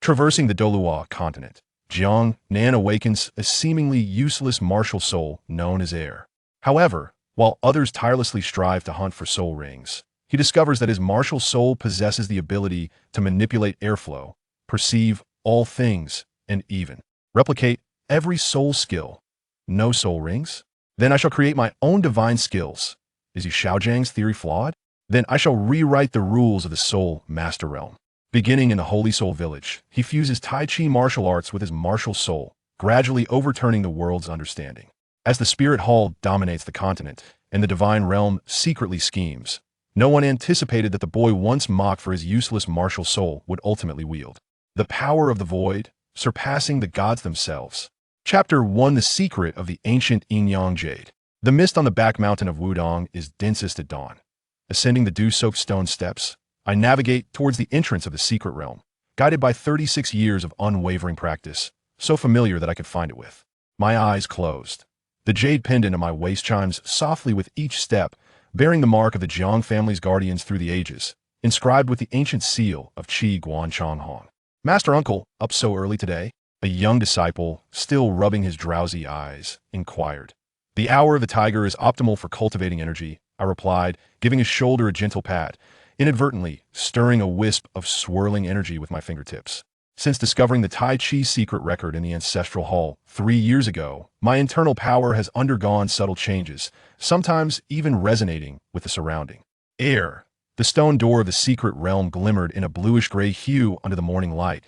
Traversing the Douluo Continent, Jiangnan awakens a seemingly useless martial soul known as air. However, while others tirelessly strive to hunt for soul rings, he discovers that his martial soul possesses the ability to manipulate airflow, perceive all things, and even replicate every soul skill. No soul rings? Then I shall create my own divine skills. Is Yu Shaojiang's theory flawed? Then I shall rewrite the rules of the soul master realm. Beginning in the Holy Soul Village, he fuses Taiji martial arts with his martial soul, gradually overturning the world's understanding. As the spirit hall dominates the continent, and the divine realm secretly schemes, no one anticipated that the boy once mocked for his useless martial soul would ultimately wield the power of the void, surpassing the gods themselves. Chapter 1: The Secret of the Ancient YinYang Jade. The mist on the back mountain of Wudong is densest at dawn. Ascending the dew-soaked stone steps, I navigate towards the entrance of the secret realm, guided by 36 years of unwavering practice, so familiar that I could find it with my eyes closed. The jade pendant on my waist chimes softly with each step, bearing the mark of the Jiang family's guardians through the ages, inscribed with the ancient seal of Qi Guanchonghong. Master Uncle, up so early today? A young disciple, still rubbing his drowsy eyes, inquired. The hour of the tiger is optimal for cultivating energy, I replied, giving his shoulder a gentle pat, inadvertently stirring a wisp of swirling energy with my fingertips. Since discovering the Tai Chi secret record in the ancestral hall 3 years ago, my internal power has undergone subtle changes, sometimes even resonating with the surrounding air. The stone door of the secret realm glimmered in a bluish-gray hue under the morning light.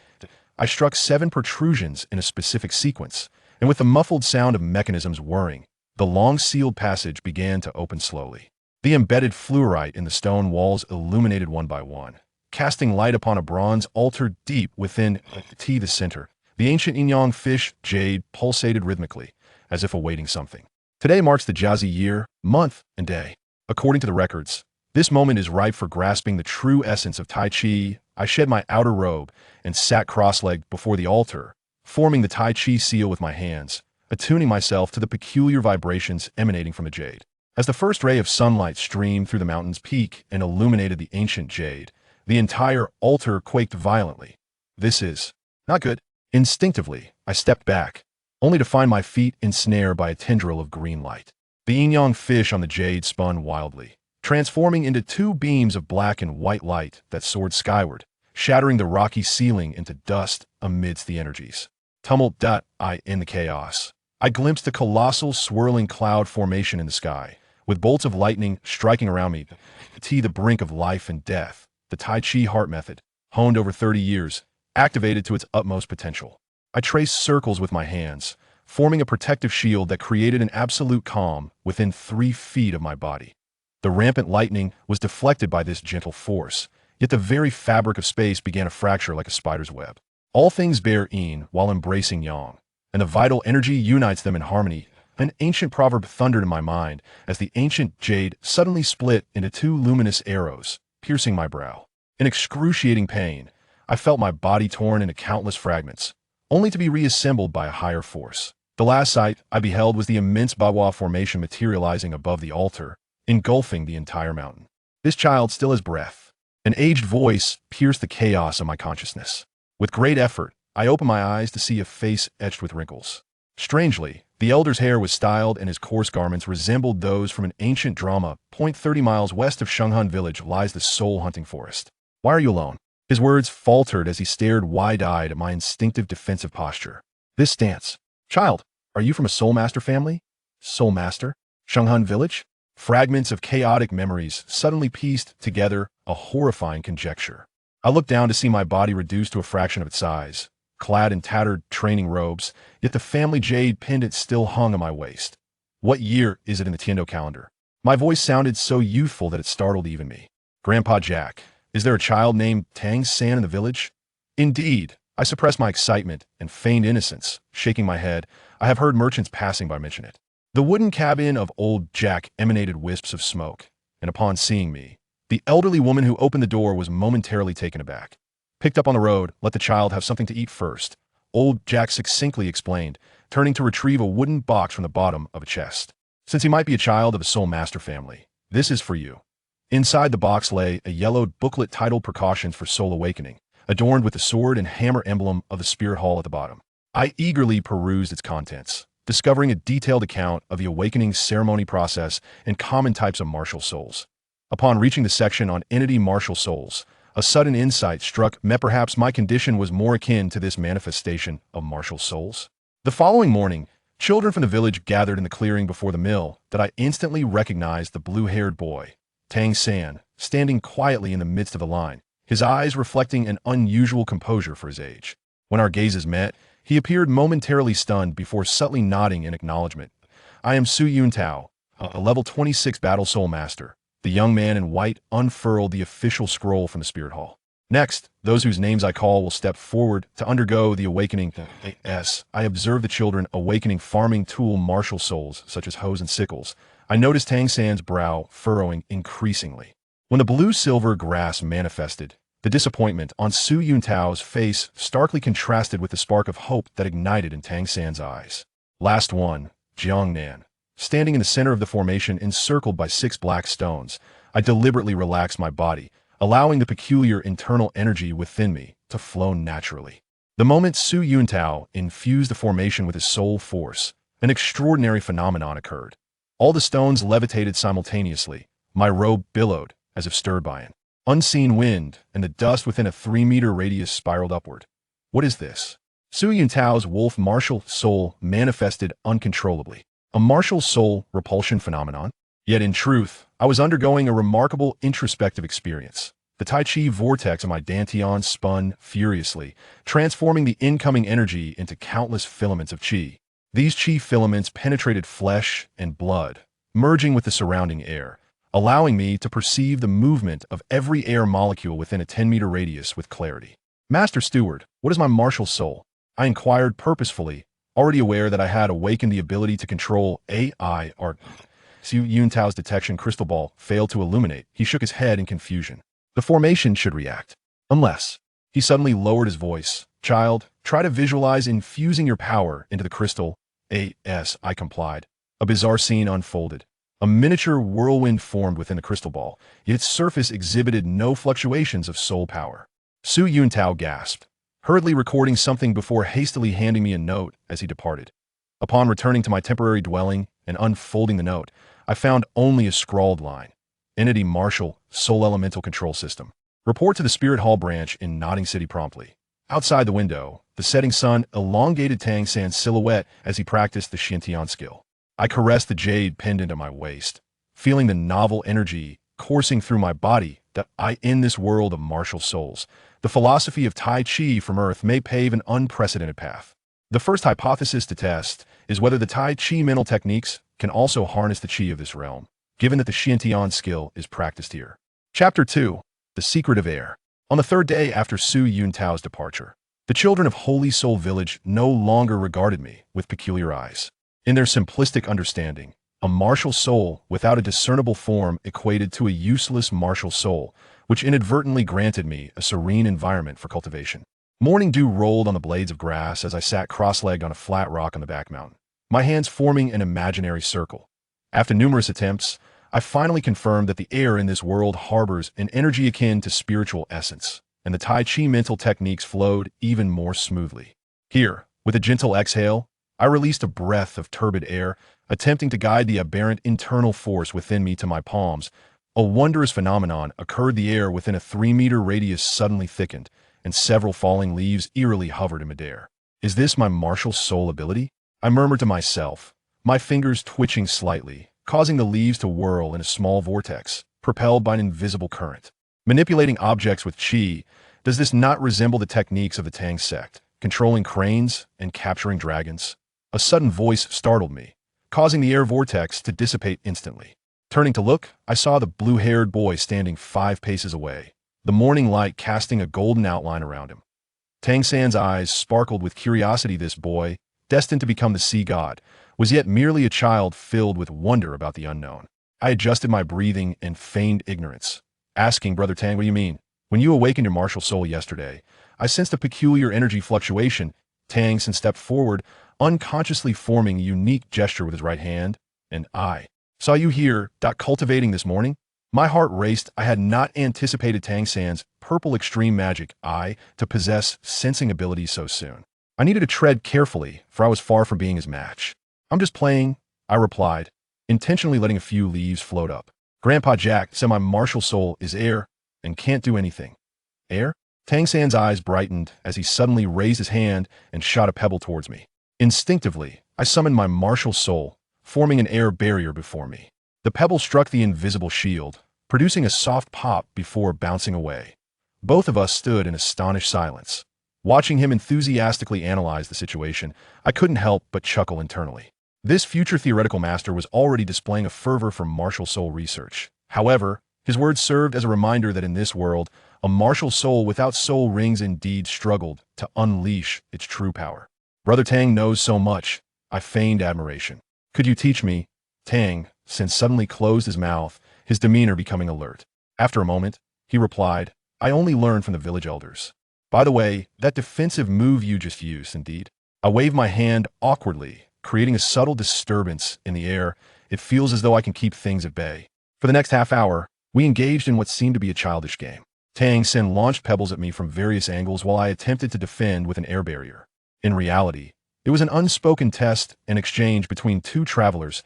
I struck 7 protrusions in a specific sequence, and with the muffled sound of mechanisms whirring, the long sealed passage began to open slowly. The embedded fluorite in the stone walls illuminated one by one, casting light upon a bronze altar deep within the center. The ancient YinYang fish, jade, pulsated rhythmically, as if awaiting something. Today marks the Jiazi year, month, and day. According to the records, this moment is ripe for grasping the true essence of Tai Chi. I shed my outer robe and sat cross-legged before the altar, forming the Tai Chi seal with my hands, attuning myself to the peculiar vibrations emanating from the jade. As the first ray of sunlight streamed through the mountain's peak and illuminated the ancient jade, the entire altar quaked violently. This is not good. Instinctively, I stepped back, only to find my feet ensnared by a tendril of green light. The YinYang fish on the jade spun wildly, transforming into 2 beams of black and white light that soared skyward, shattering the rocky ceiling into dust amidst the energies. Tumult. In the chaos, I glimpsed a colossal swirling cloud formation in the sky, with bolts of lightning striking around me, to the brink of life and death. The Tai Chi heart method, honed over 30 years, activated to its utmost potential. I traced circles with my hands, forming a protective shield that created an absolute calm within 3 feet of my body. The rampant lightning was deflected by this gentle force, yet the very fabric of space began to fracture like a spider's web. All things bear yin while embracing yang, and the vital energy unites them in harmony. An ancient proverb thundered in my mind as the ancient jade suddenly split into 2 luminous arrows, piercing my brow. In excruciating pain, I felt my body torn into countless fragments, only to be reassembled by a higher force. The last sight I beheld was the immense Bawa formation materializing above the altar, engulfing the entire mountain. This child still has breath. An aged voice pierced the chaos of my consciousness. With great effort, I opened my eyes to see a face etched with wrinkles. Strangely, the elder's hair was styled and his coarse garments resembled those from an ancient drama. 30 miles west of Shenghan village lies the soul-hunting forest. Why are you alone? His words faltered as he stared wide-eyed at my instinctive defensive posture. This stance. Child, are you from a soul master family? Soul master? Shenghan village? Fragments of chaotic memories suddenly pieced together a horrifying conjecture. I looked down to see my body reduced to a fraction of its size, clad in tattered training robes, yet the family jade pendant still hung on my waist. What year is it in the Tendo calendar? My voice sounded so youthful that it startled even me. Grandpa Jack, is there a child named Tang San in the village? Indeed. I suppressed my excitement and feigned innocence, shaking my head. I have heard merchants passing by mention it. The wooden cabin of old Jack emanated wisps of smoke, and upon seeing me, the elderly woman who opened the door was momentarily taken aback. Picked up on the road, let the child have something to eat first, old Jack succinctly explained, turning to retrieve a wooden box from the bottom of a chest. Since he might be a child of a soul master family, this is for you. Inside the box lay a yellowed booklet titled Precautions for Soul Awakening, adorned with the sword and hammer emblem of the spirit hall at the bottom. I eagerly perused its contents, discovering a detailed account of the awakening ceremony process and common types of martial souls. Upon reaching the section on entity martial souls, a sudden insight struck me. Perhaps my condition was more akin to this manifestation of martial souls. The following morning, children from the village gathered in the clearing before the mill that I instantly recognized the blue-haired boy, Tang San, standing quietly in the midst of the line, his eyes reflecting an unusual composure for his age. When our gazes met, he appeared momentarily stunned before subtly nodding in acknowledgement. I am Su Yuntao, a level 26 battle soul master. The young man in white unfurled the official scroll from the spirit hall. Next, those whose names I call will step forward to undergo the awakening. I observe the children awakening farming tool martial souls such as hoes and sickles. I noticed Tang San's brow furrowing increasingly. When the blue-silver grass manifested, the disappointment on Su Yuntao's face starkly contrasted with the spark of hope that ignited in Tang San's eyes. Last one, Jiangnan. Standing in the center of the formation encircled by 6 black stones, I deliberately relaxed my body, allowing the peculiar internal energy within me to flow naturally. The moment Su Yuntao infused the formation with his soul force, an extraordinary phenomenon occurred. All the stones levitated simultaneously, my robe billowed as if stirred by an unseen wind, and the dust within a 3-meter radius spiraled upward. What is this? Su Yuntao's wolf martial soul manifested uncontrollably. A martial soul repulsion phenomenon? Yet in truth, I was undergoing a remarkable introspective experience. The Tai Chi vortex of my dantian spun furiously, transforming the incoming energy into countless filaments of Qi. These Qi filaments penetrated flesh and blood, merging with the surrounding air, allowing me to perceive the movement of every air molecule within a 10-meter radius with clarity. Master Steward, what is my martial soul? I inquired purposefully, already aware that I had awakened the ability to control AI art. Su Yuntao's detection crystal ball failed to illuminate. He shook his head in confusion. The formation should react. Unless. He suddenly lowered his voice. Child, try to visualize infusing your power into the crystal. I complied. A bizarre scene unfolded. A miniature whirlwind formed within the crystal ball, yet its surface exhibited no fluctuations of soul power. Su Yuntao gasped, hurriedly recording something before hastily handing me a note as he departed. Upon returning to my temporary dwelling and unfolding the note, I found only a scrawled line. Entity Martial, Soul Elemental Control System. Report to the Spirit Hall branch in Nodding City promptly. Outside the window, the setting sun elongated Tang San's silhouette as he practiced the Xiantian skill. I caressed the jade pendant at my waist, feeling the novel energy coursing through my body that in this world of martial souls, the philosophy of Tai Chi from Earth may pave an unprecedented path. The first hypothesis to test is whether the Tai Chi mental techniques can also harness the Qi of this realm, given that the Xiantian skill is practiced here. Chapter 2. The Secret of Air. On the 3rd day after Su Yuntao's departure, the children of Holy Soul Village no longer regarded me with peculiar eyes. In their simplistic understanding, a martial soul without a discernible form equated to a useless martial soul, which inadvertently granted me a serene environment for cultivation. Morning dew rolled on the blades of grass as I sat cross-legged on a flat rock on the back mountain, my hands forming an imaginary circle. After numerous attempts, I finally confirmed that the air in this world harbors an energy akin to spiritual essence, and the Tai Chi mental techniques flowed even more smoothly. Here, with a gentle exhale, I released a breath of turbid air, attempting to guide the aberrant internal force within me to my palms. A wondrous phenomenon occurred. The air within a 3-meter radius suddenly thickened, and several falling leaves eerily hovered in midair. Is this my martial soul ability? I murmured to myself, my fingers twitching slightly, causing the leaves to whirl in a small vortex, propelled by an invisible current. Manipulating objects with Qi, does this not resemble the techniques of the Tang sect, controlling cranes and capturing dragons? A sudden voice startled me, causing the air vortex to dissipate instantly. Turning to look, I saw the blue-haired boy standing 5 paces away, the morning light casting a golden outline around him. Tang San's eyes sparkled with curiosity. This boy, destined to become the sea god, was yet merely a child filled with wonder about the unknown. I adjusted my breathing and feigned ignorance, asking, Brother Tang, what do you mean? When you awakened your martial soul yesterday, I sensed a peculiar energy fluctuation. Tang San stepped forward, unconsciously forming a unique gesture with his right hand, and I saw you here, cultivating this morning? My heart raced. I had not anticipated Tang San's purple extreme magic eye to possess sensing abilities so soon. I needed to tread carefully, for I was far from being his match. I'm just playing, I replied, intentionally letting a few leaves float up. Grandpa Jack said my martial soul is air and can't do anything. Air? Tang San's eyes brightened as he suddenly raised his hand and shot a pebble towards me. Instinctively, I summoned my martial soul, forming an air barrier before me. The pebble struck the invisible shield, producing a soft pop before bouncing away. Both of us stood in astonished silence. Watching him enthusiastically analyze the situation, I couldn't help but chuckle internally. This future theoretical master was already displaying a fervor for martial soul research. However, his words served as a reminder that in this world, a martial soul without soul rings indeed struggled to unleash its true power. Brother Tang knows so much, I feigned admiration. Could you teach me? Tang suddenly closed his mouth, his demeanor becoming alert. After a moment, he replied, I only learned from the village elders. By the way, that defensive move you just used, indeed. I waved my hand awkwardly, creating a subtle disturbance in the air. It feels as though I can keep things at bay. For the next half hour, we engaged in what seemed to be a childish game. Tang Sen launched pebbles at me from various angles while I attempted to defend with an air barrier. In reality, it was an unspoken test and exchange between two travelers.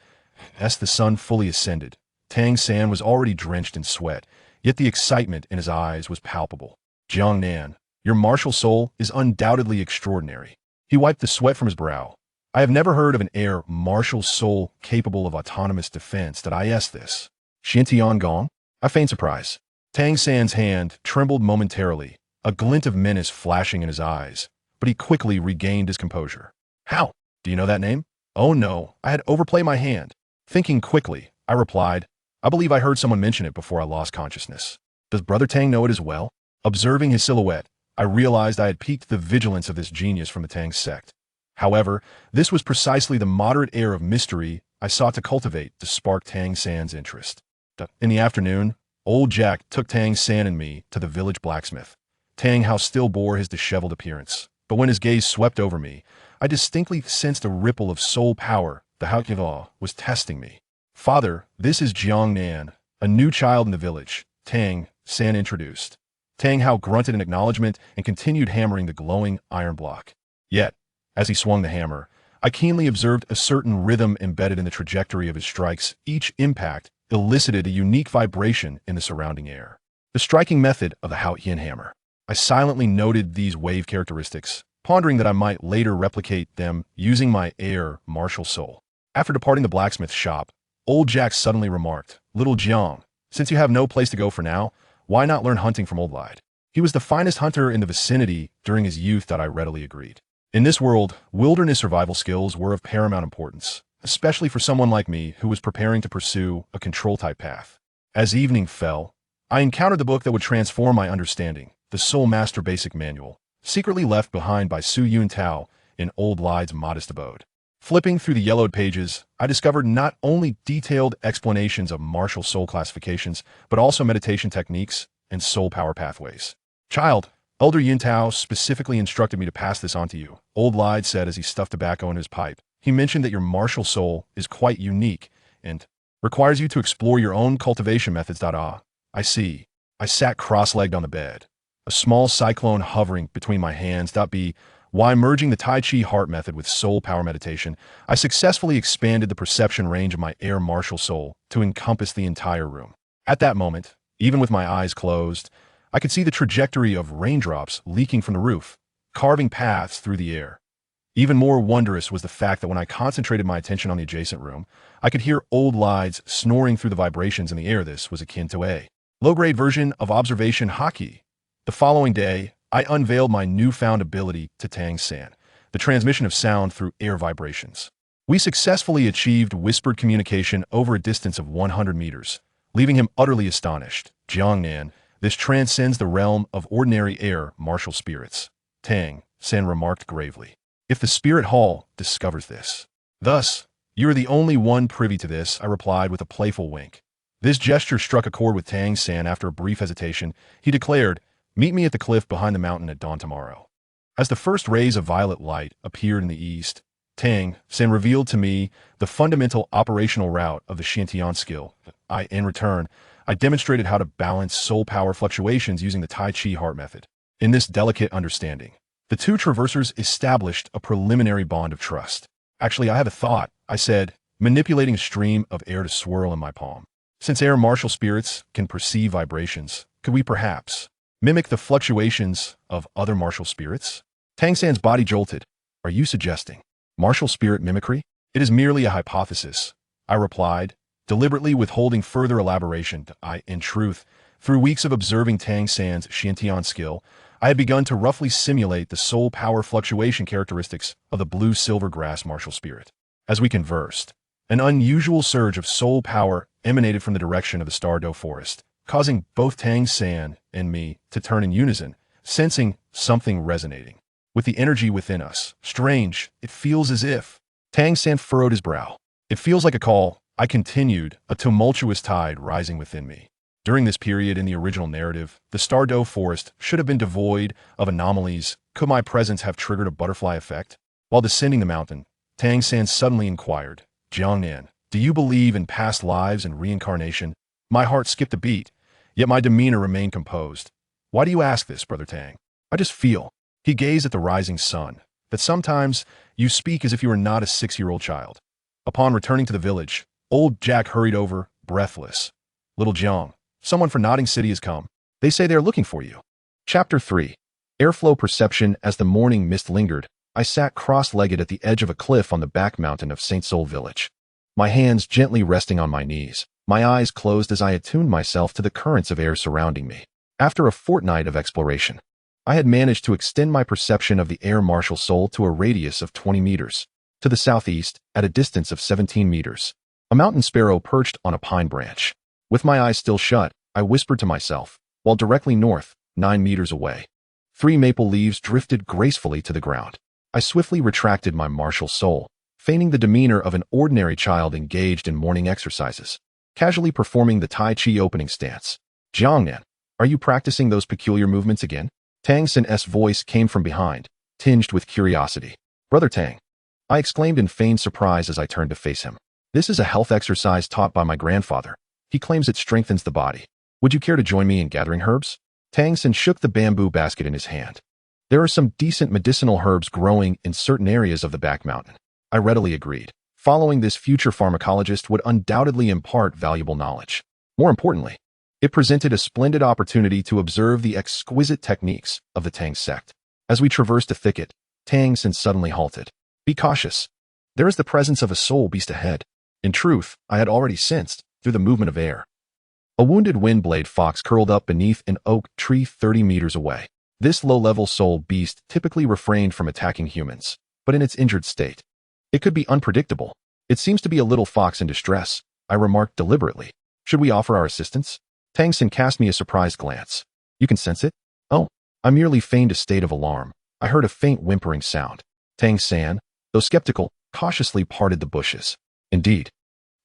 As the sun fully ascended, Tang San was already drenched in sweat, yet the excitement in his eyes was palpable. Jiangnan, your martial soul is undoubtedly extraordinary. He wiped the sweat from his brow. I have never heard of an air martial soul capable of autonomous defense. Did I ask this? Xintian Gong? I feigned surprise. Tang San's hand trembled momentarily, a glint of menace flashing in his eyes, but he quickly regained his composure. How? Do you know that name? Oh no, I had overplayed my hand. Thinking quickly, I replied, I believe I heard someone mention it before I lost consciousness. Does Brother Tang know it as well? Observing his silhouette, I realized I had piqued the vigilance of this genius from the Tang sect. However, this was precisely the moderate air of mystery I sought to cultivate to spark Tang San's interest. In the afternoon, old Jack took Tang San and me to the village blacksmith. Tang Hao still bore his disheveled appearance, but when his gaze swept over me, I distinctly sensed a ripple of soul power. The Haokiva was testing me. Father, this is Jiangnan, a new child in the village, Tang San introduced. Tang Hao grunted in acknowledgement and continued hammering the glowing iron block. Yet, as he swung the hammer, I keenly observed a certain rhythm embedded in the trajectory of his strikes. Each impact elicited a unique vibration in the surrounding air. The striking method of the Haoyin hammer. I silently noted these wave characteristics, pondering that I might later replicate them using my air martial soul. After departing the blacksmith shop, old Jack suddenly remarked, Little Jiang, since you have no place to go for now, why not learn hunting from old Lide? He was the finest hunter in the vicinity during his youth. I readily agreed. In this world, wilderness survival skills were of paramount importance, especially for someone like me who was preparing to pursue a control-type path. As evening fell, I encountered the book that would transform my understanding, the Soul Master Basic Manual, secretly left behind by Su Yun Tao in old Lide's modest abode. Flipping through the yellowed pages, I discovered not only detailed explanations of martial soul classifications, but also meditation techniques and soul power pathways. Child, Elder Yin Tao specifically instructed me to pass this on to you, old Lide said as he stuffed tobacco in his pipe. He mentioned that your martial soul is quite unique and requires you to explore your own cultivation methods. I see. I sat cross-legged on the bed, a small cyclone hovering between my hands. Why merging the Tai Chi heart method with soul power meditation, I successfully expanded the perception range of my air martial soul to encompass the entire room. At that moment, even with my eyes closed, I could see the trajectory of raindrops leaking from the roof, carving paths through the air. Even more wondrous was the fact that when I concentrated my attention on the adjacent room, I could hear old Lides snoring through the vibrations in the air. This was akin to a low-grade version of observation haki. The following day, I unveiled my newfound ability to Tang San, the transmission of sound through air vibrations. We successfully achieved whispered communication over a distance of 100 meters, leaving him utterly astonished. Jiangnan, this transcends the realm of ordinary air martial spirits, Tang San remarked gravely. If the spirit hall discovers this. Thus, you are the only one privy to this, I replied with a playful wink. This gesture struck a chord with Tang San. After a brief hesitation, he declared, Meet me at the cliff behind the mountain at dawn tomorrow. As the first rays of violet light appeared in the east, Tang San revealed to me the fundamental operational route of the Xintian skill. In return, I demonstrated how to balance soul power fluctuations using the Tai Chi heart method. In this delicate understanding, the two traversers established a preliminary bond of trust. Actually, I have a thought, I said, manipulating a stream of air to swirl in my palm. Since air martial spirits can perceive vibrations, could we perhaps mimic the fluctuations of other martial spirits? Tang San's body jolted. Are you suggesting martial spirit mimicry? It is merely a hypothesis, I replied, deliberately withholding further elaboration. In truth, through weeks of observing Tang San's Xiantian skill, I had begun to roughly simulate the soul power fluctuation characteristics of the blue-silver grass martial spirit. As we conversed, an unusual surge of soul power emanated from the direction of the Douluo forest, causing both Tang San and me to turn in unison, sensing something resonating with the energy within us. Strange, it feels as if. Tang San furrowed his brow. It feels like a call, I continued, a tumultuous tide rising within me. During this period in the original narrative, the Douluo forest should have been devoid of anomalies. Could my presence have triggered a butterfly effect? While descending the mountain, Tang San suddenly inquired, Jiangnan, do you believe in past lives and reincarnation? My heart skipped a beat, yet my demeanor remained composed. Why do you ask this, Brother Tang? I just feel. He gazed at the rising sun, that sometimes you speak as if you were not a 6-year-old child. Upon returning to the village, old Jack hurried over, breathless. Little Jiang, someone from Nodding City has come. They say they are looking for you. Chapter 3. Airflow perception. As the morning mist lingered, I sat cross-legged at the edge of a cliff on the back mountain of St. Sol village. My hands gently resting on my knees, my eyes closed as I attuned myself to the currents of air surrounding me. After a fortnight of exploration, I had managed to extend my perception of the air martial soul to a radius of 20 meters. To the southeast, at a distance of 17 meters, a mountain sparrow perched on a pine branch. With my eyes still shut, I whispered to myself, while directly north, 9 meters away, 3 maple leaves drifted gracefully to the ground. I swiftly retracted my martial soul, feigning the demeanor of an ordinary child engaged in morning exercises, casually performing the Tai Chi opening stance. Jiangnan, are you practicing those peculiar movements again? Tang San's voice came from behind, tinged with curiosity. Brother Tang, I exclaimed in feigned surprise as I turned to face him. This is a health exercise taught by my grandfather. He claims it strengthens the body. Would you care to join me in gathering herbs? Tang San shook the bamboo basket in his hand. There are some decent medicinal herbs growing in certain areas of the back mountain. I readily agreed. Following this future pharmacologist would undoubtedly impart valuable knowledge. More importantly, it presented a splendid opportunity to observe the exquisite techniques of the Tang sect. As we traversed a thicket, Tang San suddenly halted. Be cautious. There is the presence of a soul beast ahead. In truth, I had already sensed, through the movement of air. A wounded wind-blade fox curled up beneath an oak tree 30 meters away. This low-level soul beast typically refrained from attacking humans, but in its injured state, it could be unpredictable. It seems to be a little fox in distress, I remarked deliberately. Should we offer our assistance? Tang San cast me a surprised glance. You can sense it? Oh, I merely feigned a state of alarm. I heard a faint whimpering sound. Tang San, though skeptical, cautiously parted the bushes. Indeed,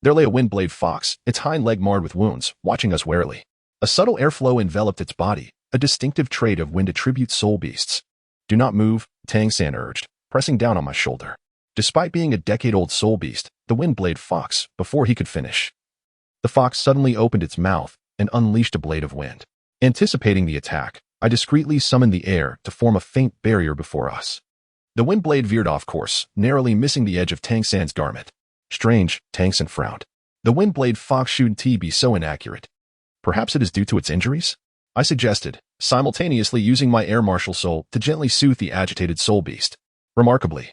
there lay a wind-blade fox, its hind leg marred with wounds, watching us warily. A subtle airflow enveloped its body, a distinctive trait of wind-attribute soul beasts. Do not move, Tang San urged, pressing down on my shoulder. Despite being a decade-old soul beast, the wind-blade fox, before he could finish, the fox suddenly opened its mouth and unleashed a blade of wind. Anticipating the attack, I discreetly summoned the air to form a faint barrier before us. The wind blade veered off course, narrowly missing the edge of Tang San's garment. Strange, Tang San frowned. The wind blade fox shouldn't be so inaccurate. Perhaps it is due to its injuries? I suggested, simultaneously using my air martial soul to gently soothe the agitated soul beast. Remarkably,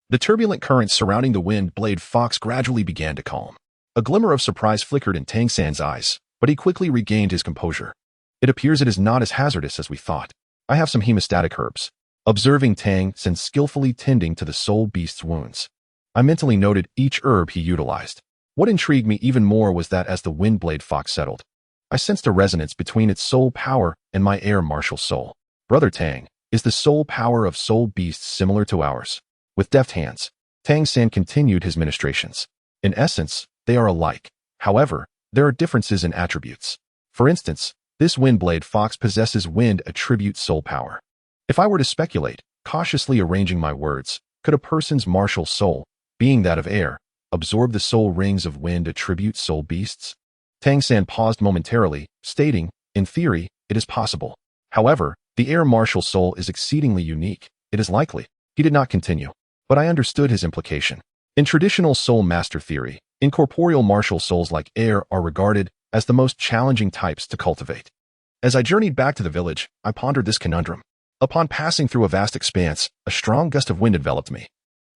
the turbulent currents surrounding the wind blade fox gradually began to calm. A glimmer of surprise flickered in Tang San's eyes, but he quickly regained his composure. It appears it is not as hazardous as we thought. I have some hemostatic herbs. Observing Tang San skillfully tending to the soul beast's wounds, I mentally noted each herb he utilized. What intrigued me even more was that as the wind-blade fox settled, I sensed a resonance between its soul power and my air martial soul. Brother Tang, is the soul power of soul beasts similar to ours? With deft hands, Tang San continued his ministrations. In essence, they are alike. However, there are differences in attributes. For instance, this wind-blade fox possesses wind attribute soul power. If I were to speculate, cautiously arranging my words, could a person's martial soul, being that of air, absorb the soul rings of wind attribute soul beasts? Tang San paused momentarily, stating, "In theory, it is possible. However, the air martial soul is exceedingly unique. It is likely." He did not continue, but I understood his implication. In traditional soul master theory, incorporeal martial souls like air are regarded as the most challenging types to cultivate. As I journeyed back to the village, I pondered this conundrum. Upon passing through a vast expanse, a strong gust of wind enveloped me,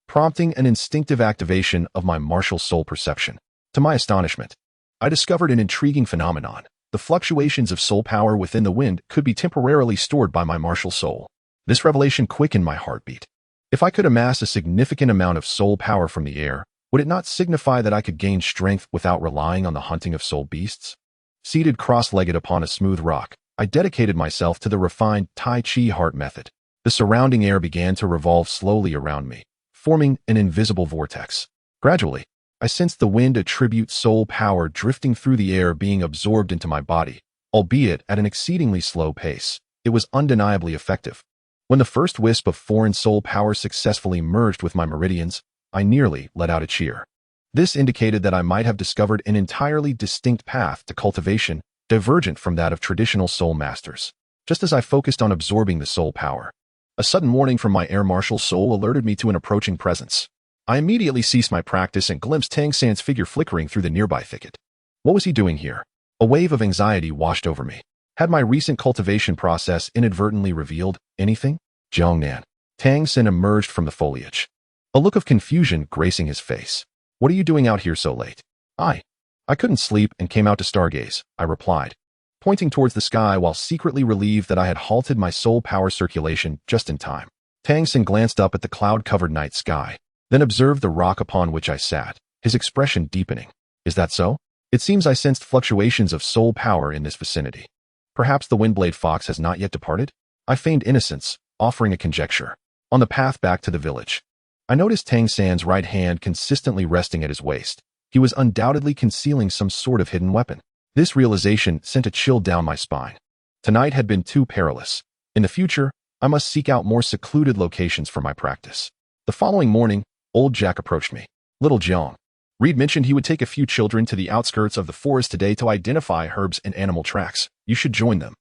prompting an instinctive activation of my martial soul perception. To my astonishment, I discovered an intriguing phenomenon. The fluctuations of soul power within the wind could be temporarily stored by my martial soul. This revelation quickened my heartbeat. If I could amass a significant amount of soul power from the air, would it not signify that I could gain strength without relying on the hunting of soul beasts? Seated cross-legged upon a smooth rock, I dedicated myself to the refined Taiji heart method. The surrounding air began to revolve slowly around me, forming an invisible vortex. Gradually, I sensed the wind attribute soul power drifting through the air being absorbed into my body, albeit at an exceedingly slow pace. It was undeniably effective. When the first wisp of foreign soul power successfully merged with my meridians, I nearly let out a cheer. This indicated that I might have discovered an entirely distinct path to cultivation, divergent from that of traditional soul masters. Just as I focused on absorbing the soul power, a sudden warning from my air martial soul alerted me to an approaching presence. I immediately ceased my practice and glimpsed Tang San's figure flickering through the nearby thicket. What was he doing here? A wave of anxiety washed over me. Had my recent cultivation process inadvertently revealed anything? Jiangnan. Tang San emerged from the foliage, a look of confusion gracing his face. "What are you doing out here so late?" I couldn't sleep and came out to stargaze," I replied, pointing towards the sky while secretly relieved that I had halted my soul power circulation just in time. Tang San glanced up at the cloud-covered night sky, then observed the rock upon which I sat, his expression deepening. "Is that so? It seems I sensed fluctuations of soul power in this vicinity. Perhaps the Windblade Fox has not yet departed?" I feigned innocence, offering a conjecture. On the path back to the village, I noticed Tang San's right hand consistently resting at his waist. He was undoubtedly concealing some sort of hidden weapon. This realization sent a chill down my spine. Tonight had been too perilous. In the future, I must seek out more secluded locations for my practice. The following morning, old Jack approached me. "Little Jiang, Reed mentioned he would take a few children to the outskirts of the forest today to identify herbs and animal tracks. You should join them."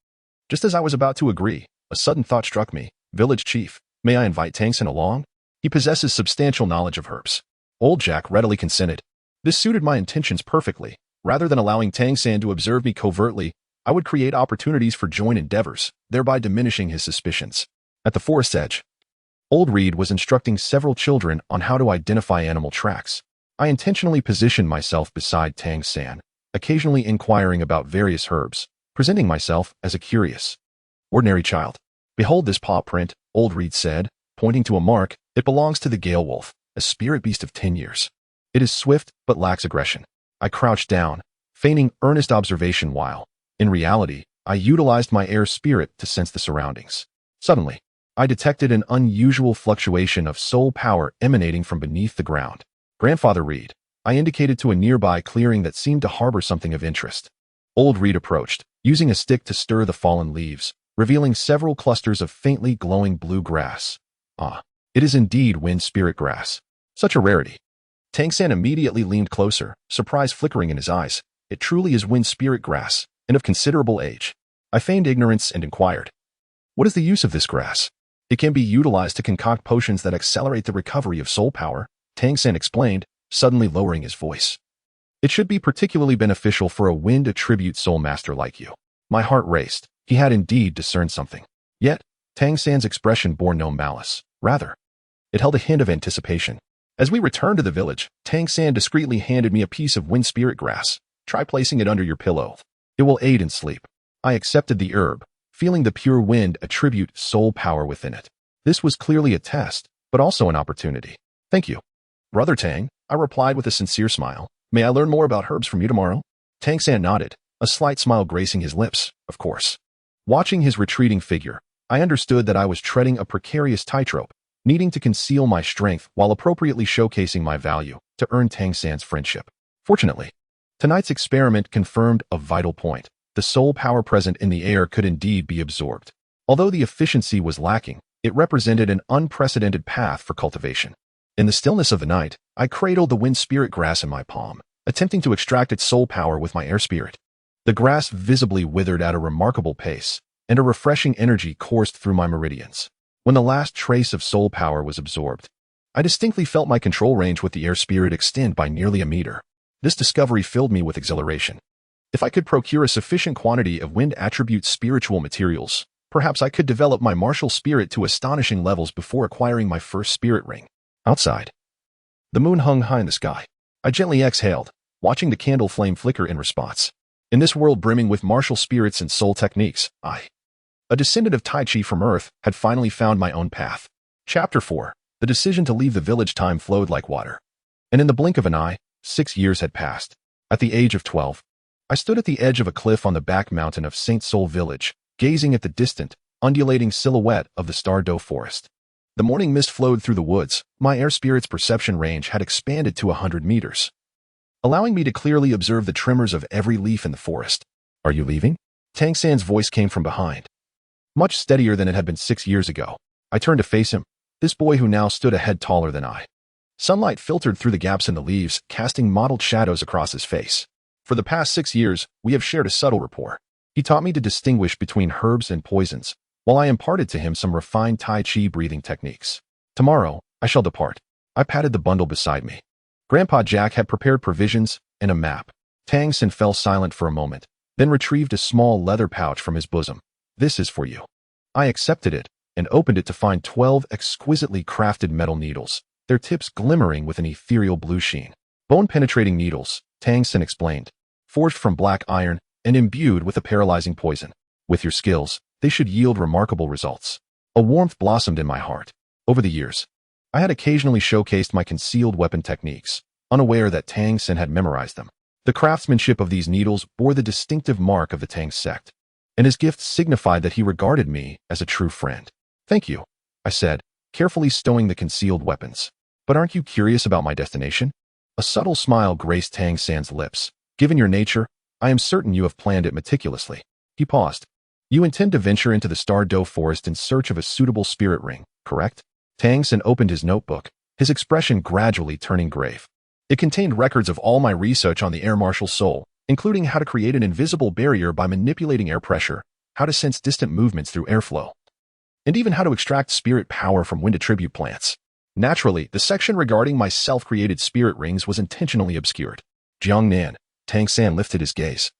Just as I was about to agree, a sudden thought struck me. "Village chief, may I invite Tang San along? He possesses substantial knowledge of herbs." Old Jack readily consented. This suited my intentions perfectly. Rather than allowing Tang San to observe me covertly, I would create opportunities for joint endeavors, thereby diminishing his suspicions. At the forest's edge, Old Reed was instructing several children on how to identify animal tracks. I intentionally positioned myself beside Tang San, occasionally inquiring about various herbs, presenting myself as a curious, ordinary child. "Behold this paw print," Old Reed said, pointing to a mark. "It belongs to the Gale Wolf, a spirit beast of 10 years. It is swift but lacks aggression." I crouched down, feigning earnest observation while, in reality, I utilized my air spirit to sense the surroundings. Suddenly, I detected an unusual fluctuation of soul power emanating from beneath the ground. "Grandfather Reed," I indicated to a nearby clearing that seemed to harbor something of interest. Old Reed approached, using a stick to stir the fallen leaves, revealing several clusters of faintly glowing blue grass. "Ah, it is indeed wind spirit grass. Such a rarity." Tang San immediately leaned closer, surprise flickering in his eyes. "It truly is wind spirit grass, and of considerable age." I feigned ignorance and inquired, "What is the use of this grass?" "It can be utilized to concoct potions that accelerate the recovery of soul power," Tang San explained, suddenly lowering his voice. "It should be particularly beneficial for a wind attribute soul master like you." My heart raced. He had indeed discerned something. Yet, Tang San's expression bore no malice. Rather, it held a hint of anticipation. As we returned to the village, Tang San discreetly handed me a piece of wind spirit grass. "Try placing it under your pillow. It will aid in sleep." I accepted the herb, feeling the pure wind attribute soul power within it. This was clearly a test, but also an opportunity. "Thank you, Brother Tang," I replied with a sincere smile. "May I learn more about herbs from you tomorrow?" Tang San nodded, a slight smile gracing his lips. "Of course." Watching his retreating figure, I understood that I was treading a precarious tightrope, needing to conceal my strength while appropriately showcasing my value to earn Tang San's friendship. Fortunately, tonight's experiment confirmed a vital point. The soul power present in the air could indeed be absorbed. Although the efficiency was lacking, it represented an unprecedented path for cultivation. In the stillness of the night, I cradled the wind spirit grass in my palm, attempting to extract its soul power with my air spirit. The grass visibly withered at a remarkable pace, and a refreshing energy coursed through my meridians. When the last trace of soul power was absorbed, I distinctly felt my control range with the air spirit extend by nearly a meter. This discovery filled me with exhilaration. If I could procure a sufficient quantity of wind attribute spiritual materials, perhaps I could develop my martial spirit to astonishing levels before acquiring my first spirit ring. Outside, the moon hung high in the sky. I gently exhaled, watching the candle flame flicker in response. In this world brimming with martial spirits and soul techniques, I, a descendant of Taiji from Earth, had finally found my own path. Chapter 4. The decision to leave the village. Time flowed like water. And in the blink of an eye, 6 years had passed. At the age of 12, I stood at the edge of a cliff on the back mountain of St. Sol village, gazing at the distant, undulating silhouette of the Douluo forest. The morning mist flowed through the woods. My air spirit's perception range had expanded to 100 meters, allowing me to clearly observe the tremors of every leaf in the forest. Are you leaving? Tang San's voice came from behind, much steadier than it had been 6 years ago. I turned to face him, this boy who now stood a head taller than I. Sunlight filtered through the gaps in the leaves, casting mottled shadows across his face. For the past 6 years, we have shared a subtle rapport. He taught me to distinguish between herbs and poisons, while I imparted to him some refined Tai Chi breathing techniques. Tomorrow, I shall depart. I patted the bundle beside me. Grandpa Jack had prepared provisions and a map. Tang San fell silent for a moment, then retrieved a small leather pouch from his bosom. This is for you. I accepted it and opened it to find 12 exquisitely crafted metal needles, their tips glimmering with an ethereal blue sheen. Bone-penetrating needles, Tang San explained, forged from black iron and imbued with a paralyzing poison. With your skills, they should yield remarkable results. A warmth blossomed in my heart. Over the years, I had occasionally showcased my concealed weapon techniques, unaware that Tang San had memorized them. The craftsmanship of these needles bore the distinctive mark of the Tang sect, and his gift signified that he regarded me as a true friend. Thank you, I said, carefully stowing the concealed weapons. But aren't you curious about my destination? A subtle smile graced Tang San's lips. Given your nature, I am certain you have planned it meticulously. He paused. You intend to venture into the Douluo forest in search of a suitable spirit ring, correct? Tang San opened his notebook, his expression gradually turning grave. It contained records of all my research on the air martial soul, including how to create an invisible barrier by manipulating air pressure, how to sense distant movements through airflow, and even how to extract spirit power from wind attribute plants. Naturally, the section regarding my self-created spirit rings was intentionally obscured. Jiangnan, Tang San lifted his gaze,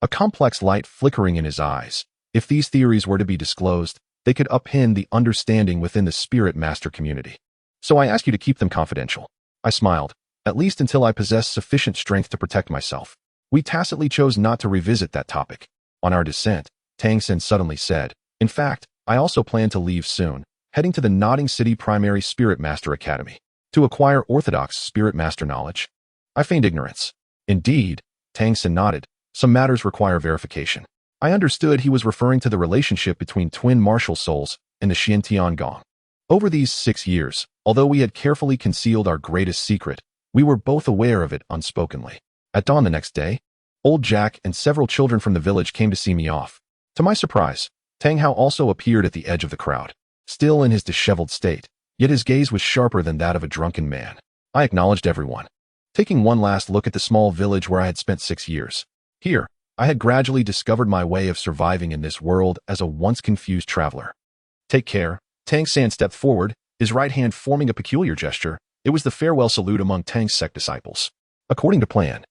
a complex light flickering in his eyes. If these theories were to be disclosed, they could upend the understanding within the spirit master community. So I ask you to keep them confidential. I smiled, at least until I possess sufficient strength to protect myself. We tacitly chose not to revisit that topic. On our descent, Tang San suddenly said, in fact, I also plan to leave soon, heading to the Nodding City Primary Spirit Master Academy, to acquire orthodox spirit master knowledge. I feigned ignorance. Indeed, Tang San nodded, some matters require verification. I understood he was referring to the relationship between twin martial souls and the Xiantian Gong. Over these 6 years, although we had carefully concealed our greatest secret, we were both aware of it unspokenly. At dawn the next day, old Jack and several children from the village came to see me off. To my surprise, Tang Hao also appeared at the edge of the crowd, still in his disheveled state, yet his gaze was sharper than that of a drunken man. I acknowledged everyone, taking one last look at the small village where I had spent 6 years. Here, I had gradually discovered my way of surviving in this world as a once confused traveler. Take care. Tang San stepped forward, his right hand forming a peculiar gesture. It was the farewell salute among Tang's sect disciples. According to plan,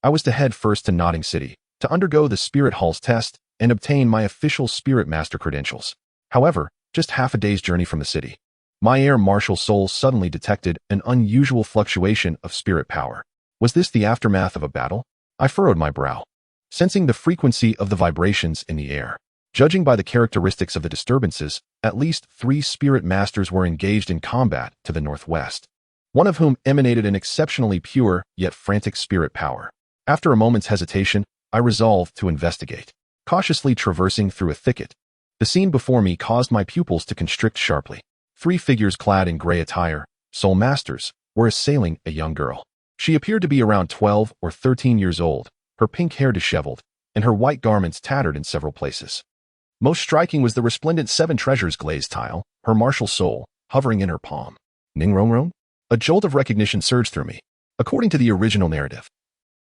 I was to head first to Nodding City, to undergo the Spirit Hall's test and obtain my official Spirit Master credentials. However, just half a day's journey from the city, my air martial soul suddenly detected an unusual fluctuation of spirit power. Was this the aftermath of a battle? I furrowed my brow, sensing the frequency of the vibrations in the air. Judging by the characteristics of the disturbances, at least 3 spirit masters were engaged in combat to the northwest, one of whom emanated an exceptionally pure yet frantic spirit power. After a moment's hesitation, I resolved to investigate. Cautiously traversing through a thicket, the scene before me caused my pupils to constrict sharply. 3 figures clad in gray attire, soul masters, were assailing a young girl. She appeared to be around 12 or 13 years old, her pink hair disheveled, and her white garments tattered in several places. Most striking was the resplendent 7 treasures glazed tile, her martial soul, hovering in her palm. Ning Rong Rong? A jolt of recognition surged through me. According to the original narrative,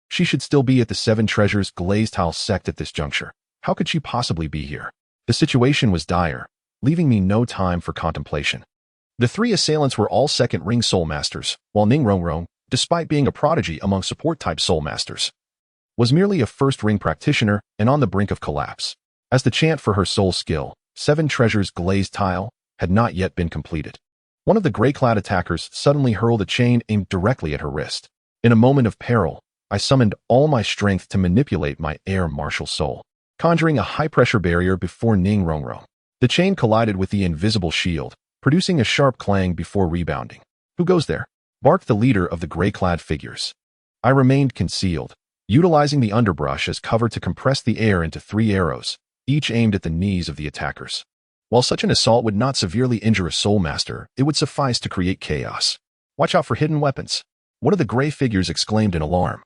She should still be at the Seven Treasures Glazed Tile sect at this juncture. How could she possibly be here? The situation was dire, leaving me no time for contemplation. The three assailants were all second-ring soul masters, while Ning Rongrong, despite being a prodigy among support-type soul masters, was merely a first-ring practitioner and on the brink of collapse, as the chant for her soul skill, Seven Treasures Glazed Tile, had not yet been completed. One of the gray-clad attackers suddenly hurled a chain aimed directly at her wrist. In a moment of peril, I summoned all my strength to manipulate my air martial soul, conjuring a high-pressure barrier before Ning Rongrong. The chain collided with the invisible shield, producing a sharp clang before rebounding. "Who goes there?" barked the leader of the gray-clad figures. I remained concealed, utilizing the underbrush as cover to compress the air into 3 arrows, each aimed at the knees of the attackers. While such an assault would not severely injure a soul master, it would suffice to create chaos. "Watch out for hidden weapons," one of the gray figures exclaimed in alarm,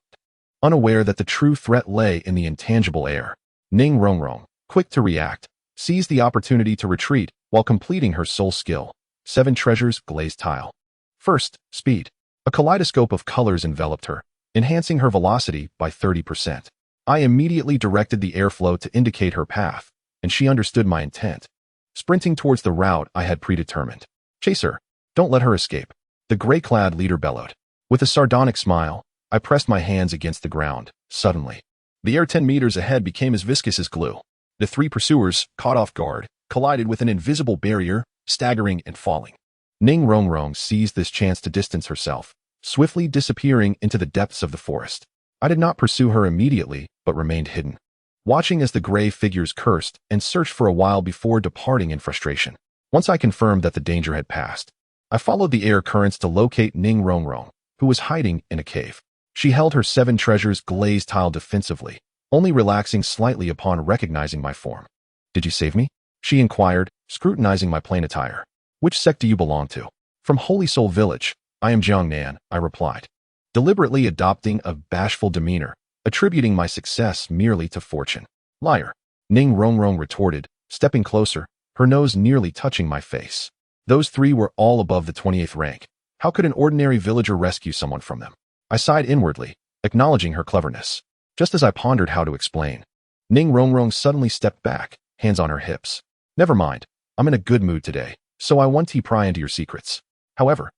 unaware that the true threat lay in the intangible air. Ning Rongrong, quick to react, seized the opportunity to retreat while completing her soul skill, Seven Treasures Glazed Tile. First, speed. A kaleidoscope of colors enveloped her, enhancing her velocity by 30%. I immediately directed the airflow to indicate her path, and she understood my intent, sprinting towards the route I had predetermined. "Chase her. Don't let her escape," the gray-clad leader bellowed. With a sardonic smile, I pressed my hands against the ground. Suddenly, the air 10 meters ahead became as viscous as glue. The three pursuers, caught off guard, collided with an invisible barrier, staggering and falling. Ning Rongrong seized this chance to distance herself, swiftly disappearing into the depths of the forest. I did not pursue her immediately, but remained hidden, watching as the gray figures cursed and searched for a while before departing in frustration. Once I confirmed that the danger had passed, I followed the air currents to locate Ning Rongrong, who was hiding in a cave. She held her Seven Treasures Glazed Tile defensively, only relaxing slightly upon recognizing my form. "Did you save me?" she inquired, scrutinizing my plain attire. "Which sect do you belong to?" "From Holy Soul Village. I am Jiangnan," I replied, deliberately adopting a bashful demeanor, attributing my success merely to fortune. "Liar," Ning Rongrong retorted, stepping closer, her nose nearly touching my face. "Those three were all above the 28th rank. How could an ordinary villager rescue someone from them?" I sighed inwardly, acknowledging her cleverness. Just as I pondered how to explain, Ning Rongrong suddenly stepped back, hands on her hips. "Never mind, I'm in a good mood today, so I won't pry into your secrets. However,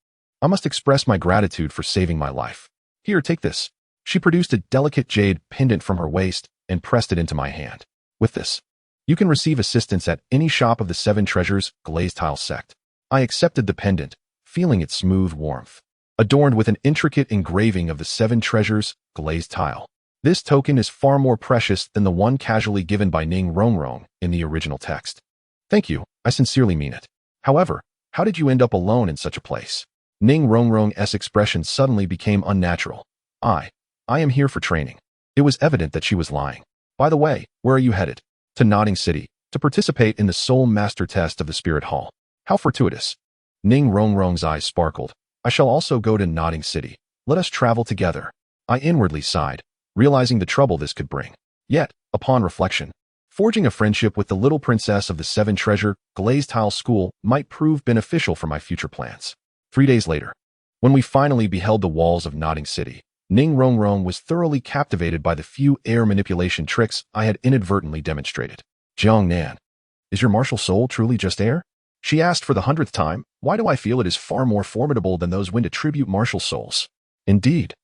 I must express my gratitude for saving my life. Here, take this." She produced a delicate jade pendant from her waist and pressed it into my hand. "With this, you can receive assistance at any shop of the Seven Treasures Glazed Tile sect." I accepted the pendant, feeling its smooth warmth, adorned with an intricate engraving of the Seven Treasures Glazed Tile. This token is far more precious than the one casually given by Ning Rongrong in the original text. "Thank you, I sincerely mean it. However, how did you end up alone in such a place?" Ning Rongrong's expression suddenly became unnatural. I am here for training." It was evident that she was lying. "By the way, where are you headed?" "To Nodding City, to participate in the Soul Master test of the Spirit Hall." "How fortuitous." Ning Rongrong's eyes sparkled. "I shall also go to Nodding City. Let us travel together." I inwardly sighed, realizing the trouble this could bring. Yet, upon reflection, forging a friendship with the little princess of the Seven Treasure Glazed Tile School might prove beneficial for my future plans. 3 days later, when we finally beheld the walls of Nodding City, Ning Rongrong was thoroughly captivated by the few air manipulation tricks I had inadvertently demonstrated. "Jiangnan, is your martial soul truly just air?" she asked for the 100th time. "Why do I feel it is far more formidable than those wind attribute martial souls?" Indeed,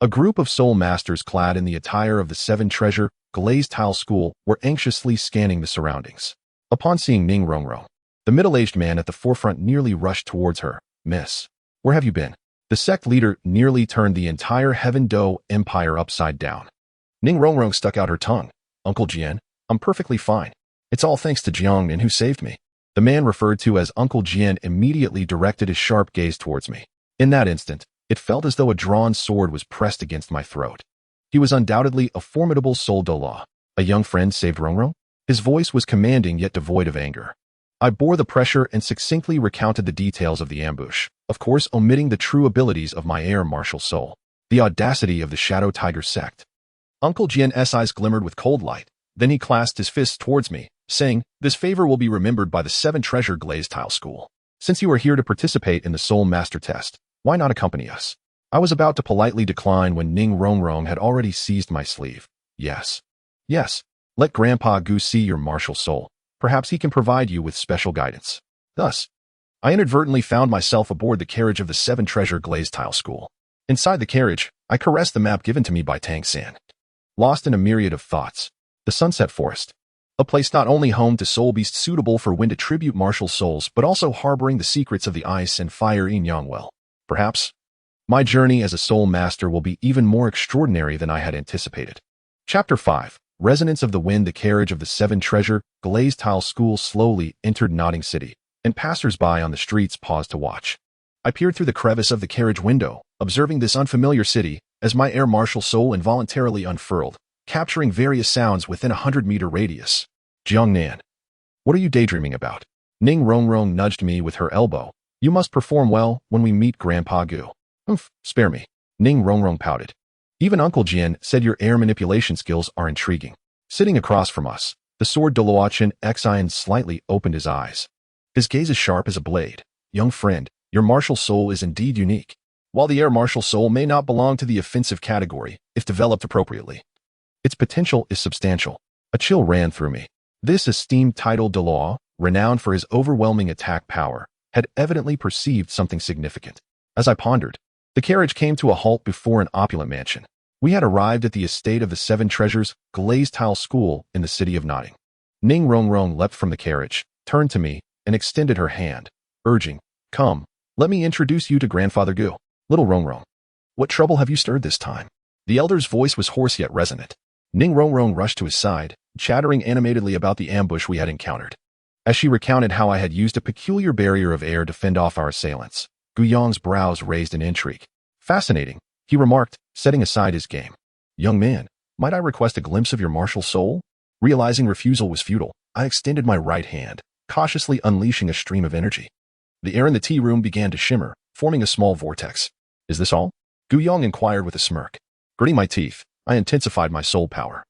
a group of soul masters clad in the attire of the Seven Treasure Glazed Tile School were anxiously scanning the surroundings. Upon seeing Ning Rongrong, the middle-aged man at the forefront nearly rushed towards her. "Miss, where have you been?" The sect leader nearly turned the entire Heaven Do Empire upside down. Ning Rongrong stuck out her tongue. "Uncle Jian, I'm perfectly fine. It's all thanks to Jiangnan who saved me." The man referred to as Uncle Jian immediately directed his sharp gaze towards me. In that instant, it felt as though a drawn sword was pressed against my throat. He was undoubtedly a formidable soul Douluo. A young friend saved Rongrong? His voice was commanding yet devoid of anger. I bore the pressure and succinctly recounted the details of the ambush, of course omitting the true abilities of my air martial soul. The audacity of the Shadow Tiger sect. Uncle Jian's eyes glimmered with cold light. Then he clasped his fists towards me, saying, "This favor will be remembered by the Seven Treasure Glazed Tile School. Since you are here to participate in the Soul Master test, why not accompany us?" I was about to politely decline when Ning Rongrong had already seized my sleeve. Yes. Yes. Let Grandpa Gu see your martial soul. Perhaps he can provide you with special guidance. Thus, I inadvertently found myself aboard the carriage of the Seven Treasure Glazed Tile School. Inside the carriage, I caressed the map given to me by Tang San. Lost in a myriad of thoughts, the Sunset Forest, a place not only home to soul beasts suitable for wind attribute martial souls, but also harboring the secrets of the ice and fire YinYang well. Perhaps, my journey as a soul master will be even more extraordinary than I had anticipated. Chapter 5. Resonance of the Wind. The carriage of the Seven Treasure Glazed Tile School slowly entered Nodding City, and passers-by on the streets paused to watch. I peered through the crevice of the carriage window, observing this unfamiliar city as my air martial soul involuntarily unfurled, capturing various sounds within a 100-meter radius. Jiangnan. What are you daydreaming about? Ning Rongrong nudged me with her elbow. You must perform well when we meet Grandpa Gu. Spare me. Ning Rongrong pouted. Even Uncle Jian said your air manipulation skills are intriguing. Sitting across from us, the sword Douluo Continent slightly opened his eyes. His gaze is sharp as a blade. Young friend, your martial soul is indeed unique. While the air martial soul may not belong to the offensive category, if developed appropriately, its potential is substantial. A chill ran through me. This esteemed title Douluo, renowned for his overwhelming attack power, had evidently perceived something significant. As I pondered, the carriage came to a halt before an opulent mansion. We had arrived at the estate of the Seven Treasures Glazed Tile School in the city of Nodding. Ning Rongrong leapt from the carriage, turned to me, and extended her hand, urging, "Come, let me introduce you to Grandfather Gu." Little Rongrong, what trouble have you stirred this time? The elder's voice was hoarse yet resonant. Ning Rongrong rushed to his side, chattering animatedly about the ambush we had encountered. As she recounted how I had used a peculiar barrier of air to fend off our assailants, Gu Yang's brows raised in intrigue. Fascinating, he remarked, setting aside his game. Young man, might I request a glimpse of your martial soul? Realizing refusal was futile, I extended my right hand, cautiously unleashing a stream of energy. The air in the tea room began to shimmer, forming a small vortex. Is this all? Gu Yang inquired with a smirk. Gritting my teeth, I intensified my soul power,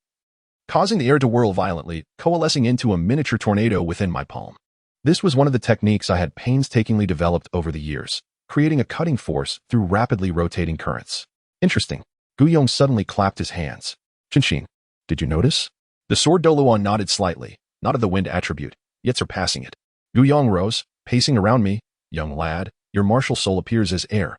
causing the air to whirl violently, coalescing into a miniature tornado within my palm. This was one of the techniques I had painstakingly developed over the years, creating a cutting force through rapidly rotating currents. Interesting. Gu Yong suddenly clapped his hands. Qinshin, did you notice? The sword Douluo nodded slightly, not of the wind attribute, yet surpassing it. Gu Yong rose, pacing around me. Young lad, your martial soul appears as air,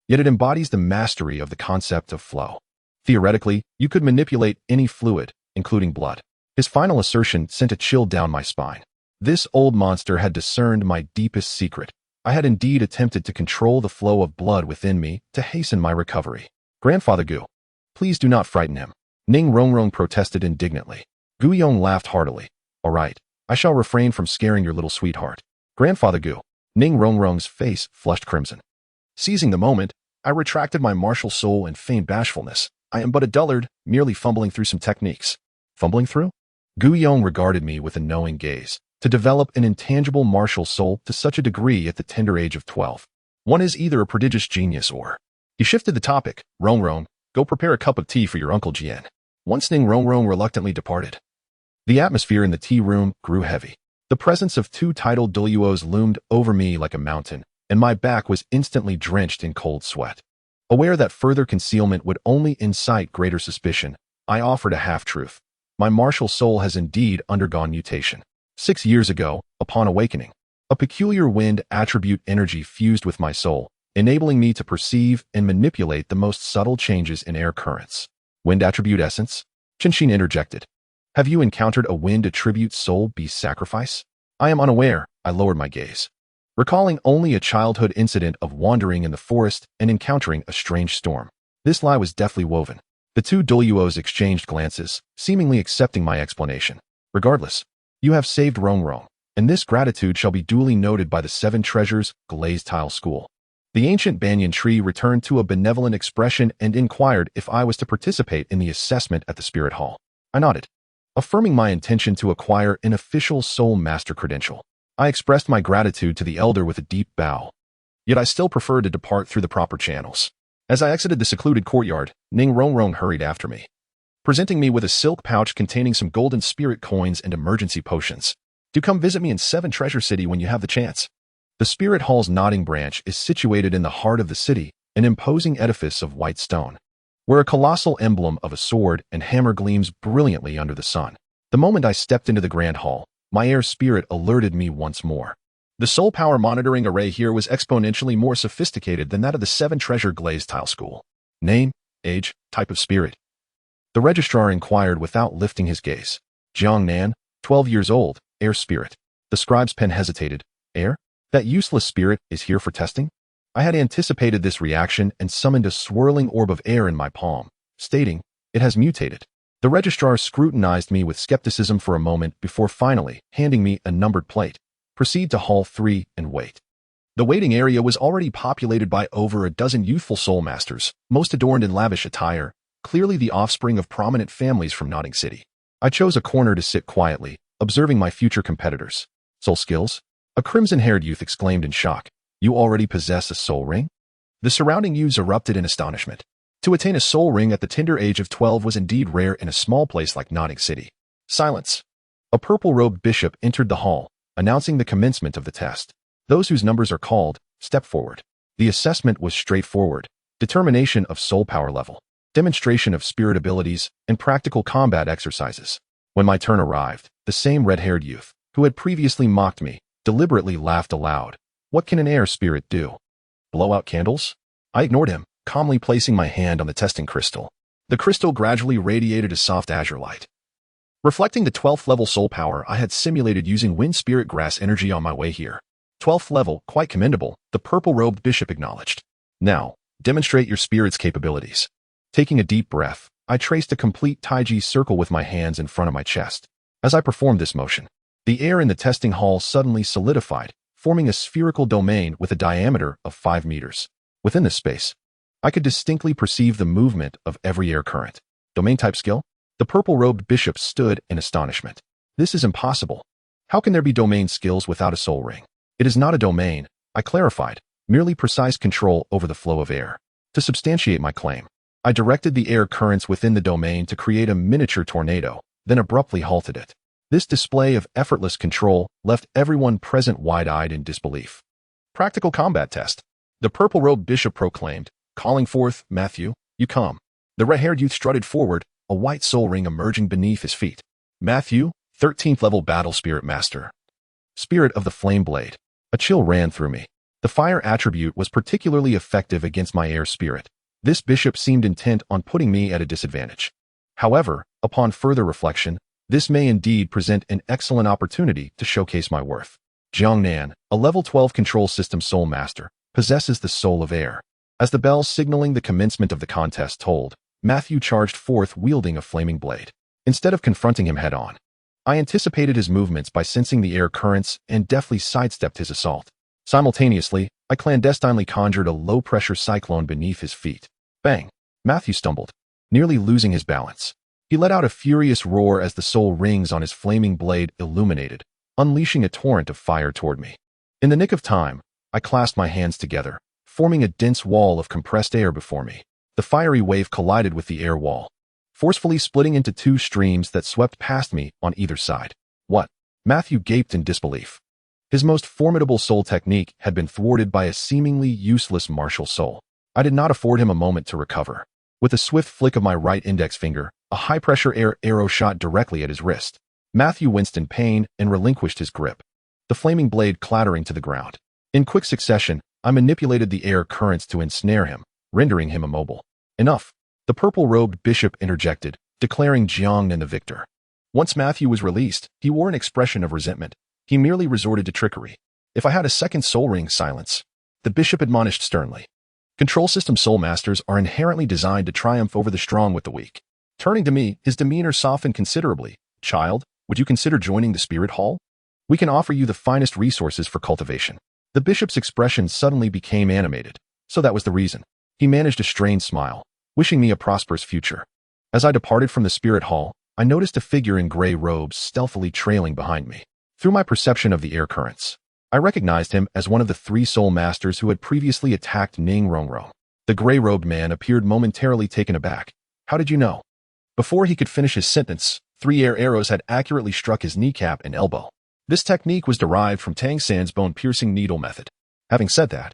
yet it embodies the mastery of the concept of flow. Theoretically, you could manipulate any fluid, including blood. His final assertion sent a chill down my spine. This old monster had discerned my deepest secret. I had indeed attempted to control the flow of blood within me to hasten my recovery. Grandfather Gu, please do not frighten him. Ning Rongrong protested indignantly. Gu Yong laughed heartily. All right, I shall refrain from scaring your little sweetheart. Grandfather Gu. Ning Rongrong's face flushed crimson. Seizing the moment, I retracted my martial soul and feigned bashfulness. I am but a dullard, merely fumbling through some techniques. Fumbling through? Gu Yong regarded me with a knowing gaze. To develop an intangible martial soul to such a degree at the tender age of 12, one is either a prodigious genius or... He shifted the topic. Rongrong, go prepare a cup of tea for your Uncle Jian. Once Ning Rongrong reluctantly departed, the atmosphere in the tea room grew heavy. The presence of two titled Douluos loomed over me like a mountain, and my back was instantly drenched in cold sweat. Aware that further concealment would only incite greater suspicion, I offered a half-truth. My martial soul has indeed undergone mutation. 6 years ago, upon awakening, a peculiar wind attribute energy fused with my soul, enabling me to perceive and manipulate the most subtle changes in air currents. Wind attribute essence? Qinshin interjected. Have you encountered a wind attribute soul beast sacrifice? I am unaware. I lowered my gaze, recalling only a childhood incident of wandering in the forest and encountering a strange storm. This lie was deftly woven. The two Douluos exchanged glances, seemingly accepting my explanation. Regardless, you have saved Rongrong, and this gratitude shall be duly noted by the Seven Treasures Glazed Tile School. The ancient banyan tree returned to a benevolent expression and inquired if I was to participate in the assessment at the Spirit Hall. I nodded, affirming my intention to acquire an official Soul Master credential. I expressed my gratitude to the elder with a deep bow. Yet I still preferred to depart through the proper channels. As I exited the secluded courtyard, Ning Rongrong hurried after me, presenting me with a silk pouch containing some golden spirit coins and emergency potions. Do come visit me in Seven Treasure City when you have the chance. The Spirit Hall's Nodding branch is situated in the heart of the city, an imposing edifice of white stone, where a colossal emblem of a sword and hammer gleams brilliantly under the sun. The moment I stepped into the grand hall, my air spirit alerted me once more. The soul power monitoring array here was exponentially more sophisticated than that of the 7-treasure glazed tile school. Name, age, type of spirit. The registrar inquired without lifting his gaze. Jiangnan, 12 years old, air spirit. The scribe's pen hesitated. Air? That useless spirit is here for testing? I had anticipated this reaction and summoned a swirling orb of air in my palm, stating, it has mutated. The registrar scrutinized me with skepticism for a moment before finally handing me a numbered plate. Proceed to Hall 3 and wait. The waiting area was already populated by over a dozen youthful soul masters, most adorned in lavish attire, clearly the offspring of prominent families from Notting City. I chose a corner to sit quietly, observing my future competitors. Soul skills? A crimson-haired youth exclaimed in shock. You already possess a soul ring? The surrounding youths erupted in astonishment. To attain a soul ring at the tender age of 12 was indeed rare in a small place like Notting City. Silence. A purple-robed bishop entered the hall, announcing the commencement of the test. Those whose numbers are called, step forward. The assessment was straightforward. Determination of soul power level, demonstration of spirit abilities, and practical combat exercises. When my turn arrived, the same red-haired youth, who had previously mocked me, deliberately laughed aloud. What can an air spirit do? Blow out candles? I ignored him, calmly placing my hand on the testing crystal. The crystal gradually radiated a soft azure light, reflecting the 12th level soul power I had simulated using wind spirit grass energy on my way here. 12th level, quite commendable, the purple-robed bishop acknowledged. Now, demonstrate your spirit's capabilities. Taking a deep breath, I traced a complete Taiji circle with my hands in front of my chest. As I performed this motion, the air in the testing hall suddenly solidified, forming a spherical domain with a diameter of 5 meters. Within this space, I could distinctly perceive the movement of every air current. Domain type skill? The purple-robed bishop stood in astonishment. This is impossible. How can there be domain skills without a soul ring? It is not a domain, I clarified, merely precise control over the flow of air. To substantiate my claim, I directed the air currents within the domain to create a miniature tornado, then abruptly halted it. This display of effortless control left everyone present wide-eyed in disbelief. Practical combat test. The purple-robed bishop proclaimed, calling forth, Matthew, you come. The red-haired youth strutted forward, a white soul ring emerging beneath his feet. Matthew, 13th level battle spirit master. Spirit of the flame blade. A chill ran through me. The fire attribute was particularly effective against my air spirit. This bishop seemed intent on putting me at a disadvantage. However, upon further reflection, this may indeed present an excellent opportunity to showcase my worth. Jiangnan, a level 12 control system soul master, possesses the soul of air. As the bell signaling the commencement of the contest tolled, Matthew charged forth wielding a flaming blade. Instead of confronting him head-on, I anticipated his movements by sensing the air currents and deftly sidestepped his assault. Simultaneously, I clandestinely conjured a low-pressure cyclone beneath his feet. Bang! Matthew stumbled, nearly losing his balance. He let out a furious roar as the soul rings on his flaming blade illuminated, unleashing a torrent of fire toward me. In the nick of time, I clasped my hands together, forming a dense wall of compressed air before me. The fiery wave collided with the air wall, forcefully splitting into 2 streams that swept past me on either side. What? Matthew gaped in disbelief. His most formidable soul technique had been thwarted by a seemingly useless martial soul. I did not afford him a moment to recover. With a swift flick of my right index finger, a high-pressure air arrow shot directly at his wrist. Matthew winced in pain and relinquished his grip, the flaming blade clattering to the ground. In quick succession, I manipulated the air currents to ensnare him, rendering him immobile. Enough. The purple-robed bishop interjected, declaring Jiangnan the victor. Once Matthew was released, he wore an expression of resentment. He merely resorted to trickery. If I had a second soul ring, silence. The bishop admonished sternly. Control system soul masters are inherently designed to triumph over the strong with the weak. Turning to me, his demeanor softened considerably. Child, would you consider joining the spirit hall? We can offer you the finest resources for cultivation. The bishop's expression suddenly became animated, so that was the reason. He managed a strained smile, wishing me a prosperous future. As I departed from the spirit hall, I noticed a figure in gray robes stealthily trailing behind me. Through my perception of the air currents, I recognized him as one of the 3 soul masters who had previously attacked Ning Rongrong. The gray-robed man appeared momentarily taken aback. How did you know? Before he could finish his sentence, 3 air arrows had accurately struck his kneecap and elbow. This technique was derived from Tang San's bone-piercing needle method. Having said that,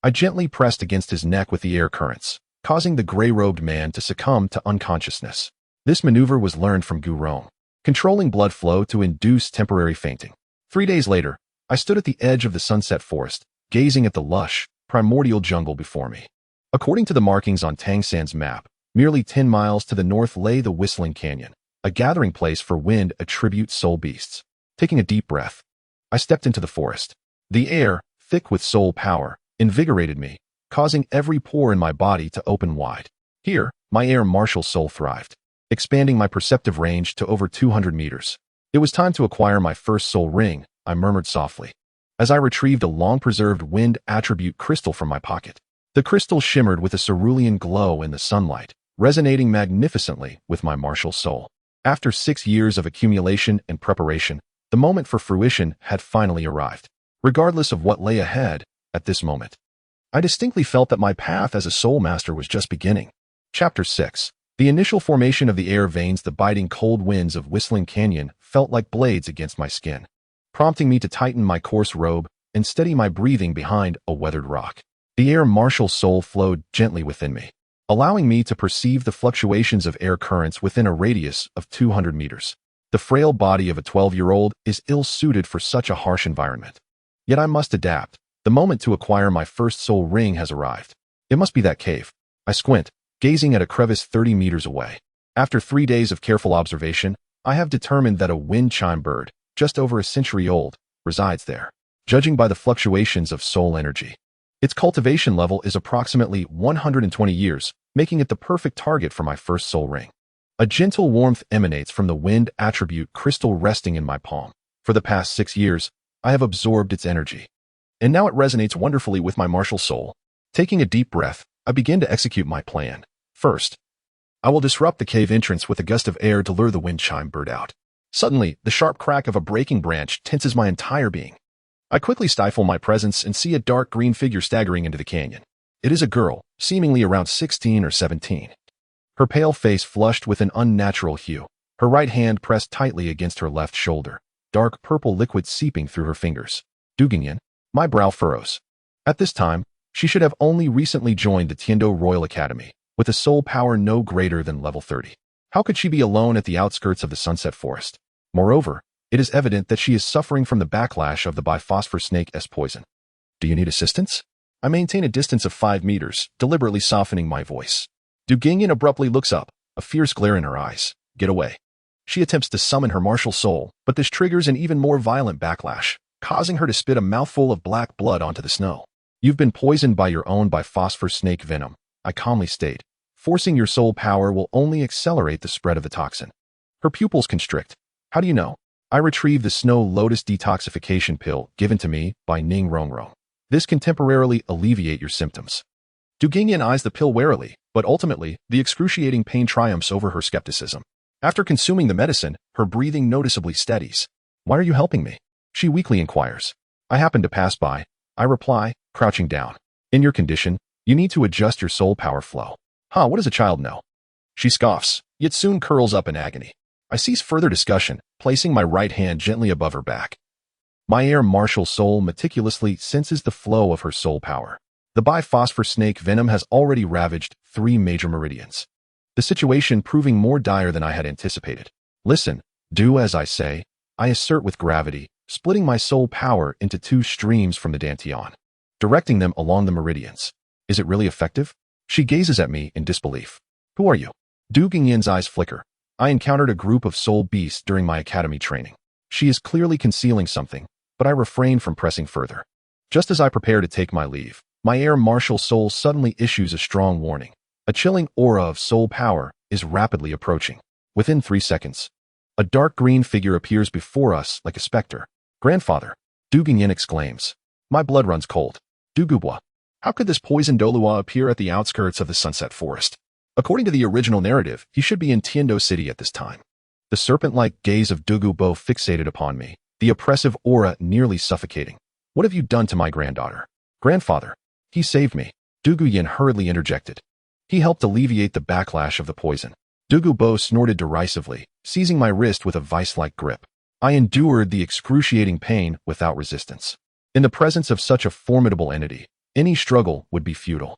I gently pressed against his neck with the air currents, causing the gray-robed man to succumb to unconsciousness. This maneuver was learned from Gurong, controlling blood flow to induce temporary fainting. 3 days later, I stood at the edge of the sunset forest, gazing at the lush, primordial jungle before me. According to the markings on Tangsan's map, merely 10 miles to the north lay the Whistling Canyon, a gathering place for wind attribute soul beasts. Taking a deep breath, I stepped into the forest. The air, thick with soul power, invigorated me, causing every pore in my body to open wide. Here, my air martial soul thrived, expanding my perceptive range to over 200 meters. It was time to acquire my first soul ring, I murmured softly, as I retrieved a long-preserved wind attribute crystal from my pocket. The crystal shimmered with a cerulean glow in the sunlight, resonating magnificently with my martial soul. After 6 years of accumulation and preparation, the moment for fruition had finally arrived. Regardless of what lay ahead, at this moment, I distinctly felt that my path as a soul master was just beginning. Chapter 6. The initial formation of the air veins, the biting cold winds of Whistling Canyon felt like blades against my skin, prompting me to tighten my coarse robe and steady my breathing behind a weathered rock. The air martial soul flowed gently within me, allowing me to perceive the fluctuations of air currents within a radius of 200 meters. The frail body of a 12-year-old is ill-suited for such a harsh environment. Yet I must adapt. The moment to acquire my first soul ring has arrived. It must be that cave. I squint, gazing at a crevice 30 meters away. After 3 days of careful observation, I have determined that a wind chime bird, just over a century old, resides there. Judging by the fluctuations of soul energy, its cultivation level is approximately 120 years, making it the perfect target for my first soul ring. A gentle warmth emanates from the wind attribute crystal resting in my palm. For the past 6 years, I have absorbed its energy, and now it resonates wonderfully with my martial soul. Taking a deep breath, I begin to execute my plan. First, I will disrupt the cave entrance with a gust of air to lure the wind chime bird out. Suddenly, the sharp crack of a breaking branch tenses my entire being. I quickly stifle my presence and see a dark green figure staggering into the canyon. It is a girl, seemingly around 16 or 17. Her pale face flushed with an unnatural hue, her right hand pressed tightly against her left shoulder, dark purple liquid seeping through her fingers. YinYang. My brow furrows. At this time, she should have only recently joined the Tendo Royal Academy, with a soul power no greater than level 30. How could she be alone at the outskirts of the Sunset Forest? Moreover, it is evident that she is suffering from the backlash of the biphosphor snake's poison. Do you need assistance? I maintain a distance of 5 meters, deliberately softening my voice. YinYang abruptly looks up, a fierce glare in her eyes. Get away. She attempts to summon her martial soul, but this triggers an even more violent backlash, causing her to spit a mouthful of black blood onto the snow. You've been poisoned by your own biphosphor snake venom, I calmly state. Forcing your soul power will only accelerate the spread of the toxin. Her pupils constrict. How do you know? I retrieve the Snow Lotus detoxification pill given to me by Ning Rongrong. This can temporarily alleviate your symptoms. YinYang eyes the pill warily, but ultimately, the excruciating pain triumphs over her skepticism. After consuming the medicine, her breathing noticeably steadies. Why are you helping me? She weakly inquires. I happen to pass by. I reply, crouching down. In your condition, you need to adjust your soul power flow. Huh, what does a child know? She scoffs, yet soon curls up in agony. I cease further discussion, placing my right hand gently above her back. My air martial soul meticulously senses the flow of her soul power. The biphosphor snake venom has already ravaged 3 major meridians. The situation proving more dire than I had anticipated. Listen, do as I say, I assert with gravity, splitting my soul power into 2 streams from the dantian, directing them along the meridians. Is it really effective? She gazes at me in disbelief. Who are you? YinYang's eyes flicker. I encountered a group of soul beasts during my academy training. She is clearly concealing something, but I refrain from pressing further. Just as I prepare to take my leave, my air martial soul suddenly issues a strong warning. A chilling aura of soul power is rapidly approaching. Within 3 seconds, a dark green figure appears before us like a specter. Grandfather, YinYang exclaims. My blood runs cold. Douluo. How could this poisoned Douluo appear at the outskirts of the Sunset Forest? According to the original narrative, he should be in Tendo City at this time. The serpent-like gaze of Douluo fixated upon me, the oppressive aura nearly suffocating. What have you done to my granddaughter? Grandfather. He saved me. YinYang hurriedly interjected. He helped alleviate the backlash of the poison. Douluo snorted derisively, seizing my wrist with a vice-like grip. I endured the excruciating pain without resistance. In the presence of such a formidable entity, Any struggle would be futile.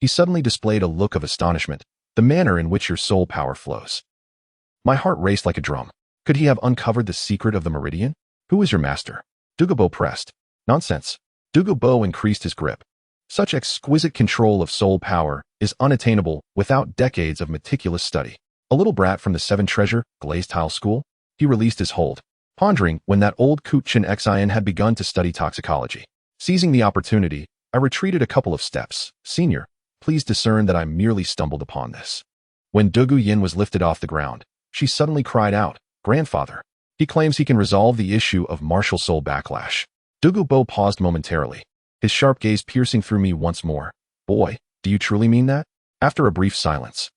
He suddenly displayed a look of astonishment, the manner in which your soul power flows. My heart raced like a drum. Could he have uncovered the secret of the meridian? Who is your master? Douluo pressed. Nonsense. Douluo increased his grip. Such exquisite control of soul power is unattainable without decades of meticulous study. A little brat from the Seven Treasure glazed tile school? He released his hold, pondering when that old Kuchin Xian had begun to study toxicology. Seizing the opportunity, I retreated a couple of steps. Senior, please discern that I merely stumbled upon this. When Douluo Yin was lifted off the ground, she suddenly cried out, Grandfather. He claims he can resolve the issue of martial soul backlash. Douluo paused momentarily, his sharp gaze piercing through me once more. Boy, do you truly mean that? After a brief silence,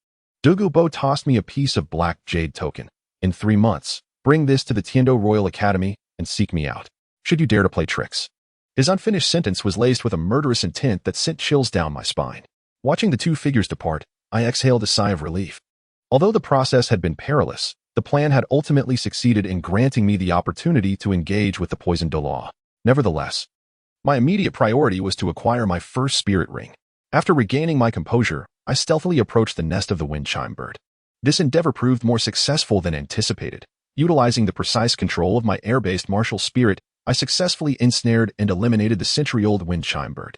Douluo tossed me a piece of black jade token. In 3 months, bring this to the Tendo Royal Academy and seek me out, should you dare to play tricks. His unfinished sentence was laced with a murderous intent that sent chills down my spine. Watching the two figures depart, I exhaled a sigh of relief. Although the process had been perilous, the plan had ultimately succeeded in granting me the opportunity to engage with the poisoned Douluo. Nevertheless, my immediate priority was to acquire my first spirit ring. After regaining my composure, I stealthily approached the nest of the wind chime bird. This endeavor proved more successful than anticipated. Utilizing the precise control of my air-based martial spirit, I successfully ensnared and eliminated the century-old wind chime bird.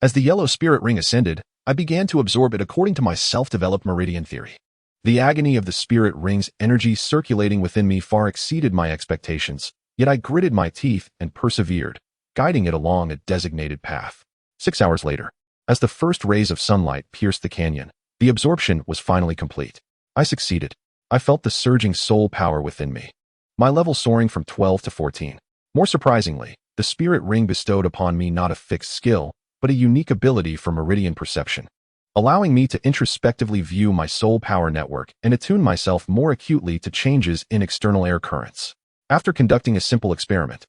As the yellow spirit ring ascended, I began to absorb it according to my self-developed meridian theory. The agony of the spirit ring's energy circulating within me far exceeded my expectations, yet I gritted my teeth and persevered, guiding it along a designated path. 6 hours later, as the first rays of sunlight pierced the canyon, the absorption was finally complete. I succeeded. I felt the surging soul power within me, my level soaring from 12 to 14. More surprisingly, the spirit ring bestowed upon me not a fixed skill, but a unique ability for meridian perception, allowing me to introspectively view my soul power network and attune myself more acutely to changes in external air currents. After conducting a simple experiment,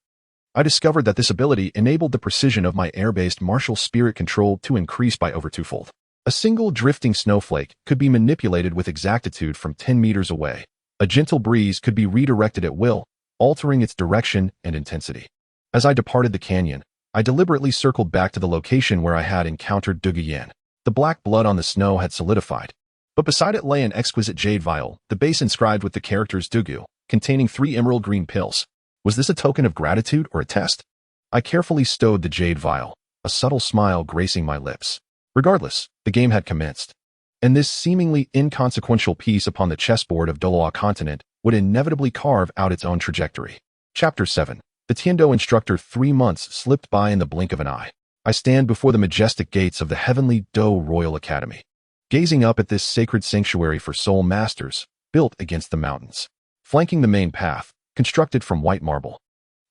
I discovered that this ability enabled the precision of my air-based martial spirit control to increase by over twofold. A single drifting snowflake could be manipulated with exactitude from 10 meters away. A gentle breeze could be redirected at will, altering its direction and intensity. As I departed the canyon, I deliberately circled back to the location where I had encountered Douluo Yin. The black blood on the snow had solidified, but beside it lay an exquisite jade vial, the base inscribed with the characters Douluo, containing 3 emerald green pills. Was this a token of gratitude or a test? I carefully stowed the jade vial, a subtle smile gracing my lips. Regardless, the game had commenced, and this seemingly inconsequential piece upon the chessboard of Douluo Continent would inevitably carve out its own trajectory. Chapter 7. The Tendo instructor. 3 months slipped by in the blink of an eye. I stand before the majestic gates of the heavenly Do Royal Academy, gazing up at this sacred sanctuary for soul masters, built against the mountains. Flanking the main path, constructed from white marble,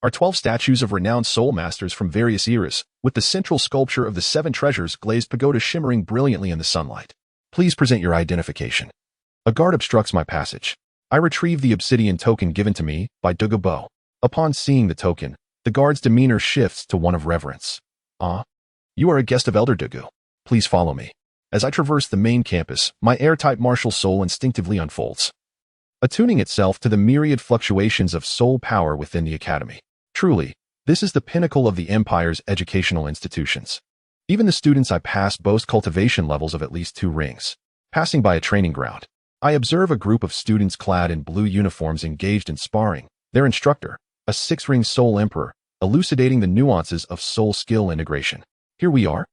are 12 statues of renowned soul masters from various eras, with the central sculpture of the 7 treasures glazed pagoda shimmering brilliantly in the sunlight. Please present your identification. A guard obstructs my passage. I retrieve the obsidian token given to me by Douluo. Upon seeing the token, the guard's demeanor shifts to one of reverence. You are a guest of Elder Douluo. Please follow me. As I traverse the main campus, my air-type martial soul instinctively unfolds, attuning itself to the myriad fluctuations of soul power within the academy. Truly, this is the pinnacle of the Empire's educational institutions. Even the students I pass boast cultivation levels of at least 2 rings. Passing by a training ground, I observe a group of students clad in blue uniforms engaged in sparring. Their instructor, a 6-ring soul emperor, elucidating the nuances of soul skill integration. Here we are.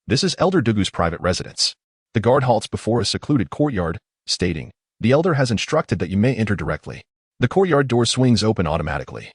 This is Elder Douluo's private residence. The guard halts before a secluded courtyard, stating, "The elder has instructed that you may enter directly." The courtyard door swings open automatically,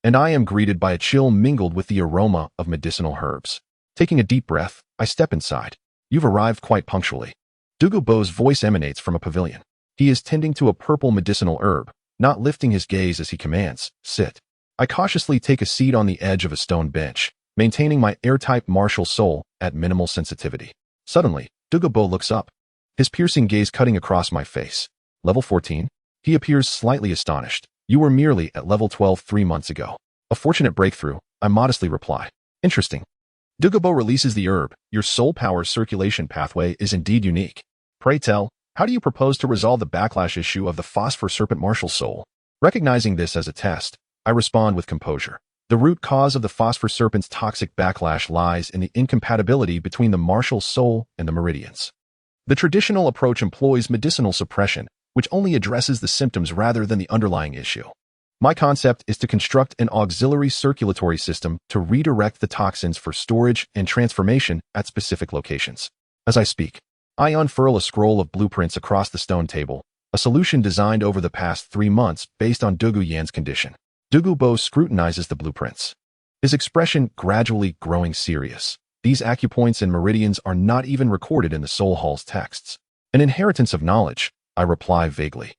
and I am greeted by a chill mingled with the aroma of medicinal herbs. Taking a deep breath, I step inside. You've arrived quite punctually. Douluo's voice emanates from a pavilion. He is tending to a purple medicinal herb, not lifting his gaze as he commands, "Sit." I cautiously take a seat on the edge of a stone bench, maintaining my air-type martial soul at minimal sensitivity. Suddenly, Douluo looks up, his piercing gaze cutting across my face. Level 14? He appears slightly astonished. You were merely at level 12 3 months ago. A fortunate breakthrough, I modestly reply. Interesting. Douluo releases the herb. Your soul power circulation pathway is indeed unique. Pray tell, how do you propose to resolve the backlash issue of the Phosphor Serpent martial soul? Recognizing this as a test, I respond with composure. The root cause of the phosphor serpent's toxic backlash lies in the incompatibility between the martial soul and the meridians. The traditional approach employs medicinal suppression, which only addresses the symptoms rather than the underlying issue. My concept is to construct an auxiliary circulatory system to redirect the toxins for storage and transformation at specific locations. As I speak, I unfurl a scroll of blueprints across the stone table, a solution designed over the past 3 months based on Douluo Yan's condition. Douluo scrutinizes the blueprints, his expression gradually growing serious. These acupoints and meridians are not even recorded in the Soul Hall's texts. An inheritance of knowledge, I reply vaguely.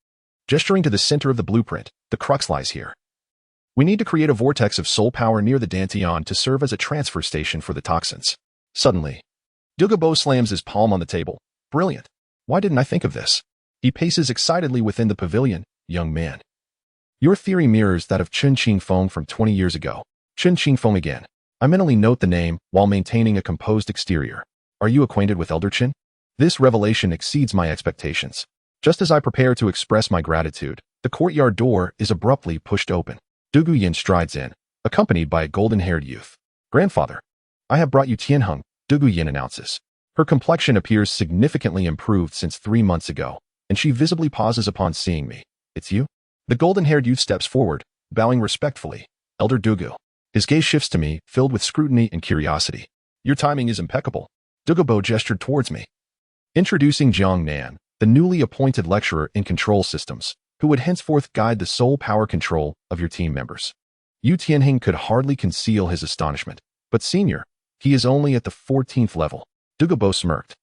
Gesturing to the center of the blueprint, the crux lies here. We need to create a vortex of soul power near the Dantian to serve as a transfer station for the toxins. Suddenly, Douluo slams his palm on the table. Brilliant. Why didn't I think of this? He paces excitedly within the pavilion. Young man. Your theory mirrors that of Chen Qingfeng from 20 years ago. Chen Qingfeng again. I mentally note the name while maintaining a composed exterior. Are you acquainted with Elder Chen? This revelation exceeds my expectations. Just as I prepare to express my gratitude, the courtyard door is abruptly pushed open. Douluo Yan strides in, accompanied by a golden-haired youth. Grandfather, I have brought you Tianheng, Douluo Yan announces. Her complexion appears significantly improved since 3 months ago, and she visibly pauses upon seeing me. It's you? The golden-haired youth steps forward, bowing respectfully. Elder Douluo. His gaze shifts to me, filled with scrutiny and curiosity. Your timing is impeccable. Douluo gestured towards me. Introducing Jiangnan, the newly appointed lecturer in control systems, who would henceforth guide the soul power control of your team members. Yu Tianheng could hardly conceal his astonishment. But senior, he is only at the 14th level. Douluo smirked.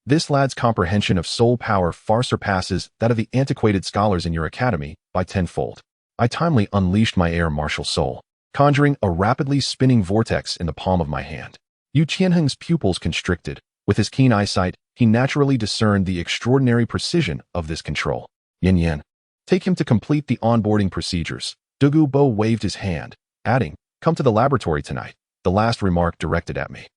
This lad's comprehension of soul power far surpasses that of the antiquated scholars in your academy by tenfold. I timely unleashed my air martial soul, conjuring a rapidly spinning vortex in the palm of my hand. Yu Tianheng's pupils constricted. With his keen eyesight, he naturally discerned the extraordinary precision of this control. YinYang. Take him to complete the onboarding procedures. Douluo waved his hand, adding, come to the laboratory tonight, the last remark directed at me.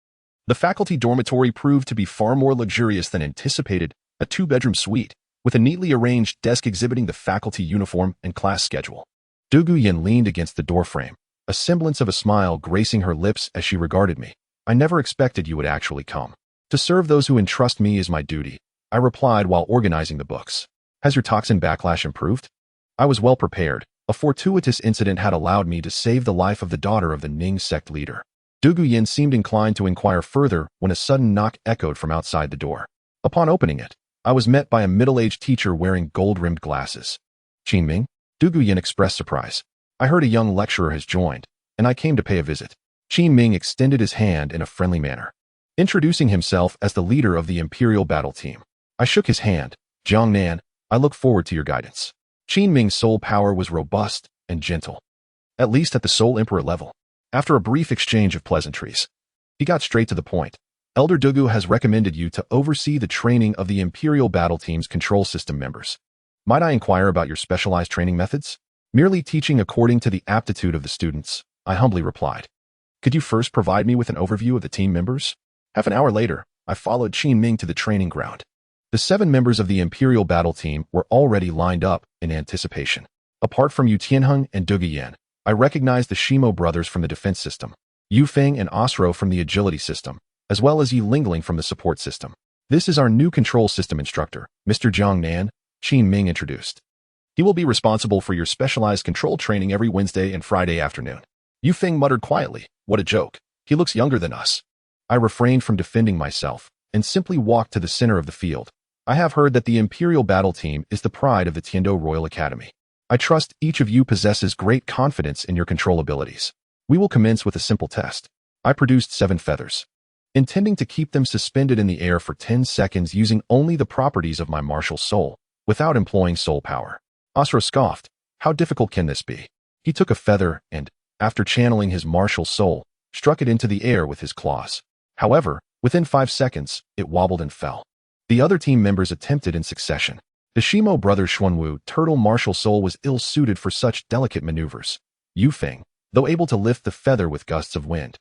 The faculty dormitory proved to be far more luxurious than anticipated, a 2-bedroom suite, with a neatly arranged desk exhibiting the faculty uniform and class schedule. Douluo Yan leaned against the doorframe, a semblance of a smile gracing her lips as she regarded me. I never expected you would actually come. To serve those who entrust me is my duty, I replied while organizing the books. Has your toxin backlash improved? I was well prepared. A fortuitous incident had allowed me to save the life of the daughter of the Ning sect leader. Douluo Yan seemed inclined to inquire further when a sudden knock echoed from outside the door. Upon opening it, I was met by a middle-aged teacher wearing gold-rimmed glasses. Qingming? Douluo Yan expressed surprise. I heard a young lecturer has joined, and I came to pay a visit. Qingming extended his hand in a friendly manner, introducing himself as the leader of the Imperial Battle Team. I shook his hand. Jiangnan, I look forward to your guidance. Qingming's soul power was robust and gentle, at least at the Soul Emperor level. After a brief exchange of pleasantries, he got straight to the point. Elder Douluo has recommended you to oversee the training of the Imperial Battle Team's control system members. Might I inquire about your specialized training methods? Merely teaching according to the aptitude of the students, I humbly replied. Could you first provide me with an overview of the team members? Half an hour later, I followed Qingming to the training ground. The 7 members of the Imperial Battle Team were already lined up in anticipation. Apart from Yu Tianheng and Douluo Yan, I recognized the Shimo brothers from the defense system, Yu Feng and Osro from the agility system, as well as Yi Lingling from the support system. This is our new control system instructor, Mr. Jiangnan, Qingming introduced. He will be responsible for your specialized control training every Wednesday and Friday afternoon. Yu Feng muttered quietly, what a joke. He looks younger than us. I refrained from defending myself and simply walked to the center of the field. I have heard that the Imperial Battle Team is the pride of the Tendo Royal Academy. I trust each of you possesses great confidence in your control abilities. We will commence with a simple test. I produced 7 feathers, intending to keep them suspended in the air for 10 seconds using only the properties of my martial soul, without employing soul power. Osro scoffed. How difficult can this be? He took a feather and, after channeling his martial soul, struck it into the air with his claws. However, within 5 seconds, it wobbled and fell. The other team members attempted in succession. The Shimo brothers' Xuanwu turtle martial soul was ill-suited for such delicate maneuvers. Yu Feng, though able to lift the feather with gusts of wind,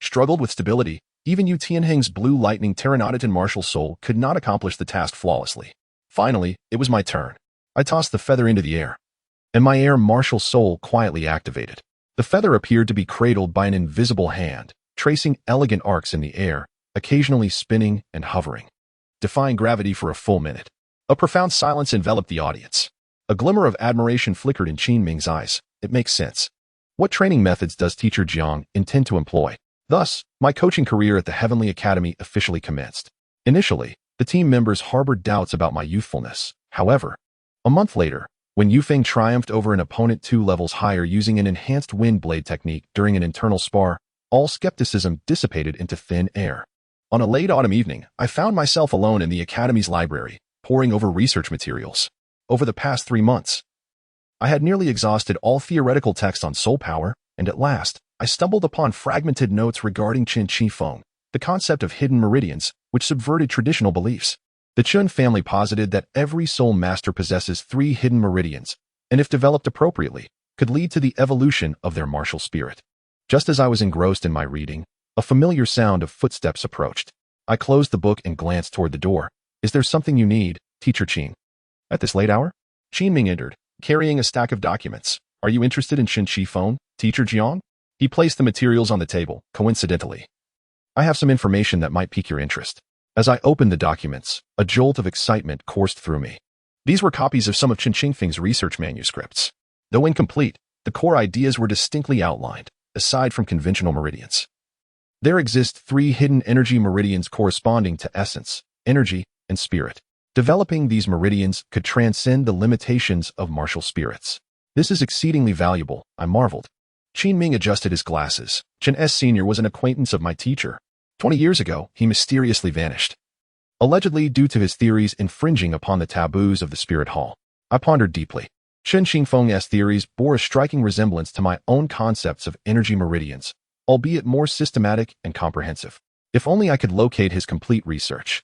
struggled with stability. Even Yu Tianheng's blue lightning pteranodontan martial soul could not accomplish the task flawlessly. Finally, it was my turn. I tossed the feather into the air, and my air martial soul quietly activated. The feather appeared to be cradled by an invisible hand, tracing elegant arcs in the air, occasionally spinning and hovering, defying gravity for a full minute. A profound silence enveloped the audience. A glimmer of admiration flickered in Qin eyes. It makes sense. What training methods does teacher Jiang intend to employ? Thus, my coaching career at the Heavenly Academy officially commenced. Initially, the team members harbored doubts about my youthfulness. However, a month later, when Yufeng triumphed over an opponent 2 levels higher using an enhanced wind blade technique during an internal spar, all skepticism dissipated into thin air. On a late autumn evening, I found myself alone in the Academy's library, poring over research materials. Over the past 3 months, I had nearly exhausted all theoretical texts on soul power, and at last, I stumbled upon fragmented notes regarding Qin Shi Feng, the concept of hidden meridians, which subverted traditional beliefs. The Chun family posited that every soul master possesses 3 hidden meridians, and if developed appropriately, could lead to the evolution of their martial spirit. Just as I was engrossed in my reading, a familiar sound of footsteps approached. I closed the book and glanced toward the door. Is there something you need, Teacher Qin? At this late hour? Qin Ming entered, carrying a stack of documents. Are you interested in Qin Shi Feng, Teacher Jiang? He placed the materials on the table, coincidentally. I have some information that might pique your interest. As I opened the documents, a jolt of excitement coursed through me. These were copies of some of Qin Qingfeng's research manuscripts. Though incomplete, the core ideas were distinctly outlined, aside from conventional meridians. There exist 3 hidden energy meridians corresponding to essence, energy, and spirit. Developing these meridians could transcend the limitations of martial spirits. This is exceedingly valuable, I marveled. Qin Ming adjusted his glasses. Chen S. Sr. was an acquaintance of my teacher. 20 years ago, he mysteriously vanished, allegedly due to his theories infringing upon the taboos of the spirit hall. I pondered deeply. Chen Xingfeng's theories bore a striking resemblance to my own concepts of energy meridians, albeit more systematic and comprehensive. If only I could locate his complete research.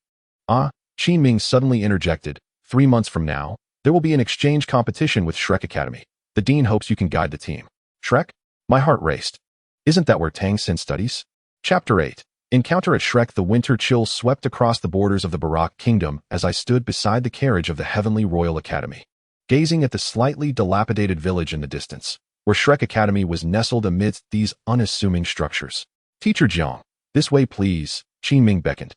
Qin Ming suddenly interjected. 3 months from now, there will be an exchange competition with Shrek Academy. The dean hopes you can guide the team. Shrek? My heart raced. Isn't that where Tang Sin studies? Chapter 8. Encounter at Shrek. The winter chill swept across the borders of the Barak Kingdom as I stood beside the carriage of the Heavenly Royal Academy, gazing at the slightly dilapidated village in the distance, where Shrek Academy was nestled amidst these unassuming structures. Teacher Jiang, this way please, Qin Ming beckoned,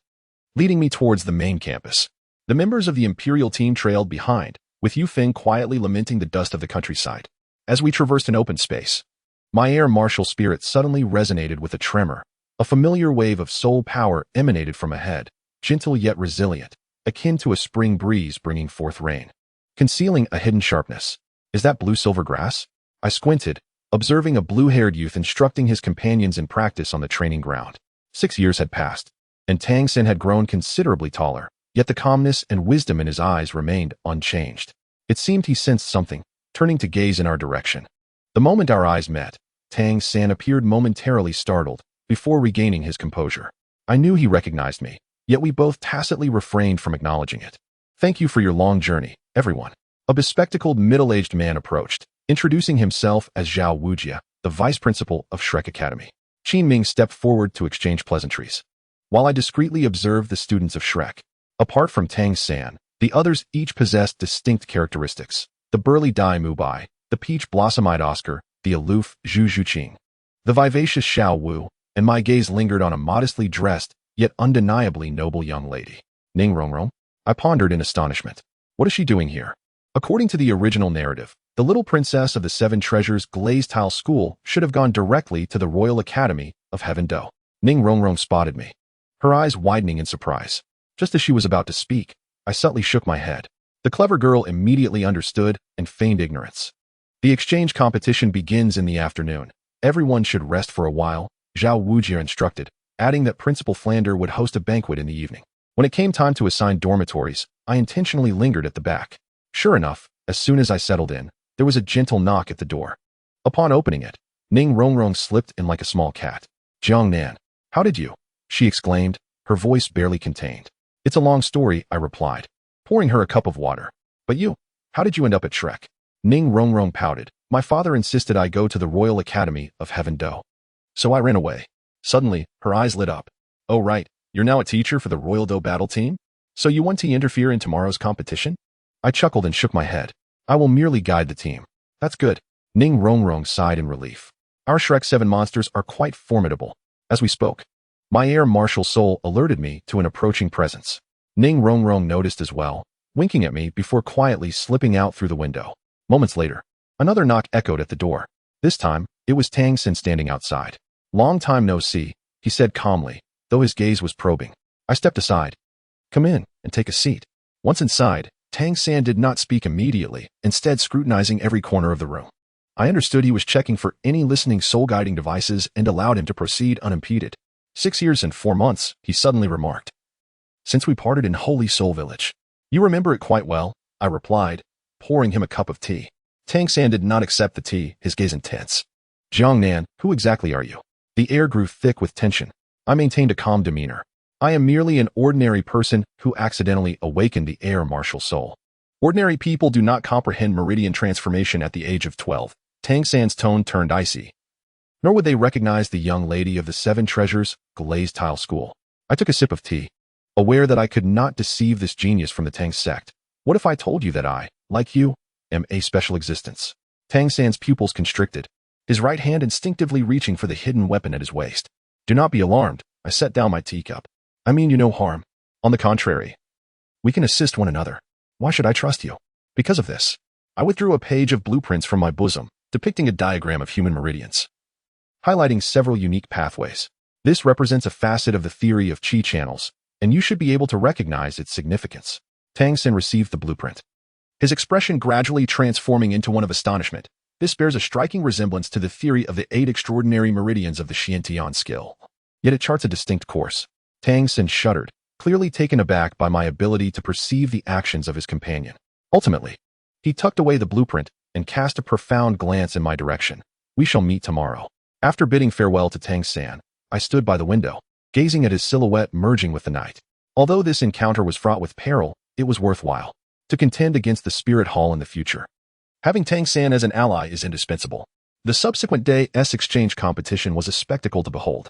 leading me towards the main campus. The members of the Imperial team trailed behind, with Yufeng quietly lamenting the dust of the countryside. As we traversed an open space, my air martial spirit suddenly resonated with a tremor. A familiar wave of soul power emanated from ahead, gentle yet resilient, akin to a spring breeze bringing forth rain, concealing a hidden sharpness. Is that blue-silver grass? I squinted, observing a blue-haired youth instructing his companions in practice on the training ground. 6 years had passed, and Tang Sin had grown considerably taller, yet the calmness and wisdom in his eyes remained unchanged. It seemed he sensed something, turning to gaze in our direction. The moment our eyes met, Tang Sin appeared momentarily startled, before regaining his composure. I knew he recognized me, yet we both tacitly refrained from acknowledging it. Thank you for your long journey, everyone. A bespectacled middle-aged man approached, introducing himself as Zhao Wujia, the vice principal of Shrek Academy. Qin Ming stepped forward to exchange pleasantries, while I discreetly observed the students of Shrek. Apart from Tang San, the others each possessed distinct characteristics. The burly Dai Mubai, the peach blossom-eyed Oscar, the aloof Zhu Zhuqing, the vivacious Xiao Wu, and my gaze lingered on a modestly dressed, yet undeniably noble young lady. Ning Rongrong? I pondered in astonishment. What is she doing here? According to the original narrative, the little princess of the 7 treasures glazed tile school should have gone directly to the Royal Academy of Heaven Do. Ning Rongrong spotted me, her eyes widening in surprise. Just as she was about to speak, I subtly shook my head. The clever girl immediately understood and feigned ignorance. The exchange competition begins in the afternoon. Everyone should rest for a while, Zhao Wujia instructed, adding that Principal Flander would host a banquet in the evening. When it came time to assign dormitories, I intentionally lingered at the back. Sure enough, as soon as I settled in, there was a gentle knock at the door. Upon opening it, Ning Rongrong slipped in like a small cat. Jiangnan, how did you? She exclaimed, her voice barely contained. It's a long story, I replied, pouring her a cup of water. But you, how did you end up at Shrek? Ning Rongrong pouted. My father insisted I go to the Royal Academy of Heaven Do. So I ran away. Suddenly, her eyes lit up. Oh right, you're now a teacher for the Royal Do battle team? So you want to interfere in tomorrow's competition? I chuckled and shook my head. I will merely guide the team. That's good. Ning Rongrong sighed in relief. Our Shrek 7 monsters are quite formidable. As we spoke, my air martial soul alerted me to an approaching presence. Ning Rongrong noticed as well, winking at me before quietly slipping out through the window. Moments later, another knock echoed at the door. This time, it was Tang Xin standing outside. "Long time no see," he said calmly, though his gaze was probing. I stepped aside. "Come in and take a seat." Once inside, Tang San did not speak immediately, instead scrutinizing every corner of the room. I understood he was checking for any listening soul-guiding devices and allowed him to proceed unimpeded. 6 years and 4 months, he suddenly remarked. "Since we parted in Holy Soul Village." "You remember it quite well," I replied, pouring him a cup of tea. Tang San did not accept the tea, his gaze intense. "Jiangnan, who exactly are you?" The air grew thick with tension. I maintained a calm demeanor. "I am merely an ordinary person who accidentally awakened the air martial soul." Ordinary people do not comprehend meridian transformation at the age of 12. Tang San's tone turned icy. Nor would they recognize the young lady of the 7 treasures, glazed tile school. I took a sip of tea, aware that I could not deceive this genius from the Tang sect. What if I told you that I, like you, am a special existence? Tang San's pupils constricted, his right hand instinctively reaching for the hidden weapon at his waist. "Do not be alarmed." I set down my teacup. "I mean you no harm. On the contrary, we can assist one another. Why should I trust you?" Because of this, I withdrew a page of blueprints from my bosom, depicting a diagram of human meridians, highlighting several unique pathways. This represents a facet of the theory of chi channels, and you should be able to recognize its significance. Tang Xin received the blueprint, his expression gradually transforming into one of astonishment. This bears a striking resemblance to the theory of the 8 extraordinary meridians of the Xiantian skill. Yet it charts a distinct course. Tang Xin shuddered, clearly taken aback by my ability to perceive the actions of his companion. Ultimately, he tucked away the blueprint and cast a profound glance in my direction. "We shall meet tomorrow." After bidding farewell to Tang San, I stood by the window, gazing at his silhouette merging with the night. Although this encounter was fraught with peril, it was worthwhile. To contend against the Spirit Hall in the future, having Tang San as an ally is indispensable. The subsequent day's exchange competition was a spectacle to behold.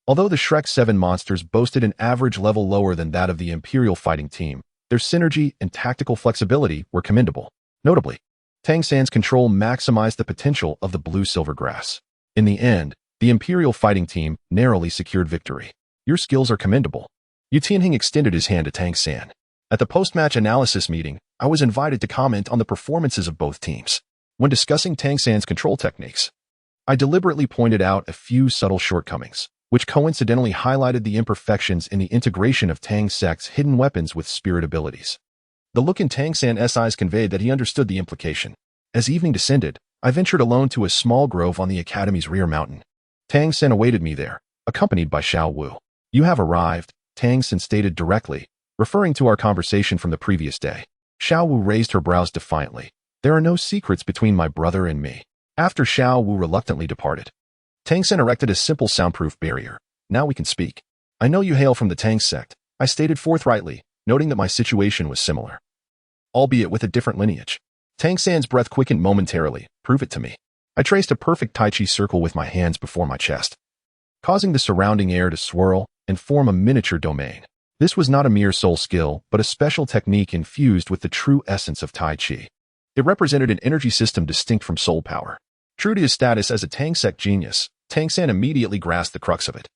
Although the Shrek 7 monsters boasted an average level lower than that of the Imperial fighting team, their synergy and tactical flexibility were commendable. Notably, Tang San's control maximized the potential of the blue-silver grass. In the end, the Imperial fighting team narrowly secured victory. "Your skills are commendable." Yu Tianhing extended his hand to Tang San. At the post-match analysis meeting, I was invited to comment on the performances of both teams. When discussing Tang San's control techniques, I deliberately pointed out a few subtle shortcomings, which coincidentally highlighted the imperfections in the integration of Tang sect's hidden weapons with spirit abilities. The look in Tang San's eyes conveyed that he understood the implication. As evening descended, I ventured alone to a small grove on the academy's rear mountain. Tang San awaited me there, accompanied by Xiao Wu. "You have arrived," Tang San stated directly, referring to our conversation from the previous day. Xiao Wu raised her brows defiantly. "There are no secrets between my brother and me." After Xiao Wu reluctantly departed, Tang San erected a simple soundproof barrier. "Now we can speak. I know you hail from the Tang sect," I stated forthrightly, noting that my situation was similar, albeit with a different lineage. Tang San's breath quickened momentarily. "Prove it to me." I traced a perfect Taiji circle with my hands before my chest, causing the surrounding air to swirl and form a miniature domain. This was not a mere soul skill, but a special technique infused with the true essence of Tai Chi. It represented an energy system distinct from soul power. True to his status as a Tang sect genius, Tang San immediately grasped the crux of it.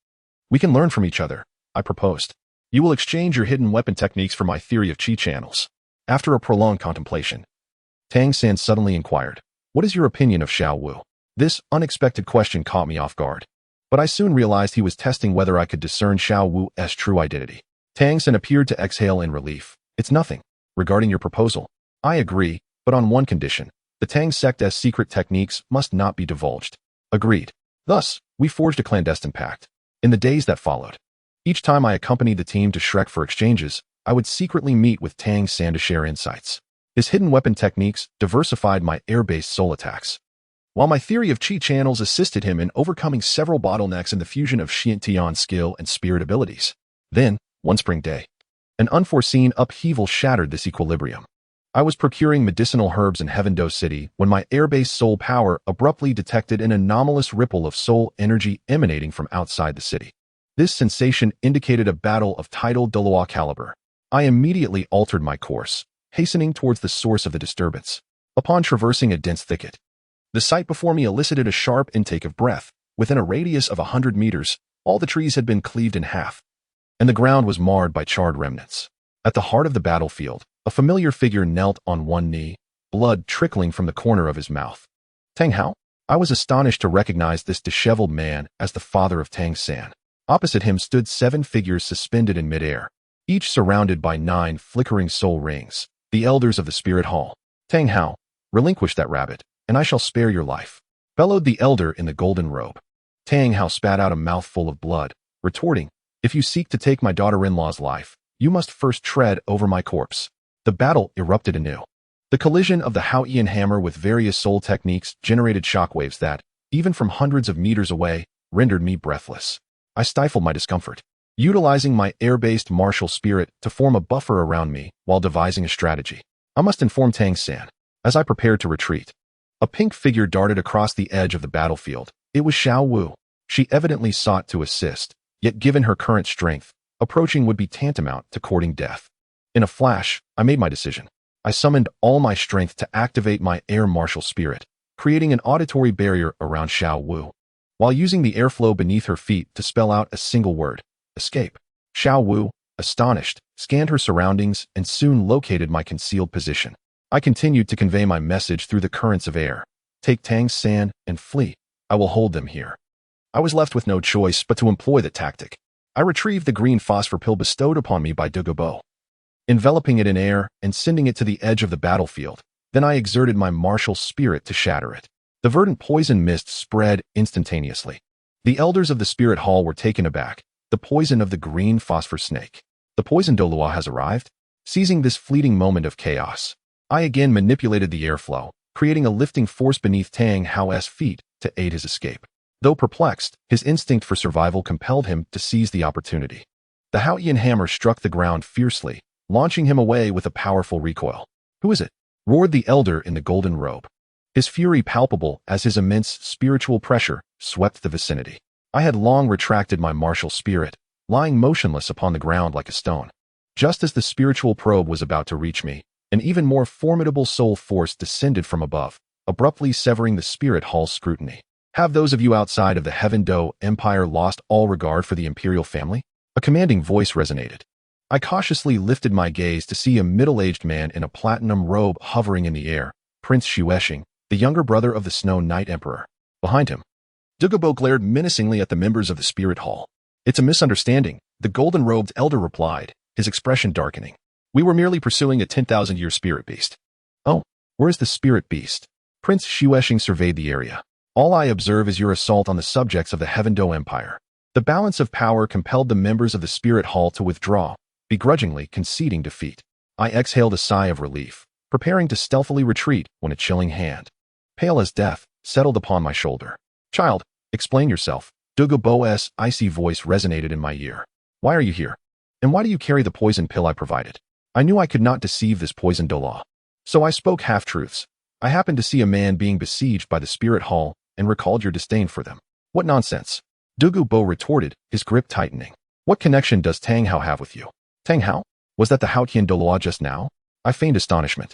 "We can learn from each other," I proposed. "You will exchange your hidden weapon techniques for my theory of chi channels." After a prolonged contemplation, Tang San suddenly inquired, "What is your opinion of Xiao Wu?" This unexpected question caught me off guard, but I soon realized he was testing whether I could discern Xiao Wu's true identity. Tang San appeared to exhale in relief. "It's nothing. Regarding your proposal, I agree, but on one condition. The Tang sect's secret techniques must not be divulged." Agreed. Thus, we forged a clandestine pact. In the days that followed, each time I accompanied the team to Shrek for exchanges, I would secretly meet with Tang San to share insights. His hidden weapon techniques diversified my air-based soul attacks, while my theory of chi channels assisted him in overcoming several bottlenecks in the fusion of Xiantian skill and spirit abilities. Then, one spring day, an unforeseen upheaval shattered this equilibrium. I was procuring medicinal herbs in Heavendo City when my air-based soul power abruptly detected an anomalous ripple of soul energy emanating from outside the city. This sensation indicated a battle of tidal Douluo caliber. I immediately altered my course, hastening towards the source of the disturbance. Upon traversing a dense thicket, The sight before me elicited a sharp intake of breath. Within a radius of 100 meters, all the trees had been cleaved in half, and the ground was marred by charred remnants. At the heart of the battlefield, a familiar figure knelt on one knee, blood trickling from the corner of his mouth. Tang Hao? I was astonished to recognize this disheveled man as the father of Tang San. Opposite him stood 7 figures suspended in midair, each surrounded by 9 flickering soul rings, the elders of the spirit hall. Tang Hao, relinquish that rabbit, and I shall spare your life, bellowed the elder in the golden robe. Tang Hao spat out a mouthful of blood, retorting, if you seek to take my daughter-in-law's life, you must first tread over my corpse. The battle erupted anew. The collision of the Haoyan hammer with various soul techniques generated shockwaves that, even from hundreds of meters away, rendered me breathless. I stifled my discomfort, utilizing my air-based martial spirit to form a buffer around me while devising a strategy. I must inform Tang San. As I prepared to retreat, a pink figure darted across the edge of the battlefield. It was Xiao Wu. She evidently sought to assist, yet given her current strength, approaching would be tantamount to courting death. In a flash, I made my decision. I summoned all my strength to activate my air martial spirit, creating an auditory barrier around Xiao Wu, while using the airflow beneath her feet to spell out a single word, escape. Xiao Wu, astonished, scanned her surroundings and soon located my concealed position. I continued to convey my message through the currents of air. Take Tang San and flee. I will hold them here. I was left with no choice but to employ the tactic. I retrieved the green phosphor pill bestowed upon me by Douluo, enveloping it in air and sending it to the edge of the battlefield. Then I exerted my martial spirit to shatter it. The verdant poison mist spread instantaneously. The elders of the spirit hall were taken aback. The poison of the green phosphor snake. The poison Douluo has arrived. Seizing this fleeting moment of chaos, I again manipulated the airflow, creating a lifting force beneath Tang Hao's feet to aid his escape. Though perplexed, his instinct for survival compelled him to seize the opportunity. The Haoyan hammer struck the ground fiercely, launching him away with a powerful recoil. Who is it? Roared the elder in the golden robe, his fury palpable as his immense spiritual pressure swept the vicinity. I had long retracted my martial spirit, lying motionless upon the ground like a stone. Just as the spiritual probe was about to reach me, an even more formidable soul force descended from above, abruptly severing the spirit hall's scrutiny. Have those of you outside of the Heaven Do Empire lost all regard for the imperial family? A commanding voice resonated. I cautiously lifted my gaze to see a middle-aged man in a platinum robe hovering in the air, Prince Xuesheng, the younger brother of the Snow Knight Emperor. Behind him, Douluo glared menacingly at the members of the spirit hall. It's a misunderstanding, the golden-robed elder replied, his expression darkening. We were merely pursuing a 10,000-year spirit beast. Oh, where's the spirit beast? Prince Xuesheng surveyed the area. All I observe is your assault on the subjects of the Heaven Do Empire. The balance of power compelled the members of the spirit hall to withdraw, begrudgingly conceding defeat. I exhaled a sigh of relief, preparing to stealthily retreat when a chilling hand, pale as death, settled upon my shoulder. Child, explain yourself. Douluo's icy voice resonated in my ear. Why are you here? And why do you carry the poison pill I provided? I knew I could not deceive this poison Douluo, so I spoke half-truths. I happened to see a man being besieged by the spirit hall and recalled your disdain for them. What nonsense! Douluo retorted, his grip tightening. What connection does Tang Hao have with you? Tang Hao? Was that the Haoyan Douluo just now? I feigned astonishment,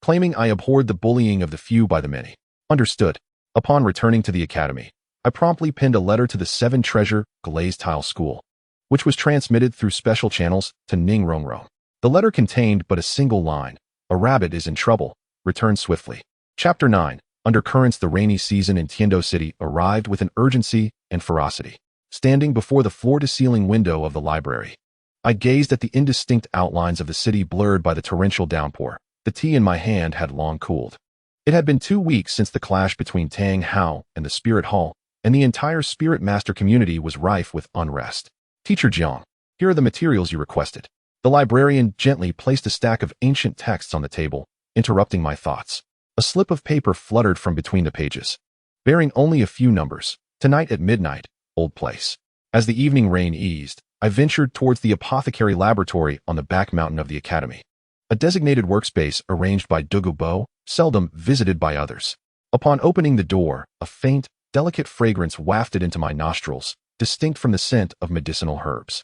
claiming I abhorred the bullying of the few by the many. Understood. Upon returning to the academy, I promptly penned a letter to the 7 Treasure Glazed Tile School, which was transmitted through special channels to Ning Rongrong. The letter contained but a single line. A rabbit is in trouble. Return swiftly. Chapter 9. Undercurrents. The rainy season in Tendo City arrived with an urgency and ferocity. Standing before the floor-to-ceiling window of the library, I gazed at the indistinct outlines of the city blurred by the torrential downpour. The tea in my hand had long cooled. It had been 2 weeks since the clash between Tang Hao and the Spirit Hall, and the entire Spirit Master community was rife with unrest. Teacher Jiang, here are the materials you requested. The librarian gently placed a stack of ancient texts on the table, interrupting my thoughts. A slip of paper fluttered from between the pages, bearing only a few numbers. Tonight at midnight, old place. As the evening rain eased, I ventured towards the apothecary laboratory on the back mountain of the academy. A designated workspace arranged by Douluo, seldom visited by others. Upon opening the door, a faint, delicate fragrance wafted into my nostrils, distinct from the scent of medicinal herbs.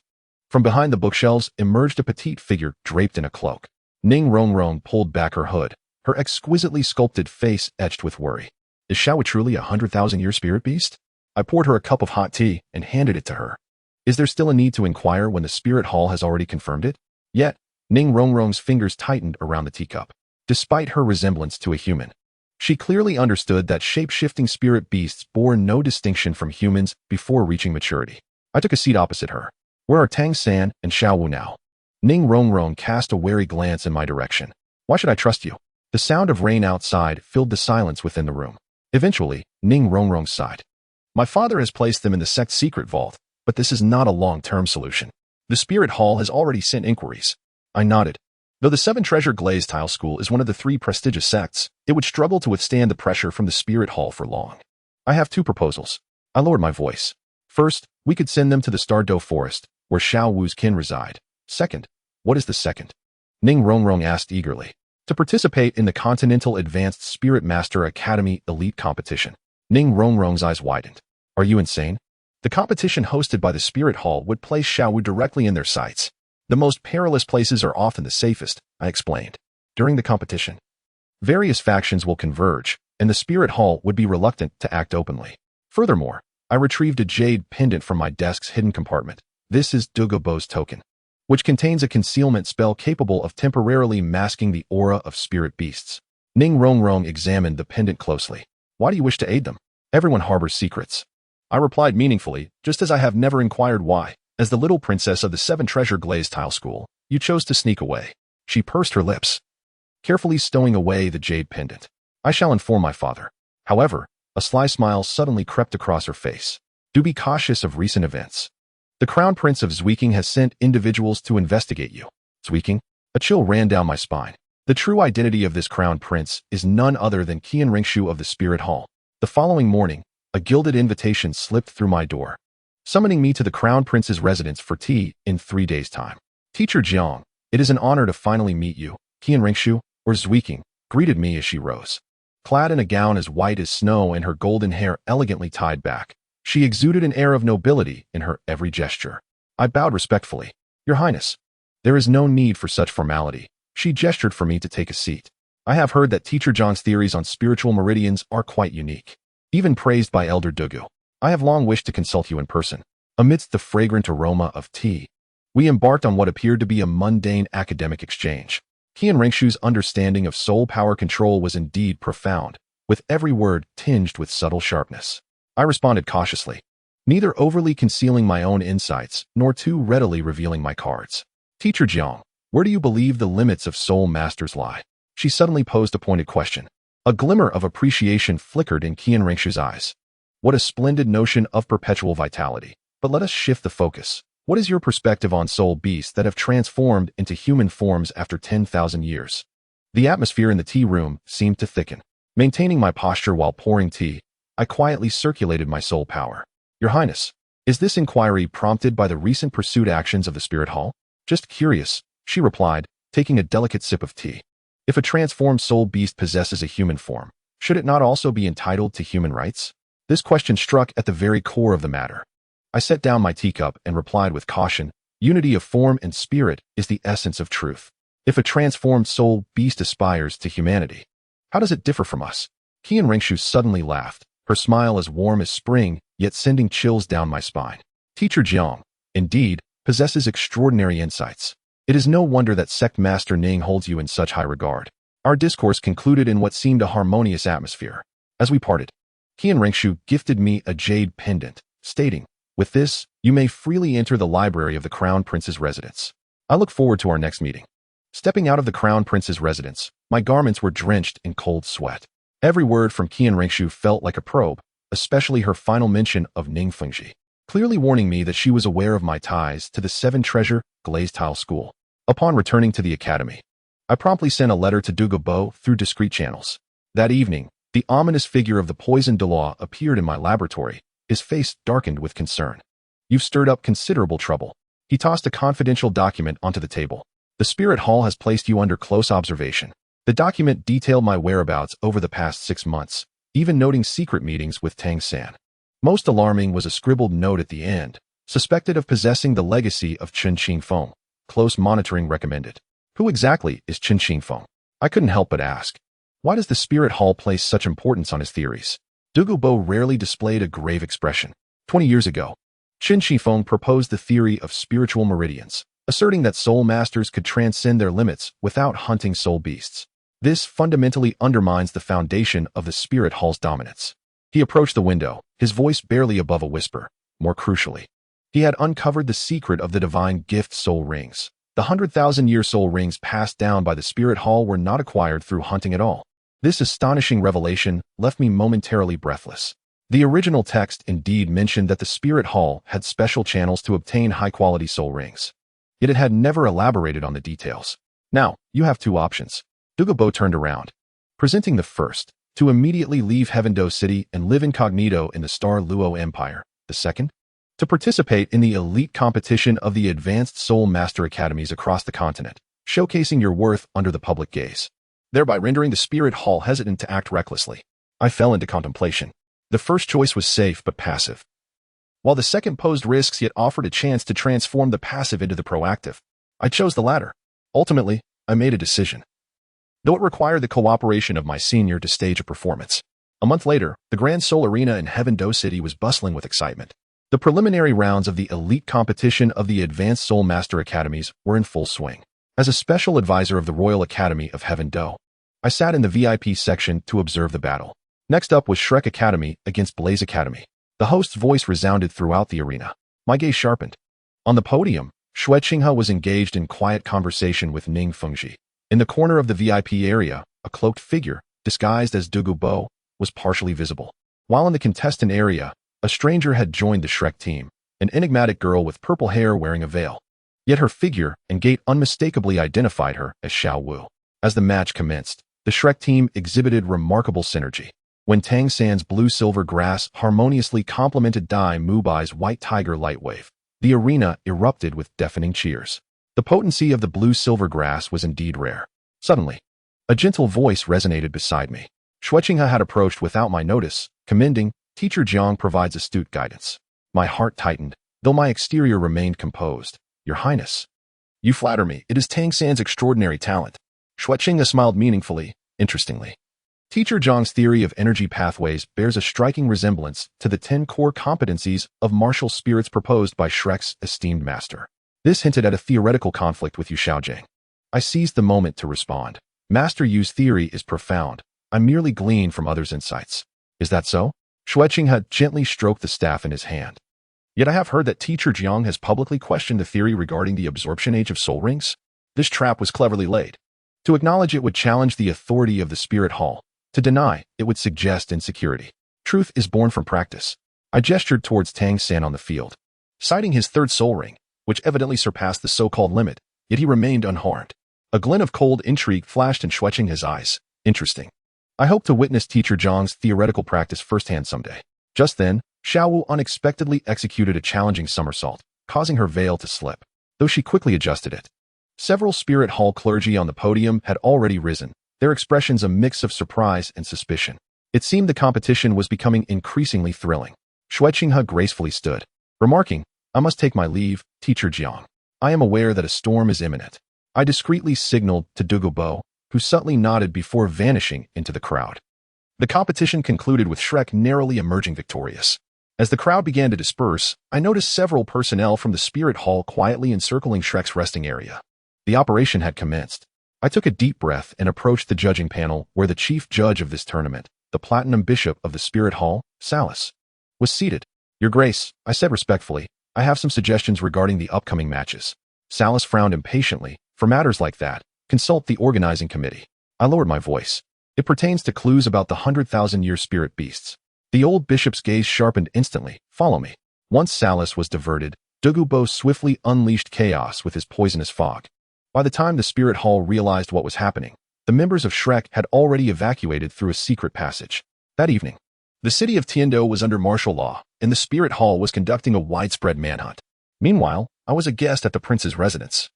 From behind the bookshelves emerged a petite figure draped in a cloak. Ning Rongrong pulled back her hood, her exquisitely sculpted face etched with worry. Is Xiao truly a 100,000-year spirit beast? I poured her a cup of hot tea and handed it to her. Is there still a need to inquire when the spirit hall has already confirmed it? Yet, Ning Rongrong's fingers tightened around the teacup. Despite her resemblance to a human, she clearly understood that shape-shifting spirit beasts bore no distinction from humans before reaching maturity. I took a seat opposite her. Where are Tang San and Xiao Wu now? Ning Rongrong cast a wary glance in my direction. Why should I trust you? The sound of rain outside filled the silence within the room. Eventually, Ning Rongrong sighed. My father has placed them in the sect's secret vault, but this is not a long-term solution. The Spirit Hall has already sent inquiries. I nodded. Though the Seven Treasure Glazed Tile School is one of the 3 prestigious sects, it would struggle to withstand the pressure from the Spirit Hall for long. I have 2 proposals. I lowered my voice. First, we could send them to the Stardow Forest, where Xiao Wu's kin reside. Second, what is the second? Ning Rongrong asked eagerly. To participate in the Continental Advanced Spirit Master Academy Elite Competition. Ning Rongrong's eyes widened. Are you insane? The competition hosted by the Spirit Hall would place Xiao Wu directly in their sights. The most perilous places are often the safest, I explained. During the competition, various factions will converge, and the Spirit Hall would be reluctant to act openly. Furthermore, I retrieved a jade pendant from my desk's hidden compartment. This is Douluo Bo's token, which contains a concealment spell capable of temporarily masking the aura of spirit beasts. Ning Rongrong examined the pendant closely. Why do you wish to aid them? Everyone harbors secrets. I replied meaningfully, just as I have never inquired why. As the little princess of the 7 Treasure Glazed Tile School, you chose to sneak away. She pursed her lips, carefully stowing away the jade pendant. I shall inform my father. However, a sly smile suddenly crept across her face. Do be cautious of recent events. The Crown Prince of Zwiking has sent individuals to investigate you. Zwiking? A chill ran down my spine. The true identity of this Crown Prince is none other than Qian Ringshu of the Spirit Hall. The following morning, a gilded invitation slipped through my door, summoning me to the Crown Prince's residence for tea in 3 days' time. Teacher Jiang, it is an honor to finally meet you. Qian Ringshu, or Zwiking, greeted me as she rose. Clad in a gown as white as snow and her golden hair elegantly tied back, she exuded an air of nobility in her every gesture. I bowed respectfully. Your Highness, there is no need for such formality. She gestured for me to take a seat. I have heard that Teacher Zhang's theories on spiritual meridians are quite unique, even praised by Elder Douluo. I have long wished to consult you in person. Amidst the fragrant aroma of tea, we embarked on what appeared to be a mundane academic exchange. Qian Ringshu's understanding of soul power control was indeed profound, with every word tinged with subtle sharpness. I responded cautiously, neither overly concealing my own insights nor too readily revealing my cards. Teacher Jiang, where do you believe the limits of soul masters lie? She suddenly posed a pointed question. A glimmer of appreciation flickered in Qian Ringshu's eyes. What a splendid notion of perpetual vitality. But let us shift the focus. What is your perspective on soul beasts that have transformed into human forms after 10,000 years? The atmosphere in the tea room seemed to thicken. Maintaining my posture while pouring tea, I quietly circulated my soul power. Your Highness, is this inquiry prompted by the recent pursuit actions of the Spirit Hall? Just curious, she replied, taking a delicate sip of tea. If a transformed soul beast possesses a human form, should it not also be entitled to human rights? This question struck at the very core of the matter. I set down my teacup and replied with caution, unity of form and spirit is the essence of truth. If a transformed soul beast aspires to humanity, how does it differ from us? Qian Ringshu suddenly laughed, her smile as warm as spring, yet sending chills down my spine. Teacher Jiang, indeed, possesses extraordinary insights. It is no wonder that Sect Master Ning holds you in such high regard. Our discourse concluded in what seemed a harmonious atmosphere. As we parted, Qian Ringshu gifted me a jade pendant, stating, with this, you may freely enter the library of the Crown Prince's residence. I look forward to our next meeting. Stepping out of the Crown Prince's residence, my garments were drenched in cold sweat. Every word from Qian Ringshu felt like a probe, especially her final mention of Ning Fengji, clearly warning me that she was aware of my ties to the 7 Treasure Glazed Tile School. Upon returning to the academy, I promptly sent a letter to Douluo Bo through discreet channels. That evening, the ominous figure of the poisoned Douluo appeared in my laboratory, his face darkened with concern. You've stirred up considerable trouble. He tossed a confidential document onto the table. The Spirit Hall has placed you under close observation. The document detailed my whereabouts over the past 6 months, even noting secret meetings with Tang San. Most alarming was a scribbled note at the end, suspected of possessing the legacy of Chen Qingfeng. Close monitoring recommended. Who exactly is Chen Qingfeng? I couldn't help but ask. Why does the Spirit Hall place such importance on his theories? Douluo rarely displayed a grave expression. 20 years ago, Qin Shifeng proposed the theory of spiritual meridians, asserting that soul masters could transcend their limits without hunting soul beasts. This fundamentally undermines the foundation of the Spirit Hall's dominance. He approached the window, his voice barely above a whisper. More crucially, he had uncovered the secret of the divine gift soul rings. The 100,000-year soul rings passed down by the Spirit Hall were not acquired through hunting at all. This astonishing revelation left me momentarily breathless. The original text indeed mentioned that the Spirit Hall had special channels to obtain high-quality soul rings. Yet it had never elaborated on the details. Now, you have two options. Douluo turned around, presenting the first, to immediately leave Heavendo City and live incognito in the Star Luo Empire. The second, to participate in the elite competition of the advanced soul master academies across the continent, showcasing your worth under the public gaze, thereby rendering the Spirit Hall hesitant to act recklessly. I fell into contemplation. The first choice was safe but passive, while the second posed risks yet offered a chance to transform the passive into the proactive. I chose the latter. Ultimately, I made a decision, though it required the cooperation of my senior to stage a performance. A month later, the Grand Soul Arena in Heavendo City was bustling with excitement. The preliminary rounds of the elite competition of the Advanced Soul Master Academies were in full swing. As a special advisor of the Royal Academy of Heavendo, I sat in the VIP section to observe the battle. Next up was Shrek Academy against Blaze Academy. The host's voice resounded throughout the arena. My gaze sharpened. On the podium, Xue Qinghe was engaged in quiet conversation with Ning Fengji. In the corner of the VIP area, a cloaked figure, disguised as Douluo, was partially visible. While in the contestant area, a stranger had joined the Shrek team, an enigmatic girl with purple hair wearing a veil. Yet her figure and gait unmistakably identified her as Xiao Wu. As the match commenced, the Shrek team exhibited remarkable synergy. When Tang San's blue-silver grass harmoniously complemented Dai Mubai's white tiger lightwave, the arena erupted with deafening cheers. The potency of the blue-silver grass was indeed rare. Suddenly, a gentle voice resonated beside me. Xue Qinghe had approached without my notice, commending, "Teacher Jiang provides astute guidance." My heart tightened, though my exterior remained composed. "Your Highness, you flatter me. It is Tang San's extraordinary talent." Xue Qinghe smiled meaningfully. Interestingly, Teacher Jiang's theory of energy pathways bears a striking resemblance to the 10 core competencies of martial spirits proposed by Shrek's esteemed master. This hinted at a theoretical conflict with Yu Xiaojing. I seized the moment to respond. Master Yu's theory is profound. I merely glean from others' insights. Is that so? Xue Qinghe gently stroked the staff in his hand. Yet I have heard that Teacher Jiang has publicly questioned the theory regarding the absorption age of soul rings. This trap was cleverly laid. To acknowledge it would challenge the authority of the Spirit Hall. To deny, it would suggest insecurity. Truth is born from practice. I gestured towards Tang San on the field, citing his third soul ring, which evidently surpassed the so-called limit, yet he remained unharmed. A glint of cold intrigue flashed in Xue Qinghe's eyes. Interesting. I hope to witness Teacher Jiang's theoretical practice firsthand someday. Just then, Xiao Wu unexpectedly executed a challenging somersault, causing her veil to slip, though she quickly adjusted it. Several Spirit Hall clergy on the podium had already risen, their expressions a mix of surprise and suspicion. It seemed the competition was becoming increasingly thrilling. Xue Qinghe gracefully stood, remarking, "I must take my leave, Teacher Jiang. I am aware that a storm is imminent." I discreetly signaled to Douluo, who subtly nodded before vanishing into the crowd. The competition concluded with Shrek narrowly emerging victorious. As the crowd began to disperse, I noticed several personnel from the Spirit Hall quietly encircling Shrek's resting area. The operation had commenced. I took a deep breath and approached the judging panel where the chief judge of this tournament, the Platinum Bishop of the Spirit Hall, Salus, was seated. "Your Grace," I said respectfully, "I have some suggestions regarding the upcoming matches." Salus frowned impatiently. "For matters like that, consult the organizing committee." I lowered my voice. "It pertains to clues about the 100,000-year spirit beasts." The old bishop's gaze sharpened instantly. "Follow me." Once Salus was diverted, Douluo swiftly unleashed chaos with his poisonous fog. By the time the Spirit Hall realized what was happening, the members of Shrek had already evacuated through a secret passage. That evening, the city of Tendo was under martial law, and the Spirit Hall was conducting a widespread manhunt. Meanwhile, I was a guest at the prince's residence,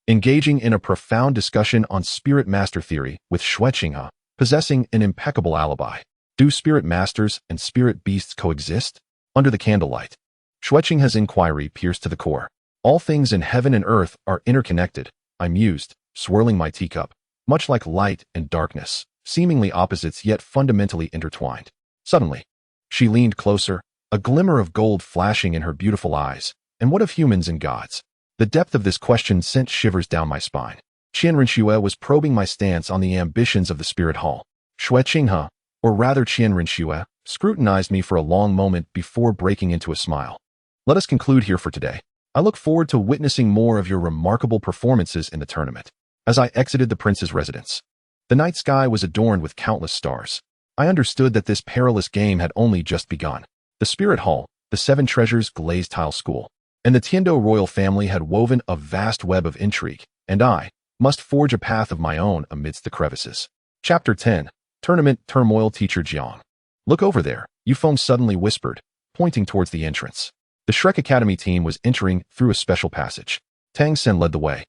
engaging in a profound discussion on spirit master theory with Xue Qinghe, possessing an impeccable alibi. Do spirit masters and spirit beasts coexist? Under the candlelight, Xue Qinghe's inquiry pierced to the core. All things in heaven and earth are interconnected, I mused, swirling my teacup. Much like light and darkness, seemingly opposites yet fundamentally intertwined. Suddenly, she leaned closer, a glimmer of gold flashing in her beautiful eyes. And what of humans and gods? The depth of this question sent shivers down my spine. Qian Rinxue was probing my stance on the ambitions of the Spirit Hall. Xue Qinghe, or rather Qian Rinxue, scrutinized me for a long moment before breaking into a smile. Let us conclude here for today. I look forward to witnessing more of your remarkable performances in the tournament. As I exited the prince's residence, the night sky was adorned with countless stars. I understood that this perilous game had only just begun. The Spirit Hall, the Seven Treasures glazed tile school, and the Tendo royal family had woven a vast web of intrigue, and I must forge a path of my own amidst the crevices. Chapter 10. Tournament Turmoil. Teacher Jiang. Look over there, Yufeng suddenly whispered, pointing towards the entrance. The Shrek Academy team was entering through a special passage. Tang Sen led the way,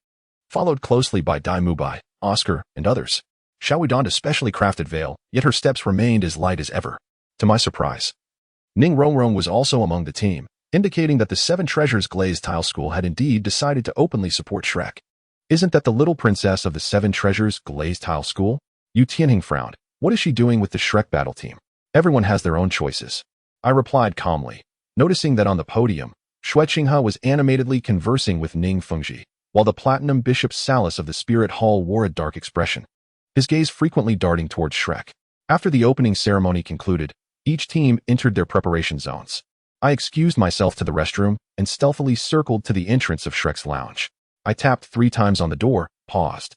followed closely by Dai Mubai, Oscar, and others. Xiaowu donned a specially crafted veil, yet her steps remained as light as ever. To my surprise, Ning Rongrong was also among the team, indicating that the Seven Treasures glazed tile school had indeed decided to openly support Shrek. Isn't that the little princess of the Seven Treasures glazed tile school? Yu Tianhing frowned. What is she doing with the Shrek battle team? Everyone has their own choices. I replied calmly, noticing that on the podium, Xue Qinghe was animatedly conversing with Ning Fengji, while the platinum bishop Salus of the Spirit Hall wore a dark expression, his gaze frequently darting towards Shrek. After the opening ceremony concluded, each team entered their preparation zones. I excused myself to the restroom and stealthily circled to the entrance of Shrek's lounge. I tapped 3 times on the door, paused,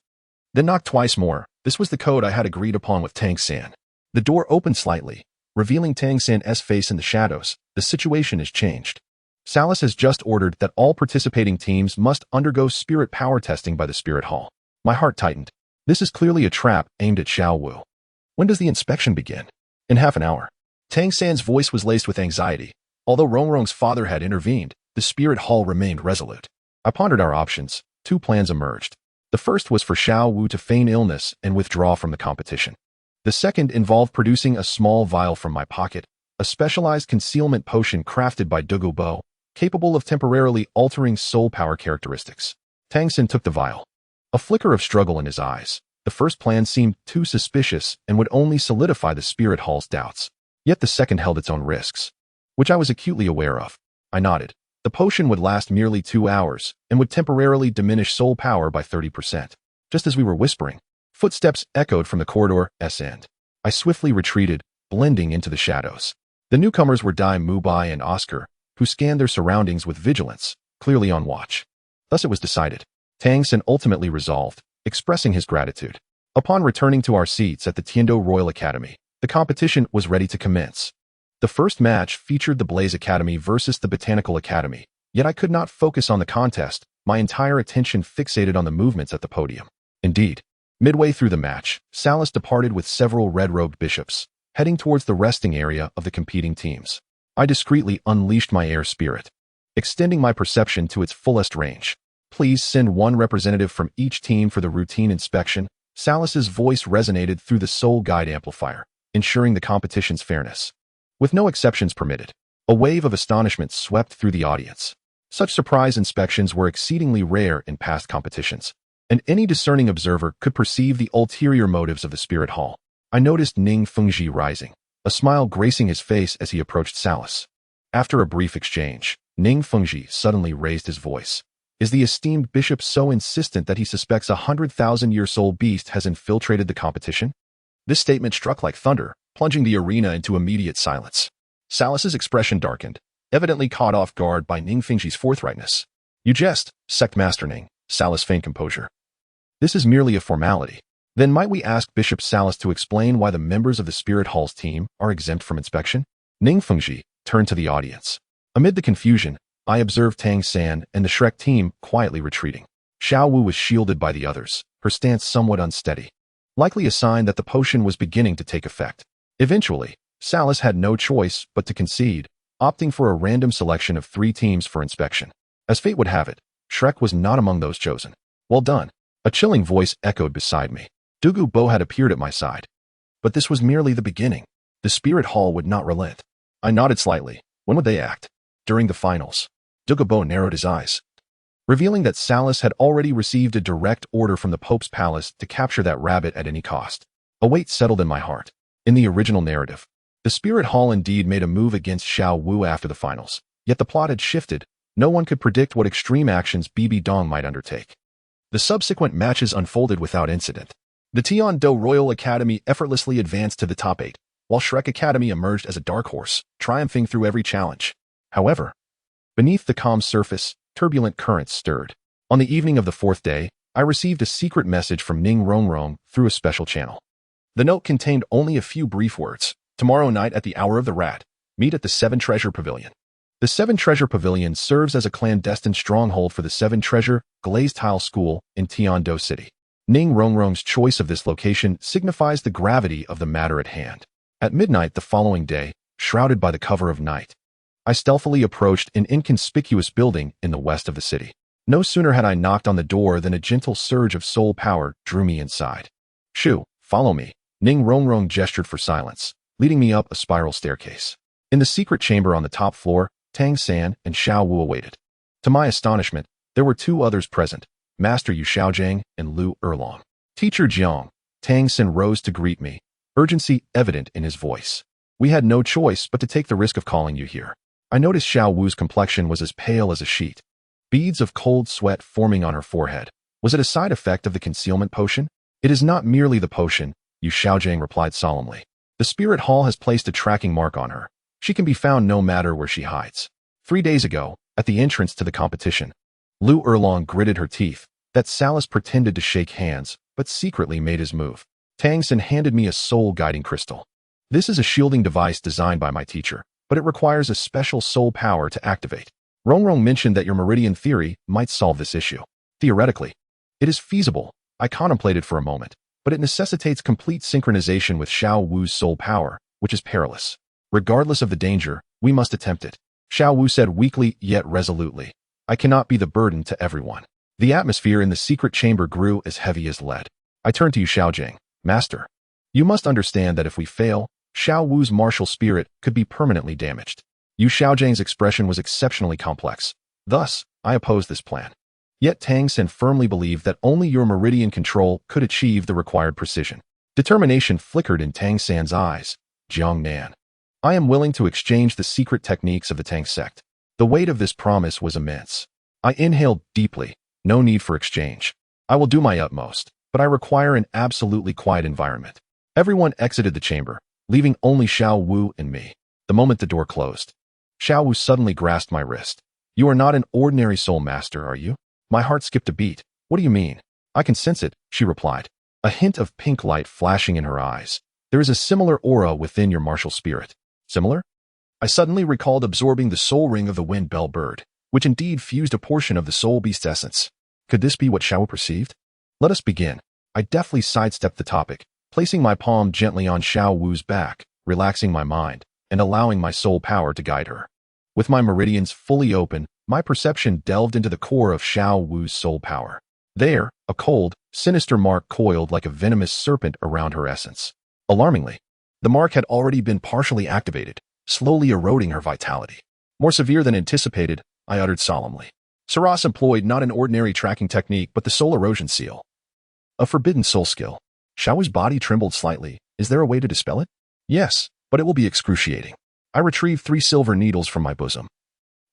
then knocked twice more. This was the code I had agreed upon with Tang San. The door opened slightly, revealing Tang San's face in the shadows. The situation has changed. Salus has just ordered that all participating teams must undergo spirit power testing by the Spirit Hall. My heart tightened. This is clearly a trap aimed at Xiao Wu. When does the inspection begin? In half an hour. Tang San's voice was laced with anxiety. Although Rongrong's father had intervened, the Spirit Hall remained resolute. I pondered our options. 2 plans emerged. The first was for Xiao Wu to feign illness and withdraw from the competition. The second involved producing a small vial from my pocket, a specialized concealment potion crafted by Douluo Bo, capable of temporarily altering soul power characteristics. Tang San took the vial, a flicker of struggle in his eyes. The first plan seemed too suspicious and would only solidify the Spirit Hall's doubts. Yet the second held its own risks, which I was acutely aware of. I nodded. The potion would last merely 2 hours and would temporarily diminish soul power by 30%. Just as we were whispering, footsteps echoed from the corridor's end. I swiftly retreated, blending into the shadows. The newcomers were Dai Mubai and Oscar, who scanned their surroundings with vigilance, clearly on watch. Thus it was decided. Tang San ultimately resolved, expressing his gratitude. Upon returning to our seats at the Tendo Royal Academy, the competition was ready to commence. The first match featured the Blaze Academy versus the Botanical Academy, yet I could not focus on the contest, my entire attention fixated on the movements at the podium. Indeed, midway through the match, Salus departed with several red-robed bishops, heading towards the resting area of the competing teams. I discreetly unleashed my air spirit, extending my perception to its fullest range. Please send 1 representative from each team for the routine inspection. Salus's voice resonated through the soul guide amplifier, ensuring the competition's fairness. With no exceptions permitted, a wave of astonishment swept through the audience. Such surprise inspections were exceedingly rare in past competitions, and any discerning observer could perceive the ulterior motives of the Spirit Hall. I noticed Ning Fengji rising, a smile gracing his face as he approached Salus. After a brief exchange, Ning Fengji suddenly raised his voice. Is the esteemed bishop so insistent that he suspects a 100,000-year-soul beast has infiltrated the competition? This statement struck like thunder, plunging the arena into immediate silence. Salus's expression darkened, evidently caught off guard by Ning Fengji's forthrightness. You jest, Sect Master Ning, Salus feigned composure. This is merely a formality. Then might we ask Bishop Salus to explain why the members of the Spirit Hall's team are exempt from inspection? Ning Fengji turned to the audience. Amid the confusion, I observed Tang San and the Shrek team quietly retreating. Xiao Wu was shielded by the others, her stance somewhat unsteady, likely a sign that the potion was beginning to take effect. Eventually, Salus had no choice but to concede, opting for a random selection of 3 teams for inspection. As fate would have it, Shrek was not among those chosen. Well done. A chilling voice echoed beside me. Douluo Bo had appeared at my side. But this was merely the beginning. The Spirit Hall would not relent. I nodded slightly. When would they act? During the finals. Douluo Bo narrowed his eyes, revealing that Salus had already received a direct order from the Pope's palace to capture that rabbit at any cost. A weight settled in my heart. In the original narrative, the Spirit Hall indeed made a move against Xiao Wu after the finals, yet the plot had shifted. No one could predict what extreme actions BB Dong might undertake. The subsequent matches unfolded without incident. The Tendo Royal Academy effortlessly advanced to the top 8, while Shrek Academy emerged as a dark horse, triumphing through every challenge. However, beneath the calm surface, turbulent currents stirred. On the evening of the 4th day, I received a secret message from Ning Rongrong through a special channel. The note contained only a few brief words. Tomorrow night at the hour of the rat, meet at the 7 Treasure Pavilion. The 7 Treasure Pavilion serves as a clandestine stronghold for the 7 Treasure Glazed Tile School in Tiando City. Ning Rongrong's choice of this location signifies the gravity of the matter at hand. At midnight the following day, shrouded by the cover of night, I stealthily approached an inconspicuous building in the west of the city. No sooner had I knocked on the door than a gentle surge of soul power drew me inside. Shu, follow me. Ning Rongrong gestured for silence, leading me up a spiral staircase. In the secret chamber on the top floor, Tang San and Xiao Wu awaited. To my astonishment, there were 2 others present, Master Yu Xiaojiang and Lu Erlong. Teacher Jiang, Tang San rose to greet me, urgency evident in his voice. We had no choice but to take the risk of calling you here. I noticed Xiao Wu's complexion was as pale as a sheet. Beads of cold sweat forming on her forehead. Was it a side effect of the concealment potion? It is not merely the potion, Yu Xiaojiang replied solemnly. The Spirit Hall has placed a tracking mark on her. She can be found no matter where she hides. 3 days ago, at the entrance to the competition, Lu Erlong gritted her teeth. That Salas pretended to shake hands, but secretly made his move. Tang San handed me a soul-guiding crystal. This is a shielding device designed by my teacher, but it requires a special soul power to activate. Rongrong mentioned that your meridian theory might solve this issue. Theoretically, it is feasible. I contemplated for a moment, but it necessitates complete synchronization with Xiao Wu's soul power, which is perilous. Regardless of the danger, we must attempt it. Xiao Wu said weakly yet resolutely. I cannot be the burden to everyone. The atmosphere in the secret chamber grew as heavy as lead. I turned to Yu Xiaojiang. Master, you must understand that if we fail, Xiao Wu's martial spirit could be permanently damaged. Yu Xiaojiang's expression was exceptionally complex. Thus, I opposed this plan. Yet Tang San firmly believed that only your meridian control could achieve the required precision. Determination flickered in Tang San's eyes. Jiangnan. I am willing to exchange the secret techniques of the Tang sect. The weight of this promise was immense. I inhaled deeply. No need for exchange. I will do my utmost, but I require an absolutely quiet environment. Everyone exited the chamber, leaving only Xiao Wu and me. The moment the door closed, Xiao Wu suddenly grasped my wrist. You are not an ordinary soul master, are you? My heart skipped a beat. What do you mean? I can sense it, she replied. A hint of pink light flashing in her eyes. There is a similar aura within your martial spirit. Similar? I suddenly recalled absorbing the soul ring of the wind bell bird, which indeed fused a portion of the soul beast's essence. Could this be what Xiao Wu perceived? Let us begin. I deftly sidestepped the topic, placing my palm gently on Xiao Wu's back, relaxing my mind, and allowing my soul power to guide her. With my meridians fully open, my perception delved into the core of Xiao Wu's soul power. There, a cold, sinister mark coiled like a venomous serpent around her essence. Alarmingly, the mark had already been partially activated, slowly eroding her vitality. More severe than anticipated, I uttered solemnly. Saras employed not an ordinary tracking technique but the soul erosion seal. A forbidden soul skill. Xiao Wu's body trembled slightly. Is there a way to dispel it? Yes, but it will be excruciating. I retrieved 3 silver needles from my bosom,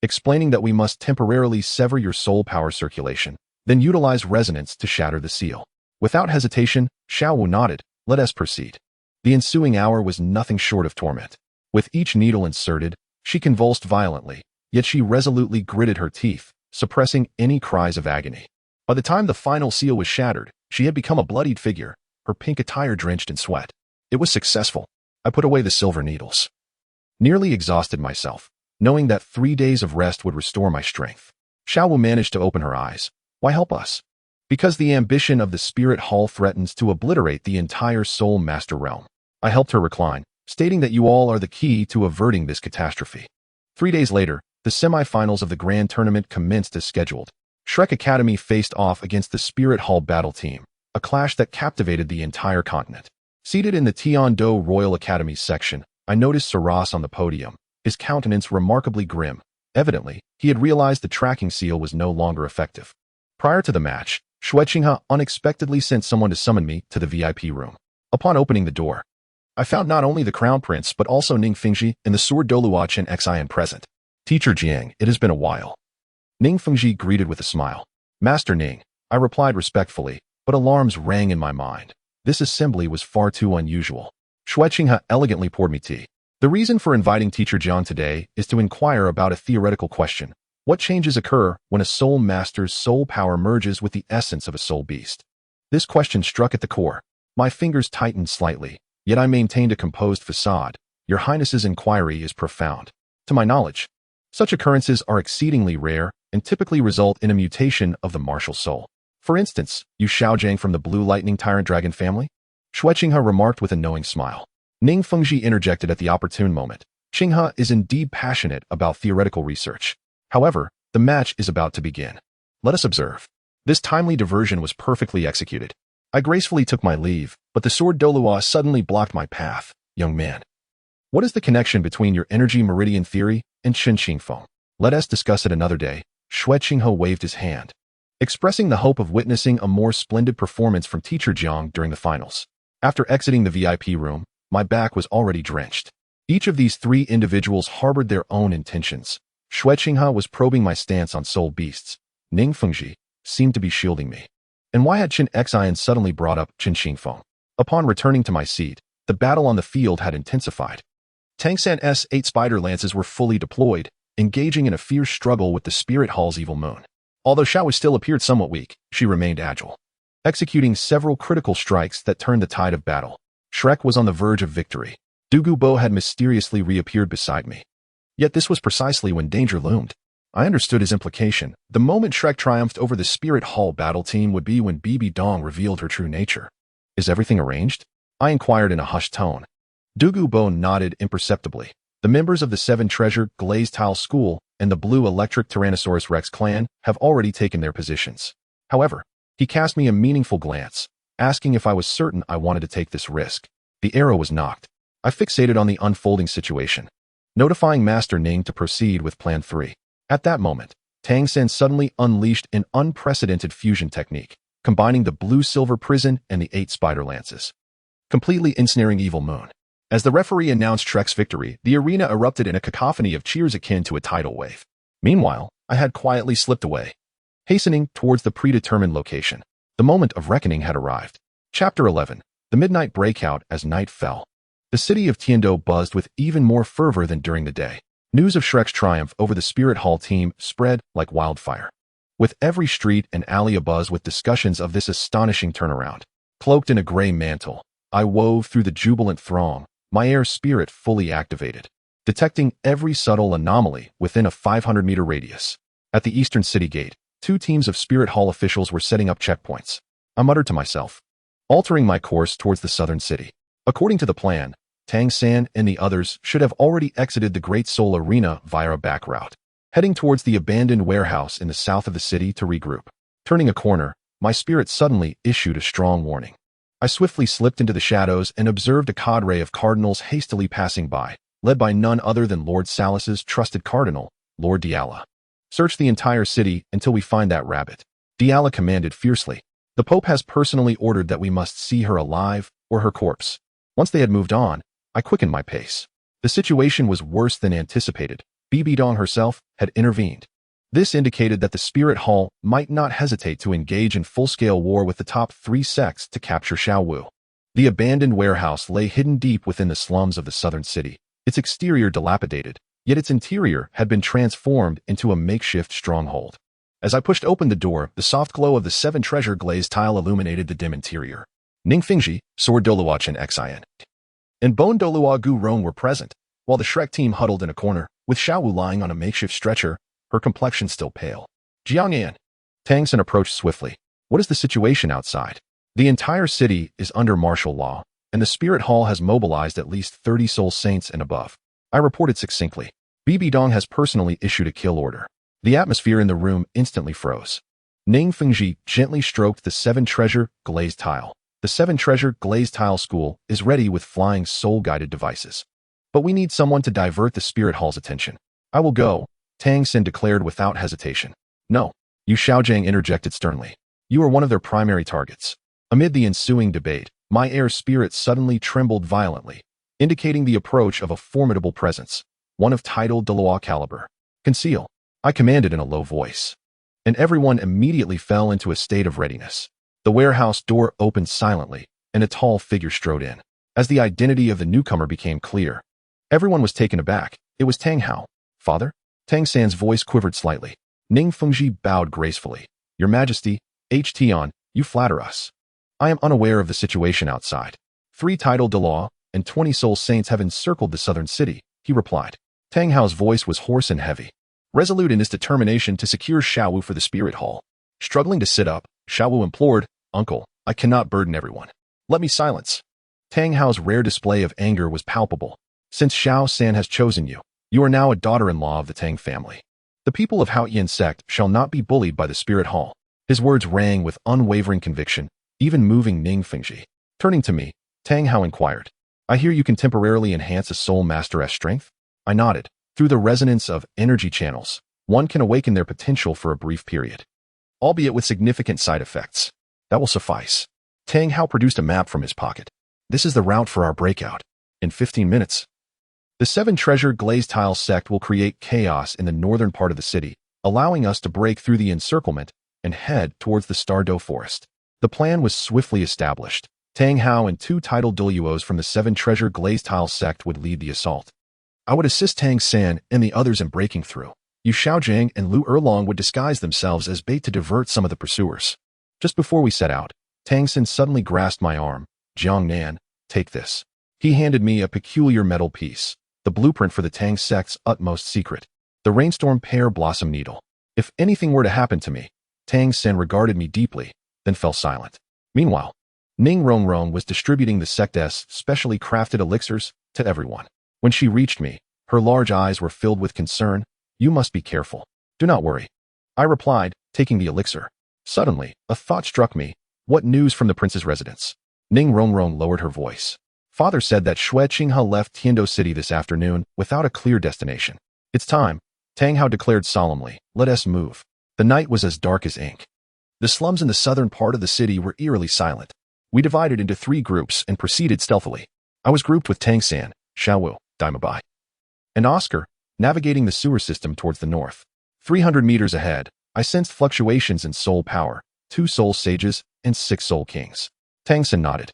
explaining that we must temporarily sever your soul power circulation, then utilize resonance to shatter the seal. Without hesitation, Xiao Wu nodded. Let us proceed. The ensuing hour was nothing short of torment. With each needle inserted, she convulsed violently, yet she resolutely gritted her teeth, suppressing any cries of agony. By the time the final seal was shattered, she had become a bloodied figure, her pink attire drenched in sweat. It was successful. I put away the silver needles, nearly exhausted myself, knowing that 3 days of rest would restore my strength. Xiao Wu managed to open her eyes. Why help us? Because the ambition of the Spirit Hall threatens to obliterate the entire Soul Master realm. I helped her recline, stating that you all are the key to averting this catastrophe. 3 days later, the semi-finals of the Grand Tournament commenced as scheduled. Shrek Academy faced off against the Spirit Hall battle team, a clash that captivated the entire continent. Seated in the Tendo Royal Academy section, I noticed Saras on the podium, his countenance remarkably grim. Evidently, he had realized the tracking seal was no longer effective. Prior to the match, Shueqinghe unexpectedly sent someone to summon me to the VIP room. Upon opening the door, I found not only the Crown Prince but also Ning Fengji and the sword Douluo Continent present. Teacher Jiang, it has been a while. Ning Fengji greeted with a smile. Master Ning, I replied respectfully, but alarms rang in my mind. This assembly was far too unusual. Xue Qinghe elegantly poured me tea. The reason for inviting Teacher Jiang today is to inquire about a theoretical question. What changes occur when a soul master's soul power merges with the essence of a soul beast? This question struck at the core. My fingers tightened slightly, yet I maintained a composed facade. Your Highness's inquiry is profound. To my knowledge, such occurrences are exceedingly rare and typically result in a mutation of the martial soul. For instance, you Xiaojiang from the Blue Lightning Tyrant Dragon family? Xue Qinghe remarked with a knowing smile. Ning Fengji interjected at the opportune moment. Qinghe is indeed passionate about theoretical research. However, the match is about to begin. Let us observe. This timely diversion was perfectly executed. I gracefully took my leave, but the sword Douluo suddenly blocked my path. Young man, what is the connection between your energy meridian theory and Qin Xingfeng? Let us discuss it another day. Xue Qinghe waved his hand, expressing the hope of witnessing a more splendid performance from Teacher Jiang during the finals. After exiting the VIP room, my back was already drenched. Each of these three individuals harbored their own intentions. Xue Qinghe was probing my stance on soul beasts. Ning Fengji seemed to be shielding me. And why had Qin Xian suddenly brought up Qin Xingfeng? Upon returning to my seat, the battle on the field had intensified. Tang San's 8 spider lances were fully deployed, engaging in a fierce struggle with the Spirit Hall's evil moon. Although Xiao still appeared somewhat weak, she remained agile, executing several critical strikes that turned the tide of battle. Shrek was on the verge of victory. Dugu Bo had mysteriously reappeared beside me. Yet this was precisely when danger loomed. I understood his implication. The moment Shrek triumphed over the Spirit Hall battle team would be when Bibi Dong revealed her true nature. Is everything arranged? I inquired in a hushed tone. Dugu Bo nodded imperceptibly. The members of the Seven Treasure Glazed Tile School and the Blue Electric Tyrannosaurus Rex clan have already taken their positions. However, he cast me a meaningful glance, asking if I was certain I wanted to take this risk. The arrow was knocked. I fixated on the unfolding situation, notifying Master Ning to proceed with Plan 3. At that moment, Tang San suddenly unleashed an unprecedented fusion technique, combining the blue-silver prison and the 8 spider lances, completely ensnaring Evil Moon. As the referee announced Shrek's victory, the arena erupted in a cacophony of cheers akin to a tidal wave. Meanwhile, I had quietly slipped away, hastening towards the predetermined location. The moment of reckoning had arrived. Chapter 11. The Midnight Breakout. As night fell, the city of Tendo buzzed with even more fervor than during the day. News of Shrek's triumph over the Spirit Hall team spread like wildfire, with every street and alley abuzz with discussions of this astonishing turnaround. Cloaked in a gray mantle, I wove through the jubilant throng, my air spirit fully activated, detecting every subtle anomaly within a 500-meter radius. At the eastern city gate, 2 teams of Spirit Hall officials were setting up checkpoints. I muttered to myself, altering my course towards the southern city. According to the plan, Tang San and the others should have already exited the Great Soul Arena via a back route, heading towards the abandoned warehouse in the south of the city to regroup. Turning a corner, my spirit suddenly issued a strong warning. I swiftly slipped into the shadows and observed a cadre of cardinals hastily passing by, led by none other than Lord Salus's trusted cardinal, Lord Diala. Search the entire city until we find that rabbit, Diala commanded fiercely. The Pope has personally ordered that we must see her alive or her corpse. Once they had moved on, I quickened my pace. The situation was worse than anticipated. Bibi Dong herself had intervened. This indicated that the Spirit Hall might not hesitate to engage in full-scale war with the top 3 sects to capture Xiaowu. The abandoned warehouse lay hidden deep within the slums of the southern city, its exterior dilapidated, yet its interior had been transformed into a makeshift stronghold. As I pushed open the door, the soft glow of the 7 treasure glazed tile illuminated the dim interior. Ning Fengji, Sword Douluo Xian, and Bone Douluo Gu Rong were present, while the Shrek team huddled in a corner, with Xiaowu lying on a makeshift stretcher, her complexion still pale. Jiangnan. Tang San approached swiftly. What is the situation outside? The entire city is under martial law, and the Spirit Hall has mobilized at least 30 soul saints and above. I reported succinctly. Bibi Dong has personally issued a kill order. The atmosphere in the room instantly froze. Ning Fengji gently stroked the 7 treasure glazed tile. The 7 treasure glazed tile school is ready with flying soul-guided devices. But we need someone to divert the Spirit Hall's attention. I will go, Tang San declared without hesitation. No, Yu Xiaojiang interjected sternly. You are one of their primary targets. Amid the ensuing debate, My air spirit suddenly trembled violently, indicating the approach of a formidable presence, one of title Douluo caliber. Conceal, I commanded in a low voice. And everyone immediately fell into a state of readiness. The warehouse door opened silently, and a tall figure strode in. As the identity of the newcomer became clear, everyone was taken aback. It was Tang Hao. Father? Tang San's voice quivered slightly. Ning Fengji bowed gracefully. Your Majesty, H. Tian, you flatter us. I am unaware of the situation outside. 3 title Douluo and 20 soul saints have encircled the southern city, he replied. Tang Hao's voice was hoarse and heavy, resolute in his determination to secure Xiaowu for the spirit hall. Struggling to sit up, Xiaowu implored, Uncle, I cannot burden everyone. Let me silence. Tang Hao's rare display of anger was palpable. Since Xiao San has chosen you, you are now a daughter-in-law of the Tang family. The people of Haoyan sect shall not be bullied by the spirit hall. His words rang with unwavering conviction, even moving Ning Fengji. Turning to me, Tang Hao inquired, I hear you can temporarily enhance a soul master's strength? I nodded. Through the resonance of energy channels, one can awaken their potential for a brief period, albeit with significant side effects. That will suffice. Tang Hao produced a map from his pocket. This is the route for our breakout. In 15 minutes, the 7 treasure glazed tile sect will create chaos in the northern part of the city, allowing us to break through the encirclement and head towards the Stardo forest. The plan was swiftly established. Tang Hao and 2 title Douluos from the 7 treasure glazed tile sect would lead the assault. I would assist Tang San and the others in breaking through. Yu Xiaojiang and Lu Erlong would disguise themselves as bait to divert some of the pursuers. Just before we set out, Tang San suddenly grasped my arm. Jiangnan, take this. He handed me a peculiar metal piece, the blueprint for the Tang sect's utmost secret, the rainstorm pear blossom needle. If anything were to happen to me, Tang San regarded me deeply, then fell silent. Meanwhile, Ning Rongrong was distributing the sect's specially crafted elixirs to everyone. When she reached me, her large eyes were filled with concern. You must be careful. Do not worry, I replied, taking the elixir. Suddenly, a thought struck me. What news from the prince's residence? Ning Rongrong lowered her voice. Father said that Xue Qinghe left Tendo City this afternoon without a clear destination. It's time, Tang Hao declared solemnly. Let us move. The night was as dark as ink. The slums in the southern part of the city were eerily silent. We divided into 3 groups and proceeded stealthily. I was grouped with Tang San, Xiaowu, Daimabai, and Oscar, navigating the sewer system towards the north. 300 meters ahead, I sensed fluctuations in soul power, 2 soul sages and 6 soul kings. Tang San nodded,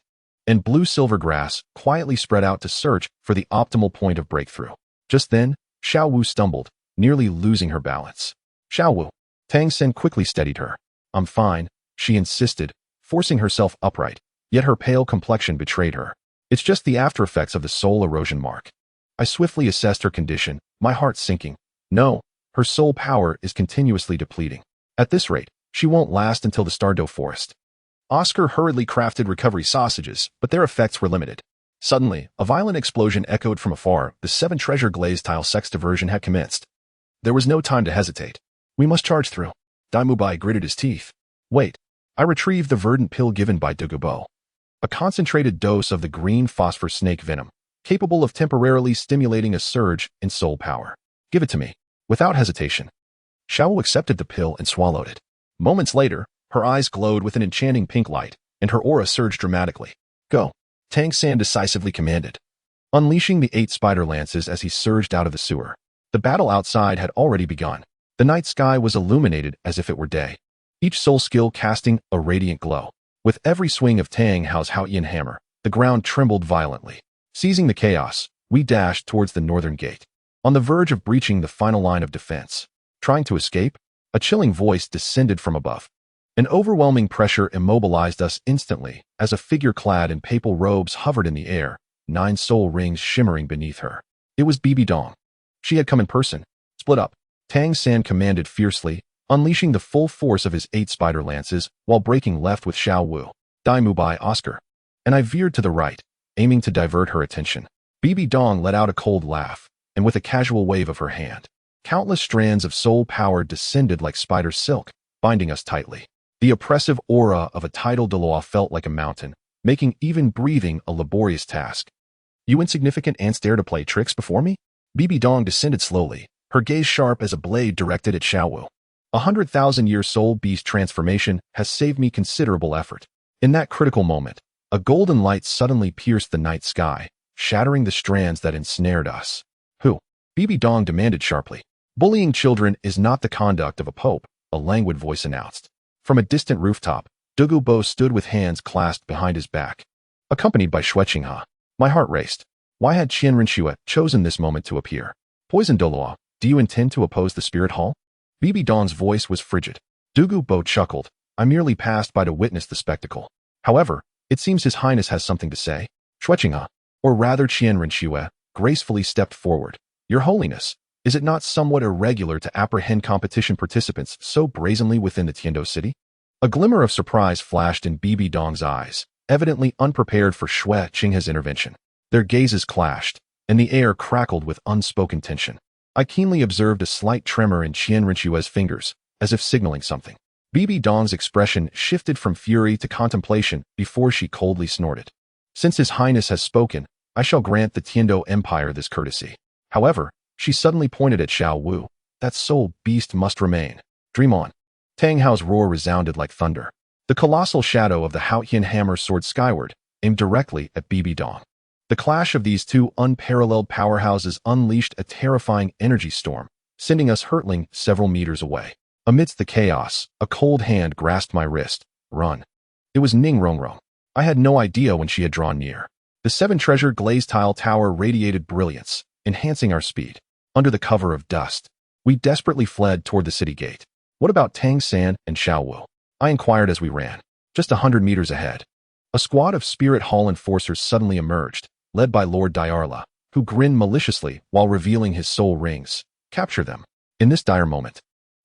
and blue-silver grass quietly spread out to search for the optimal point of breakthrough. Just then, Xiaowu stumbled, nearly losing her balance. Xiaowu, Tang San quickly steadied her. I'm fine, she insisted, forcing herself upright, yet her pale complexion betrayed her. It's just the after-effects of the soul erosion mark. I swiftly assessed her condition, my heart sinking. No, her soul power is continuously depleting. At this rate, she won't last until the Stardo forest. Oscar hurriedly crafted recovery sausages, but their effects were limited. Suddenly, a violent explosion echoed from afar. The 7 treasure glazed tile sect's diversion had commenced. There was no time to hesitate. We must charge through. Daimubai gritted his teeth. Wait. I retrieved the verdant pill given by Dogubo. A concentrated dose of the green phosphor snake venom, capable of temporarily stimulating a surge in soul power. Give it to me. Without hesitation. Xiaowu accepted the pill and swallowed it. Moments later, her eyes glowed with an enchanting pink light, and her aura surged dramatically. Go. Tang San decisively commanded, unleashing the 8 spider lances as he surged out of the sewer. The battle outside had already begun. The night sky was illuminated as if it were day, each soul skill casting a radiant glow. With every swing of Tang Hao's Haoyan hammer, the ground trembled violently. Seizing the chaos, we dashed towards the northern gate, on the verge of breaching the final line of defense. Trying to escape, a chilling voice descended from above. An overwhelming pressure immobilized us instantly as a figure clad in papal robes hovered in the air, 9 soul rings shimmering beneath her. It was Bibi Dong. She had come in person. Split up, Tang San commanded fiercely, unleashing the full force of his 8 spider lances while breaking left with Xiaowu, Daimubai, Oscar. And I veered to the right, aiming to divert her attention. Bibi Dong let out a cold laugh, and with a casual wave of her hand, countless strands of soul power descended like spider silk, binding us tightly. The oppressive aura of a tidal Douluo felt like a mountain, making even breathing a laborious task. You insignificant ants dare to play tricks before me? Bibi Dong descended slowly, her gaze sharp as a blade directed at Xiaowu. 100,000-year soul beast transformation has saved me considerable effort. In that critical moment, A golden light suddenly pierced the night sky, shattering the strands that ensnared us. Who? Bibi Dong demanded sharply. Bullying children is not the conduct of a pope, a languid voice announced. From a distant rooftop, Douluo Bo stood with hands clasped behind his back, accompanied by Xueqinghe. My heart raced. Why had Qian Rinxue chosen this moment to appear? Poison Douluo, do you intend to oppose the spirit hall? Bibi Dong's voice was frigid. Douluo Bo chuckled. I merely passed by to witness the spectacle. However, it seems His Highness has something to say. Xueqinghe, or rather Qian Rinxue, gracefully stepped forward. Your Holiness, is it not somewhat irregular to apprehend competition participants so brazenly within the Tendo city? A glimmer of surprise flashed in Bibi Dong's eyes, evidently unprepared for Xueqinghe's intervention. Their gazes clashed, and the air crackled with unspoken tension. I keenly observed a slight tremor in Qian Rinxue's fingers, as if signaling something. Bibi Dong's expression shifted from fury to contemplation before she coldly snorted. Since His Highness has spoken, I shall grant the Tendo Empire this courtesy. However, she suddenly pointed at Xiao Wu. That soul beast must remain. Dream on. Tang Hao's roar resounded like thunder. The colossal shadow of the Haotian hammer soared skyward, aimed directly at Bibi Dong. The clash of these two unparalleled powerhouses unleashed a terrifying energy storm, sending us hurtling several meters away. Amidst the chaos, a cold hand grasped my wrist. Run. It was Ning Rongrong. I had no idea when she had drawn near. The seven-treasure glazed tile tower radiated brilliance, enhancing our speed. Under the cover of dust, we desperately fled toward the city gate. What about Tang San and Xiao Wu? I inquired as we ran. Just 100 meters ahead. A squad of Spirit Hall enforcers suddenly emerged, led by Lord Diarla, who grinned maliciously while revealing his soul rings. Capture them. In this dire moment,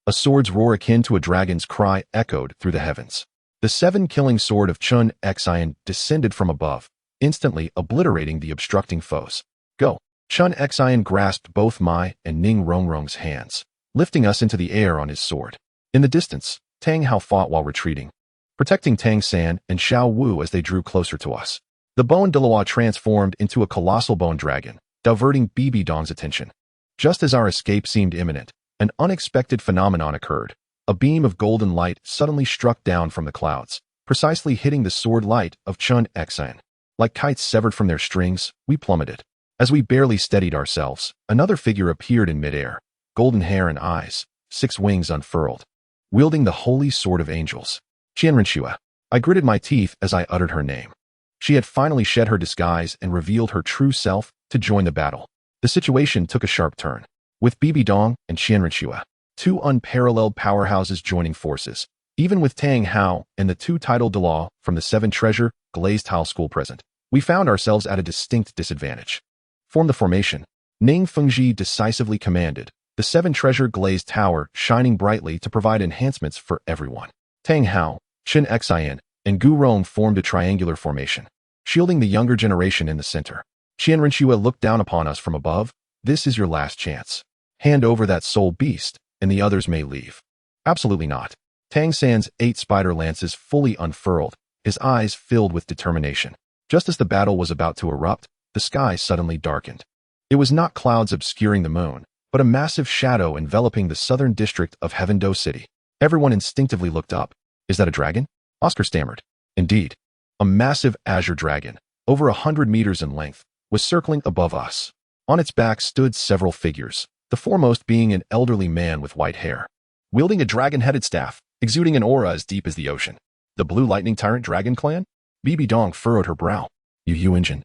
a sword's roar akin to a dragon's cry echoed through the heavens. The seven-killing sword of Chun Xian descended from above, instantly obliterating the obstructing foes. Go. Chun Xian grasped both my and Ning Rongrong's hands, lifting us into the air on his sword. In the distance, Tang Hao fought while retreating, protecting Tang San and Xiao Wu as they drew closer to us. The bone Douluo transformed into a colossal bone dragon, diverting Bibi Dong's attention. Just as our escape seemed imminent, an unexpected phenomenon occurred. A beam of golden light suddenly struck down from the clouds, precisely hitting the sword light of Chun Xian. Like kites severed from their strings, we plummeted. As we barely steadied ourselves, another figure appeared in midair, golden hair and eyes, 6 wings unfurled, wielding the holy sword of angels. Qian Rinxue. I gritted my teeth as I uttered her name. She had finally shed her disguise and revealed her true self to join the battle. The situation took a sharp turn. With Bibi Dong and Qian Rinxue, 2 unparalleled powerhouses joining forces, even with Tang Hao and the 2 titled Douluo from the 7-treasure glazed tile school present, we found ourselves at a distinct disadvantage. Form the formation. Ning Fengji decisively commanded, the 7-treasure glazed tower shining brightly to provide enhancements for everyone. Tang Hao, Chun Xian, and Gu Rong formed a triangular formation, shielding the younger generation in the center. Qian Rinxue looked down upon us from above. This is your last chance. Hand over that soul beast, and the others may leave. Absolutely not. Tang San's 8 spider lances fully unfurled, his eyes filled with determination. Just as the battle was about to erupt, the sky suddenly darkened. It was not clouds obscuring the moon, but a massive shadow enveloping the southern district of Heavendo City. Everyone instinctively looked up. Is that a dragon? Oscar stammered. Indeed. A massive azure dragon, over 100 meters in length, was circling above us. On its back stood several figures, the foremost being an elderly man with white hair, wielding a dragon-headed staff, exuding an aura as deep as the ocean. The Blue Lightning Tyrant Dragon Clan? Bibi Dong furrowed her brow. YinYang.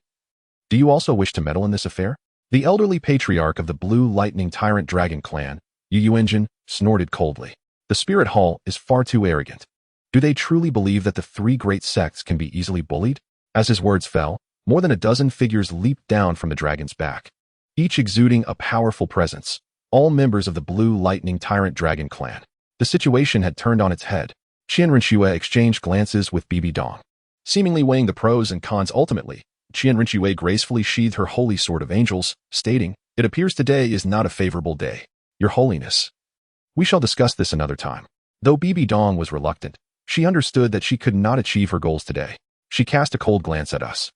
Do you also wish to meddle in this affair? The elderly patriarch of the Blue Lightning Tyrant Dragon Clan, YinYang, snorted coldly. The Spirit Hall is far too arrogant. Do they truly believe that the 3 great sects can be easily bullied? As his words fell, more than a dozen figures leaped down from the dragon's back, each exuding a powerful presence, all members of the Blue Lightning Tyrant Dragon Clan. The situation had turned on its head. Qian Rinxue exchanged glances with Bibi Dong. Seemingly weighing the pros and cons ultimately, Qian Rinxue gracefully sheathed her holy sword of angels, stating, It appears today is not a favorable day. Your Holiness. We shall discuss this another time. Though Bibi Dong was reluctant, she understood that she could not achieve her goals today. She cast a cold glance at us,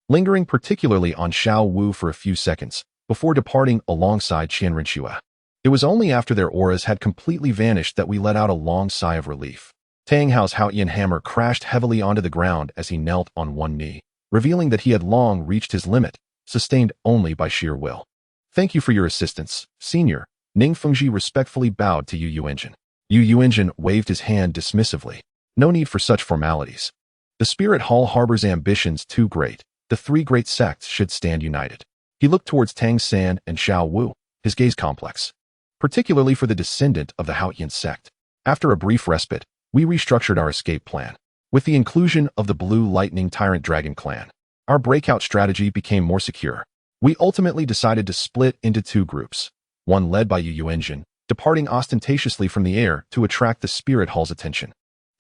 lingering particularly on Xiao Wu for a few seconds, before departing alongside Qian Rinxue. It was only after their auras had completely vanished that we let out a long sigh of relief. Tang Hao's Haotian hammer crashed heavily onto the ground as he knelt on one knee, revealing that he had long reached his limit, sustained only by sheer will. Thank you for your assistance, Senior. Ning Fengji respectfully bowed to Yu Yuanjin. Yu Yuanjin waved his hand dismissively. No need for such formalities. The Spirit Hall harbors ambitions too great. The three great sects should stand united. He looked towards Tang San and Xiao Wu, his gaze complex. Particularly for the descendant of the Haotian sect. After a brief respite, we restructured our escape plan. With the inclusion of the Blue Lightning Tyrant Dragon clan, our breakout strategy became more secure. We ultimately decided to split into two groups, one led by Yu Yuanjin, departing ostentatiously from the air to attract the Spirit Hall's attention.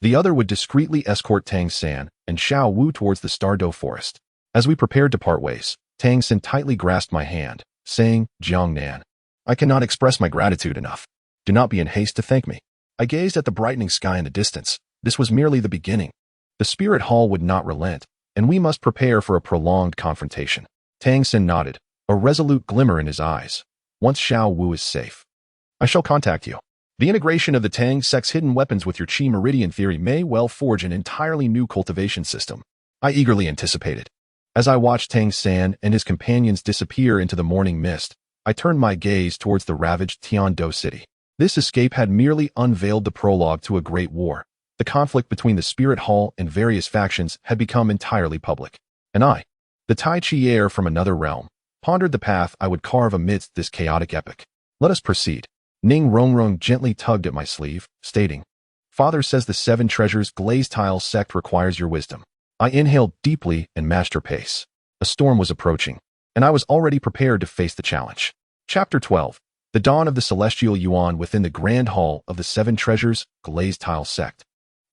The other would discreetly escort Tang San and Xiao Wu towards the Stardo Forest. As we prepared to part ways, Tang San tightly grasped my hand, saying, Jiangnan, I cannot express my gratitude enough. Do not be in haste to thank me. I gazed at the brightening sky in the distance. This was merely the beginning. The Spirit Hall would not relent, and we must prepare for a prolonged confrontation. Tang San nodded, a resolute glimmer in his eyes. Once Xiao Wu is safe, I shall contact you. The integration of the Tang sect's hidden weapons with your Qi Meridian theory may well forge an entirely new cultivation system. I eagerly anticipated. As I watched Tang San and his companions disappear into the morning mist, I turned my gaze towards the ravaged Tendo city. This escape had merely unveiled the prologue to a great war. The conflict between the Spirit Hall and various factions had become entirely public. And I, the Taiji heir from another realm, pondered the path I would carve amidst this chaotic epic. Let us proceed. Ning Rongrong gently tugged at my sleeve, stating, Father says the Seven Treasures glazed tile sect requires your wisdom. I inhaled deeply and matched her pace. A storm was approaching, and I was already prepared to face the challenge. Chapter 12. The Dawn of the Celestial Yuan within the Grand Hall of the Seven Treasures glazed tile sect.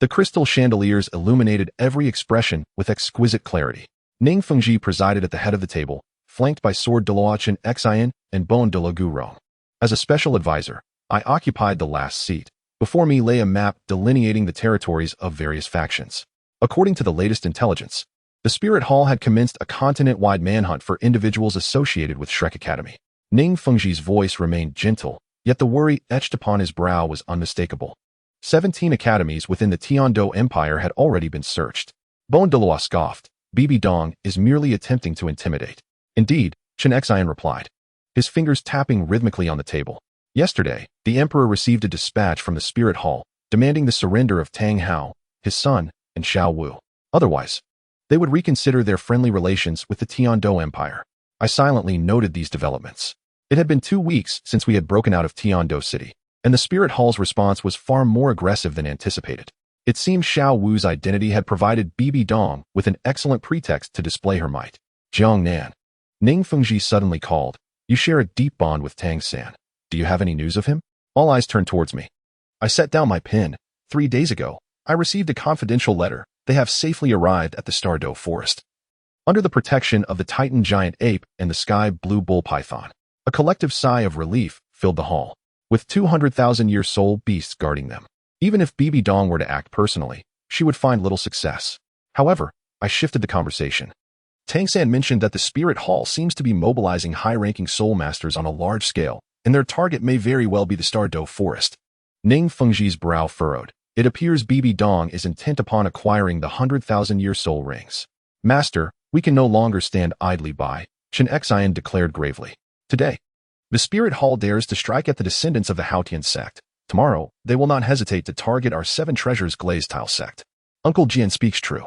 The crystal chandeliers illuminated every expression with exquisite clarity. Ning Fengji presided at the head of the table, flanked by Sword Douluo Xian and Bone Douluo. As a special advisor, I occupied the last seat. Before me lay a map delineating the territories of various factions. According to the latest intelligence, the Spirit Hall had commenced a continent-wide manhunt for individuals associated with Shrek Academy. Ning Fengji's voice remained gentle, yet the worry etched upon his brow was unmistakable. 17 academies within the Tendo Empire had already been searched. Bone Douluo scoffed. Bibi Dong is merely attempting to intimidate. Indeed, Chen Xian replied, his fingers tapping rhythmically on the table. Yesterday, the Emperor received a dispatch from the Spirit Hall, demanding the surrender of Tang Hao, his son, and Xiao Wu. Otherwise, they would reconsider their friendly relations with the Tendo Empire. I silently noted these developments. It had been 2 weeks since we had broken out of Tendo City, and the Spirit Hall's response was far more aggressive than anticipated. It seemed Xiao Wu's identity had provided Bibi Dong with an excellent pretext to display her might. Jiangnan. Ning Fengji suddenly called. You share a deep bond with Tang San. Do you have any news of him? All eyes turned towards me. I set down my pen. 3 days ago, I received a confidential letter. They have safely arrived at the Stardo Forest. Under the protection of the Titan Giant Ape and the Sky Blue Bull Python, a collective sigh of relief filled the hall, with 200,000-year soul beasts guarding them. Even if Bibi Dong were to act personally, she would find little success. However, I shifted the conversation. Tang San mentioned that the Spirit Hall seems to be mobilizing high-ranking soul masters on a large scale, and their target may very well be the Stardo Forest. Ning Fengji's brow furrowed. It appears Bibi Dong is intent upon acquiring the 100,000-year soul rings. Master, we can no longer stand idly by, Chen Xian declared gravely. Today, the Spirit Hall dares to strike at the descendants of the Haotian sect. Tomorrow, they will not hesitate to target our Seven Treasures glazed tile sect. Uncle Jian speaks true.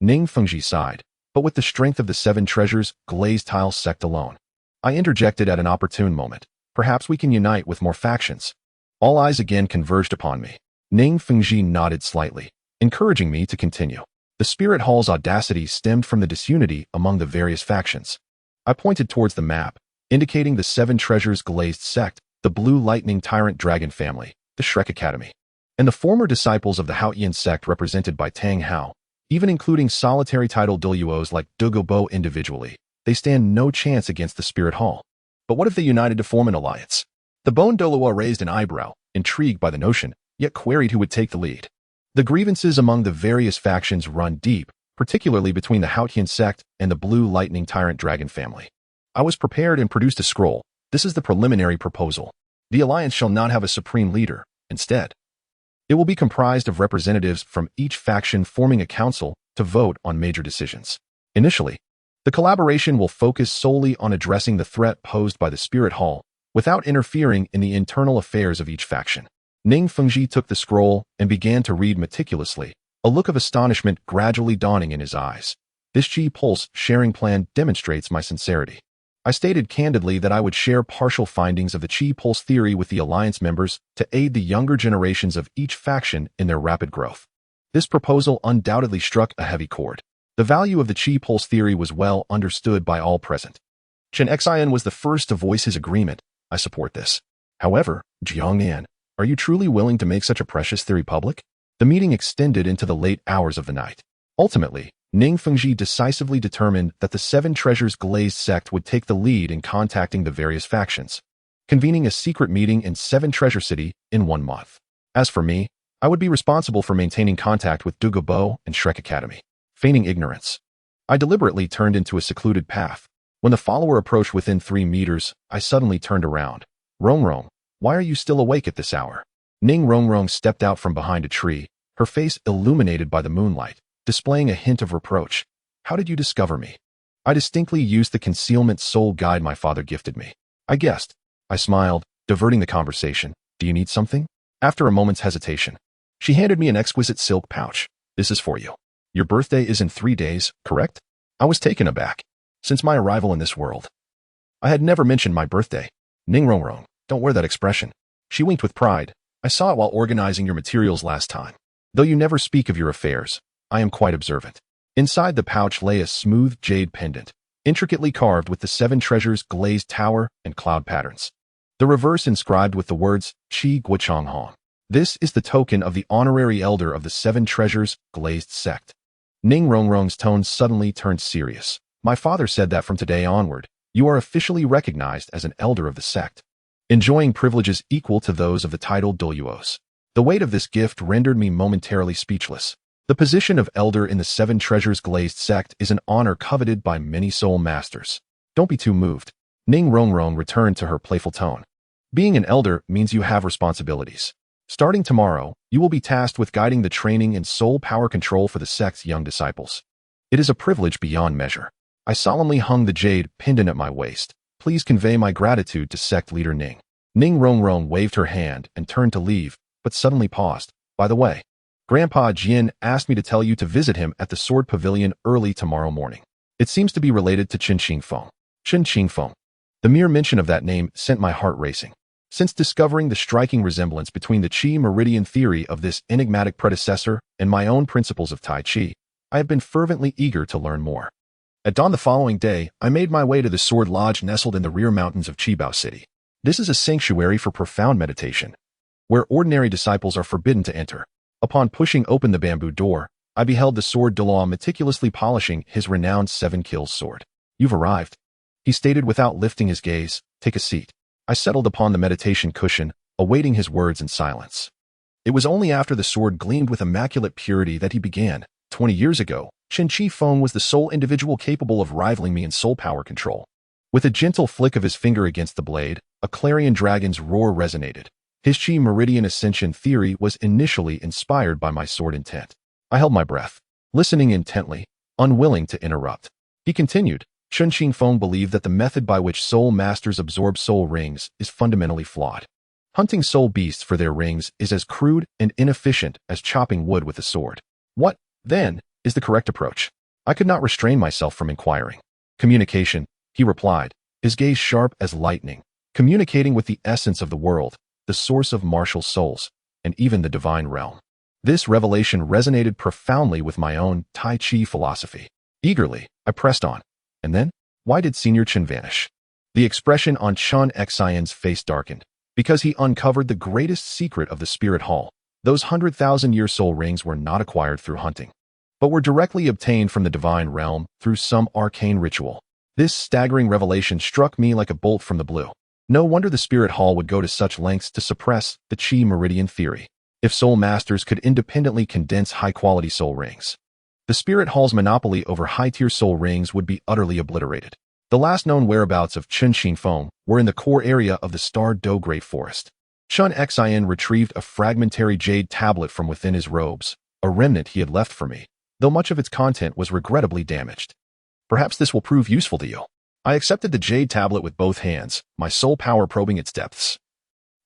Ning Fengji sighed, but with the strength of the Seven Treasures glazed tile sect alone. I interjected at an opportune moment. Perhaps we can unite with more factions. All eyes again converged upon me. Ning Fengji nodded slightly, encouraging me to continue. The Spirit Hall's audacity stemmed from the disunity among the various factions. I pointed towards the map, indicating the Seven Treasures glazed sect, the Blue Lightning Tyrant Dragon family, the Shrek Academy, and the former disciples of the Haotian sect represented by Tang Hao, even including solitary title Douluos like Dugobo individually. They stand no chance against the Spirit Hall. But what if they united to form an alliance? The Bone Douluo raised an eyebrow, intrigued by the notion, yet queried who would take the lead. The grievances among the various factions run deep, particularly between the Haotian sect and the Blue Lightning Tyrant Dragon family. I was prepared and produced a scroll. This is the preliminary proposal. The alliance shall not have a supreme leader. Instead, It will be comprised of representatives from each faction forming a council to vote on major decisions. Initially, the collaboration will focus solely on addressing the threat posed by the Spirit Hall without interfering in the internal affairs of each faction. Ning Fengji took the scroll and began to read meticulously, a look of astonishment gradually dawning in his eyes. This Qi Pulse sharing plan demonstrates my sincerity. I stated candidly that I would share partial findings of the Qi Pulse theory with the Alliance members to aid the younger generations of each faction in their rapid growth. This proposal undoubtedly struck a heavy chord. The value of the Qi Pulse theory was well understood by all present. Chen Xian was the first to voice his agreement. I support this. However, Jiangnan, are you truly willing to make such a precious theory public? The meeting extended into the late hours of the night. Ultimately, Ning Fengji decisively determined that the Seven Treasures Glazed sect would take the lead in contacting the various factions, convening a secret meeting in Seven Treasure City in 1 month. As for me, I would be responsible for maintaining contact with Douluo and Shrek Academy. Feigning ignorance, I deliberately turned into a secluded path. When the follower approached within 3 meters, I suddenly turned around. Rongrong, why are you still awake at this hour? Ning Rongrong stepped out from behind a tree, her face illuminated by the moonlight, displaying a hint of reproach. How did you discover me? I distinctly used the concealment soul guide my father gifted me. I guessed. I smiled, diverting the conversation. Do you need something? After a moment's hesitation, she handed me an exquisite silk pouch. This is for you. Your birthday is in 3 days, correct? I was taken aback. Since my arrival in this world, I had never mentioned my birthday. Ning Rongrong, don't wear that expression. She winked with pride. I saw it while organizing your materials last time. Though you never speak of your affairs, I am quite observant. Inside the pouch lay a smooth jade pendant, intricately carved with the 7 treasures glazed tower and cloud patterns. The reverse inscribed with the words, Qi Guochang Hong. This is the token of the honorary elder of the 7 treasures glazed sect. Ning Rongrong's tone suddenly turned serious. My father said that from today onward, you are officially recognized as an elder of the sect, enjoying privileges equal to those of the titled Douluos. The weight of this gift rendered me momentarily speechless. The position of elder in the 7 treasures glazed sect is an honor coveted by many soul masters. Don't be too moved. Ning Rongrong returned to her playful tone. Being an elder means you have responsibilities. Starting tomorrow, you will be tasked with guiding the training and soul power control for the sect's young disciples. It is a privilege beyond measure. I solemnly hung the jade pendant at my waist. Please convey my gratitude to sect leader Ning. Ning Rongrong waved her hand and turned to leave, but suddenly paused. By the way, Grandpa Jian asked me to tell you to visit him at the Sword Pavilion early tomorrow morning. It seems to be related to Chen Qingfeng. Chen Qingfeng. The mere mention of that name sent my heart racing. Since discovering the striking resemblance between the Qi Meridian theory of this enigmatic predecessor and my own principles of Tai Chi, I have been fervently eager to learn more. At dawn the following day, I made my way to the Sword Lodge nestled in the rear mountains of Qibao City. This is a sanctuary for profound meditation, where ordinary disciples are forbidden to enter. Upon pushing open the bamboo door, I beheld the sword Douluo meticulously polishing his renowned 7 kills sword. You've arrived, he stated without lifting his gaze. Take a seat. I settled upon the meditation cushion, awaiting his words in silence. It was only after the sword gleamed with immaculate purity that he began. 20 years ago, Chen Qifeng was the sole individual capable of rivaling me in soul power control. With a gentle flick of his finger against the blade, a clarion dragon's roar resonated. His Qi Meridian Ascension theory was initially inspired by my sword intent. I held my breath, listening intently, unwilling to interrupt. He continued, Chen Qifeng believed that the method by which soul masters absorb soul rings is fundamentally flawed. Hunting soul beasts for their rings is as crude and inefficient as chopping wood with a sword. What, then, is the correct approach? I could not restrain myself from inquiring. Communication, he replied, his gaze sharp as lightning. Communicating with the essence of the world, the source of martial souls, and even the divine realm. This revelation resonated profoundly with my own Tai Chi philosophy. Eagerly, I pressed on. And then, why did Senior Chen vanish? The expression on Chen Xian's face darkened, because he uncovered the greatest secret of the Spirit Hall. Those 100,000-year soul rings were not acquired through hunting, but were directly obtained from the divine realm through some arcane ritual. This staggering revelation struck me like a bolt from the blue. No wonder the Spirit Hall would go to such lengths to suppress the Qi Meridian theory. If soul masters could independently condense high-quality soul rings, the Spirit Hall's monopoly over high-tier soul rings would be utterly obliterated. The last known whereabouts of Chen Qingfeng were in the core area of the Star Do Great Forest. Chun Xin retrieved a fragmentary jade tablet from within his robes, a remnant he had left for me, though much of its content was regrettably damaged. Perhaps this will prove useful to you. I accepted the jade tablet with both hands, my soul power probing its depths,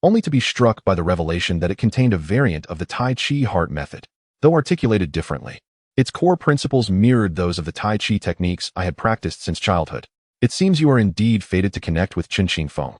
only to be struck by the revelation that it contained a variant of the Tai Chi heart method, though articulated differently. Its core principles mirrored those of the Tai Chi techniques I had practiced since childhood. It seems you are indeed fated to connect with Qin Qingfeng,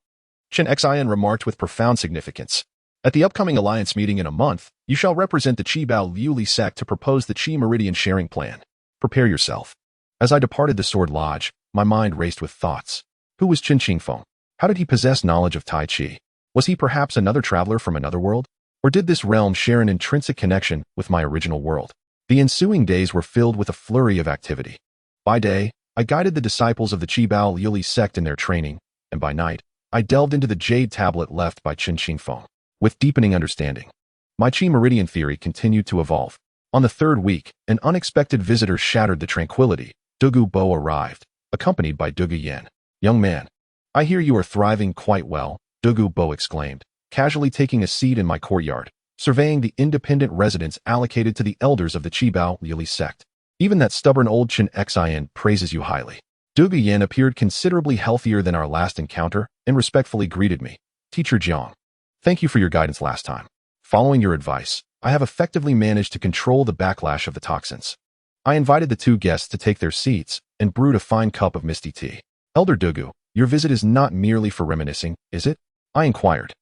Chun Xin remarked with profound significance. At the upcoming alliance meeting in a month, you shall represent the Qibao Liuli sect to propose the Qi Meridian sharing plan. Prepare yourself. As I departed the Sword Lodge, my mind raced with thoughts. Who was Qin Qingfeng? How did he possess knowledge of Tai Chi? Was he perhaps another traveler from another world? Or did this realm share an intrinsic connection with my original world? The ensuing days were filled with a flurry of activity. By day, I guided the disciples of the Qibao Liuli sect in their training, and by night, I delved into the jade tablet left by Qin Qingfeng. With deepening understanding, my Qi Meridian theory continued to evolve. On the third week, an unexpected visitor shattered the tranquility. Douluo Bo arrived, accompanied by Douluo Yan. Young man, I hear you are thriving quite well, Douluo Bo exclaimed, casually taking a seat in my courtyard, surveying the independent residence allocated to the elders of the Qibao Liuli sect. Even that stubborn old Qin Xin praises you highly. Douluo Yan appeared considerably healthier than our last encounter and respectfully greeted me. Teacher Jiang, thank you for your guidance last time. Following your advice, I have effectively managed to control the backlash of the toxins. I invited the two guests to take their seats and brewed a fine cup of misty tea. Elder Douluo, your visit is not merely for reminiscing, is it? I inquired.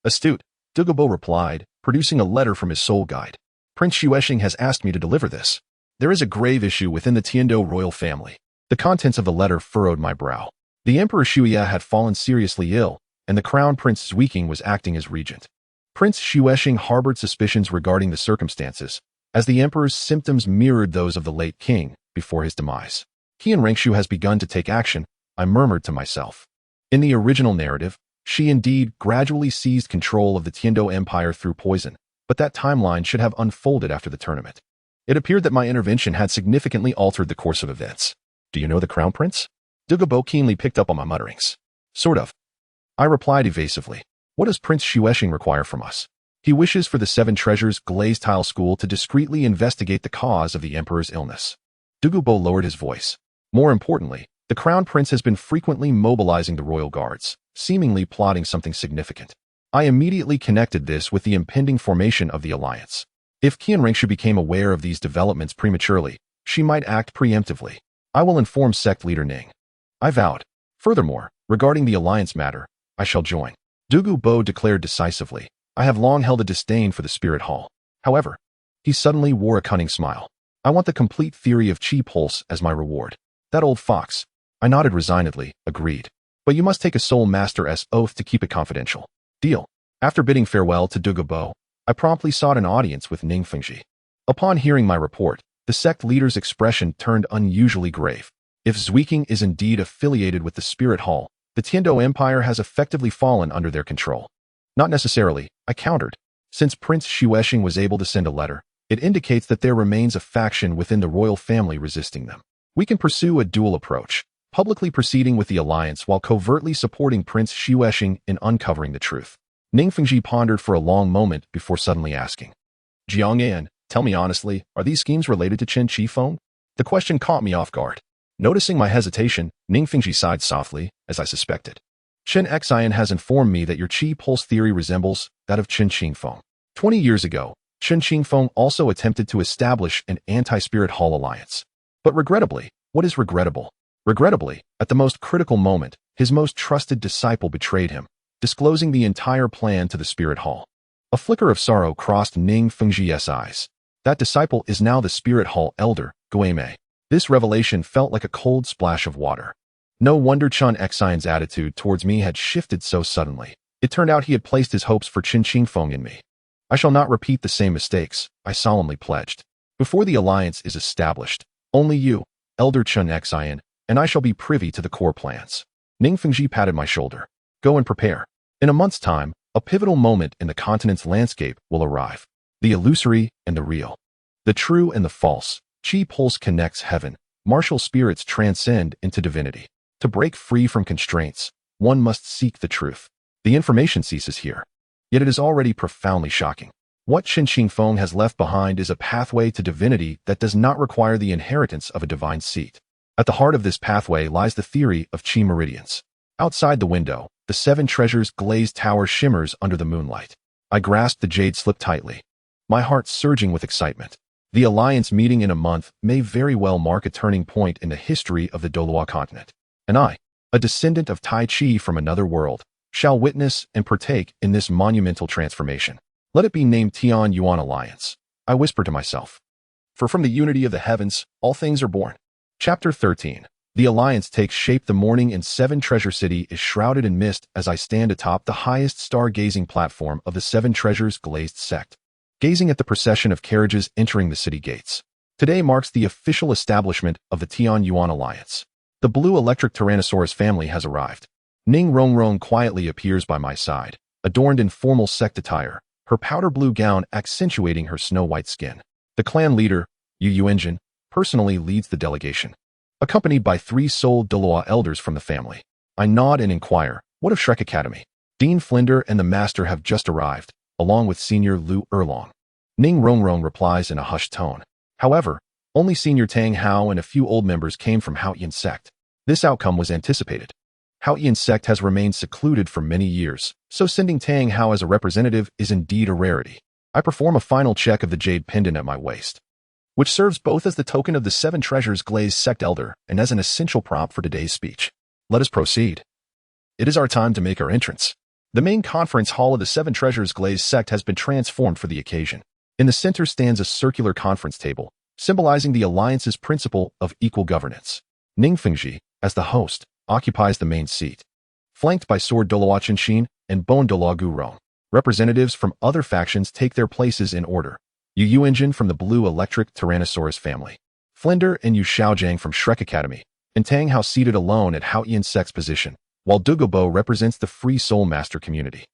Astute, Douluo Bo replied, producing a letter from his soul guide. Prince Xuexing has asked me to deliver this. There is a grave issue within the Tendo royal family. The contents of the letter furrowed my brow. The Emperor Shuya had fallen seriously ill, and the Crown Prince Zhuiqing was acting as regent. Prince Xuexing harbored suspicions regarding the circumstances, as the Emperor's symptoms mirrored those of the late king before his demise. Qian Rengshu has begun to take action, I murmured to myself. In the original narrative, she indeed gradually seized control of the Tendo Empire through poison, but that timeline should have unfolded after the tournament. It appeared that my intervention had significantly altered the course of events. Do you know the Crown Prince? Douluo Bo keenly picked up on my mutterings. Sort of. I replied evasively. What does Prince Xuexing require from us? He wishes for the Seven Treasures Glazed Tile School to discreetly investigate the cause of the Emperor's illness. Douluo Bo lowered his voice. More importantly, the Crown Prince has been frequently mobilizing the royal guards, seemingly plotting something significant. I immediately connected this with the impending formation of the alliance. If Qian Rengshu became aware of these developments prematurely, she might act preemptively. I will inform sect leader Ning. I vowed. Furthermore, regarding the alliance matter, I shall join. Douluo Bo declared decisively. I have long held a disdain for the Spirit Hall. However, he suddenly wore a cunning smile. I want the complete theory of Qi Pulse as my reward. That old fox. I nodded resignedly, agreed. But you must take a Soul Master's oath to keep it confidential. Deal. After bidding farewell to Douluo Bo, I promptly sought an audience with Ning Fengji. Upon hearing my report, the sect leader's expression turned unusually grave. If Zhuiqing is indeed affiliated with the Spirit Hall, the Tendo Empire has effectively fallen under their control. Not necessarily, I countered. Since Prince Xuexing was able to send a letter, it indicates that there remains a faction within the royal family resisting them. We can pursue a dual approach, publicly proceeding with the alliance while covertly supporting Prince Xuexing in uncovering the truth. Ning Fengji pondered for a long moment before suddenly asking. Jiangnan, tell me honestly, are these schemes related to Qin Qifeng? The question caught me off guard. Noticing my hesitation, Ning Fengji sighed softly, as I suspected. Qin Xin has informed me that your Qi Pulse theory resembles that of Qin Qingfeng. 20 years ago, Qin Qingfeng also attempted to establish an anti-Spirit Hall alliance. But regrettably, what is regrettable? Regrettably, at the most critical moment, his most trusted disciple betrayed him, disclosing the entire plan to the Spirit Hall. A flicker of sorrow crossed Ning Fengji's eyes. That disciple is now the Spirit Hall elder, Guimei. This revelation felt like a cold splash of water. No wonder Chun Xion's attitude towards me had shifted so suddenly. It turned out he had placed his hopes for Qin Qingfeng in me. I shall not repeat the same mistakes, I solemnly pledged. Before the alliance is established, only you, Elder Chun Xion, and I shall be privy to the core plans. Ning Fengji patted my shoulder. Go and prepare. In a month's time, a pivotal moment in the continent's landscape will arrive. The illusory and the real. The true and the false. Qi Pulse connects heaven. Martial spirits transcend into divinity. To break free from constraints, one must seek the truth. The information ceases here. yet it is already profoundly shocking. What Qin Shi Feng has left behind is a pathway to divinity that does not require the inheritance of a divine seat. At the heart of this pathway lies the theory of Qi meridians. Outside the window, the seven treasures glazed tower shimmers under the moonlight. I grasped the jade slip tightly, my heart surging with excitement. The alliance meeting in a month may very well mark a turning point in the history of the Douluo Continent. And I, a descendant of Taiji from another world, shall witness and partake in this monumental transformation. Let it be named Tianyuan Alliance, I whisper to myself. For from the unity of the heavens, all things are born. Chapter 13. The alliance takes shape. The morning in Seven Treasure City is shrouded in mist as I stand atop the highest stargazing platform of the Seven Treasures glazed sect, gazing at the procession of carriages entering the city gates. Today marks the official establishment of the Tianyuan Alliance. The blue electric Tyrannosaurus family has arrived. Ning Rongrong quietly appears by my side, adorned in formal sect attire, her powder blue gown accentuating her snow-white skin. The clan leader, YinYang, personally leads the delegation, accompanied by 3 Seoul Douluo elders from the family. I nod and inquire, what of Shrek Academy? Dean Flinder and the master have just arrived, along with Senior Lu Erlong. Ning Rongrong replies in a hushed tone. However, only Senior Tang Hao and a few old members came from Haoyan sect. This outcome was anticipated. Haoyan sect has remained secluded for many years, so sending Tang Hao as a representative is indeed a rarity. I perform a final check of the jade pendant at my waist, which serves both as the token of the Seven Treasures glazed sect elder and as an essential prop for today's speech. Let us proceed. It is our time to make our entrance. The main conference hall of the Seven Treasures glazed sect has been transformed for the occasion. In the center stands a circular conference table, symbolizing the alliance's principle of equal governance. Ning Fengji, as the host, occupies the main seat, flanked by Sword Douluo Qinshin and Bone Douluo Gurong. Representatives from other factions take their places in order. YinYang from the blue electric Tyrannosaurus family, Flinder and Yu Xiaojiang from Shrek Academy, and Tang Hao seated alone at Haoyan sect's position, while Dugobo represents the Free Soul Master community.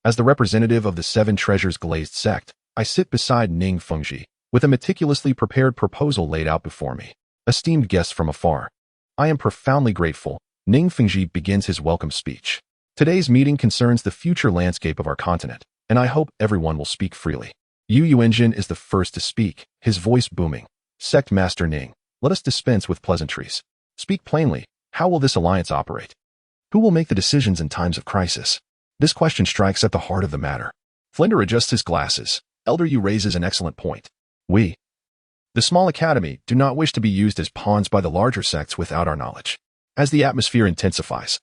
As the representative of the Seven Treasures glazed sect, I sit beside Ning Fengji, with a meticulously prepared proposal laid out before me. Esteemed guests from afar, I am profoundly grateful. Ning Fengji begins his welcome speech. Today's meeting concerns the future landscape of our continent, and I hope everyone will speak freely. YinYang is the first to speak, his voice booming. Sect Master Ning, let us dispense with pleasantries. Speak plainly, how will this alliance operate? Who will make the decisions in times of crisis? This question strikes at the heart of the matter. Flinder adjusts his glasses. Elder Yu raises an excellent point. We, the small academy, do not wish to be used as pawns by the larger sects without our knowledge. As the atmosphere intensifies,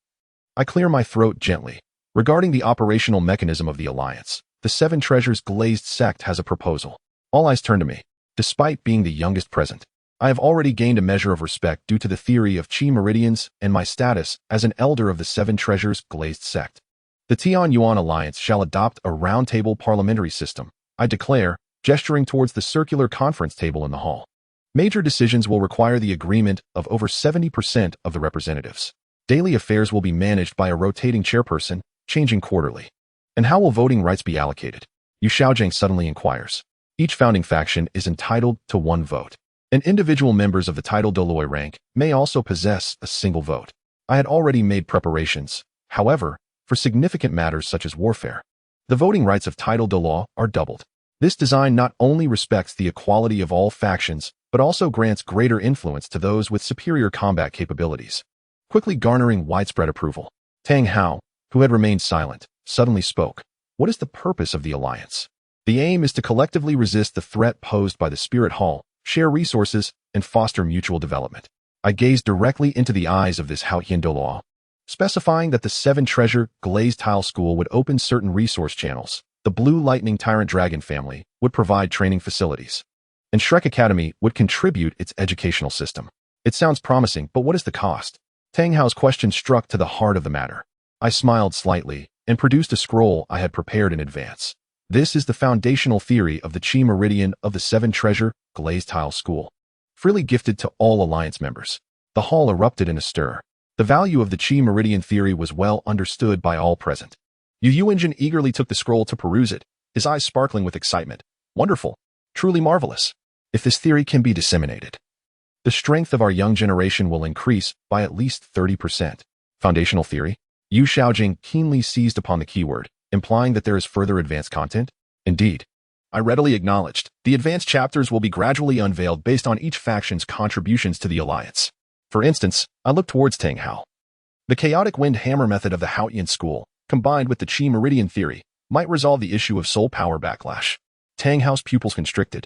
I clear my throat gently. Regarding the operational mechanism of the alliance, the Seven Treasures glazed sect has a proposal. All eyes turn to me. Despite being the youngest present, I have already gained a measure of respect due to the theory of Qi meridians and my status as an elder of the Seven Treasures glazed sect. The Tianyuan Alliance shall adopt a round-table parliamentary system, I declare, gesturing towards the circular conference table in the hall. Major decisions will require the agreement of over 70% of the representatives. Daily affairs will be managed by a rotating chairperson, changing quarterly. And how will voting rights be allocated? Yu Xiaojiang suddenly inquires. Each founding faction is entitled to 1 vote. And individual members of the title Douluo rank may also possess a single vote. I had already made preparations, however, for significant matters such as warfare. The voting rights of title Douluo are doubled. This design not only respects the equality of all factions, but also grants greater influence to those with superior combat capabilities, quickly garnering widespread approval. Tang Hao, who had remained silent, suddenly spoke. What is the purpose of the alliance? The aim is to collectively resist the threat posed by the Spirit Hall, share resources, and foster mutual development. I gazed directly into the eyes of this Haoyan Douluo, specifying that the Seven Treasure glazed tile school would open certain resource channels. The Blue Lightning Tyrant Dragon family would provide training facilities, and Shrek Academy would contribute its educational system. It sounds promising, but what is the cost? Tang Hao's question struck to the heart of the matter. I smiled slightly and produced a scroll I had prepared in advance. This is the foundational theory of the Qi Meridian of the Seven Treasure glazed tile school, freely gifted to all alliance members. The hall erupted in a stir. The value of the Qi Meridian theory was well understood by all present. YinYang eagerly took the scroll to peruse it, his eyes sparkling with excitement. Wonderful. Truly marvelous. If this theory can be disseminated, the strength of our young generation will increase by at least 30%. Foundational theory? Yu Xiaojing keenly seized upon the keyword, implying that there is further advanced content? Indeed. I readily acknowledged. The advanced chapters will be gradually unveiled based on each faction's contributions to the alliance. For instance, I looked towards Tang Hao. The chaotic wind hammer method of the Haotian school, combined with the Qi meridian theory, might resolve the issue of soul power backlash. Tang Hao's pupils constricted.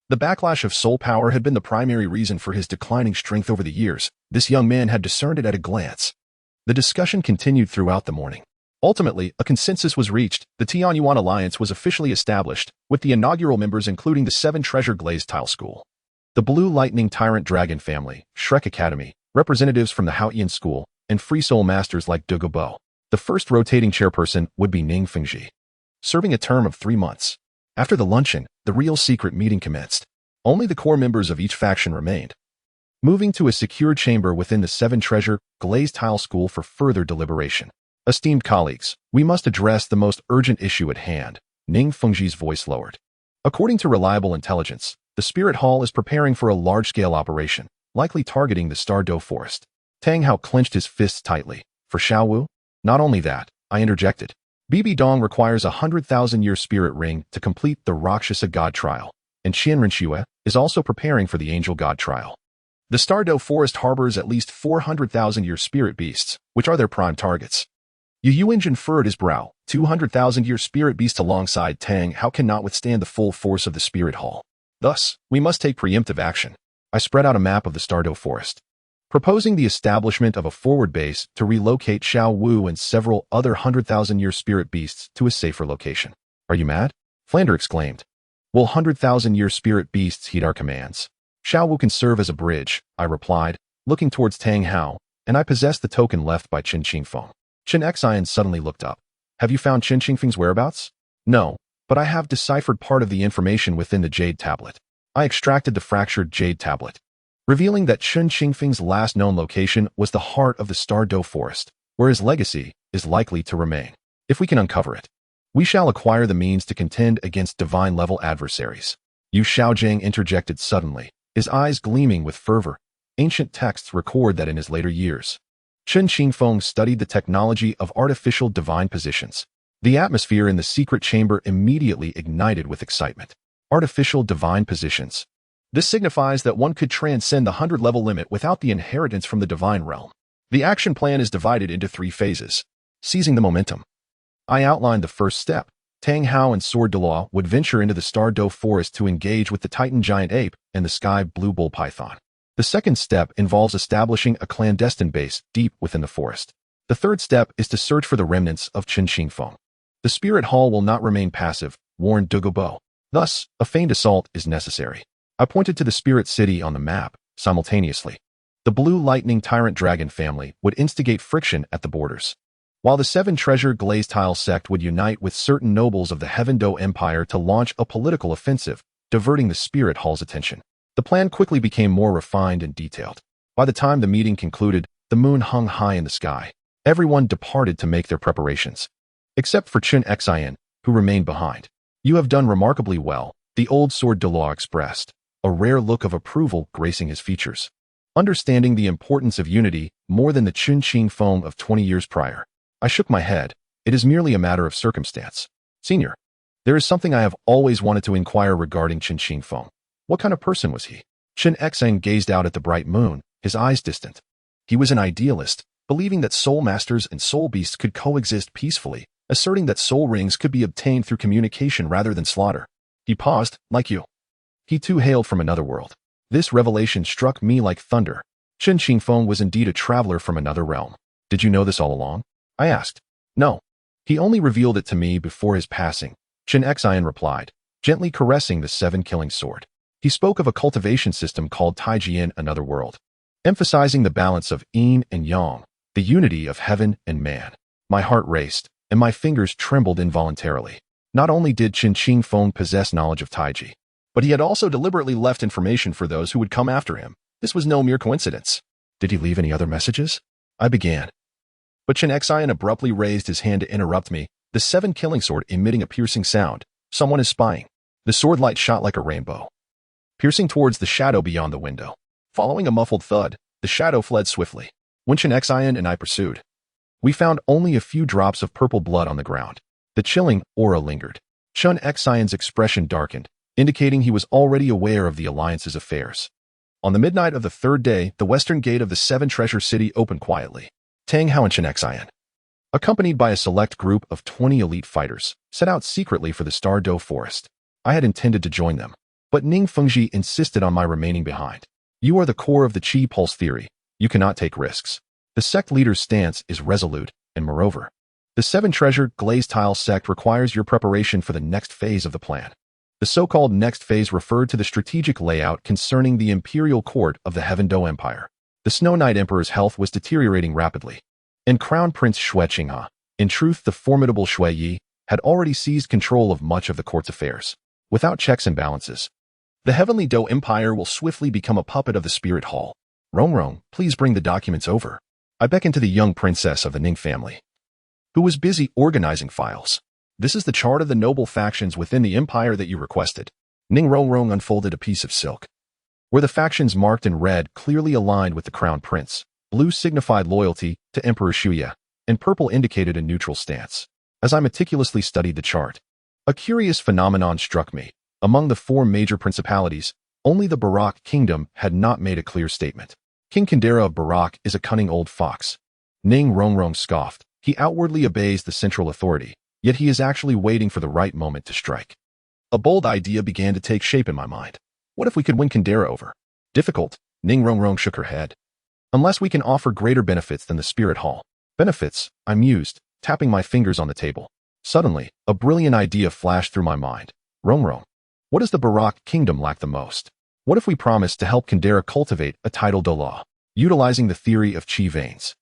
The backlash of soul power had been the primary reason for his declining strength over the years. This young man had discerned it at a glance. The discussion continued throughout the morning. Ultimately, a consensus was reached. The Tianyuan Alliance was officially established, with the inaugural members including the 7 Treasure Glazed Tile School, the Blue Lightning Tyrant Dragon Family, Shrek Academy, representatives from the Haotian School, and free soul masters like Douluo. The first rotating chairperson would be Ning Fengji, serving a term of 3 months. After the luncheon, the real secret meeting commenced. Only the core members of each faction remained, moving to a secure chamber within the 7 Treasure Glazed Tile School for further deliberation. Esteemed colleagues, we must address the most urgent issue at hand. Ning Fengji's voice lowered. According to reliable intelligence, the Spirit Hall is preparing for a large-scale operation, likely targeting the Stardo Forest. Tang Hao clenched his fists tightly. For Xiaowu? Not only that, I interjected. Bibi Dong requires a 100,000-year spirit ring to complete the Rakshasa God trial, and Qian Renxue is also preparing for the Angel God trial. The Stardo Forest harbors at least 400,000-year spirit beasts, which are their prime targets. Yu Yuanjin furrowed his brow. 200,000-year spirit beasts alongside Tang Hao cannot withstand the full force of the Spirit Hall. Thus, we must take preemptive action. I spread out a map of the Stardo Forest, proposing the establishment of a forward base to relocate Xiao Wu and several other 100,000-year spirit beasts to a safer location. Are you mad? Flander exclaimed. Will 100,000-year spirit beasts heed our commands? Xiao Wu can serve as a bridge, I replied, looking towards Tang Hao, and I possess the token left by Qin Qingfeng. Qin Xian suddenly looked up. Have you found Qin Qingfeng's whereabouts? No, but I have deciphered part of the information within the jade tablet. I extracted the fractured jade tablet, revealing that Qin Qingfeng's last known location was the heart of the Stardo Forest, where his legacy is likely to remain. If we can uncover it, we shall acquire the means to contend against divine-level adversaries. Yu Xiaojing interjected suddenly, his eyes gleaming with fervor. Ancient texts record that in his later years, Qin Qingfeng studied the technology of artificial divine positions. The atmosphere in the secret chamber immediately ignited with excitement. Artificial divine positions. This signifies that one could transcend the 100-level limit without the inheritance from the divine realm. The action plan is divided into 3 phases. Seizing the momentum. I outlined the first step. Tang Hao and Sword Douluo would venture into the Stardo Forest to engage with the Titan Giant Ape and the Sky Blue Bull Python. The second step involves establishing a clandestine base deep within the forest. The third step is to search for the remnants of Qin Qingfeng. The Spirit Hall will not remain passive, warned Douluo. Thus, a feigned assault is necessary. I pointed to the Spirit City on the map, simultaneously. The Blue Lightning Tyrant Dragon family would instigate friction at the borders, while the 7 Treasure Glazed Tile sect would unite with certain nobles of the Heaven Do Empire to launch a political offensive, diverting the Spirit Hall's attention. The plan quickly became more refined and detailed. By the time the meeting concluded, the moon hung high in the sky. Everyone departed to make their preparations, except for Qin Xian, who remained behind. You have done remarkably well, the old Sword Douluo expressed, a rare look of approval gracing his features. Understanding the importance of unity more than the Qin Qingfeng of 20 years prior, I shook my head. It is merely a matter of circumstance. Senior, there is something I have always wanted to inquire regarding Qin Qingfeng. What kind of person was he? Qin Xian gazed out at the bright moon, his eyes distant. He was an idealist, believing that soul masters and soul beasts could coexist peacefully, asserting that soul rings could be obtained through communication rather than slaughter. He paused, like you. He too hailed from another world. This revelation struck me like thunder. Qin Qingfeng was indeed a traveler from another realm. Did you know this all along? I asked. No. He only revealed it to me before his passing, Qin Xian replied, gently caressing the 7-killing sword. He spoke of a cultivation system called Taiji in another world, emphasizing the balance of yin and yang, the unity of heaven and man. My heart raced, and my fingers trembled involuntarily. Not only did Qin Qingfeng possess knowledge of Taiji, but he had also deliberately left information for those who would come after him. This was no mere coincidence. Did he leave any other messages? I began. But Qin Xian abruptly raised his hand to interrupt me, the 7-killing sword emitting a piercing sound. Someone is spying. The sword light shot like a rainbow, piercing towards the shadow beyond the window. Following a muffled thud, the shadow fled swiftly. When Qin Xian and I pursued, we found only a few drops of purple blood on the ground. The chilling aura lingered. Chun Xian's expression darkened, indicating he was already aware of the alliance's affairs. On the midnight of the third day, the western gate of the Seven Treasure City opened quietly. Tang Hao and Chun Xian, accompanied by a select group of 20 elite fighters, set out secretly for the Star Doe Forest. I had intended to join them, but Ning Fengji insisted on my remaining behind. You are the core of the Qi Pulse theory. You cannot take risks. The sect leader's stance is resolute, and moreover, the Seven Treasure Glazed Tile sect requires your preparation for the next phase of the plan. The so-called next phase referred to the strategic layout concerning the imperial court of the Heaven Dou Empire. The Snow Knight Emperor's health was deteriorating rapidly, and Crown Prince Xue Qinghe, in truth the formidable Xue Yi, had already seized control of much of the court's affairs. Without checks and balances, the Heavenly Dou Empire will swiftly become a puppet of the Spirit Hall. Rong, please bring the documents over. I beckoned to the young princess of the Ning family, who was busy organizing files. This is the chart of the noble factions within the empire that you requested. Ning Rong unfolded a piece of silk, where the factions marked in red clearly aligned with the Crown Prince. Blue signified loyalty to Emperor Shuya, and purple indicated a neutral stance. As I meticulously studied the chart, a curious phenomenon struck me. Among the four major principalities, only the Barak kingdom had not made a clear statement. King Kandera of Barak is a cunning old fox. Ning Rong scoffed. He outwardly obeys the central authority, yet he is actually waiting for the right moment to strike. A bold idea began to take shape in my mind. What if we could win Kandera over? Difficult. Ning Rong shook her head. Unless we can offer greater benefits than the Spirit Hall. Benefits, I mused, tapping my fingers on the table. Suddenly, a brilliant idea flashed through my mind. Rong, what does the Barak kingdom lack the most? What if we promise to help Kandera cultivate a tidal Douluo, utilizing the theory of Qi veins?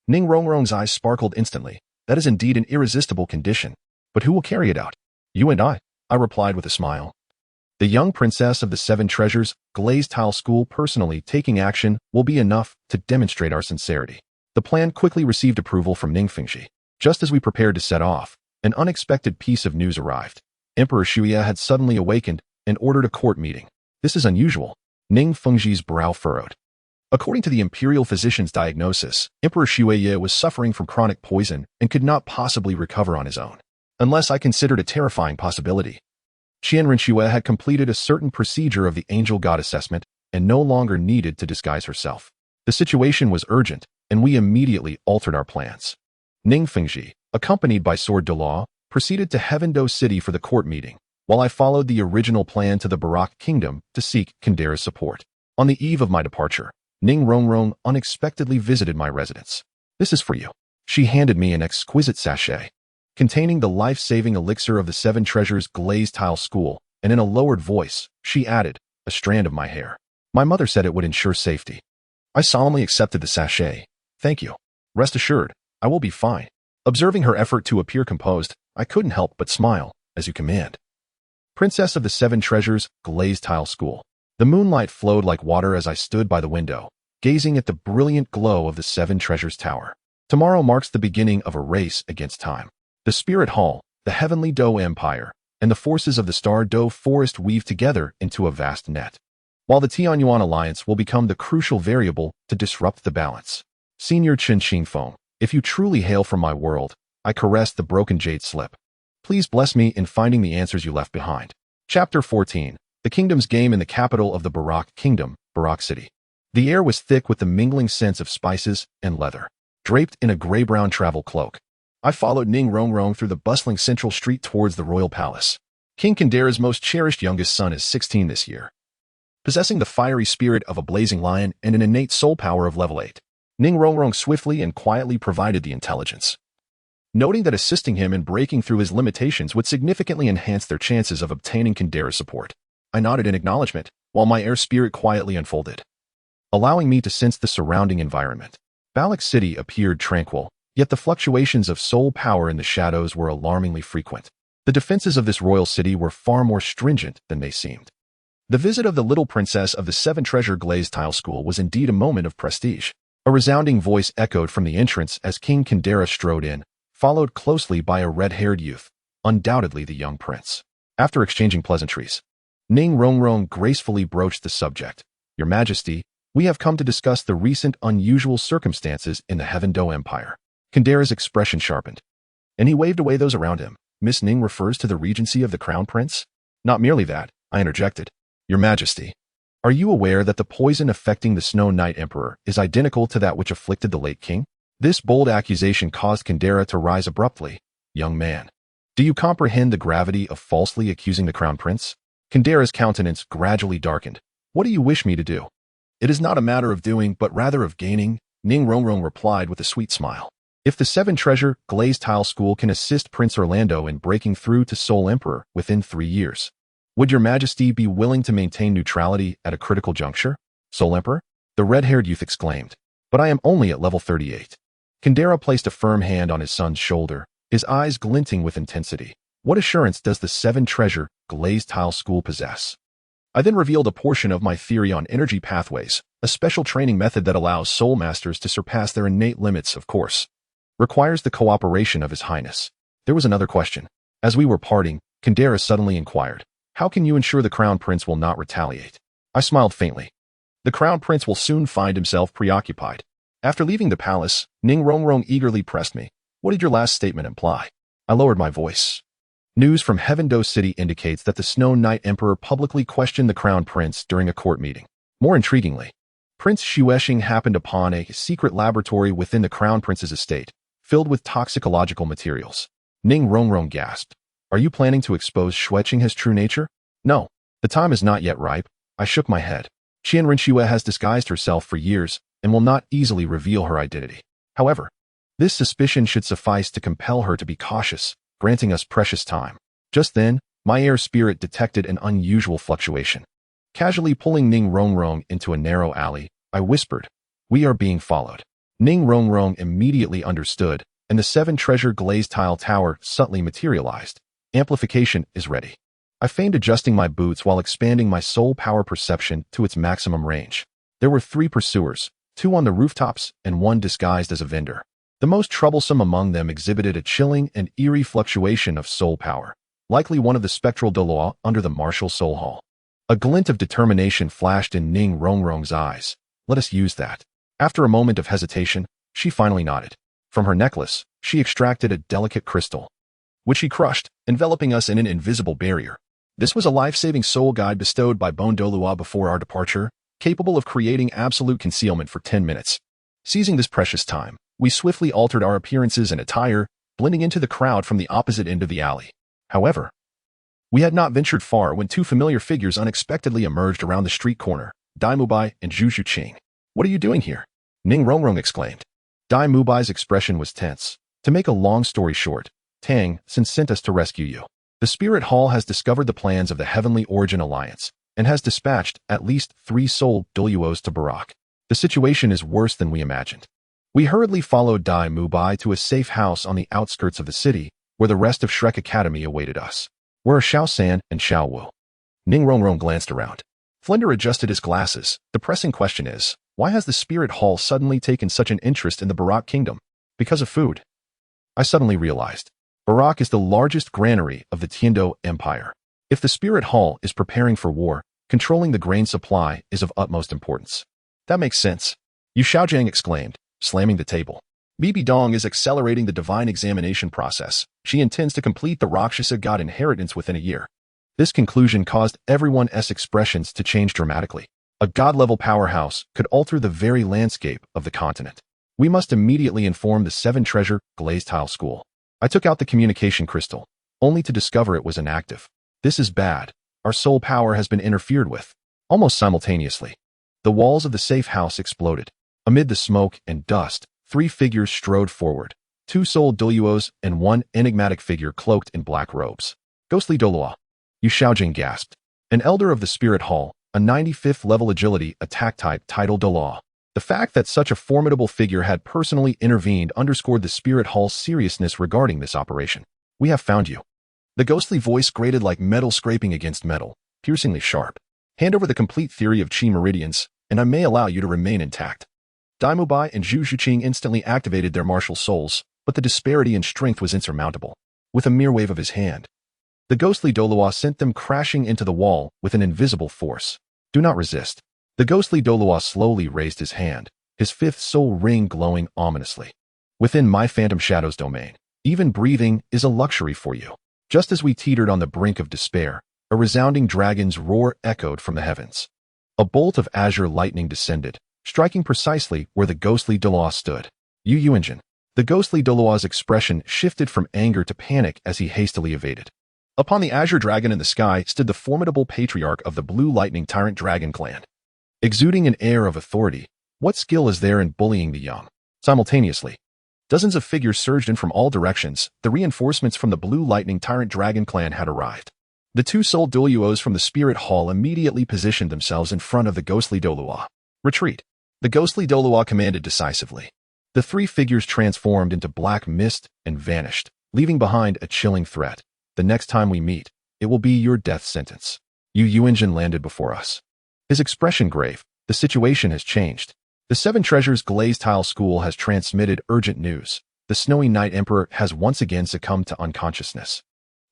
Ning Rong's eyes sparkled instantly. That is indeed an irresistible condition. But who will carry it out? You and I replied with a smile. The young princess of the Seven Treasures Glazed Tile School personally taking action will be enough to demonstrate our sincerity. The plan quickly received approval from Ning Fengji. Just as we prepared to set off, an unexpected piece of news arrived. Emperor Shuya had suddenly awakened and ordered a court meeting. This is unusual. Ning Fengji's brow furrowed. According to the imperial physician's diagnosis, Emperor Shuya was suffering from chronic poison and could not possibly recover on his own, unless I considered a terrifying possibility. Qianren Xue had completed a certain procedure of the angel god assessment and no longer needed to disguise herself. The situation was urgent, and we immediately altered our plans. Ning Fengji, accompanied by Sword Douluo, proceeded to Heaven Dou City for the court meeting, while I followed the original plan to the Barak kingdom to seek Kandera's support. On the eve of my departure, Ning Rong unexpectedly visited my residence. This is for you. She handed me an exquisite sachet containing the life-saving elixir of the Seven Treasures Glazed Tile School, and in a lowered voice, she added, a strand of my hair. My mother said it would ensure safety. I solemnly accepted the sachet. Thank you. Rest assured, I will be fine. Observing her effort to appear composed, I couldn't help but smile, as you command. Princess of the Seven Treasures Glazed Tile School. The moonlight flowed like water as I stood by the window, gazing at the brilliant glow of the Seven Treasures Tower. Tomorrow marks the beginning of a race against time. The Spirit Hall, the Heavenly Dou Empire, and the forces of the Star Doe Forest weave together into a vast net, while the Tianyuan Alliance will become the crucial variable to disrupt the balance. Senior Chen Xingfeng, if you truly hail from my world, I caress the broken jade slip. Please bless me in finding the answers you left behind. Chapter 14. The Kingdom's Game in the capital of the Barak Kingdom, Barak City. The air was thick with the mingling scents of spices and leather. Draped in a gray-brown travel cloak, I followed Ning Rong through the bustling central street towards the royal palace. King Kandera's most cherished youngest son is 16 this year, possessing the fiery spirit of a blazing lion and an innate soul power of level 8. Ning Rong swiftly and quietly provided the intelligence, noting that assisting him in breaking through his limitations would significantly enhance their chances of obtaining Kandera's support. I nodded in acknowledgement, while my air spirit quietly unfolded, allowing me to sense the surrounding environment. Balak City appeared tranquil, yet the fluctuations of soul power in the shadows were alarmingly frequent. The defenses of this royal city were far more stringent than they seemed. The visit of the little princess of the Seven Treasure Glazed Tile School was indeed a moment of prestige. A resounding voice echoed from the entrance as King Kandera strode in, followed closely by a red-haired youth, undoubtedly the young prince. After exchanging pleasantries, Ning Rong gracefully broached the subject. Your Majesty, we have come to discuss the recent unusual circumstances in the Heaven Dou Empire. Kandera's expression sharpened, and he waved away those around him, Miss Ning refers to the regency of the Crown Prince? Not merely that, I interjected. Your Majesty, are you aware that the poison affecting the Snow Knight Emperor is identical to that which afflicted the late king? This bold accusation caused Kandera to rise abruptly. Young man, do you comprehend the gravity of falsely accusing the Crown Prince? Kandera's countenance gradually darkened. What do you wish me to do? It is not a matter of doing, but rather of gaining, Ning Rongrong replied with a sweet smile. If the Seven Treasure Glazed Tile School can assist Prince Orlando in breaking through to Soul Emperor within 3 years, would your Majesty be willing to maintain neutrality at a critical juncture? Soul Emperor? The red-haired youth exclaimed. But I am only at level 38. Kandera placed a firm hand on his son's shoulder, his eyes glinting with intensity. What assurance does the Seven Treasure Glazed Tile School possess? I then revealed a portion of my theory on energy pathways, a special training method that allows soul masters to surpass their innate limits, of course. Requires the cooperation of His Highness. There was another question. As we were parting, Kandera suddenly inquired, how can you ensure the Crown Prince will not retaliate? I smiled faintly. The Crown Prince will soon find himself preoccupied. After leaving the palace, Ning Rongrong eagerly pressed me. What did your last statement imply? I lowered my voice. News from Heavendo City indicates that the Snow Knight Emperor publicly questioned the Crown Prince during a court meeting. More intriguingly, Prince Xuexing happened upon a secret laboratory within the Crown Prince's estate, filled with toxicological materials. Ning Rongrong gasped. Are you planning to expose Xuexing's true nature? No, the time is not yet ripe. I shook my head. Qian Renxue has disguised herself for years and will not easily reveal her identity. However, this suspicion should suffice to compel her to be cautious, granting us precious time. Just then, my air spirit detected an unusual fluctuation. Casually pulling Ning Rongrong into a narrow alley, I whispered, we are being followed. Ning Rongrong immediately understood, and the Seven Treasure Glazed Tile Tower subtly materialized. Amplification is ready. I feigned adjusting my boots while expanding my soul power perception to its maximum range. There were 3 pursuers, 2 on the rooftops and 1 disguised as a vendor. The most troublesome among them exhibited a chilling and eerie fluctuation of soul power, likely one of the spectral Douluo under the martial soul hall. A glint of determination flashed in Ning Rongrong's eyes. Let us use that. After a moment of hesitation, she finally nodded. From her necklace, she extracted a delicate crystal, which she crushed, enveloping us in an invisible barrier. This was a life-saving soul guide bestowed by Bone Douluo before our departure, capable of creating absolute concealment for 10 minutes. Seizing this precious time, we swiftly altered our appearances and attire, blending into the crowd from the opposite end of the alley. However, we had not ventured far when 2 familiar figures unexpectedly emerged around the street corner, Dai Mubai and Zhu Xuqing. What are you doing here? Ning Rongrong exclaimed. Dai Mubai's expression was tense. To make a long story short, Tang sent us to rescue you. The Spirit Hall has discovered the plans of the Heavenly Origin Alliance and has dispatched at least 3 soul Douluos to Barak. The situation is worse than we imagined. We hurriedly followed Dai Mubai to a safe house on the outskirts of the city, where the rest of Shrek Academy awaited us. Where are Xiao San and Xiao Wu? Ning Rongrong glanced around. Flender adjusted his glasses. The pressing question is, why has the Spirit Hall suddenly taken such an interest in the Barak Kingdom? Because of food. I suddenly realized. Barak is the largest granary of the Tendo Empire. If the Spirit Hall is preparing for war, controlling the grain supply is of utmost importance. That makes sense. Yu Xiaojiang exclaimed, slamming the table. Bibi Dong is accelerating the divine examination process. She intends to complete the Rakshasa god inheritance within a year. This conclusion caused everyone's expressions to change dramatically. A god-level powerhouse could alter the very landscape of the continent. We must immediately inform the Seven Treasure Glazed Tile School. I took out the communication crystal, only to discover it was inactive. This is bad. Our soul power has been interfered with. Almost simultaneously, the walls of the safe house exploded. Amid the smoke and dust, 3 figures strode forward. 2 soul Douluos and 1 enigmatic figure cloaked in black robes. Ghostly Douluo. Yu Xiaojing gasped. An elder of the Spirit Hall, a 95th level agility attack type titled Douluo. The fact that such a formidable figure had personally intervened underscored the Spirit Hall's seriousness regarding this operation. We have found you. The ghostly voice grated like metal scraping against metal, piercingly sharp. Hand over the complete theory of Qi meridians, and I may allow you to remain intact. Dai Mubai and Zhu Xuqing instantly activated their martial souls, but the disparity in strength was insurmountable. With a mere wave of his hand, the ghostly Douluo sent them crashing into the wall with an invisible force. Do not resist. The ghostly Douluo slowly raised his hand, his 5th soul ring glowing ominously. Within my Phantom Shadows domain, even breathing is a luxury for you. Just as we teetered on the brink of despair, a resounding dragon's roar echoed from the heavens. A bolt of azure lightning descended, striking precisely where the ghostly Douluo stood. YinYang. The ghostly Douluo's expression shifted from anger to panic as he hastily evaded. Upon the azure dragon in the sky stood the formidable patriarch of the Blue Lightning Tyrant Dragon clan. Exuding an air of authority, what skill is there in bullying the young? Simultaneously, dozens of figures surged in from all directions. The reinforcements from the Blue Lightning Tyrant Dragon clan had arrived. The two-souled Douluos from the Spirit Hall immediately positioned themselves in front of the ghostly Douluo. Retreat. The ghostly Douluo commanded decisively. The three figures transformed into black mist and vanished, leaving behind a chilling threat. The next time we meet, it will be your death sentence. YinYang landed before us. His expression grave. The situation has changed. The Seven Treasures Glazed Tile School has transmitted urgent news. The Snowy Night Emperor has once again succumbed to unconsciousness,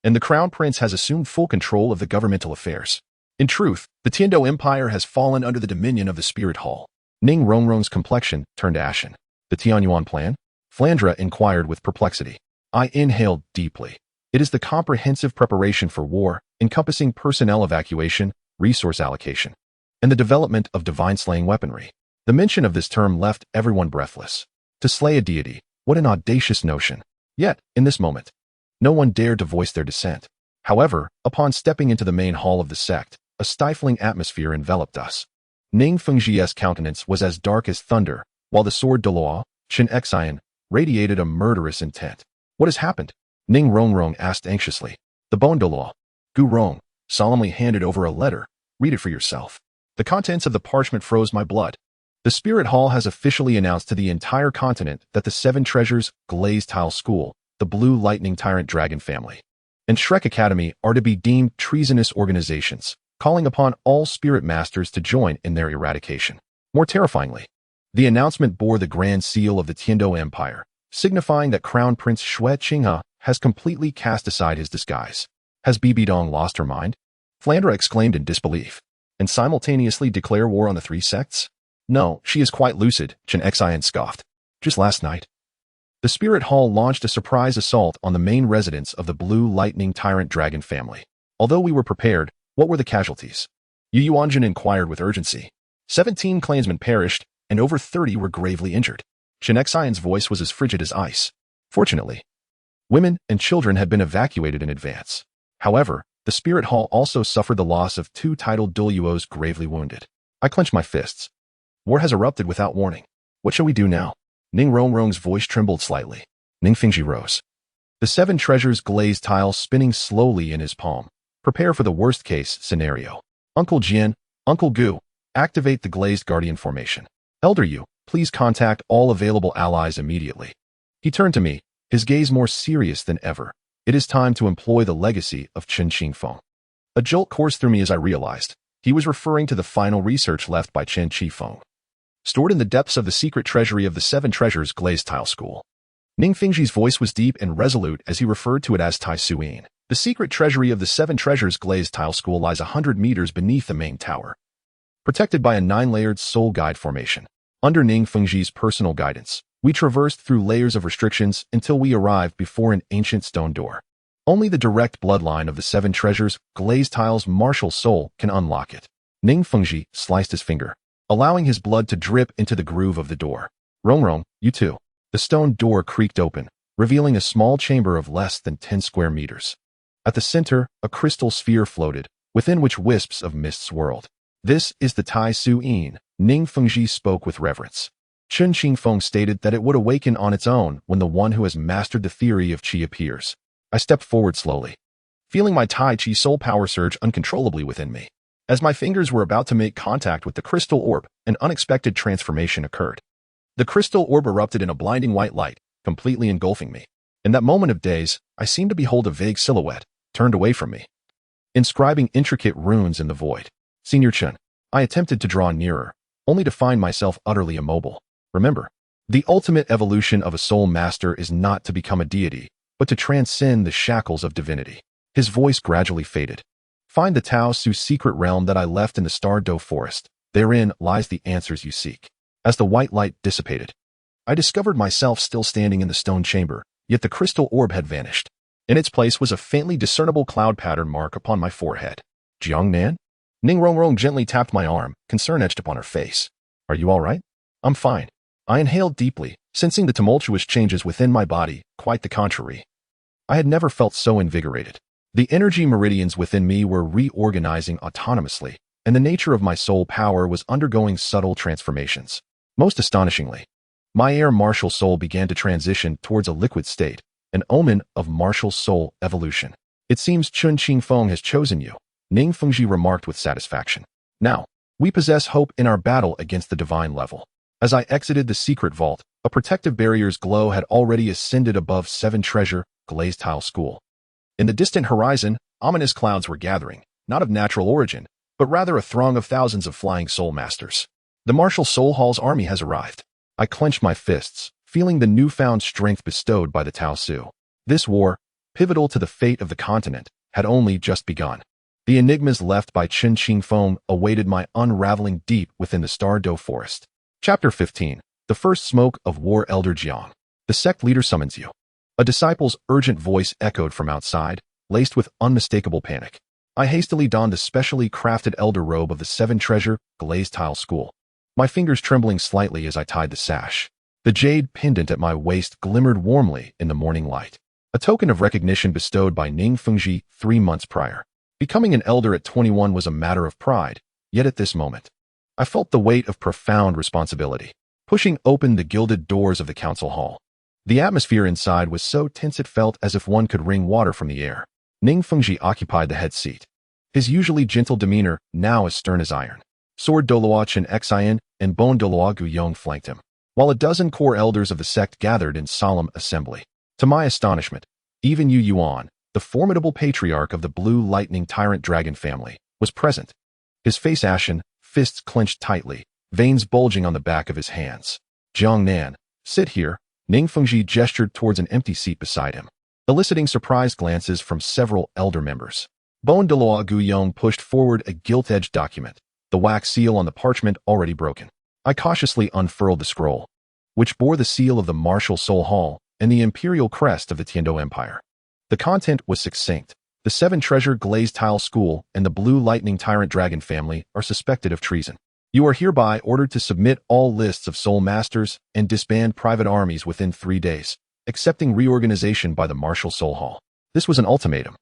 and the Crown Prince has assumed full control of the governmental affairs. In truth, the Tendo Empire has fallen under the dominion of the Spirit Hall. Ning Rongrong's complexion turned ashen. The Tianyuan plan? Flandra inquired with perplexity. I inhaled deeply. It is the comprehensive preparation for war, encompassing personnel evacuation, resource allocation, and the development of divine-slaying weaponry. The mention of this term left everyone breathless. To slay a deity, what an audacious notion. Yet, in this moment, no one dared to voice their dissent. However, upon stepping into the main hall of the sect, a stifling atmosphere enveloped us. Ning Fengji's countenance was as dark as thunder, while the sword Douluo, Chen Xian, radiated a murderous intent. What has happened? Ning Rongrong asked anxiously. The bone Douluo, Gu Rong, solemnly handed over a letter. Read it for yourself. The contents of the parchment froze my blood. The Spirit Hall has officially announced to the entire continent that the Seven Treasures Glazed Tile School, the Blue Lightning Tyrant Dragon family, and Shrek Academy are to be deemed treasonous organizations, calling upon all spirit masters to join in their eradication. More terrifyingly, the announcement bore the grand seal of the Tendo Empire, signifying that Crown Prince Xue Qinghe has completely cast aside his disguise. Has Bibi Dong lost her mind? Flandra exclaimed in disbelief. And simultaneously declare war on the three sects? No, she is quite lucid, Chen Xian scoffed. Just last night, the Spirit Hall launched a surprise assault on the main residence of the Blue Lightning Tyrant Dragon family. Although we were prepared, what were the casualties? YinYang inquired with urgency. 17 clansmen perished, and over 30 were gravely injured. Chen Xian's voice was as frigid as ice. Fortunately, women and children had been evacuated in advance. However, the Spirit Hall also suffered the loss of 2 titled Douluos gravely wounded. I clenched my fists. War has erupted without warning. What shall we do now? Ning Rongrong's voice trembled slightly. Ning Fengji rose. The Seven Treasures glazed tile spinning slowly in his palm. Prepare for the worst-case scenario. Uncle Jian, Uncle Gu, activate the glazed guardian formation. Elder Yu, please contact all available allies immediately. He turned to me, his gaze more serious than ever. It is time to employ the legacy of Chen Qingfeng. A jolt coursed through me as I realized. He was referring to the final research left by Chen Qingfeng, stored in the depths of the secret treasury of the Seven Treasures Glazed Tile School. Ning Fengji's voice was deep and resolute as he referred to it as Tai Suyin. The secret treasury of the Seven Treasures Glazed Tile School lies 100 meters beneath the main tower, protected by a 9-layered soul guide formation. Under Ning Fengji's personal guidance, we traversed through layers of restrictions until we arrived before an ancient stone door. Only the direct bloodline of the Seven Treasures Glazed Tile's martial soul can unlock it. Ning Fengji sliced his finger, allowing his blood to drip into the groove of the door. Rongrong, you too. The stone door creaked open, revealing a small chamber of less than 10 square meters. At the center, a crystal sphere floated, within which wisps of mist swirled. This is the Tai Suyin, Ning Fengji spoke with reverence. Chen Qingfeng stated that it would awaken on its own when the one who has mastered the theory of Qi appears. I stepped forward slowly, feeling my Tai Chi soul power surge uncontrollably within me. As my fingers were about to make contact with the crystal orb, an unexpected transformation occurred. The crystal orb erupted in a blinding white light, completely engulfing me. In that moment of daze, I seemed to behold a vague silhouette, turned away from me, inscribing intricate runes in the void. Senior Chen, I attempted to draw nearer, only to find myself utterly immobile. Remember, the ultimate evolution of a soul master is not to become a deity, but to transcend the shackles of divinity. His voice gradually faded. Find the Tao Su secret realm that I left in the Star Doe forest. Therein lies the answers you seek. As the white light dissipated, I discovered myself still standing in the stone chamber, yet the crystal orb had vanished. In its place was a faintly discernible cloud pattern mark upon my forehead. Jiangnan? Ning Rongrong gently tapped my arm, concern etched upon her face. Are you all right? I'm fine. I inhaled deeply, sensing the tumultuous changes within my body, quite the contrary. I had never felt so invigorated. The energy meridians within me were reorganizing autonomously, and the nature of my soul power was undergoing subtle transformations. Most astonishingly, my air martial soul began to transition towards a liquid state, an omen of martial soul evolution. It seems Chun Qingfeng has chosen you, Ning Fengji remarked with satisfaction. Now, we possess hope in our battle against the divine level. As I exited the secret vault, a protective barrier's glow had already ascended above Seven Treasure, Glazed Tile School. In the distant horizon, ominous clouds were gathering, not of natural origin, but rather a throng of thousands of flying soul masters. The martial soul hall's army has arrived. I clenched my fists, feeling the newfound strength bestowed by the Tao Su. This war, pivotal to the fate of the continent, had only just begun. The enigmas left by Chun Qingfeng awaited my unraveling deep within the Star Doe forest. Chapter 15. The First Smoke of War. Elder Jiang. The sect leader summons you. A disciple's urgent voice echoed from outside, laced with unmistakable panic. I hastily donned the specially crafted elder robe of the Seven Treasure, Glazed Tile School, my fingers trembling slightly as I tied the sash. The jade pendant at my waist glimmered warmly in the morning light, a token of recognition bestowed by Ning Fengji 3 months prior. Becoming an elder at 21 was a matter of pride, yet at this moment, I felt the weight of profound responsibility. Pushing open the gilded doors of the council hall, the atmosphere inside was so tense it felt as if one could wring water from the air. Ning Fengji occupied the head seat, his usually gentle demeanor now as stern as iron. Sword Douluo Chen Xian and Bone Douluo Guyong flanked him, while a dozen core elders of the sect gathered in solemn assembly. To my astonishment, even Yu Yuan, the formidable patriarch of the Blue Lightning Tyrant Dragon family, was present. His face ashen, fists clenched tightly, veins bulging on the back of his hands. Jiangnan, sit here. Ning Fengji gestured towards an empty seat beside him, eliciting surprised glances from several elder members. Bone Douluo Guyong pushed forward a gilt-edged document, the wax seal on the parchment already broken. I cautiously unfurled the scroll, which bore the seal of the Martial Soul Hall and the imperial crest of the Tendo Empire. The content was succinct. The Seven Treasure Glazed Tile School and the Blue Lightning Tyrant Dragon family are suspected of treason. You are hereby ordered to submit all lists of soul masters and disband private armies within 3 days, accepting reorganization by the Martial Soul Hall. This was an ultimatum.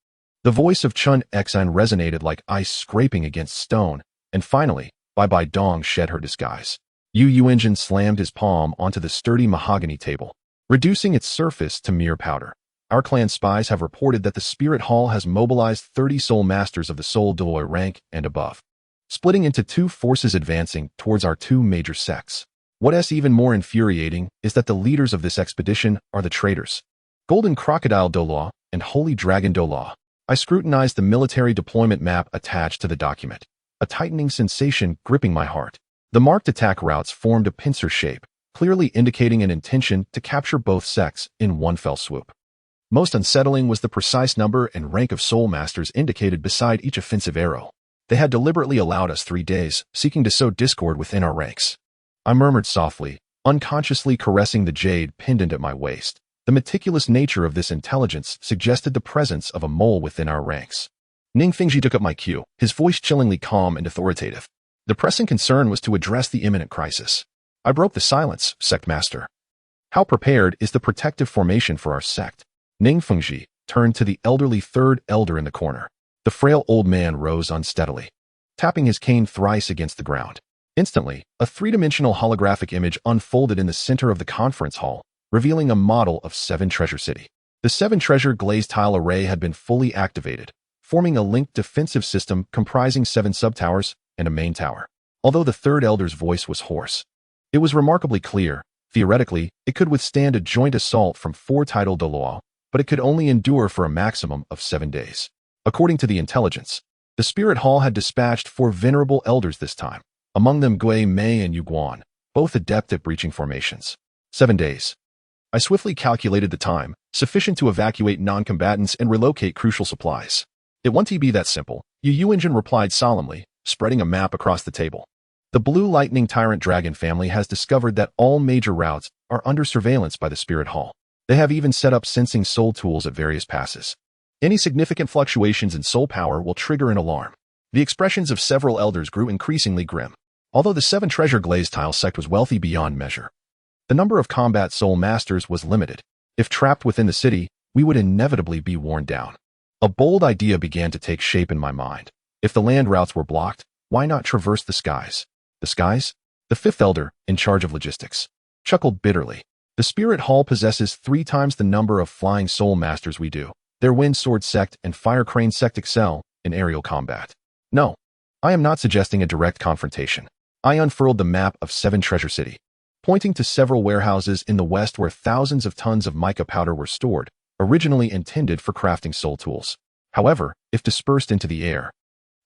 The voice of Chun Xian resonated like ice scraping against stone, and finally, Bai Dong shed her disguise. Yu Yuanjin slammed his palm onto the sturdy mahogany table, reducing its surface to mere powder. Our clan spies have reported that the Spirit Hall has mobilized 30 soul masters of the Soul Douluo rank and above, splitting into 2 forces advancing towards our 2 major sects. What's even more infuriating is that the leaders of this expedition are the traitors, Golden Crocodile Douluo and Holy Dragon Douluo. I scrutinized the military deployment map attached to the document, a tightening sensation gripping my heart. The marked attack routes formed a pincer shape, clearly indicating an intention to capture both sects in one fell swoop. Most unsettling was the precise number and rank of soul masters indicated beside each offensive arrow. They had deliberately allowed us 3 days, seeking to sow discord within our ranks. I murmured softly, unconsciously caressing the jade pendant at my waist. The meticulous nature of this intelligence suggested the presence of a mole within our ranks. Ning Fengji took up my cue, his voice chillingly calm and authoritative. The pressing concern was to address the imminent crisis. I broke the silence, Sect Master. How prepared is the protective formation for our sect? Ning Fengji turned to the elderly third elder in the corner. The frail old man rose unsteadily, tapping his cane thrice against the ground. Instantly, a 3-dimensional holographic image unfolded in the center of the conference hall, revealing a model of Seven Treasure City. The Seven Treasure Glazed Tile Array had been fully activated, forming a linked defensive system comprising 7 sub-towers and a main tower. Although the third elder's voice was hoarse, it was remarkably clear. Theoretically, it could withstand a joint assault from 4 tidal Douluo, but it could only endure for a maximum of 7 days. According to the intelligence, the Spirit Hall had dispatched 4 venerable elders this time, among them Gui Mei and Yu Guan, both adept at breaching formations. 7 days. I swiftly calculated the time, sufficient to evacuate non-combatants and relocate crucial supplies. It won't be that simple, Yu Yuanjin replied solemnly, spreading a map across the table. The Blue Lightning Tyrant Dragon family has discovered that all major routes are under surveillance by the Spirit Hall. They have even set up sensing soul tools at various passes. Any significant fluctuations in soul power will trigger an alarm. The expressions of several elders grew increasingly grim. Although the Seven Treasure Glazed Tile sect was wealthy beyond measure, the number of combat soul masters was limited. If trapped within the city, we would inevitably be worn down. A bold idea began to take shape in my mind. If the land routes were blocked, why not traverse the skies? The skies? The fifth elder, in charge of logistics, chuckled bitterly. The Spirit Hall possesses 3 times the number of flying soul masters we do. Their Wind Sword sect and Fire Crane sect excel in aerial combat. No, I am not suggesting a direct confrontation. I unfurled the map of Seven Treasure City, pointing to several warehouses in the west where thousands of tons of mica powder were stored, originally intended for crafting soul tools. However, if dispersed into the air,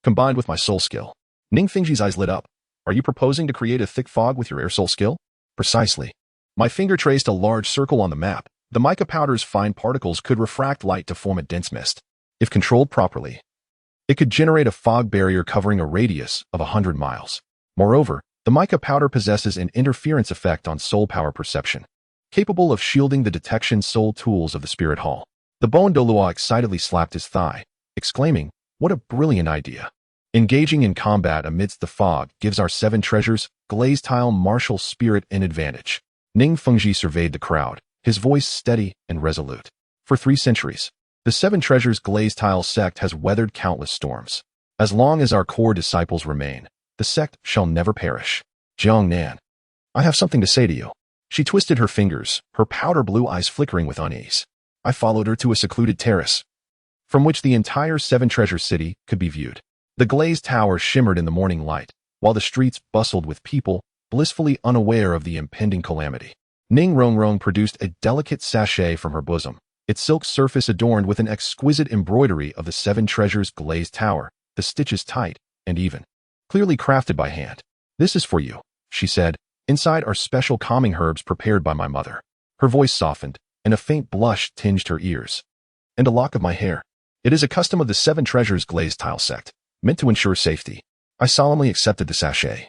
combined with my soul skill. Ning Fengji's eyes lit up. Are you proposing to create a thick fog with your air soul skill? Precisely. My finger traced a large circle on the map. The mica powder's fine particles could refract light to form a dense mist. If controlled properly, it could generate a fog barrier covering a radius of 100 miles. Moreover, the mica powder possesses an interference effect on soul power perception, capable of shielding the detection soul tools of the Spirit Hall. The Bone Douluo excitedly slapped his thigh, exclaiming, "What a brilliant idea! Engaging in combat amidst the fog gives our Seven Treasures Glazed Tile martial spirit an advantage." Ning Fengji surveyed the crowd, his voice steady and resolute. For 3 centuries, the Seven Treasures Glazed Tile sect has weathered countless storms. As long as our core disciples remain, the sect shall never perish. Jiangnan, I have something to say to you. She twisted her fingers, her powder blue eyes flickering with unease. I followed her to a secluded terrace, from which the entire Seven Treasure City could be viewed. The glazed tower shimmered in the morning light, while the streets bustled with people, blissfully unaware of the impending calamity. Ning Rongrong produced a delicate sachet from her bosom, its silk surface adorned with an exquisite embroidery of the Seven Treasures Glazed Tower, the stitches tight and even, clearly crafted by hand. "This is for you," she said. "Inside are special calming herbs prepared by my mother." Her voice softened, and a faint blush tinged her ears. "And a lock of my hair. It is a custom of the Seven Treasures Glazed Tile sect, meant to ensure safety." I solemnly accepted the sachet,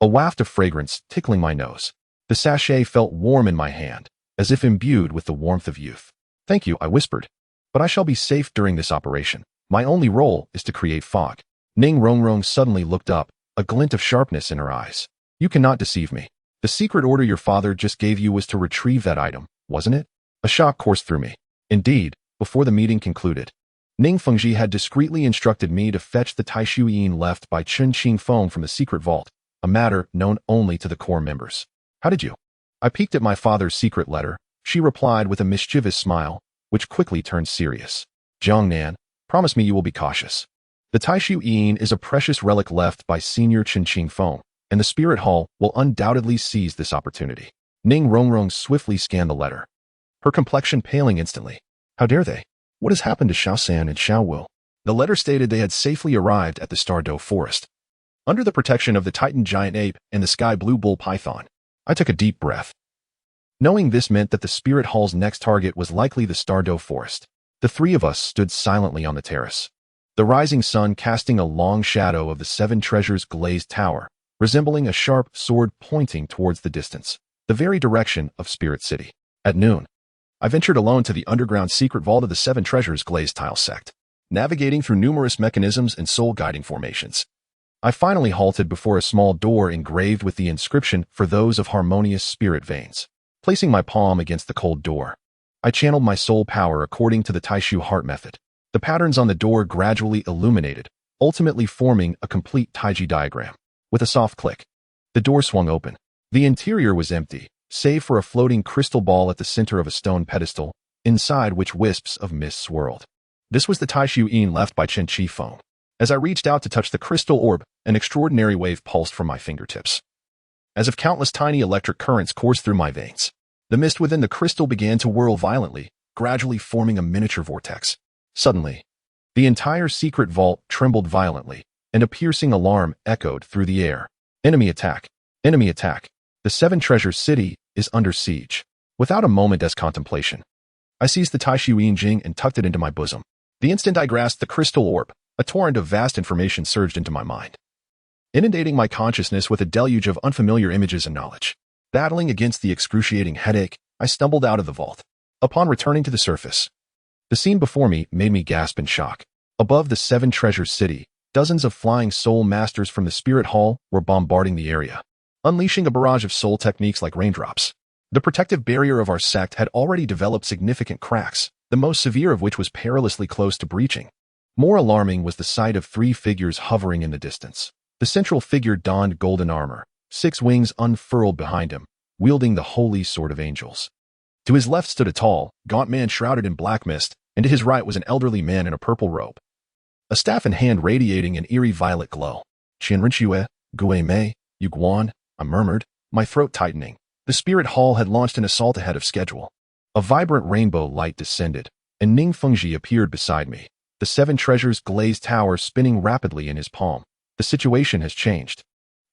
a waft of fragrance tickling my nose. The sachet felt warm in my hand, as if imbued with the warmth of youth. "Thank you," I whispered. "But I shall be safe during this operation. My only role is to create fog." Ning Rongrong suddenly looked up, a glint of sharpness in her eyes. "You cannot deceive me. The secret order your father just gave you was to retrieve that item, wasn't it?" A shock coursed through me. Indeed, before the meeting concluded, Ning Fengji had discreetly instructed me to fetch the Taishu Yin left by Chen Qingfeng from the secret vault, a matter known only to the core members. "How did you?" I peeked at my father's secret letter. She replied with a mischievous smile, which quickly turned serious. "Jiangnan, promise me you will be cautious. The Taishu Yin is a precious relic left by Senior Chen Qingfeng, and the Spirit Hall will undoubtedly seize this opportunity." Ning Rongrong swiftly scanned the letter, her complexion paling instantly. "How dare they? What has happened to Shaosan and Xiaowu?" The letter stated they had safely arrived at the Stardow Forest, under the protection of the Titan Giant Ape and the Sky Blue Bull Python. I took a deep breath, knowing this meant that the Spirit Hall's next target was likely the Stardow Forest. The 3 of us stood silently on the terrace, the rising sun casting a long shadow of the Seven Treasures Glazed Tower, resembling a sharp sword pointing towards the distance, the very direction of Spirit City. At noon, I ventured alone to the underground secret vault of the Seven Treasures Glazed Tile sect, navigating through numerous mechanisms and soul-guiding formations. I finally halted before a small door engraved with the inscription, "For those of harmonious spirit veins." Placing my palm against the cold door, I channeled my soul power according to the Taishu heart method. The patterns on the door gradually illuminated, ultimately forming a complete Taiji diagram. With a soft click, the door swung open. The interior was empty, save for a floating crystal ball at the center of a stone pedestal, inside which wisps of mist swirled. This was the Taishu Yin left by Chen Qifeng. As I reached out to touch the crystal orb, an extraordinary wave pulsed from my fingertips, as if countless tiny electric currents coursed through my veins. The mist within the crystal began to whirl violently, gradually forming a miniature vortex. Suddenly, the entire secret vault trembled violently, and a piercing alarm echoed through the air. "Enemy attack! Enemy attack! The Seven Treasures City is under siege." Without a moment's contemplation, I seized the Taishu Yin Jing and tucked it into my bosom. The instant I grasped the crystal orb, a torrent of vast information surged into my mind, inundating my consciousness with a deluge of unfamiliar images and knowledge. Battling against the excruciating headache, I stumbled out of the vault, Upon returning to the surface, the scene before me made me gasp in shock. Above the Seven Treasures City, dozens of flying soul masters from the Spirit Hall were bombarding the area, unleashing a barrage of soul techniques like raindrops. The protective barrier of our sect had already developed significant cracks, the most severe of which was perilously close to breaching. More alarming was the sight of three figures hovering in the distance. The central figure donned golden armor, 6 wings unfurled behind him, wielding the holy sword of angels. To his left stood a tall, gaunt man shrouded in black mist, and to his right was an elderly man in a purple robe, a staff in hand radiating an eerie violet glow. Qianrenxue, Gui Mei, Yuguan, I murmured, my throat tightening. The Spirit Hall had launched an assault ahead of schedule. A vibrant rainbow light descended, and Ning Fengji appeared beside me, the Seven Treasures glazed tower spinning rapidly in his palm. The situation has changed.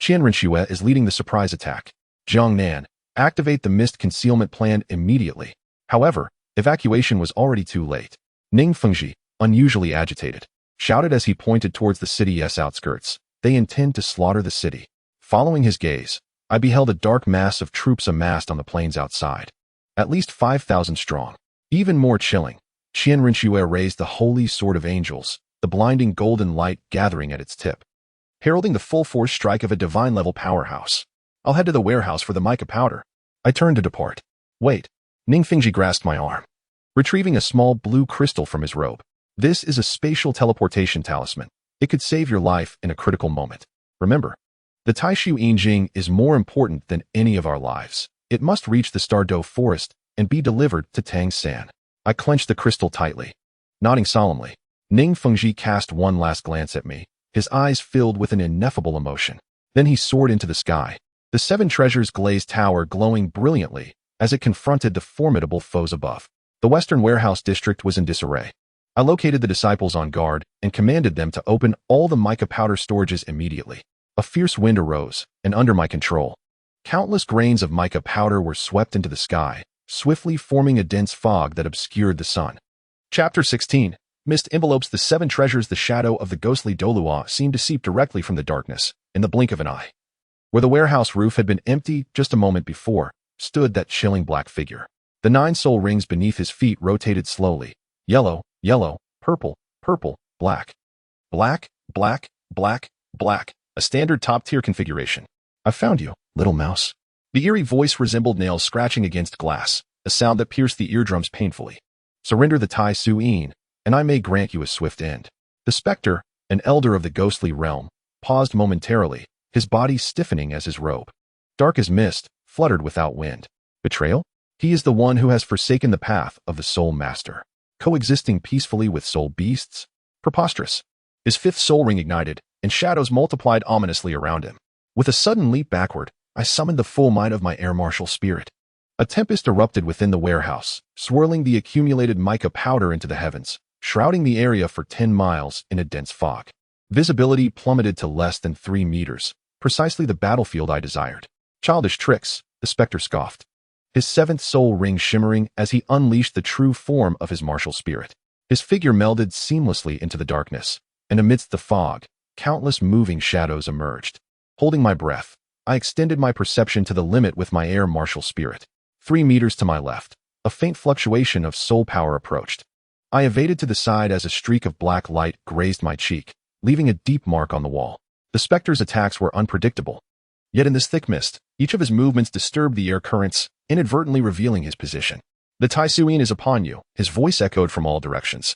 Qianrenxue is leading the surprise attack. Jiangnan, activate the mist concealment plan immediately. However, evacuation was already too late. Ning Fengji, unusually agitated, shouted as he pointed towards the city's outskirts. They intend to slaughter the city. Following his gaze, I beheld a dark mass of troops amassed on the plains outside. At least 5,000 strong. Even more chilling, Qianrenxue raised the holy sword of angels, the blinding golden light gathering at its tip, heralding the full-force strike of a divine-level powerhouse. I'll head to the warehouse for the mica powder. I turned to depart. Wait. Ning Fengji grasped my arm, retrieving a small blue crystal from his robe. This is a spatial teleportation talisman. It could save your life in a critical moment. Remember, the Taishu Yinjing is more important than any of our lives. It must reach the Stardo forest and be delivered to Tang San. I clenched the crystal tightly. Nodding solemnly, Ning Fengji cast one last glance at me, his eyes filled with an ineffable emotion. Then he soared into the sky, the Seven Treasures glazed tower glowing brilliantly as it confronted the formidable foes above. The Western Warehouse District was in disarray. I located the disciples on guard and commanded them to open all the mica powder storages immediately. A fierce wind arose, and under my control, countless grains of mica powder were swept into the sky, swiftly forming a dense fog that obscured the sun. Chapter 16. Mist envelopes the Seven Treasures. The shadow of the ghostly Douluo seemed to seep directly from the darkness, in the blink of an eye. Where the warehouse roof had been empty just a moment before, stood that chilling black figure. The 9 soul rings beneath his feet rotated slowly. Yellow, yellow, purple, purple, black. Black, black, black, black. A standard top-tier configuration. I found you, little mouse. The eerie voice resembled nails scratching against glass, a sound that pierced the eardrums painfully. Surrender the Tai Su Yin, and I may grant you a swift end. The specter, an elder of the ghostly realm, paused momentarily, his body stiffening as his robe, dark as mist, fluttered without wind. Betrayal? He is the one who has forsaken the path of the soul master, coexisting peacefully with soul beasts? Preposterous. His 5th soul ring ignited, and shadows multiplied ominously around him. With a sudden leap backward, I summoned the full might of my air martial spirit. A tempest erupted within the warehouse, swirling the accumulated mica powder into the heavens, shrouding the area for 10 miles in a dense fog. Visibility plummeted to less than 3 meters, precisely the battlefield I desired. Childish tricks, the specter scoffed, his 7th soul ring shimmering as he unleashed the true form of his martial spirit. His figure melded seamlessly into the darkness, and amidst the fog, countless moving shadows emerged. Holding my breath, I extended my perception to the limit with my air martial spirit. 3 meters to my left, a faint fluctuation of soul power approached. I evaded to the side as a streak of black light grazed my cheek, leaving a deep mark on the wall. The specter's attacks were unpredictable. Yet in this thick mist, each of his movements disturbed the air currents, inadvertently revealing his position. The Tai Suin is upon you, his voice echoed from all directions.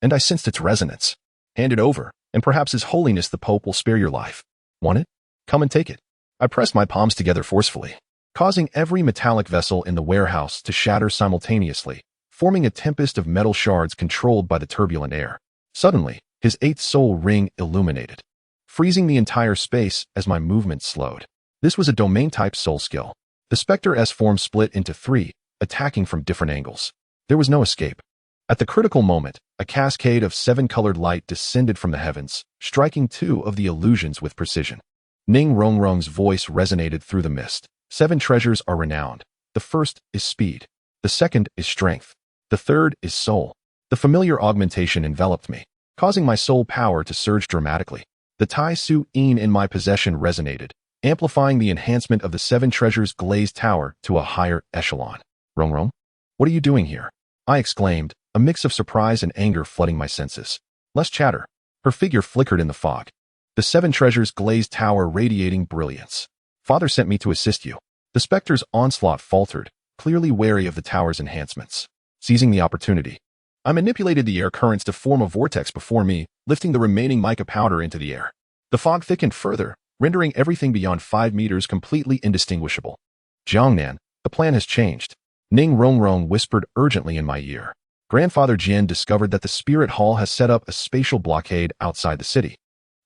And I sensed its resonance. Hand it over, and perhaps His Holiness the Pope will spare your life. Want it? Come and take it. I pressed my palms together forcefully, causing every metallic vessel in the warehouse to shatter simultaneously, forming a tempest of metal shards controlled by the turbulent air. Suddenly, his 8th soul ring illuminated, freezing the entire space as my movement slowed. This was a domain-type soul skill. The Spectre-S form split into 3, attacking from different angles. There was no escape. At the critical moment, a cascade of 7-colored light descended from the heavens, striking 2 of the illusions with precision. Ning Rongrong's voice resonated through the mist. 7 treasures are renowned. The first is speed. The second is strength. The third is soul. The familiar augmentation enveloped me, causing my soul power to surge dramatically. The Tai Su Yin in my possession resonated, amplifying the enhancement of the 7 treasures glazed tower to a higher echelon. Rongrong? What are you doing here? I exclaimed, a mix of surprise and anger flooding my senses. Less chatter. Her figure flickered in the fog. The 7 treasures glazed tower radiating brilliance. Father sent me to assist you. The specter's onslaught faltered, clearly wary of the tower's enhancements. Seizing the opportunity, I manipulated the air currents to form a vortex before me, lifting the remaining mica powder into the air. The fog thickened further, rendering everything beyond 5 meters completely indistinguishable. Jiangnan, the plan has changed. Ning Rongrong whispered urgently in my ear. Grandfather Jian discovered that the spirit hall has set up a spatial blockade outside the city,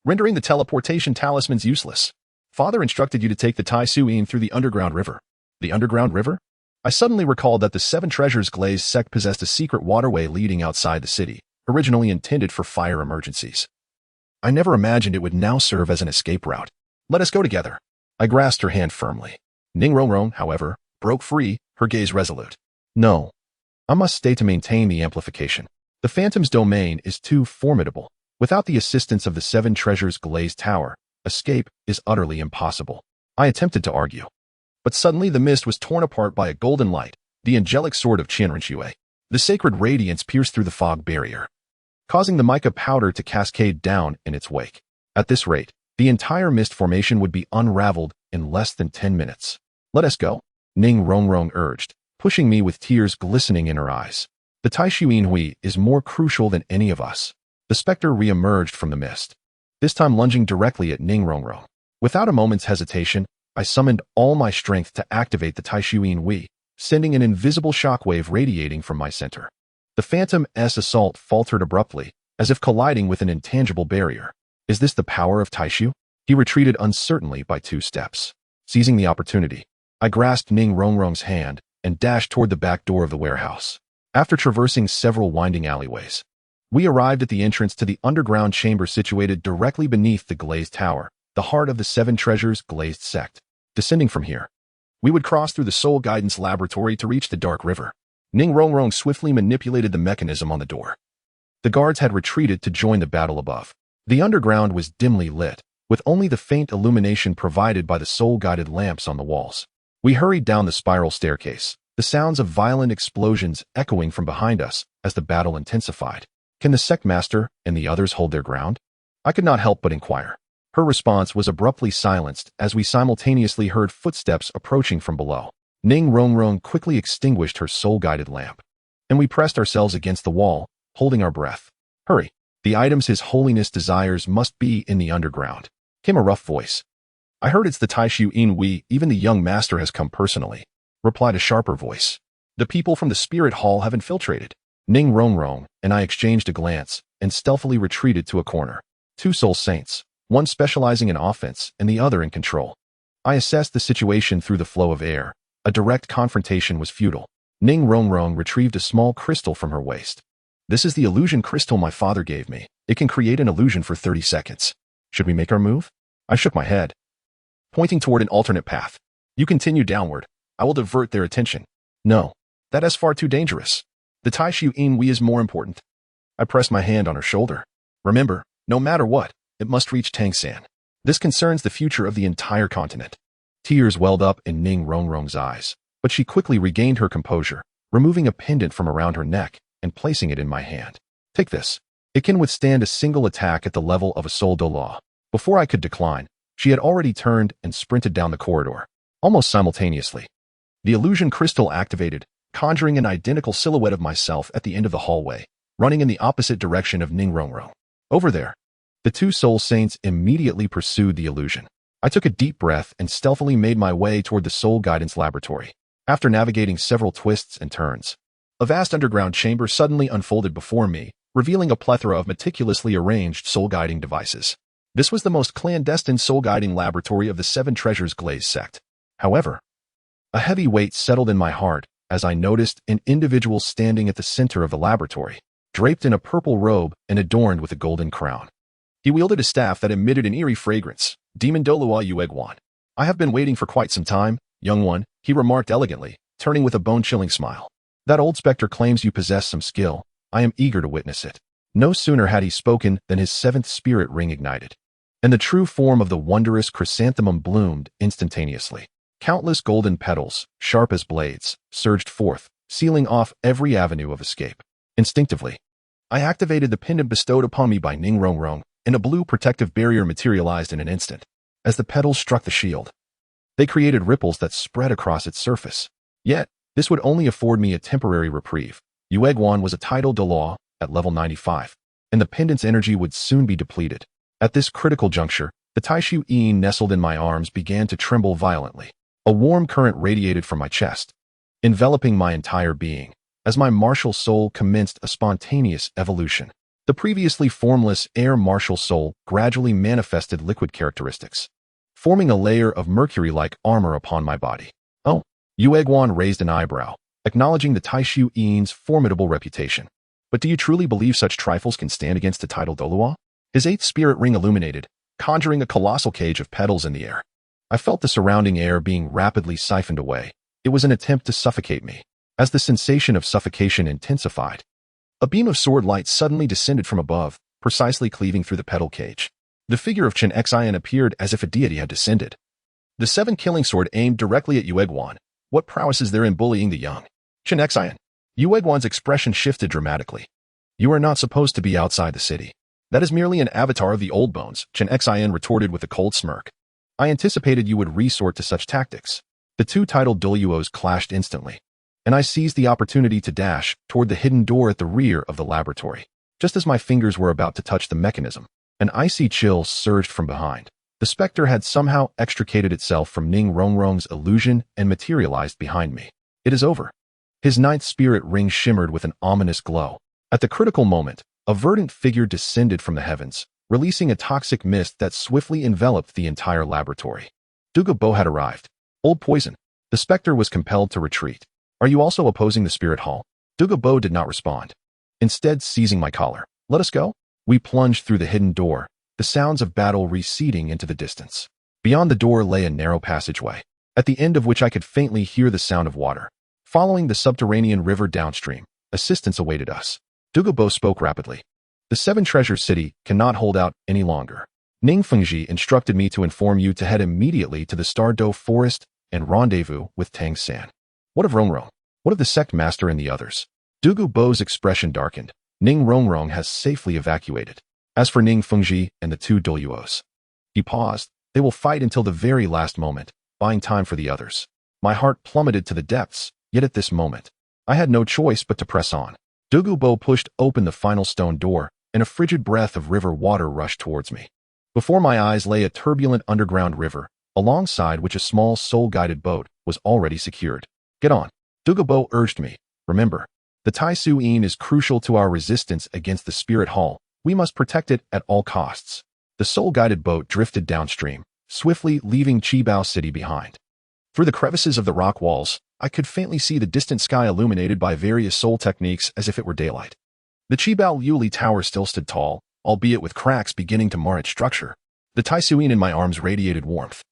rendering the teleportation talismans useless. Father instructed you to take the Tai Suyin through the underground river. The underground river? I suddenly recalled that the 7 treasures glazed sect possessed a secret waterway leading outside the city, originally intended for fire emergencies. I never imagined it would now serve as an escape route. Let us go together. I grasped her hand firmly. Ning Rongrong, however, broke free, her gaze resolute. No. I must stay to maintain the amplification. The Phantom's domain is too formidable. Without the assistance of the 7 treasures glazed tower, escape is utterly impossible. I attempted to argue. But suddenly the mist was torn apart by a golden light, the angelic sword of Qianrenshui. The sacred radiance pierced through the fog barrier, causing the mica powder to cascade down in its wake. At this rate, the entire mist formation would be unraveled in less than 10 minutes. Let us go, Ning Rongrong urged, pushing me with tears glistening in her eyes. The Tai Xuyin Hui is more crucial than any of us. The specter re-emerged from the mist, this time lunging directly at Ning Rongrong. Without a moment's hesitation, I summoned all my strength to activate the Tai Xuyin Hui, sending an invisible shockwave radiating from my center. The Phantom's assault faltered abruptly, as if colliding with an intangible barrier. Is this the power of Taishu? He retreated uncertainly by 2 steps. Seizing the opportunity, I grasped Ning Rongrong's hand and dashed toward the back door of the warehouse. After traversing several winding alleyways, we arrived at the entrance to the underground chamber situated directly beneath the glazed tower, the heart of the 7 treasures glazed sect. Descending from here, we would cross through the Soul Guidance Laboratory to reach the Dark River. Ning Rongrong swiftly manipulated the mechanism on the door. The guards had retreated to join the battle above. The underground was dimly lit, with only the faint illumination provided by the soul-guided lamps on the walls. We hurried down the spiral staircase, the sounds of violent explosions echoing from behind us as the battle intensified. Can the sect master and the others hold their ground? I could not help but inquire. Her response was abruptly silenced as we simultaneously heard footsteps approaching from below. Ning Rongrong quickly extinguished her soul-guided lamp, and we pressed ourselves against the wall, holding our breath. Hurry. The items His Holiness desires must be in the underground, came a rough voice. I heard it's the Tai Xuyin Hui, even the young master has come personally, replied a sharper voice. The people from the spirit hall have infiltrated. Ning Rongrong and I exchanged a glance and stealthily retreated to a corner. 2 soul saints, one specializing in offense and the other in control. I assessed the situation through the flow of air. A direct confrontation was futile. Ning Rongrong retrieved a small crystal from her waist. This is the illusion crystal my father gave me. It can create an illusion for 30 seconds. Should we make our move? I shook my head, pointing toward an alternate path. You continue downward. I will divert their attention. No, that is far too dangerous. The Tai Xuyin Hui is more important. I pressed my hand on her shoulder. Remember, no matter what, it must reach Tangsan. This concerns the future of the entire continent. Tears welled up in Ning Rongrong's eyes, but she quickly regained her composure, removing a pendant from around her neck and placing it in my hand. Take this. It can withstand a single attack at the level of a soul Douluo. Before I could decline, she had already turned and sprinted down the corridor. Almost simultaneously, the illusion crystal activated, conjuring an identical silhouette of myself at the end of the hallway, running in the opposite direction of Ning Rongrong. Over there. The 2 soul saints immediately pursued the illusion. I took a deep breath and stealthily made my way toward the Soul Guidance Laboratory. After navigating several twists and turns, a vast underground chamber suddenly unfolded before me, revealing a plethora of meticulously arranged soul-guiding devices. This was the most clandestine soul-guiding laboratory of the 7 treasures glazed sect. However, a heavy weight settled in my heart as I noticed an individual standing at the center of the laboratory, draped in a purple robe and adorned with a golden crown. He wielded a staff that emitted an eerie fragrance, Demon Douluo Yueguan. I have been waiting for quite some time, young one, he remarked elegantly, turning with a bone-chilling smile. That old specter claims you possess some skill. I am eager to witness it. No sooner had he spoken than his 7th spirit ring ignited, and the true form of the wondrous chrysanthemum bloomed instantaneously. Countless golden petals, sharp as blades, surged forth, sealing off every avenue of escape. Instinctively, I activated the pendant bestowed upon me by Ning Rongrong, and a blue protective barrier materialized in an instant. As the petals struck the shield, they created ripples that spread across its surface. Yet, this would only afford me a temporary reprieve. Yueguan was a tidal Douluo at level 95, and the pendant's energy would soon be depleted. At this critical juncture, the Taishu Yin nestled in my arms began to tremble violently. A warm current radiated from my chest, enveloping my entire being, as my martial soul commenced a spontaneous evolution. The previously formless air martial soul gradually manifested liquid characteristics, forming a layer of mercury-like armor upon my body. Oh, Yueguan raised an eyebrow, acknowledging the Taishu Yin's formidable reputation. But do you truly believe such trifles can stand against a tidal Douluo? His eighth spirit ring illuminated, conjuring a colossal cage of petals in the air. I felt the surrounding air being rapidly siphoned away. It was an attempt to suffocate me. As the sensation of suffocation intensified, a beam of sword light suddenly descended from above, precisely cleaving through the petal cage. The figure of Chen Xian appeared as if a deity had descended. The seven killing sword aimed directly at Yueguan. What prowess is there in bullying the young? Chen Xian. Yueguan's expression shifted dramatically. You are not supposed to be outside the city. That is merely an avatar of the old bones, Chen Xian retorted with a cold smirk. I anticipated you would resort to such tactics. The two titled Douluos clashed instantly, and I seized the opportunity to dash toward the hidden door at the rear of the laboratory. Just as my fingers were about to touch the mechanism, an icy chill surged from behind. The specter had somehow extricated itself from Ning Rongrong's illusion and materialized behind me. It is over. His ninth spirit ring shimmered with an ominous glow. At the critical moment, a verdant figure descended from the heavens, releasing a toxic mist that swiftly enveloped the entire laboratory. Douluo Bo had arrived. Old poison. The specter was compelled to retreat. Are you also opposing the spirit hall? Douluo Bo did not respond. Instead, seizing my collar. Let us go. We plunged through the hidden door, the sounds of battle receding into the distance. Beyond the door lay a narrow passageway, at the end of which I could faintly hear the sound of water. Following the subterranean river downstream, assistance awaited us. Douluo Bo spoke rapidly. The Seven Treasures City cannot hold out any longer. Ning Fengji instructed me to inform you to head immediately to the Stardo Forest and rendezvous with Tang San. What of Rongrong? What of the sect master and the others? Douluo Bo's expression darkened. Ning Rongrong has safely evacuated. As for Ning Fengji and the two Douluos, he paused. They will fight until the very last moment, buying time for the others. My heart plummeted to the depths, yet at this moment, I had no choice but to press on. Douluo Bo pushed open the final stone door, and a frigid breath of river water rushed towards me. Before my eyes lay a turbulent underground river, alongside which a small soul-guided boat was already secured. Get on. Douluo Bo urged me. Remember, the Taishu Yin is crucial to our resistance against the spirit hall. We must protect it at all costs. The soul-guided boat drifted downstream, swiftly leaving Qibao City behind. Through the crevices of the rock walls, I could faintly see the distant sky illuminated by various soul techniques as if it were daylight. The Qibao Liuli Tower still stood tall, albeit with cracks beginning to mar its structure. The Taishu Yin in my arms radiated warmth,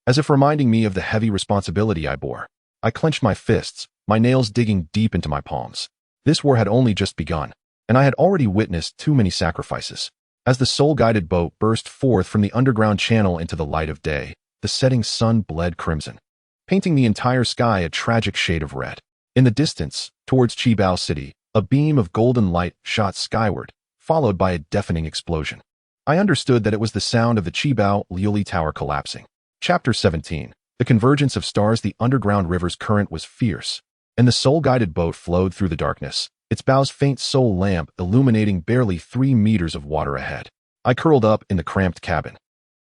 as if reminding me of the heavy responsibility I bore. I clenched my fists, my nails digging deep into my palms. This war had only just begun, and I had already witnessed too many sacrifices. As the soul-guided boat burst forth from the underground channel into the light of day, the setting sun bled crimson, painting the entire sky a tragic shade of red. In the distance, towards Qibao City, a beam of golden light shot skyward, followed by a deafening explosion. I understood that it was the sound of the Qibao Liuli Tower collapsing. Chapter 17. The convergence of stars. The underground river's current was fierce, and the soul-guided boat flowed through the darkness, its bow's faint soul lamp illuminating barely 3 meters of water ahead. I curled up in the cramped cabin,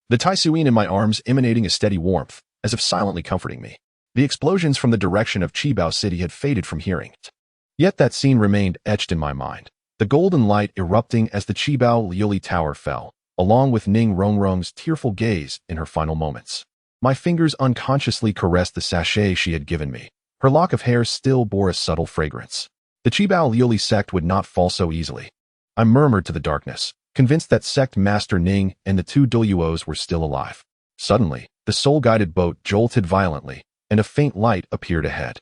the Taishu Yin in my arms emanating a steady warmth, as if silently comforting me. The explosions from the direction of Qibao City had faded from hearing. Yet that scene remained etched in my mind, the golden light erupting as the Qibao Liuli Tower fell, along with Ning Rongrong's tearful gaze in her final moments. My fingers unconsciously caressed the sachet she had given me. Her lock of hair still bore a subtle fragrance. The Qibao Liuli sect would not fall so easily. I murmured to the darkness, convinced that sect master Ning and the two Douluos were still alive. Suddenly, the soul-guided boat jolted violently, and a faint light appeared ahead.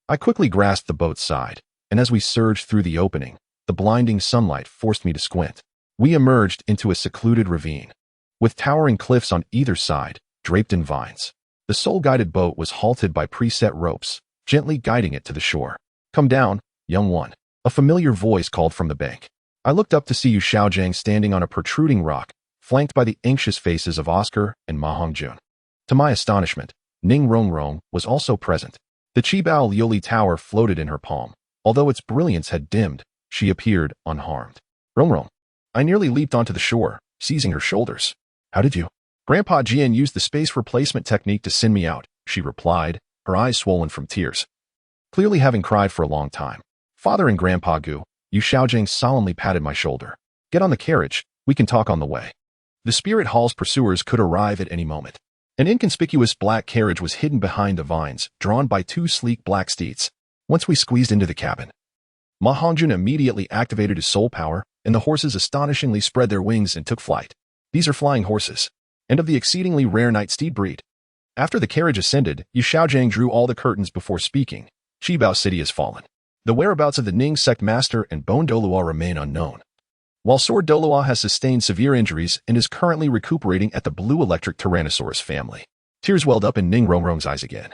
I quickly grasped the boat's side, and as we surged through the opening, the blinding sunlight forced me to squint. We emerged into a secluded ravine, with towering cliffs on either side, draped in vines. The soul-guided boat was halted by preset ropes, gently guiding it to the shore. Come down, young one. A familiar voice called from the bank. I looked up to see Yu Xiaojiang standing on a protruding rock, flanked by the anxious faces of Oscar and Ma Hongjun. To my astonishment, Ning Rongrong was also present. The Qibao Liuli Tower floated in her palm. Although its brilliance had dimmed, she appeared unharmed. Rongrong. I nearly leaped onto the shore, seizing her shoulders. How did you? Grandpa Jian used the space replacement technique to send me out, she replied, her eyes swollen from tears. Clearly having cried for a long time. Father and Grandpa Gu, Yu Xiaojiang solemnly patted my shoulder. Get on the carriage, we can talk on the way. The spirit hall's pursuers could arrive at any moment. An inconspicuous black carriage was hidden behind the vines, drawn by two sleek black steeds. Once we squeezed into the cabin, Ma Hongjun immediately activated his soul power, and the horses astonishingly spread their wings and took flight. These are flying horses, and of the exceedingly rare night steed breed. After the carriage ascended, Yu Xiaojiang drew all the curtains before speaking. Qibao City has fallen. The whereabouts of the Ning sect master and Bone Douluo remain unknown. While Sword Douluo has sustained severe injuries and is currently recuperating at the Blue Electric Tyrannosaurus family. Tears welled up in Ning Rongrong's eyes again.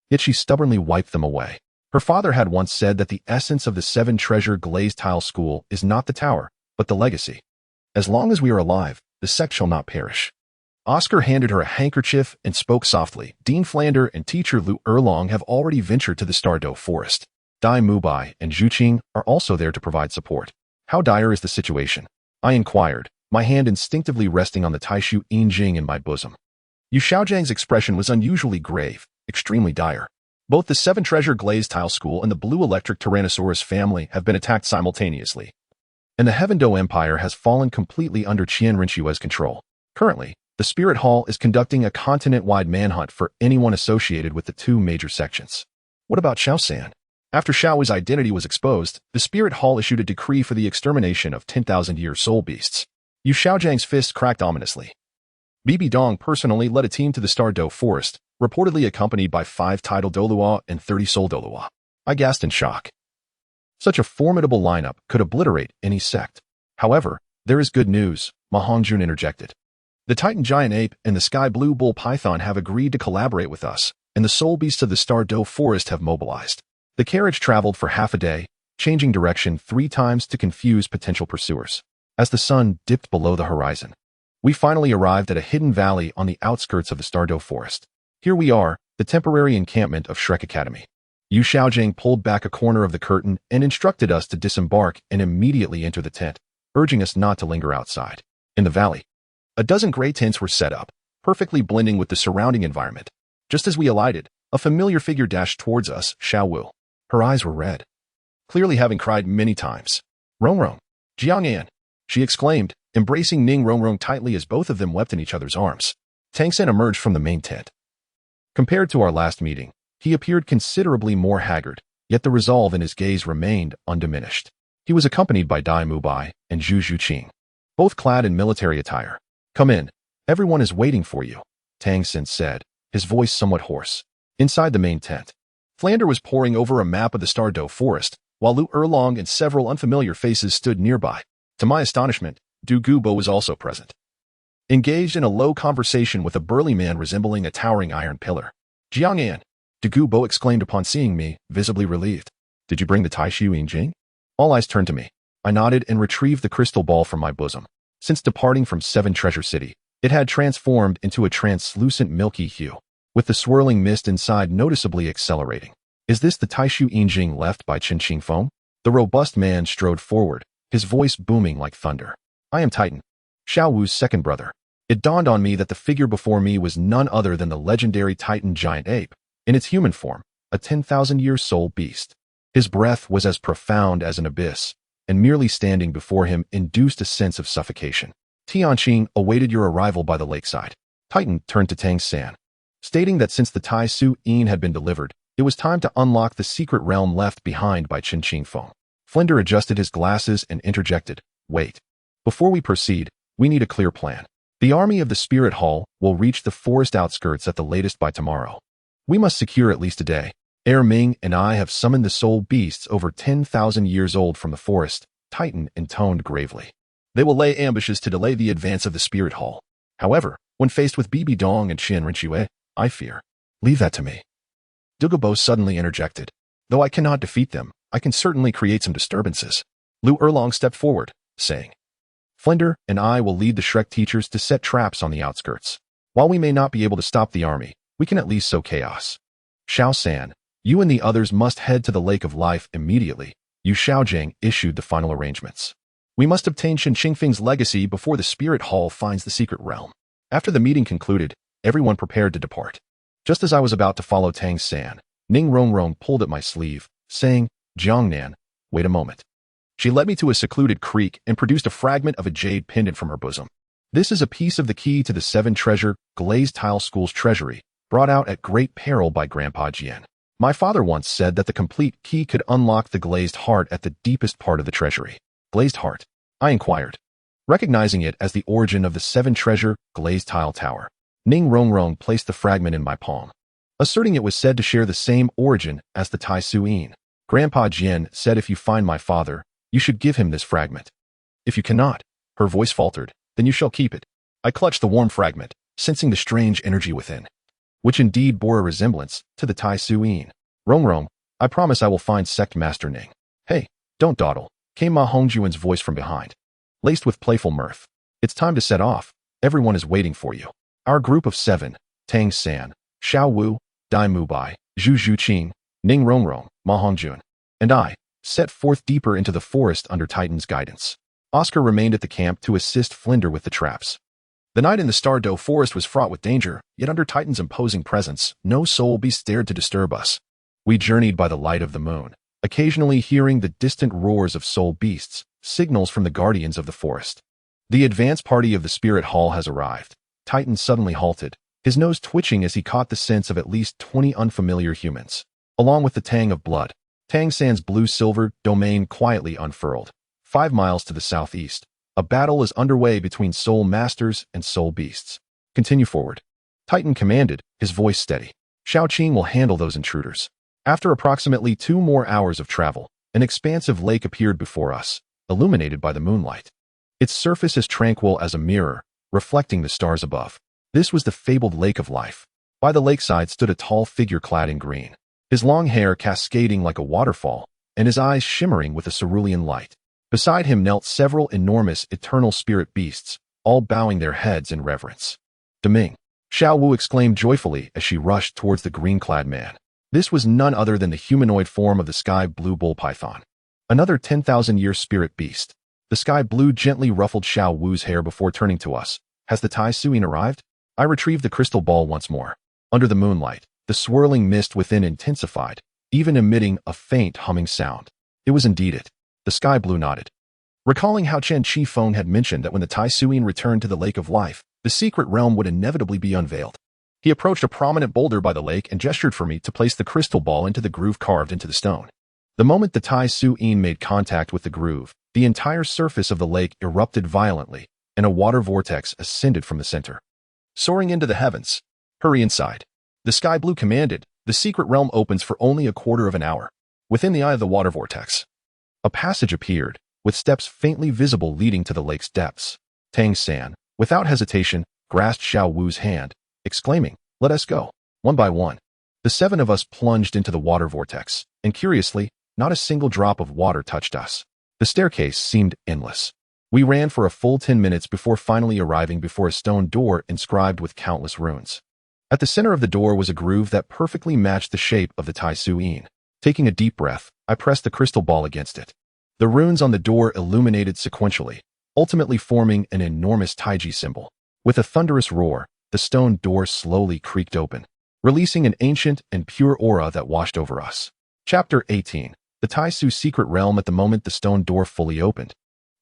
Yet she stubbornly wiped them away. Her father had once said that the essence of the Seven Treasure Glazed Tile School is not the tower, but the legacy. As long as we are alive, the sect shall not perish. Oscar handed her a handkerchief and spoke softly. Dean Flander and teacher Lu Erlong have already ventured to the Stardow Forest. Dai Mubai and Zhu Qing are also there to provide support. How dire is the situation? I inquired, my hand instinctively resting on the Taishu Yinjing in my bosom. Yu Xiaojiang's expression was unusually grave, extremely dire. Both the Seven Treasure Glazed Tile School and the Blue Electric Tyrannosaurus family have been attacked simultaneously. And the Heavendo Empire has fallen completely under Qian Rinxue's control. Currently, the Spirit Hall is conducting a continent-wide manhunt for anyone associated with the two major sections. What about Xiaosan? After Xiao's identity was exposed, the Spirit Hall issued a decree for the extermination of 10,000-year soul beasts. Yu Xiaojiang's fist cracked ominously. Bibi Dong personally led a team to the Stardow Forest, reportedly accompanied by 5 tidal Douluo and 30 soul Douluo. I gasped in shock. Such a formidable lineup could obliterate any sect. However, there is good news, Ma Hongjun interjected. The Titan Giant Ape and the Sky Blue Bull Python have agreed to collaborate with us, and the soul beasts of the Stardow Forest have mobilized. The carriage traveled for half a day, changing direction 3 times to confuse potential pursuers. As the sun dipped below the horizon, we finally arrived at a hidden valley on the outskirts of the Stardow Forest. Here we are, the temporary encampment of Shrek Academy. Yu Xiaojiang pulled back a corner of the curtain and instructed us to disembark and immediately enter the tent, urging us not to linger outside. In the valley, a dozen gray tents were set up, perfectly blending with the surrounding environment. Just as we alighted, a familiar figure dashed towards us, Xiao Wu. Her eyes were red, clearly having cried many times. Rongrong, Jiangnan, she exclaimed, embracing Ning Rongrong tightly as both of them wept in each other's arms. Tang Sen emerged from the main tent. Compared to our last meeting, he appeared considerably more haggard, yet the resolve in his gaze remained undiminished. He was accompanied by Dai Mubai and Zhu Qing, both clad in military attire. Come in, everyone is waiting for you, Tang Sen said, his voice somewhat hoarse. Inside the main tent, Flander was poring over a map of the Stardow Forest, while Lu Erlong and several unfamiliar faces stood nearby. To my astonishment, Du Gubo was also present, engaged in a low conversation with a burly man resembling a towering iron pillar. Jiangnan, Du Gubo exclaimed upon seeing me, visibly relieved. Did you bring the Taishu Yinjing? All eyes turned to me. I nodded and retrieved the crystal ball from my bosom. Since departing from Seven Treasure City, it had transformed into a translucent milky hue, with the swirling mist inside noticeably accelerating. Is this the Taishu Yinjing left by Chen Qingfeng? The robust man strode forward, his voice booming like thunder. I am Titan, Xiao Wu's second brother. It dawned on me that the figure before me was none other than the legendary Titan Giant Ape, in its human form, a 10,000-year soul beast. His breath was as profound as an abyss, and merely standing before him induced a sense of suffocation. Tianqing awaited your arrival by the lakeside. Titan turned to Tang San, stating that since the Tai Su Yin had been delivered, it was time to unlock the secret realm left behind by Chen Qingfeng. Flinder adjusted his glasses and interjected, wait. Before we proceed, we need a clear plan. The army of the Spirit Hall will reach the forest outskirts at the latest by tomorrow. We must secure at least a day. Er Ming and I have summoned the soul beasts over 10,000 years old from the forest, Titan intoned gravely. They will lay ambushes to delay the advance of the Spirit Hall. However, when faced with Bibi Dong and Qian Rinxue, I fear. Leave that to me. Dugabo suddenly interjected. Though I cannot defeat them, I can certainly create some disturbances. Lu Erlong stepped forward, saying, Flinder and I will lead the Shrek teachers to set traps on the outskirts. While we may not be able to stop the army, we can at least sow chaos. Xiao San, you and the others must head to the Lake of Life immediately. Yu Xiaojing issued the final arrangements. We must obtain Shen Qingfeng's legacy before the Spirit Hall finds the secret realm. After the meeting concluded, everyone prepared to depart. Just as I was about to follow Tang San, Ning Rongrong pulled at my sleeve, saying, Jiangnan, wait a moment. She led me to a secluded creek and produced a fragment of a jade pendant from her bosom. This is a piece of the key to the 7 treasure glazed tile school's treasury, brought out at great peril by Grandpa Jian. My father once said that the complete key could unlock the glazed heart at the deepest part of the treasury. Glazed heart? I inquired, recognizing it as the origin of the 7 treasure glazed tile tower. Ning Rongrong placed the fragment in my palm, asserting it was said to share the same origin as the Tai Su Yin. Grandpa Jian said if you find my father, you should give him this fragment. If you cannot, her voice faltered, then you shall keep it. I clutched the warm fragment, sensing the strange energy within, which indeed bore a resemblance to the Tai Su Yin. Rongrong, I promise I will find Sect Master Ning. Hey, don't dawdle, came Ma Hongjuan's voice from behind, laced with playful mirth. It's time to set off. Everyone is waiting for you. Our group of 7, Tang San, Xiao Wu, Dai Mubai, Zhu Zhuqing, Ning Rongrong, Ma Hongjuan, and I, set forth deeper into the forest under Titan's guidance. Oscar remained at the camp to assist Flinder with the traps. The night in the Stardoe forest was fraught with danger, yet under Titan's imposing presence, no soul beast dared to disturb us. We journeyed by the light of the moon, occasionally hearing the distant roars of soul beasts, signals from the guardians of the forest. The advance party of the Spirit Hall has arrived. Titan suddenly halted, his nose twitching as he caught the sense of at least 20 unfamiliar humans. Along with the tang of blood, Tang San's blue-silver domain quietly unfurled. 5 miles to the southeast, a battle is underway between soul masters and soul beasts. Continue forward. Titan commanded, his voice steady. Xiaoqing will handle those intruders. After approximately 2 more hours of travel, an expansive lake appeared before us, illuminated by the moonlight. Its surface as tranquil as a mirror, reflecting the stars above. This was the fabled Lake of Life. By the lakeside stood a tall figure clad in green, his long hair cascading like a waterfall, and his eyes shimmering with a cerulean light. Beside him knelt several enormous eternal spirit beasts, all bowing their heads in reverence. Deming, Xiao Wu exclaimed joyfully as she rushed towards the green-clad man. This was none other than the humanoid form of the sky blue bull python. Another 10,000-year spirit beast. The sky blue gently ruffled Xiao Wu's hair before turning to us. Has the Tai Suyin arrived? I retrieved the crystal ball once more. Under the moonlight, the swirling mist within intensified, even emitting a faint humming sound. It was indeed it. The sky blue nodded, recalling how Chen Qifeng had mentioned that when the Tai Suyin returned to the Lake of Life, the secret realm would inevitably be unveiled. He approached a prominent boulder by the lake and gestured for me to place the crystal ball into the groove carved into the stone. The moment the Tai Suyin made contact with the groove, the entire surface of the lake erupted violently, and a water vortex ascended from the center, soaring into the heavens. Hurry inside. The sky blue commanded. The secret realm opens for only a quarter of an hour. Within the eye of the water vortex, a passage appeared, with steps faintly visible leading to the lake's depths. Tang San, without hesitation, grasped Xiao Wu's hand, exclaiming, "Let us go." One by one, the 7 of us plunged into the water vortex, and curiously, not a single drop of water touched us. The staircase seemed endless. We ran for a full 10 minutes before finally arriving before a stone door inscribed with countless runes. At the center of the door was a groove that perfectly matched the shape of the Tai Suyin. Taking a deep breath, I pressed the crystal ball against it. The runes on the door illuminated sequentially, ultimately forming an enormous Taiji symbol. With a thunderous roar, the stone door slowly creaked open, releasing an ancient and pure aura that washed over us. Chapter 18. The Tai Su Secret Realm. At the moment the stone door fully opened,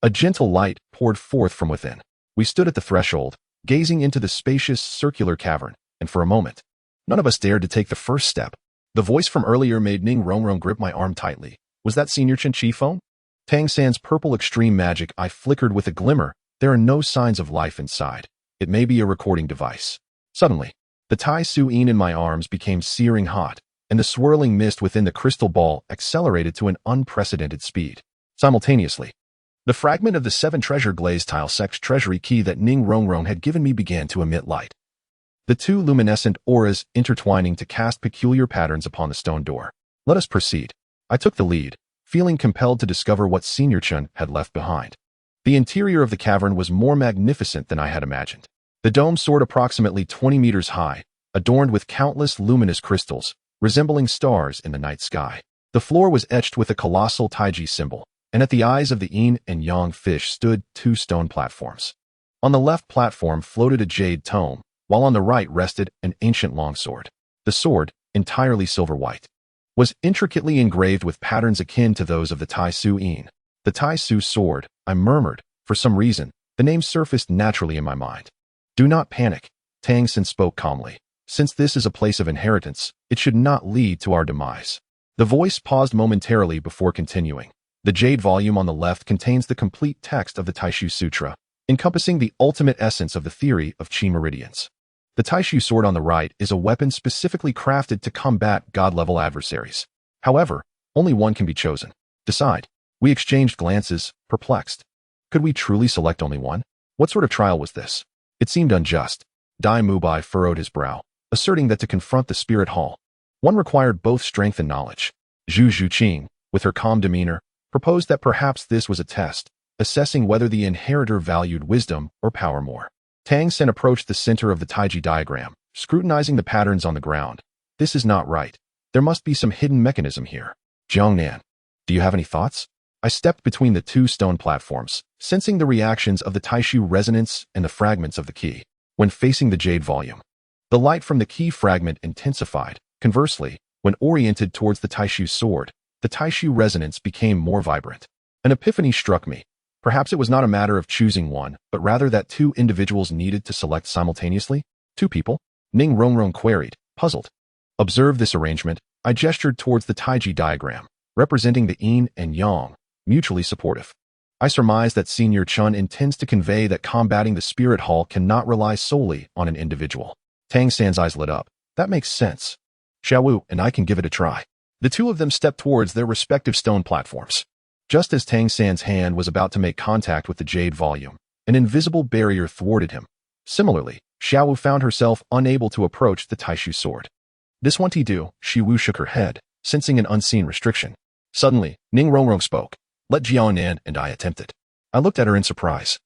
a gentle light poured forth from within. We stood at the threshold, gazing into the spacious circular cavern, and for a moment, none of us dared to take the first step. The voice from earlier made Ning Rongrong grip my arm tightly. Was that Senior Chen Qifeng? Tang San's purple extreme magic eye flickered with a glimmer. There are no signs of life inside. It may be a recording device. Suddenly, the Tai Suyin in my arms became searing hot, and the swirling mist within the crystal ball accelerated to an unprecedented speed. Simultaneously, the fragment of the 7 treasure glazed tile sect's treasury key that Ning Rongrong had given me began to emit light. The 2 luminescent auras intertwining to cast peculiar patterns upon the stone door. Let us proceed. I took the lead, feeling compelled to discover what Senior Chun had left behind. The interior of the cavern was more magnificent than I had imagined. The dome soared approximately 20 meters high, adorned with countless luminous crystals, resembling stars in the night sky. The floor was etched with a colossal Taiji symbol, and at the eyes of the Yin and Yang fish stood 2 stone platforms. On the left platform floated a jade tome, while on the right rested an ancient longsword. The sword, entirely silver-white, was intricately engraved with patterns akin to those of the Tai Su Yin. The Tai Su sword, I murmured. For some reason, the name surfaced naturally in my mind. Do not panic, Tang Xin spoke calmly. Since this is a place of inheritance, it should not lead to our demise. The voice paused momentarily before continuing. The jade volume on the left contains the complete text of the Taishu Sutra, encompassing the ultimate essence of the theory of Qi meridians. The Taishu sword on the right is a weapon specifically crafted to combat god-level adversaries. However, only one can be chosen. Decide. We exchanged glances, perplexed. Could we truly select only one? What sort of trial was this? It seemed unjust. Dai Mubai furrowed his brow, asserting that to confront the spirit hall, one required both strength and knowledge. Zhu Zhuqing, with her calm demeanor, proposed that perhaps this was a test, assessing whether the inheritor valued wisdom or power more. Tang Xin approached the center of the Taiji diagram, scrutinizing the patterns on the ground. This is not right. There must be some hidden mechanism here. Jiangnan, do you have any thoughts? I stepped between the 2 stone platforms, sensing the reactions of the Taishu resonance and the fragments of the key. When facing the jade volume, the light from the key fragment intensified. Conversely, when oriented towards the Taishu sword, the Taishu resonance became more vibrant. An epiphany struck me. Perhaps it was not a matter of choosing one, but rather that 2 individuals needed to select simultaneously? 2 people? Ning Rongrong queried, puzzled. Observe this arrangement. I gestured towards the Taiji diagram, representing the Yin and Yang, mutually supportive. I surmise that Senior Chun intends to convey that combating the spirit hall cannot rely solely on an individual. Tang San's eyes lit up. That makes sense. Xiaowu and I can give it a try. The 2 of them stepped towards their respective stone platforms. Just as Tang San's hand was about to make contact with the jade volume, an invisible barrier thwarted him. Similarly, Xiaowu found herself unable to approach the Taishu sword. This won't do, Xiaowu shook her head, sensing an unseen restriction. Suddenly, Ning Rongrong spoke. Let Jiangnan and I attempt it. I looked at her in surprise.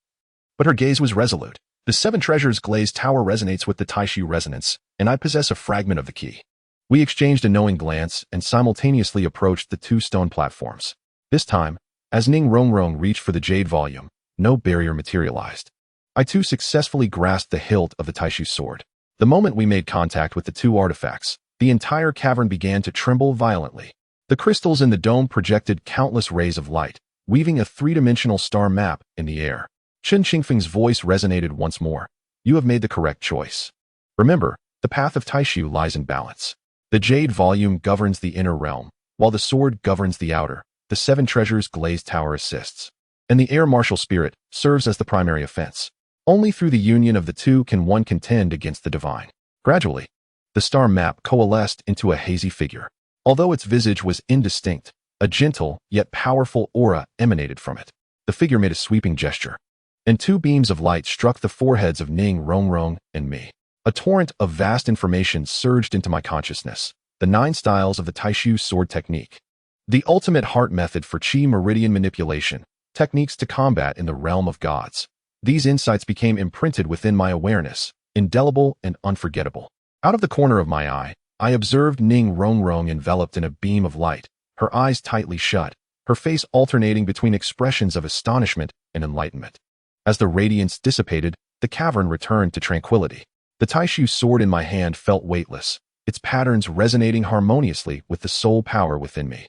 But her gaze was resolute. The 7 Treasures glazed tower resonates with the Taishu resonance, and I possess a fragment of the key. We exchanged a knowing glance and simultaneously approached the 2 stone platforms. This time, as Ning Rongrong reached for the jade volume, no barrier materialized. I too successfully grasped the hilt of the Taishu sword. The moment we made contact with the 2 artifacts, the entire cavern began to tremble violently. The crystals in the dome projected countless rays of light, weaving a 3-dimensional star map in the air. Chen Qingfeng's voice resonated once more. You have made the correct choice. Remember, the path of Taishu lies in balance. The jade volume governs the inner realm, while the sword governs the outer. The 7 Treasures glazed tower assists, and the air martial spirit serves as the primary offense. Only through the union of the 2 can one contend against the divine. Gradually, the star map coalesced into a hazy figure. Although its visage was indistinct, a gentle yet powerful aura emanated from it. The figure made a sweeping gesture, and 2 beams of light struck the foreheads of Ning Rongrong and me. A torrent of vast information surged into my consciousness. The 9 styles of the Taishu sword technique. The ultimate heart method for Qi meridian manipulation, techniques to combat in the realm of gods. These insights became imprinted within my awareness, indelible and unforgettable. Out of the corner of my eye, I observed Ning Rongrong enveloped in a beam of light, her eyes tightly shut, her face alternating between expressions of astonishment and enlightenment. As the radiance dissipated, the cavern returned to tranquility. The Taishu sword in my hand felt weightless, its patterns resonating harmoniously with the soul power within me.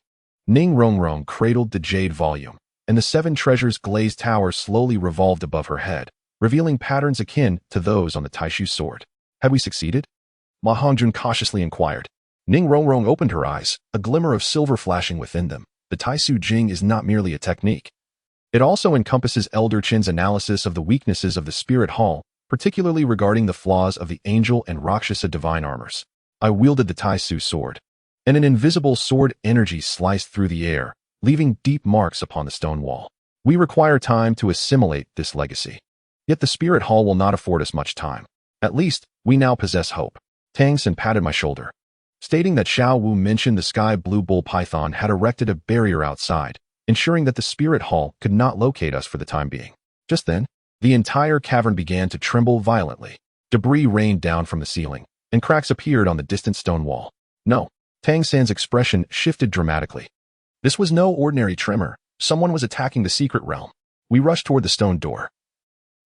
Ning Rongrong cradled the jade volume, and the 7 Treasures glazed tower slowly revolved above her head, revealing patterns akin to those on the Taishu sword. Had we succeeded? Ma Hongjun cautiously inquired. Ning Rongrong opened her eyes, a glimmer of silver flashing within them. The Taisu Jing is not merely a technique. It also encompasses Elder Qin's analysis of the weaknesses of the spirit hall, particularly regarding the flaws of the angel and Rakshasa divine armors. I wielded the Taisu sword, and an invisible sword energy sliced through the air, leaving deep marks upon the stone wall. We require time to assimilate this legacy. Yet the spirit hall will not afford us much time. At least, we now possess hope. Tang Xin patted my shoulder. stating that Xiao Wu mentioned the sky blue bull python had erected a barrier outside, ensuring that the spirit hall could not locate us for the time being. Just then, the entire cavern began to tremble violently. Debris rained down from the ceiling, and cracks appeared on the distant stone wall. No, Tang San's expression shifted dramatically. This was no ordinary tremor. Someone was attacking the secret realm. We rushed toward the stone door,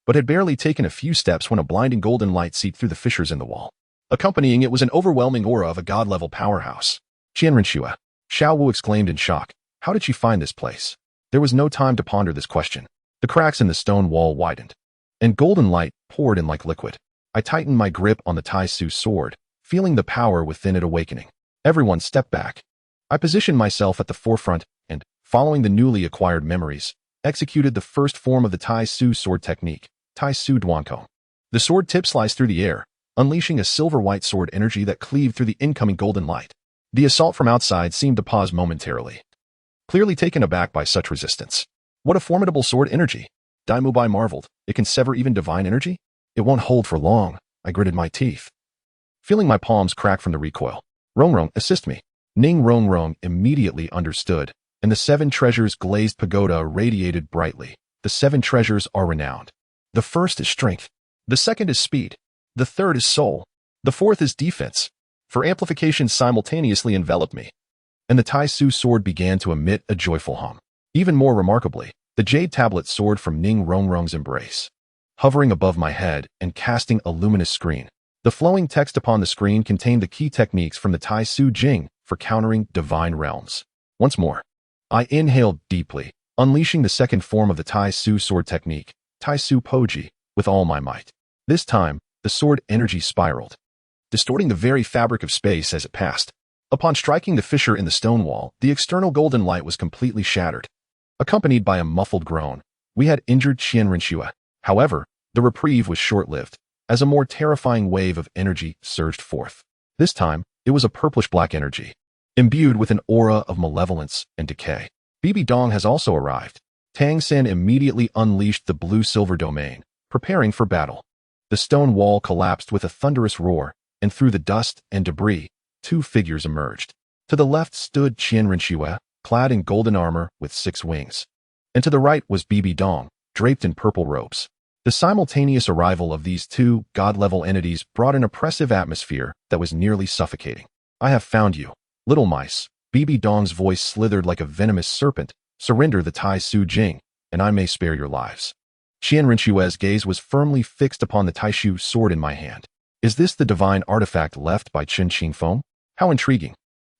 but had barely taken a few steps when a blinding golden light seeped through the fissures in the wall. Accompanying it was an overwhelming aura of a god-level powerhouse. Qianrenxue, Xiao Wu exclaimed in shock. How did she find this place? There was no time to ponder this question. The cracks in the stone wall widened, and golden light poured in like liquid. I tightened my grip on the Taiji sword, feeling the power within it awakening. Everyone stepped back. I positioned myself at the forefront and, following the newly acquired memories, executed the first form of the Taiji sword technique, Taiji Duankou. The sword tip sliced through the air, unleashing a silver-white sword energy that cleaved through the incoming golden light. The assault from outside seemed to pause momentarily, clearly taken aback by such resistance. What a formidable sword energy! Daimubai marveled. It can sever even divine energy? It won't hold for long. I gritted my teeth, feeling my palms crack from the recoil. Rongrong, assist me. Ning Rongrong immediately understood, and the 7 treasures glazed pagoda radiated brightly. The 7 treasures are renowned. The first is strength. The second is speed. The third is soul. The fourth is defense. For amplification simultaneously enveloped me, and the Taiji sword began to emit a joyful hum. Even more remarkably, the jade tablet soared from Ning Rongrong's embrace, hovering above my head and casting a luminous screen. The flowing text upon the screen contained the key techniques from the Taiji Jing for countering divine realms. Once more, I inhaled deeply, unleashing the second form of the Taiji sword technique, Taiji Poji, with all my might. This time, the sword energy spiraled, distorting the very fabric of space as it passed. Upon striking the fissure in the stone wall, the external golden light was completely shattered, accompanied by a muffled groan. We had injured Qianrenxue. However, the reprieve was short-lived, as a more terrifying wave of energy surged forth. This time, it was a purplish-black energy, imbued with an aura of malevolence and decay. Bibi Dong has also arrived. Tang San immediately unleashed the blue-silver domain, preparing for battle. The stone wall collapsed with a thunderous roar, and through the dust and debris, 2 figures emerged. To the left stood Qianrenxue, clad in golden armor with 6 wings. And to the right was Bibi Dong, draped in purple robes. The simultaneous arrival of these 2 god-level entities brought an oppressive atmosphere that was nearly suffocating. I have found you, little mice. Bibi Dong's voice slithered like a venomous serpent. Surrender the Taiji Jing, and I may spare your lives. Qianrenxue's gaze was firmly fixed upon the Taiji sword in my hand. Is this the divine artifact left by Chen Qingfeng? How intriguing.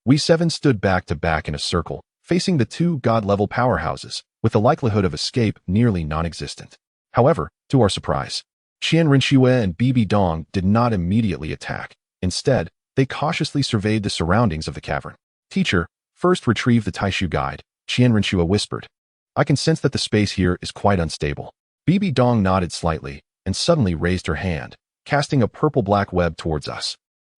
We 7 stood back to back in a circle, facing the 2 god-level powerhouses, with the likelihood of escape nearly non-existent. However, to our surprise, Qianrenxue and Bibi Dong did not immediately attack. Instead, they cautiously surveyed the surroundings of the cavern. Teacher, first retrieve the Taiji guide, Qianrenxue whispered. I can sense that the space here is quite unstable. Bibi Dong nodded slightly, and suddenly raised her hand, casting a purple-black web towards us.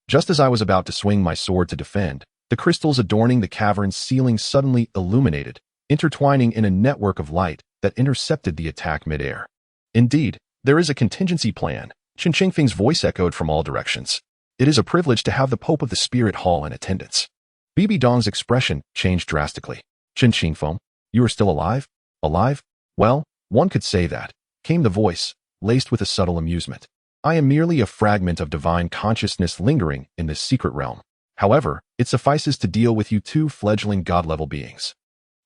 Just as I was about to swing my sword to defend, the crystals adorning the cavern's ceiling suddenly illuminated, intertwining in a network of light that intercepted the attack mid-air. Indeed, there is a contingency plan. Chen Qingfeng's voice echoed from all directions. It is a privilege to have the Pope of the Spirit Hall in attendance. Bibi Dong's expression changed drastically. Chen Qingfeng, you are still alive? Alive? Well, one could say that, came the voice, laced with a subtle amusement. I am merely a fragment of divine consciousness lingering in this secret realm. However, it suffices to deal with you 2 fledgling god-level beings.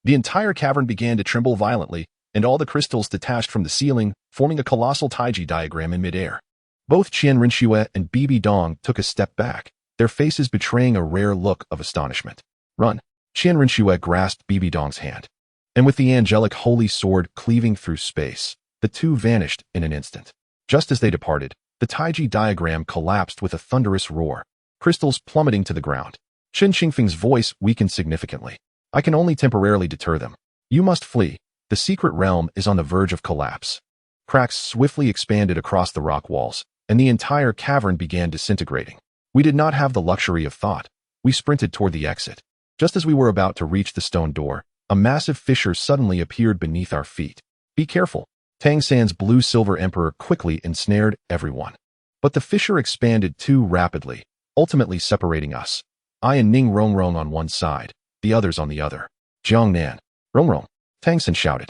The entire cavern began to tremble violently, and all the crystals detached from the ceiling, forming a colossal Taiji diagram in midair. Both Qianrenxue and Bibi Dong took a step back, their faces betraying a rare look of astonishment. Run! Qianrenxue grasped Bibi Dong's hand, and with the angelic holy sword cleaving through space, the 2 vanished in an instant. Just as they departed, the Taiji diagram collapsed with a thunderous roar, crystals plummeting to the ground. Chen Qingfeng's voice weakened significantly. I can only temporarily deter them. You must flee. The secret realm is on the verge of collapse. Cracks swiftly expanded across the rock walls, and the entire cavern began disintegrating. We did not have the luxury of thought. We sprinted toward the exit. Just as we were about to reach the stone door, a massive fissure suddenly appeared beneath our feet. Be careful. Tang San's blue-silver emperor quickly ensnared everyone. But the fissure expanded too rapidly, ultimately separating us. I and Ning Rongrong on one side, the others on the other. Jiangnan. Rongrong. Tangsen shouted.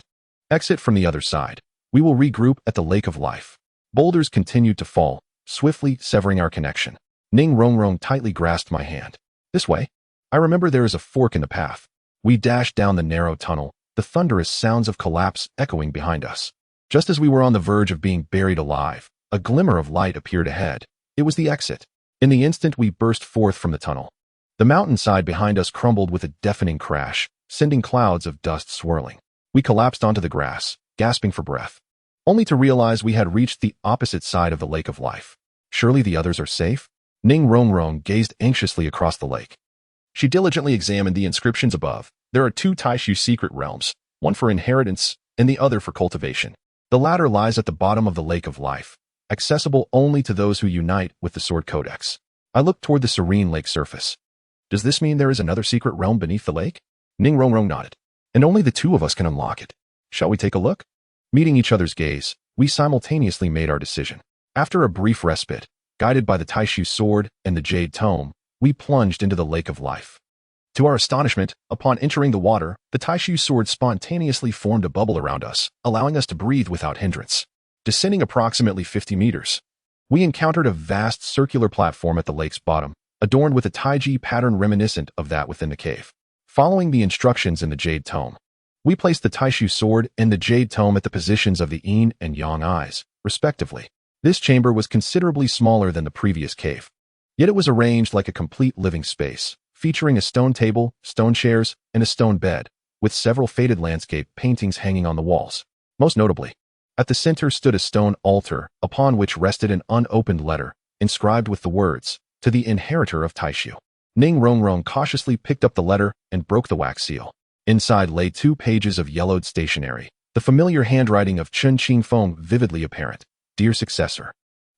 Exit from the other side. We will regroup at the Lake of Life. Boulders continued to fall, swiftly severing our connection. Ning Rongrong tightly grasped my hand. This way. I remember there is a fork in the path. We dashed down the narrow tunnel, the thunderous sounds of collapse echoing behind us. Just as we were on the verge of being buried alive, a glimmer of light appeared ahead. It was the exit. In the instant we burst forth from the tunnel. The mountainside behind us crumbled with a deafening crash, sending clouds of dust swirling. We collapsed onto the grass, gasping for breath, only to realize we had reached the opposite side of the Lake of Life. Surely the others are safe? Ning Rongrong gazed anxiously across the lake. She diligently examined the inscriptions above. There are 2 Taishu secret realms, one for inheritance and the other for cultivation. The latter lies at the bottom of the Lake of Life, accessible only to those who unite with the Sword Codex. I looked toward the serene lake surface. Does this mean there is another secret realm beneath the lake? Ning Rongrong nodded. And only the 2 of us can unlock it. Shall we take a look? Meeting each other's gaze, we simultaneously made our decision. After a brief respite, guided by the Taishu sword and the jade tome, we plunged into the Lake of Life. To our astonishment, upon entering the water, the Taishu sword spontaneously formed a bubble around us, allowing us to breathe without hindrance. Descending approximately 50 meters, we encountered a vast circular platform at the lake's bottom, adorned with a Taiji pattern reminiscent of that within the cave. Following the instructions in the jade tome, we placed the Taishu sword and the jade tome at the positions of the yin and yang eyes, respectively. This chamber was considerably smaller than the previous cave, yet it was arranged like a complete living space, featuring a stone table, stone chairs, and a stone bed, with several faded landscape paintings hanging on the walls. Most notably, at the center stood a stone altar, upon which rested an unopened letter, inscribed with the words, "To the inheritor of Taishu." Ning Rongrong cautiously picked up the letter and broke the wax seal. Inside lay 2 pages of yellowed stationery, the familiar handwriting of Chen Qingfeng vividly apparent. Dear successor,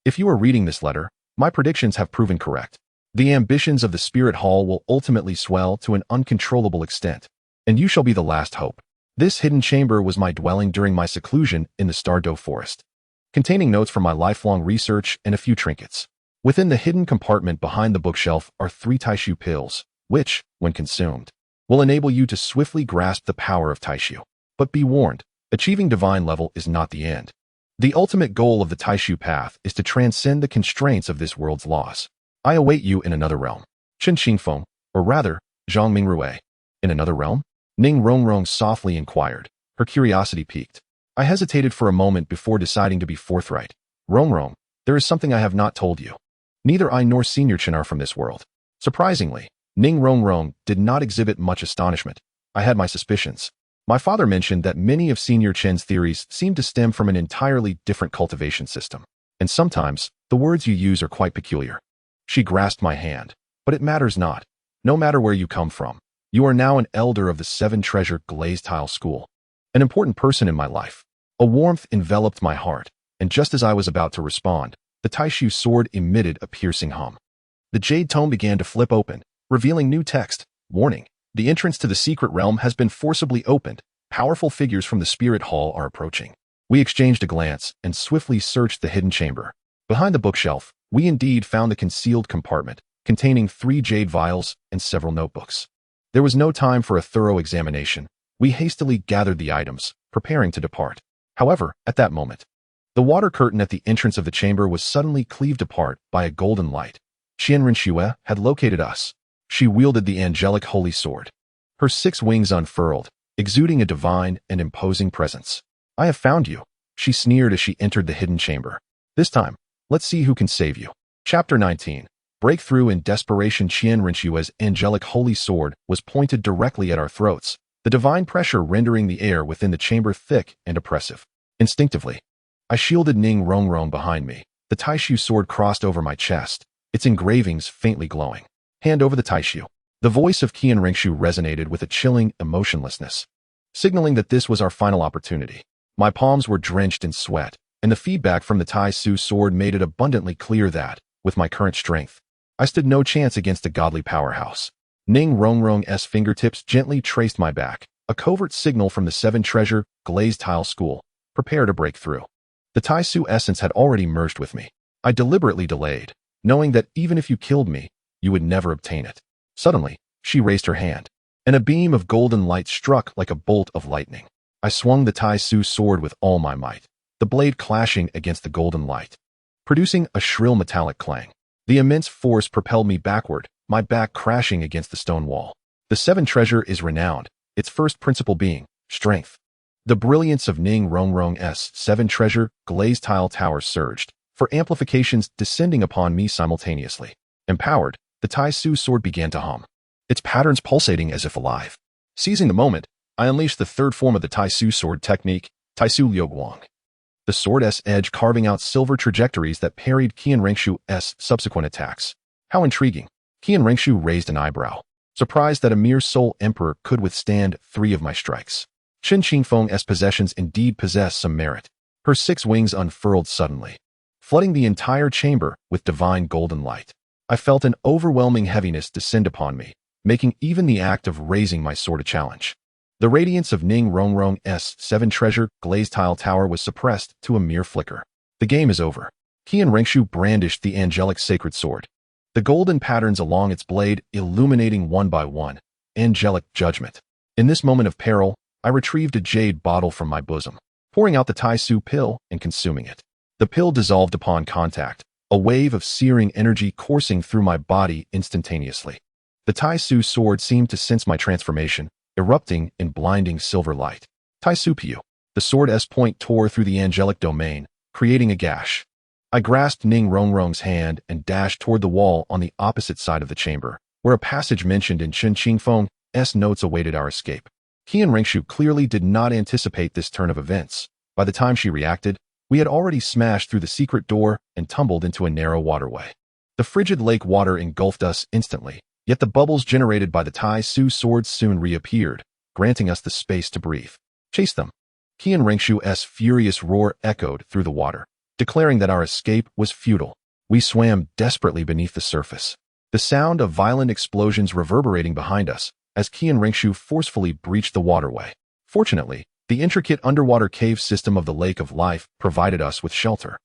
if you are reading this letter, my predictions have proven correct. The ambitions of the Spirit Hall will ultimately swell to an uncontrollable extent, and you shall be the last hope. This hidden chamber was my dwelling during my seclusion in the Stardow Forest, containing notes from my lifelong research and a few trinkets. Within the hidden compartment behind the bookshelf are 3 Taishu pills, which, when consumed, will enable you to swiftly grasp the power of Taishu. But be warned, achieving divine level is not the end. The ultimate goal of the Taishu path is to transcend the constraints of this world's laws. I await you in another realm. Chen Qingfeng, or rather, Zhang Mingrui. In another realm? Ning Rongrong softly inquired, her curiosity piqued. I hesitated for a moment before deciding to be forthright. Rongrong, there is something I have not told you. Neither I nor Senior Chen are from this world. Surprisingly, Ning Rongrong did not exhibit much astonishment. I had my suspicions. My father mentioned that many of Senior Chen's theories seem to stem from an entirely different cultivation system. And sometimes, the words you use are quite peculiar. She grasped my hand. But it matters not. No matter where you come from, you are now an elder of the 7 Treasure Glazed Tile School. An important person in my life. A warmth enveloped my heart, and just as I was about to respond, the Taishu sword emitted a piercing hum. The jade tome began to flip open, revealing new text. Warning. The entrance to the secret realm has been forcibly opened. Powerful figures from the Spirit Hall are approaching. We exchanged a glance and swiftly searched the hidden chamber. Behind the bookshelf, we indeed found the concealed compartment, containing 3 jade vials and several notebooks. There was no time for a thorough examination. We hastily gathered the items, preparing to depart. However, at that moment, the water curtain at the entrance of the chamber was suddenly cleaved apart by a golden light. Qianren Xue had located us. She wielded the angelic holy sword. Her 6 wings unfurled, exuding a divine and imposing presence. I have found you, she sneered as she entered the hidden chamber. This time, let's see who can save you. Chapter 19. Breakthrough in desperation. Qianren Xue's angelic holy sword was pointed directly at our throats, the divine pressure rendering the air within the chamber thick and oppressive. Instinctively, I shielded Ning Rongrong behind me. The Taishu sword crossed over my chest, its engravings faintly glowing. Hand over the Taishu. The voice of Qian Ringshu resonated with a chilling emotionlessness, signaling that this was our final opportunity. My palms were drenched in sweat, and the feedback from the Taishu sword made it abundantly clear that, with my current strength, I stood no chance against a godly powerhouse. Ning Rongrong's fingertips gently traced my back, a covert signal from the 7 Treasure Glazed Tile School. Prepare to break through. The Taishu essence had already merged with me. I deliberately delayed, knowing that even if you killed me, you would never obtain it. Suddenly, she raised her hand, and a beam of golden light struck like a bolt of lightning. I swung the Taisu sword with all my might, the blade clashing against the golden light, producing a shrill metallic clang. The immense force propelled me backward, my back crashing against the stone wall. The seven treasure is renowned, its first principle being strength. The brilliance of Ning Rongrong's seven treasure glazed tile tower surged, for amplifications descending upon me simultaneously. Empowered, the Taisu sword began to hum, its patterns pulsating as if alive. Seizing the moment, I unleashed the third form of the Taisu sword technique, Taisu Liuguang. The sword's edge carving out silver trajectories that parried Qian Rengshu's subsequent attacks. How intriguing. Qian Rengshu raised an eyebrow, surprised that a mere soul emperor could withstand 3 of my strikes. Chen Qingfeng's possessions indeed possess some merit. Her 6 wings unfurled suddenly, flooding the entire chamber with divine golden light. I felt an overwhelming heaviness descend upon me, making even the act of raising my sword a challenge. The radiance of Ning Rongrong's 7 treasure glazed tile tower was suppressed to a mere flicker. The game is over. Qian Rengshu brandished the angelic sacred sword, the golden patterns along its blade illuminating one by one, angelic judgment. In this moment of peril, I retrieved a jade bottle from my bosom, pouring out the Taisu pill and consuming it. The pill dissolved upon contact, a wave of searing energy coursing through my body instantaneously. The Taisu sword seemed to sense my transformation, erupting in blinding silver light. Taisu Piu. The sword's point tore through the angelic domain, creating a gash. I grasped Ning Rongrong's hand and dashed toward the wall on the opposite side of the chamber, where a passage mentioned in Chen Qingfeng's notes awaited our escape. Qian Rengshu clearly did not anticipate this turn of events. By the time she reacted, we had already smashed through the secret door and tumbled into a narrow waterway. The frigid lake water engulfed us instantly, yet the bubbles generated by the Taisu sword soon reappeared, granting us the space to breathe. Chase them. Qian Rengshu's furious roar echoed through the water, declaring that our escape was futile. We swam desperately beneath the surface, the sound of violent explosions reverberating behind us as Qian Rengshu forcefully breached the waterway. Fortunately, the intricate underwater cave system of the Lake of Life provided us with shelter.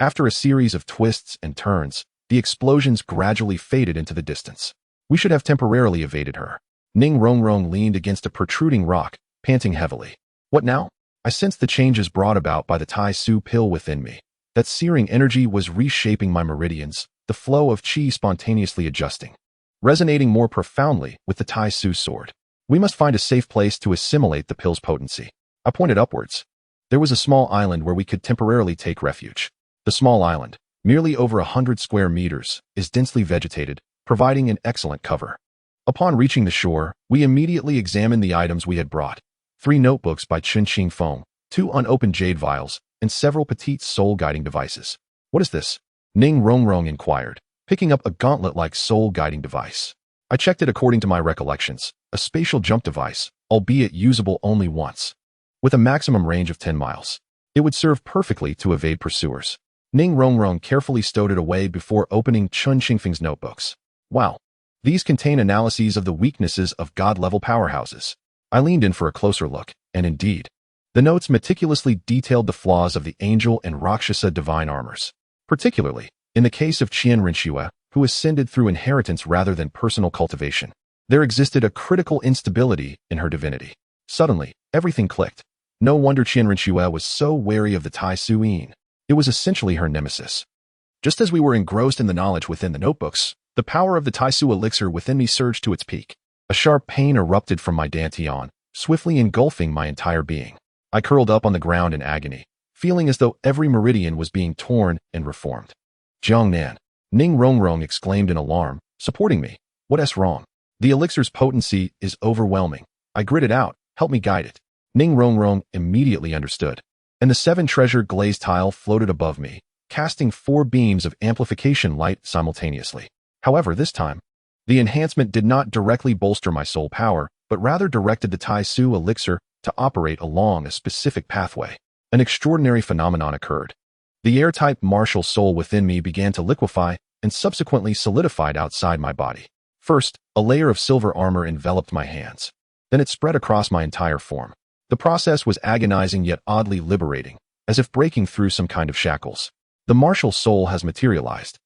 After a series of twists and turns, the explosions gradually faded into the distance. We should have temporarily evaded her. Ning Rongrong leaned against a protruding rock, panting heavily. What now? I sensed the changes brought about by the Taisu pill within me. That searing energy was reshaping my meridians, the flow of qi spontaneously adjusting, resonating more profoundly with the Taisu sword. We must find a safe place to assimilate the pill's potency. I pointed upwards. There was a small island where we could temporarily take refuge. The small island, merely over 100 square meters, is densely vegetated, providing an excellent cover. Upon reaching the shore, we immediately examined the items we had brought. 3 notebooks by Chen Qingfeng, 2 unopened jade vials, and several petite soul-guiding devices. What is this? Ning Rongrong inquired, picking up a gauntlet-like soul-guiding device. I checked it according to my recollections, a spatial jump device, albeit usable only once. With a maximum range of 10 miles. It would serve perfectly to evade pursuers. Ning Rongrong carefully stowed it away before opening Chen Qingfeng's notebooks. Wow. These contain analyses of the weaknesses of god-level powerhouses. I leaned in for a closer look, and indeed, the notes meticulously detailed the flaws of the angel and Rakshasa divine armors. Particularly, in the case of Qian Renshue, who ascended through inheritance rather than personal cultivation, there existed a critical instability in her divinity. Suddenly, everything clicked. No wonder Qian Renshue was so wary of the Taisu Yin. It was essentially her nemesis. Just as we were engrossed in the knowledge within the notebooks, the power of the Taisu elixir within me surged to its peak. A sharp pain erupted from my dantian, swiftly engulfing my entire being. I curled up on the ground in agony, feeling as though every meridian was being torn and reformed. Jiangnan. Ning Rongrong exclaimed in alarm, supporting me. What's wrong? The elixir's potency is overwhelming. I gritted out, help me guide it. Ning Rongrong immediately understood, and the 7 treasure glazed tile floated above me, casting 4 beams of amplification light simultaneously. However, this time, the enhancement did not directly bolster my soul power, but rather directed the Taisu elixir to operate along a specific pathway. An extraordinary phenomenon occurred. The air-type martial soul within me began to liquefy and subsequently solidified outside my body. First, a layer of silver armor enveloped my hands. Then it spread across my entire form. The process was agonizing yet oddly liberating, as if breaking through some kind of shackles. The martial soul has materialized.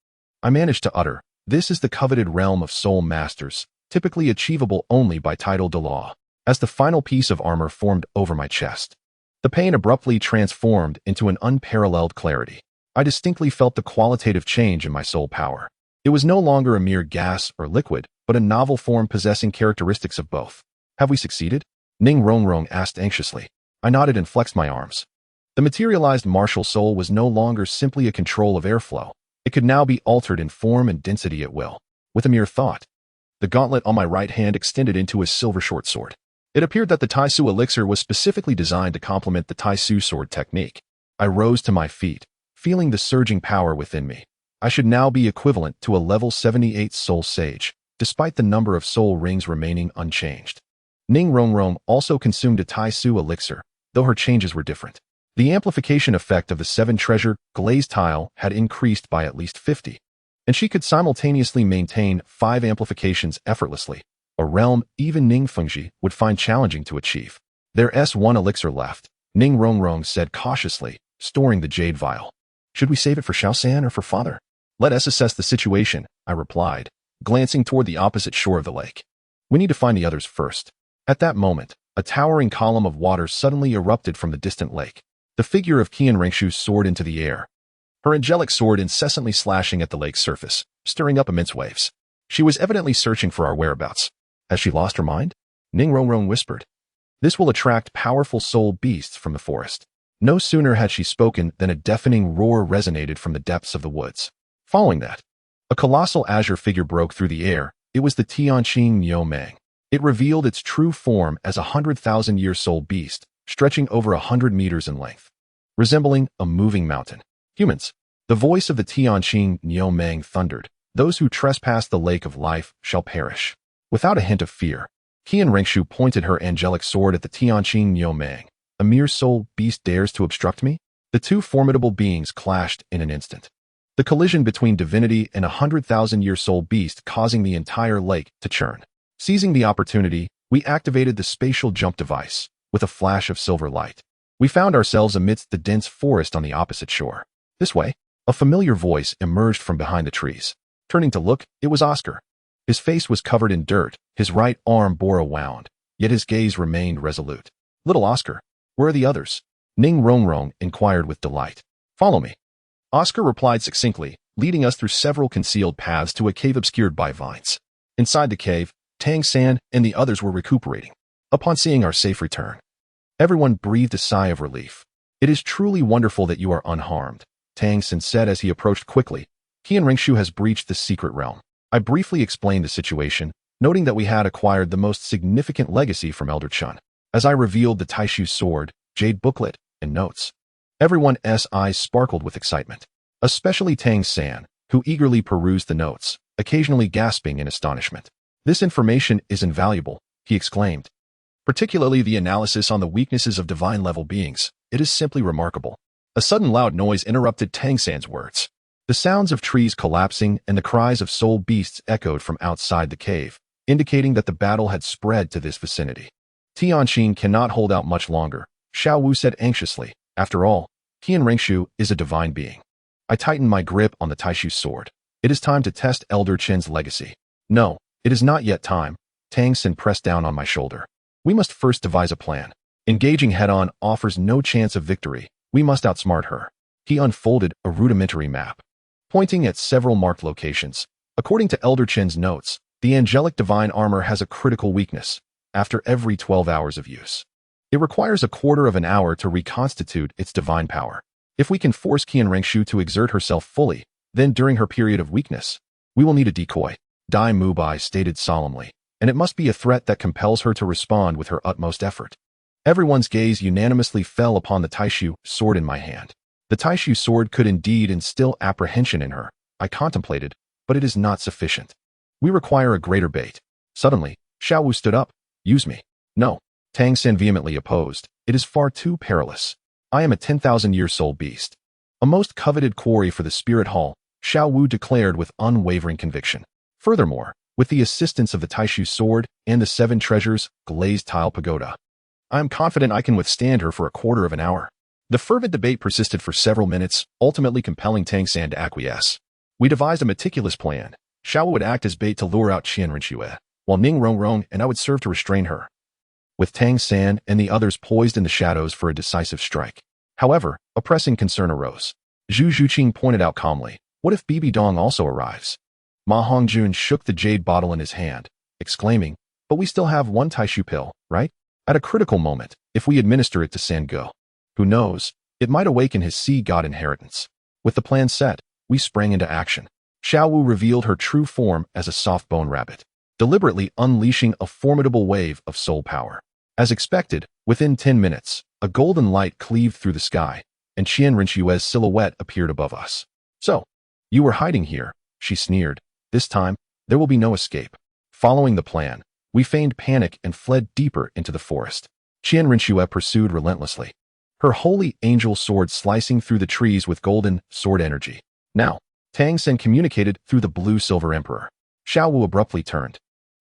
I managed to utter, "This is the coveted realm of soul masters, typically achievable only by title de law, as the final piece of armor formed over my chest. The pain abruptly transformed into an unparalleled clarity. I distinctly felt the qualitative change in my soul power. It was no longer a mere gas or liquid, but a novel form possessing characteristics of both. Have we succeeded? Ning Rongrong asked anxiously. I nodded and flexed my arms. The materialized martial soul was no longer simply a control of airflow. It could now be altered in form and density at will. With a mere thought, the gauntlet on my right hand extended into a silver short sword. It appeared that the Taisu elixir was specifically designed to complement the Taisu sword technique. I rose to my feet, feeling the surging power within me. I should now be equivalent to a level 78 soul sage, despite the number of soul rings remaining unchanged. Ning Rongrong also consumed a Taisu elixir, though her changes were different. The amplification effect of the 7 treasure glazed tile had increased by at least 50, and she could simultaneously maintain 5 amplifications effortlessly, a realm even Ning Fengji would find challenging to achieve. There's 1 elixir left, Ning Rongrong said cautiously, storing the jade vial. Should we save it for Xiaosan or for father? Let us assess the situation, I replied, glancing toward the opposite shore of the lake. We need to find the others first. At that moment, a towering column of water suddenly erupted from the distant lake. The figure of Qian Rengshu soared into the air, her angelic sword incessantly slashing at the lake's surface, stirring up immense waves. She was evidently searching for our whereabouts. Has she lost her mind? Ning Rongrong whispered. This will attract powerful soul beasts from the forest. No sooner had she spoken than a deafening roar resonated from the depths of the woods. Following that, a colossal azure figure broke through the air. It was the Tianqing Niumang. It revealed its true form as a 100,000-year soul beast, stretching over 100 meters in length, resembling a moving mountain. Humans, the voice of the Tianqing Niumang thundered. Those who trespass the lake of life shall perish. Without a hint of fear, Qian Rengshu pointed her angelic sword at the Tianqing Niumang. A mere soul beast dares to obstruct me? The two formidable beings clashed in an instant. The collision between divinity and a 100,000-year soul beast causing the entire lake to churn. Seizing the opportunity, we activated the spatial jump device. With a flash of silver light, we found ourselves amidst the dense forest on the opposite shore. This way, a familiar voice emerged from behind the trees. Turning to look, it was Oscar. His face was covered in dirt, his right arm bore a wound, yet his gaze remained resolute. Little Oscar, where are the others? Ning Rongrong inquired with delight. Follow me. Oscar replied succinctly, leading us through several concealed paths to a cave obscured by vines. Inside the cave, Tang San and the others were recuperating. Upon seeing our safe return, everyone breathed a sigh of relief. It is truly wonderful that you are unharmed, Tang San said as he approached quickly. Qian Rengshu has breached the secret realm. I briefly explained the situation, noting that we had acquired the most significant legacy from Elder Chun. As I revealed the Taishu sword, jade booklet, and notes, everyone's eyes sparkled with excitement, especially Tang San, who eagerly perused the notes, occasionally gasping in astonishment. This information is invaluable, he exclaimed. Particularly the analysis on the weaknesses of divine-level beings. It is simply remarkable. A sudden loud noise interrupted Tang San's words. The sounds of trees collapsing and the cries of soul beasts echoed from outside the cave, indicating that the battle had spread to this vicinity. Tianqing cannot hold out much longer, Xiao Wu said anxiously. After all, Qian Rengshu is a divine being. I tightened my grip on the Taishu sword. It is time to test Elder Chen's legacy. No, it is not yet time. Tang San pressed down on my shoulder. We must first devise a plan. Engaging head-on offers no chance of victory. We must outsmart her. He unfolded a rudimentary map, pointing at several marked locations. According to Elder Chen's notes, the angelic divine armor has a critical weakness. After every 12 hours of use, it requires a quarter of an hour to reconstitute its divine power. If we can force Qian Rengshu to exert herself fully, then during her period of weakness, we will need a decoy, Dai Mubai stated solemnly, and it must be a threat that compels her to respond with her utmost effort. Everyone's gaze unanimously fell upon the Taishu sword in my hand. The Taishu sword could indeed instill apprehension in her, I contemplated, but it is not sufficient. We require a greater bait. Suddenly, Xiao Wu stood up. Use me. No. Tang San vehemently opposed. It is far too perilous. I am a 10,000-year soul beast. A most coveted quarry for the spirit hall, Xiao Wu declared with unwavering conviction. Furthermore, with the assistance of the Taishu sword and the 7 treasures glazed tile pagoda, I am confident I can withstand her for a quarter of an hour. The fervent debate persisted for several minutes, ultimately compelling Tang San to acquiesce. We devised a meticulous plan. Xiao Wu would act as bait to lure out Qian Rengshu. while Ning Rongrong and I would serve to restrain her, with Tang San and the others poised in the shadows for a decisive strike. However, a pressing concern arose. Zhu Zhuqing pointed out calmly, "What if Bibi Dong also arrives?" Ma Hongjun shook the jade bottle in his hand, exclaiming, "But we still have one Taishu pill, right? At a critical moment, if we administer it to Sango, who knows, it might awaken his sea god inheritance." With the plan set, we sprang into action. Xiao Wu revealed her true form as a soft bone rabbit, deliberately unleashing a formidable wave of soul power. As expected, within 10 minutes, a golden light cleaved through the sky, and Qian Rinxue's silhouette appeared above us. "So, you were hiding here," she sneered. "This time, there will be no escape." Following the plan, we feigned panic and fled deeper into the forest. Qian Rinxue pursued relentlessly, her holy angel sword slicing through the trees with golden sword energy. Now, Tang Sen communicated through the blue-silver emperor. Xiao Wu abruptly turned,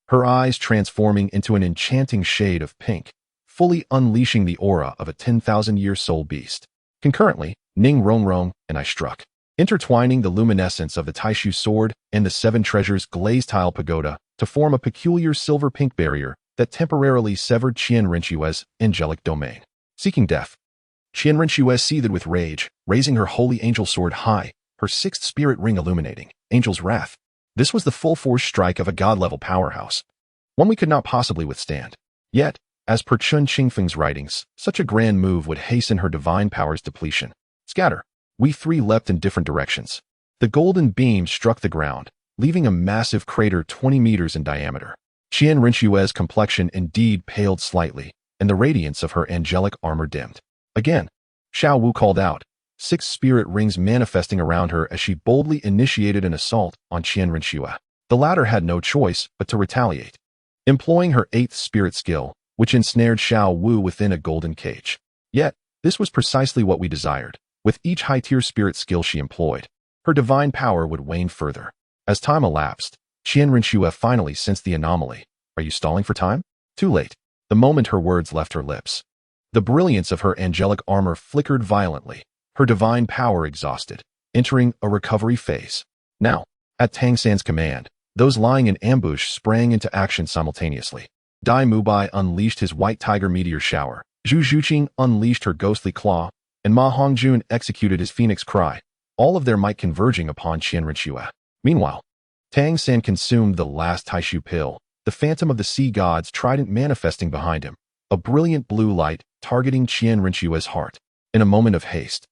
her eyes transforming into an enchanting shade of pink, fully unleashing the aura of a 10,000-year soul beast. Concurrently, Ning Rongrong and I struck, intertwining the luminescence of the Taishu sword and the seven treasures glazed tile pagoda to form a peculiar silver-pink barrier that temporarily severed Qian Rinxue's angelic domain. Seeking death, Qian Rinxue seethed with rage, raising her holy angel sword high, her sixth spirit ring illuminating Angel's Wrath. This was the full-force strike of a god-level powerhouse, one we could not possibly withstand. Yet, as per Chun Qingfeng's writings, such a grand move would hasten her divine power's depletion. Scatter! We three leapt in different directions. The golden beam struck the ground, leaving a massive crater 20 meters in diameter. Qian Rinxue's complexion indeed paled slightly, and the radiance of her angelic armor dimmed. Again, Xiao Wu called out, 6 spirit rings manifesting around her as she boldly initiated an assault on Qian Rinxue. The latter had no choice but to retaliate, employing her 8th spirit skill, which ensnared Xiao Wu within a golden cage. Yet, this was precisely what we desired. With each high-tier spirit skill she employed, her divine power would wane further. As time elapsed, Qian Rinxue finally sensed the anomaly. "Are you stalling for time?" Too late. The moment her words left her lips, the brilliance of her angelic armor flickered violently, her divine power exhausted, entering a recovery phase. Now, at Tang San's command, those lying in ambush sprang into action simultaneously. Dai Mubai unleashed his white tiger meteor shower, Zhu Zhuqing unleashed her ghostly claw, and Ma Hongjun executed his phoenix cry, all of their might converging upon Qian Rinxue. Meanwhile, Tang San consumed the last Taishu pill, the phantom of the sea god's trident manifesting behind him, a brilliant blue light targeting Qian Rinxue's heart. In a moment of haste,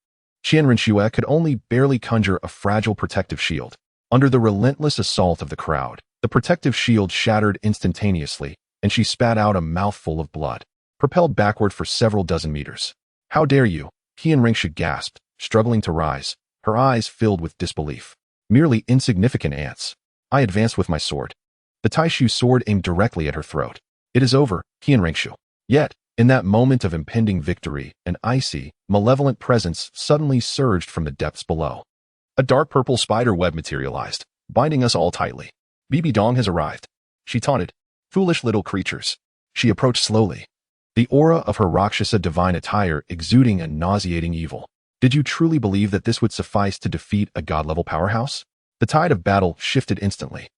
Qian Rinxue could only barely conjure a fragile protective shield. Under the relentless assault of the crowd, the protective shield shattered instantaneously, and she spat out a mouthful of blood, propelled backward for several dozen meters. "How dare you?" Qian Rinxue gasped, struggling to rise, her eyes filled with disbelief. "Merely insignificant ants." I advanced with my sword. The Taishu sword aimed directly at her throat. "It is over, Qian Rinxue." Yet, in that moment of impending victory, an icy, malevolent presence suddenly surged from the depths below. A dark purple spider web materialized, binding us all tightly. "Bibi Dong has arrived," she taunted. "Foolish little creatures." She approached slowly, the aura of her Rakshasa divine attire exuding a nauseating evil. "Did you truly believe that this would suffice to defeat a god-level powerhouse?" The tide of battle shifted instantly.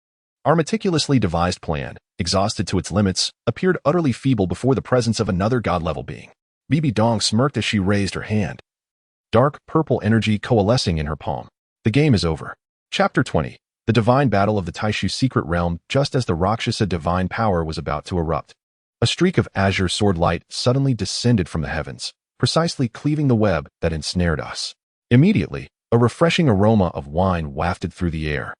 Our meticulously devised plan, exhausted to its limits, appeared utterly feeble before the presence of another god-level being. Bibi Dong smirked as she raised her hand, dark purple energy coalescing in her palm. "The game is over." Chapter 20. The Divine Battle of the Taishu Secret Realm. Just as the Rakshasa divine power was about to erupt, a streak of azure sword light suddenly descended from the heavens, precisely cleaving the web that ensnared us. Immediately, a refreshing aroma of wine wafted through the air,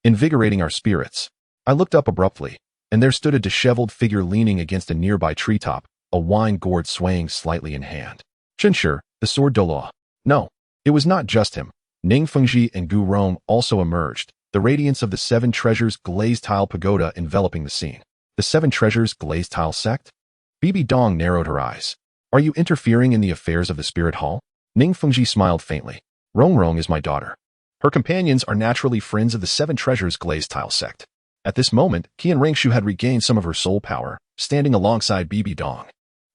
invigorating our spirits. I looked up abruptly, and there stood a disheveled figure leaning against a nearby treetop, a wine gourd swaying slightly in hand. Chenshi, the sword Douluo. No, it was not just him. Ning Fengji and Gu Rong also emerged, the radiance of the Seven Treasures glazed tile pagoda enveloping the scene. The Seven Treasures glazed tile sect? Bibi Dong narrowed her eyes. "Are you interfering in the affairs of the spirit hall?" Ning Fengji smiled faintly. "Rong is my daughter. Her companions are naturally friends of the Seven Treasures glazed tile sect." At this moment, Qian Rinxue had regained some of her soul power, standing alongside Bibi Dong.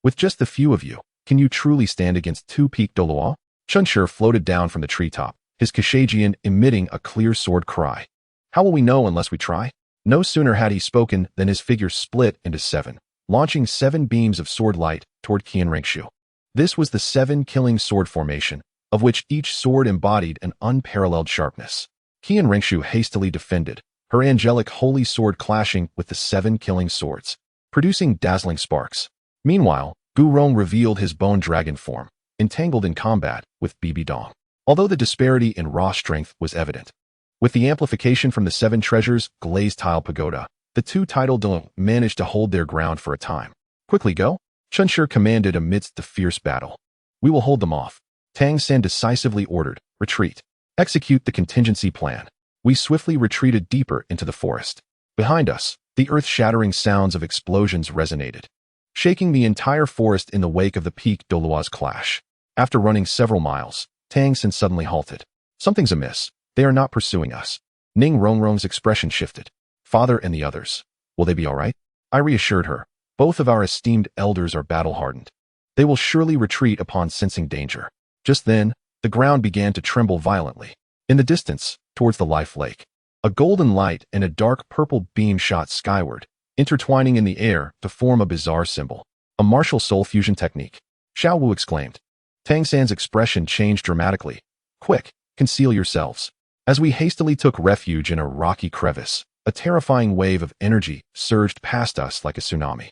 "With just the few of you, can you truly stand against two-peaked Douluo?" Chenshi floated down from the treetop, his Kashajian emitting a clear sword cry. "How will we know unless we try?" No sooner had he spoken than his figure split into 7, launching 7 beams of sword light toward Qian Ringshu. This was the 7 killing sword formation, of which each sword embodied an unparalleled sharpness. Qian Ringshu hastily defended, her angelic holy sword clashing with the 7 killing swords, producing dazzling sparks. Meanwhile, Gu Rong revealed his bone dragon form, entangled in combat with Bibi Dong. Although the disparity in raw strength was evident. With the amplification from the 7 treasures glazed tile pagoda, the 2 titled Douluo managed to hold their ground for a time. Quickly go, Chunshir commanded amidst the fierce battle. We will hold them off. Tang San decisively ordered, retreat. Execute the contingency plan. We swiftly retreated deeper into the forest. Behind us, the earth-shattering sounds of explosions resonated, shaking the entire forest in the wake of the peak Douluo's clash. After running several miles, Tang San suddenly halted. Something's amiss. They are not pursuing us. Ning Rongrong's expression shifted. Father and the others. Will they be all right? I reassured her. Both of our esteemed elders are battle-hardened. They will surely retreat upon sensing danger. Just then, the ground began to tremble violently. In the distance, towards the life lake, a golden light and a dark purple beam shot skyward, intertwining in the air to form a bizarre symbol. A martial soul fusion technique. Xiao Wu exclaimed. Tang San's expression changed dramatically. Quick, conceal yourselves. As we hastily took refuge in a rocky crevice, a terrifying wave of energy surged past us like a tsunami.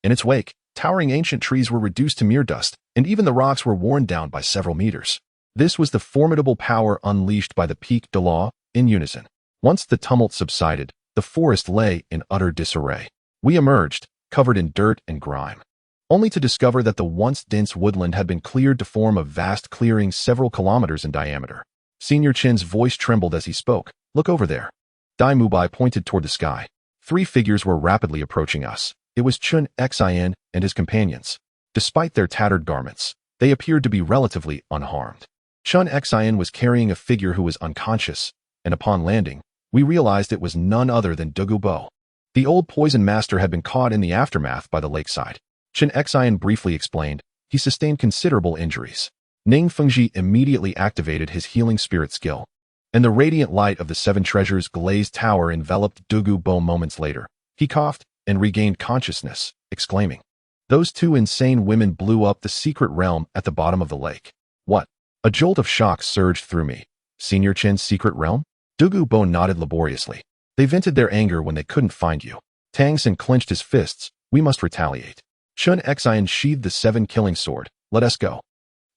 In its wake, towering ancient trees were reduced to mere dust, and even the rocks were worn down by several meters. This was the formidable power unleashed by the peak Douluo, in unison. Once the tumult subsided, the forest lay in utter disarray. We emerged, covered in dirt and grime, only to discover that the once dense woodland had been cleared to form a vast clearing several kilometers in diameter. Senior Chen's voice trembled as he spoke. Look over there. Dai Mubai pointed toward the sky. 3 figures were rapidly approaching us. It was Chun Xin and his companions. Despite their tattered garments, they appeared to be relatively unharmed. Chun Xin was carrying a figure who was unconscious, and upon landing, we realized it was none other than Dugu Bo. The old poison master had been caught in the aftermath by the lakeside. Chun Xin briefly explained, he sustained considerable injuries. Ning Fengji immediately activated his healing spirit skill, and the radiant light of the 7 treasures glazed tower enveloped Dugu Bo moments later. He coughed and regained consciousness, exclaiming, "Those 2 insane women blew up the secret realm at the bottom of the lake." What? A jolt of shock surged through me. Senior Chen's secret realm? Dugu Bo nodded laboriously. They vented their anger when they couldn't find you. Tang San clenched his fists. We must retaliate. Chun Xin sheathed the 7 killing sword. Let us go.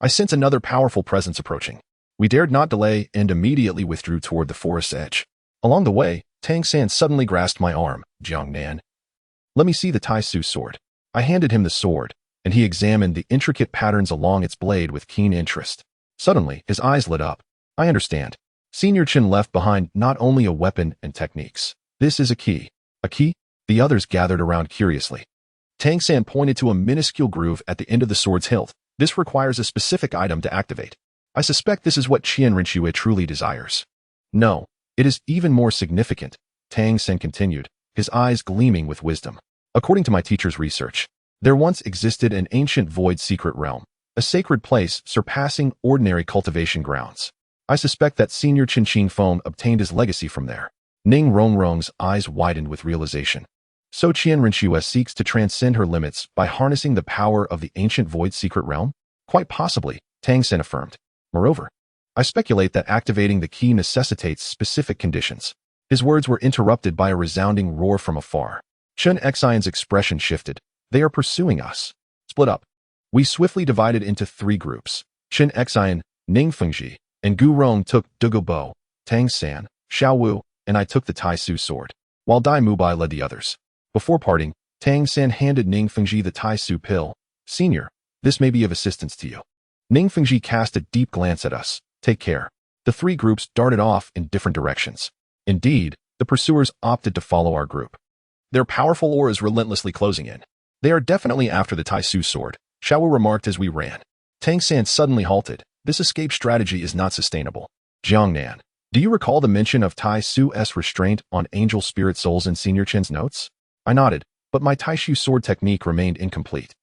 I sense another powerful presence approaching. We dared not delay and immediately withdrew toward the forest's edge. Along the way, Tang San suddenly grasped my arm. Jiangnan. Let me see the Tai Su sword. I handed him the sword, and he examined the intricate patterns along its blade with keen interest. Suddenly, his eyes lit up. I understand. Senior Chen left behind not only a weapon and techniques. This is a key. A key? The others gathered around curiously. Tang San pointed to a minuscule groove at the end of the sword's hilt. This requires a specific item to activate. I suspect this is what Qian Rinxue truly desires. No, it is even more significant, Tang San continued, his eyes gleaming with wisdom. According to my teacher's research, there once existed an ancient void secret realm, a sacred place surpassing ordinary cultivation grounds. I suspect that Senior Qin Qin Feng obtained his legacy from there. Ning Rongrong's eyes widened with realization. So Qian Rinxue seeks to transcend her limits by harnessing the power of the ancient void secret realm? Quite possibly, Tang San affirmed. Moreover, I speculate that activating the key necessitates specific conditions. His words were interrupted by a resounding roar from afar. Chun Xion's expression shifted. They are pursuing us. Split up. We swiftly divided into 3 groups. Chun Xion, Ning Fengji, and Gu Rong took Dugu Bo, Tang San, Xiao Wu, and I took the Tai Su sword, while Dai Mubai led the others. Before parting, Tang San handed Ning Fengji the Tai Su pill. Senior, this may be of assistance to you. Ning Fengji cast a deep glance at us. Take care. The 3 groups darted off in different directions. Indeed, the pursuers opted to follow our group. Their powerful auras relentlessly closing in. They are definitely after the Tai Su sword, Xiao Wu remarked as we ran. Tang San suddenly halted. This escape strategy is not sustainable. Jiangnan, do you recall the mention of Tai Su's restraint on angel spirit souls in Senior Chen's notes? I nodded, but my Tai Su sword technique remained incomplete.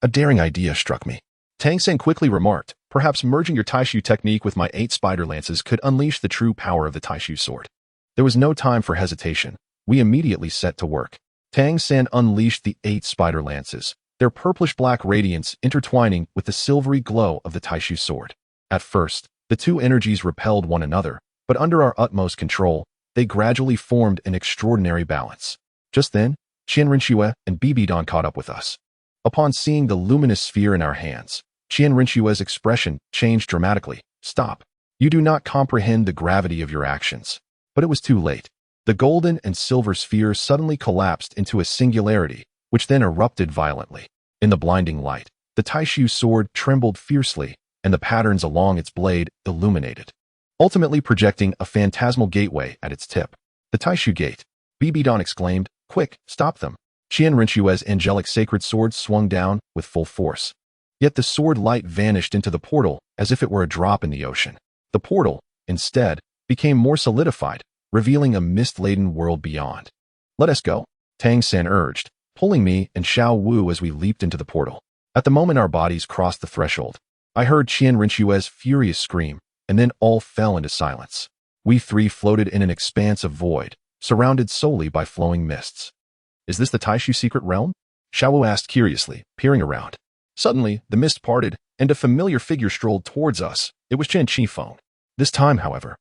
A daring idea struck me. Tang San quickly remarked, perhaps merging your Tai Su technique with my 8 spider lances could unleash the true power of the Tai Su sword. There was no time for hesitation. We immediately set to work. Tang San unleashed the 8 spider lances, their purplish-black radiance intertwining with the silvery glow of the Taishu sword. At first, the two energies repelled one another, but under our utmost control, they gradually formed an extraordinary balance. Just then, Qian Rinxue and Bibi Dan caught up with us. Upon seeing the luminous sphere in our hands, Qian Rinxue's expression changed dramatically. Stop. You do not comprehend the gravity of your actions. But it was too late. The golden and silver sphere suddenly collapsed into a singularity, which then erupted violently. In the blinding light, the Taishu sword trembled fiercely, and the patterns along its blade illuminated, ultimately projecting a phantasmal gateway at its tip. The Taishu Gate. Bibi Dan exclaimed, "Quick, stop them." Qian Rinxue's angelic sacred sword swung down with full force. Yet the sword light vanished into the portal as if it were a drop in the ocean. The portal, instead, became more solidified, revealing a mist-laden world beyond. "Let us go," Tang San urged, pulling me and Xiao Wu as we leaped into the portal. At the moment our bodies crossed the threshold, I heard Qian Rinxue's furious scream, and then all fell into silence. We three floated in an expanse of void, surrounded solely by flowing mists. "Is this the Taishu secret realm?" Xiao Wu asked curiously, peering around. Suddenly, the mist parted, and a familiar figure strolled towards us. It was Chen Qifeng. This time, however,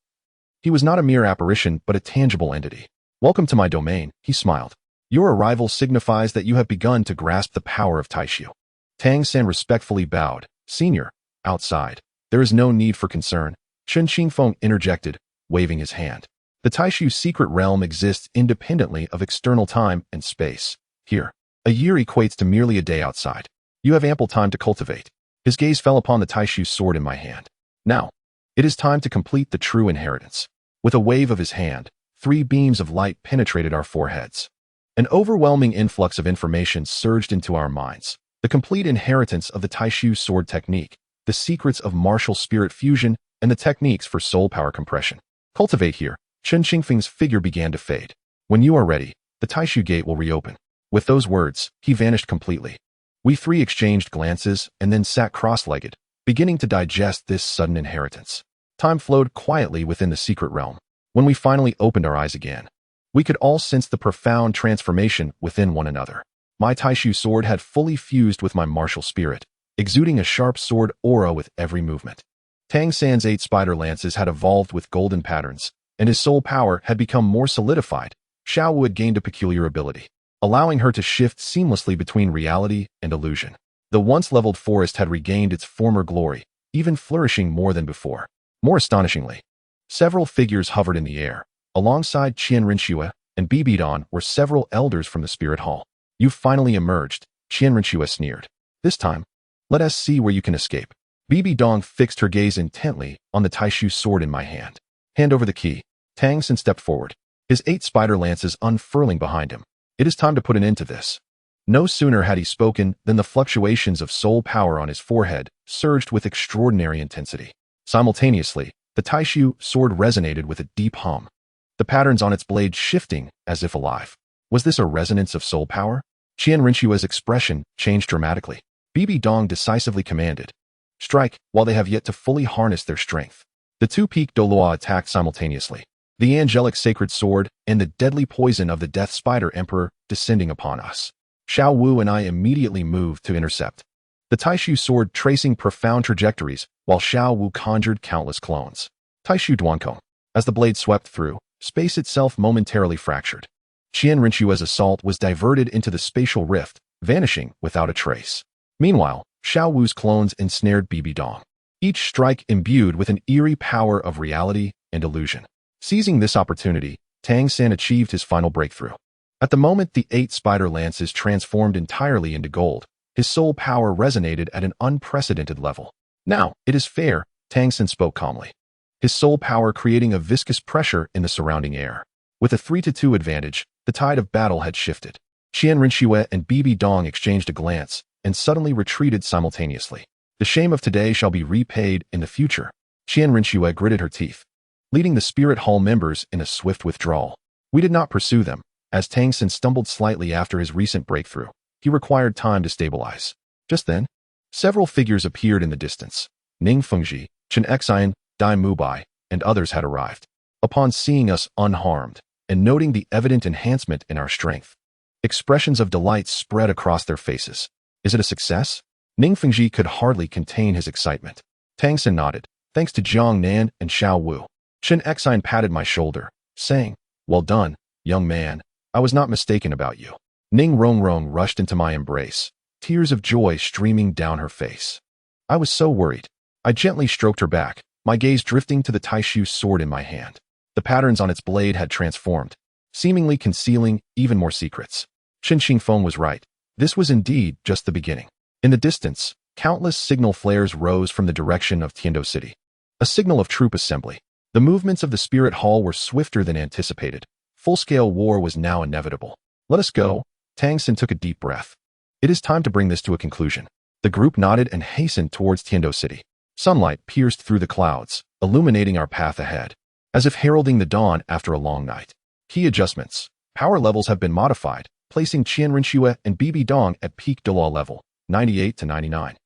he was not a mere apparition, but a tangible entity. "Welcome to my domain," he smiled. "Your arrival signifies that you have begun to grasp the power of Taishu." Tang San respectfully bowed. "Senior, outside. There is no need for concern," Chen Qifeng interjected, waving his hand. "The Taishu secret realm exists independently of external time and space. Here, a year equates to merely a day outside. You have ample time to cultivate." His gaze fell upon the Taishu sword in my hand. "Now, it is time to complete the true inheritance." With a wave of his hand, 3 beams of light penetrated our foreheads. An overwhelming influx of information surged into our minds. The complete inheritance of the Taishu sword technique, the secrets of martial spirit fusion, and the techniques for soul power compression. "Cultivate here." Chen Qingfeng's figure began to fade. "When you are ready, the Taishu gate will reopen." With those words, he vanished completely. We three exchanged glances and then sat cross-legged, beginning to digest this sudden inheritance. Time flowed quietly within the secret realm. When we finally opened our eyes again, we could all sense the profound transformation within one another. My Taishu sword had fully fused with my martial spirit, exuding a sharp sword aura with every movement. Tang San's 8 spider lances had evolved with golden patterns, and his soul power had become more solidified. Xiao Wu had gained a peculiar ability, allowing her to shift seamlessly between reality and illusion. The once leveled forest had regained its former glory, even flourishing more than before. More astonishingly, several figures hovered in the air. Alongside Qian Rinxue and Bibi Dan were several elders from the spirit hall. "You've finally emerged," Qian Rinxue sneered. "This time, let us see where you can escape." Bibi Dan fixed her gaze intently on the Taishu sword in my hand. "Hand over the key." Tang San stepped forward, his 8 spider lances unfurling behind him. "It is time to put an end to this." No sooner had he spoken than the fluctuations of soul power on his forehead surged with extraordinary intensity. Simultaneously, the Taishu sword resonated with a deep hum, the patterns on its blade shifting as if alive. Was this a resonance of soul power? Qian Rinxue's expression changed dramatically. Bibi Dong decisively commanded, "Strike," while they have yet to fully harness their strength. The 2 peaked Douluo attacked simultaneously, the angelic sacred sword and the deadly poison of the Death Spider Emperor descending upon us. Xiao Wu and I immediately moved to intercept, the Taishu sword tracing profound trajectories while Xiao Wu conjured countless clones. Taishu Duankong. As the blade swept through, space itself momentarily fractured. Qian Rinxue's assault was diverted into the spatial rift, vanishing without a trace. Meanwhile, Xiao Wu's clones ensnared Bibi Dong, each strike imbued with an eerie power of reality and illusion. Seizing this opportunity, Tang San achieved his final breakthrough. At the moment the 8 spider lances transformed entirely into gold, his soul power resonated at an unprecedented level. "Now, it is fair," Tang San spoke calmly, his soul power creating a viscous pressure in the surrounding air. With a 3-2 advantage, the tide of battle had shifted. Qian Rinxue and Bibi Dong exchanged a glance and suddenly retreated simultaneously. "The shame of today shall be repaid in the future." Qian Rinxue gritted her teeth, leading the Spirit Hall members in a swift withdrawal. We did not pursue them, as Tang San stumbled slightly after his recent breakthrough. He required time to stabilize. Just then, several figures appeared in the distance. Ning Fengji, Chen Xian, Dai Mubai, and others had arrived. Upon seeing us unharmed, and noting the evident enhancement in our strength. Expressions of delight spread across their faces. Is it a success? Ning Fengji could hardly contain his excitement. Tang Xin nodded, thanks to Jiangnan and Xiao Wu. Chen Xine patted my shoulder, saying, well done, young man. I was not mistaken about you. Ning Rongrong rushed into my embrace, tears of joy streaming down her face. I was so worried. I gently stroked her back, my gaze drifting to the Taishu sword in my hand. The patterns on its blade had transformed, seemingly concealing even more secrets. Chen Xingfeng was right. This was indeed just the beginning. In the distance, countless signal flares rose from the direction of Tendo City. A signal of troop assembly. The movements of the Spirit Hall were swifter than anticipated. Full-scale war was now inevitable. Let us go. Tang Xin took a deep breath. It is time to bring this to a conclusion. The group nodded and hastened towards Tendo City. Sunlight pierced through the clouds, illuminating our path ahead, as if heralding the dawn after a long night. Key adjustments. Power levels have been modified, placing Qianrenxue and Bibi Dong at peak Douluo level, 98 to 99.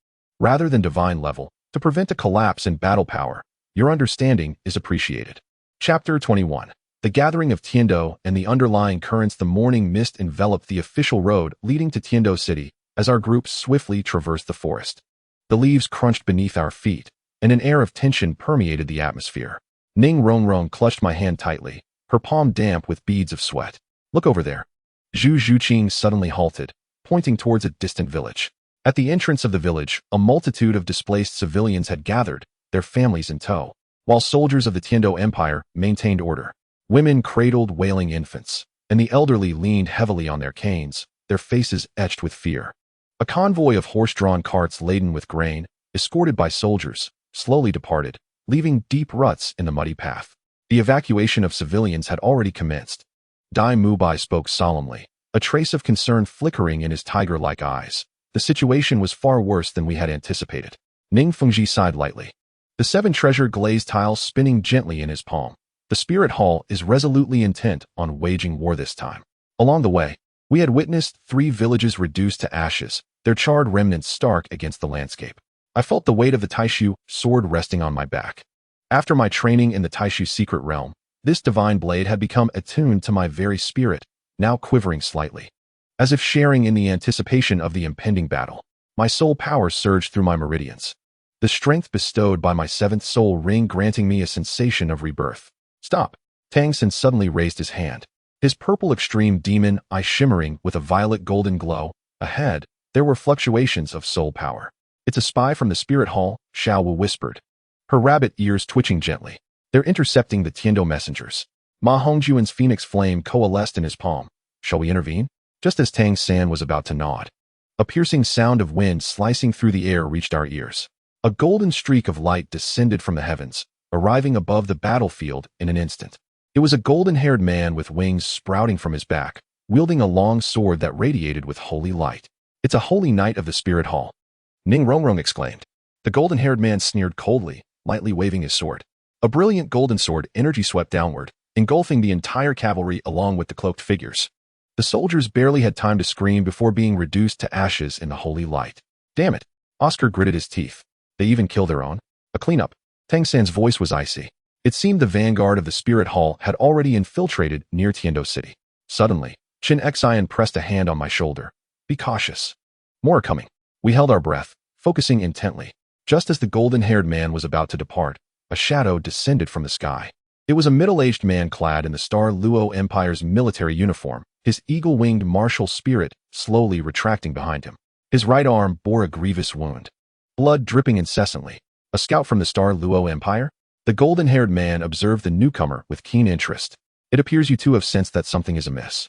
Rather than divine level, to prevent a collapse in battle power, your understanding is appreciated. Chapter 21. The gathering of Tendo and the underlying currents. The morning mist enveloped the official road leading to Tendo City as our group swiftly traversed the forest. The leaves crunched beneath our feet, and an air of tension permeated the atmosphere. Ning Rongrong clutched my hand tightly, her palm damp with beads of sweat. Look over there. Zhu Zhuqing suddenly halted, pointing towards a distant village. At the entrance of the village, a multitude of displaced civilians had gathered, their families in tow, while soldiers of the Tendo Empire maintained order. Women cradled wailing infants, and the elderly leaned heavily on their canes, their faces etched with fear. A convoy of horse-drawn carts laden with grain, escorted by soldiers, slowly departed, leaving deep ruts in the muddy path. The evacuation of civilians had already commenced. Dai Mubai spoke solemnly, a trace of concern flickering in his tiger-like eyes. The situation was far worse than we had anticipated. Ning Fengji sighed lightly. The 7 treasure glazed tiles spinning gently in his palm. The Spirit Hall is resolutely intent on waging war this time. Along the way, we had witnessed 3 villages reduced to ashes, their charred remnants stark against the landscape. I felt the weight of the Taishu sword resting on my back. After my training in the Taishu secret realm, this divine blade had become attuned to my very spirit, now quivering slightly. As if sharing in the anticipation of the impending battle, my soul power surged through my meridians. The strength bestowed by my 7th soul ring granting me a sensation of rebirth. Stop! Tang Xin suddenly raised his hand. His purple extreme demon eye shimmering with a violet golden glow. Ahead, there were fluctuations of soul power. It's a spy from the Spirit Hall, Xiao Wu whispered, her rabbit ears twitching gently. They're intercepting the Tendo messengers. Ma Hongjuan's phoenix flame coalesced in his palm. Shall we intervene? Just as Tang San was about to nod, a piercing sound of wind slicing through the air reached our ears. A golden streak of light descended from the heavens, arriving above the battlefield in an instant. It was a golden-haired man with wings sprouting from his back, wielding a long sword that radiated with holy light. It's a holy knight of the Spirit Hall. Ning Rongrong exclaimed. The golden-haired man sneered coldly, lightly waving his sword. A brilliant golden sword energy swept downward, engulfing the entire cavalry along with the cloaked figures. The soldiers barely had time to scream before being reduced to ashes in the holy light. Damn it! Oscar gritted his teeth. They even kill their own? A cleanup. Tang San's voice was icy. It seemed the vanguard of the Spirit Hall had already infiltrated near Tendo City. Suddenly, Chen Xian pressed a hand on my shoulder. Be cautious. More are coming. We held our breath, focusing intently. Just as the golden-haired man was about to depart, a shadow descended from the sky. It was a middle-aged man clad in the Star Luo Empire's military uniform, his eagle-winged martial spirit slowly retracting behind him. His right arm bore a grievous wound, blood dripping incessantly. A scout from the Star Luo Empire? The golden-haired man observed the newcomer with keen interest. It appears you two have sensed that something is amiss.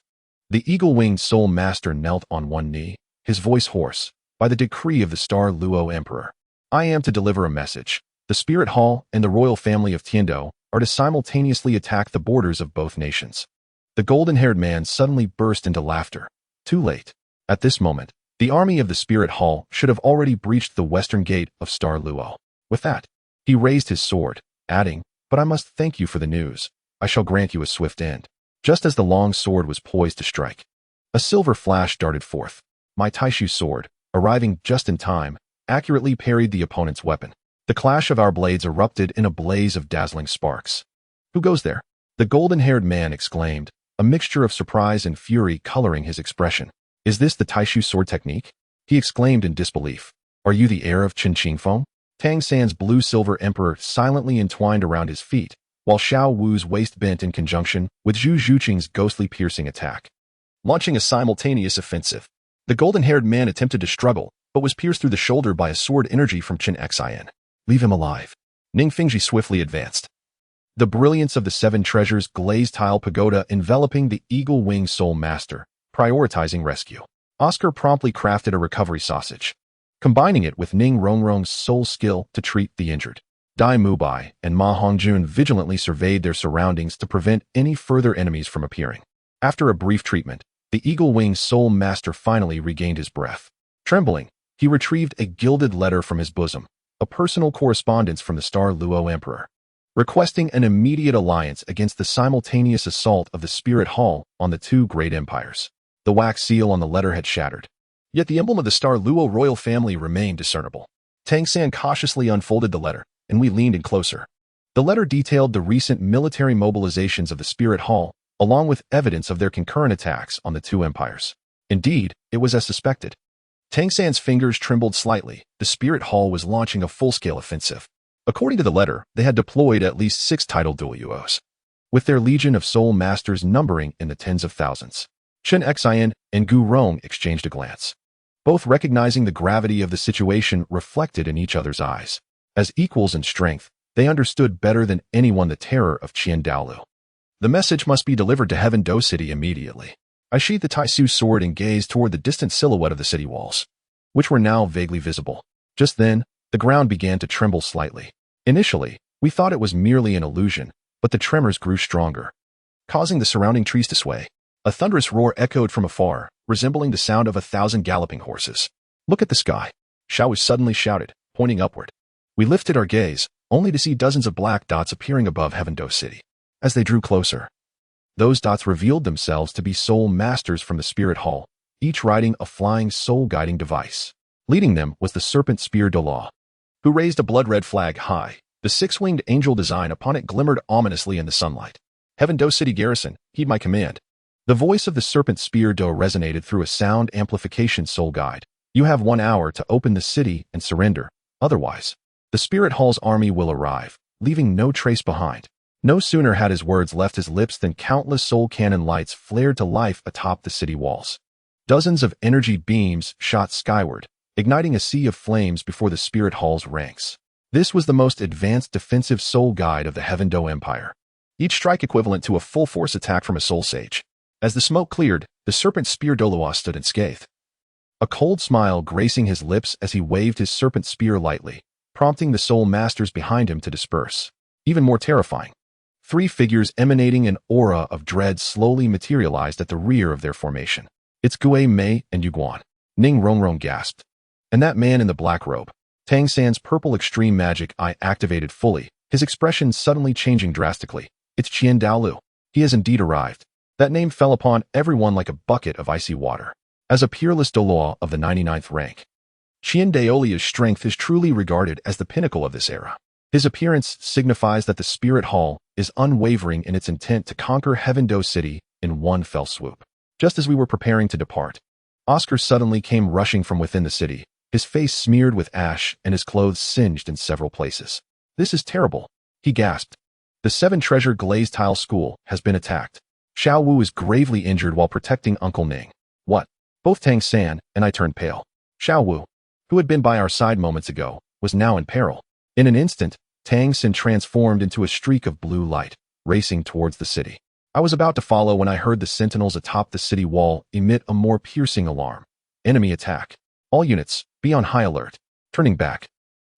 The eagle-winged soul master knelt on one knee, his voice hoarse. By the decree of the Star Luo Emperor, I am to deliver a message. The Spirit Hall and the royal family of Tendo are to simultaneously attack the borders of both nations. The golden-haired man suddenly burst into laughter. Too late. At this moment, the army of the Spirit Hall should have already breached the western gate of Star Luo. With that, he raised his sword, adding, but I must thank you for the news. I shall grant you a swift end. Just as the long sword was poised to strike, a silver flash darted forth. My Taishu sword, arriving just in time, accurately parried the opponent's weapon. The clash of our blades erupted in a blaze of dazzling sparks. Who goes there? The golden-haired man exclaimed, a mixture of surprise and fury coloring his expression. "Is this the Taishu sword technique?" he exclaimed in disbelief. "Are you the heir of Qin Qingfeng?" Tang San's blue-silver emperor silently entwined around his feet, while Xiao Wu's waist bent in conjunction with Zhu Zhuqing's ghostly piercing attack, launching a simultaneous offensive. The golden-haired man attempted to struggle, but was pierced through the shoulder by a sword energy from Qin Xian. "Leave him alive." Ning Fengji swiftly advanced. The brilliance of the seven treasures glazed tile pagoda enveloping the eagle-winged soul master, prioritizing rescue. Oscar promptly crafted a recovery sausage, combining it with Ning Rongrong's soul skill to treat the injured. Dai Mubai and Ma Hongjun vigilantly surveyed their surroundings to prevent any further enemies from appearing. After a brief treatment, the eagle-winged soul master finally regained his breath. Trembling, he retrieved a gilded letter from his bosom, a personal correspondence from the Star Luo Emperor, requesting an immediate alliance against the simultaneous assault of the Spirit Hall on the two great empires. The wax seal on the letter had shattered, yet the emblem of the Star Luo royal family remained discernible. Tang San cautiously unfolded the letter, and we leaned in closer. The letter detailed the recent military mobilizations of the Spirit Hall, along with evidence of their concurrent attacks on the two empires. Indeed, it was as suspected. Tang San's fingers trembled slightly. The Spirit Hall was launching a full-scale offensive. According to the letter, they had deployed at least 6 titled Douluos, with their legion of soul masters numbering in the tens of thousands. Qin Xian and Gu Rong exchanged a glance, both recognizing the gravity of the situation reflected in each other's eyes. As equals in strength, they understood better than anyone the terror of Qian Daolu. The message must be delivered to Heaven Do City immediately. I sheathed the Taisu sword and gazed toward the distant silhouette of the city walls, which were now vaguely visible. Just then, the ground began to tremble slightly. Initially, we thought it was merely an illusion, but the tremors grew stronger, causing the surrounding trees to sway. A thunderous roar echoed from afar, resembling the sound of 1,000 galloping horses. "Look at the sky," Xiao suddenly shouted, pointing upward. We lifted our gaze, only to see dozens of black dots appearing above Heaven Do City. As they drew closer, those dots revealed themselves to be soul masters from the Spirit Hall, each riding a flying soul-guiding device. Leading them was the Serpent Spear Douluo, who raised a blood-red flag high. The six-winged angel design upon it glimmered ominously in the sunlight. "Heaven Do City Garrison, heed my command." The voice of the Serpent Spear Do resonated through a sound amplification soul guide. "You have 1 hour to open the city and surrender. Otherwise, the Spirit Hall's army will arrive, leaving no trace behind." No sooner had his words left his lips than countless soul cannon lights flared to life atop the city walls. Dozens of energy beams shot skyward, igniting a sea of flames before the Spirit Hall's ranks. This was the most advanced defensive soul guide of the Heaven Do Empire, each strike equivalent to a full-force attack from a soul sage. As the smoke cleared, the Serpent Spear Douluo stood unscathed, a cold smile gracing his lips as he waved his serpent spear lightly, prompting the soul masters behind him to disperse. Even more terrifying, 3 figures emanating an aura of dread slowly materialized at the rear of their formation. "It's Gue Mei and Yuguan," Ning Rongrong gasped. "And that man in the black robe." Tang San's purple extreme magic eye activated fully, his expression suddenly changing drastically. "It's Qian Daolu. He has indeed arrived." That name fell upon everyone like a bucket of icy water. As a peerless Douluo of the 99th rank, Qian Daolia's strength is truly regarded as the pinnacle of this era. His appearance signifies that the Spirit Hall is unwavering in its intent to conquer Heaven Do City in one fell swoop. Just as we were preparing to depart, Oscar suddenly came rushing from within the city, his face smeared with ash and his clothes singed in several places. "This is terrible," he gasped. "The 7-treasure glazed tile school has been attacked. Xiao Wu is gravely injured while protecting Uncle Ning." "What?" Both Tang San and I turned pale. Xiao Wu, who had been by our side moments ago, was now in peril. In an instant, Tang San transformed into a streak of blue light, racing towards the city. I was about to follow when I heard the sentinels atop the city wall emit a more piercing alarm. "Enemy attack. All units, be on high alert." Turning back,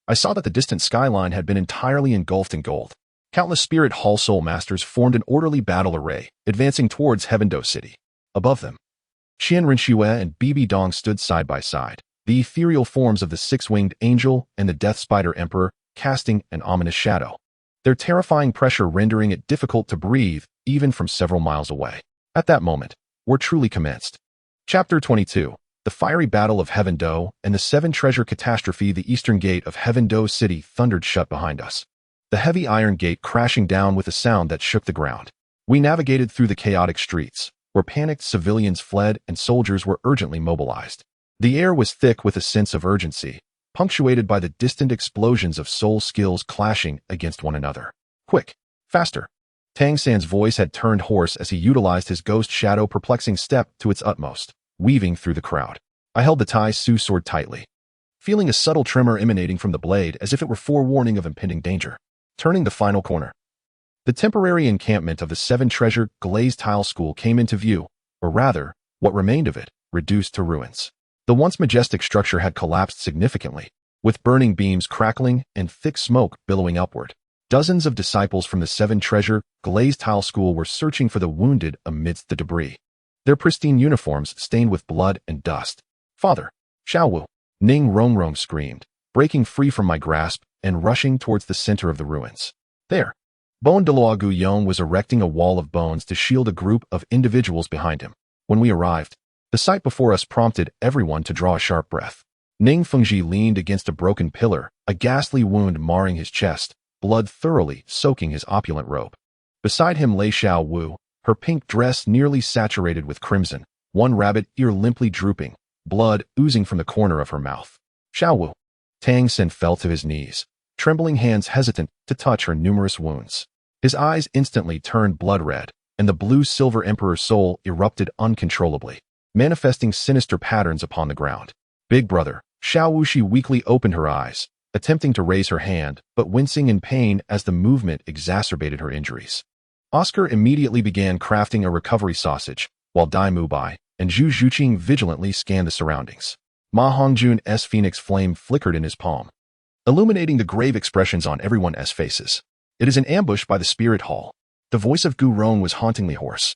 I saw that the distant skyline had been entirely engulfed in gold. Countless Spirit Hall soul masters formed an orderly battle array, advancing towards Heaven Do City. Above them, Qian Rinxue and Bibi Dong stood side by side, the ethereal forms of the 6-winged angel and the Death Spider Emperor casting an ominous shadow, their terrifying pressure rendering it difficult to breathe even from several miles away. At that moment, war truly commenced. Chapter 22. The fiery battle of Heaven Do and the 7-treasure catastrophe. The eastern gate of Heaven Do City thundered shut behind us, the heavy iron gate crashing down with a sound that shook the ground. We navigated through the chaotic streets, where panicked civilians fled and soldiers were urgently mobilized. The air was thick with a sense of urgency, punctuated by the distant explosions of soul skills clashing against one another. Quick! Faster! Tang San's voice had turned hoarse as he utilized his ghost shadow perplexing step to its utmost, weaving through the crowd. I held the Tai Su sword tightly, feeling a subtle tremor emanating from the blade as if it were forewarning of impending danger. Turning the final corner, the temporary encampment of the seven-treasure glazed tile school came into view, or rather, what remained of it, reduced to ruins. The once majestic structure had collapsed significantly, with burning beams crackling and thick smoke billowing upward. Dozens of disciples from the seven-treasure glazed tile school were searching for the wounded amidst the debris, their pristine uniforms stained with blood and dust. Father! Xiaowu! Ning Rongrong screamed, breaking free from my grasp and rushing towards the center of the ruins. There! Bon Douluo Yong was erecting a wall of bones to shield a group of individuals behind him. When we arrived, the sight before us prompted everyone to draw a sharp breath. Ning Fengji leaned against a broken pillar, a ghastly wound marring his chest, blood thoroughly soaking his opulent robe. Beside him lay Xiao Wu, her pink dress nearly saturated with crimson, one rabbit ear limply drooping, blood oozing from the corner of her mouth. Xiao Wu! Tang Sen fell to his knees, trembling hands hesitant to touch her numerous wounds. His eyes instantly turned blood red, and the blue-silver Emperor's soul erupted uncontrollably, manifesting sinister patterns upon the ground. Big brother, Xiao Wuxi weakly opened her eyes, attempting to raise her hand, but wincing in pain as the movement exacerbated her injuries. Oscar immediately began crafting a recovery sausage, while Dai Mubai and Zhu Zhuqing vigilantly scanned the surroundings. Ma Hongjun's phoenix flame flickered in his palm, illuminating the grave expressions on everyone's faces. It is an ambush by the Spirit Hall. The voice of Gu Rong was hauntingly hoarse.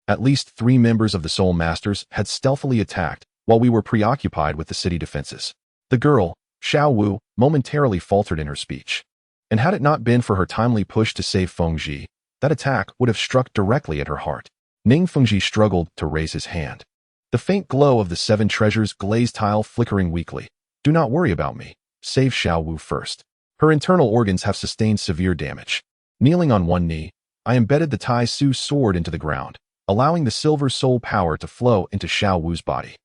At least 3 members of the Soul Masters had stealthily attacked while we were preoccupied with the city defenses. The girl, Xiao Wu, momentarily faltered in her speech. And had it not been for her timely push to save Fengji, that attack would have struck directly at her heart. Ning Fengji struggled to raise his hand, the faint glow of the 7 treasures glazed tile flickering weakly. Do not worry about me. Save Xiao Wu first. Her internal organs have sustained severe damage. Kneeling on one knee, I embedded the Tai Su sword into the ground, allowing the silver soul power to flow into Xiao Wu's body.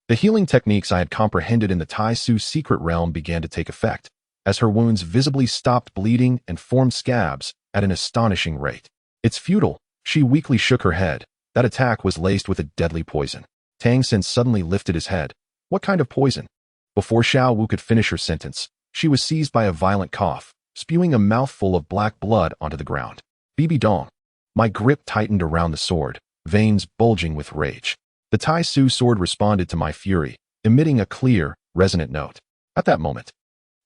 The healing techniques I had comprehended in the Tai Su secret realm began to take effect, as her wounds visibly stopped bleeding and formed scabs at an astonishing rate. It's futile. She weakly shook her head. That attack was laced with a deadly poison. Tang Sen suddenly lifted his head. What kind of poison? Before Xiao Wu could finish her sentence, she was seized by a violent cough, spewing a mouthful of black blood onto the ground. Bibi Dong. My grip tightened around the sword, veins bulging with rage. The Tai Su sword responded to my fury, emitting a clear, resonant note. At that moment,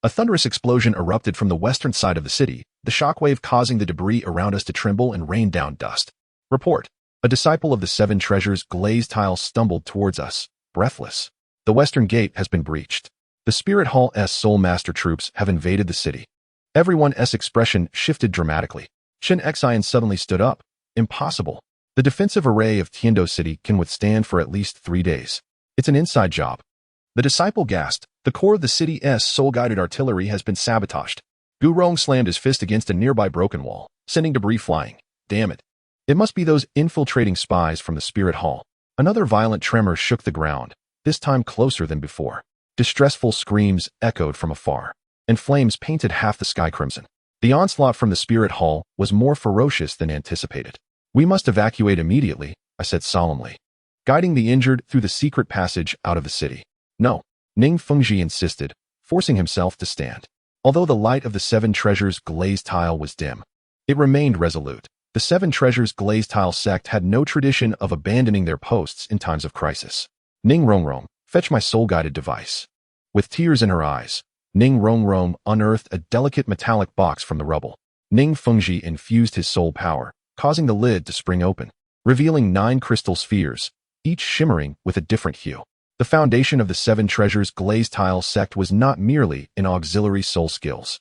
a thunderous explosion erupted from the western side of the city, the shockwave causing the debris around us to tremble and rain down dust. Report. A disciple of the 7 treasures glazed tile stumbled towards us, breathless. The western gate has been breached. The Spirit Hall's Soul Master troops have invaded the city. Everyone's expression shifted dramatically. Shen Xian suddenly stood up. Impossible. The defensive array of Tendo City can withstand for at least 3 days. It's an inside job. The disciple gasped. The core of the city's soul-guided artillery has been sabotaged. Gu Rong slammed his fist against a nearby broken wall, sending debris flying. Damn it. It must be those infiltrating spies from the Spirit Hall. Another violent tremor shook the ground, this time closer than before. Distressful screams echoed from afar, and flames painted half the sky crimson. The onslaught from the Spirit Hall was more ferocious than anticipated. We must evacuate immediately, I said solemnly, guiding the injured through the secret passage out of the city. No, Ning Fengji insisted, forcing himself to stand. Although the light of the 7 treasures glazed tile was dim, it remained resolute. The 7 treasures glazed tile sect had no tradition of abandoning their posts in times of crisis. Ning Rongrong, fetch my soul-guided device. With tears in her eyes, Ning Rongrong unearthed a delicate metallic box from the rubble. Ning Fengji infused his soul power, causing the lid to spring open, revealing 9 crystal spheres, each shimmering with a different hue. The foundation of the 7 treasures glazed tile sect was not merely in auxiliary soul skills.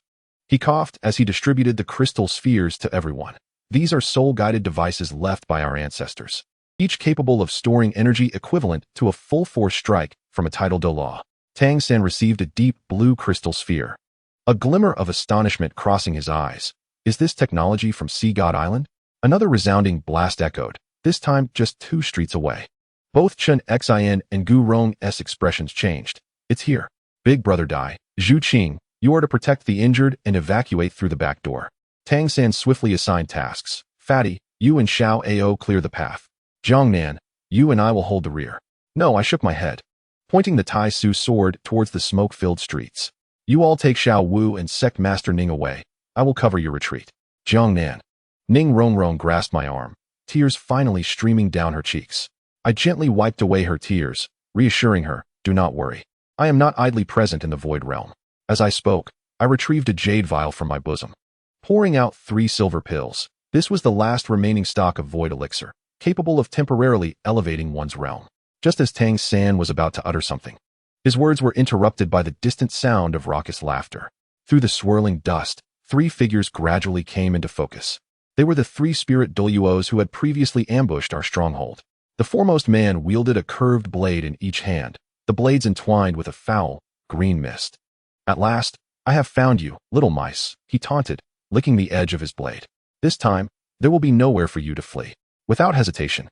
He coughed as he distributed the crystal spheres to everyone. These are soul-guided devices left by our ancestors, each capable of storing energy equivalent to a full-force strike from a tidal Douluo. Tang Sen received a deep blue crystal sphere, a glimmer of astonishment crossing his eyes. Is this technology from Sea God Island? Another resounding blast echoed, this time just 2 streets away. Both Chen Xin and Gu Rong's expressions changed. It's here. Big brother Dai, Zhu Qing, you are to protect the injured and evacuate through the back door. Tang San swiftly assigned tasks. Fatty, you and Xiao Ao clear the path. Jiangnan, you and I will hold the rear. No, I shook my head, pointing the Tai Su sword towards the smoke-filled streets. You all take Xiao Wu and Sect Master Ning away. I will cover your retreat. Jiangnan. Ning Rongrong grasped my arm, tears finally streaming down her cheeks. I gently wiped away her tears, reassuring her, do not worry. I am not idly present in the void realm. As I spoke, I retrieved a jade vial from my bosom, pouring out 3 silver pills. This was the last remaining stock of void elixir, capable of temporarily elevating one's realm. Just as Tang San was about to utter something, his words were interrupted by the distant sound of raucous laughter. Through the swirling dust, 3 figures gradually came into focus. They were the 3 spirit Douluos who had previously ambushed our stronghold. The foremost man wielded a curved blade in each hand, the blades entwined with a foul, green mist. At last, I have found you, little mice, he taunted, licking the edge of his blade. This time, there will be nowhere for you to flee. Without hesitation,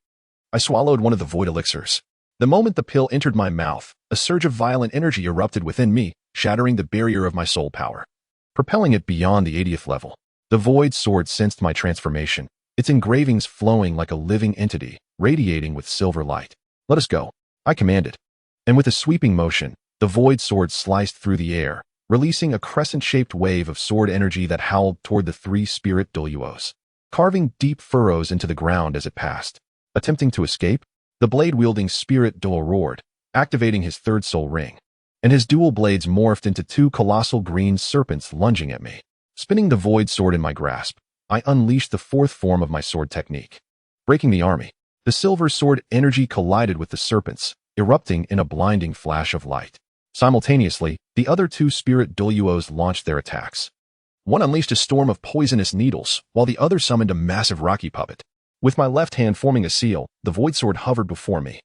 I swallowed one of the void elixirs. The moment the pill entered my mouth, a surge of violent energy erupted within me, shattering the barrier of my soul power, propelling it beyond the 80th level. The void sword sensed my transformation, its engravings flowing like a living entity, radiating with silver light. Let us go, I commanded. And with a sweeping motion, the void sword sliced through the air, releasing a crescent-shaped wave of sword energy that howled toward the 3 spirit Douluos, carving deep furrows into the ground as it passed. Attempting to escape, the blade-wielding spirit Douluo roared, activating his 3rd soul ring, and his dual blades morphed into 2 colossal green serpents lunging at me. Spinning the void sword in my grasp, I unleashed the 4th form of my sword technique. Breaking the army, the silver sword energy collided with the serpents, erupting in a blinding flash of light. Simultaneously, the other 2 spirit Douluos launched their attacks. One unleashed a storm of poisonous needles, while the other summoned a massive rocky puppet. With my left hand forming a seal, the void sword hovered before me,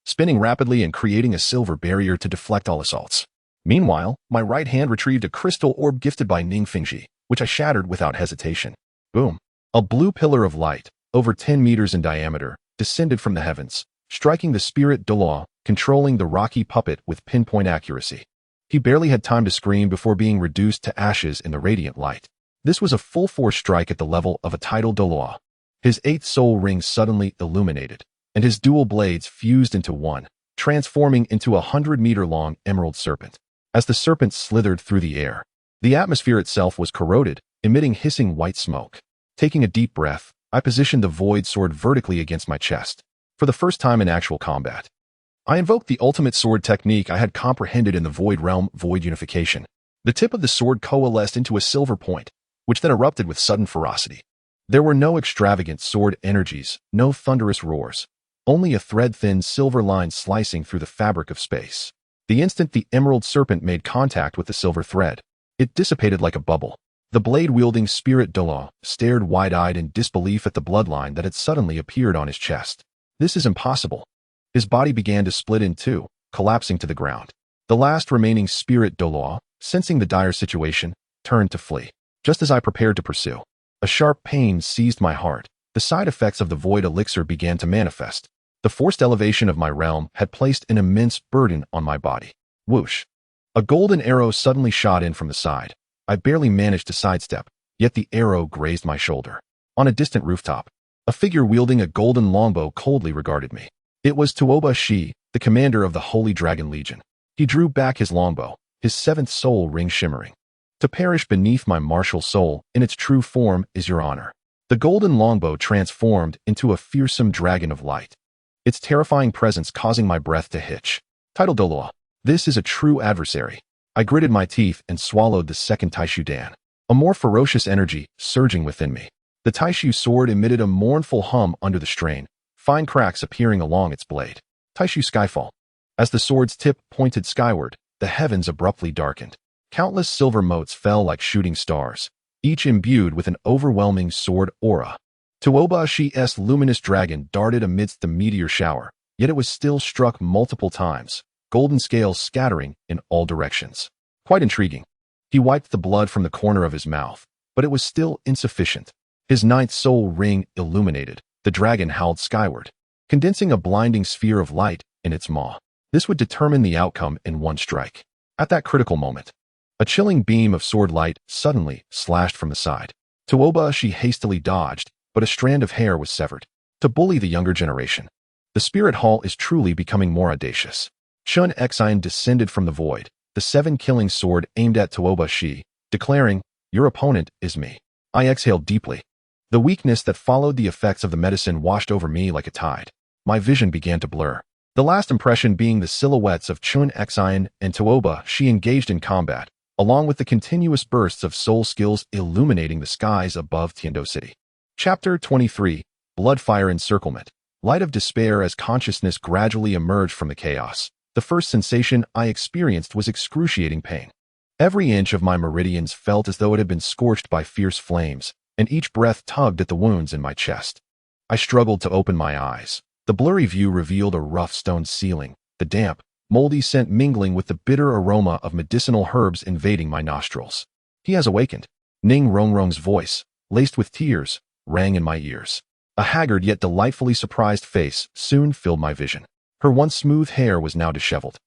spinning rapidly and creating a silver barrier to deflect all assaults. Meanwhile, my right hand retrieved a crystal orb gifted by Ning Fingji, which I shattered without hesitation. Boom! A blue pillar of light, over 10 meters in diameter, descended from the heavens, striking the spirit Douluo, controlling the rocky puppet with pinpoint accuracy. He barely had time to scream before being reduced to ashes in the radiant light. This was a full-force strike at the level of a tidal Douluo. His 8th soul ring suddenly illuminated, and his dual blades fused into one, transforming into a 100-meter-long emerald serpent. As the serpent slithered through the air, the atmosphere itself was corroded, emitting hissing white smoke. Taking a deep breath, I positioned the void sword vertically against my chest. For the first time in actual combat, I invoked the ultimate sword technique I had comprehended in the void realm, void unification. The tip of the sword coalesced into a silver point, which then erupted with sudden ferocity. There were no extravagant sword energies, no thunderous roars, only a thread-thin silver line slicing through the fabric of space. The instant the emerald serpent made contact with the silver thread, it dissipated like a bubble. The blade-wielding spirit Douluo stared wide-eyed in disbelief at the bloodline that had suddenly appeared on his chest. This is impossible. His body began to split in 2, collapsing to the ground. The last remaining spirit Douluo, sensing the dire situation, turned to flee. Just as I prepared to pursue, a sharp pain seized my heart. The side effects of the void elixir began to manifest. The forced elevation of my realm had placed an immense burden on my body. Whoosh! A golden arrow suddenly shot in from the side. I barely managed to sidestep, yet the arrow grazed my shoulder. On a distant rooftop, a figure wielding a golden longbow coldly regarded me. It was Tuoba Shi, the commander of the Holy Dragon Legion. He drew back his longbow, his 7th soul ring shimmering. To perish beneath my martial soul in its true form is your honor. The golden longbow transformed into a fearsome dragon of light, its terrifying presence causing my breath to hitch. Title Douluo. This is a true adversary. I gritted my teeth and swallowed the 2nd Taishu Dan, a more ferocious energy surging within me. The Taishu sword emitted a mournful hum under the strain, fine cracks appearing along its blade. Taishu Skyfall. As the sword's tip pointed skyward, the heavens abruptly darkened. Countless silver motes fell like shooting stars, each imbued with an overwhelming sword aura. Tuoba Shi's luminous dragon darted amidst the meteor shower, yet it was still struck multiple times, golden scales scattering in all directions. Quite intriguing. He wiped the blood from the corner of his mouth, but it was still insufficient. His ninth soul ring illuminated. The dragon howled skyward, condensing a blinding sphere of light in its maw. This would determine the outcome in one strike. At that critical moment, a chilling beam of sword light suddenly slashed from the side. To she hastily dodged, but a strand of hair was severed. To bully the younger generation. The spirit hall is truly becoming more audacious. Chun Xian descended from the void, the seven-killing sword aimed at Tuoba Shi, declaring, "Your opponent is me." I exhaled deeply. The weakness that followed the effects of the medicine washed over me like a tide. My vision began to blur. The last impression being the silhouettes of Chun Xian and Tuoba Shi engaged in combat, along with the continuous bursts of soul skills illuminating the skies above Tendo City. Chapter 23, Bloodfire Encirclement. Light of despair as consciousness gradually emerged from the chaos. The first sensation I experienced was excruciating pain. Every inch of my meridians felt as though it had been scorched by fierce flames, and each breath tugged at the wounds in my chest. I struggled to open my eyes. The blurry view revealed a rough stone ceiling, the damp, moldy scent mingling with the bitter aroma of medicinal herbs invading my nostrils. "He has awakened." Ning Rongrong's voice, laced with tears, rang in my ears. A haggard yet delightfully surprised face soon filled my vision. Her once smooth hair was now disheveled,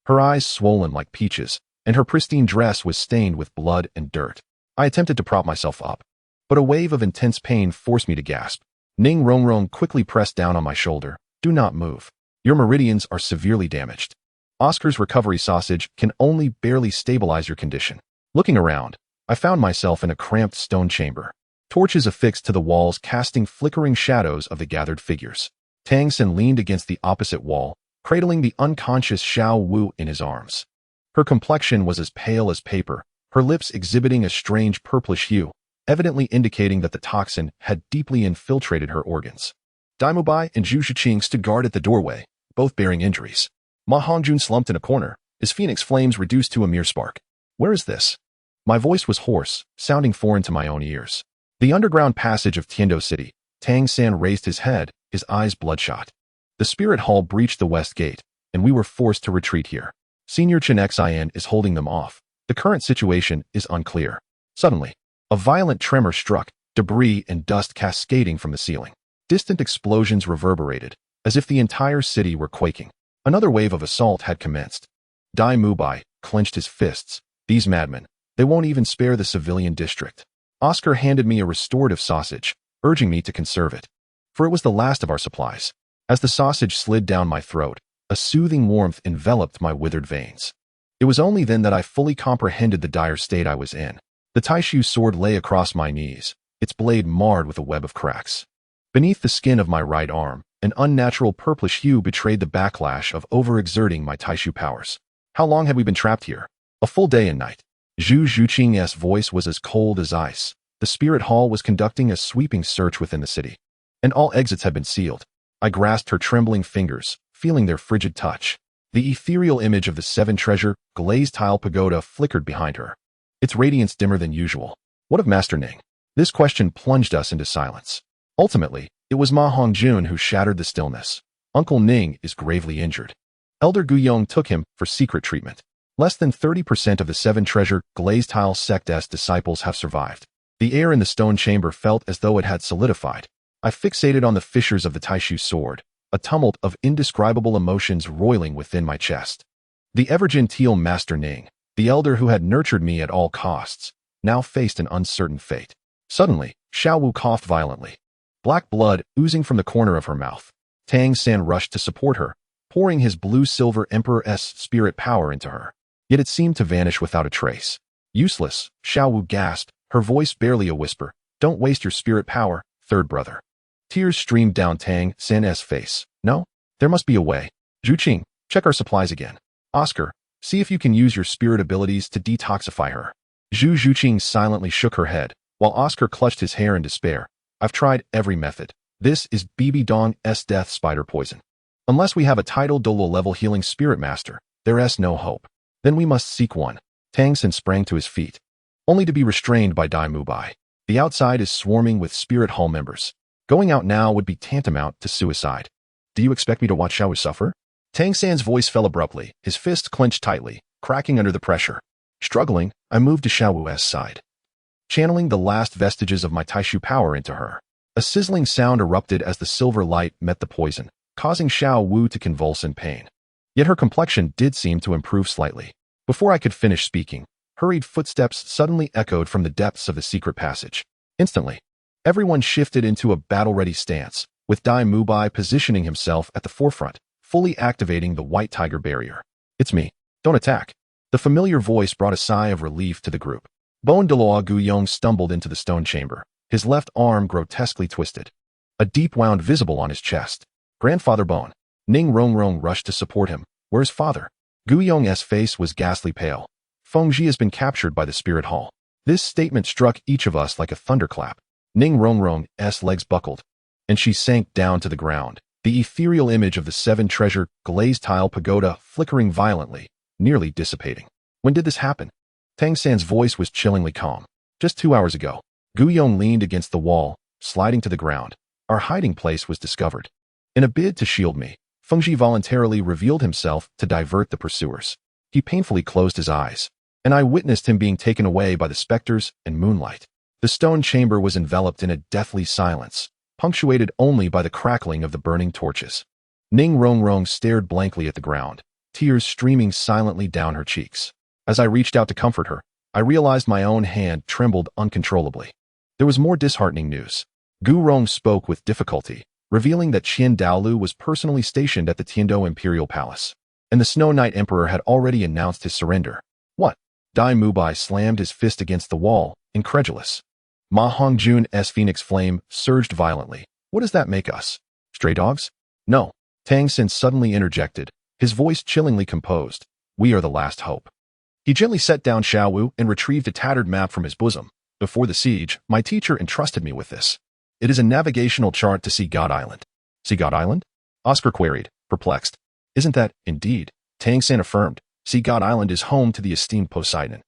her eyes swollen like peaches, and her pristine dress was stained with blood and dirt. I attempted to prop myself up, but a wave of intense pain forced me to gasp. Ning Rongrong quickly pressed down on my shoulder. "Do not move. Your meridians are severely damaged. Oscar's recovery sausage can only barely stabilize your condition." Looking around, I found myself in a cramped stone chamber. Torches affixed to the walls casting flickering shadows of the gathered figures. Tang Sen leaned against the opposite wall, cradling the unconscious Xiao Wu in his arms. Her complexion was as pale as paper, her lips exhibiting a strange purplish hue, evidently indicating that the toxin had deeply infiltrated her organs. Dai Mubai and Zhu Shiqing stood guard at the doorway, both bearing injuries. Ma Hongjun slumped in a corner, his phoenix flames reduced to a mere spark. "Where is this?" My voice was hoarse, sounding foreign to my own ears. The underground passage of Tendo City. Tang San raised his head, his eyes bloodshot. The spirit hall breached the west gate, and we were forced to retreat here. Senior Chun Xian is holding them off. The current situation is unclear. Suddenly, a violent tremor struck, debris and dust cascading from the ceiling. Distant explosions reverberated, as if the entire city were quaking. Another wave of assault had commenced. Dai Mubai clenched his fists. "These madmen, they won't even spare the civilian district." Oscar handed me a restorative sausage, urging me to conserve it, for it was the last of our supplies. As the sausage slid down my throat, a soothing warmth enveloped my withered veins. It was only then that I fully comprehended the dire state I was in. The Taishu sword lay across my knees, its blade marred with a web of cracks. Beneath the skin of my right arm, an unnatural purplish hue betrayed the backlash of overexerting my Taishu powers. How long had we been trapped here? A full day and night. Zhu Zhuqing's voice was as cold as ice. The spirit hall was conducting a sweeping search within the city, and all exits had been sealed. I grasped her trembling fingers, feeling their frigid touch. The ethereal image of the seven treasure glazed tile pagoda flickered behind her, its radiance dimmer than usual. What of Master Ning? This question plunged us into silence. Ultimately, it was Ma Hongjun who shattered the stillness. "Uncle Ning is gravely injured. Elder Guyong took him for secret treatment. Less than 30% of the seven treasure glazed tile sect's disciples have survived." The air in the stone chamber felt as though it had solidified. I fixated on the fissures of the Taishu sword, a tumult of indescribable emotions roiling within my chest. The ever-genteel Master Ning, the elder who had nurtured me at all costs, now faced an uncertain fate. Suddenly, Xiao Wu coughed violently, black blood oozing from the corner of her mouth. Tang San rushed to support her, pouring his blue-silver Emperor's spirit power into her. Yet it seemed to vanish without a trace. "Useless," Xiao Wu gasped, her voice barely a whisper. "Don't waste your spirit power, third brother." Tears streamed down Tang San's face. "No? There must be a way. Zhuqing, check our supplies again. Oscar, see if you can use your spirit abilities to detoxify her." Zhu Zhuqing silently shook her head, while Oscar clutched his hair in despair. "I've tried every method. This is BB Dong's death spider poison. Unless we have a tidal Douluo level healing spirit master, there's no hope. Then we must seek one." Tang San sprang to his feet, only to be restrained by Dai Mubai. "The outside is swarming with spirit hall members. Going out now would be tantamount to suicide." "Do you expect me to watch Xiao suffer?" Tang San's voice fell abruptly, his fists clenched tightly, cracking under the pressure. Struggling, I moved to Xiao Wu's side. channeling the last vestiges of my Taishu power into her. A sizzling sound erupted as the silver light met the poison, causing Xiao Wu to convulse in pain. Yet her complexion did seem to improve slightly. Before I could finish speaking, hurried footsteps suddenly echoed from the depths of the secret passage. Instantly, everyone shifted into a battle-ready stance, with Dai Mubai positioning himself at the forefront, fully activating the white tiger barrier. "It's me. Don't attack." The familiar voice brought a sigh of relief to the group. Bon Douluo Guyong stumbled into the stone chamber, his left arm grotesquely twisted, a deep wound visible on his chest. "Grandfather Bon." Ning Rongrong rushed to support him. "Where's father?" Guyong's face was ghastly pale. "Fengji has been captured by the Spirit Hall." This statement struck each of us like a thunderclap. Ning Rongrong's legs buckled, and she sank down to the ground, the ethereal image of the seven-treasure glazed tile pagoda flickering violently, nearly dissipating. "When did this happen?" Tang San's voice was chillingly calm. "Just 2 hours ago." Guyong leaned against the wall, sliding to the ground. "Our hiding place was discovered. In a bid to shield me, Fengji voluntarily revealed himself to divert the pursuers. He painfully closed his eyes, and I witnessed him being taken away by the specters and moonlight. The stone chamber was enveloped in a deathly silence, punctuated only by the crackling of the burning torches. Ning Rongrong stared blankly at the ground, tears streaming silently down her cheeks. As I reached out to comfort her, I realized my own hand trembled uncontrollably. There was more disheartening news. Gu Rong spoke with difficulty, revealing that Qian Daolu was personally stationed at the Tendo Imperial Palace, and the Snow Knight Emperor had already announced his surrender. "What?" Dai Mubai slammed his fist against the wall, incredulous. Ma Hongjun's phoenix flame surged violently. "What does that make us? Stray dogs?" "No." Tang Xin suddenly interjected, his voice chillingly composed. "We are the last hope." He gently set down Xiao Wu and retrieved a tattered map from his bosom. "Before the siege, my teacher entrusted me with this. It is a navigational chart to Sea God Island." "Sea God Island?" Oscar queried, perplexed. "Isn't that, indeed?" Tang Xin affirmed. "Sea God Island is home to the esteemed Poseidon,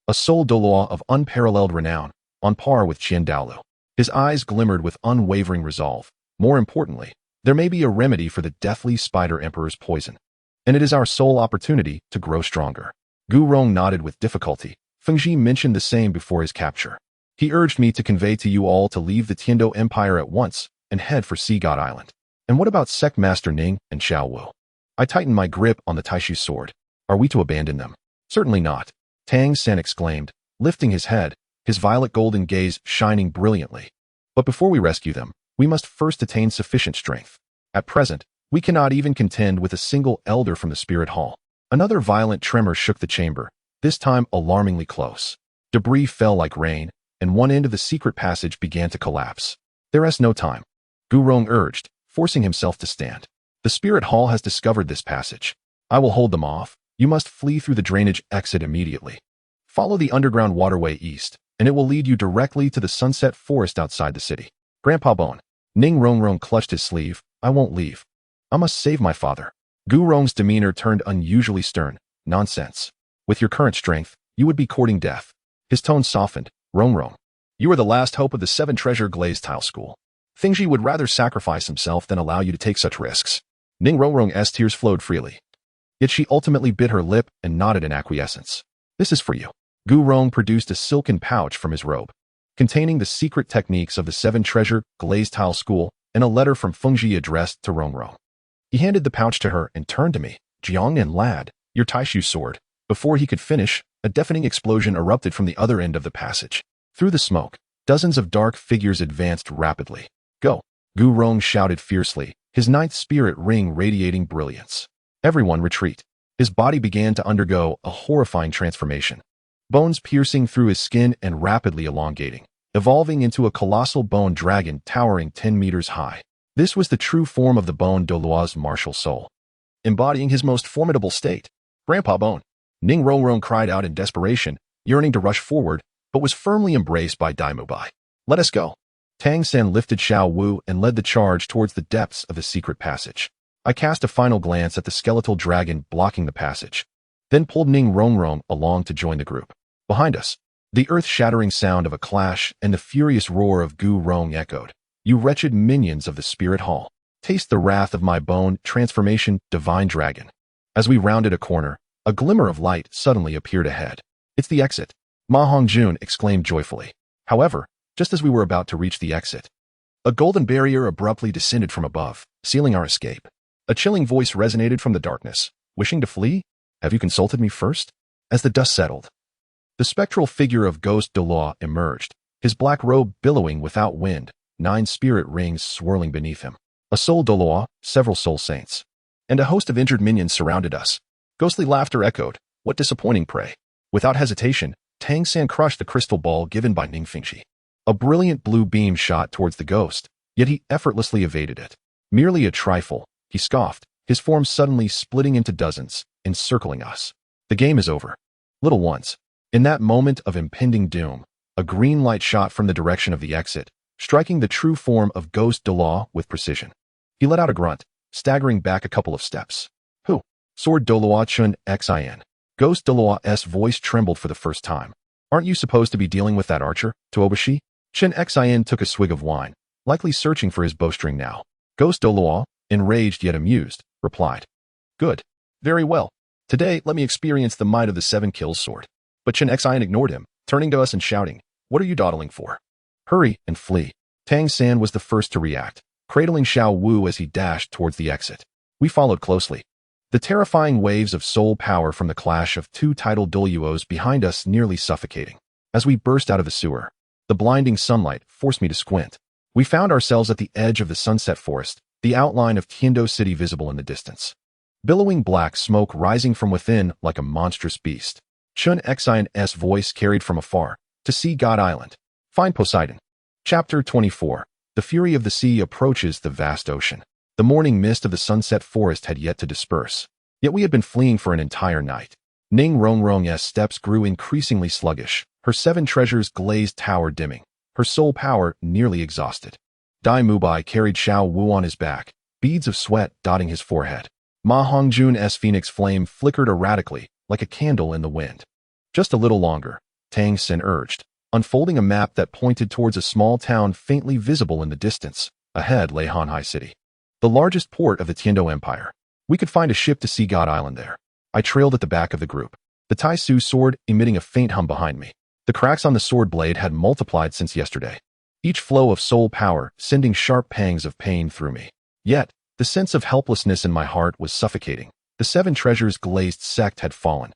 a soul Douluo of unparalleled renown, on par with Qian Daolu." His eyes glimmered with unwavering resolve. "More importantly, there may be a remedy for the deathly Spider Emperor's poison, and it is our sole opportunity to grow stronger." Gu Rong nodded with difficulty. Fengji mentioned the same before his capture. "He urged me to convey to you all to leave the Tendo Empire at once and head for Sea God Island." "And what about Sect Master Ning and Xiao Wu?" I tightened my grip on the Taishu sword. "Are we to abandon them?" "Certainly not," Tang Sen exclaimed, lifting his head, his violet golden gaze shining brilliantly. "But before we rescue them, we must first attain sufficient strength. At present, we cannot even contend with a single elder from the Spirit Hall." Another violent tremor shook the chamber, this time alarmingly close. Debris fell like rain, and one end of the secret passage began to collapse. "There is no time," Gu Rong urged, forcing himself to stand. "The Spirit Hall has discovered this passage. I will hold them off. You must flee through the drainage exit immediately. Follow the underground waterway east, and it will lead you directly to the sunset forest outside the city." "Grandpa Bon." Ning Rongrong clutched his sleeve. "I won't leave. I must save my father." Gu Rong's demeanor turned unusually stern. "Nonsense. With your current strength, you would be courting death." His tone softened. "Rongrong, you are the last hope of the seven-treasure glazed tile school. Fengji would rather sacrifice himself than allow you to take such risks." Ning Rongrong's tears flowed freely. Yet she ultimately bit her lip and nodded in acquiescence. "This is for you." Gu Rong produced a silken pouch from his robe, containing the secret techniques of the seven-treasure glazed tile school and a letter from Fengji addressed to Rongrong. He handed the pouch to her and turned to me. "Jiangnan lad, your Taishu sword." Before he could finish, a deafening explosion erupted from the other end of the passage. Through the smoke, dozens of dark figures advanced rapidly. "Go!" Gu Rong shouted fiercely, his ninth spirit ring radiating brilliance. "Everyone retreat." His body began to undergo a horrifying transformation. Bones piercing through his skin and rapidly elongating, evolving into a colossal bone dragon towering 10 meters high. This was the true form of the Bon Douluo's martial soul, embodying his most formidable state. "Grandpa Bon!" Ning Rongrong cried out in desperation, yearning to rush forward, but was firmly embraced by Dai Mubai. "Let us go." Tang Sen lifted Xiao Wu and led the charge towards the depths of the secret passage. I cast a final glance at the skeletal dragon blocking the passage, then pulled Ning Rongrong along to join the group. Behind us, the earth-shattering sound of a clash and the furious roar of Gu Rong echoed. "You wretched minions of the Spirit Hall, taste the wrath of my bone transformation, divine dragon." As we rounded a corner, a glimmer of light suddenly appeared ahead. "It's the exit," Ma Hongjun exclaimed joyfully. However, just as we were about to reach the exit, a golden barrier abruptly descended from above, sealing our escape. A chilling voice resonated from the darkness. Wishing to flee? Have you consulted me first? As the dust settled, the spectral figure of Ghost Douluo emerged, his black robe billowing without wind, 9 spirit rings swirling beneath him. A soul Douluo, several soul saints, and a host of injured minions surrounded us. Ghostly laughter echoed. What disappointing prey. Without hesitation, Tang San crushed the crystal ball given by Ning Fengxi. A brilliant blue beam shot towards the ghost, yet he effortlessly evaded it. Merely a trifle, he scoffed, his form suddenly splitting into dozens, encircling us. The game is over. Little ones. In that moment of impending doom, a green light shot from the direction of the exit, striking the true form of Ghost Douluo with precision. He let out a grunt, staggering back a couple of steps. Who? Sword Douluo Chun Xin. Ghost Douluo's voice trembled for the first time. Aren't you supposed to be dealing with that archer, Tuobashi? Chun Xin took a swig of wine, likely searching for his bowstring now. Ghost Douluo, enraged yet amused, replied. Good. Very well. Today, let me experience the might of the 7 kills sword. But Chun Xin ignored him, turning to us and shouting, What are you dawdling for? Hurry and flee. Tang San was the first to react, cradling Xiao Wu as he dashed towards the exit. We followed closely. The terrifying waves of soul power from the clash of 2 tidal Douluos behind us nearly suffocating. As we burst out of the sewer, the blinding sunlight forced me to squint. We found ourselves at the edge of the sunset forest, the outline of Tendo City visible in the distance. Billowing black smoke rising from within like a monstrous beast. Chun Xin's voice carried from afar, to see God Island. Find Poseidon. Chapter 24. The fury of the sea approaches the vast ocean. The morning mist of the sunset forest had yet to disperse. Yet we had been fleeing for an entire night. Ning Rongrong's steps grew increasingly sluggish, her 7 treasures glazed tower dimming, her soul power nearly exhausted. Dai Mubai carried Xiao Wu on his back, beads of sweat dotting his forehead. Ma Hongjun's phoenix flame flickered erratically, like a candle in the wind. Just a little longer, Tang Sin urged, unfolding a map that pointed towards a small town faintly visible in the distance. Ahead lay Hanhai City, the largest port of the Tendo Empire. We could find a ship to see God Island there. I trailed at the back of the group, the Tai Su sword emitting a faint hum behind me. The cracks on the sword blade had multiplied since yesterday, each flow of soul power sending sharp pangs of pain through me. Yet, the sense of helplessness in my heart was suffocating. The 7 treasures glazed sect had fallen.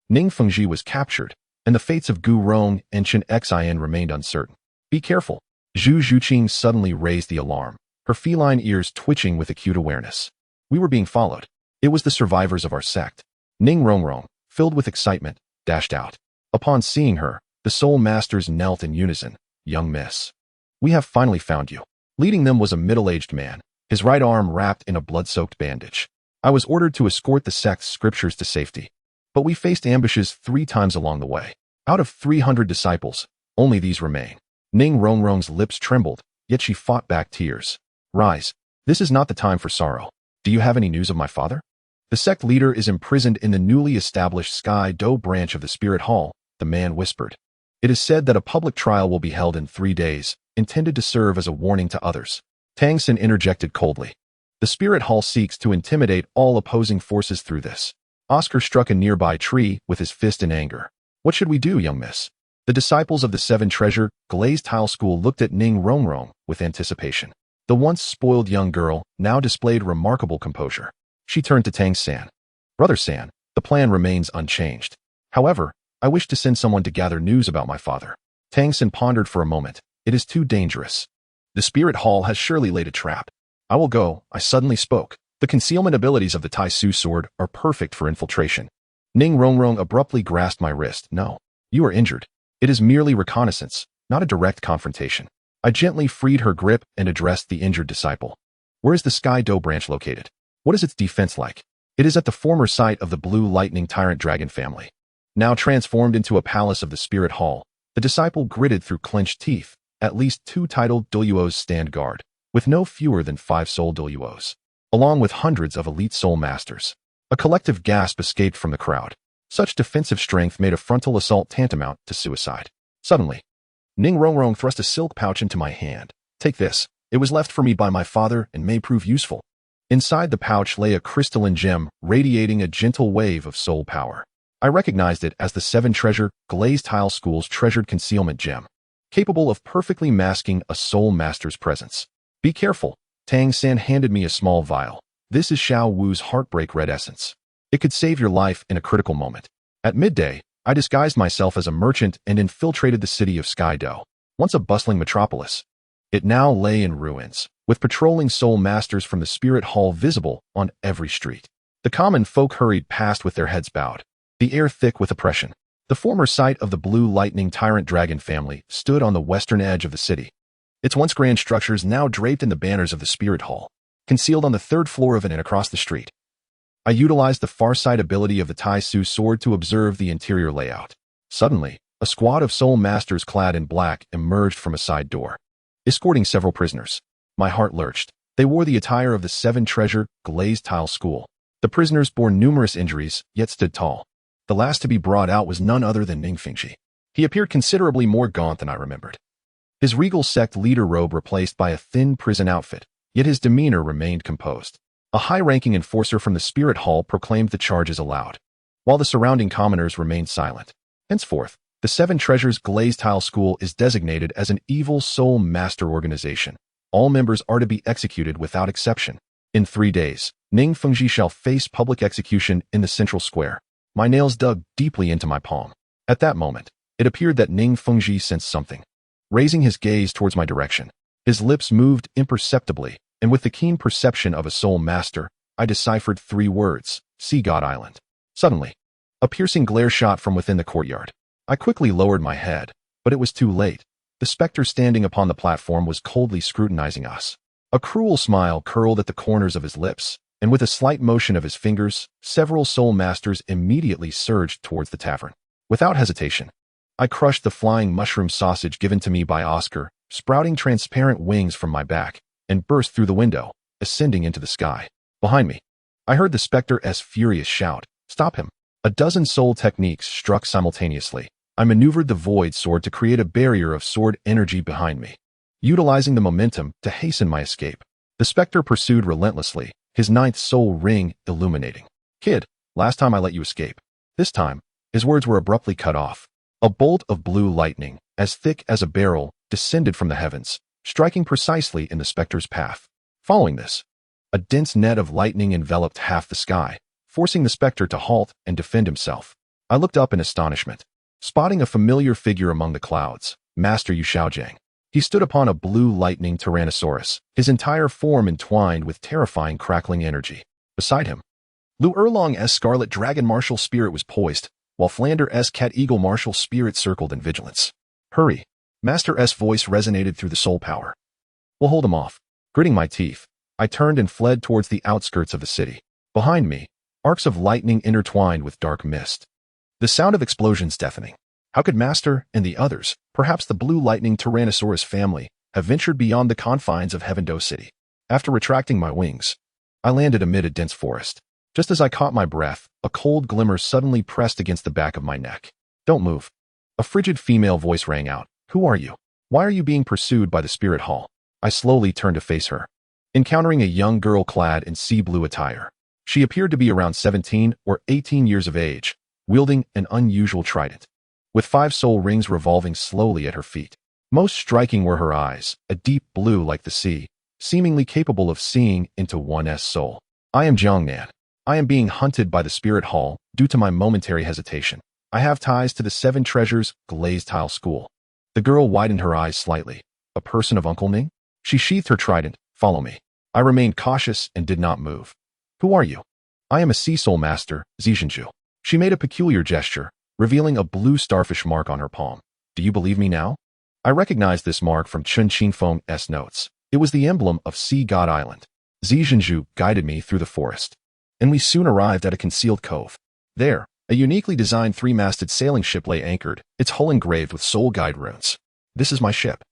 Ning Fengxi was captured, and the fates of Gu Rong and Chun Xin remained uncertain. Be careful. Zhu Zhuqing suddenly raised the alarm, her feline ears twitching with acute awareness. We were being followed. It was the survivors of our sect. Ning Rongrong, filled with excitement, dashed out. Upon seeing her, the soul masters knelt in unison. Young miss. We have finally found you. Leading them was a middle-aged man, his right arm wrapped in a blood-soaked bandage. I was ordered to escort the sect's scriptures to safety. But we faced ambushes 3 times along the way. Out of 300 disciples, only these remain. Ning Rongrong's lips trembled, yet she fought back tears. Rise. This is not the time for sorrow. Do you have any news of my father? The sect leader is imprisoned in the newly established Sky Do branch of the Spirit Hall, the man whispered. It is said that a public trial will be held in 3 days, intended to serve as a warning to others. Tang Sin interjected coldly. The Spirit Hall seeks to intimidate all opposing forces through this. Oscar struck a nearby tree with his fist in anger. What should we do, young miss? The disciples of the 7 treasure glazed tile school looked at Ning Rongrong with anticipation. The once spoiled young girl now displayed remarkable composure. She turned to Tang San. Brother San, the plan remains unchanged. However, I wish to send someone to gather news about my father. Tang San pondered for a moment. It is too dangerous. The Spirit Hall has surely laid a trap. I will go, I suddenly spoke. The concealment abilities of the Tai Su sword are perfect for infiltration. Ning Rongrong abruptly grasped my wrist. No, you are injured. It is merely reconnaissance, not a direct confrontation. I gently freed her grip and addressed the injured disciple. Where is the Sky Do branch located? What is its defense like? It is at the former site of the Blue Lightning Tyrant Dragon family. Now transformed into a palace of the Spirit Hall, the disciple gritted through clenched teeth. At least 2 titled Douluos stand guard, with no fewer than 5 soul Douluos, along with hundreds of elite soul masters. A collective gasp escaped from the crowd. Such defensive strength made a frontal assault tantamount to suicide. Suddenly, Ning Rongrong thrust a silk pouch into my hand. Take this. It was left for me by my father and may prove useful. Inside the pouch lay a crystalline gem radiating a gentle wave of soul power. I recognized it as the 7 treasure glazed tile school's treasured concealment gem. capable of perfectly masking a soul master's presence. Be careful. Tang San handed me a small vial. This is Xiao Wu's heartbreak red essence. It could save your life in a critical moment. At midday, I disguised myself as a merchant and infiltrated the city of Skydo, once a bustling metropolis. It now lay in ruins, with patrolling soul masters from the spirit hall visible on every street. The common folk hurried past with their heads bowed, the air thick with oppression. The former site of the Blue Lightning Tyrant Dragon family stood on the western edge of the city, its once grand structures now draped in the banners of the spirit hall, concealed on the third floor of an inn across the street. I utilized the far-sight ability of the Tai Su sword to observe the interior layout. Suddenly, a squad of soul masters clad in black emerged from a side door, escorting several prisoners. My heart lurched. They wore the attire of the Seven Treasure glazed tile school. The prisoners bore numerous injuries, yet stood tall. The last to be brought out was none other than Ning Fengji. He appeared considerably more gaunt than I remembered. His regal sect leader robe replaced by a thin prison outfit, yet his demeanor remained composed. A high-ranking enforcer from the spirit hall proclaimed the charges aloud, while the surrounding commoners remained silent. Henceforth, the Seven Treasures Glazed Tile School is designated as an evil soul master organization. All members are to be executed without exception. In 3 days, Ning Fengji shall face public execution in the central square. My nails dug deeply into my palm. At that moment, it appeared that Ning Fengji sensed something. Raising his gaze towards my direction, his lips moved imperceptibly, and with the keen perception of a soul master, I deciphered 3 words: Sea God Island. Suddenly, a piercing glare shot from within the courtyard. I quickly lowered my head, but it was too late. The specter standing upon the platform was coldly scrutinizing us. A cruel smile curled at the corners of his lips, and with a slight motion of his fingers, several soul masters immediately surged towards the tavern. Without hesitation, I crushed the flying mushroom sausage given to me by Oscar, sprouting transparent wings from my back, and burst through the window, ascending into the sky. Behind me, I heard the specter's furious shout, "Stop him!" A dozen soul techniques struck simultaneously. I maneuvered the void sword to create a barrier of sword energy behind me, utilizing the momentum to hasten my escape. The specter pursued relentlessly, his 9th soul ring illuminating. "Kid, last time I let you escape." This time, his words were abruptly cut off. A bolt of blue lightning, as thick as a barrel, descended from the heavens, striking precisely in the specter's path. Following this, a dense net of lightning enveloped half the sky, forcing the specter to halt and defend himself. I looked up in astonishment, spotting a familiar figure among the clouds, Master Yu Xiaojiang. He stood upon a blue lightning tyrannosaurus, his entire form entwined with terrifying crackling energy. Beside him, Lu Erlong's scarlet dragon martial spirit was poised, while Flander's cat eagle martial spirit circled in vigilance. "Hurry!" Master S' voice resonated through the soul power. "We'll hold him off." Gritting my teeth, I turned and fled towards the outskirts of the city. Behind me, arcs of lightning intertwined with dark mist. The sound of explosions deafening. How could Master and the others, perhaps the Blue Lightning Tyrannosaurus family, have ventured beyond the confines of Heavendo City? After retracting my wings, I landed amid a dense forest. Just as I caught my breath, a cold glimmer suddenly pressed against the back of my neck. "Don't move." A frigid female voice rang out. "Who are you? Why are you being pursued by the spirit hall?" I slowly turned to face her, encountering a young girl clad in sea blue attire. She appeared to be around 17 or 18 years of age, wielding an unusual trident, with 5 soul rings revolving slowly at her feet. Most striking were her eyes, a deep blue like the sea, seemingly capable of seeing into one's soul. "I am Jiangnan. I am being hunted by the spirit hall due to my momentary hesitation. I have ties to the Seven Treasures Glazed Tile School." The girl widened her eyes slightly. "A person of Uncle Ning?" She sheathed her trident. "Follow me." I remained cautious and did not move. "Who are you?" "I am a sea soul master, Zizhenju." She made a peculiar gesture, revealing a blue starfish mark on her palm. "Do you believe me now?" I recognized this mark from Chen Qingfeng's notes. It was the emblem of Sea God Island. Zizhenju guided me through the forest, and we soon arrived at a concealed cove. There, a uniquely designed 3-masted sailing ship lay anchored, its hull engraved with soul guide runes. "This is my ship."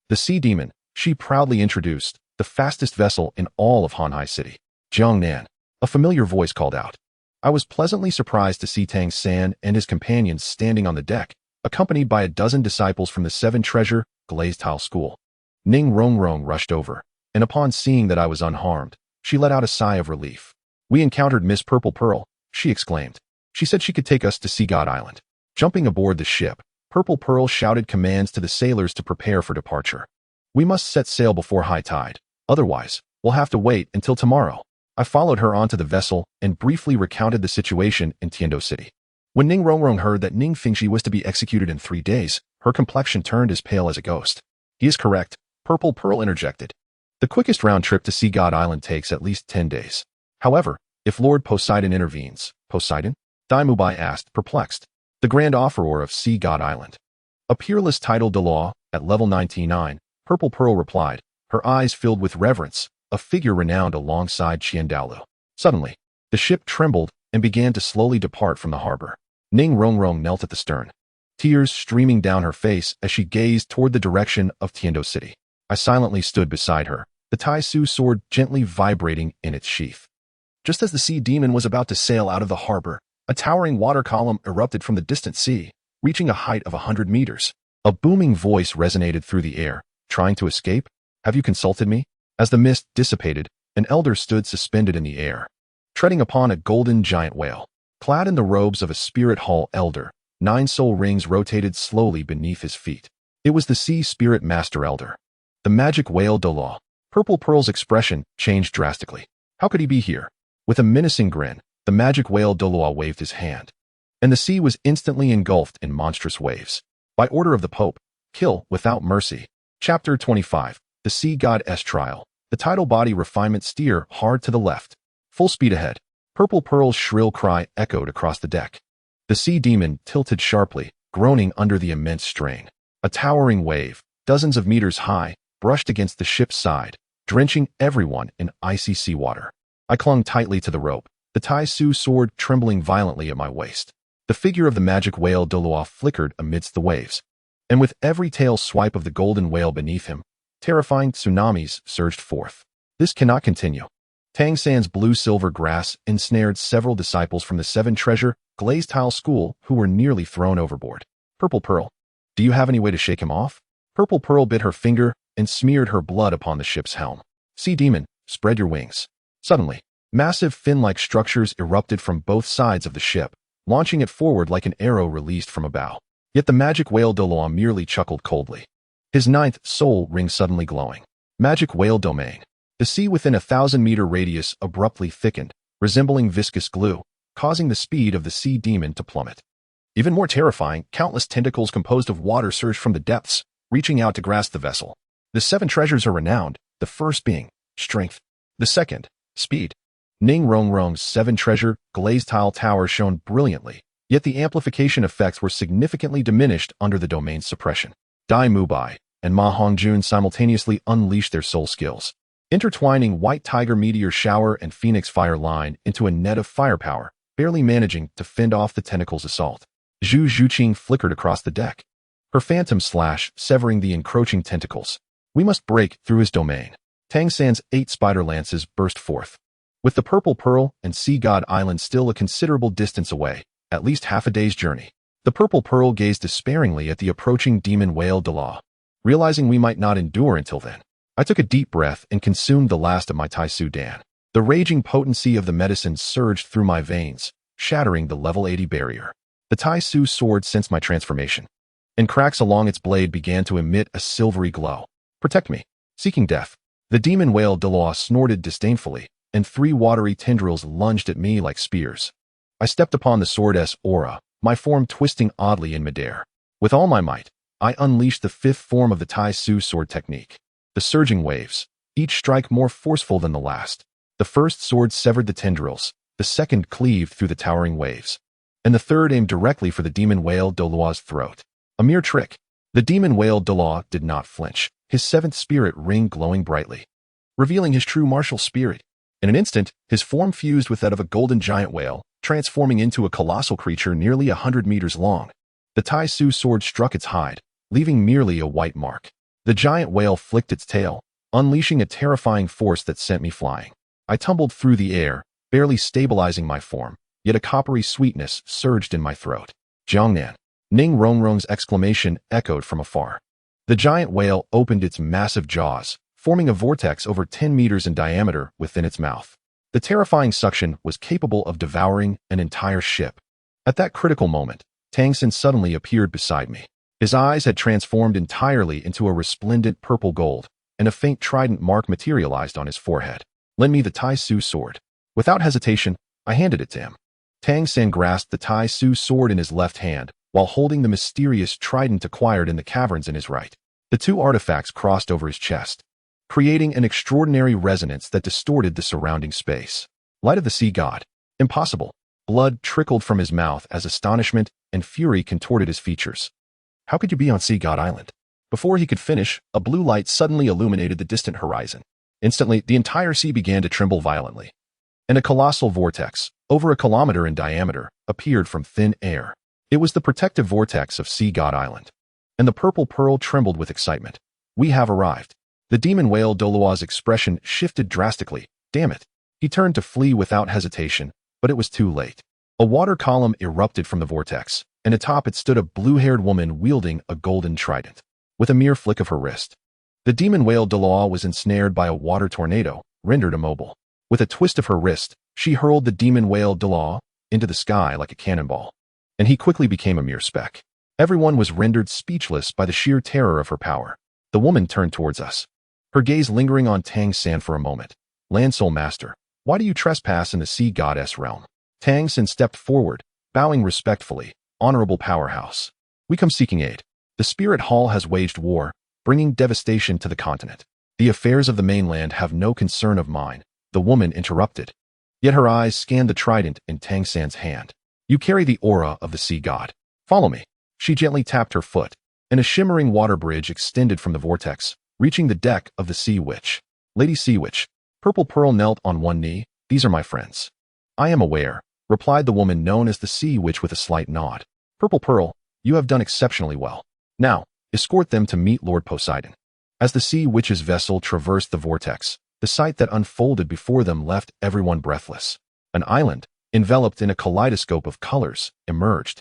"The Sea Demon," she proudly introduced, "the fastest vessel in all of Hanhai City." "Jiangnan," a familiar voice called out. I was pleasantly surprised to see Tang San and his companions standing on the deck, accompanied by a dozen disciples from the Seven Treasure Glazed Tile School. Ning Rongrong rushed over, and upon seeing that I was unharmed, she let out a sigh of relief. "We encountered Miss Purple Pearl," she exclaimed. "She said she could take us to Sea God Island." Jumping aboard the ship, Purple Pearl shouted commands to the sailors to prepare for departure. We must set sail before high tide. Otherwise, we'll have to wait until tomorrow. I followed her onto the vessel and briefly recounted the situation in Tendo City. When Ning Rongrong heard that Ning Fingxi was to be executed in 3 days, her complexion turned as pale as a ghost. He is correct, Purple Pearl interjected. The quickest round trip to Sea God Island takes at least 10 days. However, if Lord Poseidon intervenes, Poseidon? Dai Mubai asked, perplexed. The Grand Offeror of Sea God Island. A peerless title de law, at level 99, Purple Pearl replied, her eyes filled with reverence, a figure renowned alongside Douluo. Suddenly, the ship trembled and began to slowly depart from the harbor. Ning Rongrong knelt at the stern, tears streaming down her face as she gazed toward the direction of Tendo City. I silently stood beside her, the Tai Su sword gently vibrating in its sheath. Just as the sea demon was about to sail out of the harbor, a towering water column erupted from the distant sea, reaching a height of 100 meters. A booming voice resonated through the air, trying to escape? Have you consulted me? As the mist dissipated, an elder stood suspended in the air, treading upon a golden giant whale. Clad in the robes of a spirit hall elder, 9 soul rings rotated slowly beneath his feet. It was the sea spirit master elder. The magic whale Douluo. Purple Pearl's expression changed drastically. How could he be here? With a menacing grin, the magic whale Douluo waved his hand, and the sea was instantly engulfed in monstrous waves. By order of the Pope, kill without mercy. Chapter 25. The Sea God's Trial. The tidal body refinement steer hard to the left. Full speed ahead. Purple Pearl's shrill cry echoed across the deck. The sea demon tilted sharply, groaning under the immense strain. A towering wave, dozens of meters high, brushed against the ship's side, drenching everyone in icy seawater. I clung tightly to the rope, the Tai Su sword trembling violently at my waist. The figure of the magic whale Douluo flickered amidst the waves, and with every tail swipe of the golden whale beneath him, terrifying tsunamis surged forth. This cannot continue. Tang San's blue-silver grass ensnared several disciples from the 7 treasure glazed tile school who were nearly thrown overboard. Purple Pearl, do you have any way to shake him off? Purple Pearl bit her finger and smeared her blood upon the ship's helm. Sea demon, spread your wings. Suddenly, massive fin-like structures erupted from both sides of the ship, launching it forward like an arrow released from a bow. Yet the magic whale Douluo merely chuckled coldly. His 9th soul ring suddenly glowing. Magic whale domain. The sea within a 1,000-meter radius abruptly thickened, resembling viscous glue, causing the speed of the sea demon to plummet. Even more terrifying, countless tentacles composed of water surged from the depths, reaching out to grasp the vessel. The 7 treasures are renowned, the first being strength, the second, speed. Ning Rongrong's 7 treasure glazed tile tower shone brilliantly, yet the amplification effects were significantly diminished under the domain's suppression. Dai Mubai and Ma Hongjun simultaneously unleashed their soul skills, intertwining White Tiger Meteor Shower and Phoenix Fire Line into a net of firepower, barely managing to fend off the tentacle's assault. Zhu Zhuqing flickered across the deck, her phantom slash severing the encroaching tentacles. We must break through his domain. Tang San's 8 spider lances burst forth. With the Purple Pearl and Sea God Island still a considerable distance away, at least half a day's journey, the Purple Pearl gazed despairingly at the approaching demon whale Douluo. Realizing we might not endure until then, I took a deep breath and consumed the last of my Tai Su Dan. The raging potency of the medicine surged through my veins, shattering the level 80 barrier. The Tai Su sword sensed my transformation, and cracks along its blade began to emit a silvery glow. Protect me. Seeking death. The demon whale Douluo snorted disdainfully, and 3 watery tendrils lunged at me like spears. I stepped upon the sword's aura, my form twisting oddly in midair. With all my might, I unleashed the 5th form of the Tai Su sword technique. The surging waves, each strike more forceful than the last. The first sword severed the tendrils, the second cleaved through the towering waves, and the third aimed directly for the demon whale Douluo's throat. A mere trick. The demon whale Douluo did not flinch, his 7th spirit ring glowing brightly, revealing his true martial spirit. In an instant, his form fused with that of a golden giant whale, transforming into a colossal creature nearly 100 meters long. The Tai Su sword struck its hide, leaving merely a white mark. The giant whale flicked its tail, unleashing a terrifying force that sent me flying. I tumbled through the air, barely stabilizing my form, yet a coppery sweetness surged in my throat. Jiangnan. Ning Rongrong's exclamation echoed from afar. The giant whale opened its massive jaws, forming a vortex over 10 meters in diameter within its mouth. The terrifying suction was capable of devouring an entire ship. At that critical moment, Tang San suddenly appeared beside me. His eyes had transformed entirely into a resplendent purple gold, and a faint trident mark materialized on his forehead. "Lend me the Tai Su sword." Without hesitation, I handed it to him. Tang San grasped the Tai Su sword in his left hand, while holding the mysterious trident acquired in the caverns in his right. The two artifacts crossed over his chest, creating an extraordinary resonance that distorted the surrounding space. Light of the Sea God. Impossible. Blood trickled from his mouth as astonishment and fury contorted his features. How could you be on Sea God Island? Before he could finish, a blue light suddenly illuminated the distant horizon. Instantly, the entire sea began to tremble violently, and a colossal vortex, over a kilometer in diameter, appeared from thin air. It was the protective vortex of Sea God Island, and the purple pearl trembled with excitement. "We have arrived." The demon whale Douluo's expression shifted drastically. Damn it. He turned to flee without hesitation, but it was too late. A water column erupted from the vortex, and atop it stood a blue-haired woman wielding a golden trident. With a mere flick of her wrist, the demon whale Douluo was ensnared by a water tornado, rendered immobile. With a twist of her wrist, she hurled the demon whale Douluo into the sky like a cannonball, and he quickly became a mere speck. Everyone was rendered speechless by the sheer terror of her power. The woman turned towards us, her gaze lingering on Tang San for a moment. "Land Soul Master, why do you trespass in the Sea Goddess realm?" Tang San stepped forward, bowing respectfully. "Honorable powerhouse, we come seeking aid. The Spirit Hall has waged war, bringing devastation to the continent. The affairs of the mainland have no concern of mine," the woman interrupted. Yet her eyes scanned the trident in Tang San's hand. "You carry the aura of the Sea God. Follow me." She gently tapped her foot, and a shimmering water bridge extended from the vortex, reaching the deck of the Sea Witch. "Lady Sea Witch." Purple Pearl knelt on one knee. "These are my friends." "I am aware," replied the woman known as the Sea Witch with a slight nod. "Purple Pearl, you have done exceptionally well. Now, escort them to meet Lord Poseidon." As the Sea Witch's vessel traversed the vortex, the sight that unfolded before them left everyone breathless. An island, enveloped in a kaleidoscope of colors, emerged,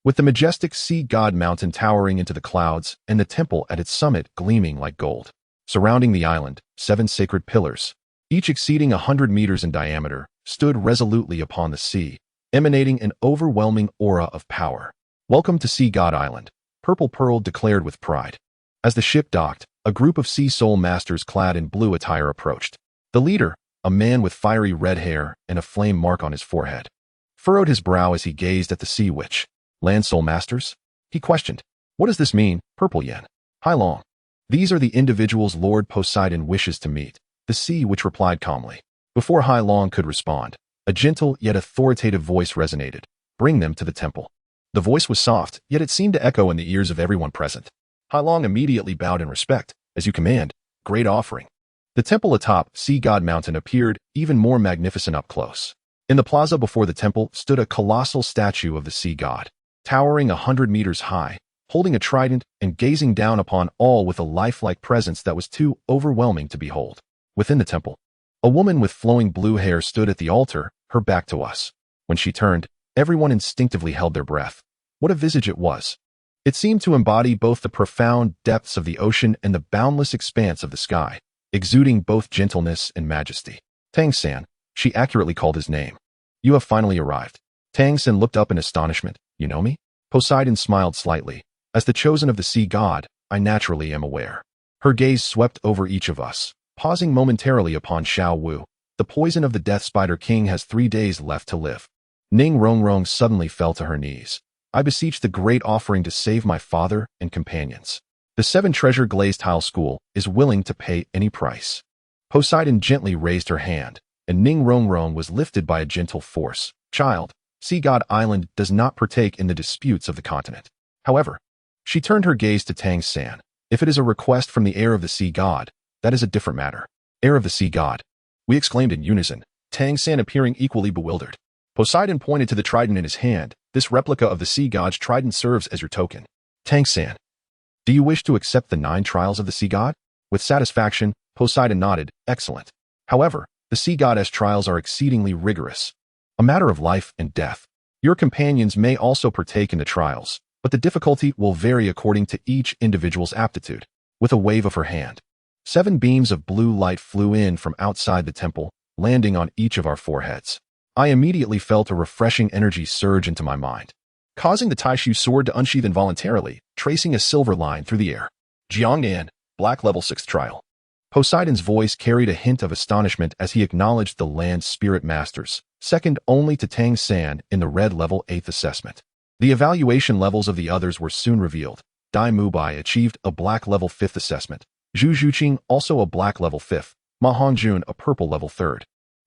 with the majestic Sea God Mountain towering into the clouds and the temple at its summit gleaming like gold. Surrounding the island, 7 sacred pillars, each exceeding 100 meters in diameter, stood resolutely upon the sea, emanating an overwhelming aura of power. "Welcome to Sea God Island," Purple Pearl declared with pride. As the ship docked, a group of Sea Soul Masters clad in blue attire approached. The leader, a man with fiery red hair and a flame mark on his forehead, furrowed his brow as he gazed at the Sea Witch. "Land Soul Masters?" he questioned. "What does this mean, Purple Yen?" "Hai Long. These are the individuals Lord Poseidon wishes to meet," the Sea Witch replied calmly. Before Hai Long could respond, a gentle yet authoritative voice resonated. "Bring them to the temple." The voice was soft, yet it seemed to echo in the ears of everyone present. Hai Long immediately bowed in respect. "As you command, great offering." The temple atop Sea God Mountain appeared even more magnificent up close. In the plaza before the temple stood a colossal statue of the Sea God, towering 100 meters high, holding a trident and gazing down upon all with a lifelike presence that was too overwhelming to behold. Within the temple, a woman with flowing blue hair stood at the altar, her back to us. When she turned, everyone instinctively held their breath. What a visage it was! It seemed to embody both the profound depths of the ocean and the boundless expanse of the sky, exuding both gentleness and majesty. "Tang San," she accurately called his name. "You have finally arrived." Tang San looked up in astonishment. "You know me?" Poseidon smiled slightly. "As the chosen of the Sea God, I naturally am aware." Her gaze swept over each of us, pausing momentarily upon Xiao Wu. "The poison of the Death Spider King has 3 days left to live." Ning Rongrong suddenly fell to her knees. "I beseech the great offering to save my father and companions. The 7 Treasure Glazed Tile School is willing to pay any price." Poseidon gently raised her hand, and Ning Rongrong was lifted by a gentle force. "Child, Sea God Island does not partake in the disputes of the continent. However," she turned her gaze to Tang San, "if it is a request from the heir of the Sea God, that is a different matter." "Heir of the Sea God," we exclaimed in unison, Tang San appearing equally bewildered. Poseidon pointed to the trident in his hand. "This replica of the Sea God's trident serves as your token." "Tang San, do you wish to accept the 9 trials of the Sea God?" With satisfaction, Poseidon nodded. "Excellent. However, the Sea Goddess trials are exceedingly rigorous. A matter of life and death. Your companions may also partake in the trials, but the difficulty will vary according to each individual's aptitude." With a wave of her hand, 7 beams of blue light flew in from outside the temple, landing on each of our foreheads. I immediately felt a refreshing energy surge into my mind. causing the Taishu sword to unsheath involuntarily, tracing a silver line through the air. Jiangnan, Black Level 6th Trial. Poseidon's voice carried a hint of astonishment as he acknowledged the land's spirit masters, second only to Tang San in the Red Level 8th assessment. The evaluation levels of the others were soon revealed. Dai Mubai achieved a Black Level 5th assessment, Zhu Zhuqing also a Black Level 5th, Ma Hongjun a Purple Level 3rd,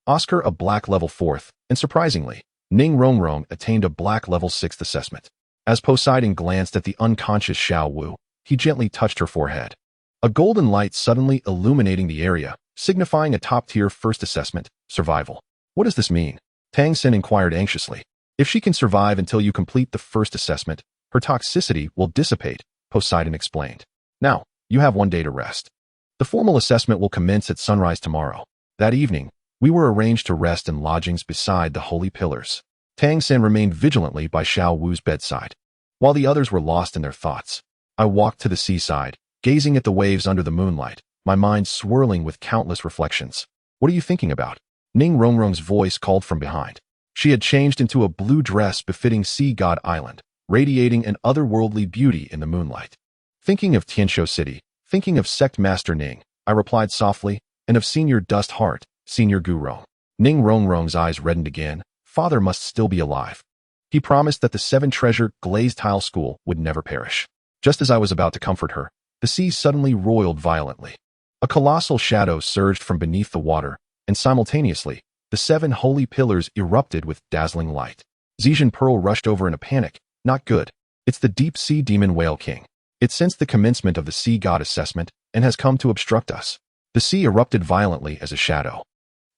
Oscar a Black Level 4th, and surprisingly, Ning Rongrong attained a Black Level 6th assessment. As Poseidon glanced at the unconscious Xiao Wu, he gently touched her forehead. A golden light suddenly illuminating the area, signifying a top-tier first assessment, survival. What does this mean? Tang Sen inquired anxiously. If she can survive until you complete the first assessment, her toxicity will dissipate, Poseidon explained. Now, you have 1 day to rest. The formal assessment will commence at sunrise tomorrow. That evening, we were arranged to rest in lodgings beside the holy pillars. Tang Sen remained vigilantly by Xiao Wu's bedside, while the others were lost in their thoughts. I walked to the seaside, gazing at the waves under the moonlight, my mind swirling with countless reflections. What are you thinking about? Ning Rongrong's voice called from behind. She had changed into a blue dress befitting Sea God Island, radiating an otherworldly beauty in the moonlight. Thinking of Tianshou City, thinking of Sect Master Ning, I replied softly, and of Senior Dust Heart, Senior Gurong. Ning Rongrong's eyes reddened again. Father must still be alive. He promised that the 7-treasure glazed tile school would never perish. Just as I was about to comfort her, the sea suddenly roiled violently. A colossal shadow surged from beneath the water, and simultaneously, the 7 holy pillars erupted with dazzling light. Zhejian Pearl rushed over in a panic. Not good. It's the deep sea demon whale king. It sensed the commencement of the sea god assessment and has come to obstruct us. The sea erupted violently as a shadow,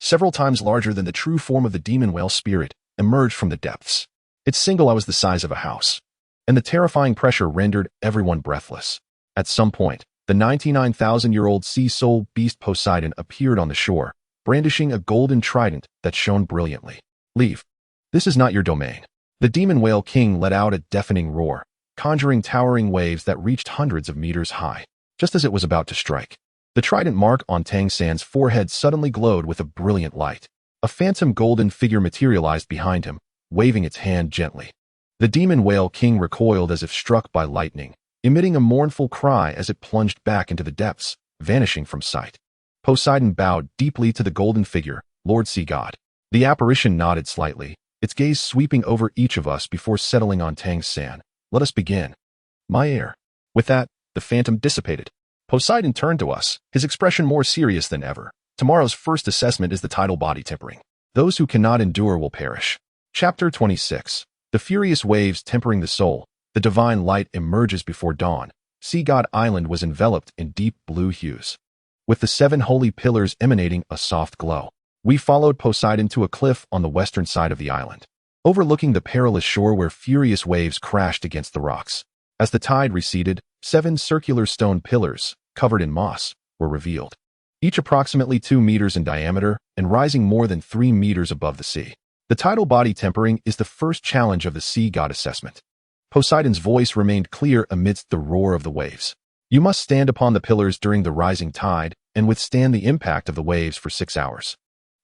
several times larger than the true form of the demon whale spirit, emerged from the depths. Its single eye was the size of a house, and the terrifying pressure rendered everyone breathless. At some point, the 99,000-year-old sea soul beast Poseidon appeared on the shore, brandishing a golden trident that shone brilliantly. Leave. This is not your domain. The demon whale king let out a deafening roar, conjuring towering waves that reached hundreds of meters high. Just as it was about to strike, the trident mark on Tang San's forehead suddenly glowed with a brilliant light. A phantom golden figure materialized behind him, waving its hand gently. The demon whale king recoiled as if struck by lightning, emitting a mournful cry as it plunged back into the depths, vanishing from sight. Poseidon bowed deeply to the golden figure, Lord Sea God. The apparition nodded slightly, its gaze sweeping over each of us before settling on Tang San. Let us begin. My heir. With that, the phantom dissipated. Poseidon turned to us, his expression more serious than ever. Tomorrow's first assessment is the tidal body tempering. Those who cannot endure will perish. Chapter 26. The furious waves tempering the soul. The divine light emerges before dawn. Sea God Island was enveloped in deep blue hues, with the 7 holy pillars emanating a soft glow. We followed Poseidon to a cliff on the western side of the island, overlooking the perilous shore where furious waves crashed against the rocks. As the tide receded, 7 circular stone pillars, covered in moss, were revealed, each approximately 2 meters in diameter and rising more than 3 meters above the sea. The tidal body tempering is the first challenge of the sea god assessment. Poseidon's voice remained clear amidst the roar of the waves. You must stand upon the pillars during the rising tide and withstand the impact of the waves for 6 hours.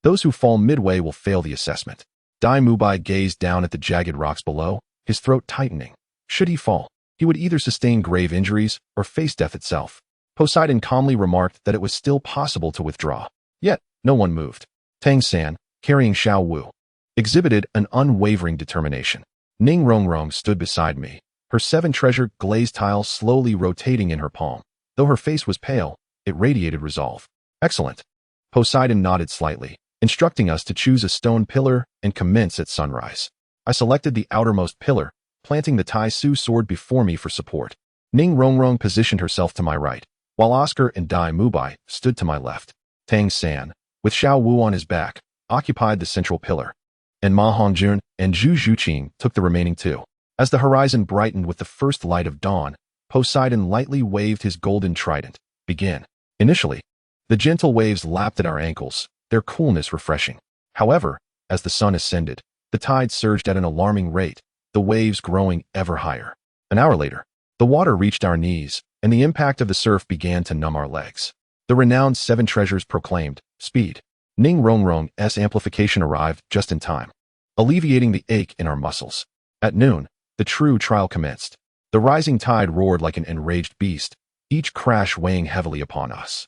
Those who fall midway will fail the assessment. Dai Mubai gazed down at the jagged rocks below, his throat tightening. Should he fall, he would either sustain grave injuries or face death itself. Poseidon calmly remarked that it was still possible to withdraw. Yet, no one moved. Tang San, carrying Xiao Wu, exhibited an unwavering determination. Ning Rongrong stood beside me, her 7-treasure glazed tile slowly rotating in her palm. Though her face was pale, it radiated resolve. Excellent. Poseidon nodded slightly, instructing us to choose a stone pillar and commence at sunrise. I selected the outermost pillar, planting the Tai Su sword before me for support. Ning Rongrong positioned herself to my right, while Oscar and Dai Mubai stood to my left. Tang San, with Xiao Wu on his back, occupied the central pillar, and Ma Hongjun and Zhu Zhuqing took the remaining 2. As the horizon brightened with the first light of dawn, Poseidon lightly waved his golden trident. Begin. Initially, the gentle waves lapped at our ankles, their coolness refreshing. However, as the sun ascended, the tide surged at an alarming rate, the waves growing ever higher. An hour later, the water reached our knees, and the impact of the surf began to numb our legs. The renowned 7 treasures proclaimed, speed. Ning Rongrong's amplification arrived just in time, alleviating the ache in our muscles. At noon, the true trial commenced. The rising tide roared like an enraged beast, each crash weighing heavily upon us.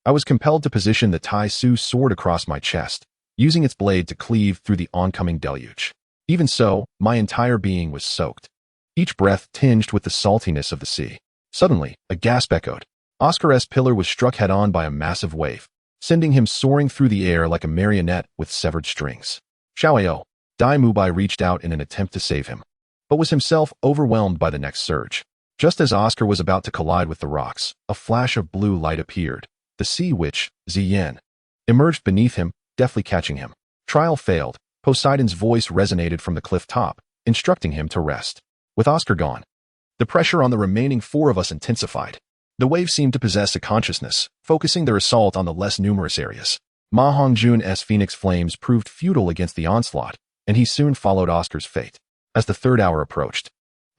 I was compelled to position the Tai Su sword across my chest, using its blade to cleave through the oncoming deluge. Even so, my entire being was soaked, each breath tinged with the saltiness of the sea. Suddenly, a gasp echoed. Oscar's pillar was struck head-on by a massive wave, sending him soaring through the air like a marionette with severed strings. Xiaoyao, Dai Mubai reached out in an attempt to save him, but was himself overwhelmed by the next surge. Just as Oscar was about to collide with the rocks, a flash of blue light appeared. The sea witch, Ziyan, emerged beneath him, deftly catching him. Trial failed. Poseidon's voice resonated from the cliff top, instructing him to rest. With Oscar gone, the pressure on the remaining four of us intensified. The waves seemed to possess a consciousness, focusing their assault on the less numerous areas. Ma Hongjun's phoenix flames proved futile against the onslaught, and he soon followed Oscar's fate. As the third hour approached,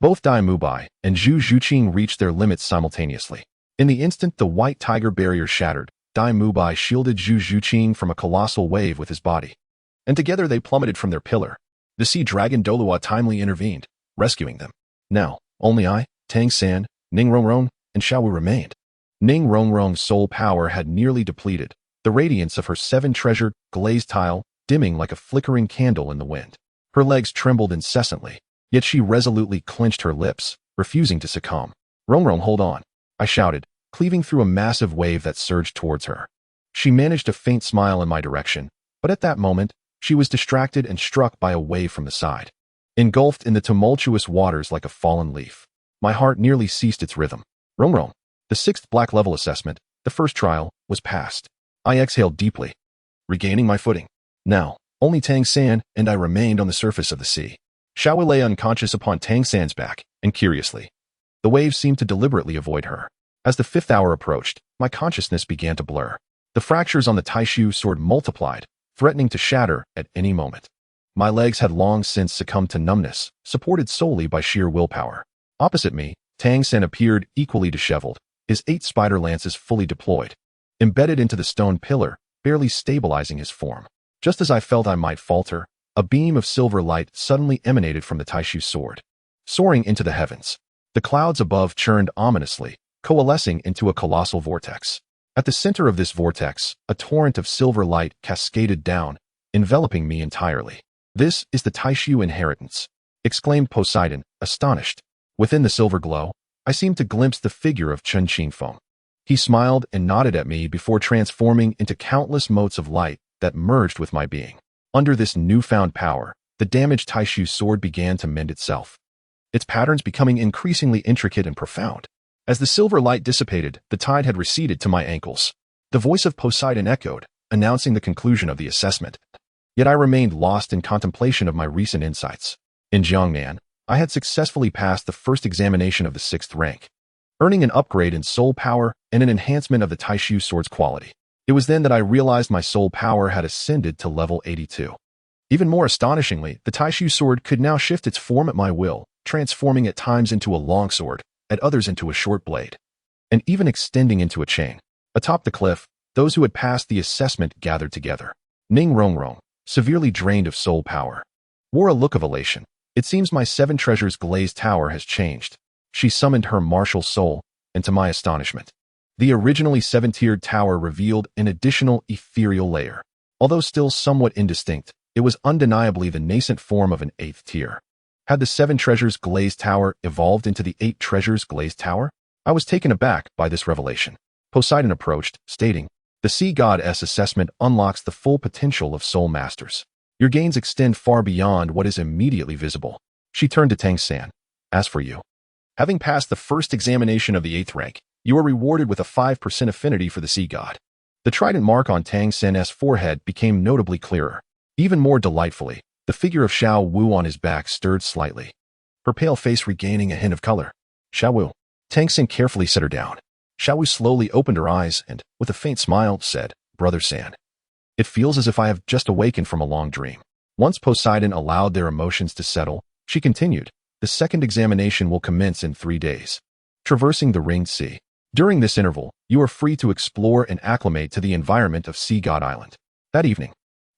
both Dai Mubai and Zhu Zhuqing reached their limits simultaneously. In the instant the white tiger barrier shattered, Dai Mubai shielded Zhu Zhuqing from a colossal wave with his body, and together they plummeted from their pillar. The sea dragon Douluo timely intervened, rescuing them. Now, only I, Tang San, Ning Rongrong, and Xiaowu remained. Ning Rongrong's soul power had nearly depleted, the radiance of her seven-treasured, glazed tile dimming like a flickering candle in the wind. Her legs trembled incessantly, yet she resolutely clenched her lips, refusing to succumb. Rongrong, hold on, I shouted, cleaving through a massive wave that surged towards her. She managed a faint smile in my direction, but at that moment, she was distracted and struck by a wave from the side. Engulfed in the tumultuous waters like a fallen leaf, my heart nearly ceased its rhythm. Rongrong, the 6th black level assessment, the first trial, was passed. I exhaled deeply, regaining my footing. Now, only Tang San and I remained on the surface of the sea. Xiaowu lay unconscious upon Tang San's back, and curiously, the waves seemed to deliberately avoid her. As the 5th hour approached, my consciousness began to blur. The fractures on the Taishu sword multiplied, threatening to shatter at any moment. My legs had long since succumbed to numbness, supported solely by sheer willpower. Opposite me, Tang San appeared equally disheveled, his 8 spider lances fully deployed, embedded into the stone pillar, barely stabilizing his form. Just as I felt I might falter, a beam of silver light suddenly emanated from the Taishu sword, soaring into the heavens. The clouds above churned ominously, coalescing into a colossal vortex. At the center of this vortex, a torrent of silver light cascaded down, enveloping me entirely. This is the Taishu inheritance, exclaimed Poseidon, astonished. Within the silver glow, I seemed to glimpse the figure of Chen Qingfeng. He smiled and nodded at me before transforming into countless motes of light that merged with my being. Under this newfound power, the damaged Taishu sword began to mend itself, its patterns becoming increasingly intricate and profound. As the silver light dissipated, the tide had receded to my ankles. The voice of Poseidon echoed, announcing the conclusion of the assessment. Yet I remained lost in contemplation of my recent insights. In Jiangnan, I had successfully passed the first examination of the 6th rank, earning an upgrade in soul power and an enhancement of the Taishu sword's quality. It was then that I realized my soul power had ascended to level 82. Even more astonishingly, the Taishu sword could now shift its form at my will, transforming at times into a longsword, at others into a short blade, and even extending into a chain. Atop the cliff, those who had passed the assessment gathered together. Ning Rongrong, severely drained of soul power, wore a look of elation. It seems my 7 treasures glazed tower has changed. She summoned her martial soul, and to my astonishment, the originally 7-tiered tower revealed an additional ethereal layer. Although still somewhat indistinct, it was undeniably the nascent form of an 8th tier. Had the 7 treasures glazed tower evolved into the 8 treasures glazed tower? I was taken aback by this revelation. Poseidon approached, stating, "The sea goddess assessment unlocks the full potential of soul masters. Your gains extend far beyond what is immediately visible." She turned to Tang San. "As for you, having passed the first examination of the 8th rank, you are rewarded with a 5% affinity for the sea god." The trident mark on Tang San's forehead became notably clearer. Even more delightfully, the figure of Xiao Wu on his back stirred slightly, her pale face regaining a hint of color. "Xiao Wu." Tang San carefully set her down. Xiao Wu slowly opened her eyes and, with a faint smile, said, "Brother San, it feels as if I have just awakened from a long dream." Once Poseidon allowed their emotions to settle, she continued, "The second examination will commence in 3 days. Traversing the Ringed Sea. During this interval, you are free to explore and acclimate to the environment of Sea God Island." That evening,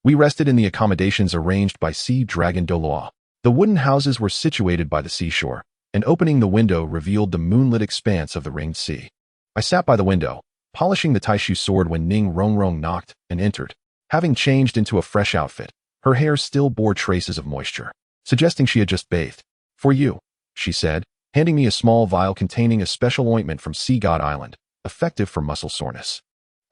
we rested in the accommodations arranged by Sea Dragon Douluo. The wooden houses were situated by the seashore, and opening the window revealed the moonlit expanse of the ringed sea. I sat by the window, polishing the Taishu sword when Ning Rongrong knocked and entered. Having changed into a fresh outfit, her hair still bore traces of moisture, suggesting she had just bathed. "For you," she said, handing me a small vial containing a special ointment from Sea God Island, effective for muscle soreness.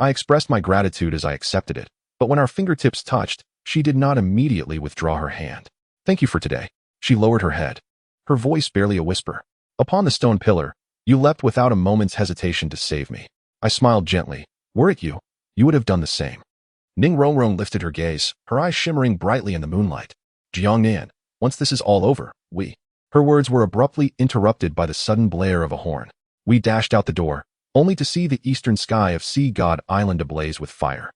I expressed my gratitude as I accepted it, but when our fingertips touched, she did not immediately withdraw her hand. "Thank you for today." She lowered her head, her voice barely a whisper. "Upon the stone pillar, you leapt without a moment's hesitation to save me." I smiled gently. "Were it you, you would have done the same." Ning Rongrong lifted her gaze, her eyes shimmering brightly in the moonlight. "Jiangnan, once this is all over, we—" Her words were abruptly interrupted by the sudden blare of a horn. We dashed out the door, only to see the eastern sky of Sea God Island ablaze with fire.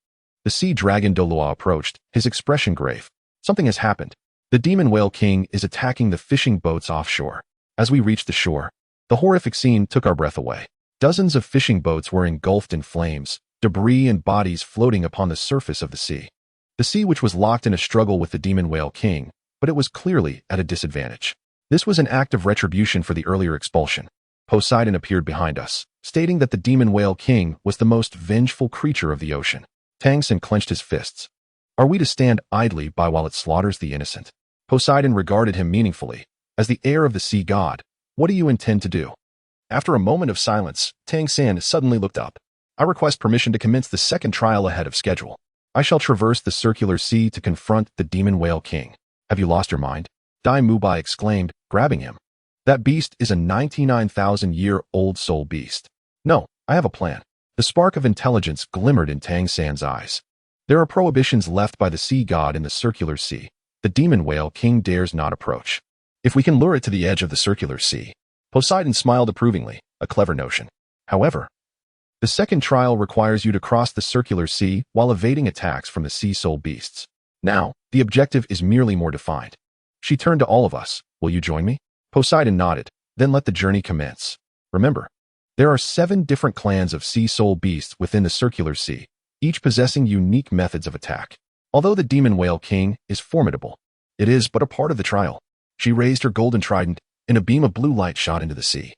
The sea dragon Douluo approached, his expression grave. "Something has happened. The demon whale king is attacking the fishing boats offshore." As we reached the shore, the horrific scene took our breath away. Dozens of fishing boats were engulfed in flames, debris and bodies floating upon the surface of the sea. The sea which was locked in a struggle with the demon whale king, but it was clearly at a disadvantage. This was an act of retribution for the earlier expulsion. Poseidon appeared behind us, stating that the demon whale king was the most vengeful creature of the ocean. Tangsen clenched his fists. "Are we to stand idly by while it slaughters the innocent?" Poseidon regarded him meaningfully. "As the heir of the sea god, what do you intend to do?" After a moment of silence, Tangsen suddenly looked up. "I request permission to commence the second trial ahead of schedule. I shall traverse the circular sea to confront the demon whale king." "Have you lost your mind?" Dai Mubai exclaimed, grabbing him. "That beast is a 99,000-year-old soul beast." "No, I have a plan." The spark of intelligence glimmered in Tangsen's eyes. "There are prohibitions left by the sea god in the circular sea. The demon whale king dares not approach. If we can lure it to the edge of the circular sea." Poseidon smiled approvingly, a clever notion. "However, the second trial requires you to cross the circular sea while evading attacks from the sea soul beasts. Now, the objective is merely more defined." She turned to all of us. "Will you join me?" Poseidon nodded. "Then let the journey commence. Remember, there are 7 different clans of sea soul beasts within the circular sea, each possessing unique methods of attack. Although the demon whale king is formidable, it is but a part of the trial." She raised her golden trident, and a beam of blue light shot into the sea.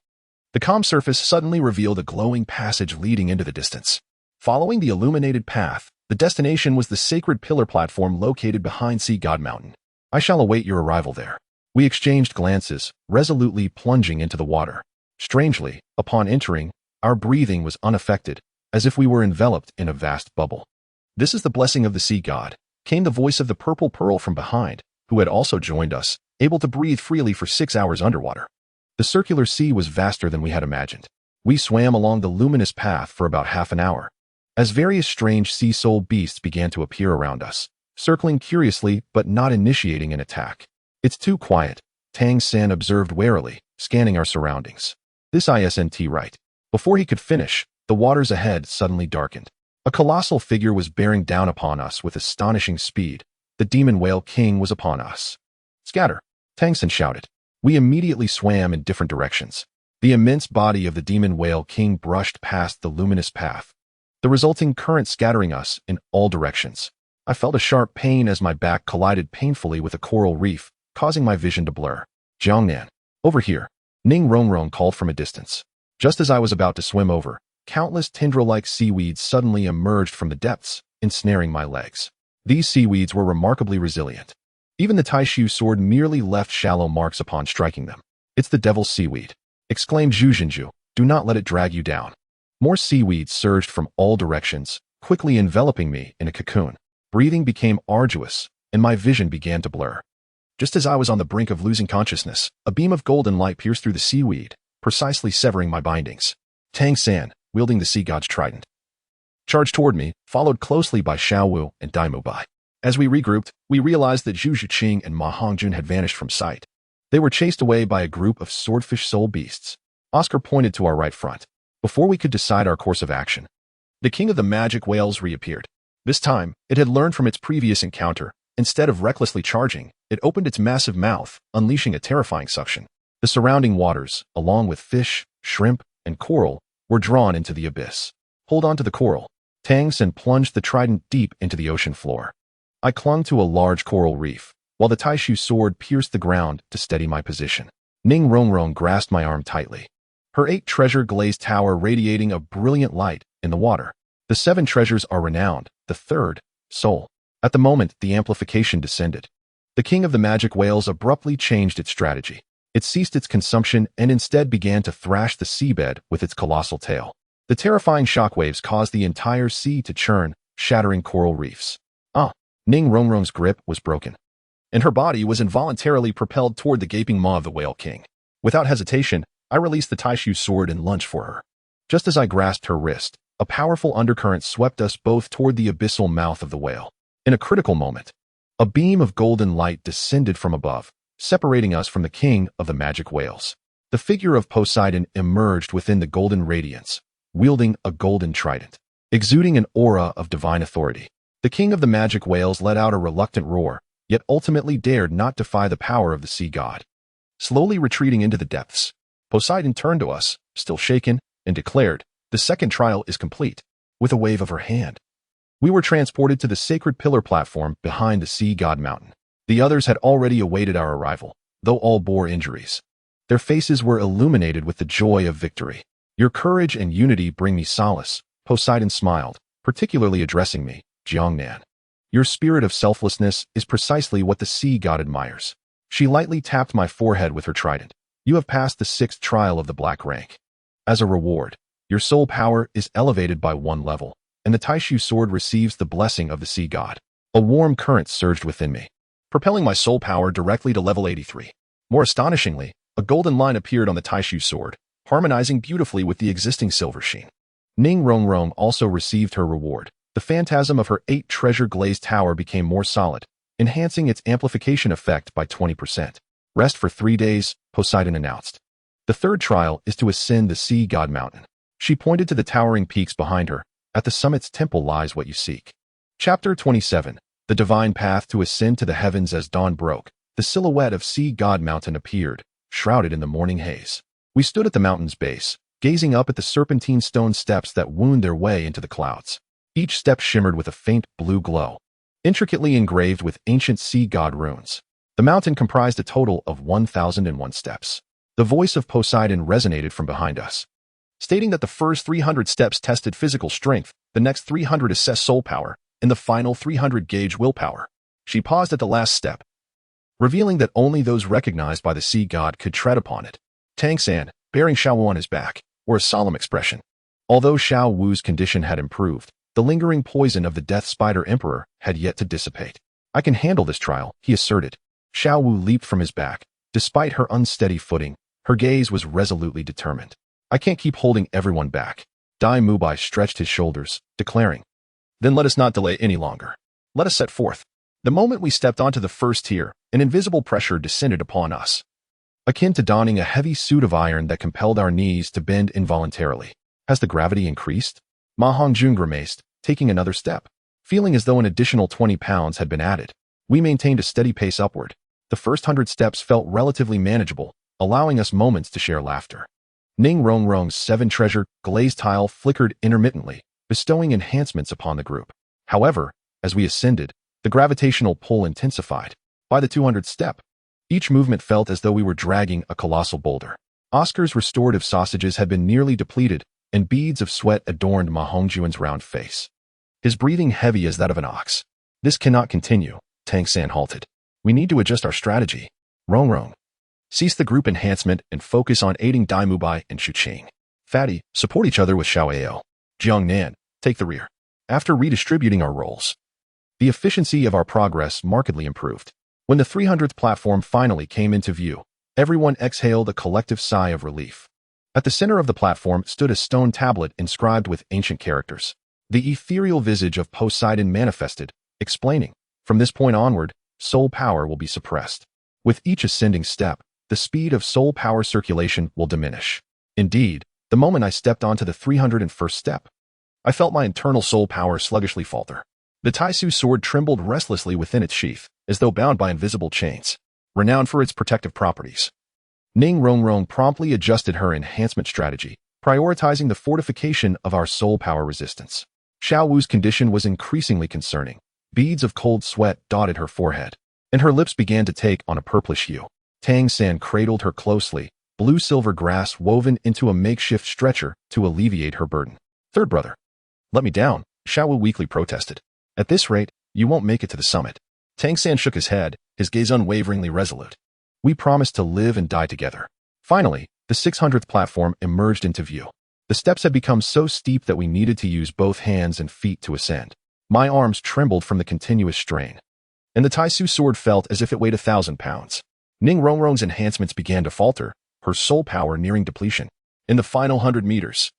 The calm surface suddenly revealed a glowing passage leading into the distance. Following the illuminated path, the destination was the sacred pillar platform located behind Sea God Mountain. "I shall await your arrival there." We exchanged glances, resolutely plunging into the water. Strangely, upon entering, our breathing was unaffected, as if we were enveloped in a vast bubble. "This is the blessing of the sea god," came the voice of the purple pearl from behind, who had also joined us, able to breathe freely for 6 hours underwater. The circular sea was vaster than we had imagined. We swam along the luminous path for about half an hour, as various strange sea soul beasts began to appear around us, circling curiously but not initiating an attack. "It's too quiet," Tangsen observed warily, scanning our surroundings. "This isn't right." Before he could finish, the waters ahead suddenly darkened. A colossal figure was bearing down upon us with astonishing speed. The demon whale king was upon us. "Scatter!" Tangsen shouted. We immediately swam in different directions. The immense body of the demon whale king brushed past the luminous path, the resulting current scattering us in all directions. I felt a sharp pain as my back collided painfully with a coral reef, causing my vision to blur. "Jiangnan, over here," Ning Rongrong called from a distance. Just as I was about to swim over, countless tendril-like seaweeds suddenly emerged from the depths, ensnaring my legs. These seaweeds were remarkably resilient. Even the Taishu sword merely left shallow marks upon striking them. "It's the devil's seaweed," exclaimed Zhu Jinju. "Do not let it drag you down." More seaweeds surged from all directions, quickly enveloping me in a cocoon. Breathing became arduous, and my vision began to blur. Just as I was on the brink of losing consciousness, a beam of golden light pierced through the seaweed, precisely severing my bindings. Tangsen, wielding the sea god's trident, charged toward me, followed closely by Xiaowu and Dai Mubai. As we regrouped, we realized that Zhu Zhiqing and Ma Hongjun had vanished from sight. They were chased away by a group of swordfish soul beasts. Oscar pointed to our right front. Before we could decide our course of action, the king of the magic whales reappeared. This time, it had learned from its previous encounter. Instead of recklessly charging, it opened its massive mouth, unleashing a terrifying suction. The surrounding waters, along with fish, shrimp, and coral, were drawn into the abyss. "Hold on to the coral." Tangsen plunged the trident deep into the ocean floor. I clung to a large coral reef, while the Taishu sword pierced the ground to steady my position. Ning Rongrong grasped my arm tightly, her 8 treasure glazed tower radiating a brilliant light in the water. The 7 treasures are renowned, the 3rd, soul. At the moment, the amplification descended. The king of the magic whales abruptly changed its strategy. It ceased its consumption and instead began to thrash the seabed with its colossal tail. The terrifying shockwaves caused the entire sea to churn, shattering coral reefs. Ning Rongrong's grip was broken, and her body was involuntarily propelled toward the gaping maw of the whale king. Without hesitation, I released the Taishu sword and lunged for her. Just as I grasped her wrist, a powerful undercurrent swept us both toward the abyssal mouth of the whale. In a critical moment, a beam of golden light descended from above, separating us from the king of the magic whales. The figure of Poseidon emerged within the golden radiance, wielding a golden trident, exuding an aura of divine authority. The king of the magic whales let out a reluctant roar, yet ultimately dared not defy the power of the sea god. Slowly retreating into the depths, Poseidon turned to us, still shaken, and declared, "The second trial is complete," with a wave of her hand. We were transported to the sacred pillar platform behind the sea god mountain. The others had already awaited our arrival, though all bore injuries. Their faces were illuminated with the joy of victory. "Your courage and unity bring me solace," Poseidon smiled, particularly addressing me, Jiangnan. "Your spirit of selflessness is precisely what the sea god admires." She lightly tapped my forehead with her trident. "You have passed the 6th trial of the black rank. As a reward, your soul power is elevated by 1 level, and the Taishu sword receives the blessing of the sea god." A warm current surged within me, propelling my soul power directly to level 83. More astonishingly, a golden line appeared on the Taishu sword, harmonizing beautifully with the existing silver sheen. Ning Rongrong also received her reward. The phantasm of her 8 treasure glazed tower became more solid, enhancing its amplification effect by 20%. "Rest for 3 days, Poseidon announced. "The 3rd trial is to ascend the sea god mountain." She pointed to the towering peaks behind her. "At the summit's temple lies what you seek." Chapter 27. The divine path to ascend to the heavens. As dawn broke, the silhouette of sea god mountain appeared, shrouded in the morning haze. We stood at the mountain's base, gazing up at the serpentine stone steps that wound their way into the clouds. Each step shimmered with a faint blue glow, intricately engraved with ancient sea god runes. The mountain comprised a total of 1,001 steps. The voice of Poseidon resonated from behind us, stating that the first 300 steps tested physical strength, the next 300 assessed soul power, and the final 300 gauge willpower. She paused at the last step, revealing that only those recognized by the sea god could tread upon it. Tang San, bearing Xiao Wu on his back, wore a solemn expression. Although Xiao Wu's condition had improved, the lingering poison of the Death Spider Emperor had yet to dissipate. "I can handle this trial," he asserted. Xiao Wu leaped from his back. Despite her unsteady footing, her gaze was resolutely determined. "I can't keep holding everyone back." Dai Mubai stretched his shoulders, declaring, "Then let us not delay any longer. Let us set forth." The moment we stepped onto the first tier, an invisible pressure descended upon us, akin to donning a heavy suit of iron that compelled our knees to bend involuntarily. "Has the gravity increased?" Ma Hongjun grimaced, taking another step, feeling as though an additional 20 pounds had been added. We maintained a steady pace upward. The first 100 steps felt relatively manageable, allowing us moments to share laughter. Ning Rongrong's 7 treasure glazed tile flickered intermittently, bestowing enhancements upon the group. However, as we ascended, the gravitational pull intensified. By the 200th step, each movement felt as though we were dragging a colossal boulder. Oscar's restorative sausages had been nearly depleted, and beads of sweat adorned Ma Hongjuan's round face, his breathing heavy as that of an ox. "This cannot continue," Tang San halted. "We need to adjust our strategy." Rongrong, cease the group enhancement and focus on aiding Dai Mubai and Xuqing. Fatty, support each other with Xiao Ao. Jiangnan, take the rear. After redistributing our roles, the efficiency of our progress markedly improved. When the 300th platform finally came into view, everyone exhaled a collective sigh of relief. At the center of the platform stood a stone tablet inscribed with ancient characters. The ethereal visage of Poseidon manifested, explaining, "From this point onward, soul power will be suppressed. With each ascending step, the speed of soul power circulation will diminish." Indeed, the moment I stepped onto the 301st step, I felt my internal soul power sluggishly falter. The Taishu sword trembled restlessly within its sheath, as though bound by invisible chains, renowned for its protective properties. Ning Rongrong promptly adjusted her enhancement strategy, prioritizing the fortification of our soul power resistance. Xiao Wu's condition was increasingly concerning. Beads of cold sweat dotted her forehead. and her lips began to take on a purplish hue. Tang San cradled her closely, blue-silver grass woven into a makeshift stretcher to alleviate her burden. Third brother. Let me down, Xiaowu weakly protested. At this rate, you won't make it to the summit. Tang San shook his head, his gaze unwaveringly resolute. We promised to live and die together. Finally, the 600th platform emerged into view. The steps had become so steep that we needed to use both hands and feet to ascend. My arms trembled from the continuous strain, and the Taisu sword felt as if it weighed 1,000 pounds. Ning Rongrong's enhancements began to falter, her soul power nearing depletion. In the final 100 meters,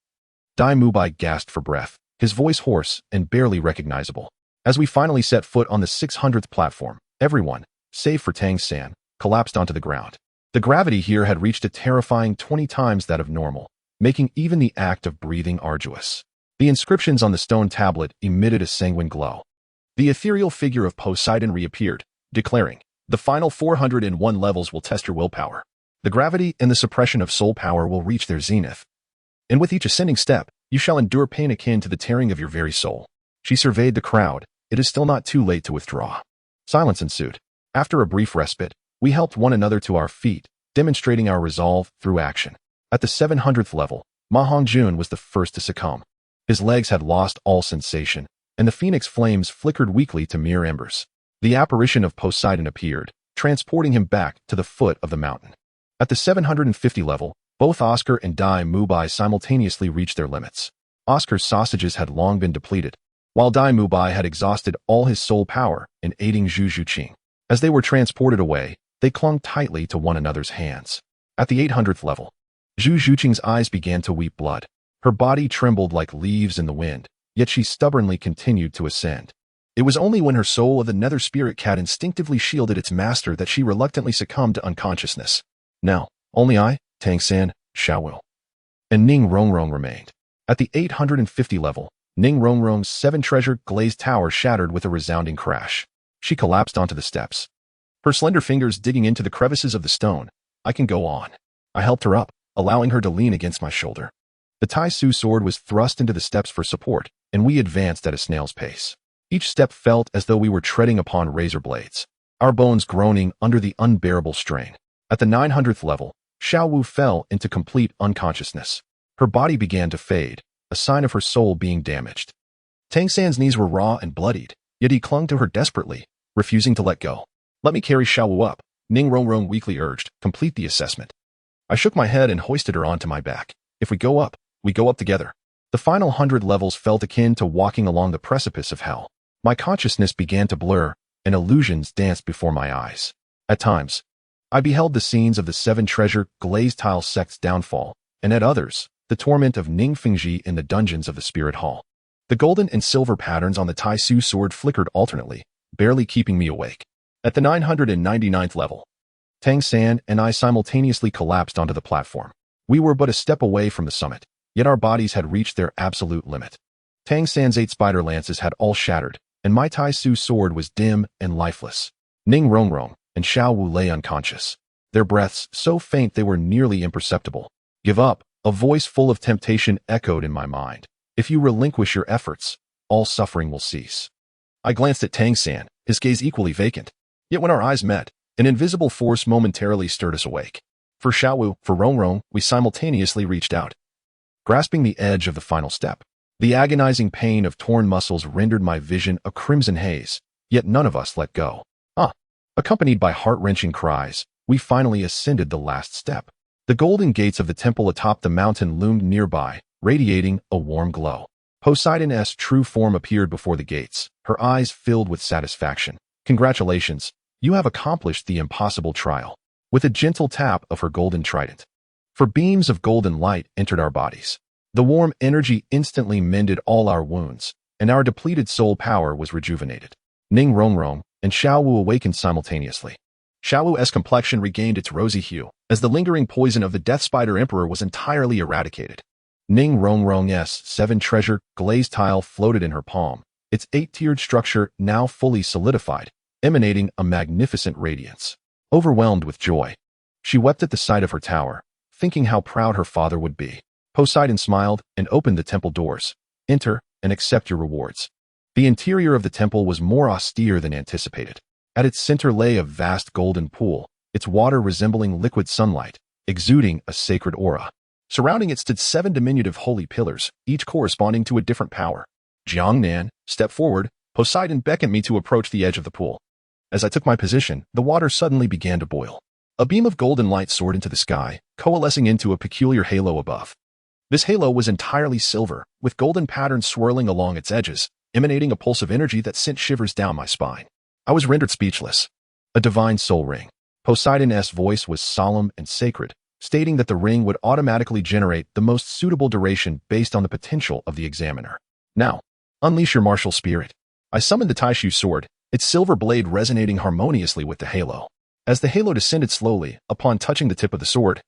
Dai Mubai gasped for breath, his voice hoarse and barely recognizable. As we finally set foot on the 600th platform, everyone, save for Tang San, collapsed onto the ground. The gravity here had reached a terrifying 20 times that of normal, making even the act of breathing arduous. The inscriptions on the stone tablet emitted a sanguine glow. The ethereal figure of Poseidon reappeared, declaring, "The final 401 levels will test your willpower. The gravity and the suppression of soul power will reach their zenith. And with each ascending step, you shall endure pain akin to the tearing of your very soul." She surveyed the crowd. It is still not too late to withdraw. Silence ensued. After a brief respite, we helped one another to our feet, demonstrating our resolve through action. At the 700th level, Ma Hongjun was the first to succumb. His legs had lost all sensation, and the phoenix flames flickered weakly to mere embers. The apparition of Poseidon appeared, transporting him back to the foot of the mountain. At the 750 level, both Oscar and Dai Mubai simultaneously reached their limits. Oscar's sausages had long been depleted, while Dai Mubai had exhausted all his soul power in aiding Zhu Zhuqing. As they were transported away, they clung tightly to one another's hands. At the 800th level, Zhu Zhuqing's eyes began to weep blood. Her body trembled like leaves in the wind, yet she stubbornly continued to ascend. It was only when her soul of the nether spirit cat instinctively shielded its master that she reluctantly succumbed to unconsciousness. Now, only I, Tang San, Xiaowu, and Ning Rongrong remained. At the 850 level, Ning Rongrong's 7-treasure glazed tower shattered with a resounding crash. She collapsed onto the steps, her slender fingers digging into the crevices of the stone. I can go on. I helped her up, allowing her to lean against my shoulder. The Taisu sword was thrust into the steps for support, and we advanced at a snail's pace. Each step felt as though we were treading upon razor blades, our bones groaning under the unbearable strain. At the 900th level, Xiaowu fell into complete unconsciousness. Her body began to fade, a sign of her soul being damaged. Tang San's knees were raw and bloodied, yet he clung to her desperately, refusing to let go. Let me carry Xiaowu up, Ning Rongrong weakly urged. Complete the assessment. I shook my head and hoisted her onto my back. If we go up together. The final 100 levels felt akin to walking along the precipice of hell. My consciousness began to blur, and illusions danced before my eyes. At times, I beheld the scenes of the 7-treasure glazed tile sect's downfall, and at others, the torment of Ning Fengji in the dungeons of the Spirit Hall. The golden and silver patterns on the Taisu sword flickered alternately, barely keeping me awake. At the 999th level, Tang San and I simultaneously collapsed onto the platform. We were but a step away from the summit, yet our bodies had reached their absolute limit. Tang San's 8 spider lances had all shattered, and my Taisu sword was dim and lifeless. Ning Rongrong and Xiaowu lay unconscious, their breaths so faint they were nearly imperceptible. Give up, a voice full of temptation echoed in my mind. If you relinquish your efforts, all suffering will cease. I glanced at Tang San, his gaze equally vacant. Yet when our eyes met, an invisible force momentarily stirred us awake. For Xiaowu, for Rongrong, we simultaneously reached out, grasping the edge of the final step. The agonizing pain of torn muscles rendered my vision a crimson haze, yet none of us let go. Accompanied by heart-wrenching cries, we finally ascended the last step. The golden gates of the temple atop the mountain loomed nearby, radiating a warm glow. Poseidon's true form appeared before the gates, her eyes filled with satisfaction. Congratulations, you have accomplished the impossible trial. With a gentle tap of her golden trident, for beams of golden light entered our bodies. The warm energy instantly mended all our wounds, and our depleted soul power was rejuvenated. Ning Rongrong and Xiaowu awakened simultaneously. Xiaowu's complexion regained its rosy hue, as the lingering poison of the Death Spider Emperor was entirely eradicated. Ning Rongrong's 7-treasure glazed tile floated in her palm, its 8-tiered structure now fully solidified, emanating a magnificent radiance. Overwhelmed with joy, she wept at the sight of her tower, thinking how proud her father would be. Poseidon smiled and opened the temple doors. Enter and accept your rewards. The interior of the temple was more austere than anticipated. At its center lay a vast golden pool, its water resembling liquid sunlight, exuding a sacred aura. Surrounding it stood 7 diminutive holy pillars, each corresponding to a different power. Jiangnan, step forward. Poseidon beckoned me to approach the edge of the pool. As I took my position, the water suddenly began to boil. A beam of golden light soared into the sky, coalescing into a peculiar halo above. This halo was entirely silver, with golden patterns swirling along its edges, emanating a pulse of energy that sent shivers down my spine. I was rendered speechless. A divine soul ring. Poseidon's voice was solemn and sacred, stating that the ring would automatically generate the most suitable duration based on the potential of the examiner. Now, unleash your martial spirit. I summoned the Taiji sword, its silver blade resonating harmoniously with the halo. As the halo descended slowly, upon touching the tip of the sword,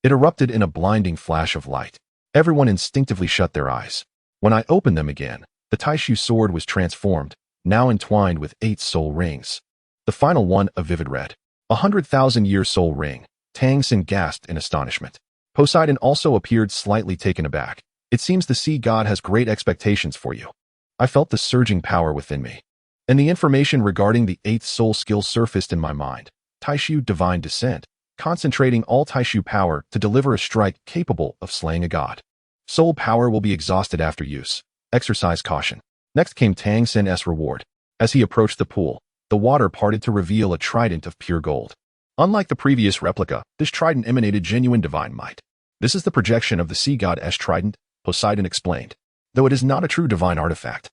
it erupted in a blinding flash of light. Everyone instinctively shut their eyes. When I opened them again, the Taiji sword was transformed, now entwined with 8 soul rings. The final one a vivid red. 100,000-year soul ring. Tang Xin gasped in astonishment. Poseidon also appeared slightly taken aback. It seems the sea god has great expectations for you. I felt the surging power within me. And the information regarding the 8th soul skill surfaced in my mind. Taishu Divine Descent, concentrating all Taishu power to deliver a strike capable of slaying a god. Soul power will be exhausted after use. Exercise caution. Next came Tang Xin's reward. As he approached the pool, the water parted to reveal a trident of pure gold. Unlike the previous replica, this trident emanated genuine divine might. This is the projection of the sea god's trident, Poseidon explained. Though it is not a true divine artifact,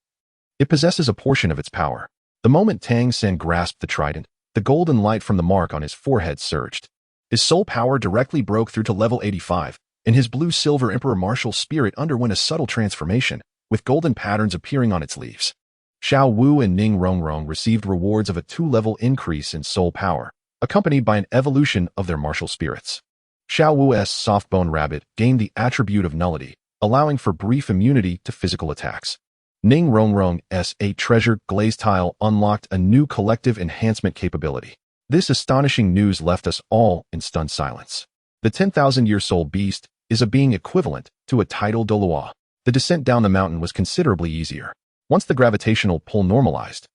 it possesses a portion of its power. The moment Tang Xin grasped the trident, the golden light from the mark on his forehead surged. His soul power directly broke through to level 85, and his blue-silver emperor martial spirit underwent a subtle transformation, with golden patterns appearing on its leaves. Xiao Wu and Ning Rongrong received rewards of a 2-level increase in soul power, accompanied by an evolution of their martial spirits. Xiao Wu's soft-bone rabbit gained the attribute of nullity, allowing for brief immunity to physical attacks. Ning Rongrong's 8 treasure glaze tile unlocked a new collective enhancement capability. This astonishing news left us all in stunned silence. The 10,000-year soul beast is a being equivalent to a tidal Douluo. The descent down the mountain was considerably easier. Once the gravitational pull normalized,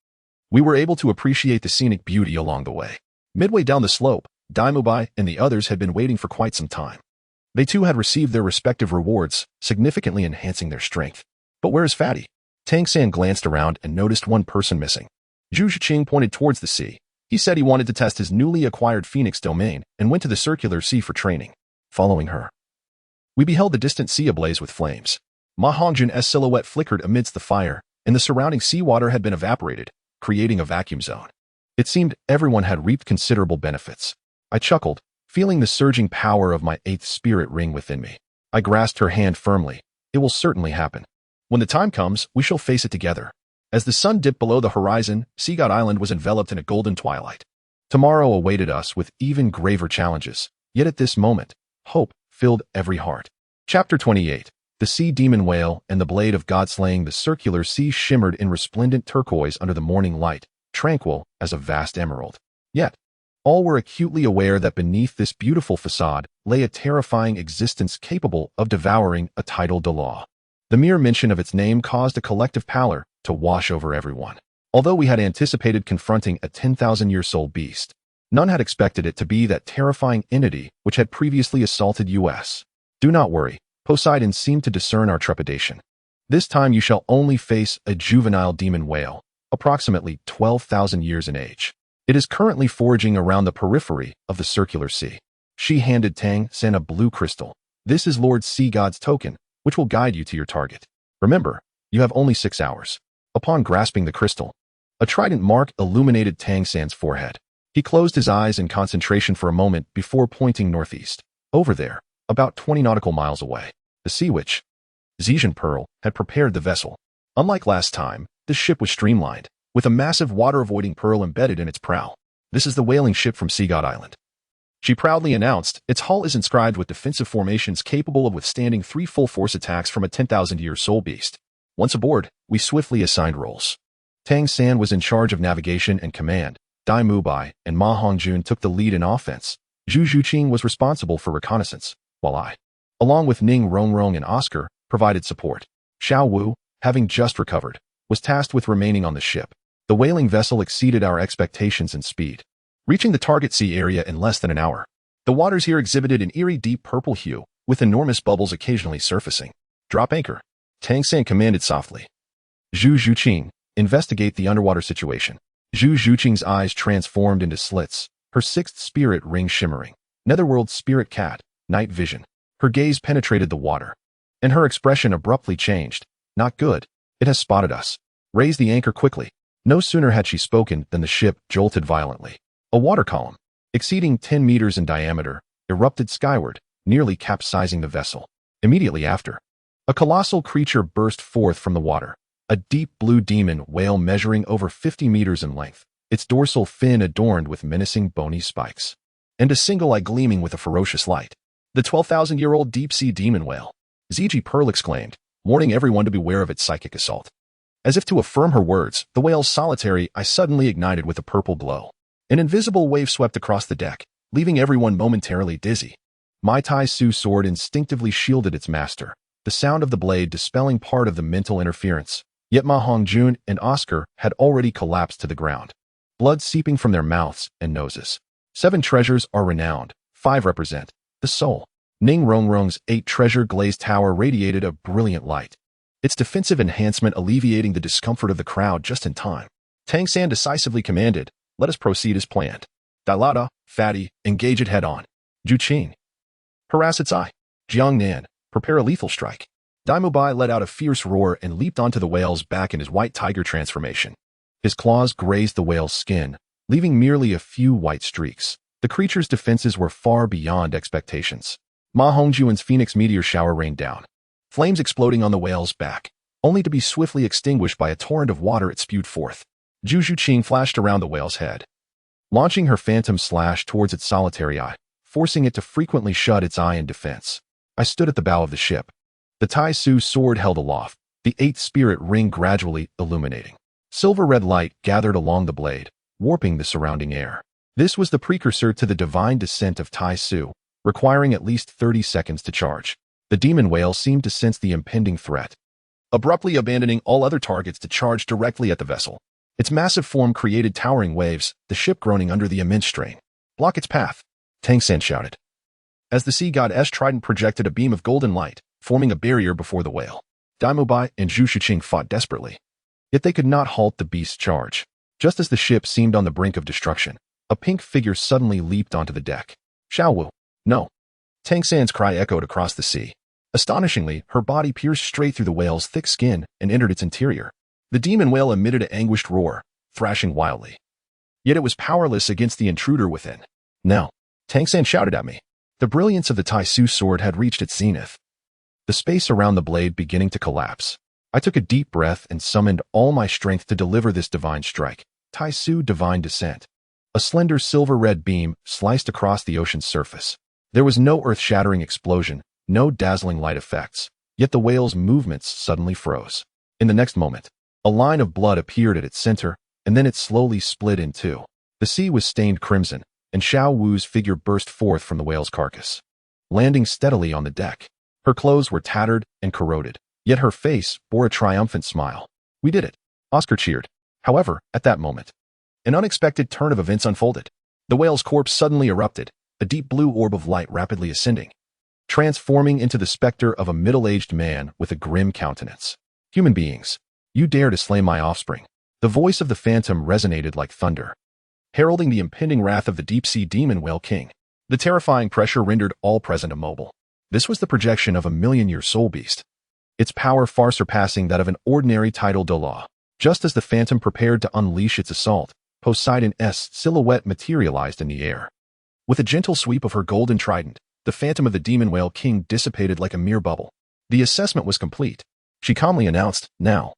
we were able to appreciate the scenic beauty along the way. Midway down the slope, Daimubai and the others had been waiting for quite some time. They too had received their respective rewards, significantly enhancing their strength. But where is Fatty? Tang San glanced around and noticed one person missing. Zhu Zhiqing pointed towards the sea. He said he wanted to test his newly acquired Phoenix domain and went to the circular sea for training. Following her, we beheld the distant sea ablaze with flames. Ma Hongjun's silhouette flickered amidst the fire, and the surrounding seawater had been evaporated, creating a vacuum zone. It seemed everyone had reaped considerable benefits. I chuckled, feeling the surging power of my 8th spirit ring within me. I grasped her hand firmly. It will certainly happen. When the time comes, we shall face it together. As the sun dipped below the horizon, Sea God Island was enveloped in a golden twilight. Tomorrow awaited us with even graver challenges, yet at this moment, hope filled every heart. Chapter 28. The sea demon whale and the blade of God slaying. The circular sea shimmered in resplendent turquoise under the morning light, tranquil as a vast emerald. Yet, all were acutely aware that beneath this beautiful facade lay a terrifying existence capable of devouring a tidal Douluo. The mere mention of its name caused a collective pallor to wash over everyone. Although we had anticipated confronting a 10,000-year soul beast, none had expected it to be that terrifying entity which had previously assaulted us. Do not worry, Poseidon seemed to discern our trepidation. This time you shall only face a juvenile demon whale, approximately 12,000 years in age. It is currently foraging around the periphery of the circular sea. She handed Tang Sen a blue crystal. This is Lord Sea God's token, which will guide you to your target. Remember, you have only 6 hours. Upon grasping the crystal, a trident mark illuminated Tang San's forehead. He closed his eyes in concentration for a moment before pointing northeast. Over there, about 20 nautical miles away, the Sea Witch, Zhejian Pearl, had prepared the vessel. Unlike last time, this ship was streamlined, with a massive water-avoiding pearl embedded in its prow. This is the whaling ship from Sea God Island. She proudly announced. Its hull is inscribed with defensive formations capable of withstanding 3 full-force attacks from a 10,000-year soul beast. Once aboard, we swiftly assigned roles. Tang San was in charge of navigation and command. Dai Mubai and Ma Hongjun took the lead in offense. Zhu Zhiqing was responsible for reconnaissance, while I, along with Ning Rongrong and Oscar, provided support. Xiao Wu, having just recovered, was tasked with remaining on the ship. The whaling vessel exceeded our expectations in speed, reaching the target sea area in less than an hour. The waters here exhibited an eerie deep purple hue, with enormous bubbles occasionally surfacing. Drop anchor, Tang San commanded softly. Zhu Zhuqing, investigate the underwater situation. Zhu Zhuqing's eyes transformed into slits, her sixth spirit ring shimmering. Netherworld spirit cat, night vision. Her gaze penetrated the water, and her expression abruptly changed. Not good. It has spotted us. Raise the anchor quickly. No sooner had she spoken than the ship jolted violently. A water column, exceeding 10 meters in diameter, erupted skyward, nearly capsizing the vessel. Immediately after, a colossal creature burst forth from the water, a deep blue demon whale measuring over 50 meters in length, its dorsal fin adorned with menacing bony spikes, and a single eye gleaming with a ferocious light. The 12,000-year-old deep-sea demon whale, Ziji Pearl exclaimed, warning everyone to beware of its psychic assault. As if to affirm her words, the whale's solitary eye suddenly ignited with a purple glow. An invisible wave swept across the deck, leaving everyone momentarily dizzy. Mai Tai Su sword instinctively shielded its master, the sound of the blade dispelling part of the mental interference. Yet Ma Hongjun and Oscar had already collapsed to the ground, blood seeping from their mouths and noses. 7 treasures are renowned, 5 represent the soul. Ning Rongrong's 8-treasure glazed tower radiated a brilliant light, its defensive enhancement alleviating the discomfort of the crowd just in time. Tang San decisively commanded, let us proceed as planned. Dilata, Fatty, engage it head-on. Zhu Qing, harass its eye. Jiangnan, prepare a lethal strike. Daimubai let out a fierce roar and leaped onto the whale's back in his white tiger transformation. His claws grazed the whale's skin, leaving merely a few white streaks. The creature's defenses were far beyond expectations. Ma Hongjuan's phoenix meteor shower rained down, flames exploding on the whale's back, only to be swiftly extinguished by a torrent of water it spewed forth. Zhu Zhuqing flashed around the whale's head, launching her phantom slash towards its solitary eye, forcing it to frequently shut its eye in defense. I stood at the bow of the ship, the Tai Su sword held aloft, the 8th spirit ring gradually illuminating. Silver-red light gathered along the blade, warping the surrounding air. This was the precursor to the divine descent of Tai Su, requiring at least 30 seconds to charge. The demon whale seemed to sense the impending threat, abruptly abandoning all other targets to charge directly at the vessel. Its massive form created towering waves, the ship groaning under the immense strain. Block its path, Tang San shouted, as the sea god's trident projected a beam of golden light, forming a barrier before the whale. Daimubai and Zhu Zhuqing fought desperately, yet they could not halt the beast's charge. Just as the ship seemed on the brink of destruction, a pink figure suddenly leaped onto the deck. Xiaowu, no. Tang San's cry echoed across the sea. Astonishingly, her body pierced straight through the whale's thick skin and entered its interior. The demon whale emitted an anguished roar, thrashing wildly. Yet it was powerless against the intruder within. Now, Tang San shouted at me. The brilliance of the Tai Su sword had reached its zenith, the space around the blade beginning to collapse. I took a deep breath and summoned all my strength to deliver this divine strike. Tai Su divine descent. A slender silver-red beam sliced across the ocean's surface. There was no earth-shattering explosion, no dazzling light effects, yet the whale's movements suddenly froze. In the next moment, a line of blood appeared at its center, and then it slowly split in two. The sea was stained crimson, and Xiao Wu's figure burst forth from the whale's carcass, landing steadily on the deck. Her clothes were tattered and corroded, yet her face bore a triumphant smile. We did it, Oscar cheered. However, at that moment, an unexpected turn of events unfolded. The whale's corpse suddenly erupted, a deep blue orb of light rapidly ascending, transforming into the specter of a middle-aged man with a grim countenance. Human beings, you dare to slay my offspring. The voice of the phantom resonated like thunder, heralding the impending wrath of the deep-sea demon whale king. The terrifying pressure rendered all present immobile. This was the projection of a million-year soul beast, its power far surpassing that of an ordinary tidal Douluo. Just as the phantom prepared to unleash its assault, Poseidon's silhouette materialized in the air. With a gentle sweep of her golden trident, the phantom of the demon whale king dissipated like a mere bubble. The assessment was complete. She calmly announced, now,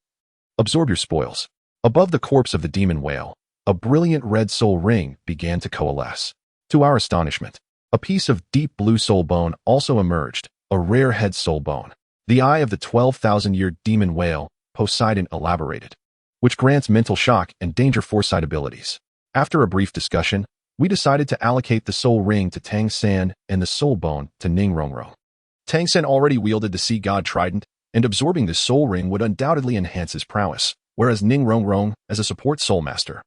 absorb your spoils. Above the corpse of the demon whale, a brilliant red soul ring began to coalesce. To our astonishment, a piece of deep blue soul bone also emerged, a rare head soul bone. The eye of the 12,000-year demon whale, Poseidon elaborated, which grants mental shock and danger foresight abilities. After a brief discussion, we decided to allocate the soul ring to Tang San and the soul bone to Ning Rongrong. Tang San already wielded the sea god trident, and absorbing the soul ring would undoubtedly enhance his prowess. whereas Ning Rongrong, as a support soul master,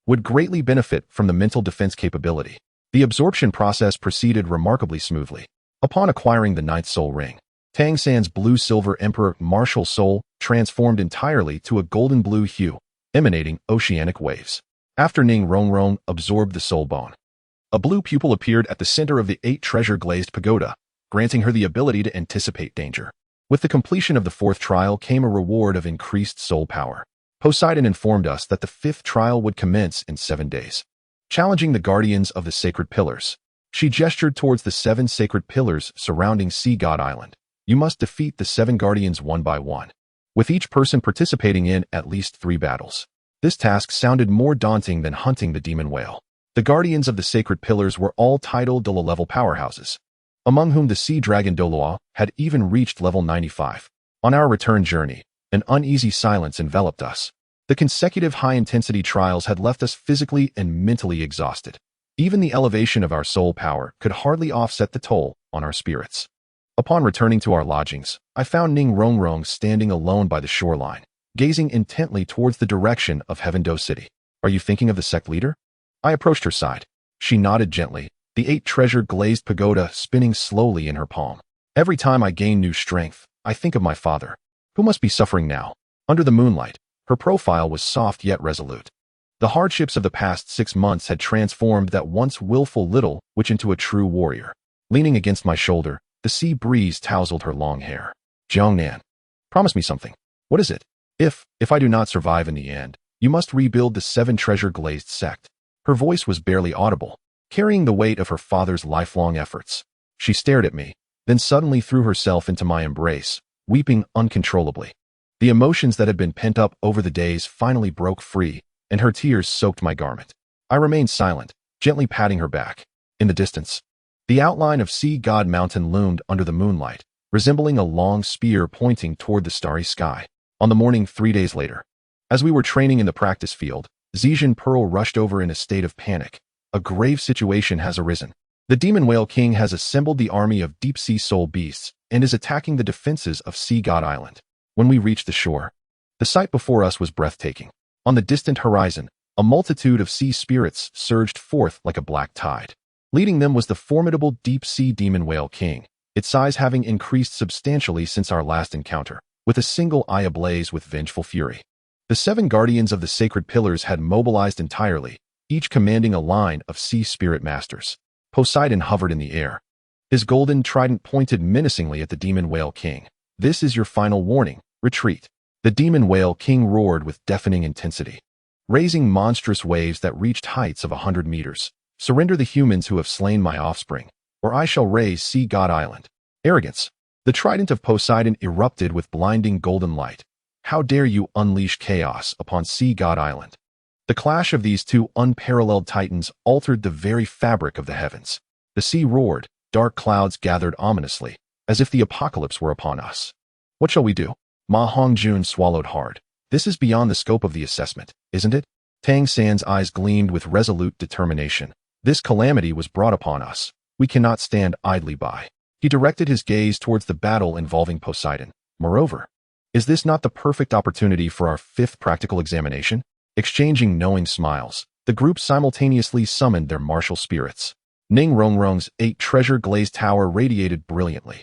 would greatly benefit from the mental defense capability. The absorption process proceeded remarkably smoothly. Upon acquiring the ninth soul ring, Tang San's blue-silver emperor martial soul transformed entirely to a golden blue hue, emanating oceanic waves. After Ning Rongrong absorbed the soul bone, a blue pupil appeared at the center of the 8 treasure-glazed pagoda, granting her the ability to anticipate danger. With the completion of the 4th trial came a reward of increased soul power. Poseidon informed us that the 5th trial would commence in 7 days. Challenging the guardians of the sacred pillars, she gestured towards the 7 sacred pillars surrounding Sea God Island. You must defeat the 7 guardians one by one, with each person participating in at least 3 battles. This task sounded more daunting than hunting the demon whale. The guardians of the sacred pillars were all titled Douluo powerhouses, among whom the sea dragon Douluo had even reached level 95. On our return journey, an uneasy silence enveloped us. The consecutive high-intensity trials had left us physically and mentally exhausted. Even the elevation of our soul power could hardly offset the toll on our spirits. Upon returning to our lodgings, I found Ning Rongrong standing alone by the shoreline, gazing intently towards the direction of Heavendo City. Are you thinking of the sect leader? I approached her side. She nodded gently, the 8 treasure-glazed pagoda spinning slowly in her palm. Every time I gain new strength, I think of my father, who must be suffering now. Under the moonlight, her profile was soft yet resolute. The hardships of the past 6 months had transformed that once willful little witch into a true warrior. Leaning against my shoulder, the sea breeze tousled her long hair. Jiangnan, promise me something. What is it? If I do not survive in the end, you must rebuild the 7 treasure-glazed sect. Her voice was barely audible, carrying the weight of her father's lifelong efforts. She stared at me, then suddenly threw herself into my embrace, weeping uncontrollably. The emotions that had been pent up over the days finally broke free, and her tears soaked my garment. I remained silent, gently patting her back. In the distance, the outline of Sea God Mountain loomed under the moonlight, resembling a long spear pointing toward the starry sky. On the morning 3 days later, as we were training in the practice field, Zhejian Pearl rushed over in a state of panic. A grave situation has arisen. The Demon Whale King has assembled the army of deep-sea soul beasts and is attacking the defenses of Sea God Island. When we reached the shore, the sight before us was breathtaking. On the distant horizon, a multitude of sea spirits surged forth like a black tide. Leading them was the formidable deep-sea Demon Whale King, its size having increased substantially since our last encounter, with a single eye ablaze with vengeful fury. The 7 guardians of the sacred pillars had mobilized entirely, each commanding a line of sea spirit masters. Poseidon hovered in the air. His golden trident pointed menacingly at the Demon Whale King. This is your final warning. Retreat. The Demon Whale King roared with deafening intensity, raising monstrous waves that reached heights of 100 meters. Surrender the humans who have slain my offspring, or I shall raise Sea God Island. Arrogance. The trident of Poseidon erupted with blinding golden light. How dare you unleash chaos upon Sea God Island? The clash of these 2 unparalleled titans altered the very fabric of the heavens. The sea roared, dark clouds gathered ominously, as if the apocalypse were upon us. What shall we do? Ma Hongjun swallowed hard. This is beyond the scope of the assessment, isn't it? Tang San's eyes gleamed with resolute determination. This calamity was brought upon us. We cannot stand idly by. He directed his gaze towards the battle involving Poseidon. Moreover, is this not the perfect opportunity for our 5th practical examination? Exchanging knowing smiles, the group simultaneously summoned their martial spirits. Ning Rongrong's 8 treasure-glazed tower radiated brilliantly,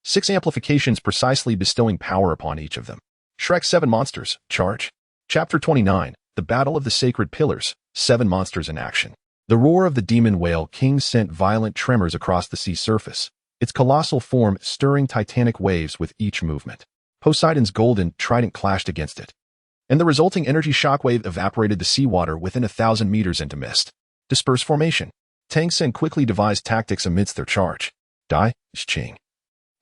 6 amplifications precisely bestowing power upon each of them. Shrek 7 Monsters, Charge. Chapter 29, The Battle of the Sacred Pillars, 7 Monsters in Action. The roar of the Demon Whale King sent violent tremors across the sea surface, its colossal form stirring titanic waves with each movement. Poseidon's golden trident clashed against it, and the resulting energy shockwave evaporated the seawater within 1,000 meters into mist. Disperse formation. Tang Sen quickly devised tactics amidst their charge. Dai, Xing.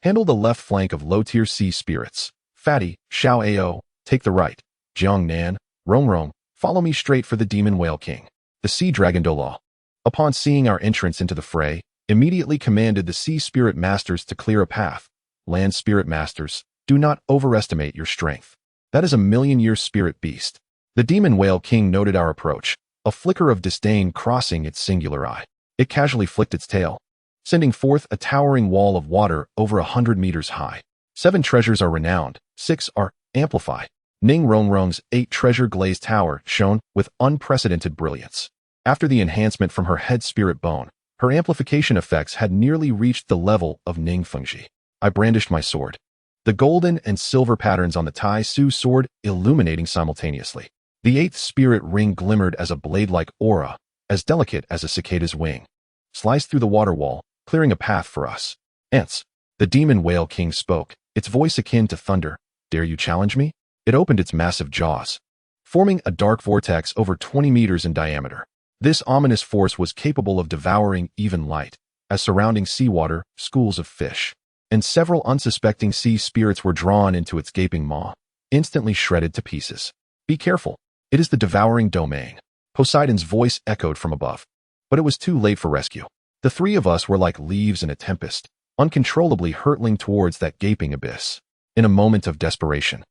Handle the left flank of low-tier sea spirits. Fatty, Xiao Ao, take the right. Jiangnan, Rongrong, follow me straight for the Demon Whale King. The sea dragon Douluo, upon seeing our entrance into the fray, immediately commanded the sea spirit masters to clear a path. Land spirit masters, do not overestimate your strength. That is a million-year spirit beast. The Demon Whale King noted our approach, a flicker of disdain crossing its singular eye. It casually flicked its tail, sending forth a towering wall of water over 100 meters high. 7 treasures are renowned, 6 are amplify. Ning Rongrong's 8-treasure glazed tower shone with unprecedented brilliance. After the enhancement from her head spirit bone, her amplification effects had nearly reached the level of Ning Fengji. I brandished my sword, the golden and silver patterns on the Tai Su sword illuminating simultaneously. The 8th spirit ring glimmered as a blade-like aura, as delicate as a cicada's wing, sliced through the water wall, clearing a path for us. Ants. The demon whale king spoke, its voice akin to thunder. Dare you challenge me? It opened its massive jaws, forming a dark vortex over 20 meters in diameter. This ominous force was capable of devouring even light, as surrounding seawater, schools of fish, and several unsuspecting sea spirits were drawn into its gaping maw, instantly shredded to pieces. Be careful. It is the devouring domain. Poseidon's voice echoed from above. But it was too late for rescue. The three of us were like leaves in a tempest, uncontrollably hurtling towards that gaping abyss. In a moment of desperation,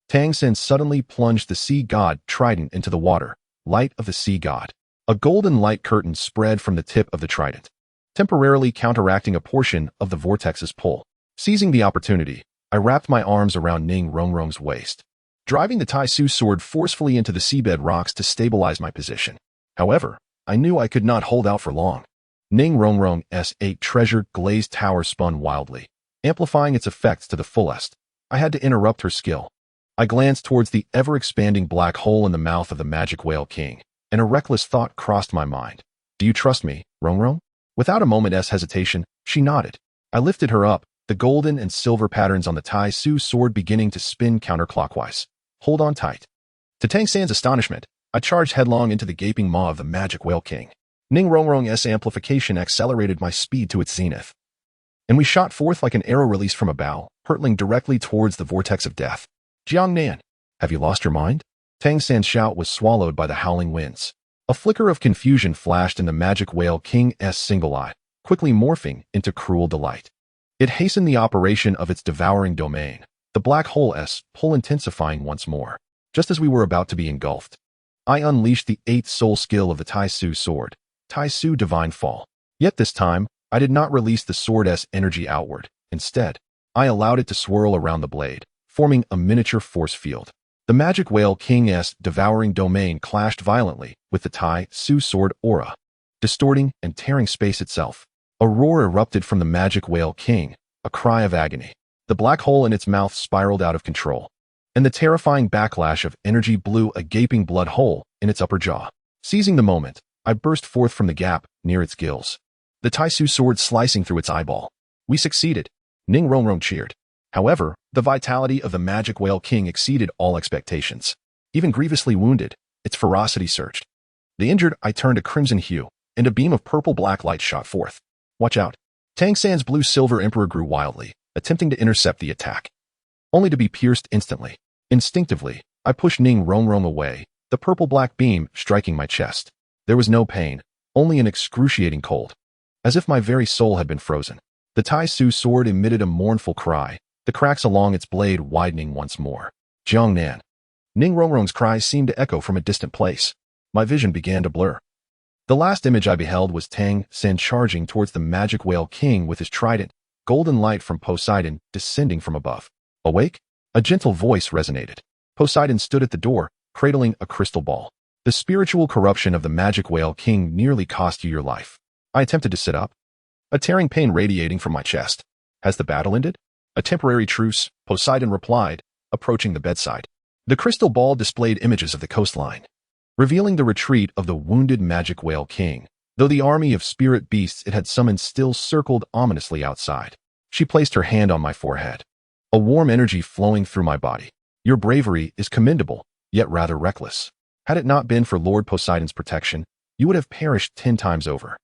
Tang Sen suddenly plunged the sea god trident into the water, light of the sea god. A golden light curtain spread from the tip of the trident, temporarily counteracting a portion of the vortex's pull. Seizing the opportunity, I wrapped my arms around Ning Rongrong's waist, driving the Tai Su sword forcefully into the seabed rocks to stabilize my position. However, I knew I could not hold out for long. Ning Rongrong's 8-treasure glazed tower spun wildly, amplifying its effects to the fullest. I had to interrupt her skill. I glanced towards the ever-expanding black hole in the mouth of the magic whale king, and a reckless thought crossed my mind. Do you trust me, Rongrong? Without a moment's hesitation, she nodded. I lifted her up, the golden and silver patterns on the Tai Su sword beginning to spin counterclockwise. Hold on tight. To Tang San's astonishment, I charged headlong into the gaping maw of the magic whale king. Ning Rongrong's amplification accelerated my speed to its zenith, and we shot forth like an arrow released from a bow, hurtling directly towards the vortex of death. Jiangnan, have you lost your mind? Tang San's shout was swallowed by the howling winds. A flicker of confusion flashed in the magic whale king's single eye, quickly morphing into cruel delight. It hastened the operation of its devouring domain, the black hole's pull intensifying once more. Just as we were about to be engulfed, I unleashed the 8th soul skill of the Tai Su sword, Tai Su Divine Fall. Yet this time, I did not release the sword's energy outward. Instead, I allowed it to swirl around the blade, forming a miniature force field. The magic whale king's devouring domain clashed violently with the Tai Su sword aura, distorting and tearing space itself. A roar erupted from the magic whale king, a cry of agony. The black hole in its mouth spiraled out of control, and the terrifying backlash of energy blew a gaping blood hole in its upper jaw. Seizing the moment, I burst forth from the gap near its gills, the Tai Su sword slicing through its eyeball. We succeeded. Ning Rongrong cheered. However, the vitality of the magic whale king exceeded all expectations. Even grievously wounded, its ferocity surged. The injured eye turned a crimson hue, and a beam of purple-black light shot forth. Watch out. Tang San's blue-silver emperor grew wildly, attempting to intercept the attack, only to be pierced instantly. Instinctively, I pushed Ning Rongrong away, the purple-black beam striking my chest. There was no pain, only an excruciating cold, as if my very soul had been frozen. The Tai Su sword emitted a mournful cry, the cracks along its blade widening once more. Jiangnan. Ning Rongrong's cries seemed to echo from a distant place. My vision began to blur. The last image I beheld was Tang Sen charging towards the magic whale king with his trident, golden light from Poseidon descending from above. Awake? A gentle voice resonated. Poseidon stood at the door, cradling a crystal ball. The spiritual corruption of the magic whale king nearly cost you your life. I attempted to sit up, a tearing pain radiating from my chest. Has the battle ended? A temporary truce, Poseidon replied, approaching the bedside. The crystal ball displayed images of the coastline, revealing the retreat of the wounded magic whale king, though the army of spirit beasts it had summoned still circled ominously outside. She placed her hand on my forehead, a warm energy flowing through my body. Your bravery is commendable, yet rather reckless. Had it not been for Lord Poseidon's protection, you would have perished 10 times over.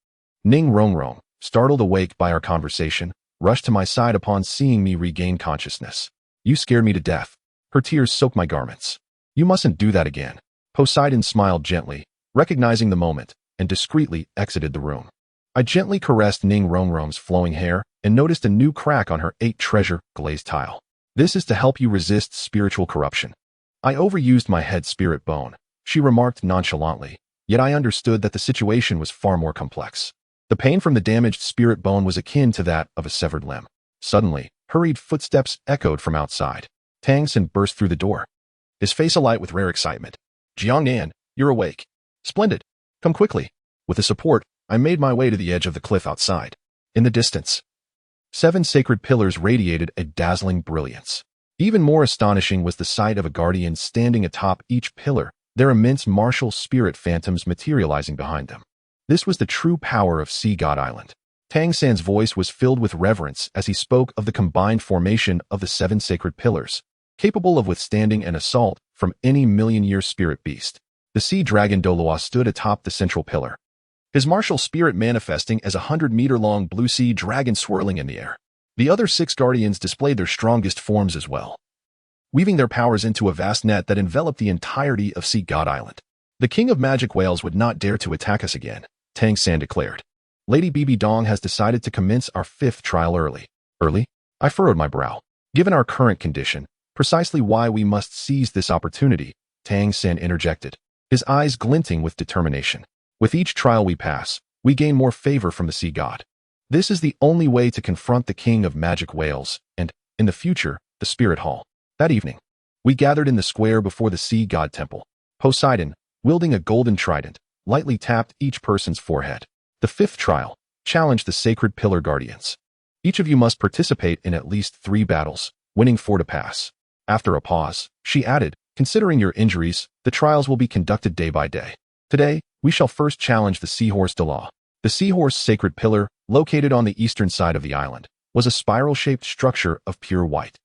Ning Rongrong, startled awake by our conversation, rushed to my side upon seeing me regain consciousness. You scared me to death. Her tears soaked my garments. You mustn't do that again. Poseidon smiled gently, recognizing the moment, and discreetly exited the room. I gently caressed Ning Rongrong's flowing hair and noticed a new crack on her 8-treasure glazed tile. This is to help you resist spiritual corruption. I overused my head spirit bone, she remarked nonchalantly, yet I understood that the situation was far more complex. The pain from the damaged spirit bone was akin to that of a severed limb. Suddenly, hurried footsteps echoed from outside. Tang Sen burst through the door. his face alight with rare excitement. Jiangnan, you're awake. Splendid. Come quickly. With the support, I made my way to the edge of the cliff outside. In the distance, 7 sacred pillars radiated a dazzling brilliance. Even more astonishing was the sight of a guardian standing atop each pillar, their immense martial spirit phantoms materializing behind them. This was the true power of Sea God Island. Tang San's voice was filled with reverence as he spoke of the combined formation of the 7 sacred pillars, capable of withstanding an assault from any million-year spirit beast. The sea dragon Douluo stood atop the central pillar, his martial spirit manifesting as a 100-meter-long blue sea dragon swirling in the air. The other 6 guardians displayed their strongest forms as well, weaving their powers into a vast net that enveloped the entirety of Sea God Island. The king of magic whales would not dare to attack us again, Tang San declared. Lady Bibi Dong has decided to commence our 5th trial early. Early? I furrowed my brow. Given our current condition, precisely why we must seize this opportunity, Tang San interjected, his eyes glinting with determination. With each trial we pass, we gain more favor from the sea god. This is the only way to confront the king of magic whales and, in the future, the spirit hall. That evening, we gathered in the square before the sea god temple. Poseidon, wielding a golden trident, lightly tapped each person's forehead. The 5th trial challenged the sacred pillar guardians. Each of you must participate in at least 3 battles, winning 4 to pass. After a pause, she added, considering your injuries, the trials will be conducted day by day. Today, we shall first challenge the seahorse Douluo. The seahorse sacred pillar, located on the eastern side of the island, was a spiral-shaped structure of pure white.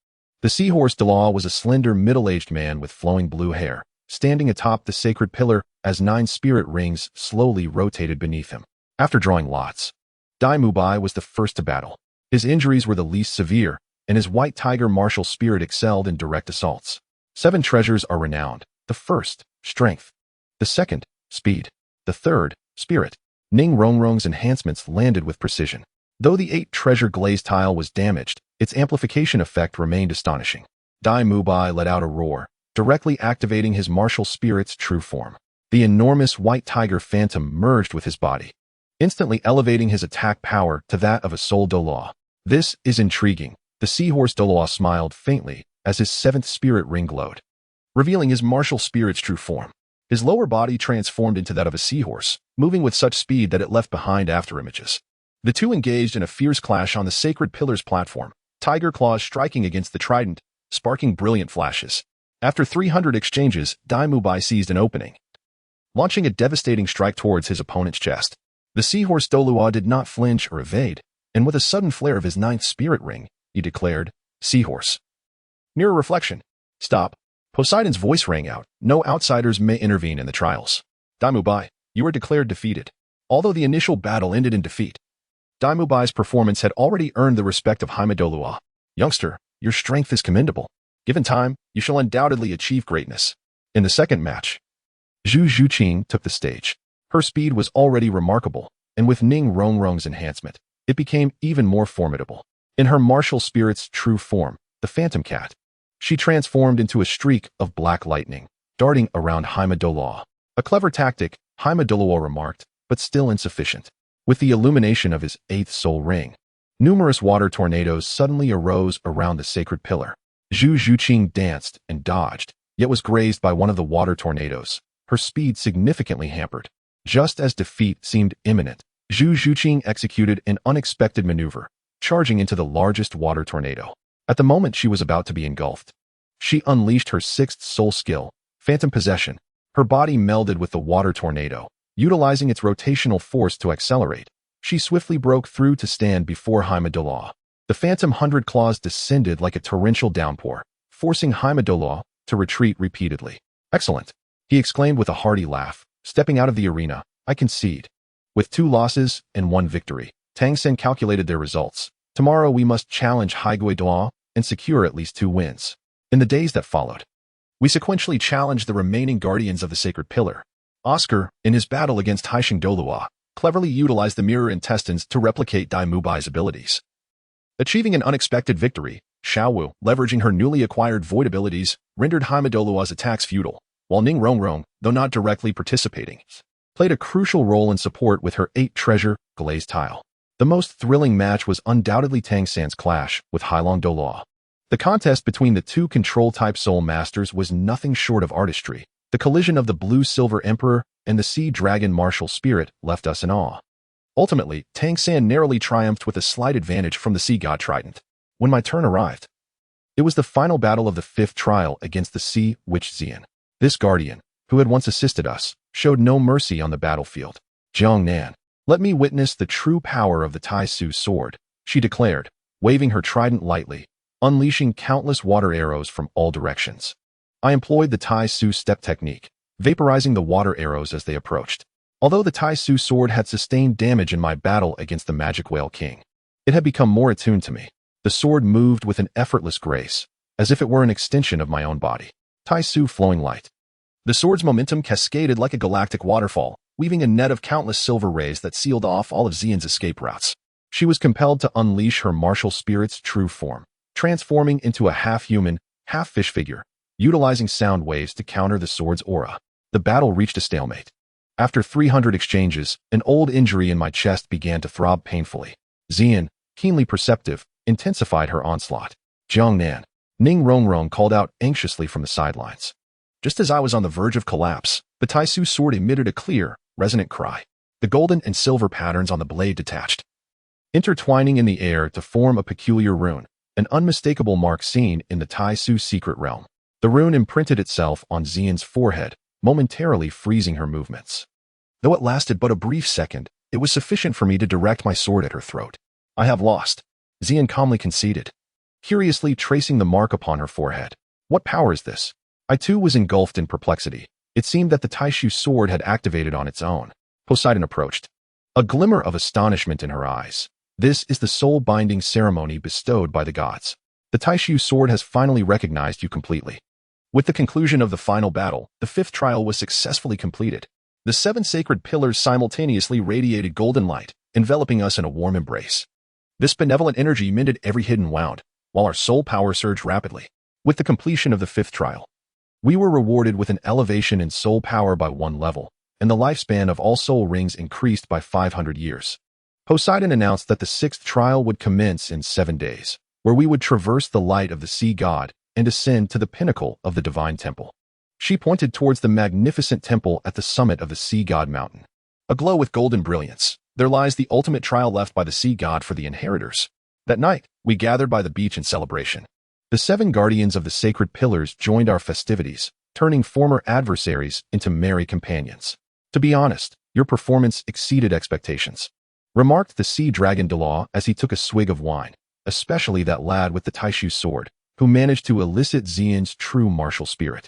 The seahorse Douluo was a slender, middle-aged man with flowing blue hair, standing atop the sacred pillar as 9 spirit rings slowly rotated beneath him. After drawing lots, Dai Mubai was the first to battle. His injuries were the least severe, and his white tiger martial spirit excelled in direct assaults. 7 treasures are renowned. The first, strength. The second, speed. The third, spirit. Ning Rongrong's enhancements landed with precision. Though the 8 treasure glaze tile was damaged, its amplification effect remained astonishing. Dai Mubai let out a roar, directly activating his martial spirit's true form. The enormous white tiger phantom merged with his body, instantly elevating his attack power to that of a soul Douluo. This is intriguing. The seahorse Douluo smiled faintly as his 7th spirit ring glowed, revealing his martial spirit's true form. His lower body transformed into that of a seahorse, moving with such speed that it left behind afterimages. The two engaged in a fierce clash on the sacred pillar's platform, tiger claws striking against the trident, sparking brilliant flashes. After 300 exchanges, Dai Mubai seized an opening, launching a devastating strike towards his opponent's chest. The seahorse Douluo did not flinch or evade, and with a sudden flare of his 9th spirit ring, he declared, Seahorse. Mirror reflection. Stop. Poseidon's voice rang out. No outsiders may intervene in the trials. Dai Mubai, you are declared defeated. Although the initial battle ended in defeat, Dai Mubai's performance had already earned the respect of Jaime Douluo. Youngster, your strength is commendable. Given time, you shall undoubtedly achieve greatness. In the second match, Zhu Zhuqing took the stage. Her speed was already remarkable, and with Ning Rongrong's enhancement, it became even more formidable. In her martial spirit's true form, the Phantom Cat, she transformed into a streak of black lightning, darting around Jaime Douluo. A clever tactic, Jaime Douluo remarked, but still insufficient. With the illumination of his 8th soul ring, numerous water tornadoes suddenly arose around the sacred pillar. Zhu Zhuqing danced and dodged, yet was grazed by one of the water tornadoes, her speed significantly hampered. Just as defeat seemed imminent, Zhu Zhuqing executed an unexpected maneuver, charging into the largest water tornado. At the moment she was about to be engulfed, she unleashed her 6th soul skill, Phantom Possession. Her body melded with the water tornado, utilizing its rotational force to accelerate. She swiftly broke through to stand before Jaime Douluo. The Phantom 100 Claws descended like a torrential downpour, forcing Jaime Douluo to retreat repeatedly. Excellent, he exclaimed with a hearty laugh. Stepping out of the arena, I concede. With 2 losses and 1 victory, Tang Sen calculated their results. Tomorrow we must challenge Haigui Douluo and secure at least 2 wins. In the days that followed, we sequentially challenged the remaining guardians of the sacred pillar. Oscar, in his battle against Haisheng Douluo, cleverly utilized the mirror intestines to replicate Dai Mubai's abilities, achieving an unexpected victory. Xiaowu, leveraging her newly acquired void abilities, rendered Jaime Douluo's attacks futile, while Ning Rongrong, though not directly participating, played a crucial role in support with her 8 treasure glaze tile. The most thrilling match was undoubtedly Tang San's clash with Hailong Douluo. The contest between the two control-type soul masters was nothing short of artistry. The collision of the blue-silver emperor and the sea dragon martial spirit left us in awe. Ultimately, Tang San narrowly triumphed with a slight advantage from the sea god trident. When my turn arrived, it was the final battle of the 5th trial against the sea witch Xian. This guardian, who had once assisted us, showed no mercy on the battlefield. Jiangnan, let me witness the true power of the Taiji sword, she declared, waving her trident lightly, unleashing countless water arrows from all directions. I employed the Taiji step technique, vaporizing the water arrows as they approached. Although the Taiji sword had sustained damage in my battle against the magic whale king, it had become more attuned to me. The sword moved with an effortless grace, as if it were an extension of my own body. Taiji flowing light. The sword's momentum cascaded like a galactic waterfall, weaving a net of countless silver rays that sealed off all of Xian's escape routes. She was compelled to unleash her martial spirit's true form, transforming into a half-human, half-fish figure, utilizing sound waves to counter the sword's aura. The battle reached a stalemate. After 300 exchanges, an old injury in my chest began to throb painfully. Xian, keenly perceptive, intensified her onslaught. Jiangnan, Ning Rongrong called out anxiously from the sidelines. Just as I was on the verge of collapse, the Taiji sword emitted a clear, resonant cry. The golden and silver patterns on the blade detached, intertwining in the air to form a peculiar rune, an unmistakable mark seen in the Taiji secret realm. The rune imprinted itself on Xian's forehead, momentarily freezing her movements. Though it lasted but a brief second, it was sufficient for me to direct my sword at her throat. I have lost, Xian calmly conceded, curiously tracing the mark upon her forehead. What power is this? I too was engulfed in perplexity. It seemed that the Taiji sword had activated on its own. Poseidon approached, a glimmer of astonishment in her eyes. This is the soul-binding ceremony bestowed by the gods. The Taiji sword has finally recognized you completely. With the conclusion of the final battle, the 5th trial was successfully completed. The 7 sacred pillars simultaneously radiated golden light, enveloping us in a warm embrace. This benevolent energy mended every hidden wound, while our soul power surged rapidly. With the completion of the 5th trial, we were rewarded with an elevation in soul power by 1 level, and the lifespan of all soul rings increased by 500 years. Poseidon announced that the 6th trial would commence in 7 days, where we would traverse the light of the sea god and ascend to the pinnacle of the divine temple. She pointed towards the magnificent temple at the summit of the sea god mountain. Aglow with golden brilliance, there lies the ultimate trial left by the sea god for the inheritors. That night, we gathered by the beach in celebration. The 7 guardians of the sacred pillars joined our festivities, turning former adversaries into merry companions. To be honest, your performance exceeded expectations, remarked the sea dragon Douluo as he took a swig of wine, especially that lad with the Taiji sword, who managed to elicit Xian's true martial spirit.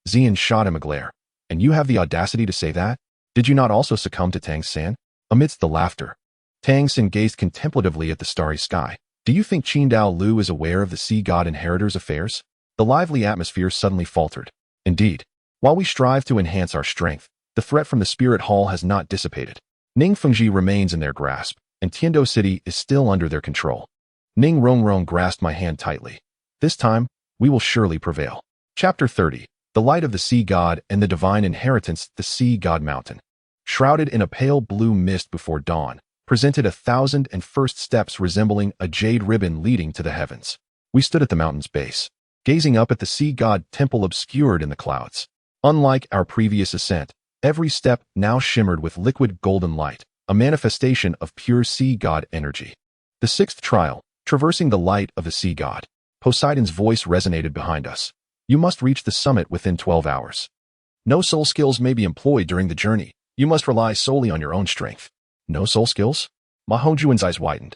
Xian shot him a glare. And you have the audacity to say that? Did you not also succumb to Tang San? Amidst the laughter, Tang San gazed contemplatively at the starry sky. Do you think Qingdao Lu is aware of the sea god inheritor's affairs? The lively atmosphere suddenly faltered. Indeed, while we strive to enhance our strength, the threat from the spirit hall has not dissipated. Ningfengji remains in their grasp, and Tendo City is still under their control. Ning Rongrong grasped my hand tightly. This time, we will surely prevail. Chapter 30. The Light of the Sea God and the Divine Inheritance, the Sea God Mountain, shrouded in a pale blue mist before dawn, presented 1,001 steps resembling a jade ribbon leading to the heavens. We stood at the mountain's base, gazing up at the sea god temple obscured in the clouds. Unlike our previous ascent, every step now shimmered with liquid golden light, a manifestation of pure sea god energy. The 6th trial, traversing the light of the sea god. Poseidon's voice resonated behind us. You must reach the summit within 12 hours. No soul skills may be employed during the journey. You must rely solely on your own strength. No soul skills? Ma Hongjuan's eyes widened.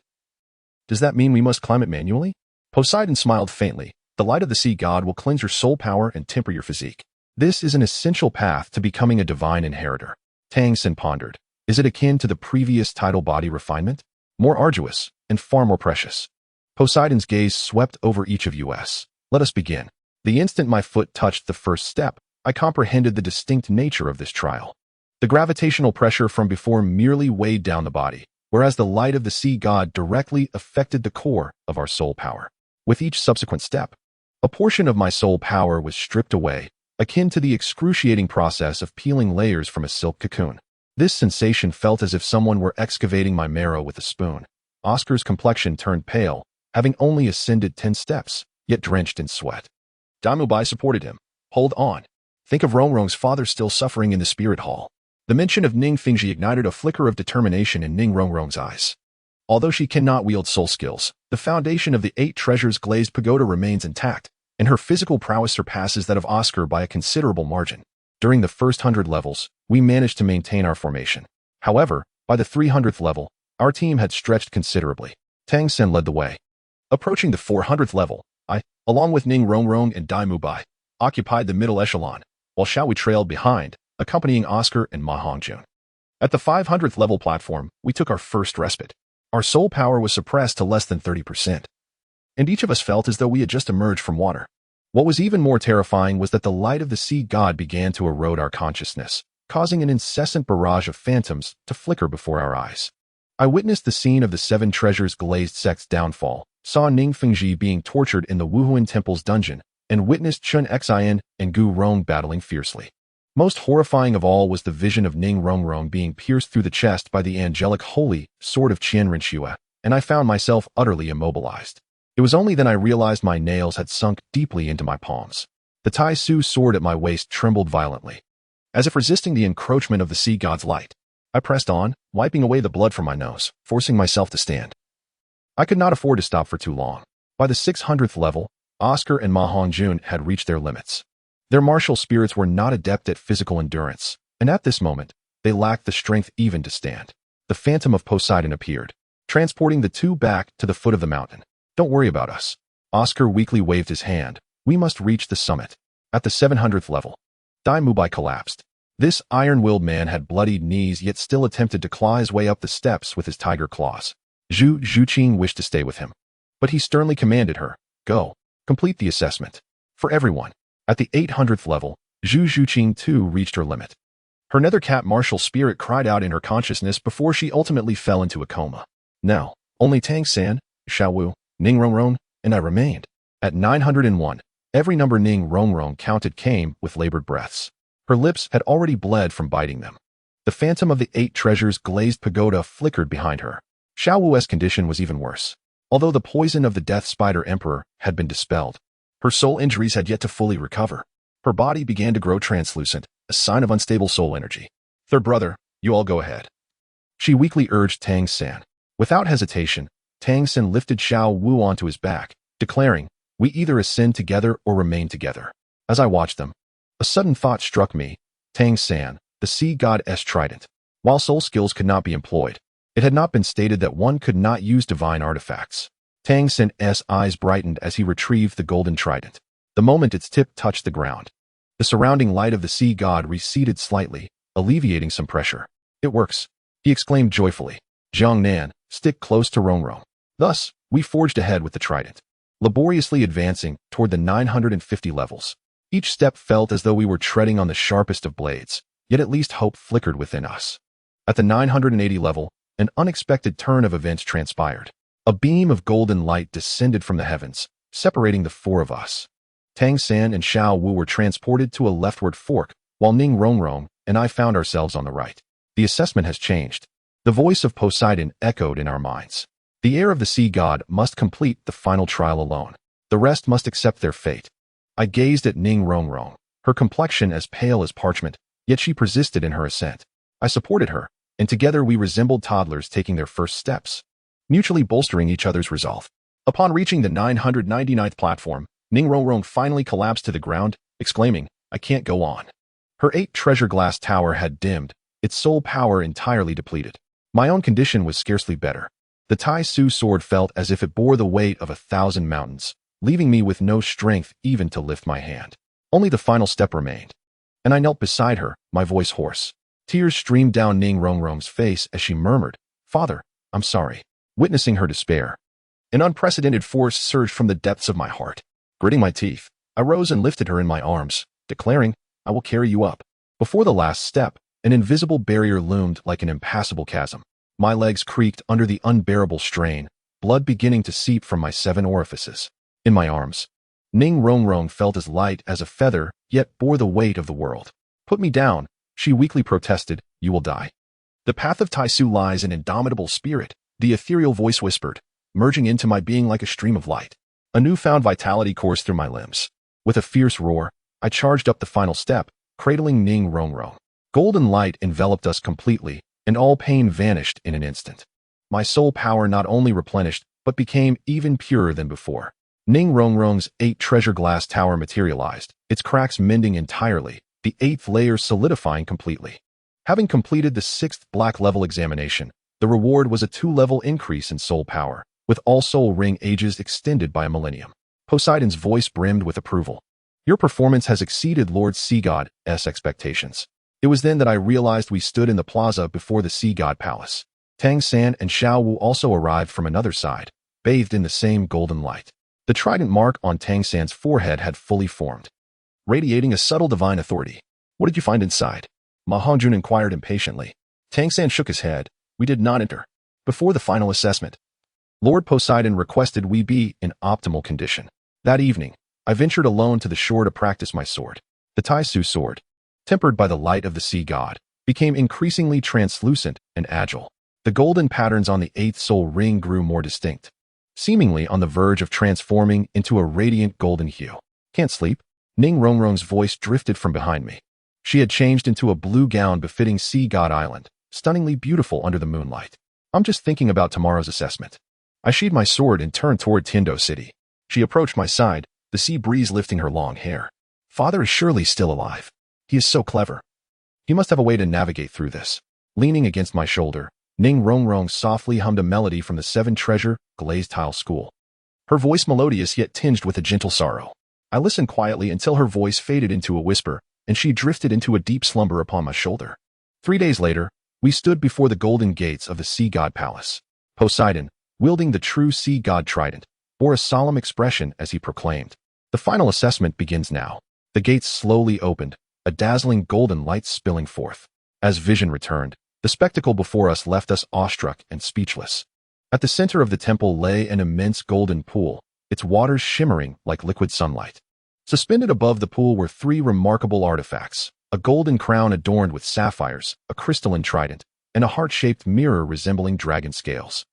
Does that mean we must climb it manually? Poseidon smiled faintly. The light of the sea god will cleanse your soul power and temper your physique. This is an essential path to becoming a divine inheritor. Tang San pondered. Is it akin to the previous tidal body refinement? More arduous and far more precious. Poseidon's gaze swept over each of us. Let us begin. The instant my foot touched the first step, I comprehended the distinct nature of this trial. The gravitational pressure from before merely weighed down the body, whereas the light of the sea god directly affected the core of our soul power. With each subsequent step, a portion of my soul power was stripped away, akin to the excruciating process of peeling layers from a silk cocoon. This sensation felt as if someone were excavating my marrow with a spoon. Oscar's complexion turned pale, having only ascended 10 steps, yet drenched in sweat. Daimubai supported him. Hold on. Think of Rongrong's father still suffering in the spirit hall. The mention of Ning Fingji ignited a flicker of determination in Ning Rongrong's eyes. Although she cannot wield soul skills, the foundation of the 8 treasures glazed pagoda remains intact, and her physical prowess surpasses that of Oscar by a considerable margin. During the first 100 levels, we managed to maintain our formation. However, by the 300th level, our team had stretched considerably. Tang Sen led the way. Approaching the 400th level, I, along with Ning Rongrong and Daimubai, occupied the middle echelon, while Xiaowu trailed behind, accompanying Oscar and Ma Hongjun. At the 500th level platform, we took our first respite. Our soul power was suppressed to less than 30%. And each of us felt as though we had just emerged from water. What was even more terrifying was that the light of the sea god began to erode our consciousness, causing an incessant barrage of phantoms to flicker before our eyes. I witnessed the scene of the 7 treasures glazed sect's downfall, saw Ning Fingji being tortured in the Wuhuan Temple's dungeon, and witnessed Chun Xian and Gu Rong battling fiercely. Most horrifying of all was the vision of Ning Rongrong being pierced through the chest by the angelic holy sword of Qian Rinxue, and I found myself utterly immobilized. It was only then I realized my nails had sunk deeply into my palms. The Tai Su sword at my waist trembled violently, as if resisting the encroachment of the sea god's light. I pressed on, wiping away the blood from my nose, forcing myself to stand. I could not afford to stop for too long. By the 600th level, Oscar and Ma Hongjun had reached their limits. Their martial spirits were not adept at physical endurance, and at this moment, they lacked the strength even to stand. The phantom of Poseidon appeared, transporting the 2 back to the foot of the mountain. Don't worry about us. Oscar weakly waved his hand. We must reach the summit. At the 700th level, Daimubai collapsed. This iron-willed man had bloodied knees yet still attempted to claw his way up the steps with his tiger claws. Zhu Zhuqing wished to stay with him, but he sternly commanded her, go, complete the assessment. For everyone. At the 800th level, Zhu Zhuqing too reached her limit. Her nether-cat martial spirit cried out in her consciousness before she ultimately fell into a coma. Now, only Tang San, Xiaowu, Ning Rongrong, and I remained. At 901, every number Ning Rongrong counted came with labored breaths. Her lips had already bled from biting them. The phantom of the 8 treasures glazed pagoda flickered behind her. Xiaowu's condition was even worse. Although the poison of the Death Spider Emperor had been dispelled, her soul injuries had yet to fully recover. Her body began to grow translucent, a sign of unstable soul energy. Third brother, you all go ahead. She weakly urged Tang San. Without hesitation, Tang San lifted Xiao Wu onto his back, declaring, we either ascend together or remain together. As I watched them, a sudden thought struck me. Tang San, the sea god's trident. While soul skills could not be employed, it had not been stated that one could not use divine artifacts. Tang San's eyes brightened as he retrieved the golden trident. The moment its tip touched the ground, the surrounding light of the sea god receded slightly, alleviating some pressure. It works, he exclaimed joyfully. Jiangnan, stick close to Rongrong. Thus, we forged ahead with the trident, laboriously advancing toward the 950 levels. Each step felt as though we were treading on the sharpest of blades, yet at least hope flickered within us. At the 980 level, an unexpected turn of events transpired. A beam of golden light descended from the heavens, separating the 4 of us. Tang San and Xiao Wu were transported to a leftward fork, while Ning Rongrong and I found ourselves on the right. The assessment has changed. The voice of Poseidon echoed in our minds. The heir of the sea god must complete the final trial alone. The rest must accept their fate. I gazed at Ning Rongrong, her complexion as pale as parchment, yet she persisted in her ascent. I supported her, and together we resembled toddlers taking their first steps, mutually bolstering each other's resolve. Upon reaching the 999th platform, Ning Rongrong finally collapsed to the ground, exclaiming, I can't go on. Her 8 treasure glass tower had dimmed, its soul power entirely depleted. My own condition was scarcely better. The Tai Su sword felt as if it bore the weight of 1,000 mountains, leaving me with no strength even to lift my hand. Only the final step remained, and I knelt beside her, my voice hoarse. Tears streamed down Ning Rongrong's face as she murmured, Father, I'm sorry. Witnessing her despair, an unprecedented force surged from the depths of my heart. Gritting my teeth, I rose and lifted her in my arms, declaring, I will carry you up. Before the last step, an invisible barrier loomed like an impassable chasm. My legs creaked under the unbearable strain, blood beginning to seep from my 7 orifices. In my arms, Ning Rongrong felt as light as a feather, yet bore the weight of the world. Put me down, she weakly protested, you will die. The path of Tai Su lies in indomitable spirit, the ethereal voice whispered, merging into my being like a stream of light. A newfound vitality coursed through my limbs. With a fierce roar, I charged up the final step, cradling Ning Rongrong. Golden light enveloped us completely, and all pain vanished in an instant. My soul power not only replenished, but became even purer than before. Ning Rongrong's 8 treasure glass tower materialized, its cracks mending entirely, the 8th layer solidifying completely. Having completed the 6th black level examination, the reward was a 2-level increase in soul power, with all soul ring ages extended by a millennium. Poseidon's voice brimmed with approval. Your performance has exceeded Lord Sea God's expectations. It was then that I realized we stood in the plaza before the Sea God Palace. Tang San and Xiao Wu also arrived from another side, bathed in the same golden light. The trident mark on Tang San's forehead had fully formed, radiating a subtle divine authority. What did you find inside? Ma Hongjun inquired impatiently. Tang San shook his head. We did not enter. Before the final assessment, Lord Poseidon requested we be in optimal condition. That evening, I ventured alone to the shore to practice my sword. The Taiji sword, tempered by the light of the sea god, became increasingly translucent and agile. The golden patterns on the 8th soul ring grew more distinct, seemingly on the verge of transforming into a radiant golden hue. Can't sleep? Ning Rongrong's voice drifted from behind me. She had changed into a blue gown befitting Sea God Island, stunningly beautiful under the moonlight. I'm just thinking about tomorrow's assessment. I sheathed my sword and turned toward Tendo City. She approached my side, the sea breeze lifting her long hair. Father is surely still alive. He is so clever. He must have a way to navigate through this. Leaning against my shoulder, Ning Rongrong softly hummed a melody from the 7 treasure glazed tile school. Her voice melodious yet tinged with a gentle sorrow. I listened quietly until her voice faded into a whisper, and she drifted into a deep slumber upon my shoulder. 3 days later, we stood before the golden gates of the Sea God Palace. Poseidon, wielding the true Sea God trident, bore a solemn expression as he proclaimed, "The final assessment begins now." The gates slowly opened, a dazzling golden light spilling forth. As vision returned, the spectacle before us left us awestruck and speechless. At the center of the temple lay an immense golden pool, its waters shimmering like liquid sunlight. Suspended above the pool were 3 remarkable artifacts: a golden crown adorned with sapphires, a crystalline trident, and a heart-shaped mirror resembling dragon scales.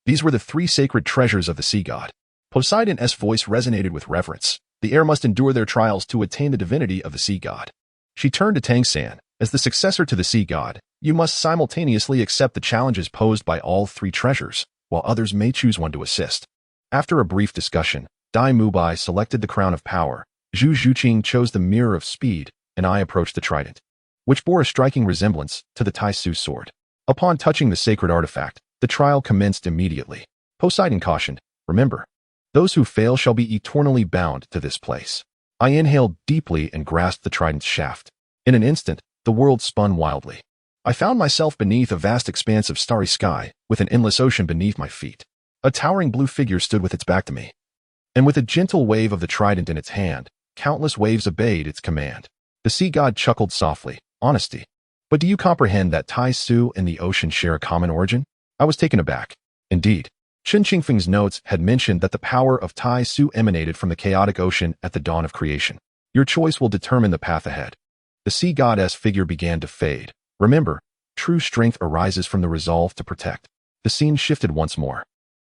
These were the 3 sacred treasures of the sea god. Poseidon's voice resonated with reverence. The air must endure their trials to attain the divinity of the sea god. She turned to Tang San. As the successor to the sea god, you must simultaneously accept the challenges posed by all 3 treasures, while others may choose one to assist. After a brief discussion, Dai Mubai selected the crown of power, Zhu Zhuqing chose the mirror of speed, and I approached the trident, which bore a striking resemblance to the Taiji sword. Upon touching the sacred artifact, the trial commenced immediately. Poseidon cautioned, "Remember, those who fail shall be eternally bound to this place." I inhaled deeply and grasped the trident's shaft. In an instant, the world spun wildly. I found myself beneath a vast expanse of starry sky, with an endless ocean beneath my feet. A towering blue figure stood with its back to me, and with a gentle wave of the trident in its hand, countless waves obeyed its command. The sea god chuckled softly, "Honesty. But do you comprehend that Taiji and the ocean share a common origin?" I was taken aback. Indeed, Chen Qingfeng's notes had mentioned that the power of Taiji emanated from the chaotic ocean at the dawn of creation. Your choice will determine the path ahead. The sea goddess figure began to fade. Remember, true strength arises from the resolve to protect. The scene shifted once more.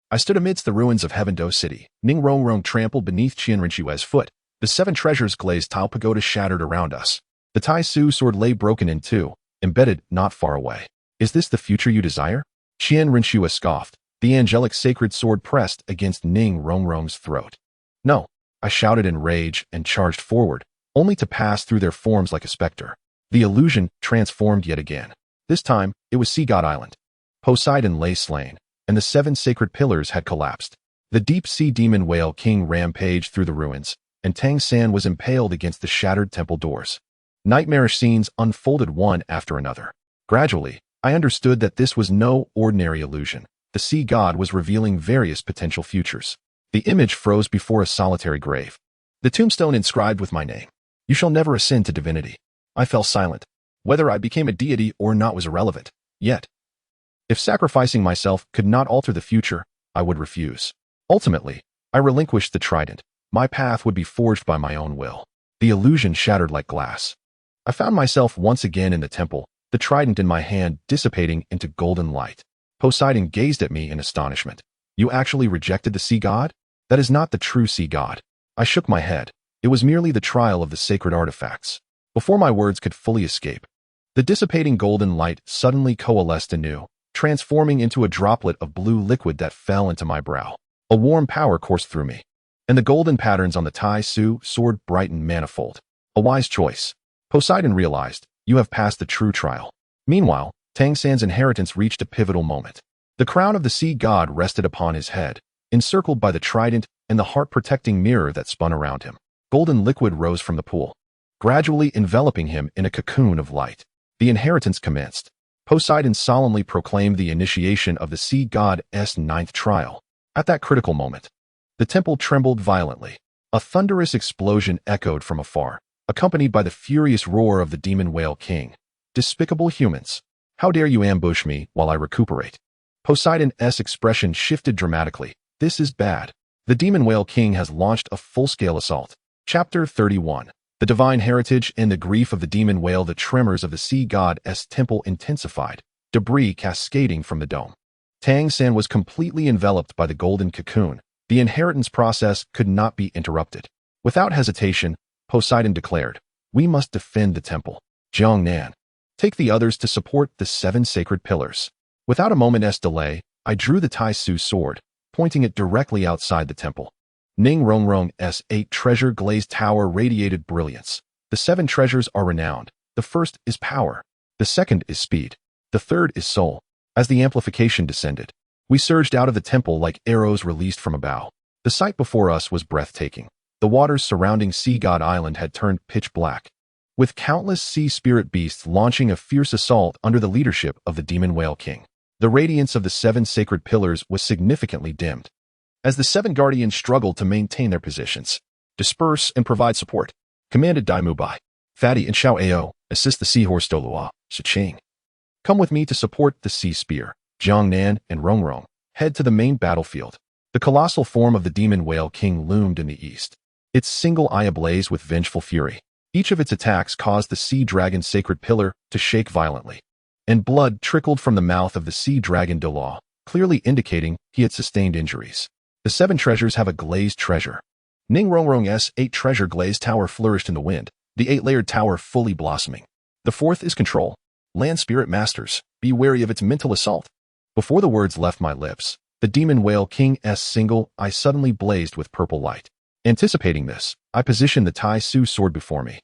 I stood amidst the ruins of Heavendo City. Ning Rongrong trampled beneath Qian Rinchue's foot. The 7 treasures glazed tile pagoda shattered around us. The Taiji sword lay broken in 2, embedded not far away. Is this the future you desire? Qian Rinchue scoffed. The angelic sacred sword pressed against Ning Rongrong's throat. No, I shouted in rage and charged forward, only to pass through their forms like a specter. The illusion transformed yet again. This time, it was Sea God Island. Poseidon lay slain, and the 7 sacred pillars had collapsed. The deep sea demon whale king rampaged through the ruins, and Tang San was impaled against the shattered temple doors. Nightmarish scenes unfolded one after another. Gradually, I understood that this was no ordinary illusion. The sea god was revealing various potential futures. The image froze before a solitary grave. The tombstone inscribed with my name. You shall never ascend to divinity. I fell silent. Whether I became a deity or not was irrelevant. Yet, if sacrificing myself could not alter the future, I would refuse. Ultimately, I relinquished the trident. My path would be forged by my own will. The illusion shattered like glass. I found myself once again in the temple, the trident in my hand dissipating into golden light. Poseidon gazed at me in astonishment. You actually rejected the sea god? That is not the true sea god. I shook my head. It was merely the trial of the sacred artifacts. Before my words could fully escape, the dissipating golden light suddenly coalesced anew, transforming into a droplet of blue liquid that fell into my brow. A warm power coursed through me, and the golden patterns on the Tai Su sword brightened manifold. A wise choice. Poseidon realized, you have passed the true trial. Meanwhile, Tang San's inheritance reached a pivotal moment. The crown of the sea god rested upon his head, encircled by the trident and the heart-protecting mirror that spun around him. Golden liquid rose from the pool, gradually enveloping him in a cocoon of light. The inheritance commenced. Poseidon solemnly proclaimed the initiation of the sea god's ninth trial. At that critical moment, the temple trembled violently. A thunderous explosion echoed from afar, accompanied by the furious roar of the demon whale king. Despicable humans! How dare you ambush me while I recuperate? Poseidon's expression shifted dramatically. This is bad. The demon whale king has launched a full-scale assault. Chapter 31. The divine heritage and the grief of the demon whale. The tremors of the sea god's temple intensified, debris cascading from the dome. Tang San was completely enveloped by the golden cocoon. The inheritance process could not be interrupted. Without hesitation, Poseidon declared, we must defend the temple. Jiangnan, take the others to support the 7 sacred pillars. Without a moment's delay, I drew the Tai Su sword, pointing it directly outside the temple. Ning Rongrong's 8 treasure glazed tower radiated brilliance. The 7 treasures are renowned. The first is power. The second is speed. The third is soul. As the amplification descended, we surged out of the temple like arrows released from a bow. The sight before us was breathtaking. The waters surrounding Sea God Island had turned pitch black, with countless sea spirit beasts launching a fierce assault under the leadership of the demon whale king. The radiance of the 7 sacred pillars was significantly dimmed, as the 7 guardians struggled to maintain their positions. Disperse and provide support, commanded Dai Mubai. Fatty and Xiao Ao, assist the seahorse Douluo Continent. Come with me to support the sea spear. Jiangnan and Rongrong, head to the main battlefield. The colossal form of the demon whale king loomed in the east, its single eye ablaze with vengeful fury. Each of its attacks caused the sea dragon's sacred pillar to shake violently, and blood trickled from the mouth of the sea dragon Douluo, clearly indicating he had sustained injuries. The 7 treasures have a glazed treasure. Ning Rongrong's 8 treasure glazed tower flourished in the wind, the 8-layered tower fully blossoming. The 4th is control. Land spirit masters, be wary of its mental assault. Before the words left my lips, the demon whale king's single eye suddenly blazed with purple light. Anticipating this, I positioned the Tai Su sword before me,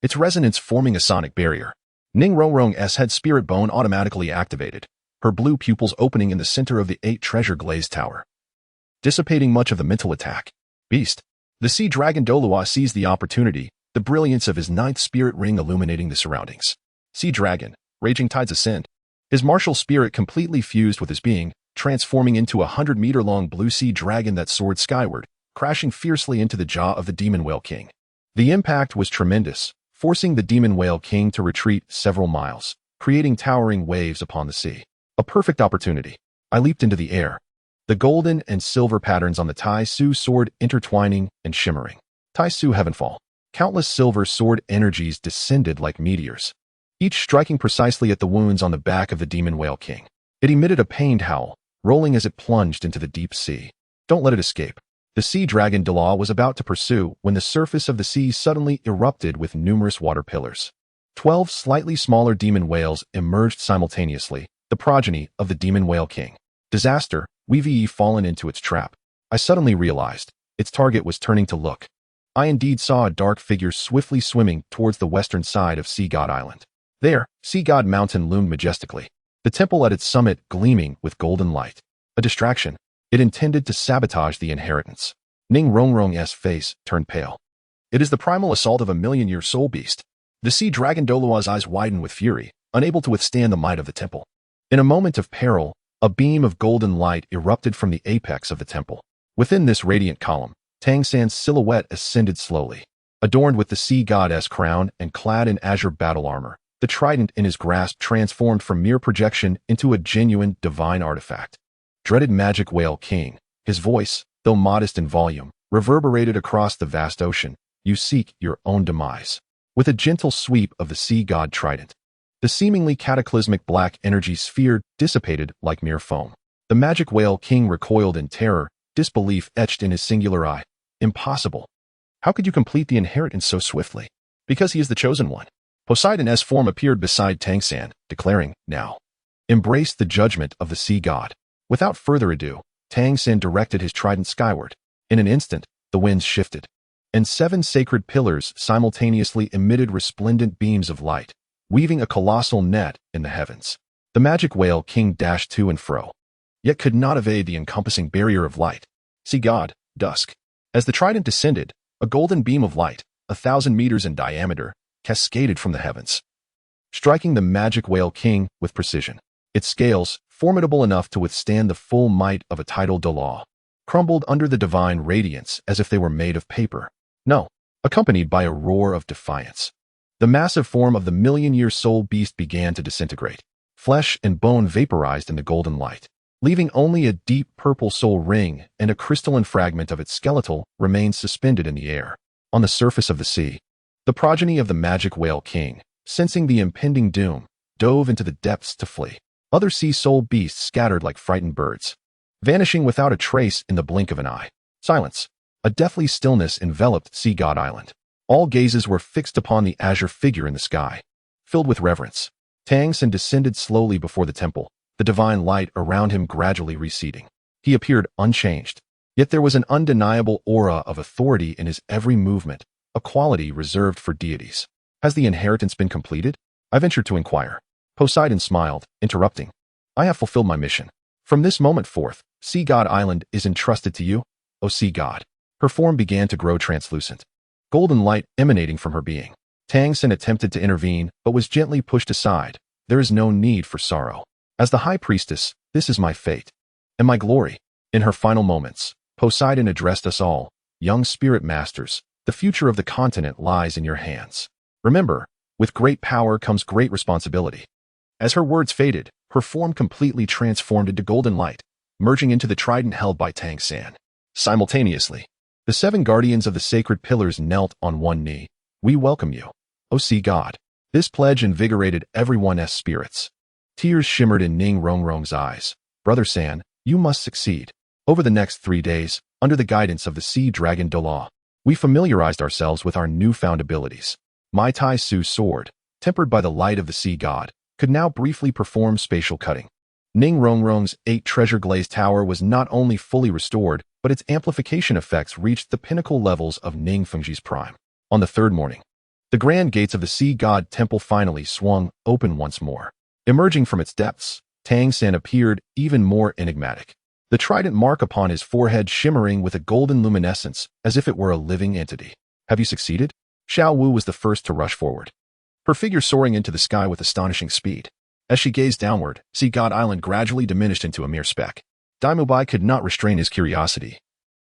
its resonance forming a sonic barrier. Ning Rongrong's head spirit bone automatically activated, her blue pupils opening in the center of the 8 treasure glazed tower, dissipating much of the mental attack. Beast. The sea dragon Douluo seized the opportunity, the brilliance of his 9th spirit ring illuminating the surroundings. Sea dragon, raging tides ascend. His martial spirit completely fused with his being, transforming into a 100-meter-long blue sea dragon that soared skyward, crashing fiercely into the jaw of the demon whale king. The impact was tremendous, forcing the demon whale king to retreat several miles, creating towering waves upon the sea. A perfect opportunity. I leaped into the air, the golden and silver patterns on the Tai Su sword intertwining and shimmering. Tai Su Heavenfall. Countless silver sword energies descended like meteors, each striking precisely at the wounds on the back of the demon whale king. It emitted a pained howl, rolling as it plunged into the deep sea. Don't let it escape. The sea dragon Douluo was about to pursue when the surface of the sea suddenly erupted with numerous water pillars. 12 slightly smaller demon whales emerged simultaneously, the progeny of the demon whale king. Disaster, we've fallen into its trap. I suddenly realized its target was turning to look. I indeed saw a dark figure swiftly swimming towards the western side of Sea God Island. There, Sea God Mountain loomed majestically, the temple at its summit gleaming with golden light. A distraction. It intended to sabotage the inheritance. Ning Rongrong's face turned pale. It is the primal assault of a million-year soul beast. The sea dragon Douluo's eyes widened with fury, unable to withstand the might of the temple. In a moment of peril, a beam of golden light erupted from the apex of the temple. Within this radiant column, Tang San's silhouette ascended slowly. Adorned with the sea god's crown and clad in azure battle armor, the trident in his grasp transformed from mere projection into a genuine divine artifact. Dreaded magic whale king, his voice, though modest in volume, reverberated across the vast ocean. You seek your own demise. With a gentle sweep of the sea god trident, the seemingly cataclysmic black energy sphere dissipated like mere foam. The magic whale king recoiled in terror, disbelief etched in his singular eye. Impossible. How could you complete the inheritance so swiftly? Because he is the chosen one. Poseidon's form appeared beside Tangsan, declaring, now. Embrace the judgment of the sea god. Without further ado, Tangsan directed his trident skyward. In an instant, the winds shifted, and 7 sacred pillars simultaneously emitted resplendent beams of light, weaving a colossal net in the heavens. The magic whale king dashed to and fro, yet could not evade the encompassing barrier of light. Sea god, dusk. As the trident descended, a golden beam of light, 1,000 meters in diameter, cascaded from the heavens, striking the magic whale king with precision. Its scales, formidable enough to withstand the full might of a tidal Douluo, crumbled under the divine radiance as if they were made of paper. No, accompanied by a roar of defiance. The massive form of the million-year soul beast began to disintegrate. Flesh and bone vaporized in the golden light, leaving only a deep purple soul ring and a crystalline fragment of its skeletal remained suspended in the air. On the surface of the sea, the progeny of the magic whale king, sensing the impending doom, dove into the depths to flee. Other sea soul beasts scattered like frightened birds, vanishing without a trace in the blink of an eye. Silence. A deathly stillness enveloped Sea God Island. All gazes were fixed upon the azure figure in the sky, filled with reverence. Tangsan descended slowly before the temple, the divine light around him gradually receding. He appeared unchanged, yet there was an undeniable aura of authority in his every movement, a quality reserved for deities. Has the inheritance been completed? I ventured to inquire. Poseidon smiled, interrupting. I have fulfilled my mission. From this moment forth, Sea God Island is entrusted to you, O Sea God. Her form began to grow translucent, golden light emanating from her being. Tangsan attempted to intervene, but was gently pushed aside. There is no need for sorrow. As the High Priestess, this is my fate and my glory. In her final moments, Poseidon addressed us all. Young spirit masters, the future of the continent lies in your hands. Remember, with great power comes great responsibility. As her words faded, her form completely transformed into golden light, merging into the trident held by Tangsan. Simultaneously, the 7 guardians of the sacred pillars knelt on one knee. We welcome you, O Sea God. This pledge invigorated everyone's spirits. Tears shimmered in Ning Rongrong's eyes. Brother San, you must succeed. Over the next 3 days, under the guidance of the sea dragon Douluo, we familiarized ourselves with our newfound abilities. My Tai Su's sword, tempered by the light of the sea god, could now briefly perform spatial cutting. Ning Rongrong's 8 treasure-glazed tower was not only fully restored, but its amplification effects reached the pinnacle levels of Ning Fengji's prime. On the 3rd morning, the grand gates of the sea god temple finally swung open once more. Emerging from its depths, Tangsan appeared even more enigmatic, the trident mark upon his forehead shimmering with a golden luminescence as if it were a living entity. Have you succeeded? Xiao Wu was the first to rush forward, her figure soaring into the sky with astonishing speed. As she gazed downward, Sea God Island gradually diminished into a mere speck. Daimubai could not restrain his curiosity.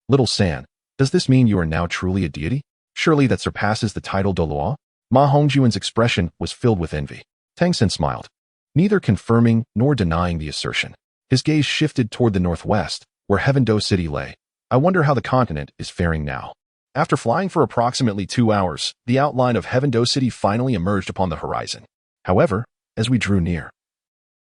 Little San, does this mean you are now truly a deity? Surely that surpasses the title Douluo? Ma Hongjuan's expression was filled with envy. Tangsan smiled, neither confirming nor denying the assertion. His gaze shifted toward the northwest, where Heavendo City lay. I wonder how the continent is faring now. After flying for approximately 2 hours, the outline of Heavendo City finally emerged upon the horizon. However, as we drew near,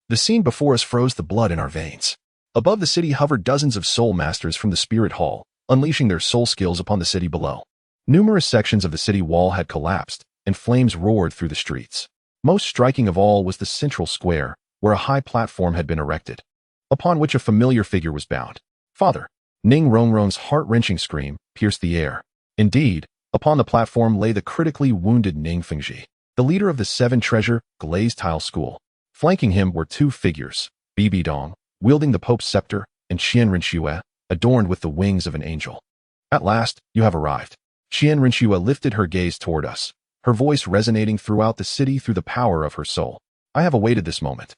the scene before us froze the blood in our veins. Above the city hovered dozens of soul masters from the Spirit Hall, unleashing their soul skills upon the city below. Numerous sections of the city wall had collapsed, and flames roared through the streets. Most striking of all was the central square, where a high platform had been erected, upon which a familiar figure was bound. Father! Ning Rongrong's heart-wrenching scream pierced the air. Indeed, upon the platform lay the critically wounded Ning Fengji, the leader of the 7 treasure glazed tile school. Flanking him were 2 figures, Bibi Dong, wielding the Pope's scepter, and Qian Renxue, adorned with the wings of an angel. At last, you have arrived. Qian Renxue lifted her gaze toward us, her voice resonating throughout the city through the power of her soul. I have awaited this moment.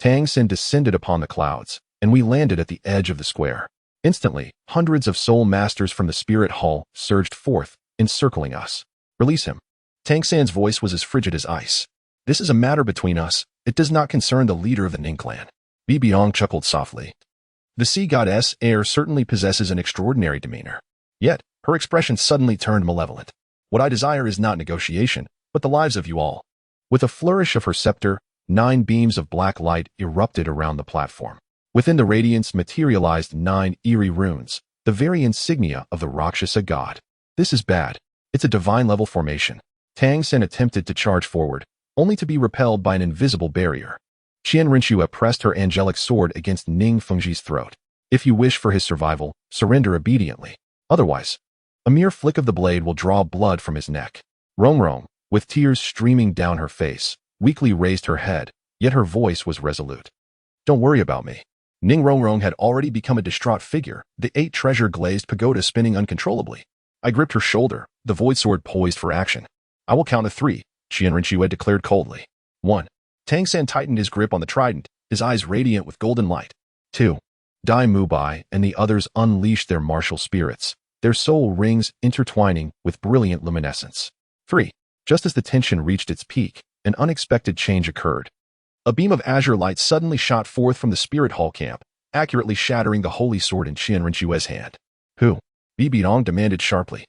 Tangsan descended upon the clouds, and we landed at the edge of the square. Instantly, hundreds of soul masters from the Spirit Hall surged forth, encircling us. Release him. Tangsan's voice was as frigid as ice. This is a matter between us. It does not concern the leader of the Ning clan. Bibiong chuckled softly. The sea goddess Air certainly possesses an extraordinary demeanor. Yet, her expression suddenly turned malevolent. What I desire is not negotiation, but the lives of you all. With a flourish of her scepter, 9 beams of black light erupted around the platform. Within the radiance materialized 9 eerie runes, the very insignia of the Rakshasa god. This is bad. It's a divine-level formation. Tang Sen attempted to charge forward, only to be repelled by an invisible barrier. Qian Rinxue pressed her angelic sword against Ning Fengji's throat. If you wish for his survival, surrender obediently. Otherwise, a mere flick of the blade will draw blood from his neck. Rongrong, with tears streaming down her face, weakly raised her head, yet her voice was resolute. Don't worry about me. Ning Rongrong had already become a distraught figure, the 8 treasure-glazed pagoda spinning uncontrollably. I gripped her shoulder, the void sword poised for action. I will count to 3, Qian Rinxue declared coldly. 1. Tang San tightened his grip on the trident, his eyes radiant with golden light. 2. Dai Mubai and the others unleashed their martial spirits, their soul rings intertwining with brilliant luminescence. 3. Just as the tension reached its peak, an unexpected change occurred. A beam of azure light suddenly shot forth from the spirit hall camp, accurately shattering the holy sword in Qian Rinxue's hand. Who? Bibi Dong demanded sharply.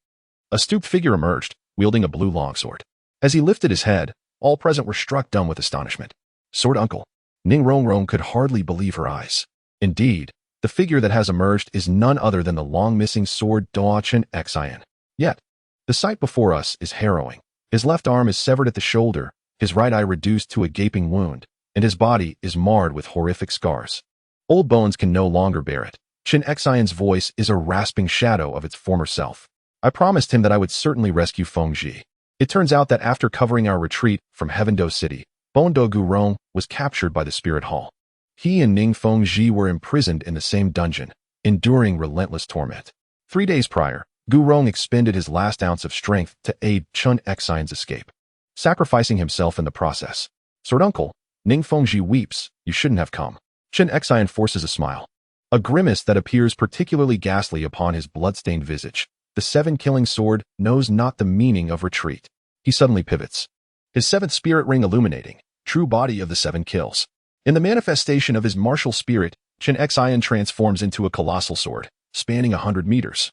A stooped figure emerged, wielding a blue longsword. As he lifted his head, all present were struck dumb with astonishment. Sword uncle. Ning Rongrong could hardly believe her eyes. Indeed, the figure that has emerged is none other than the long-missing sword Douluo Continent. Yet, the sight before us is harrowing. His left arm is severed at the shoulder, his right eye reduced to a gaping wound, and his body is marred with horrific scars. Old bones can no longer bear it. Qin Xian's voice is a rasping shadow of its former self. I promised him that I would certainly rescue Fengji. It turns out that after covering our retreat from Heavendo City, Bondo Gurong was captured by the Spirit Hall. He and Ning Fengji were imprisoned in the same dungeon, enduring relentless torment. 3 days prior, Gurong expended his last ounce of strength to aid Qin Xian's escape, sacrificing himself in the process. Sword uncle, Ning Fengji weeps, you shouldn't have come. Qin Xian forces a smile. A grimace that appears particularly ghastly upon his blood-stained visage. The 7-killing sword knows not the meaning of retreat. He suddenly pivots, his 7th spirit ring illuminating, true body of the 7 kills. In the manifestation of his martial spirit, Qin Xian transforms into a colossal sword, spanning 100 meters,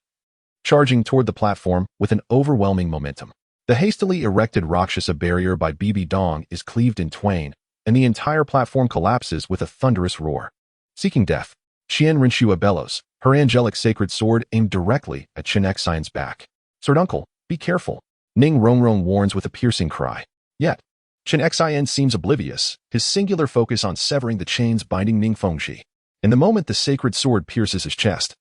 charging toward the platform with an overwhelming momentum. The hastily erected Rakshasa barrier by Bibi Dong is cleaved in twain, and the entire platform collapses with a thunderous roar. Seeking death, Qian Rinxue bellows, her angelic sacred sword aimed directly at Qin Xian's back. Sword uncle, be careful. Ning Rongrong warns with a piercing cry. Yet, Qin Xian seems oblivious, his singular focus on severing the chains binding Ning Fengji. In the moment the sacred sword pierces his chest,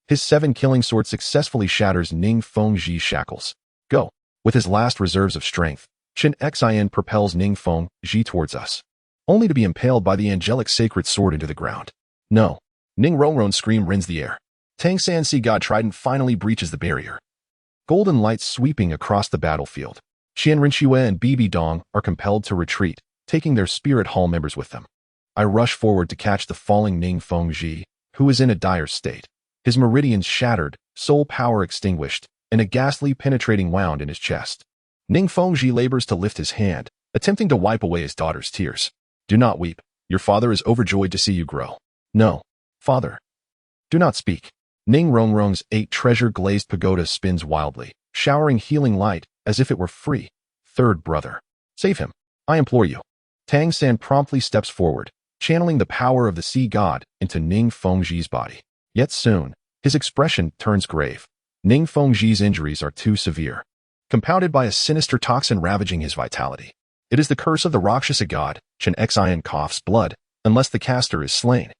his 7-killing sword successfully shatters Ning Fengji's shackles. Go. With his last reserves of strength, Qin Xian propels Ning Fengji towards us, only to be impaled by the angelic sacred sword into the ground. No. Ning Rongrong's scream rends the air. Tang San Sea God Trident finally breaches the barrier, golden lights sweeping across the battlefield. Qian Rinxue and Bibi Dong are compelled to retreat, taking their spirit hall members with them. I rush forward to catch the falling Ning Fengji, who is in a dire state. His meridians shattered, soul power extinguished, and a ghastly penetrating wound in his chest. Ning Fengji labors to lift his hand, attempting to wipe away his daughter's tears. Do not weep. Your father is overjoyed to see you grow. No. Father. Do not speak. Ning Rongrong's 8 treasure-glazed pagoda spins wildly, showering healing light as if it were free. Third brother. Save him. I implore you. Tang San promptly steps forward, channeling the power of the sea god into Ning Fengji's body. Yet soon, his expression turns grave. Ning Fengji's injuries are too severe, compounded by a sinister toxin ravaging his vitality. It is the curse of the Rakshasa god. Qin Xian coughs blood, unless the caster is slain.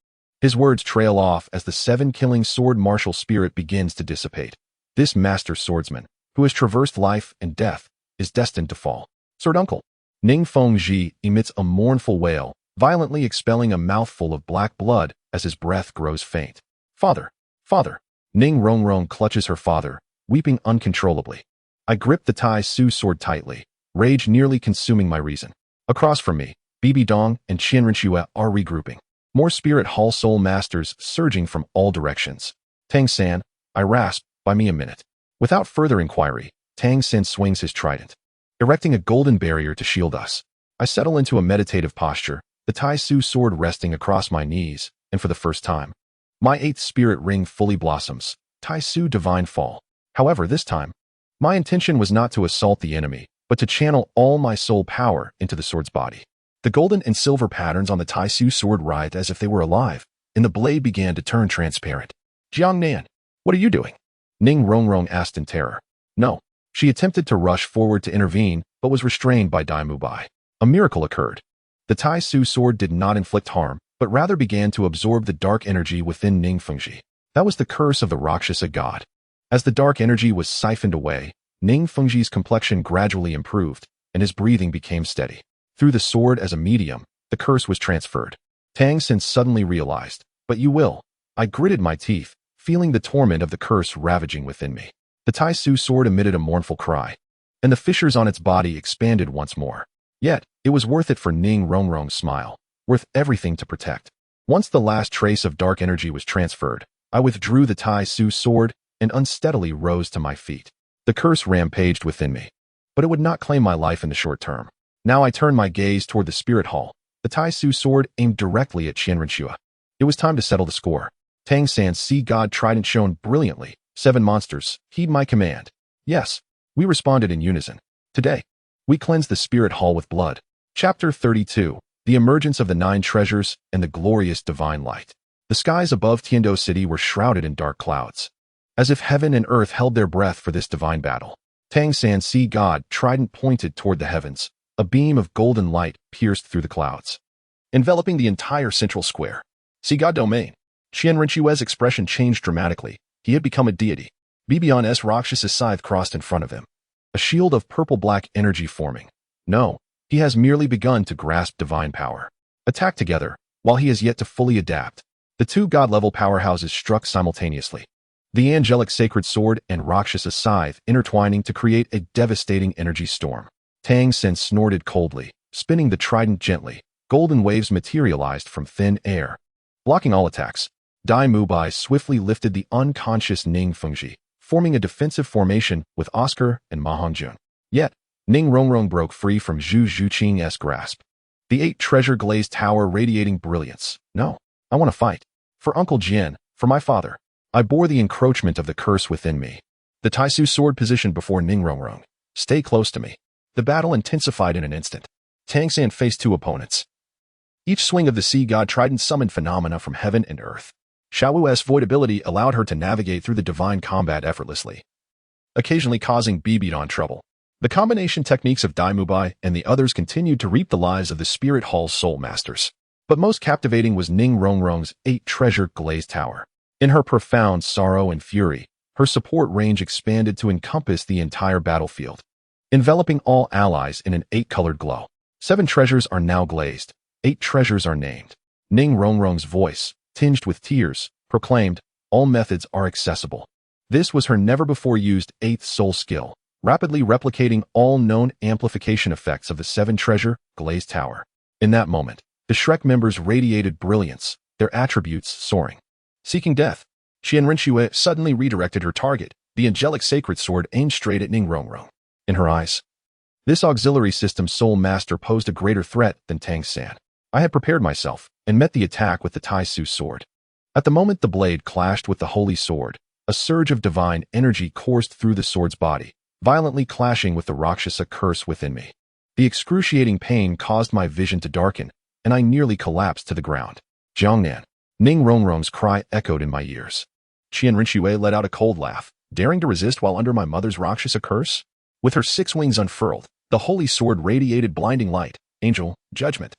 His words trail off as the 7-killing sword martial spirit begins to dissipate. This master swordsman, who has traversed life and death, is destined to fall. Sword uncle. Ning Fengji emits a mournful wail, violently expelling a mouthful of black blood as his breath grows faint. Father. Father. Ning Rongrong clutches her father, weeping uncontrollably. I grip the Tai Su sword tightly, rage nearly consuming my reason. Across from me, Bibi Dong and Qian Rinxue are regrouping. More spirit hall soul masters surging from all directions. Tang San, I rasp, buy me a minute. Without further inquiry, Tang San swings his trident, erecting a golden barrier to shield us. I settle into a meditative posture, the Tai Su sword resting across my knees, and for the first time, my 8th spirit ring fully blossoms. Tai Su divine fall. However, this time, my intention was not to assault the enemy, but to channel all my soul power into the sword's body. The golden and silver patterns on the Tai Su sword writhed as if they were alive, and the blade began to turn transparent. Jiangnan. What are you doing? Ning Rongrong asked in terror. No. She attempted to rush forward to intervene, but was restrained by Dai Mubai. A miracle occurred. The Tai Su sword did not inflict harm, but rather began to absorb the dark energy within Ning Fengji. That was the curse of the Rakshasa god. As the dark energy was siphoned away, Ning Fengji's complexion gradually improved, and his breathing became steady. Through the sword as a medium, the curse was transferred. Tang Xin suddenly realized, but you will. I gritted my teeth, feeling the torment of the curse ravaging within me. The Tai Su sword emitted a mournful cry, and the fissures on its body expanded once more. Yet, it was worth it for Ning Rongrong's smile, worth everything to protect. Once the last trace of dark energy was transferred, I withdrew the Tai Su sword and unsteadily rose to my feet. The curse rampaged within me, but it would not claim my life in the short term. Now I turned my gaze toward the spirit hall, the Tai Su sword aimed directly at Qianrenxue. It was time to settle the score. Tang San's sea god trident shone brilliantly. 7 monsters, heed my command. Yes, we responded in unison. Today, we cleanse the spirit hall with blood. Chapter 32, The Emergence of the 9 Treasures and the Glorious Divine Light. The skies above Tendo City were shrouded in dark clouds, as if heaven and earth held their breath for this divine battle. Tang San's sea god trident pointed toward the heavens. A beam of golden light pierced through the clouds, enveloping the entire central square. Sea god domain. Qianrenxue's expression changed dramatically. He had become a deity. Bibion's Rakshasa scythe crossed in front of him, a shield of purple-black energy forming. No, he has merely begun to grasp divine power. Attack together, while he has yet to fully adapt. The 2 god-level powerhouses struck simultaneously. The angelic sacred sword and Rakshasa scythe intertwining to create a devastating energy storm. Tang Xin snorted coldly, spinning the trident gently. Golden waves materialized from thin air, blocking all attacks. Dai Mubai swiftly lifted the unconscious Ning Fengji, forming a defensive formation with Oscar and Ma Hongjun. Yet, Ning Rongrong broke free from Zhu Zhuqing's grasp. The 8 treasure glazed tower radiating brilliance. No, I want to fight. For Uncle Jian, for my father. I bore the encroachment of the curse within me. The Tai Su sword positioned before Ning Rongrong. Stay close to me. The battle intensified in an instant. Tang San faced 2 opponents. Each swing of the sea god trident summoned phenomena from heaven and earth. Xiaowu's void ability allowed her to navigate through the divine combat effortlessly, occasionally causing Bibidon trouble. The combination techniques of Dai Mubai and the others continued to reap the lives of the Spirit Hall's soul masters. But most captivating was Ning Rongrong's 8 treasure glazed tower. In her profound sorrow and fury, her support range expanded to encompass the entire battlefield, enveloping all allies in an 8-colored glow. 7 treasures are now glazed. 8 treasures are named. Ning Rongrong's voice, tinged with tears, proclaimed, all methods are accessible. This was her never-before-used 8th soul skill, rapidly replicating all known amplification effects of the 7 treasure glazed tower. In that moment, the Shrek members radiated brilliance, their attributes soaring. Seeking death, Qianrenxue suddenly redirected her target, the angelic sacred sword aimed straight at Ning Rongrong. In her eyes, this auxiliary system soul master posed a greater threat than Tang San. I had prepared myself and met the attack with the Tai Su sword. At the moment the blade clashed with the holy sword, a surge of divine energy coursed through the sword's body, violently clashing with the Rakshasa curse within me. The excruciating pain caused my vision to darken, and I nearly collapsed to the ground. Jiangnan. Ning Rongrong's cry echoed in my ears. Qianrenxue let out a cold laugh, daring to resist while under my mother's Rakshasa curse? With her 6 wings unfurled, the holy sword radiated blinding light, angel, judgment.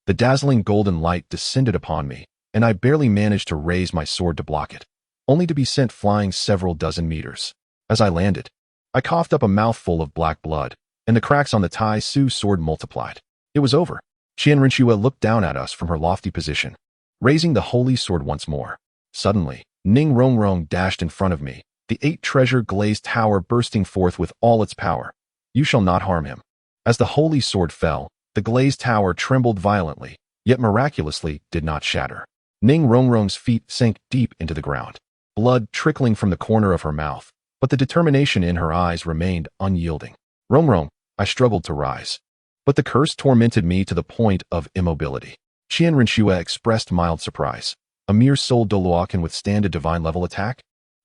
The dazzling golden light descended upon me, and I barely managed to raise my sword to block it, only to be sent flying several dozen meters. As I landed, I coughed up a mouthful of black blood, and the cracks on the Tai Su sword multiplied. It was over. Qianrenxue looked down at us from her lofty position, raising the holy sword once more. Suddenly, Ning Rongrong dashed in front of me, the 8 treasure glazed tower bursting forth with all its power. You shall not harm him. As the holy sword fell, the glazed tower trembled violently, yet miraculously did not shatter. Ning Rongrong's feet sank deep into the ground, blood trickling from the corner of her mouth, but the determination in her eyes remained unyielding. Rongrong, I struggled to rise, but the curse tormented me to the point of immobility. Qianrenxue expressed mild surprise. A mere soul Douluo can withstand a divine-level attack?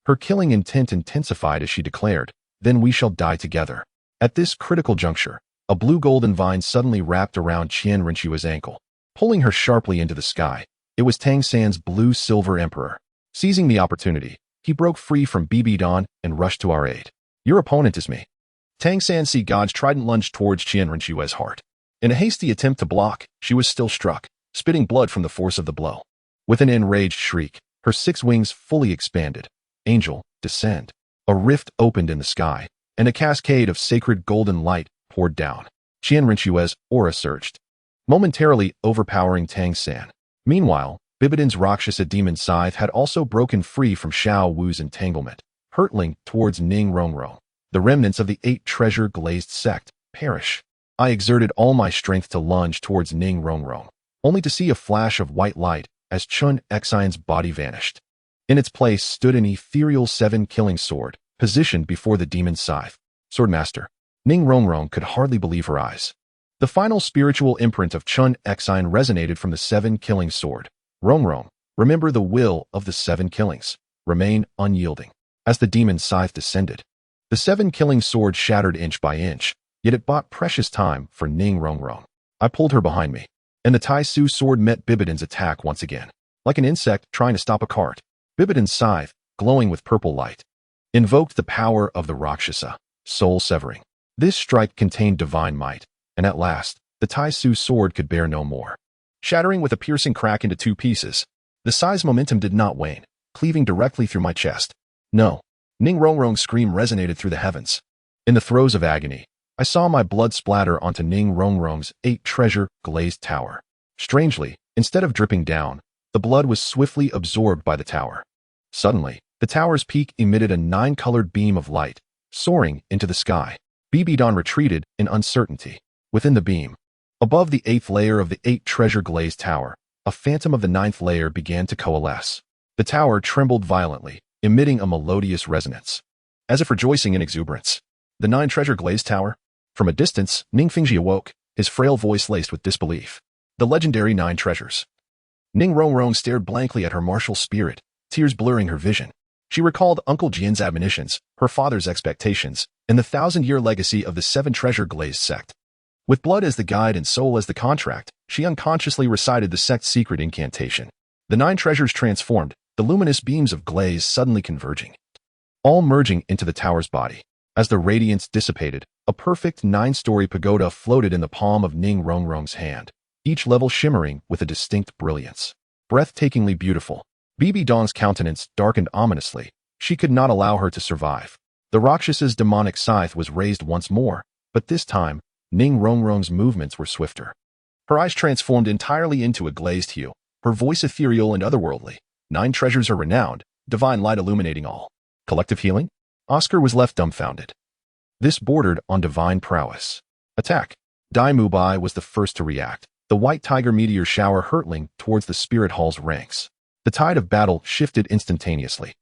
Her killing intent intensified as she declared, then we shall die together. At this critical juncture, a blue golden vine suddenly wrapped around Qianrenxue's ankle, pulling her sharply into the sky. It was Tang San's blue-silver emperor. Seizing the opportunity, He broke free from BB Don and rushed to our aid. Your opponent is me. Tang San Si God's trident lunged towards Qianrenshue's heart. In a hasty attempt to block, she was still struck, spitting blood from the force of the blow. With an enraged shriek, her 6 wings fully expanded. Angel, descend. A rift opened in the sky, and a cascade of sacred golden light poured down. Qianrenshue's aura surged, momentarily overpowering Tang San. Meanwhile, Bibidon's Rakshasa demon scythe had also broken free from Xiao Wu's entanglement, hurtling towards Ning Rongrong. The remnants of the 8 treasure-glazed sect perish. I exerted all my strength to lunge towards Ning Rongrong, only to see a flash of white light as Chun Xian's body vanished. In its place stood an ethereal 7-killing sword, positioned before the demon scythe. Swordmaster. Ning Rongrong could hardly believe her eyes. The final spiritual imprint of Chun Xian resonated from the 7-killing sword. Rongrong, remember the will of the 7 killings. Remain unyielding. As the demon scythe descended, the 7-killing sword shattered inch by inch, yet it bought precious time for Ning Rongrong. I pulled her behind me, and the Tai Su sword met Bibidon's attack once again. Like an insect trying to stop a cart, Bibidon's scythe, glowing with purple light, invoked the power of the Rakshasa, soul-severing. This strike contained divine might, and at last, the Tai Su sword could bear no more. Shattering with a piercing crack into 2 pieces, the scythe's momentum did not wane, cleaving directly through my chest. No. Ning Rongrong's scream resonated through the heavens. In the throes of agony, I saw my blood splatter onto Ning Rongrong's 8 treasure-glazed tower. Strangely, instead of dripping down, the blood was swiftly absorbed by the tower. Suddenly, the tower's peak emitted a 9-colored beam of light, soaring into the sky. BB Don retreated in uncertainty. Within the beam, above the 8th layer of the 8 treasure-glazed tower, a phantom of the 9th layer began to coalesce. The tower trembled violently, emitting a melodious resonance, as if rejoicing in exuberance. The 9 treasure-glazed tower? From a distance, Ning Fingji awoke, his frail voice laced with disbelief. The legendary 9 treasures. Ning Rongrong stared blankly at her martial spirit, tears blurring her vision. She recalled Uncle Jian's admonitions, her father's expectations, and the 1,000-year legacy of the 7 treasure-glazed sect. With blood as the guide and soul as the contract, she unconsciously recited the sect's secret incantation. The 9 treasures transformed, the luminous beams of glaze suddenly converging, all merging into the tower's body. As the radiance dissipated, a perfect 9-story pagoda floated in the palm of Ning Rongrong's hand, each level shimmering with a distinct brilliance. Breathtakingly beautiful, BB Dong's countenance darkened ominously. She could not allow her to survive. The Rakshas's demonic scythe was raised once more, but this time, Ning Rongrong's movements were swifter. Her eyes transformed entirely into a glazed hue, her voice ethereal and otherworldly. 9 treasures are renowned, divine light illuminating all. Collective healing? Oscar was left dumbfounded. This bordered on divine prowess. Attack. Dai Mubai was the first to react, the white tiger meteor shower hurtling towards the spirit hall's ranks. The tide of battle shifted instantaneously.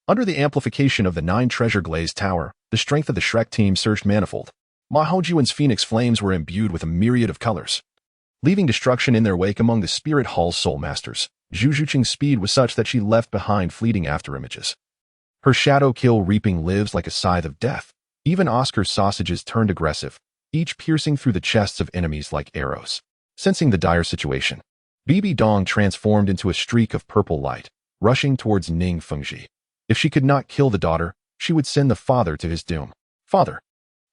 Under the amplification of the 9 treasure-glazed tower, the strength of the Shrek team surged manifold. Ma Houjuan's phoenix flames were imbued with a myriad of colors, leaving destruction in their wake among the spirit hall's soul masters. Zhu Zhuqing's speed was such that she left behind fleeting afterimages. Her shadow kill reaping lives like a scythe of death. Even Oscar's sausages turned aggressive, each piercing through the chests of enemies like arrows. Sensing the dire situation, BB Dong transformed into a streak of purple light, rushing towards Ning Fengji. If she could not kill the daughter, she would send the father to his doom. Father!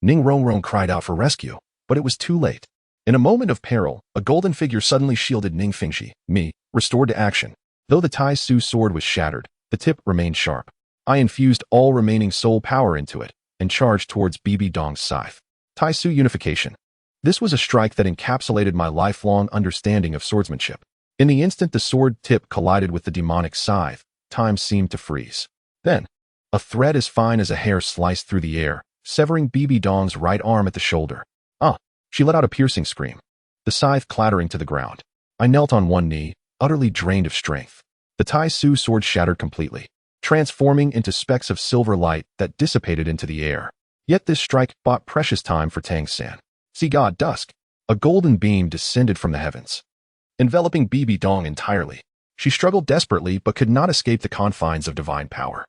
Ning Rongrong cried out for rescue, but it was too late. In a moment of peril, a golden figure suddenly shielded Ning Fengji, me, restored to action. Though the Tai Su sword was shattered, the tip remained sharp. I infused all remaining soul power into it and charged towards BB Dong's scythe. Tai Su unification. This was a strike that encapsulated my lifelong understanding of swordsmanship. In the instant the sword tip collided with the demonic scythe, time seemed to freeze. Then, a thread as fine as a hair sliced through the air, severing BB Dong's right arm at the shoulder. Ah! She let out a piercing scream, the scythe clattering to the ground. I knelt on one knee, utterly drained of strength. The Tai Su sword shattered completely, transforming into specks of silver light that dissipated into the air. Yet this strike bought precious time for Tang San. See God dusk. A golden beam descended from the heavens, enveloping BB Dong entirely. She struggled desperately but could not escape the confines of divine power.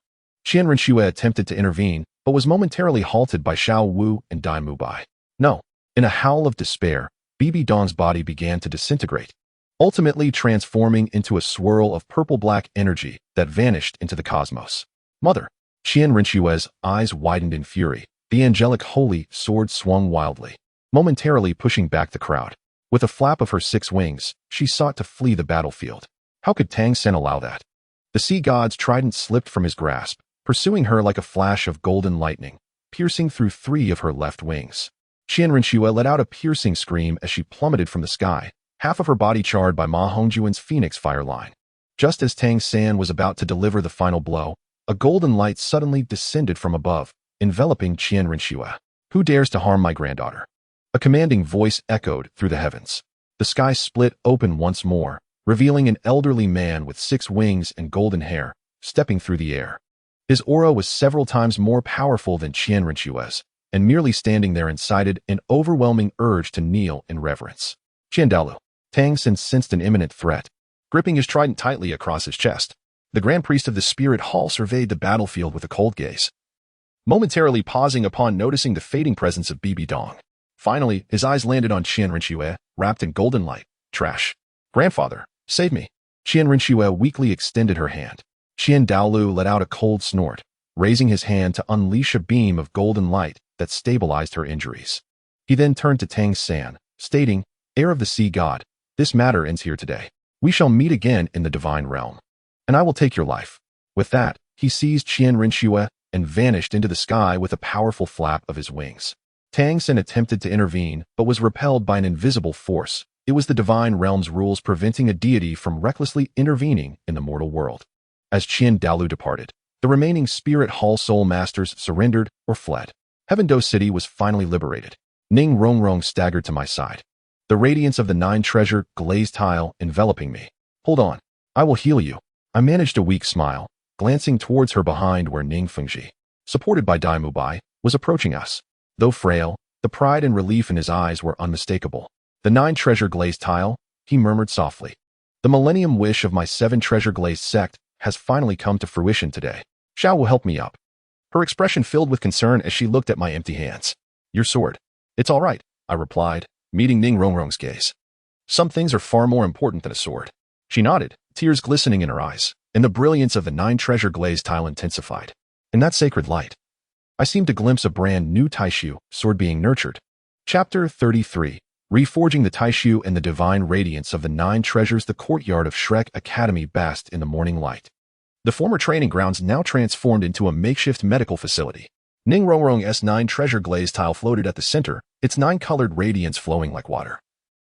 Qianrenshui attempted to intervene, but was momentarily halted by Xiao Wu and Dai Mubai. No. In a howl of despair, BB Dong's body began to disintegrate, ultimately transforming into a swirl of purple-black energy that vanished into the cosmos. Mother. Qian Rinxue's eyes widened in fury. The angelic holy sword swung wildly, momentarily pushing back the crowd. With a flap of her 6 wings, she sought to flee the battlefield. How could Tang Sen allow that? The sea god's trident slipped from his grasp, pursuing her like a flash of golden lightning, piercing through 3 of her left wings. Qian Rinxue let out a piercing scream as she plummeted from the sky, half of her body charred by Ma Hongjuan's phoenix fire line. Just as Tang San was about to deliver the final blow, a golden light suddenly descended from above, enveloping Qian Rinxue. Who dares to harm my granddaughter? A commanding voice echoed through the heavens. The sky split open once more, revealing an elderly man with 6 wings and golden hair, stepping through the air. His aura was several times more powerful than Qian Rinxue's, and merely standing there incited an overwhelming urge to kneel in reverence. Qiandalu. Tang Sen sensed an imminent threat, gripping his trident tightly across his chest. The Grand Priest of the Spirit Hall surveyed the battlefield with a cold gaze, momentarily pausing upon noticing the fading presence of Bibi Dong. Finally, his eyes landed on Qian Rinxue, wrapped in golden light. Trash. Grandfather, save me. Qian Rinxue weakly extended her hand. Qian Daolu let out a cold snort, raising his hand to unleash a beam of golden light that stabilized her injuries. He then turned to Tang San, stating, Heir of the Sea God, this matter ends here today. We shall meet again in the divine realm, and I will take your life. With that, he seized Qian Rinxue and vanished into the sky with a powerful flap of his wings. Tang Sen attempted to intervene, but was repelled by an invisible force. It was the divine realm's rules preventing a deity from recklessly intervening in the mortal world. As Qian Daolu departed, the remaining Spirit Hall Soul Masters surrendered or fled. Heavendo City was finally liberated. Ning Rongrong staggered to my side, the radiance of the 9-treasure glazed tile enveloping me. Hold on, I will heal you. I managed a weak smile, glancing towards her behind where Ning Fengji, supported by Dai Mubai, was approaching us. Though frail, the pride and relief in his eyes were unmistakable. The 9-treasure glazed tile, he murmured softly. The millennium wish of my 7-treasure glazed sect has finally come to fruition today. Xiao will help me up. Her expression filled with concern as she looked at my empty hands. Your sword. It's all right, I replied, meeting Ning Rongrong's gaze. Some things are far more important than a sword. She nodded, tears glistening in her eyes, and the brilliance of the 9-treasure glazed tile intensified. In that sacred light, I seemed to glimpse a brand new Taishu sword being nurtured. Chapter 33. Reforging the Taishu and the divine radiance of the 9 treasures. The courtyard of Shrek Academy basked in the morning light. The former training grounds now transformed into a makeshift medical facility. Ning Rongrong's 9-treasure glazed tile floated at the center, its 9-colored radiance flowing like water,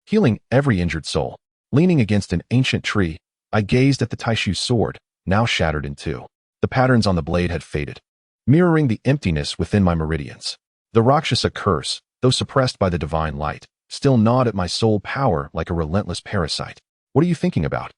healing every injured soul. Leaning against an ancient tree, I gazed at the Taishu sword, now shattered in 2. The patterns on the blade had faded, mirroring the emptiness within my meridians. The Rakshasa curse, though suppressed by the divine light, still gnawed at my soul power like a relentless parasite. What are you thinking about?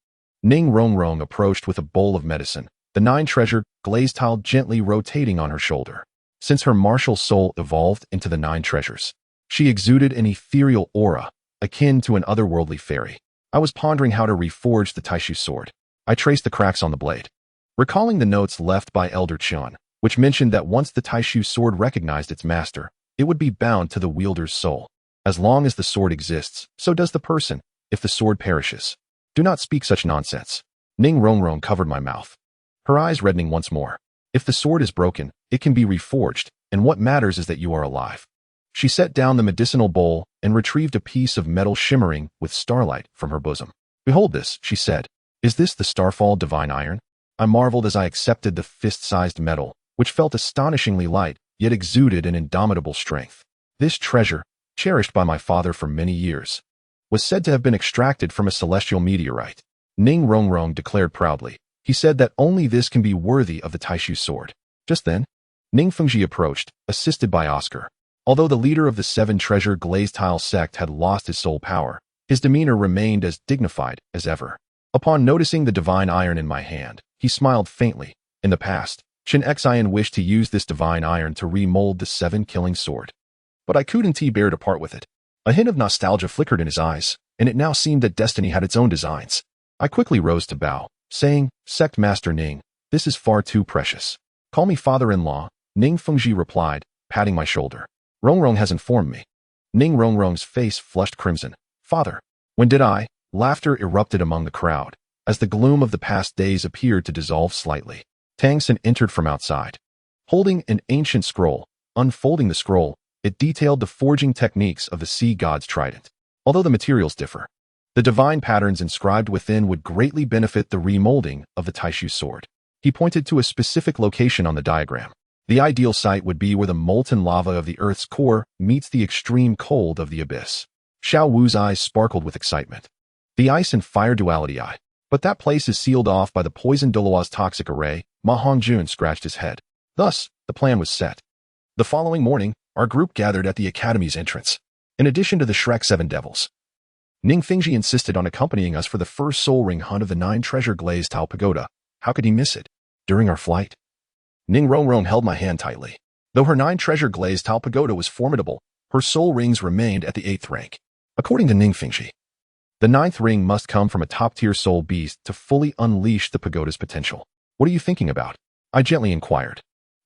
Ning Rongrong approached with a bowl of medicine, the 9-treasure glazed tile gently rotating on her shoulder. Since her martial soul evolved into the 9 treasures, she exuded an ethereal aura, akin to an otherworldly fairy. I was pondering how to reforge the Taishu sword. I traced the cracks on the blade, recalling the notes left by Elder Qian, which mentioned that once the Taishu sword recognized its master, it would be bound to the wielder's soul. As long as the sword exists, so does the person, if the sword perishes. Do not speak such nonsense. Ning Rongrong covered my mouth, her eyes reddening once more. If the sword is broken, it can be reforged, and what matters is that you are alive. She set down the medicinal bowl and retrieved a piece of metal shimmering with starlight from her bosom. Behold this, she said. Is this the Starfall divine iron? I marveled as I accepted the fist-sized metal, which felt astonishingly light, yet exuded an indomitable strength. This treasure, cherished by my father for many years, was said to have been extracted from a celestial meteorite. Ning Rongrong declared proudly. He said that only this can be worthy of the Taishu sword. Just then, Ning Fengji approached, assisted by Oscar. Although the leader of the 7-treasure glazed tile sect had lost his soul power, his demeanor remained as dignified as ever. Upon noticing the divine iron in my hand, he smiled faintly. In the past, Chen Xian wished to use this divine iron to remold the 7-killing sword, but I couldn't bear to part with it. A hint of nostalgia flickered in his eyes, and it now seemed that destiny had its own designs. I quickly rose to bow, saying, Sect Master Ning, this is far too precious. Call me father-in-law, Ning Fengji replied, patting my shoulder. Rongrong has informed me. Ning Rongrong's face flushed crimson. Father, when did I? Laughter erupted among the crowd, as the gloom of the past days appeared to dissolve slightly. Tang San entered from outside, holding an ancient scroll. Unfolding the scroll, it detailed the forging techniques of the sea god's trident. Although the materials differ, the divine patterns inscribed within would greatly benefit the remolding of the Taiji sword. He pointed to a specific location on the diagram. The ideal site would be where the molten lava of the Earth's core meets the extreme cold of the abyss. Xiao Wu's eyes sparkled with excitement. The ice and fire duality eye. But that place is sealed off by the poison Douluo's toxic array. Ma Hongjun scratched his head. Thus, the plan was set. The following morning, our group gathered at the academy's entrance. In addition to the Shrek 7 devils, Ning Fingji insisted on accompanying us for the first soul ring hunt of the 9 treasure glazed Tao Pagoda. How could he miss it? During our flight, Ning Rongrong held my hand tightly. Though her 9 treasure glazed Tao Pagoda was formidable, her soul rings remained at the 8th rank. According to Ning Fingji, the 9th ring must come from a top-tier soul beast to fully unleash the pagoda's potential. What are you thinking about? I gently inquired.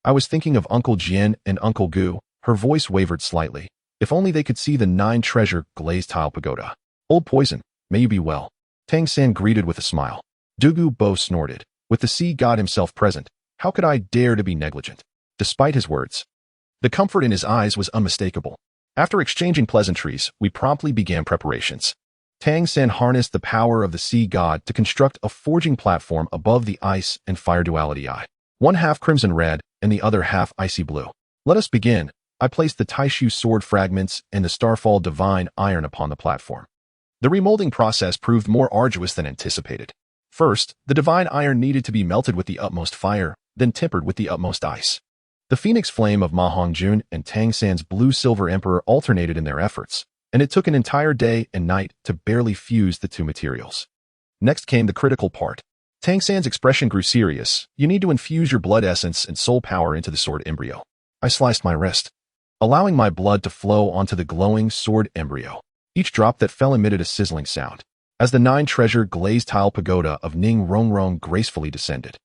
I was thinking of Uncle Jian and Uncle Gu. Her voice wavered slightly. If only they could see the 9 treasure glazed tile pagoda. Old poison, may you be well. Tang San greeted with a smile. Dugu Bo snorted. With the sea god himself present, how could I dare to be negligent? Despite his words, the comfort in his eyes was unmistakable. After exchanging pleasantries, we promptly began preparations. Tang San harnessed the power of the sea god to construct a forging platform above the ice and fire duality eye. One half crimson red and the other half icy blue. Let us begin. I placed the Taishu sword fragments and the Starfall divine iron upon the platform. The remolding process proved more arduous than anticipated. First, the divine iron needed to be melted with the utmost fire, then tempered with the utmost ice. The phoenix flame of Ma Hongjun and Tang San's blue-silver emperor alternated in their efforts, and it took an entire day and night to barely fuse the two materials. Next came the critical part. Tang San's expression grew serious. You need to infuse your blood essence and soul power into the sword embryo. I sliced my wrist, allowing my blood to flow onto the glowing sword embryo. Each drop that fell emitted a sizzling sound, as the 9 treasure glazed tile pagoda of Ning Rongrong gracefully descended.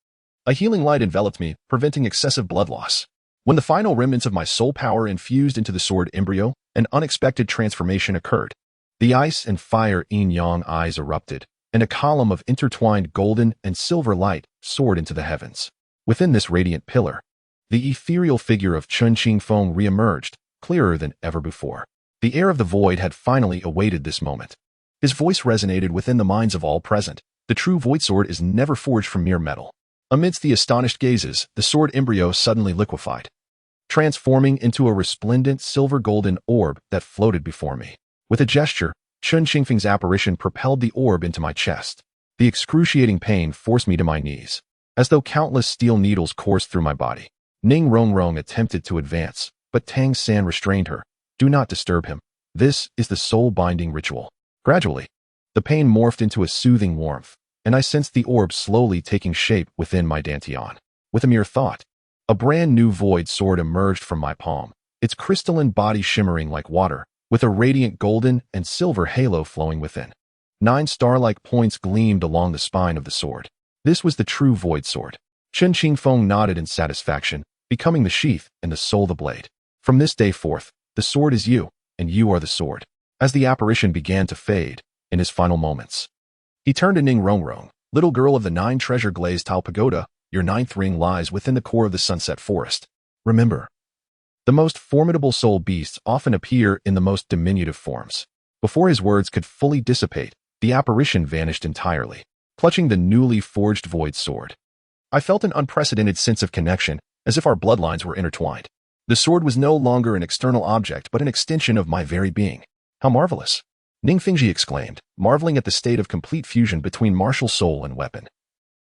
A healing light enveloped me, preventing excessive blood loss. When the final remnants of my soul power infused into the sword embryo, an unexpected transformation occurred. The ice and fire YinYang eyes erupted, and a column of intertwined golden and silver light soared into the heavens. Within this radiant pillar, the ethereal figure of Chun Qingfeng reemerged, clearer than ever before. The air of the void had finally awaited this moment. His voice resonated within the minds of all present. The true void sword is never forged from mere metal. Amidst the astonished gazes, the sword embryo suddenly liquefied, transforming into a resplendent silver-golden orb that floated before me. With a gesture, Chun Qingfeng's apparition propelled the orb into my chest. The excruciating pain forced me to my knees, as though countless steel needles coursed through my body. Ning Rongrong attempted to advance, but Tang San restrained her. Do not disturb him. This is the soul-binding ritual. Gradually, the pain morphed into a soothing warmth, and I sensed the orb slowly taking shape within my dantian. With a mere thought, a brand new void sword emerged from my palm, its crystalline body shimmering like water, with a radiant golden and silver halo flowing within. 9 star-like points gleamed along the spine of the sword. This was the true void sword. Chun Qingfeng nodded in satisfaction, becoming the sheath and the soul the blade. From this day forth, the sword is you, and you are the sword. As the apparition began to fade, in his final moments, he turned to Ning Rongrong. Little girl of the 9 treasure glazed tile pagoda, your 9th ring lies within the core of the sunset forest. Remember, the most formidable soul beasts often appear in the most diminutive forms. Before his words could fully dissipate, the apparition vanished entirely, clutching the newly forged void sword. I felt an unprecedented sense of connection, as if our bloodlines were intertwined. The sword was no longer an external object, but an extension of my very being. How marvelous! Ning Fingji exclaimed, marveling at the state of complete fusion between martial soul and weapon.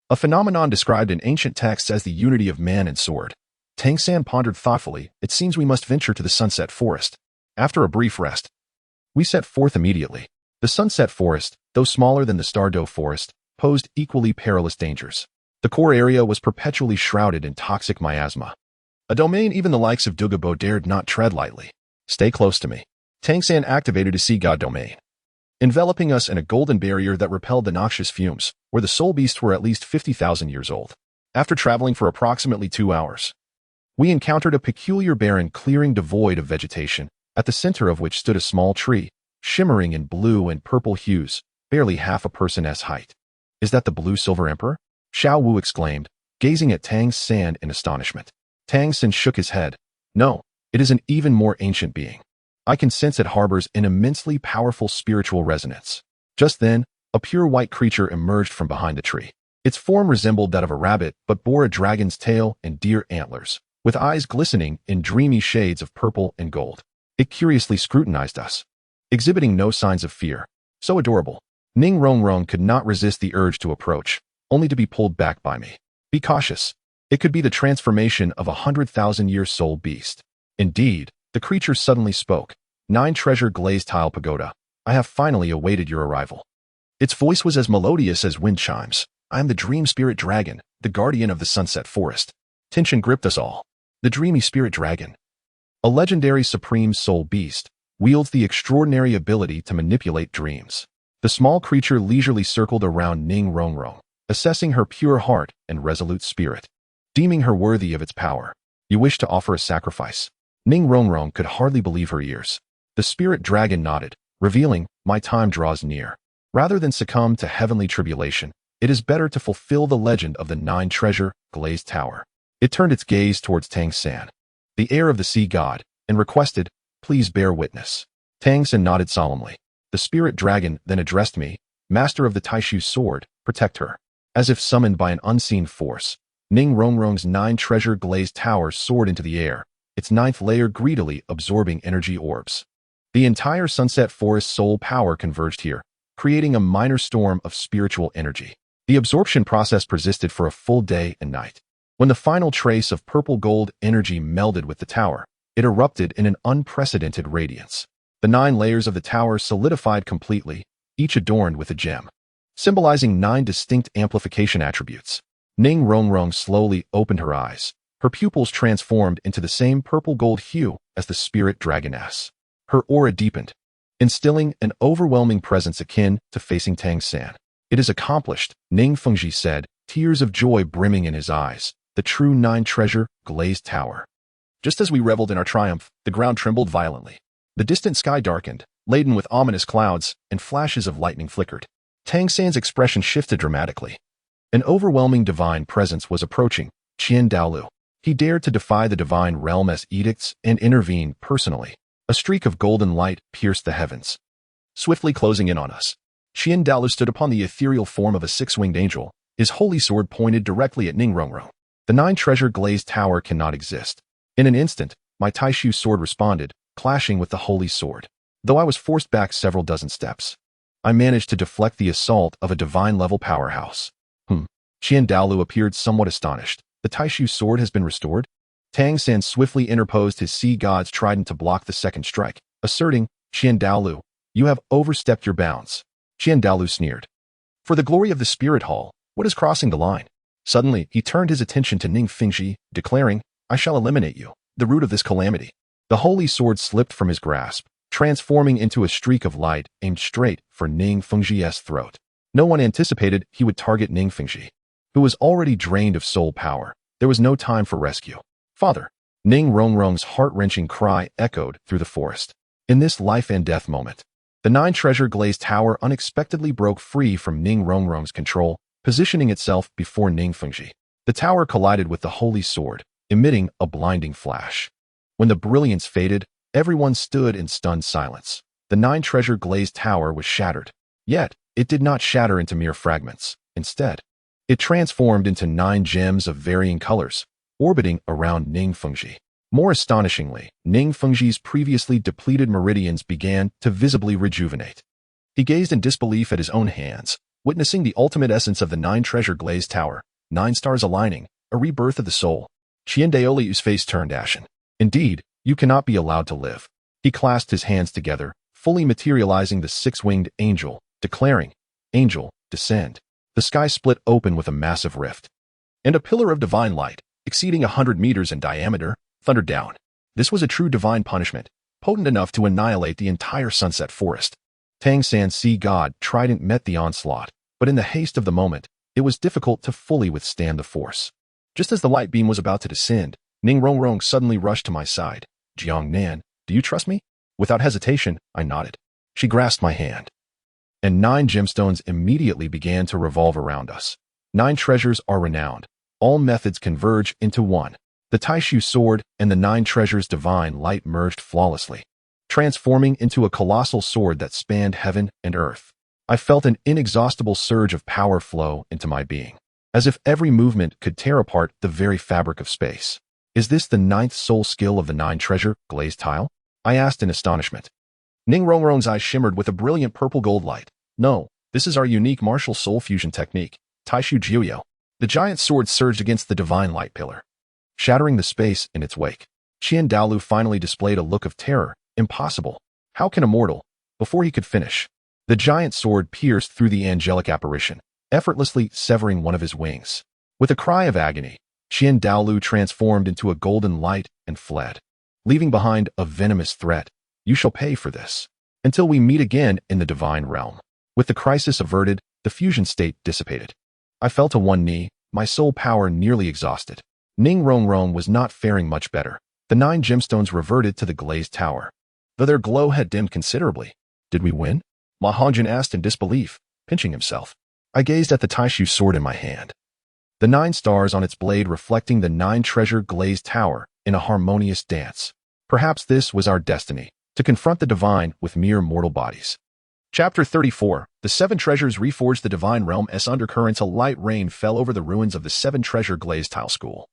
A phenomenon described in ancient texts as the unity of man and sword. Tang San pondered thoughtfully. It seems we must venture to the sunset forest. After a brief rest, we set forth immediately. The sunset forest, though smaller than the Stardow forest, posed equally perilous dangers. The core area was perpetually shrouded in toxic miasma, a domain even the likes of Dugabo dared not tread lightly. Stay close to me. Tang San activated a sea god domain, enveloping us in a golden barrier that repelled the noxious fumes, where the soul beasts were at least 50,000 years old. After traveling for approximately 2 hours, we encountered a peculiar barren clearing devoid of vegetation, at the center of which stood a small tree, shimmering in blue and purple hues, barely half a person's height. Is that the blue silver emperor? Xiao Wu exclaimed, gazing at Tang San in astonishment. Tang San shook his head. No, it is an even more ancient being. I can sense it harbors an immensely powerful spiritual resonance. Just then, a pure white creature emerged from behind a tree. Its form resembled that of a rabbit, but bore a dragon's tail and deer antlers, with eyes glistening in dreamy shades of purple and gold. It curiously scrutinized us, exhibiting no signs of fear. So adorable. Ning Rongrong could not resist the urge to approach, only to be pulled back by me. Be cautious. It could be the transformation of a 100,000-year soul beast. Indeed, the creature suddenly spoke. 9 treasure glazed tile pagoda. I have finally awaited your arrival. Its voice was as melodious as wind chimes. I am the dream spirit dragon, the guardian of the sunset forest. Tension gripped us all. The dreamy spirit dragon, a legendary supreme soul beast, wields the extraordinary ability to manipulate dreams. The small creature leisurely circled around Ning Rongrong, assessing her pure heart and resolute spirit, deeming her worthy of its power. You wish to offer a sacrifice? Ning Rongrong could hardly believe her ears. The spirit dragon nodded, revealing, my time draws near. Rather than succumb to heavenly tribulation, it is better to fulfill the legend of the 9 treasure glazed tower. It turned its gaze towards Tang San, the heir of the sea god, and requested, please bear witness. Tang San nodded solemnly. The spirit dragon then addressed me, master of the Taishu sword, protect her. As if summoned by an unseen force, Ning Rongrong's 9 treasure glazed tower soared into the air, its 9th layer greedily absorbing energy orbs. The entire sunset forest soul power converged here, creating a minor storm of spiritual energy. The absorption process persisted for a full day and night. When the final trace of purple gold energy melded with the tower, it erupted in an unprecedented radiance. The 9 layers of the tower solidified completely, each adorned with a gem, symbolizing 9 distinct amplification attributes. Ning Rongrong slowly opened her eyes. Her pupils transformed into the same purple gold hue as the spirit dragoness. Her aura deepened, instilling an overwhelming presence akin to facing Tang San. It is accomplished, Ning Fengji said, tears of joy brimming in his eyes. The true 9 treasure glazed tower. Just as we reveled in our triumph, the ground trembled violently. The distant sky darkened, laden with ominous clouds, and flashes of lightning flickered. Tang San's expression shifted dramatically. An overwhelming divine presence was approaching, Qian Daolu. He dared to defy the divine realm's edicts and intervene personally. A streak of golden light pierced the heavens, swiftly closing in on us. Qian Daolu stood upon the ethereal form of a 6-winged angel, his holy sword pointed directly at Ning Rongrong. The 9 treasure glazed tower cannot exist. In an instant, my Taishu sword responded, clashing with the holy sword. Though I was forced back several dozen steps, I managed to deflect the assault of a divine-level powerhouse. Qian Daolu appeared somewhat astonished. The Taishu sword has been restored? Tang San swiftly interposed his sea god's trident to block the second strike, asserting, Qian Daolu, you have overstepped your bounds. Qian Daolu sneered. For the glory of the spirit hall, what is crossing the line? Suddenly, he turned his attention to Ning Fengji, declaring, I shall eliminate you, the root of this calamity. The holy sword slipped from his grasp, transforming into a streak of light aimed straight for Ning Fengji's throat. No one anticipated he would target Ning Fengji, who was already drained of soul power. There was no time for rescue. Father! Ning Rongrong's heart-wrenching cry echoed through the forest. In this life and death moment, the 9 treasure glazed tower unexpectedly broke free from Ning Rongrong's control, positioning itself before Ning Fengji. The tower collided with the holy sword, emitting a blinding flash. When the brilliance faded, everyone stood in stunned silence. The 9 treasure glazed tower was shattered. Yet, it did not shatter into mere fragments. Instead, it transformed into 9 gems of varying colors, orbiting around Ning Fengji. More astonishingly, Ning Fengji's previously depleted meridians began to visibly rejuvenate. He gazed in disbelief at his own hands, witnessing the ultimate essence of the 9 treasure glazed tower, 9 stars aligning, a rebirth of the soul. Qian Daolu's face turned ashen. Indeed, you cannot be allowed to live. He clasped his hands together, fully materializing the 6-winged angel, declaring, Angel, descend. The sky split open with a massive rift, and a pillar of divine light, exceeding 100 meters in diameter, thundered down. This was a true divine punishment, potent enough to annihilate the entire sunset forest. Tang San's sea god trident met the onslaught, but in the haste of the moment, it was difficult to fully withstand the force. Just as the light beam was about to descend, Ning Rongrong suddenly rushed to my side. Jiangnan, do you trust me? Without hesitation, I nodded. She grasped my hand, and 9 gemstones immediately began to revolve around us. 9 treasures are renowned. all methods converge into one. The Taishu sword and the 9 treasures divine light merged flawlessly, transforming into a colossal sword that spanned heaven and earth. I felt an inexhaustible surge of power flow into my being, as if every movement could tear apart the very fabric of space. Is this the 9th soul skill of the 9 treasure glazed tile? I asked in astonishment. Ning Rongrong's eyes shimmered with a brilliant purple-gold light. No, this is our unique martial soul fusion technique, Taishu Jiuyo. The giant sword surged against the divine light pillar, shattering the space in its wake. Qian Daolu finally displayed a look of terror. Impossible. How can a mortal? Before he could finish, the giant sword pierced through the angelic apparition, effortlessly severing one of his wings. With a cry of agony, Qian Daolu transformed into a golden light and fled, leaving behind a venomous threat. You shall pay for this. Until we meet again in the divine realm. With the crisis averted, the fusion state dissipated. I fell to one knee, my soul power nearly exhausted. Ning Rongrong was not faring much better. The 9 gemstones reverted to the glazed tower, though their glow had dimmed considerably. Did we win? Ma Hongjin asked in disbelief, pinching himself. I gazed at the Taishu sword in my hand, the 9 stars on its blade reflecting the 9 treasure glazed tower in a harmonious dance. Perhaps this was our destiny, to confront the divine with mere mortal bodies. Chapter 34. The 7 treasures reforged the divine realm. As undercurrents, a light rain fell over the ruins of the 7 treasure glazed tile school,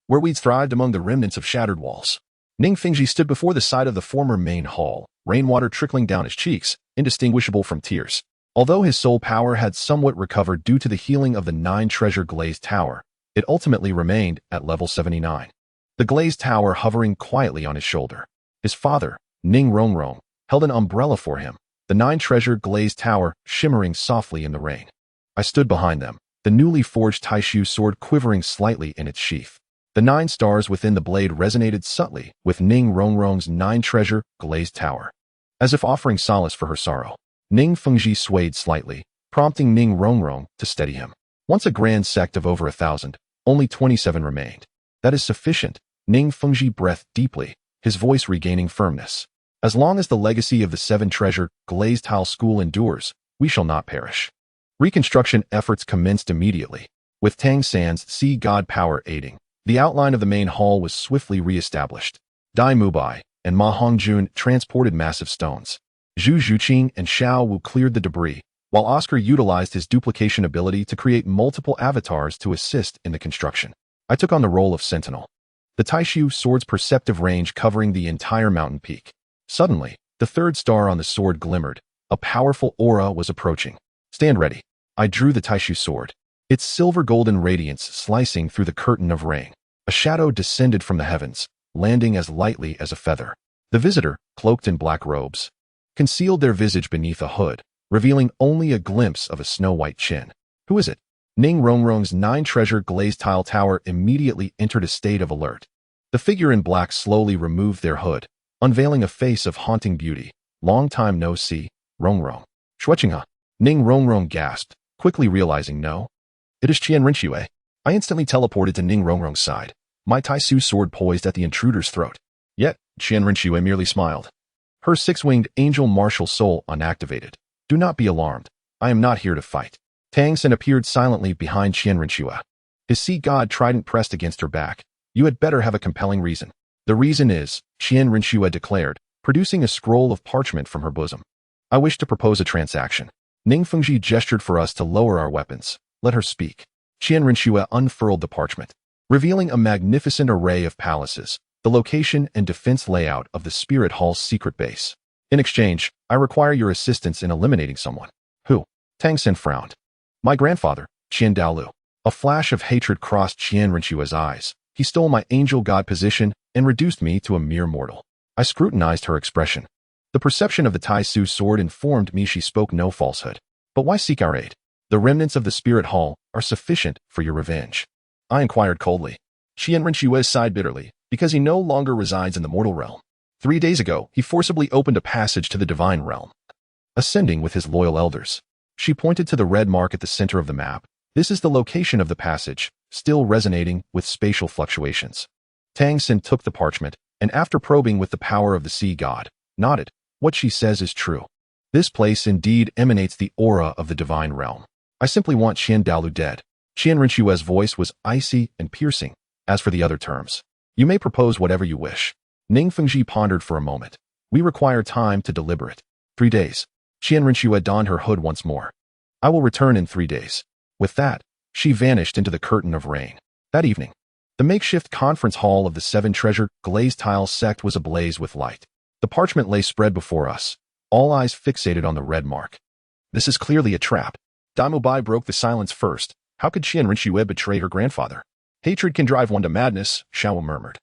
where weeds thrived among the remnants of shattered walls. Ning Fengji stood before the side of the former main hall, rainwater trickling down his cheeks, indistinguishable from tears. Although his soul power had somewhat recovered due to the healing of the 9 treasure glazed tower, it ultimately remained at level 79. The glazed tower hovering quietly on his shoulder. His father, Ning Rongrong, held an umbrella for him, the 9 treasure glazed tower shimmering softly in the rain. I stood behind them, the newly forged Taishu sword quivering slightly in its sheath. The 9 stars within the blade resonated subtly with Ning Rongrong's 9 treasure glazed tower, as if offering solace for her sorrow. Ning Fengji swayed slightly, prompting Ning Rongrong to steady him. Once a grand sect of over 1,000, only 27 remained. That is sufficient. Ning Fengji breathed deeply, his voice regaining firmness. As long as the legacy of the 7 treasure glazed tile school endures, we shall not perish. Reconstruction efforts commenced immediately, with Tang San's sea god power aiding. The outline of the main hall was swiftly re-established. Dai Mubai and Ma Hongjun transported massive stones. Zhu Zhuqing and Xiao Wu cleared the debris, while Oscar utilized his duplication ability to create multiple avatars to assist in the construction. I took on the role of sentinel, the Taishu sword's perceptive range covering the entire mountain peak. Suddenly, the 3rd star on the sword glimmered. A powerful aura was approaching. Stand ready. I drew the Taishu sword, its silver-golden radiance slicing through the curtain of rain. A shadow descended from the heavens, landing as lightly as a feather. The visitor, cloaked in black robes, concealed their visage beneath a hood, revealing only a glimpse of a snow-white chin. Who is it? Ning Rongrong's 9 treasure glazed tile tower immediately entered a state of alert. The figure in black slowly removed their hood, unveiling a face of haunting beauty. Long time no see, Rongrong. Shuqinghe. Ning Rongrong gasped, quickly realizing no. It is Qian Rinxue. I instantly teleported to Ning Rongrong's side, my Taishu sword poised at the intruder's throat. Yet, Qian Rinxue merely smiled, her 6-winged angel martial soul unactivated. Do not be alarmed. I am not here to fight. Tang Sen appeared silently behind Qian Rinxue, his sea god trident pressed against her back. You had better have a compelling reason. The reason is, Qian Rinxue declared, producing a scroll of parchment from her bosom. I wish to propose a transaction. Ning Fengji gestured for us to lower our weapons. Let her speak. Qian Rinxue unfurled the parchment, revealing a magnificent array of palaces, the location and defense layout of the Spirit Hall's secret base. In exchange, I require your assistance in eliminating someone. Who? Tang Sen frowned. My grandfather, Qian Daolu. A flash of hatred crossed Qian Rinxue's eyes. He stole my angel god position and reduced me to a mere mortal. I scrutinized her expression. The perception of the Taishu sword informed me she spoke no falsehood. But why seek our aid? The remnants of the Spirit Hall are sufficient for your revenge. I inquired coldly. Qian Rinxue sighed bitterly, because he no longer resides in the mortal realm. 3 days ago, he forcibly opened a passage to the divine realm, ascending with his loyal elders. She pointed to the red mark at the center of the map. This is the location of the passage, still resonating with spatial fluctuations. Tang Sen took the parchment, and after probing with the power of the sea god, nodded. What she says is true. This place indeed emanates the aura of the divine realm. I simply want Qian Daolu dead. Qian Rinshue's voice was icy and piercing. As for the other terms, you may propose whatever you wish. Ning Fengji pondered for a moment. We require time to deliberate. 3 days. Qian Rinshue donned her hood once more. I will return in 3 days. With that, she vanished into the curtain of rain. That evening, the makeshift conference hall of the Seven Treasure glazed tile sect was ablaze with light. The parchment lay spread before us, all eyes fixated on the red mark. This is clearly a trap. Damo Bai broke the silence first. How could Qian Rinshue betray her grandfather? Hatred can drive one to madness, Xiao murmured.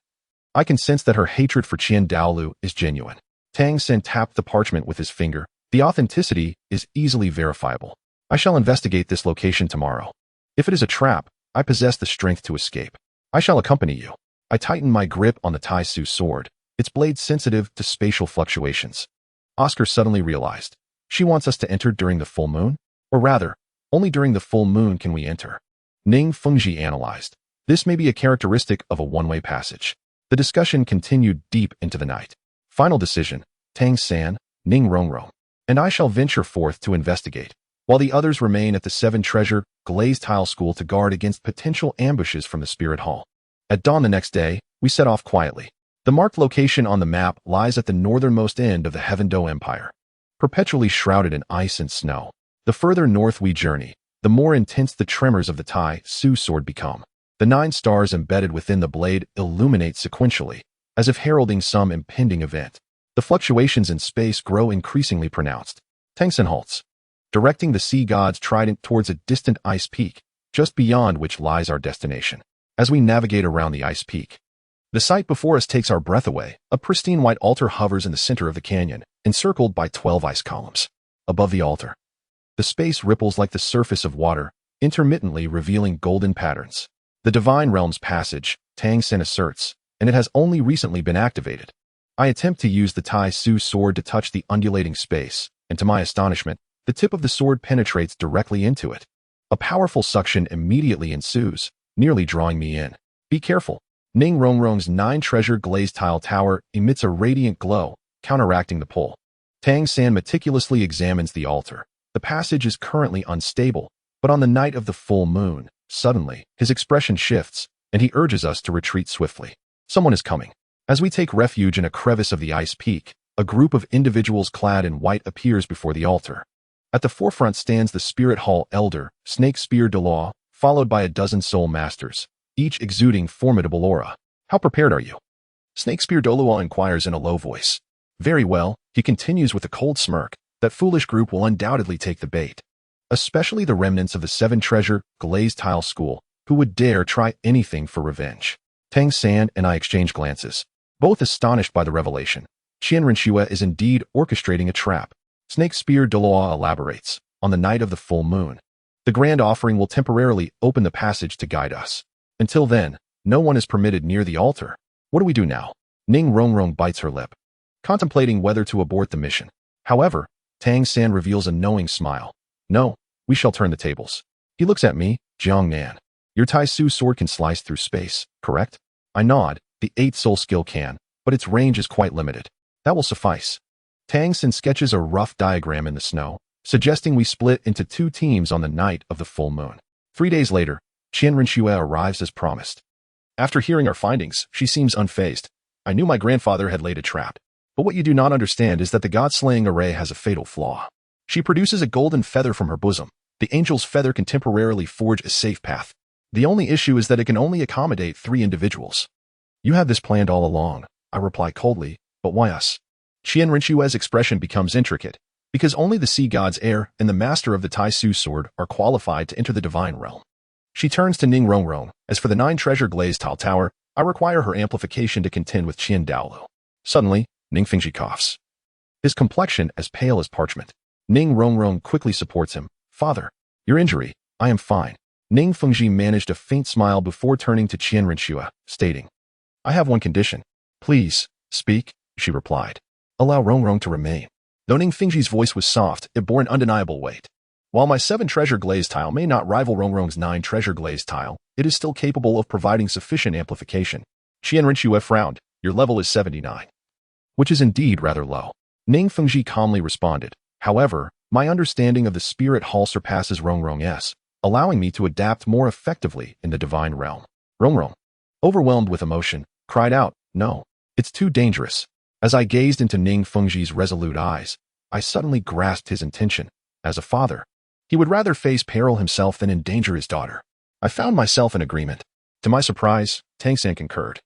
I can sense that her hatred for Qian Douluo is genuine. Tang Sen tapped the parchment with his finger. The authenticity is easily verifiable. I shall investigate this location tomorrow. If it is a trap, I possess the strength to escape. I shall accompany you. I tightened my grip on the Tai Su sword, its blade sensitive to spatial fluctuations. Oscar suddenly realized. She wants us to enter during the full moon? Or rather, only during the full moon can we enter. Ning Fengji analyzed. This may be a characteristic of a one-way passage. The discussion continued deep into the night. Final decision, Tang San, Ning Rongrong, and I shall venture forth to investigate, while the others remain at the Seven Treasure glazed tile school to guard against potential ambushes from the Spirit Hall. At dawn the next day, we set off quietly. The marked location on the map lies at the northernmost end of the Heavendo Empire, perpetually shrouded in ice and snow. The further north we journey, the more intense the tremors of the Tai Su sword become. The 9 stars embedded within the blade illuminate sequentially, as if heralding some impending event. The fluctuations in space grow increasingly pronounced. Tangsen halts, directing the sea god's trident towards a distant ice peak, just beyond which lies our destination. As we navigate around the ice peak, the sight before us takes our breath away. A pristine white altar hovers in the center of the canyon, encircled by 12 ice columns. Above the altar, the space ripples like the surface of water, intermittently revealing golden patterns. The Divine Realm's passage, Tang Sen asserts, and it has only recently been activated. I attempt to use the Tai Su sword to touch the undulating space, and to my astonishment, the tip of the sword penetrates directly into it. A powerful suction immediately ensues, nearly drawing me in. Be careful. Ning Rongrong's 9-treasure glazed tile tower emits a radiant glow, counteracting the pull. Tang San meticulously examines the altar. The passage is currently unstable, but on the night of the full moon, suddenly, his expression shifts, and he urges us to retreat swiftly. Someone is coming. As we take refuge in a crevice of the ice peak, a group of individuals clad in white appears before the altar. At the forefront stands the Spirit Hall Elder, Snake Spear Douluo, followed by a dozen Soul Masters, each exuding formidable aura. How prepared are you? Snake Spear Douluo inquires in a low voice. Very well, he continues with a cold smirk. That foolish group will undoubtedly take the bait. Especially the remnants of the Seven Treasure glazed tile school, who would dare try anything for revenge. Tang San and I exchange glances, both astonished by the revelation. Qian Rinshue is indeed orchestrating a trap. Snake Spear Douluo elaborates. On the night of the full moon, the grand offering will temporarily open the passage to guide us. Until then, no one is permitted near the altar. What do we do now? Ning Rongrong bites her lip, contemplating whether to abort the mission. However, Tang San reveals a knowing smile. No, we shall turn the tables. He looks at me, Jiangnan. Your Tai Su sword can slice through space, correct? I nod. The 8th soul skill can, but its range is quite limited. That will suffice. Tang San sketches a rough diagram in the snow, suggesting we split into 2 teams on the night of the full moon. 3 days later, Qian Rinshue arrives as promised. After hearing our findings, she seems unfazed. I knew my grandfather had laid a trap. But what you do not understand is that the god-slaying array has a fatal flaw. She produces a golden feather from her bosom. The angel's feather can temporarily forge a safe path. The only issue is that it can only accommodate 3 individuals. You had this planned all along, I reply coldly, but why us? Qian Rinshue's expression becomes intricate, because only the sea god's heir and the master of the Tai Su sword are qualified to enter the divine realm. She turns to Ning Rongrong. As for the 9-treasure glazed tile tower, I require her amplification to contend with Qian Douluo. Suddenly, Ning Fengji coughs, his complexion as pale as parchment. Ning Rongrong quickly supports him. Father, your injury. I am fine. Ning Fengji managed a faint smile before turning to Qian Rinshue, stating, I have one condition. Please, speak, she replied. Allow Rongrong to remain. Though Ning Fengji's voice was soft, it bore an undeniable weight. While my 7-treasure glazed tile may not rival Rongrong's 9-treasure glazed tile, it is still capable of providing sufficient amplification. Qian Rinshue frowned. Your level is 79. Which is indeed rather low. Ning Fengji calmly responded. However, my understanding of the Spirit Hall surpasses Rongrong's. allowing me to adapt more effectively in the divine realm. Rong, overwhelmed with emotion, cried out, "No, it's too dangerous." As I gazed into Ning Fengji's resolute eyes, I suddenly grasped his intention. As a father, he would rather face peril himself than endanger his daughter. I found myself in agreement. To my surprise, Tang San concurred.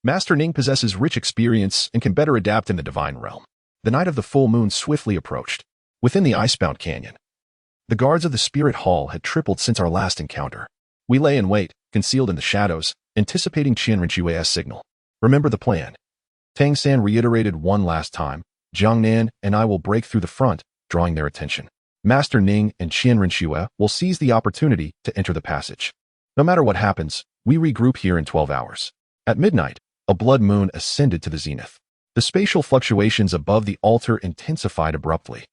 Master Ning possesses rich experience and can better adapt in the divine realm. The night of the full moon swiftly approached. Within the icebound canyon, the guards of the spirit hall had tripled since our last encounter. We lay in wait, concealed in the shadows, anticipating Qianrenchue's signal. "Remember the plan." Tang San reiterated one last time. "Jiangnan and I will break through the front," drawing their attention. "Master Ning and Qianrenchue will seize the opportunity to enter the passage. No matter what happens, we regroup here in 12 hours. At midnight, a blood moon ascended to the zenith. The spatial fluctuations above the altar intensified abruptly,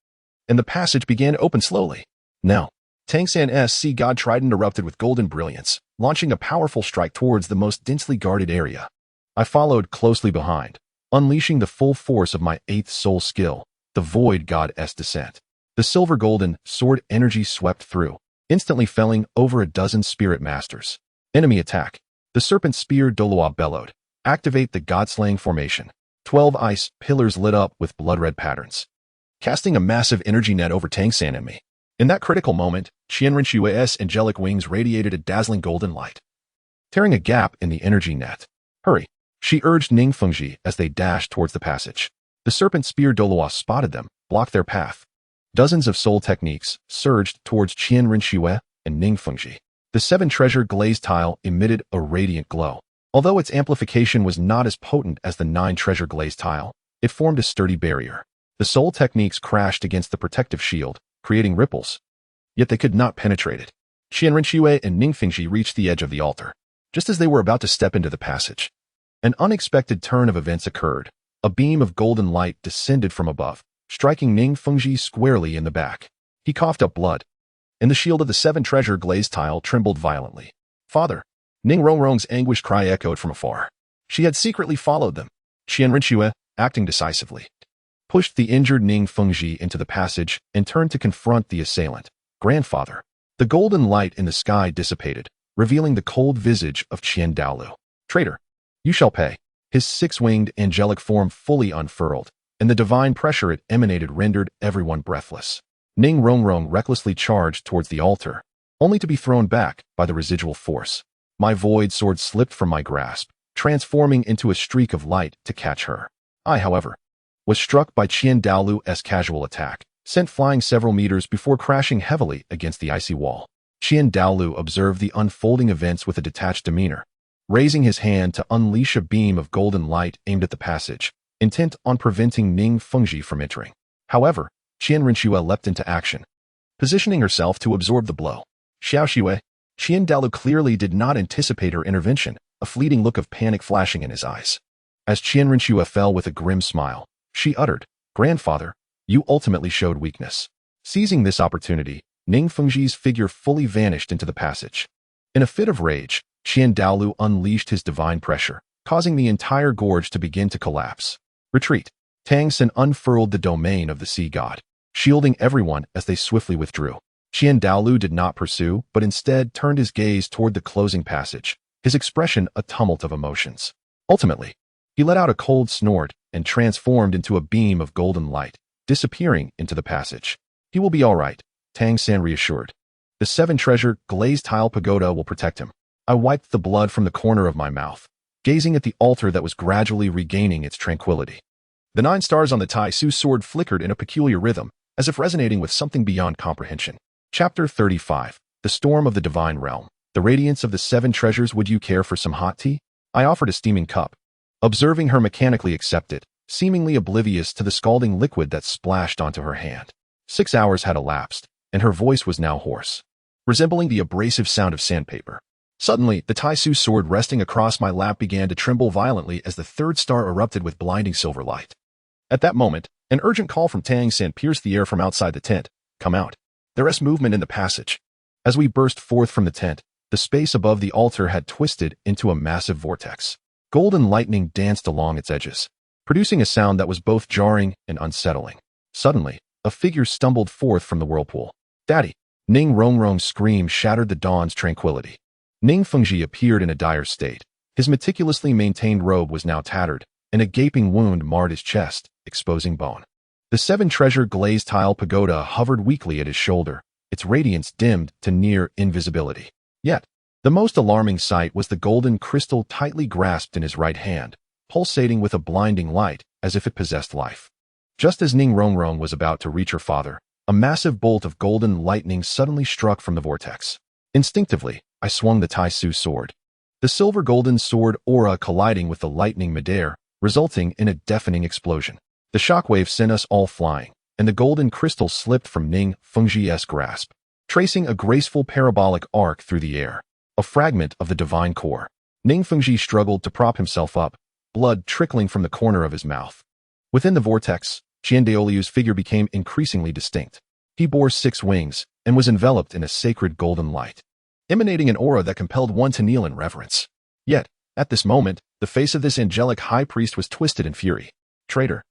and the passage began to open slowly. Now, Tang San's sea god trident erupted with golden brilliance, launching a powerful strike towards the most densely guarded area. I followed closely behind, unleashing the full force of my 8th soul skill, the Void God's Descent. The silver-golden sword energy swept through, instantly felling over a dozen spirit masters. Enemy attack. The serpent spear Douluo bellowed. Activate the god-slaying formation. 12 ice pillars lit up with blood-red patterns, casting a massive energy net over Tang San and me. In that critical moment, Qianrenchue's angelic wings radiated a dazzling golden light, tearing a gap in the energy net. "Hurry," she urged Ning Fengji as they dashed towards the passage. The serpent spear Douluo spotted them, blocked their path. Dozens of soul techniques surged towards Qianrenchue and Ning Fengji. The 7-treasure glazed tile emitted a radiant glow. Although its amplification was not as potent as the 9-treasure glazed tile, it formed a sturdy barrier. The soul techniques crashed against the protective shield, creating ripples, yet they could not penetrate it. Qianrenchue and Ning Fengji reached the edge of the altar. Just as they were about to step into the passage, an unexpected turn of events occurred. A beam of golden light descended from above, striking Ning Fengji squarely in the back. He coughed up blood, and the shield of the 7-treasure glazed tile trembled violently. "Father!" Ning Rongrong's anguished cry echoed from afar. She had secretly followed them. Qianrenchue, acting decisively, pushed the injured Ning Fengji into the passage and turned to confront the assailant. "Grandfather!" The golden light in the sky dissipated, revealing the cold visage of Qian Douluo. "Traitor! You shall pay." His 6-winged angelic form fully unfurled, and the divine pressure it emanated rendered everyone breathless. Ning Rongrong recklessly charged towards the altar, only to be thrown back by the residual force. My void sword slipped from my grasp, transforming into a streak of light to catch her. I, however, was struck by Qian Douluo's casual attack, sent flying several meters before crashing heavily against the icy wall. Qian Douluo observed the unfolding events with a detached demeanor, raising his hand to unleash a beam of golden light aimed at the passage, intent on preventing Ning Fengji from entering. However, Qianrenchue leapt into action, positioning herself to absorb the blow. "Xiaoxue!" Qian Douluo clearly did not anticipate her intervention, a fleeting look of panic flashing in his eyes. As Qianrenchue fell with a grim smile, she uttered, "Grandfather, you ultimately showed weakness." Seizing this opportunity, Ning Fengji's figure fully vanished into the passage. In a fit of rage, Qian Douluo unleashed his divine pressure, causing the entire gorge to begin to collapse. "Retreat!" Tang San unfurled the domain of the sea god, shielding everyone as they swiftly withdrew. Qian Douluo did not pursue, but instead turned his gaze toward the closing passage, his expression a tumult of emotions. Ultimately, he let out a cold snort and transformed into a beam of golden light, disappearing into the passage. "He will be all right," Tang San reassured. "The 7-treasure glazed tile pagoda will protect him." I wiped the blood from the corner of my mouth, gazing at the altar that was gradually regaining its tranquility. The 9 stars on the Tai Su sword flickered in a peculiar rhythm, as if resonating with something beyond comprehension. Chapter 35. The Storm of the Divine Realm. The radiance of the 7 treasures. "Would you care for some hot tea?" I offered a steaming cup, observing her mechanically accept it, seemingly oblivious to the scalding liquid that splashed onto her hand. 6 hours had elapsed, and her voice was now hoarse, resembling the abrasive sound of sandpaper. Suddenly, the Tai Su sword resting across my lap began to tremble violently as the 3rd star erupted with blinding silver light. At that moment, an urgent call from Tang San pierced the air from outside the tent. "Come out." There was movement in the passage. As we burst forth from the tent, the space above the altar had twisted into a massive vortex. Golden lightning danced along its edges, producing a sound that was both jarring and unsettling. Suddenly, a figure stumbled forth from the whirlpool. "Daddy!" Ning Rongrong's scream shattered the dawn's tranquility. Ning Fengji appeared in a dire state. His meticulously maintained robe was now tattered, and a gaping wound marred his chest, exposing bone. The seven-treasure glazed tile pagoda hovered weakly at his shoulder, its radiance dimmed to near invisibility. Yet, the most alarming sight was the golden crystal tightly grasped in his right hand, pulsating with a blinding light as if it possessed life. Just as Ning Rongrong was about to reach her father, a massive bolt of golden lightning suddenly struck from the vortex. Instinctively, I swung the Taiji sword. The silver-golden sword aura colliding with the lightning midair, resulting in a deafening explosion. The shockwave sent us all flying, and the golden crystal slipped from Ning Fengji's grasp, tracing a graceful parabolic arc through the air, a fragment of the divine core. Ning Fengji struggled to prop himself up, blood trickling from the corner of his mouth. Within the vortex, Jiandaoliu's figure became increasingly distinct. He bore 6 wings and was enveloped in a sacred golden light, emanating an aura that compelled one to kneel in reverence. Yet, at this moment, the face of this angelic high priest was twisted in fury. "Traitor!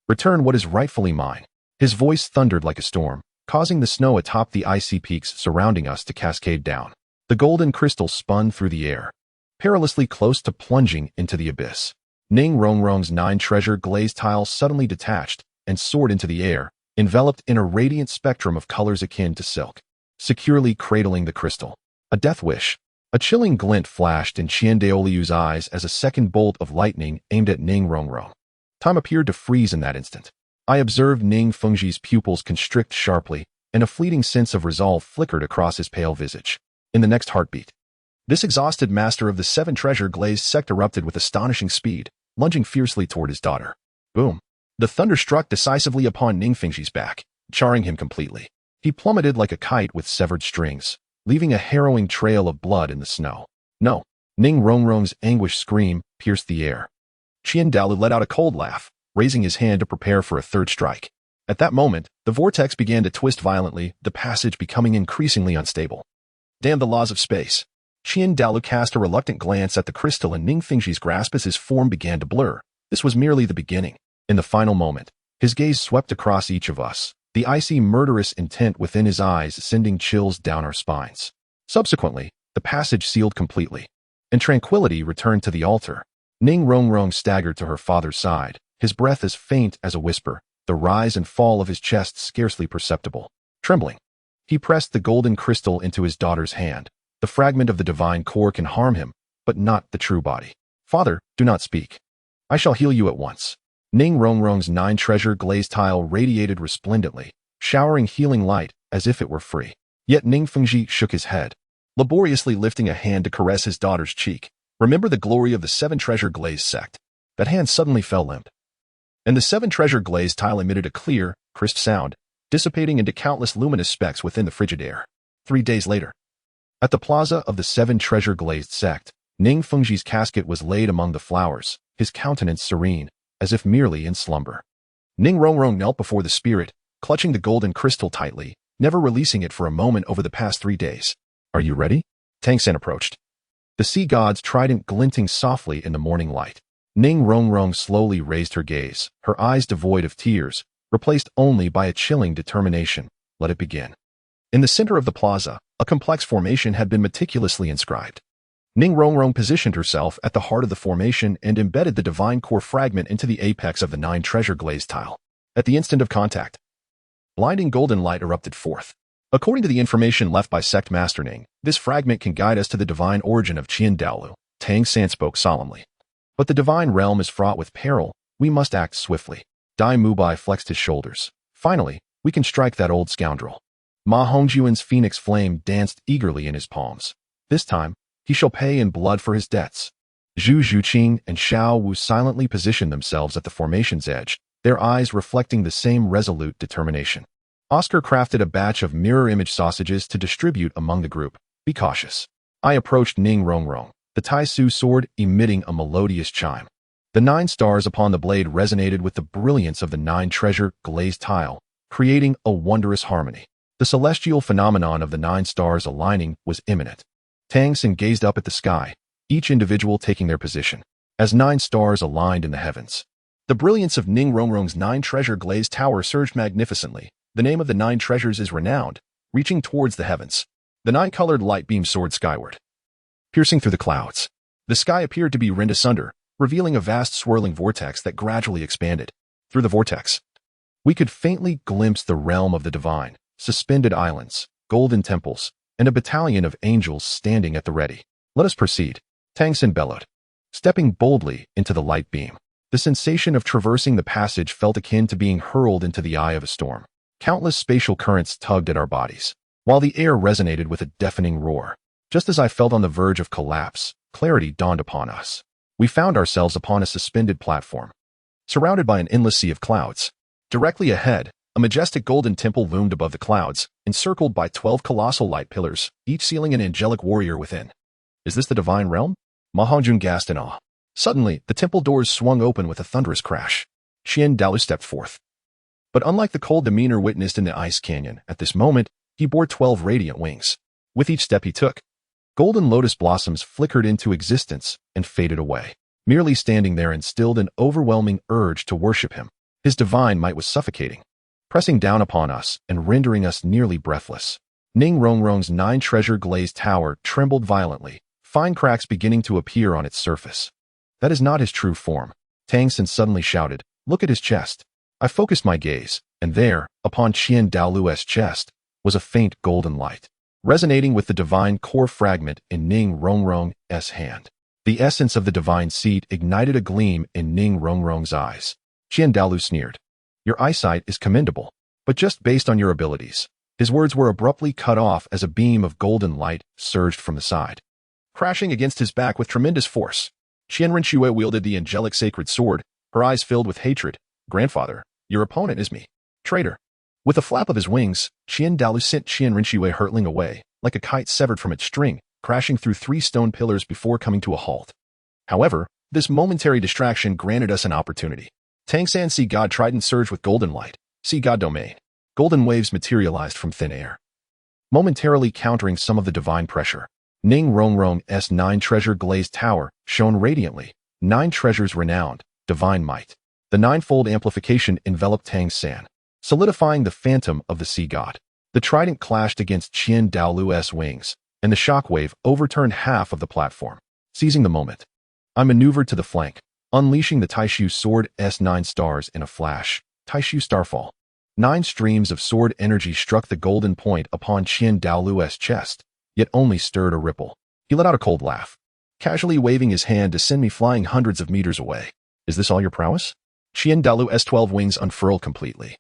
Return what is rightfully mine." His voice thundered like a storm, causing the snow atop the icy peaks surrounding us to cascade down. The golden crystal spun through the air, perilously close to plunging into the abyss. Ning Rongrong's 9-treasure glazed tile suddenly detached and soared into the air, enveloped in a radiant spectrum of colors akin to silk, securely cradling the crystal. A death wish. A chilling glint flashed in Jiandaoliu's eyes as a second bolt of lightning aimed at Ning Rongrong. Time appeared to freeze in that instant. I observed Ning Fengji's pupils constrict sharply, and a fleeting sense of resolve flickered across his pale visage. In the next heartbeat, this exhausted master of the 7-treasure glazed sect erupted with astonishing speed, lunging fiercely toward his daughter. Boom! The thunder struck decisively upon Ning Fengji's back, charring him completely. He plummeted like a kite with severed strings, leaving a harrowing trail of blood in the snow. No! Ning Rongrong's anguished scream pierced the air. Jiandaolu let out a cold laugh, raising his hand to prepare for a third strike. At that moment, the vortex began to twist violently, the passage becoming increasingly unstable. Damn the laws of space! Jiandaolu cast a reluctant glance at the crystal in Ning Fengji's grasp as his form began to blur. This was merely the beginning. In the final moment, his gaze swept across each of us, the icy murderous intent within his eyes sending chills down our spines. Subsequently, the passage sealed completely, and tranquility returned to the altar. Ning Rongrong staggered to her father's side, his breath as faint as a whisper, the rise and fall of his chest scarcely perceptible. Trembling, he pressed the golden crystal into his daughter's hand. The fragment of the divine core can harm him, but not the true body. "Father, do not speak. I shall heal you at once." Ning Rongrong's 9-treasure glazed tile radiated resplendently, showering healing light as if it were free. Yet Ning Fengji shook his head, laboriously lifting a hand to caress his daughter's cheek. "Remember the glory of the 7-treasure glazed sect." That hand suddenly fell limp, and the 7-treasure glazed tile emitted a clear, crisp sound, dissipating into countless luminous specks within the frigid air. 3 days later, at the plaza of the 7-treasure glazed sect, Ning Fengji's casket was laid among the flowers, his countenance serene, as if merely in slumber. Ning Rongrong knelt before the spirit, clutching the golden crystal tightly, never releasing it for a moment over the past 3 days. "Are you ready?" Tang San approached, the sea god's trident glinting softly in the morning light. Ning Rongrong slowly raised her gaze, her eyes devoid of tears, replaced only by a chilling determination. "Let it begin." In the center of the plaza, a complex formation had been meticulously inscribed. Ning Rongrong positioned herself at the heart of the formation and embedded the divine core fragment into the apex of the 9-treasure glazed tile. At the instant of contact, blinding golden light erupted forth. According to the information left by Sect Master Ning, this fragment can guide us to the divine origin of Jiandaolu. Tang San spoke solemnly. "But the divine realm is fraught with peril. We must act swiftly." Dai Mubai flexed his shoulders. "Finally, we can strike that old scoundrel." Ma Hongjuan's phoenix flame danced eagerly in his palms. "This time, he shall pay in blood for his debts." Zhu Zhuqing and Xiao Wu silently positioned themselves at the formation's edge, their eyes reflecting the same resolute determination. Oscar crafted a batch of mirror-image sausages to distribute among the group. "Be cautious." I approached Ning Rongrong, the Taiji sword emitting a melodious chime. The 9 stars upon the blade resonated with the brilliance of the 9-treasure glazed tile, creating a wondrous harmony. The celestial phenomenon of the 9 stars aligning was imminent. Tang San gazed up at the sky, each individual taking their position, as 9 stars aligned in the heavens. The brilliance of Ning Rongrong's 9-treasure glazed tower surged magnificently. "The name of the 9 treasures is renowned," reaching towards the heavens. The nine-colored light beam soared skyward, piercing through the clouds. The sky appeared to be rent asunder, revealing a vast swirling vortex that gradually expanded. Through the vortex, we could faintly glimpse the realm of the divine, suspended islands, golden temples, and a battalion of angels standing at the ready. Let us proceed, Tang Xin bellowed, stepping boldly into the light beam. The sensation of traversing the passage felt akin to being hurled into the eye of a storm. Countless spatial currents tugged at our bodies, while the air resonated with a deafening roar. Just as I felt on the verge of collapse, clarity dawned upon us. We found ourselves upon a suspended platform, surrounded by an endless sea of clouds. Directly ahead, a majestic golden temple loomed above the clouds, encircled by 12 colossal light pillars, each sealing an angelic warrior within. Is this the divine realm? Ma Hongjun gasped in awe. Suddenly, the temple doors swung open with a thunderous crash. Qian Dalu stepped forth. But unlike the cold demeanor witnessed in the ice canyon, at this moment, he bore 12 radiant wings. With each step he took, golden lotus blossoms flickered into existence and faded away. Merely standing there instilled an overwhelming urge to worship him. His divine might was suffocating, pressing down upon us and rendering us nearly breathless. Ning Rongrong's 9-treasure glazed tower trembled violently, fine cracks beginning to appear on its surface. That is not his true form, Tang Xin suddenly shouted. Look at his chest. I focused my gaze, and there, upon Qian Daolu's chest, was a faint golden light, resonating with the divine core fragment in Ning Rongrong's hand. The essence of the divine seed ignited a gleam in Ning Rongrong's eyes. Qian Daolu sneered. Your eyesight is commendable, but just based on your abilities. His words were abruptly cut off as a beam of golden light surged from the side, crashing against his back with tremendous force. Qian Renxue wielded the angelic sacred sword, her eyes filled with hatred. Grandfather, your opponent is me. Traitor. With a flap of his wings, Qian Daolu sent Qian Renxue hurtling away, like a kite severed from its string, crashing through 3 stone pillars before coming to a halt. However, this momentary distraction granted us an opportunity. Tang San Sea God Trident surged with golden light. Sea God Domain. Golden waves materialized from thin air, momentarily countering some of the divine pressure. Ning Rongrong's 9-treasure glazed tower shone radiantly, 9 treasures renowned, divine might. The 9-fold amplification enveloped Tang San, solidifying the phantom of the sea god. The trident clashed against Qian Daolu's wings, and the shockwave overturned half of the platform. Seizing the moment, I maneuvered to the flank, unleashing the Taishu sword S9 stars in a flash. Taishu Starfall. 9 streams of sword energy struck the golden point upon Qian Daolu's chest, yet only stirred a ripple. He let out a cold laugh, casually waving his hand to send me flying hundreds of meters away. Is this all your prowess? Qian Daolu's 12 wings unfurled completely,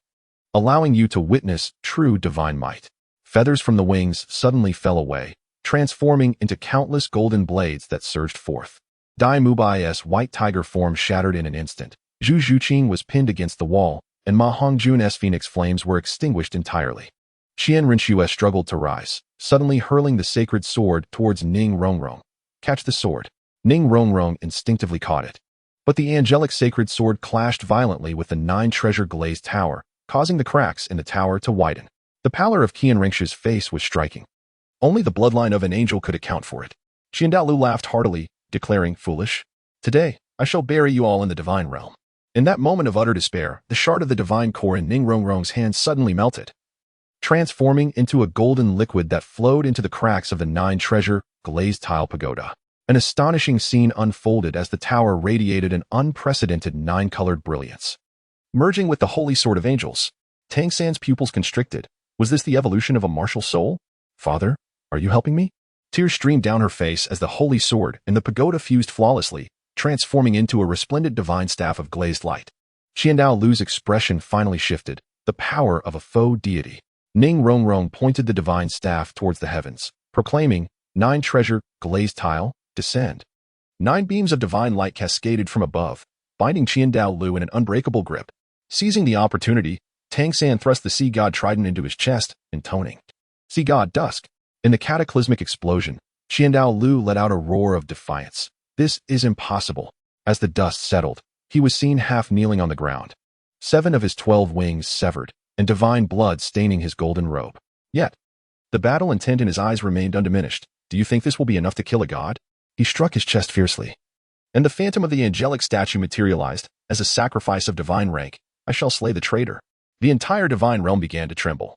allowing you to witness true divine might. Feathers from the wings suddenly fell away, transforming into countless golden blades that surged forth. Dai Mubai's white tiger form shattered in an instant. Zhu Zhuqing was pinned against the wall, and Ma Hongjun's phoenix flames were extinguished entirely. Qian Renxue struggled to rise, suddenly hurling the sacred sword towards Ning Rongrong. Catch the sword. Ning Rongrong instinctively caught it. But the angelic sacred sword clashed violently with the 9-treasure glazed tower, causing the cracks in the tower to widen. The pallor of Qian Renxue's face was striking. Only the bloodline of an angel could account for it. Qian Daolu laughed heartily, declaring, foolish. Today, I shall bury you all in the divine realm. In that moment of utter despair, the shard of the divine core in Ning Rongrong's hand suddenly melted, transforming into a golden liquid that flowed into the cracks of the 9-treasure glazed tile pagoda. An astonishing scene unfolded as the tower radiated an unprecedented 9-colored brilliance. Merging with the holy sword of angels, Tang San's pupils constricted. Was this the evolution of a martial soul? Father, are you helping me? Tears streamed down her face as the holy sword and the pagoda fused flawlessly, transforming into a resplendent divine staff of glazed light. Qian Daolu's expression finally shifted, the power of a faux deity. Ning Rongrong pointed the divine staff towards the heavens, proclaiming, 9-treasure glazed tile, descend. 9 beams of divine light cascaded from above, binding Qian Daolu in an unbreakable grip. Seizing the opportunity, Tang San thrust the sea god trident into his chest, intoning, Sea god Dusk. In the cataclysmic explosion, Qian Daolu let out a roar of defiance. This is impossible. As the dust settled, he was seen half kneeling on the ground, 7 of his 12 wings severed, and divine blood staining his golden robe. Yet, the battle intent in his eyes remained undiminished. Do you think this will be enough to kill a god? He struck his chest fiercely, and the phantom of the angelic statue materialized. As a sacrifice of divine rank, I shall slay the traitor. The entire divine realm began to tremble.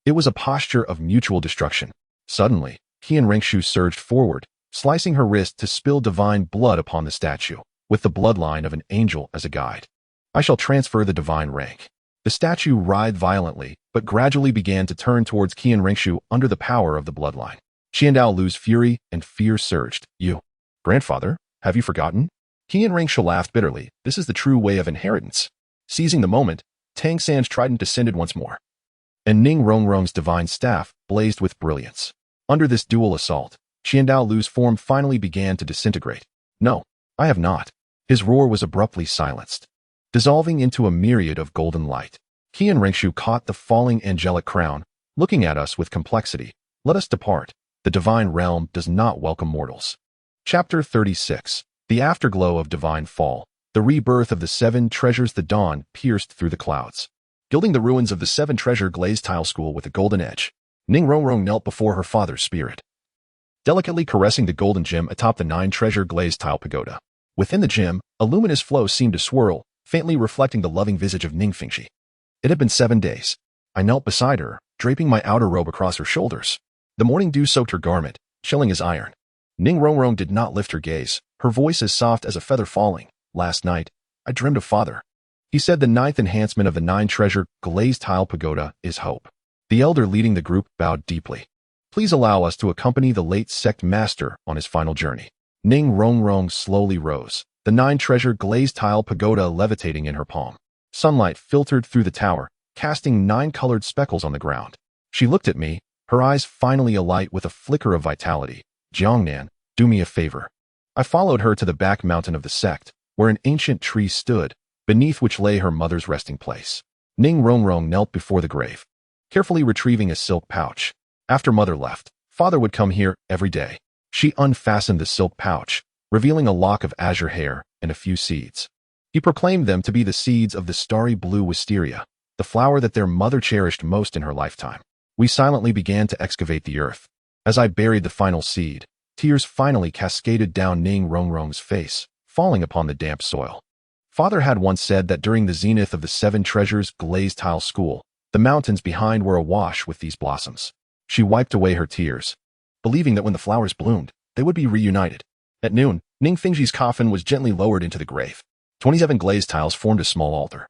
It was a posture of mutual destruction. Suddenly, Qian Rengshu surged forward, slicing her wrist to spill divine blood upon the statue, with the bloodline of an angel as a guide. I shall transfer the divine rank. The statue writhed violently, but gradually began to turn towards Qian Rengshu under the power of the bloodline. Daolu's fury and fear surged. You, grandfather, have you forgotten? Qian Rengshu laughed bitterly. This is the true way of inheritance. Seizing the moment, Tang San's trident descended once more, and Ning Rongrong's divine staff blazed with brilliance. Under this dual assault, Daolu's form finally began to disintegrate. No, I have not. His roar was abruptly silenced, dissolving into a myriad of golden light. Qian Rengshu caught the falling angelic crown, looking at us with complexity. Let us depart. The divine realm does not welcome mortals. Chapter 36. The afterglow of divine fall. The rebirth of the seven treasures. The dawn pierced through the clouds, gilding the ruins of the seven treasure glazed tile school with a golden edge. Ning Rongrong knelt before her father's spirit, delicately caressing the golden gem atop the nine treasure glazed tile pagoda. Within the gem, a luminous flow seemed to swirl, faintly reflecting the loving visage of Ning Fengxi. It had been 7 days. I knelt beside her, draping my outer robe across her shoulders. The morning dew soaked her garment, chilling as iron. Ning Rongrong did not lift her gaze, her voice as soft as a feather falling. Last night, I dreamed of father. He said the ninth enhancement of the nine treasure glazed tile pagoda is hope. The elder leading the group bowed deeply. Please allow us to accompany the late sect master on his final journey. Ning Rongrong slowly rose, the nine treasure glazed tile pagoda levitating in her palm. Sunlight filtered through the tower, casting 9 colored speckles on the ground. She looked at me, her eyes finally alight with a flicker of vitality. Jiangnan, do me a favor. I followed her to the back mountain of the sect, where an ancient tree stood, beneath which lay her mother's resting place. Ning Rongrong knelt before the grave, carefully retrieving a silk pouch. After mother left, father would come here every day. She unfastened the silk pouch, revealing a lock of azure hair and a few seeds. He proclaimed them to be the seeds of the starry blue wisteria, the flower that their mother cherished most in her lifetime. We silently began to excavate the earth. As I buried the final seed, tears finally cascaded down Ning Rongrong's face, falling upon the damp soil. Father had once said that during the zenith of the seven treasures glazed tile school, the mountains behind were awash with these blossoms. She wiped away her tears, believing that when the flowers bloomed, they would be reunited. At noon, Ning Fengxi's coffin was gently lowered into the grave. 27 glazed tiles formed a small altar,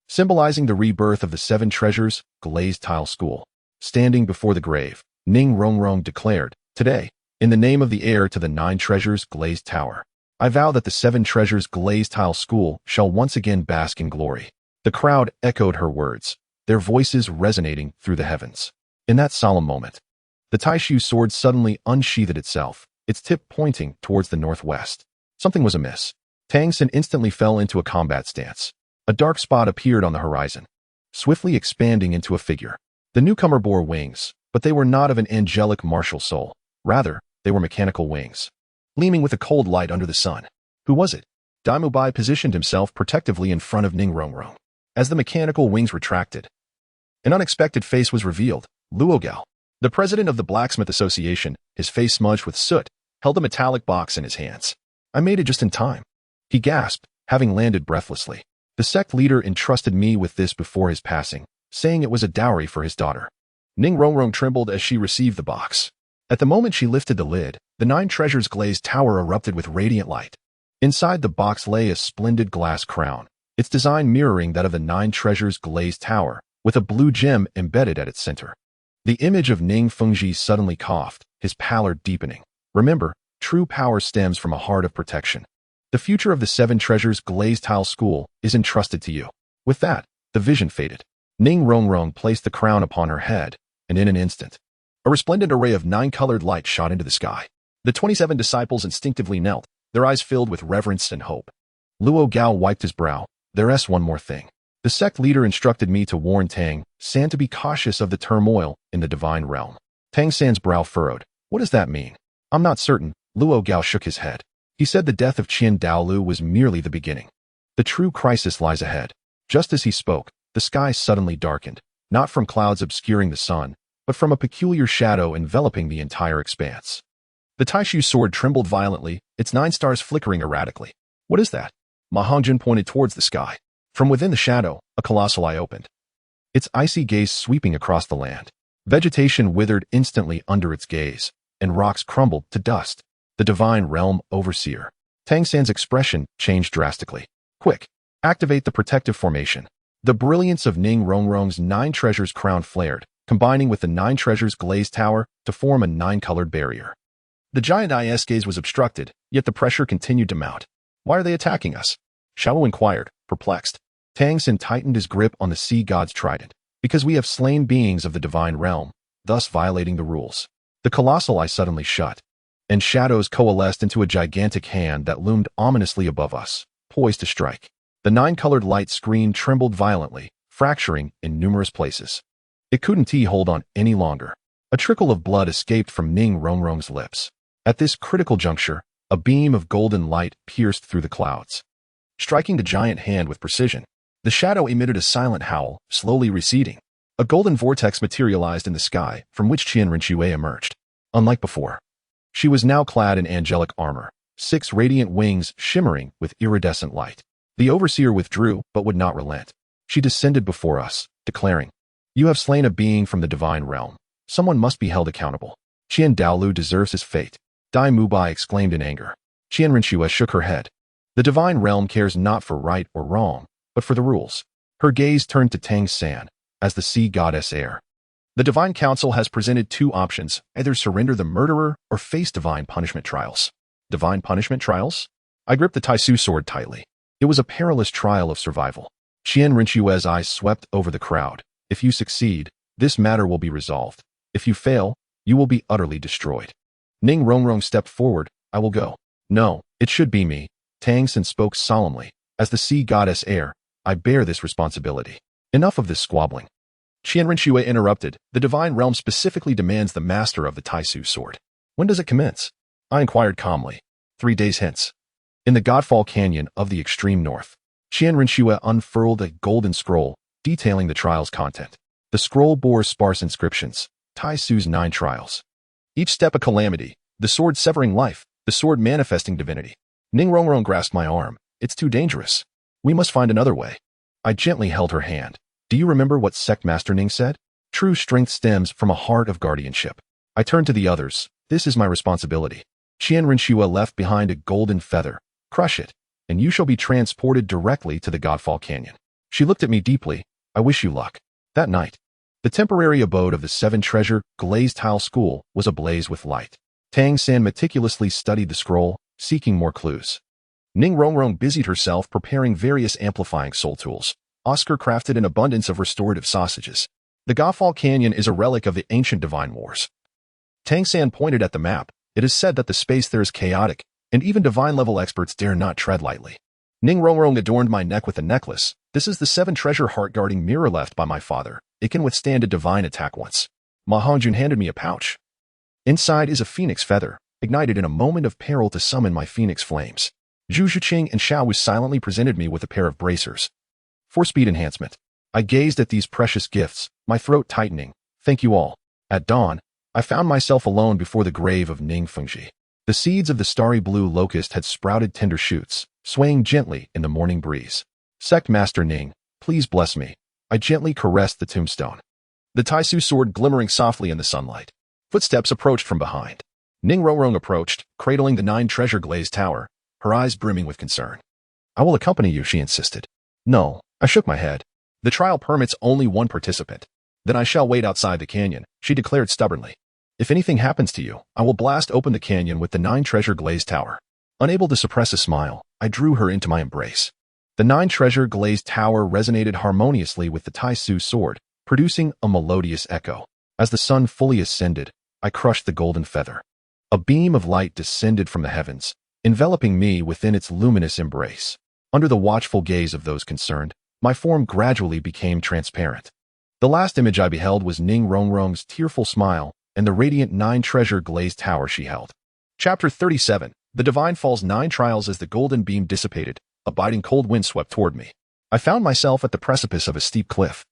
symbolizing the rebirth of the seven treasures glazed tile school. Standing before the grave, Ning Rongrong declared, Today, in the name of the heir to the nine treasures glazed tower, I vow that the seven treasures glazed tile school shall once again bask in glory. The crowd echoed her words, their voices resonating through the heavens. In that solemn moment, the Taiji sword suddenly unsheathed itself, its tip pointing towards the northwest. Something was amiss. Tang San instantly fell into a combat stance. A dark spot appeared on the horizon, swiftly expanding into a figure. The newcomer bore wings, but they were not of an angelic martial soul. Rather, they were mechanical wings, gleaming with a cold light under the sun. Who was it? Daimu Bai positioned himself protectively in front of Ning Rongrong. As the mechanical wings retracted, an unexpected face was revealed. Luo Gao, the president of the Blacksmith Association, his face smudged with soot, held a metallic box in his hands. I made it just in time. He gasped, having landed breathlessly. The sect leader entrusted me with this before his passing, saying it was a dowry for his daughter. Ning Rongrong trembled as she received the box. At the moment she lifted the lid, the nine treasures glazed tower erupted with radiant light. Inside the box lay a splendid glass crown, its design mirroring that of the nine treasures glazed tower, with a blue gem embedded at its center. The image of Ning Fengxi suddenly coughed, his pallor deepening. Remember, true power stems from a heart of protection. The future of the seven treasures glazed tile school is entrusted to you. With that, the vision faded. Ning Rongrong placed the crown upon her head, and in an instant, a resplendent array of 9-colored light shot into the sky. The 27 disciples instinctively knelt, their eyes filled with reverence and hope. Luo Gao wiped his brow. There's one more thing. The sect leader instructed me to warn Tang San to be cautious of the turmoil in the divine realm. Tang San's brow furrowed. What does that mean? I'm not certain. Luo Gao shook his head. He said the death of Qian Daolu was merely the beginning. The true crisis lies ahead. Just as he spoke, the sky suddenly darkened, not from clouds obscuring the sun, but from a peculiar shadow enveloping the entire expanse. The Taishu sword trembled violently, its 9 stars flickering erratically. What is that? Ma Hongjin pointed towards the sky. From within the shadow, a colossal eye opened, its icy gaze sweeping across the land. Vegetation withered instantly under its gaze, and rocks crumbled to dust. The Divine Realm Overseer. Tang San's expression changed drastically. Quick, activate the protective formation. The brilliance of Ning Rongrong's 9 treasures crown flared, combining with the 9 treasures glazed tower to form a 9-colored barrier. The giant eye's gaze was obstructed, yet the pressure continued to mount. Why are they attacking us? Xiao inquired, perplexed. Tang San tightened his grip on the sea god's trident. Because we have slain beings of the divine realm, thus violating the rules. The colossal eye suddenly shut, and shadows coalesced into a gigantic hand that loomed ominously above us, poised to strike. The 9-colored light screen trembled violently, fracturing in numerous places. It couldn't hold on any longer. A trickle of blood escaped from Ning Rongrong's lips. At this critical juncture, a beam of golden light pierced through the clouds. Striking the giant hand with precision, the shadow emitted a silent howl, slowly receding. A golden vortex materialized in the sky, from which Qianren emerged. Unlike before, she was now clad in angelic armor, 6 radiant wings shimmering with iridescent light. The overseer withdrew, but would not relent. She descended before us, declaring, "You have slain a being from the divine realm. Someone must be held accountable. Qian Douluo deserves his fate." Dai Mubai exclaimed in anger. Qianren shook her head. The divine realm cares not for right or wrong, but for the rules. Her gaze turned to Tang San, as the sea goddess heir. The Divine Council has presented 2 options, either surrender the murderer or face divine punishment trials. Divine punishment trials? I gripped the Taisu sword tightly. It was a perilous trial of survival. Qianren eyes swept over the crowd. If you succeed, this matter will be resolved. If you fail, you will be utterly destroyed. Ning Rongrong stepped forward. I will go. No, it should be me. Tang San spoke solemnly. As the sea goddess heir, I bear this responsibility. Enough of this squabbling. Qianren interrupted. The divine realm specifically demands the master of the Taisu sword. When does it commence? I inquired calmly. 3 days hence. In the Godfall Canyon of the extreme north. Qianren unfurled a golden scroll, detailing the trial's content. The scroll bore sparse inscriptions. Taisu's 9 trials. Each step a calamity. The sword severing life. The sword manifesting divinity. Ning Rongrong grasped my arm. It's too dangerous. We must find another way. I gently held her hand. Do you remember what Sect Master Ning said? True strength stems from a heart of guardianship. I turned to the others. This is my responsibility. Qianren left behind a golden feather. Crush it, and you shall be transported directly to the Godfall Canyon. She looked at me deeply. I wish you luck. That night, the temporary abode of the 7-treasure glazed tile school was ablaze with light. Tang San meticulously studied the scroll, seeking more clues. Ning Rongrong busied herself preparing various amplifying soul tools. Oscar crafted an abundance of restorative sausages. The Godfall Canyon is a relic of the ancient divine wars. Tang San pointed at the map. It is said that the space there is chaotic, and even divine-level experts dare not tread lightly. Ning Rongrong adorned my neck with a necklace. This is the 7-treasure heart-guarding mirror left by my father. It can withstand a divine attack once. Ma Hongjun handed me a pouch. Inside is a phoenix feather, ignited in a moment of peril to summon my phoenix flames. Zhu Zhiqing and Xiao Wu silently presented me with a pair of bracers. For speed enhancement. I gazed at these precious gifts, my throat tightening. Thank you all. At dawn, I found myself alone before the grave of Ning Fengji. The seeds of the starry blue locust had sprouted tender shoots, swaying gently in the morning breeze. Sect Master Ning, please bless me. I gently caressed the tombstone. The Taisu sword glimmering softly in the sunlight. Footsteps approached from behind. Ning Rongrong approached, cradling the 9-treasure glazed tower, her eyes brimming with concern. I will accompany you, she insisted. No, I shook my head. The trial permits only 1 participant. Then I shall wait outside the canyon, she declared stubbornly. If anything happens to you, I will blast open the canyon with the 9-treasure glazed tower. Unable to suppress a smile, I drew her into my embrace. The 9-treasure glazed tower resonated harmoniously with the Taisu sword, producing a melodious echo. As the sun fully ascended, I crushed the golden feather. A beam of light descended from the heavens, enveloping me within its luminous embrace. Under the watchful gaze of those concerned, my form gradually became transparent. The last image I beheld was Ning Rongrong's tearful smile and the radiant 9-treasure glazed tower she held. Chapter 37. The Divine Fall's 9 trials. As the golden beam dissipated, a biting cold wind swept toward me. I found myself at the precipice of a steep cliff,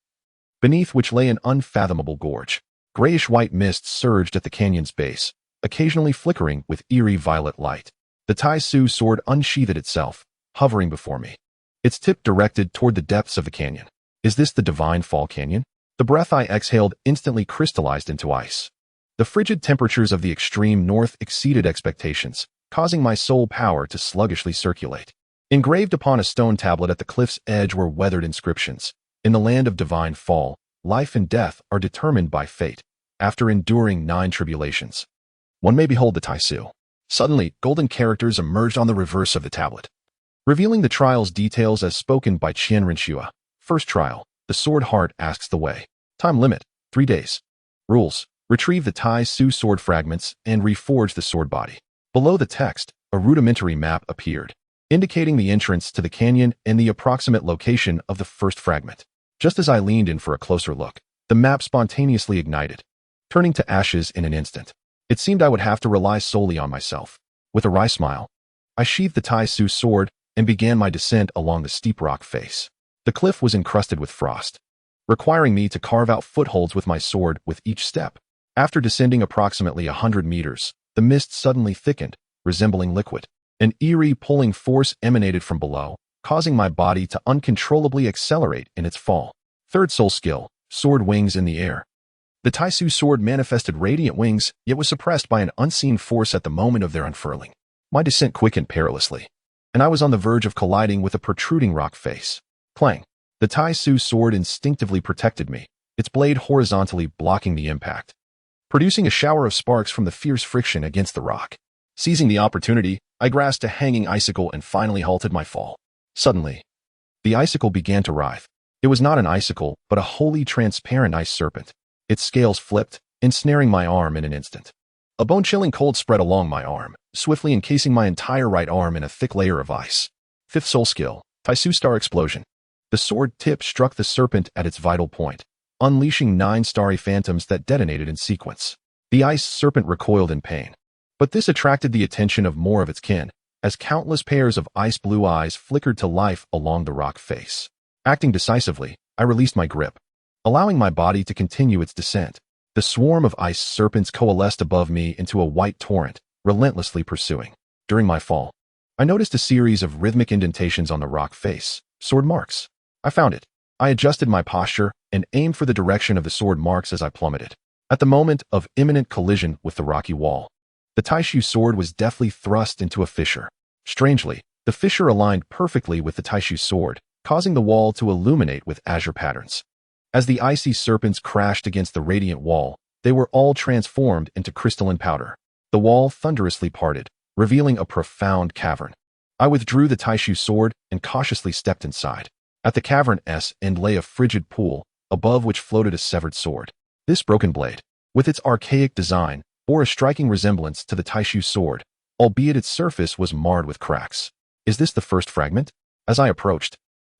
beneath which lay an unfathomable gorge. Grayish-white mist surged at the canyon's base, occasionally flickering with eerie violet light. The Taisu sword unsheathed itself, hovering before me, its tip directed toward the depths of the canyon. Is this the Divine Fall Canyon? The breath I exhaled instantly crystallized into ice. The frigid temperatures of the extreme north exceeded expectations, causing my soul power to sluggishly circulate. Engraved upon a stone tablet at the cliff's edge were weathered inscriptions. In the land of divine fall, life and death are determined by fate, after enduring 9 tribulations. One may behold the Taisu. Suddenly, golden characters emerged on the reverse of the tablet, revealing the trial's details as spoken by Qianrenxua. First trial, the sword heart asks the way. Time limit, 3 days. Rules, retrieve the Taisu sword fragments and reforge the sword body. Below the text, a rudimentary map appeared, indicating the entrance to the canyon and the approximate location of the first fragment. Just as I leaned in for a closer look, the map spontaneously ignited, turning to ashes in an instant. It seemed I would have to rely solely on myself. With a wry smile, I sheathed the Taisu sword and began my descent along the steep rock face. The cliff was encrusted with frost, requiring me to carve out footholds with my sword with each step. After descending approximately 100 meters, the mist suddenly thickened, resembling liquid. An eerie pulling force emanated from below, causing my body to uncontrollably accelerate in its fall. Third soul skill, sword wings in the air. The Taisu sword manifested radiant wings, yet was suppressed by an unseen force at the moment of their unfurling. My descent quickened perilously, and I was on the verge of colliding with a protruding rock face. Clang! The Taisu sword instinctively protected me, its blade horizontally blocking the impact, producing a shower of sparks from the fierce friction against the rock. Seizing the opportunity, I grasped a hanging icicle and finally halted my fall. Suddenly, the icicle began to writhe. It was not an icicle, but a wholly transparent ice serpent. Its scales flipped, ensnaring my arm in an instant. A bone-chilling cold spread along my arm, swiftly encasing my entire right arm in a thick layer of ice. Fifth soul skill, Taisu Star Explosion. The sword tip struck the serpent at its vital point, unleashing 9 starry phantoms that detonated in sequence. The ice serpent recoiled in pain. But this attracted the attention of more of its kin, as countless pairs of ice-blue eyes flickered to life along the rock face. Acting decisively, I released my grip, allowing my body to continue its descent. The swarm of ice serpents coalesced above me into a white torrent, relentlessly pursuing. During my fall, I noticed a series of rhythmic indentations on the rock face, sword marks. I found it. I adjusted my posture and aimed for the direction of the sword marks as I plummeted. At the moment of imminent collision with the rocky wall, the Taisu sword was deftly thrust into a fissure. Strangely, the fissure aligned perfectly with the Taisu sword, causing the wall to illuminate with azure patterns. As the icy serpents crashed against the radiant wall, they were all transformed into crystalline powder. The wall thunderously parted, revealing a profound cavern. I withdrew the Taisu sword and cautiously stepped inside. At the cavern's end lay a frigid pool, above which floated a severed sword. This broken blade, with its archaic design, bore a striking resemblance to the Taisu sword, albeit its surface was marred with cracks. Is this the first fragment? As I approached,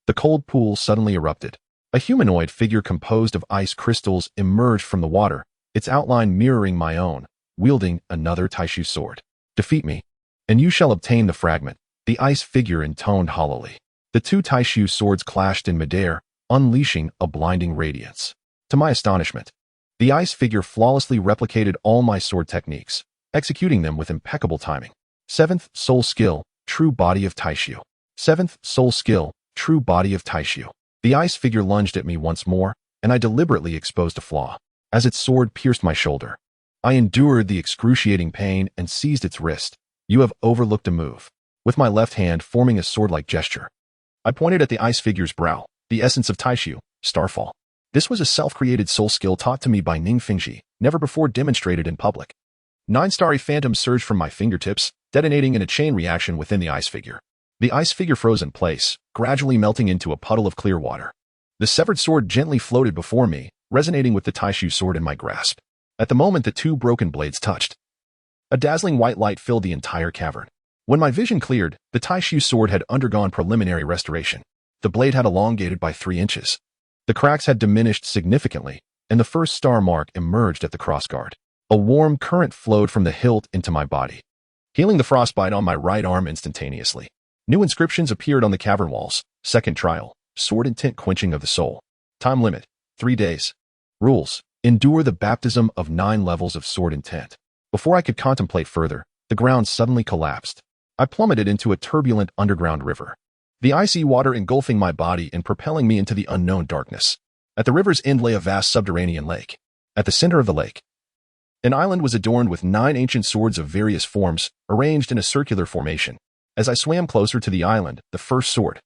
the cold pool suddenly erupted. A humanoid figure composed of ice crystals emerged from the water, its outline mirroring my own, wielding another Taisu sword. Defeat me, and you shall obtain the fragment, the ice figure intoned hollowly. The 2 Taisu swords clashed in midair, unleashing a blinding radiance. To my astonishment, the ice figure flawlessly replicated all my sword techniques, executing them with impeccable timing. 7th soul skill, true body of Taisu. 7th soul skill, true body of Taisu. The ice figure lunged at me once more, and I deliberately exposed a flaw. As its sword pierced my shoulder, I endured the excruciating pain and seized its wrist. You have overlooked a move. With my left hand forming a sword-like gesture, I pointed at the ice figure's brow, the essence of Taisu, Starfall. This was a self-created soul skill taught to me by Ning Fingji, never before demonstrated in public. 9 starry phantoms surged from my fingertips, detonating in a chain reaction within the ice figure. The ice figure froze in place, gradually melting into a puddle of clear water. The severed sword gently floated before me, resonating with the Taisu sword in my grasp. At the moment the 2 broken blades touched, a dazzling white light filled the entire cavern. When my vision cleared, the Taisu sword had undergone preliminary restoration. The blade had elongated by 3 inches. The cracks had diminished significantly, and the first star mark emerged at the crossguard. A warm current flowed from the hilt into my body, healing the frostbite on my right arm instantaneously. New inscriptions appeared on the cavern walls. Second trial, sword intent quenching of the soul. Time limit, 3 days. Rules, endure the baptism of 9 levels of sword intent. Before I could contemplate further, the ground suddenly collapsed. I plummeted into a turbulent underground river, the icy water engulfing my body and propelling me into the unknown darkness. At the river's end lay a vast subterranean lake. At the center of the lake, an island was adorned with 9 ancient swords of various forms, arranged in a circular formation. As I swam closer to the island, the first sword,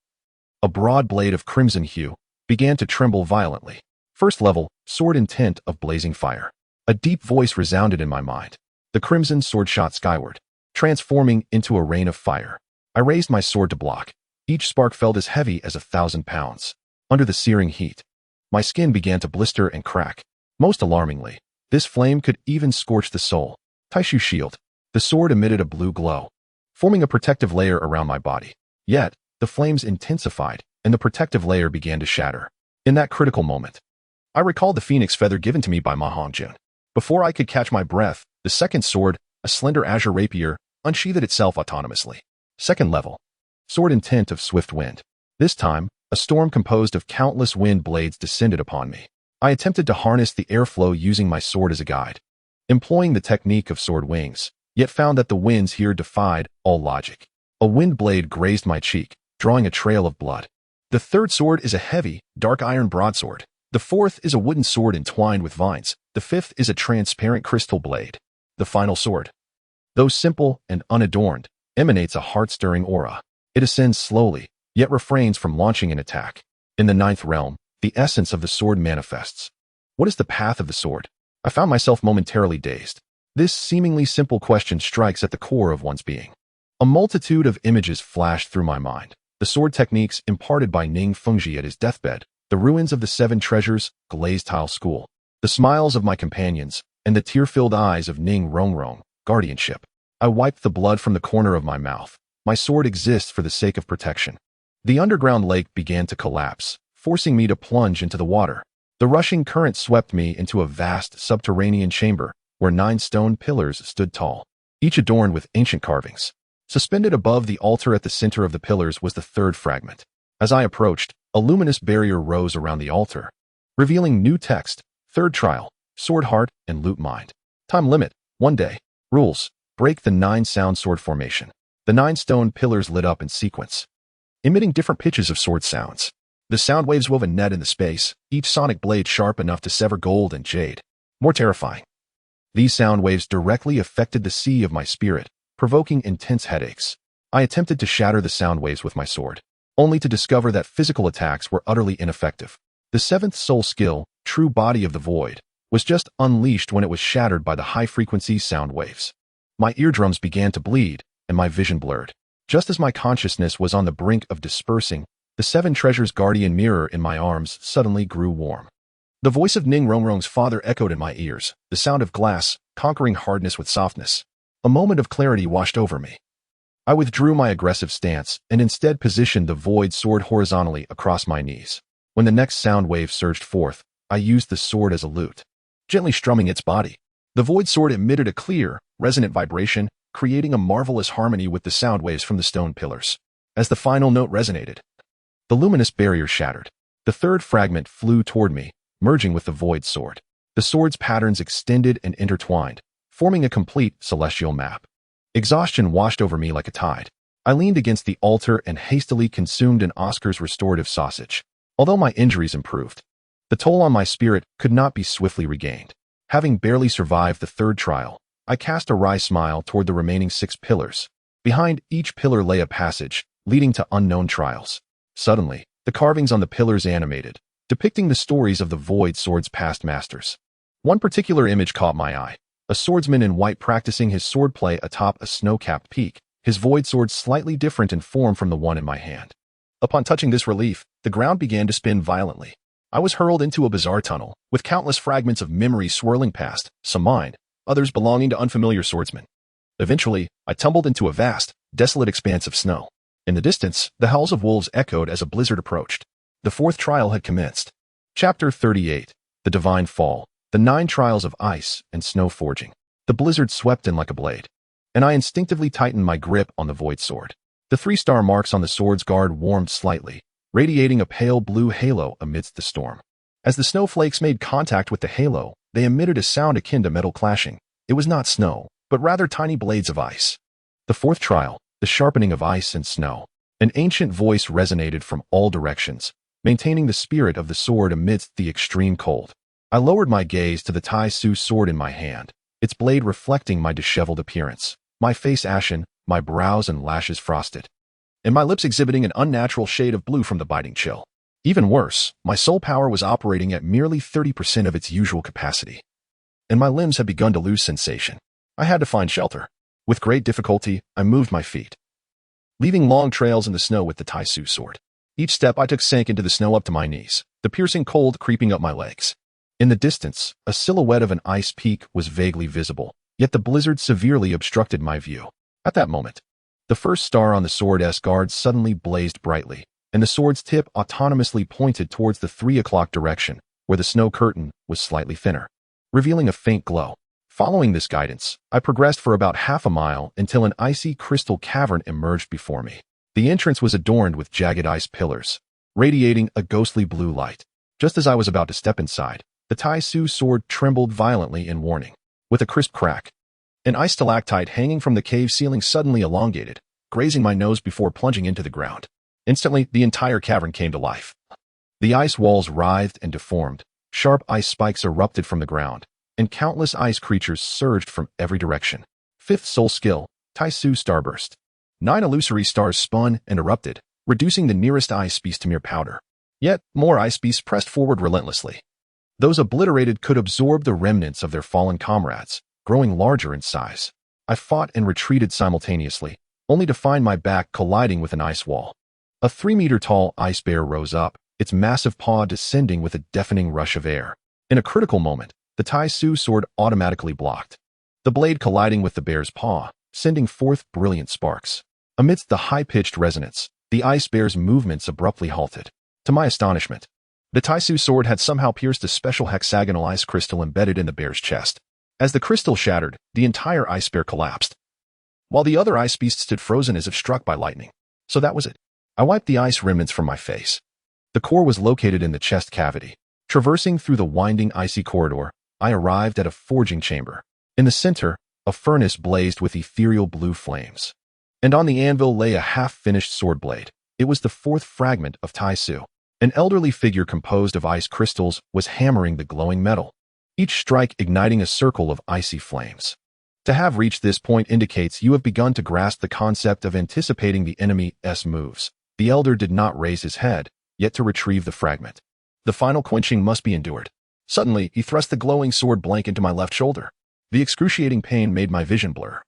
a broad blade of crimson hue, began to tremble violently. First level, sword intent of blazing fire. A deep voice resounded in my mind. The crimson sword shot skyward, transforming into a rain of fire. I raised my sword to block. Each spark felt as heavy as 1,000 pounds. Under the searing heat, my skin began to blister and crack. Most alarmingly, this flame could even scorch the soul. Taiji shield. The sword emitted a blue glow, forming a protective layer around my body. Yet, the flames intensified, and the protective layer began to shatter. In that critical moment, I recalled the phoenix feather given to me by Ma Hongjun. Before I could catch my breath, the second sword, a slender azure rapier, unsheathed itself autonomously. Second level, sword intent of swift wind. This time, a storm composed of countless wind blades descended upon me. I attempted to harness the airflow using my sword as a guide, employing the technique of sword wings, yet found that the winds here defied all logic. A wind blade grazed my cheek, drawing a trail of blood. The third sword is a heavy, dark iron broadsword. The fourth is a wooden sword entwined with vines. The fifth is a transparent crystal blade. The final sword, though simple and unadorned, emanates a heart-stirring aura. It ascends slowly, yet refrains from launching an attack. In the ninth realm, the essence of the sword manifests. What is the path of the sword? I found myself momentarily dazed. This seemingly simple question strikes at the core of one's being. A multitude of images flashed through my mind. The sword techniques imparted by Ning Fengji at his deathbed, the ruins of the 7 treasures, glazed tile school, the smiles of my companions, and the tear-filled eyes of Ning Rongrong, guardianship. I wiped the blood from the corner of my mouth. My sword exists for the sake of protection. The underground lake began to collapse, forcing me to plunge into the water. The rushing current swept me into a vast subterranean chamber where 9 stone pillars stood tall, each adorned with ancient carvings. Suspended above the altar at the center of the pillars was the third fragment. As I approached, a luminous barrier rose around the altar, revealing new text: third trial, sword heart, and loot mind. Time limit, 1 day. Rules: break the 9 sound sword formation. The 9 stone pillars lit up in sequence, emitting different pitches of sword sounds. The sound waves wove a net in the space, each sonic blade sharp enough to sever gold and jade. More terrifying, these sound waves directly affected the sea of my spirit, provoking intense headaches. I attempted to shatter the sound waves with my sword, only to discover that physical attacks were utterly ineffective. The 7th soul skill, True Body of the Void, was just unleashed when it was shattered by the high-frequency sound waves. My eardrums began to bleed, and my vision blurred. Just as my consciousness was on the brink of dispersing, the 7 treasures guardian mirror in my arms suddenly grew warm. The voice of Ning Rongrong's father echoed in my ears, the sound of glass, conquering hardness with softness. A moment of clarity washed over me. I withdrew my aggressive stance and instead positioned the void sword horizontally across my knees. When the next sound wave surged forth, I used the sword as a lute, gently strumming its body. The void sword emitted a clear, resonant vibration, creating a marvelous harmony with the sound waves from the stone pillars. As the final note resonated, the luminous barrier shattered. The third fragment flew toward me, merging with the void sword. The sword's patterns extended and intertwined, forming a complete celestial map. Exhaustion washed over me like a tide. I leaned against the altar and hastily consumed an Oscar's restorative sausage. Although my injuries improved, the toll on my spirit could not be swiftly regained. Having barely survived the third trial, I cast a wry smile toward the remaining 6 pillars. Behind each pillar lay a passage, leading to unknown trials. Suddenly, the carvings on the pillars animated, depicting the stories of the void sword's past masters. One particular image caught my eye: a swordsman in white practicing his swordplay atop a snow-capped peak, his void sword slightly different in form from the one in my hand. Upon touching this relief, the ground began to spin violently. I was hurled into a bizarre tunnel, with countless fragments of memory swirling past, some mine, others belonging to unfamiliar swordsmen. Eventually, I tumbled into a vast, desolate expanse of snow. In the distance, the howls of wolves echoed as a blizzard approached. The 4th trial had commenced. Chapter 38, The Divine Fall, the 9 trials of ice and snow forging. The blizzard swept in like a blade, and I instinctively tightened my grip on the void sword. The 3-star marks on the sword's guard warmed slightly, radiating a pale blue halo amidst the storm. As the snowflakes made contact with the halo, they emitted a sound akin to metal clashing. It was not snow, but rather tiny blades of ice. The 4th trial, the sharpening of ice and snow. An ancient voice resonated from all directions, maintaining the spirit of the sword amidst the extreme cold. I lowered my gaze to the Taiji sword in my hand, its blade reflecting my disheveled appearance, my face ashen, my brows and lashes frosted, and my lips exhibiting an unnatural shade of blue from the biting chill. Even worse, my soul power was operating at merely 30% of its usual capacity, and my limbs had begun to lose sensation. I had to find shelter. With great difficulty, I moved my feet, leaving long trails in the snow with the Taiji sword. Each step I took sank into the snow up to my knees, the piercing cold creeping up my legs. In the distance, a silhouette of an ice peak was vaguely visible, yet the blizzard severely obstructed my view. At that moment, the first star on the sword's guard suddenly blazed brightly, and the sword's tip autonomously pointed towards the 3 o'clock direction, where the snow curtain was slightly thinner, revealing a faint glow. Following this guidance, I progressed for about half a mile until an icy crystal cavern emerged before me. The entrance was adorned with jagged ice pillars, radiating a ghostly blue light. Just as I was about to step inside, the Taiji sword trembled violently in warning. With a crisp crack, an ice stalactite hanging from the cave ceiling suddenly elongated, grazing my nose before plunging into the ground. Instantly, the entire cavern came to life. The ice walls writhed and deformed, sharp ice spikes erupted from the ground, and countless ice creatures surged from every direction. 5th soul skill, Taiji Starburst. 9 illusory stars spun and erupted, reducing the nearest ice beast to mere powder. Yet, more ice beasts pressed forward relentlessly. Those obliterated could absorb the remnants of their fallen comrades, growing larger in size. I fought and retreated simultaneously, only to find my back colliding with an ice wall. A 3-meter-tall ice bear rose up, its massive paw descending with a deafening rush of air. In a critical moment, the Taiji sword automatically blocked, the blade colliding with the bear's paw, sending forth brilliant sparks. Amidst the high-pitched resonance, the ice bear's movements abruptly halted. To my astonishment, the Taiji sword had somehow pierced a special hexagonal ice crystal embedded in the bear's chest. As the crystal shattered, the entire ice bear collapsed, while the other ice beast stood frozen as if struck by lightning. So that was it. I wiped the ice remnants from my face. The core was located in the chest cavity. Traversing through the winding icy corridor, I arrived at a forging chamber. In the center, a furnace blazed with ethereal blue flames, and on the anvil lay a half-finished sword blade. It was the 4th fragment of Taiji. An elderly figure composed of ice crystals was hammering the glowing metal, each strike igniting a circle of icy flames. To have reached this point indicates you have begun to grasp the concept of anticipating the enemy's moves. The elder did not raise his head, yet to retrieve the fragment. The final quenching must be endured. Suddenly, he thrust the glowing sword blank into my left shoulder. The excruciating pain made my vision blur.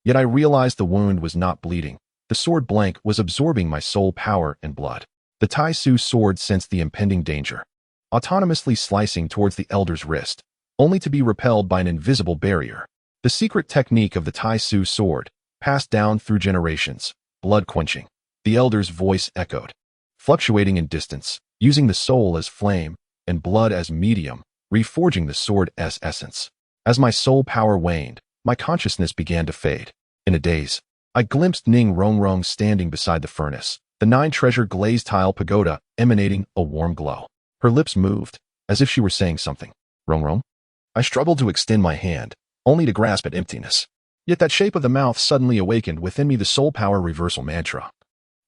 Yet I realized the wound was not bleeding. The sword blank was absorbing my soul power and blood. The Taiji sword sensed the impending danger, autonomously slicing towards the elder's wrist, only to be repelled by an invisible barrier. The secret technique of the Taiji sword, passed down through generations, blood quenching. The elder's voice echoed, fluctuating in distance, using the soul as flame and blood as medium, reforging the sword's essence. As my soul power waned, my consciousness began to fade. In a daze, I glimpsed Ning Rongrong standing beside the furnace, the 9-treasure glazed tile pagoda emanating a warm glow. Her lips moved, as if she were saying something. Rongrong? I struggled to extend my hand, only to grasp at emptiness. Yet that shape of the mouth suddenly awakened within me the soul power reversal mantra,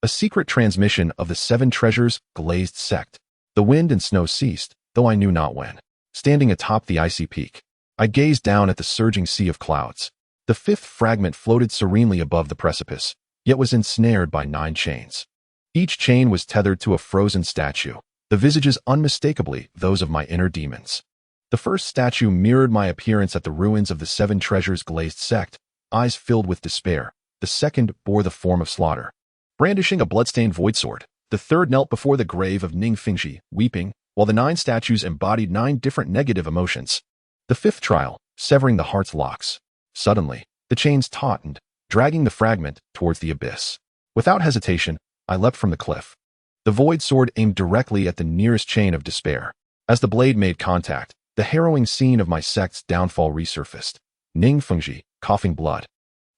a secret transmission of the 7 treasures glazed sect. The wind and snow ceased, though I knew not when. Standing atop the icy peak, I gazed down at the surging sea of clouds. The 5th fragment floated serenely above the precipice, yet was ensnared by 9 chains. Each chain was tethered to a frozen statue, the visages unmistakably those of my inner demons. The first statue mirrored my appearance at the ruins of the 7 treasures glazed sect, eyes filled with despair. The second bore the form of slaughter, brandishing a bloodstained void sword. The third knelt before the grave of Ning Fingji, weeping, while the 9 statues embodied 9 different negative emotions. The 5th trial, severing the heart's locks. Suddenly, the chains tautened, dragging the fragment towards the abyss. Without hesitation, I leapt from the cliff. The void sword aimed directly at the nearest chain of despair. As the blade made contact, the harrowing scene of my sect's downfall resurfaced. Ning Fengji, coughing blood,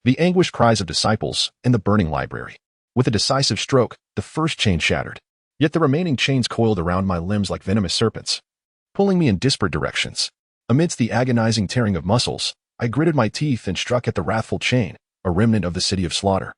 the anguished cries of disciples, and the burning library. With a decisive stroke, the first chain shattered. Yet the remaining chains coiled around my limbs like venomous serpents, pulling me in disparate directions. Amidst the agonizing tearing of muscles, I gritted my teeth and struck at the wrathful chain, a remnant of the city of slaughter.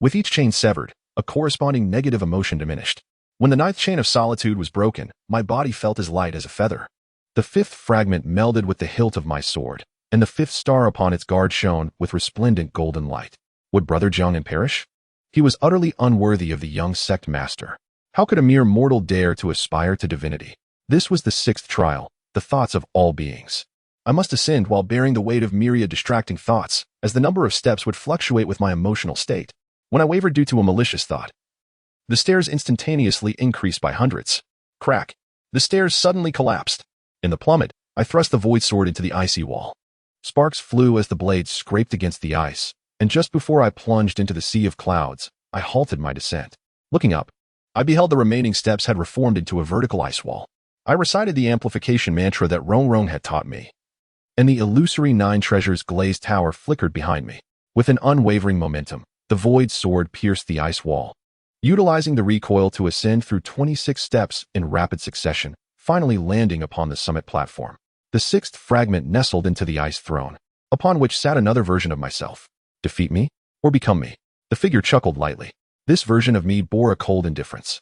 With each chain severed, a corresponding negative emotion diminished. When the ninth chain of solitude was broken, my body felt as light as a feather. The fifth fragment melded with the hilt of my sword, and the fifth star upon its guard shone with resplendent golden light. Would Brother Jiangnan perish? He was utterly unworthy of the young sect master. How could a mere mortal dare to aspire to divinity? This was the sixth trial, the thoughts of all beings. I must ascend while bearing the weight of myriad distracting thoughts, as the number of steps would fluctuate with my emotional state. When I wavered due to a malicious thought, the stairs instantaneously increased by hundreds. Crack. The stairs suddenly collapsed. In the plummet, I thrust the void sword into the icy wall. Sparks flew as the blade scraped against the ice, and just before I plunged into the sea of clouds, I halted my descent. Looking up, I beheld the remaining steps had reformed into a vertical ice wall. I recited the amplification mantra that Rong had taught me, and the illusory 9 treasures glazed tower flickered behind me. With an unwavering momentum, the void sword pierced the ice wall, utilizing the recoil to ascend through 26 steps in rapid succession, finally landing upon the summit platform. The sixth fragment nestled into the ice throne, upon which sat another version of myself. Defeat me, or become me? The figure chuckled lightly. This version of me bore a cold indifference.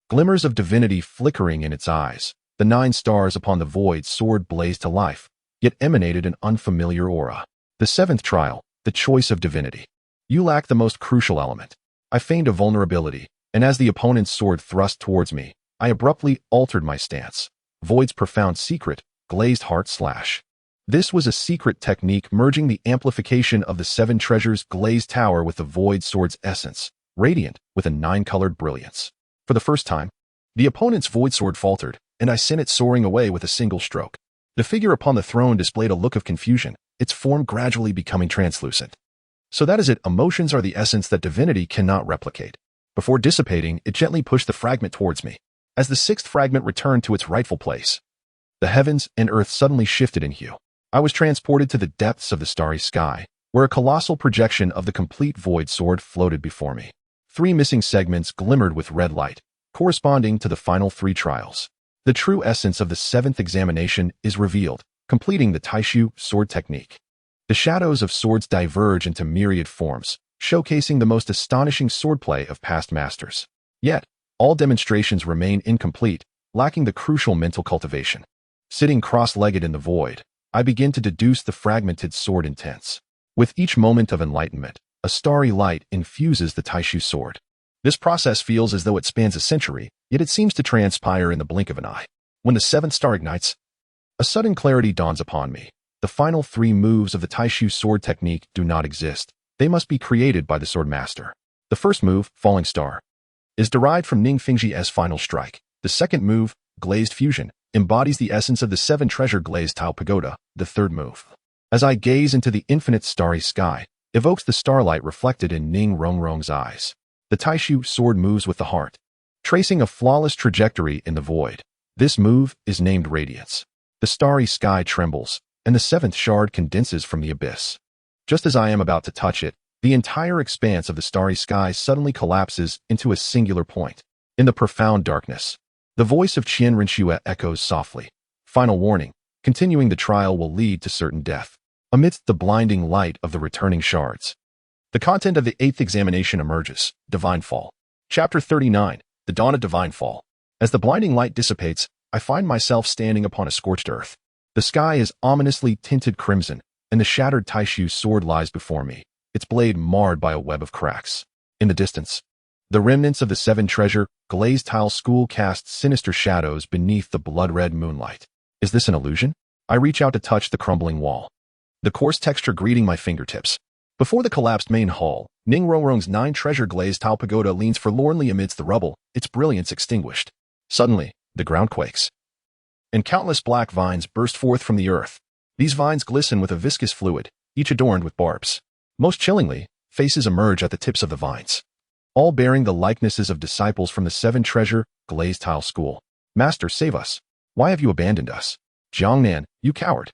Glimmers of divinity flickering in its eyes, the 9 stars upon the void sword blazed to life, yet emanated an unfamiliar aura. The seventh trial, the choice of divinity. You lack the most crucial element. I feigned a vulnerability, and as the opponent's sword thrust towards me, I abruptly altered my stance. Void's profound secret, glazed heart slash. This was a secret technique merging the amplification of the 7 treasures glazed tower with the void sword's essence, radiant with a 9-colored brilliance. For the first time, the opponent's void sword faltered, and I sent it soaring away with a single stroke. The figure upon the throne displayed a look of confusion, its form gradually becoming translucent. So that is it, emotions are the essence that divinity cannot replicate. Before dissipating, it gently pushed the fragment towards me. As the sixth fragment returned to its rightful place, the heavens and earth suddenly shifted in hue. I was transported to the depths of the starry sky, where a colossal projection of the complete void sword floated before me. 3 missing segments glimmered with red light, corresponding to the final 3 trials. The true essence of the 7th examination is revealed, completing the Taiji sword technique. The shadows of swords diverge into myriad forms, showcasing the most astonishing swordplay of past masters. Yet, all demonstrations remain incomplete, lacking the crucial mental cultivation. Sitting cross-legged in the void, I begin to deduce the fragmented sword intents. With each moment of enlightenment, a starry light infuses the Taiji sword. This process feels as though it spans a century, yet it seems to transpire in the blink of an eye. When the 7th star ignites, a sudden clarity dawns upon me. The final 3 moves of the Taiji sword technique do not exist. They must be created by the sword master. The first move, Falling Star, is derived from Ning Fingji's final strike. The second move, Glazed Fusion, embodies the essence of the 7 treasure glazed Tao Pagoda. The third move, as I gaze into the infinite starry sky, evokes the starlight reflected in Ning Rongrong's eyes. The Taiji sword moves with the heart, tracing a flawless trajectory in the void. This move is named Radiance. The starry sky trembles, and the 7th shard condenses from the abyss. Just as I am about to touch it, the entire expanse of the starry sky suddenly collapses into a singular point. In the profound darkness, the voice of Qian Rinxue echoes softly. Final warning, continuing the trial will lead to certain death. Amidst the blinding light of the returning shards, the content of the 8th examination emerges. Divine Fall. Chapter 39, The Dawn of Divine Fall. As the blinding light dissipates, I find myself standing upon a scorched earth. The sky is ominously tinted crimson, and the shattered Taiji sword lies before me, its blade marred by a web of cracks. In the distance, the remnants of the 7 treasure glazed tile school cast sinister shadows beneath the blood-red moonlight. Is this an illusion? I reach out to touch the crumbling wall, the coarse texture greeting my fingertips. Before the collapsed main hall, Ning Rongrong's 9 treasure glazed Tao Pagoda leans forlornly amidst the rubble, its brilliance extinguished. Suddenly, the ground quakes, and countless black vines burst forth from the earth. These vines glisten with a viscous fluid, each adorned with barbs. Most chillingly, faces emerge at the tips of the vines, all bearing the likenesses of disciples from the 7 treasure glazed tile school. Master, save us. Why have you abandoned us? Jiangnan, you coward.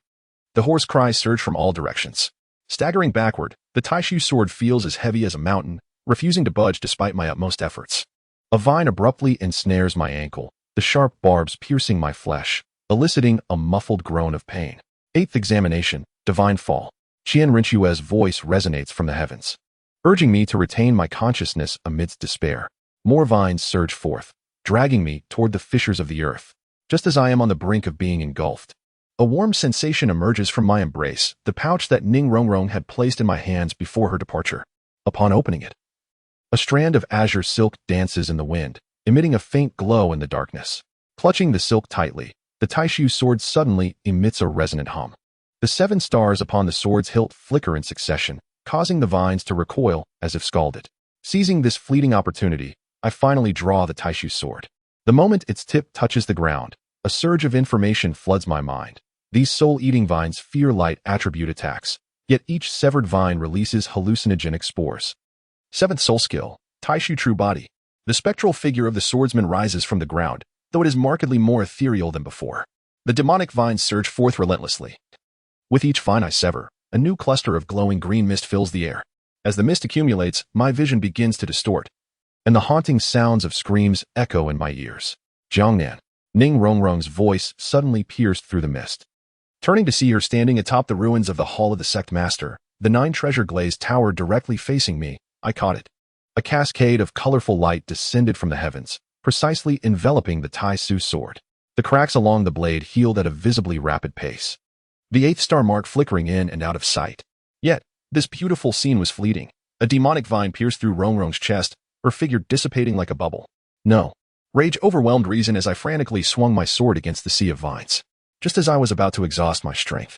The hoarse cries surge from all directions. Staggering backward, the Taiji sword feels as heavy as a mountain, refusing to budge despite my utmost efforts. A vine abruptly ensnares my ankle, the sharp barbs piercing my flesh, eliciting a muffled groan of pain. 8th examination, Divine Fall. Qian Rinxue's voice resonates from the heavens, urging me to retain my consciousness amidst despair. More vines surge forth, dragging me toward the fissures of the earth. Just as I am on the brink of being engulfed, a warm sensation emerges from my embrace, the pouch that Ning Rongrong had placed in my hands before her departure. Upon opening it, a strand of azure silk dances in the wind, emitting a faint glow in the darkness. Clutching the silk tightly, the Taishu sword suddenly emits a resonant hum. The 7 stars upon the sword's hilt flicker in succession, causing the vines to recoil as if scalded. Seizing this fleeting opportunity, I finally draw the Taishu sword. The moment its tip touches the ground, a surge of information floods my mind. These soul-eating vines fear light attribute attacks, yet each severed vine releases hallucinogenic spores. 7th soul skill, Taishu True Body. The spectral figure of the swordsman rises from the ground, though it is markedly more ethereal than before. The demonic vines surge forth relentlessly. With each vine I sever, a new cluster of glowing green mist fills the air. As the mist accumulates, my vision begins to distort, and the haunting sounds of screams echo in my ears. Jiangnan, Ning Rongrong's voice suddenly pierced through the mist. Turning to see her standing atop the ruins of the Hall of the Sect Master, the 9 treasure glazed tower directly facing me, I caught it. A cascade of colorful light descended from the heavens, precisely enveloping the Taishu sword. The cracks along the blade healed at a visibly rapid pace, the 8th star mark flickering in and out of sight. Yet, this beautiful scene was fleeting. A demonic vine pierced through Rongrong's chest, her figure dissipating like a bubble. No. Rage overwhelmed reason as I frantically swung my sword against the sea of vines. Just as I was about to exhaust my strength,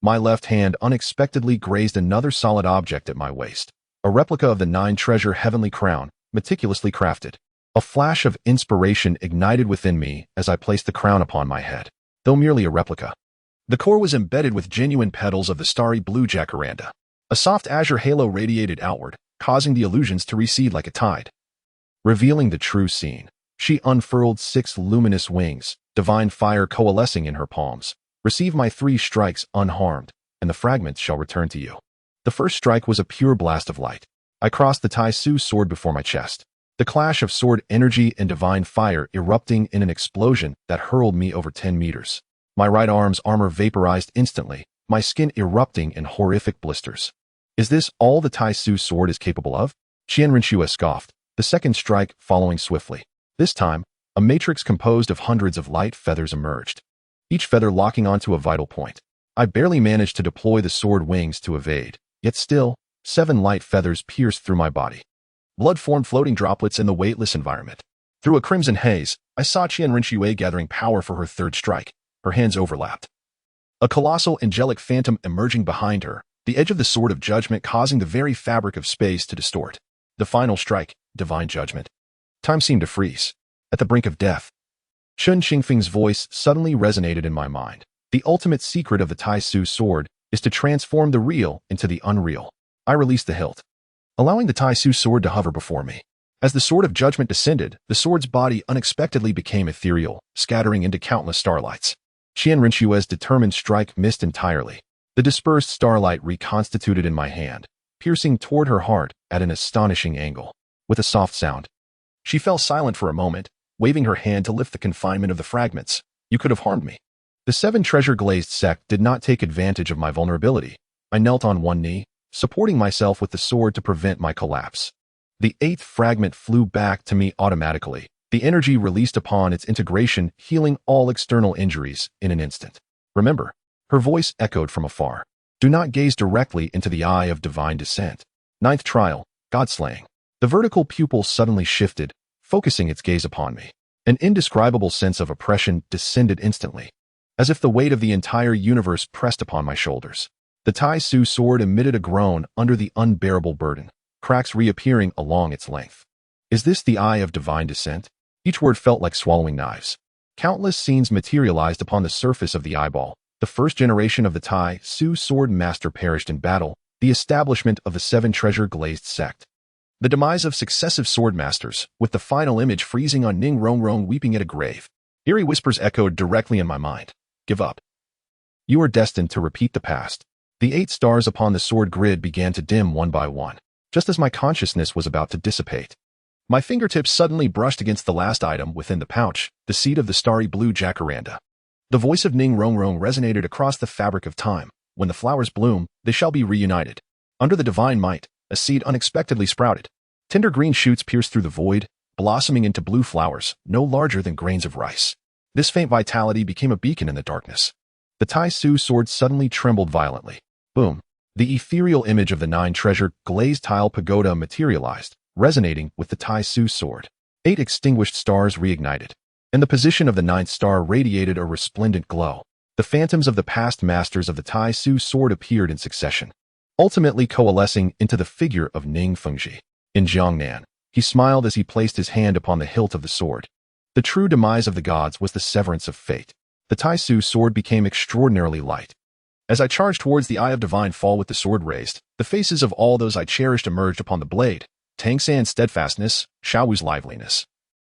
my left hand unexpectedly grazed another solid object at my waist. A replica of the 9 treasure heavenly crown, meticulously crafted. A flash of inspiration ignited within me as I placed the crown upon my head. Though merely a replica, the core was embedded with genuine petals of the starry blue jacaranda. A soft azure halo radiated outward, causing the illusions to recede like a tide. Revealing the true scene, she unfurled 6 luminous wings, divine fire coalescing in her palms. Receive my 3 strikes unharmed, and the fragments shall return to you. The first strike was a pure blast of light. I crossed the Taishu sword before my chest, the clash of sword energy and divine fire erupting in an explosion that hurled me over 10 meters. My right arm's armor vaporized instantly, my skin erupting in horrific blisters. Is this all the Taishu sword is capable of? Qianrenshue scoffed, the second strike following swiftly. This time, a matrix composed of hundreds of light feathers emerged, each feather locking onto a vital point. I barely managed to deploy the sword wings to evade, yet still, 7 light feathers pierced through my body. Blood formed floating droplets in the weightless environment. Through a crimson haze, I saw Qianrenshue gathering power for her third strike. Her hands overlapped, a colossal angelic phantom emerging behind her, the edge of the sword of judgment causing the very fabric of space to distort. The final strike, divine judgment. Time seemed to freeze. At the brink of death, Chun Qingfeng's voice suddenly resonated in my mind. The ultimate secret of the Taishu sword is to transform the real into the unreal. I released the hilt, allowing the Taishu sword to hover before me. As the sword of judgment descended, the sword's body unexpectedly became ethereal, scattering into countless starlights. Qianrenshue's determined strike missed entirely. The dispersed starlight reconstituted in my hand, piercing toward her heart at an astonishing angle. With a soft sound, she fell silent for a moment, waving her hand to lift the confinement of the fragments. You could have harmed me. The 7 treasure glazed sect did not take advantage of my vulnerability. I knelt on one knee, supporting myself with the sword to prevent my collapse. The 8th fragment flew back to me automatically, the energy released upon its integration healing all external injuries in an instant. Remember, her voice echoed from afar. Do not gaze directly into the eye of divine descent. 9th trial, God-slaying. The vertical pupil suddenly shifted, focusing its gaze upon me. An indescribable sense of oppression descended instantly, as if the weight of the entire universe pressed upon my shoulders. The Taishu sword emitted a groan under the unbearable burden, cracks reappearing along its length. Is this the eye of divine descent? Each word felt like swallowing knives. Countless scenes materialized upon the surface of the eyeball. The first generation of the Taishu sword master perished in battle, the establishment of the 7 treasure glazed sect. The demise of successive sword masters, with the final image freezing on Ning Rongrong weeping at a grave. Eerie whispers echoed directly in my mind. Give up. You are destined to repeat the past. The 8 stars upon the sword grid began to dim one by one, just as my consciousness was about to dissipate. My fingertips suddenly brushed against the last item within the pouch, the seed of the starry blue jacaranda. The voice of Ning Rongrong resonated across the fabric of time. When the flowers bloom, they shall be reunited. Under the divine might, a seed unexpectedly sprouted. Tender green shoots pierced through the void, blossoming into blue flowers, no larger than grains of rice. This faint vitality became a beacon in the darkness. The Taisu sword suddenly trembled violently. Boom. The ethereal image of the 9-treasure glazed tile pagoda materialized, resonating with the Taisu sword. 8 extinguished stars reignited, and the position of the 9th star radiated a resplendent glow. The phantoms of the past masters of the Taisu sword appeared in succession, ultimately coalescing into the figure of Ning Fengji. In Jiangnan, he smiled as he placed his hand upon the hilt of the sword. The true demise of the gods was the severance of fate. The Taisu sword became extraordinarily light. As I charged towards the Eye of Divine Fall with the sword raised, the faces of all those I cherished emerged upon the blade. Tang San's steadfastness, Xiaowu's liveliness,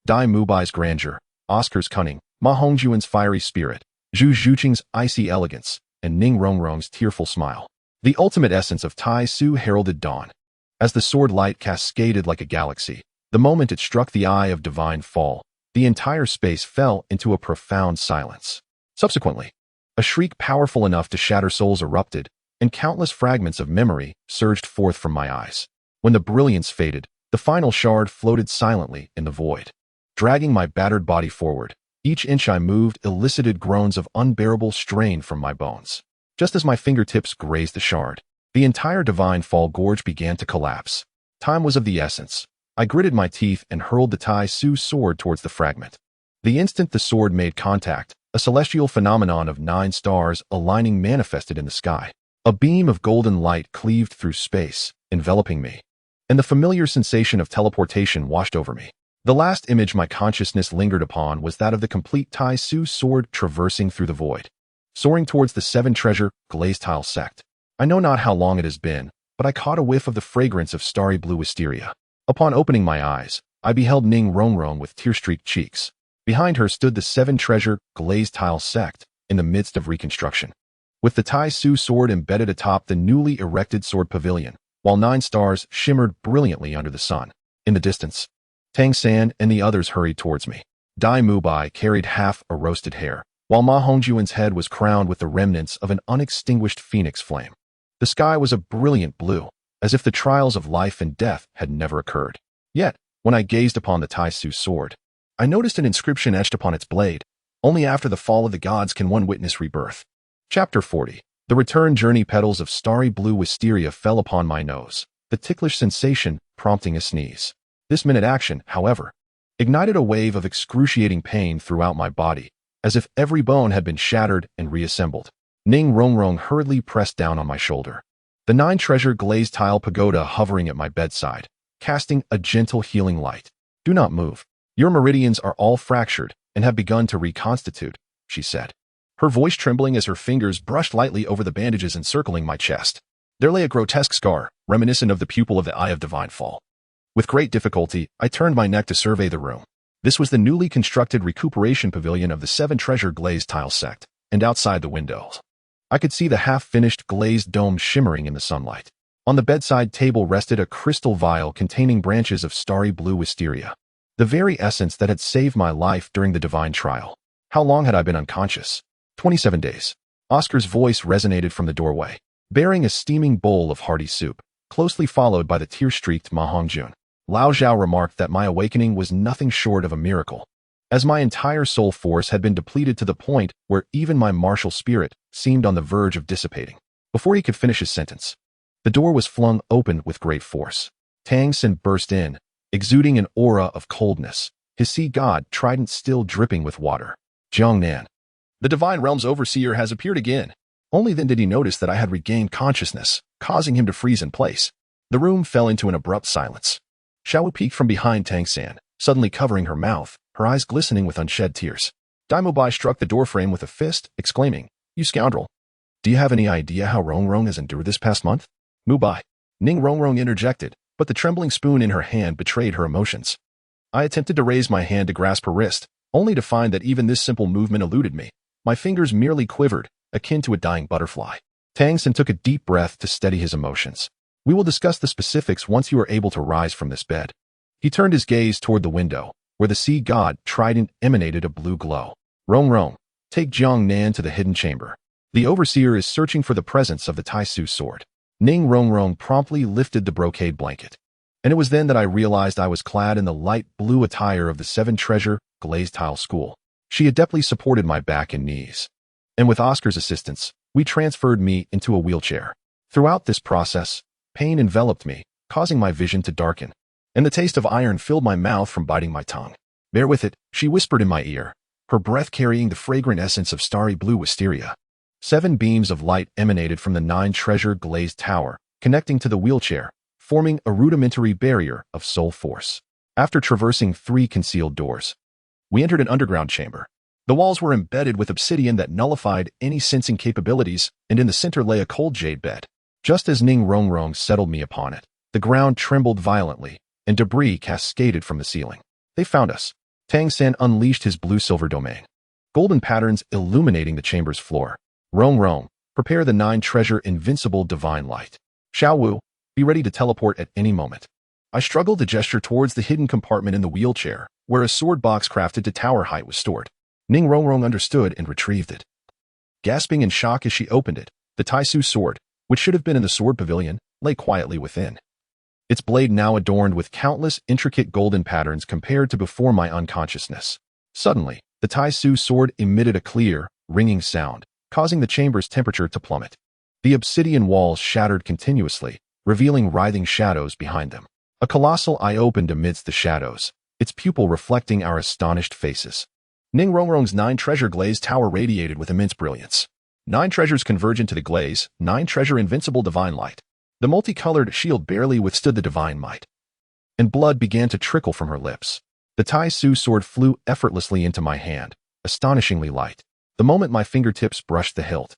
Dai Mubai's grandeur, Oscar's cunning, Ma Hongjuan's fiery spirit, Zhu Zhuqing's icy elegance, and Ning Rongrong's tearful smile. The ultimate essence of Taisu heralded dawn. As the sword light cascaded like a galaxy, the moment it struck the Eye of Divine Fall, the entire space fell into a profound silence. Subsequently, a shriek powerful enough to shatter souls erupted, and countless fragments of memory surged forth from my eyes. When the brilliance faded, the final shard floated silently in the void. Dragging my battered body forward, each inch I moved elicited groans of unbearable strain from my bones. Just as my fingertips grazed the shard, the entire Divine Fall gorge began to collapse. Time was of the essence. I gritted my teeth and hurled the Taisu sword towards the fragment. The instant the sword made contact, a celestial phenomenon of 9 stars aligning manifested in the sky. A beam of golden light cleaved through space, enveloping me, and the familiar sensation of teleportation washed over me. The last image my consciousness lingered upon was that of the complete Taisu sword traversing through the void, soaring towards the 7-treasure glazed tile sect. I know not how long it has been, but I caught a whiff of the fragrance of starry blue wisteria. Upon opening my eyes, I beheld Ning Rongrong with tear-streaked cheeks. Behind her stood the 7-treasure glazed tile sect in the midst of reconstruction, with the Taisu sword embedded atop the newly erected sword pavilion, while 9 stars shimmered brilliantly under the sun. In the distance, Tang San and the others hurried towards me. Dai Mubai carried half a roasted hare, while Ma Hongjuan's head was crowned with the remnants of an unextinguished phoenix flame. The sky was a brilliant blue, as if the trials of life and death had never occurred. Yet, when I gazed upon the Taisu sword, I noticed an inscription etched upon its blade. Only after the fall of the gods can one witness rebirth. Chapter 40. The return journey. Petals of starry blue wisteria fell upon my nose, the ticklish sensation prompting a sneeze. This minute action, however, ignited a wave of excruciating pain throughout my body, as if every bone had been shattered and reassembled. Ning Rongrong hurriedly pressed down on my shoulder. The 9-treasure glazed tile pagoda hovering at my bedside, casting a gentle healing light. Do not move. Your meridians are all fractured and have begun to reconstitute, she said, her voice trembling as her fingers brushed lightly over the bandages encircling my chest. There lay a grotesque scar, reminiscent of the pupil of the Eye of Divine Fall. With great difficulty, I turned my neck to survey the room. This was the newly constructed recuperation pavilion of the 7-treasure glazed tile sect, and outside the windows, I could see the half-finished glazed dome shimmering in the sunlight. On the bedside table rested a crystal vial containing branches of starry blue wisteria, the very essence that had saved my life during the divine trial. How long had I been unconscious? 27 days. Oscar's voice resonated from the doorway, bearing a steaming bowl of hearty soup, closely followed by the tear-streaked Ma Hongjun. Lao Zhao remarked that my awakening was nothing short of a miracle, as my entire soul force had been depleted to the point where even my martial spirit seemed on the verge of dissipating. Before he could finish his sentence, the door was flung open with great force. Tang Sin burst in, exuding an aura of coldness, his sea god trident still dripping with water. Jiangnan, the Divine Realm's overseer, has appeared again. Only then did he notice that I had regained consciousness, causing him to freeze in place. The room fell into an abrupt silence. Xiaowu peeked from behind Tang San, suddenly covering her mouth, her eyes glistening with unshed tears. Dai Mubai struck the doorframe with a fist, exclaiming, "You scoundrel! Do you have any idea how Rongrong has endured this past month?" Mubai. Ning Rongrong interjected, but the trembling spoon in her hand betrayed her emotions. I attempted to raise my hand to grasp her wrist, only to find that even this simple movement eluded me. My fingers merely quivered, akin to a dying butterfly. Tang Sin took a deep breath to steady his emotions. We will discuss the specifics once you are able to rise from this bed. He turned his gaze toward the window, where the sea god trident emanated a blue glow. Rongrong, take Jiangnan to the hidden chamber. The overseer is searching for the presence of the Taisu sword. Ning Rongrong promptly lifted the brocade blanket. And it was then that I realized I was clad in the light blue attire of the Seven Treasure glazed tile school. She adeptly supported my back and knees. And with Oscar's assistance, we transferred me into a wheelchair. Throughout this process, pain enveloped me, causing my vision to darken, and the taste of iron filled my mouth from biting my tongue. "Bear with it," she whispered in my ear, her breath carrying the fragrant essence of starry blue wisteria. 7 beams of light emanated from the 9 treasure glazed tower, connecting to the wheelchair, forming a rudimentary barrier of soul force. After traversing 3 concealed doors, we entered an underground chamber. The walls were embedded with obsidian that nullified any sensing capabilities, and in the center lay a cold jade bed. Just as Ning Rongrong settled me upon it, the ground trembled violently, and debris cascaded from the ceiling. "They found us." Tang San unleashed his blue-silver domain, golden patterns illuminating the chamber's floor. "Rong, prepare the 9 treasure invincible divine light. Xiao Wu, be ready to teleport at any moment." I struggled to gesture towards the hidden compartment in the wheelchair, where a sword box crafted to tower height was stored. Ning Rongrong understood and retrieved it. Gasping in shock as she opened it, the Taisu sword, which should have been in the sword pavilion, lay quietly within. Its blade now adorned with countless intricate golden patterns compared to before my unconsciousness. Suddenly, the Taisu sword emitted a clear, ringing sound, causing the chamber's temperature to plummet. The obsidian walls shattered continuously, revealing writhing shadows behind them. A colossal eye opened amidst the shadows, its pupil reflecting our astonished faces. Ning Rongrong's 9 treasure glazed tower radiated with immense brilliance. 9 treasures converge into the glaze, 9 treasure invincible divine light. The multicolored shield barely withstood the divine might, and blood began to trickle from her lips. The Taisu sword flew effortlessly into my hand, astonishingly light. The moment my fingertips brushed the hilt,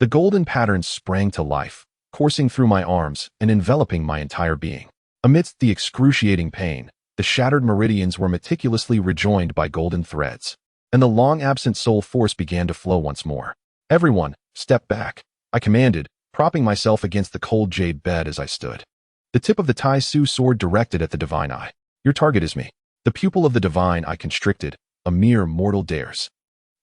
the golden patterns sprang to life, coursing through my arms and enveloping my entire being. Amidst the excruciating pain, the shattered meridians were meticulously rejoined by golden threads, and the long-absent soul force began to flow once more. "Everyone, step back," I commanded, propping myself against the cold jade bed as I stood. The tip of the Taisu sword directed at the divine eye. "Your target is me." The pupil of the divine eye constricted, a mere mortal dares.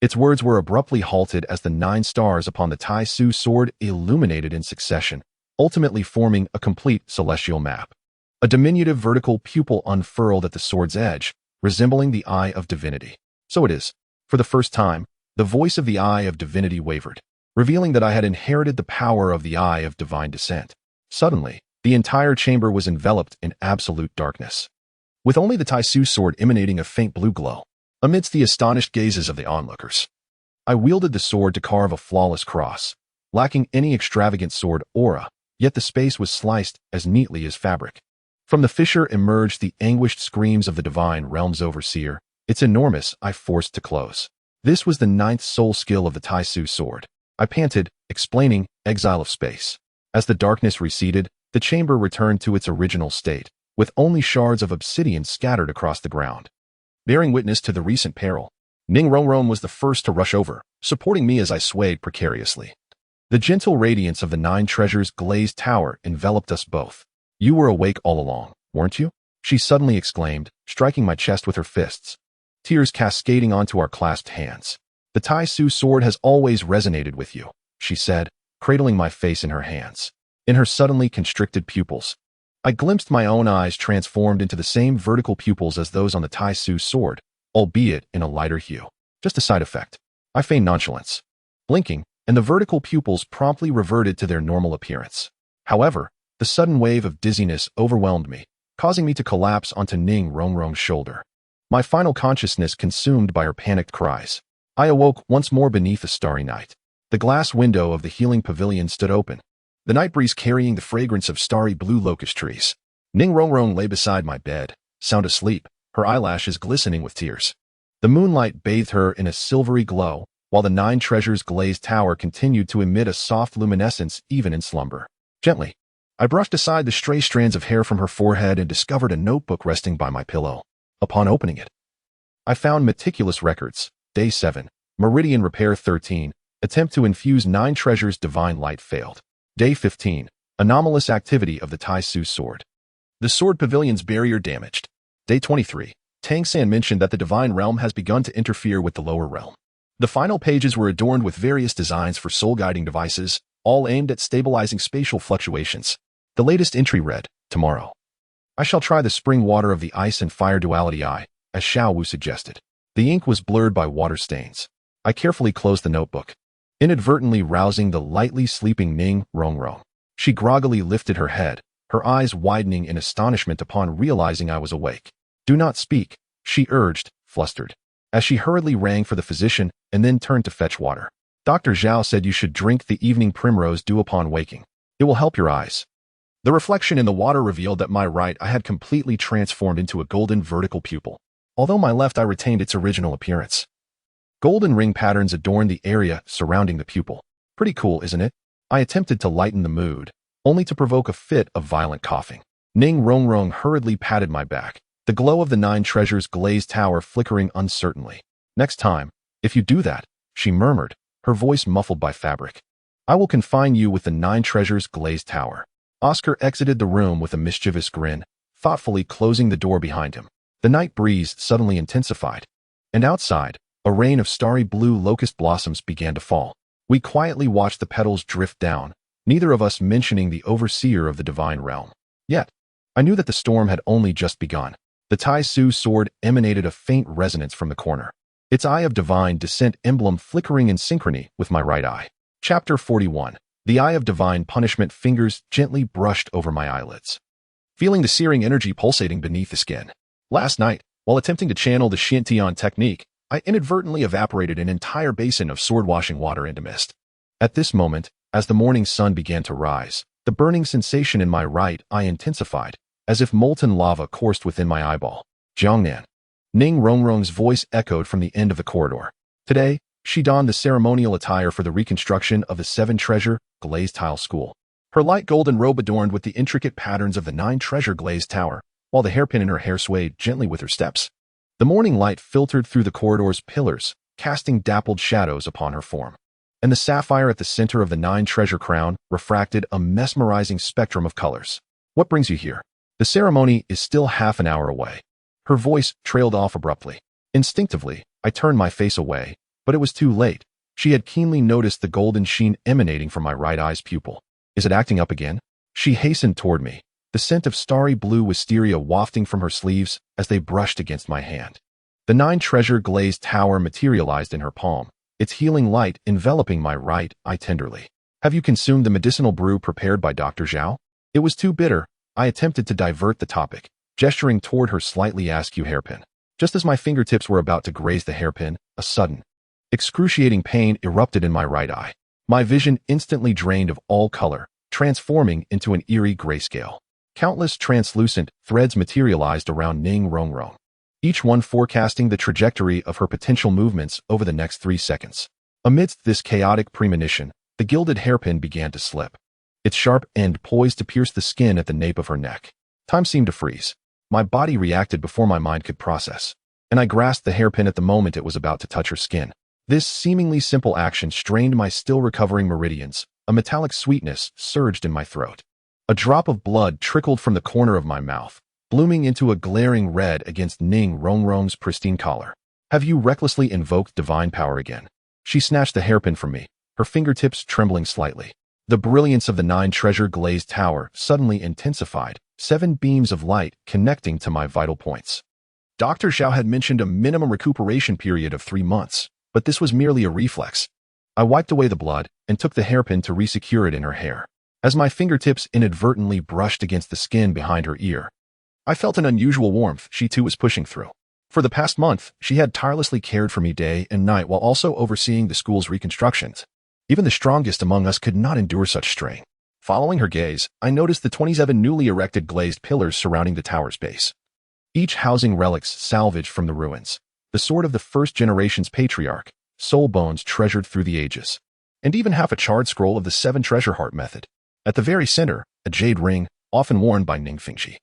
Its words were abruptly halted as the 9 stars upon the Taisu sword illuminated in succession, ultimately forming a complete celestial map. A diminutive vertical pupil unfurled at the sword's edge, resembling the eye of divinity. So it is. For the first time, the voice of the eye of divinity wavered, revealing that I had inherited the power of the eye of divine descent. Suddenly, the entire chamber was enveloped in absolute darkness, with only the Taisu sword emanating a faint blue glow. Amidst the astonished gazes of the onlookers, I wielded the sword to carve a flawless cross, lacking any extravagant sword aura, yet the space was sliced as neatly as fabric. From the fissure emerged the anguished screams of the divine realm's overseer, its enormous eye forced to close. This was the 9th soul skill of the Taisu sword. I panted, explaining, "Exile of space." As the darkness receded, the chamber returned to its original state, with only shards of obsidian scattered across the ground. Bearing witness to the recent peril, Ning Rongrong was the first to rush over, supporting me as I swayed precariously. The gentle radiance of the 9 treasures glazed tower enveloped us both. "You were awake all along, weren't you?" she suddenly exclaimed, striking my chest with her fists, tears cascading onto our clasped hands. "The Taisu sword has always resonated with you," she said, cradling my face in her hands. In her suddenly constricted pupils, I glimpsed my own eyes transformed into the same vertical pupils as those on the Taisu sword, albeit in a lighter hue. Just a side effect. I feigned nonchalance, blinking, and the vertical pupils promptly reverted to their normal appearance. However, the sudden wave of dizziness overwhelmed me, causing me to collapse onto Ning Rongrong's shoulder. My final consciousness consumed by her panicked cries. I awoke once more beneath a starry night. The glass window of the healing pavilion stood open, the night breeze carrying the fragrance of starry blue locust trees. Ning Rongrong lay beside my bed, sound asleep, her eyelashes glistening with tears. The moonlight bathed her in a silvery glow, while the 9 treasures glazed tower continued to emit a soft luminescence even in slumber. Gently, I brushed aside the stray strands of hair from her forehead and discovered a notebook resting by my pillow. Upon opening it, I found meticulous records. Day 7, Meridian Repair 13, attempt to infuse 9 treasures divine light failed. Day 15, anomalous activity of the Taisu sword. The sword pavilion's barrier damaged. Day 23, Tang San mentioned that the divine realm has begun to interfere with the lower realm. The final pages were adorned with various designs for soul-guiding devices, all aimed at stabilizing spatial fluctuations. The latest entry read, "Tomorrow. I shall try the spring water of the ice and fire duality eye, as Xiao Wu suggested. The ink was blurred by water stains. I carefully closed the notebook, inadvertently rousing the lightly sleeping Ning Rongrong. She groggily lifted her head, her eyes widening in astonishment upon realizing I was awake. "Do not speak," she urged, flustered, as she hurriedly rang for the physician and then turned to fetch water. "Dr. Zhao said you should drink the evening primrose dew upon waking. It will help your eyes." The reflection in the water revealed that my right eye had completely transformed into a golden vertical pupil, although my left eye retained its original appearance. Golden ring patterns adorned the area surrounding the pupil. Pretty cool, isn't it? I attempted to lighten the mood, only to provoke a fit of violent coughing. Ning Rongrong hurriedly patted my back, the glow of the 9 treasures glazed tower flickering uncertainly. "Next time, if you do that," she murmured, her voice muffled by fabric, "I will confine you with the 9 treasures glazed tower." Oscar exited the room with a mischievous grin, thoughtfully closing the door behind him. The night breeze suddenly intensified, and outside, a rain of starry blue locust blossoms began to fall. We quietly watched the petals drift down, neither of us mentioning the overseer of the divine realm. Yet, I knew that the storm had only just begun. The Tai Su sword emanated a faint resonance from the corner, its eye of divine descent emblem flickering in synchrony with my right eye. Chapter 41. The eye of divine punishment fingers gently brushed over my eyelids, feeling the searing energy pulsating beneath the skin. Last night, while attempting to channel the Xiantian technique, I inadvertently evaporated an entire basin of sword-washing water into mist. At this moment, as the morning sun began to rise, the burning sensation in my right eye intensified, as if molten lava coursed within my eyeball. "Jiangnan." Ning Rongrong's voice echoed from the end of the corridor. Today, she donned the ceremonial attire for the reconstruction of the 7-treasure glazed tile school. Her light golden robe adorned with the intricate patterns of the 9-treasure glazed tower, while the hairpin in her hair swayed gently with her steps. The morning light filtered through the corridor's pillars, casting dappled shadows upon her form, and the sapphire at the center of the 9-treasure crown refracted a mesmerizing spectrum of colors. "What brings you here? The ceremony is still half an hour away." Her voice trailed off abruptly. Instinctively, I turned my face away, but it was too late. She had keenly noticed the golden sheen emanating from my right eye's pupil. "Is it acting up again?" She hastened toward me, the scent of starry blue wisteria wafting from her sleeves as they brushed against my hand. The 9-treasure glazed tower materialized in her palm, its healing light enveloping my right eye tenderly. "Have you consumed the medicinal brew prepared by Dr. Zhao?" It was too bitter. I attempted to divert the topic, gesturing toward her slightly askew hairpin. Just as my fingertips were about to graze the hairpin, a sudden, excruciating pain erupted in my right eye. My vision instantly drained of all color, transforming into an eerie grayscale. Countless translucent threads materialized around Ning Rongrong, each one forecasting the trajectory of her potential movements over the next 3 seconds. Amidst this chaotic premonition, the gilded hairpin began to slip, its sharp end poised to pierce the skin at the nape of her neck. Time seemed to freeze. My body reacted before my mind could process, and I grasped the hairpin at the moment it was about to touch her skin. This seemingly simple action strained my still recovering meridians. A metallic sweetness surged in my throat. A drop of blood trickled from the corner of my mouth, blooming into a glaring red against Ning Rongrong's pristine collar. "Have you recklessly invoked divine power again?" She snatched the hairpin from me, her fingertips trembling slightly. The brilliance of the 9-treasure glazed tower suddenly intensified, 7 beams of light connecting to my vital points. Dr. Zhao had mentioned a minimum recuperation period of 3 months, but this was merely a reflex. I wiped away the blood and took the hairpin to resecure it in her hair. As my fingertips inadvertently brushed against the skin behind her ear, I felt an unusual warmth she too was pushing through. For the past month, she had tirelessly cared for me day and night while also overseeing the school's reconstructions. Even the strongest among us could not endure such strain. Following her gaze, I noticed the 27 newly erected glazed pillars surrounding the tower's base, each housing relics salvaged from the ruins, the sword of the first generation's patriarch, soul bones treasured through the ages, and even half a charred scroll of the 7-treasure heart method. At the very center, a jade ring, often worn by Ning Fengxi,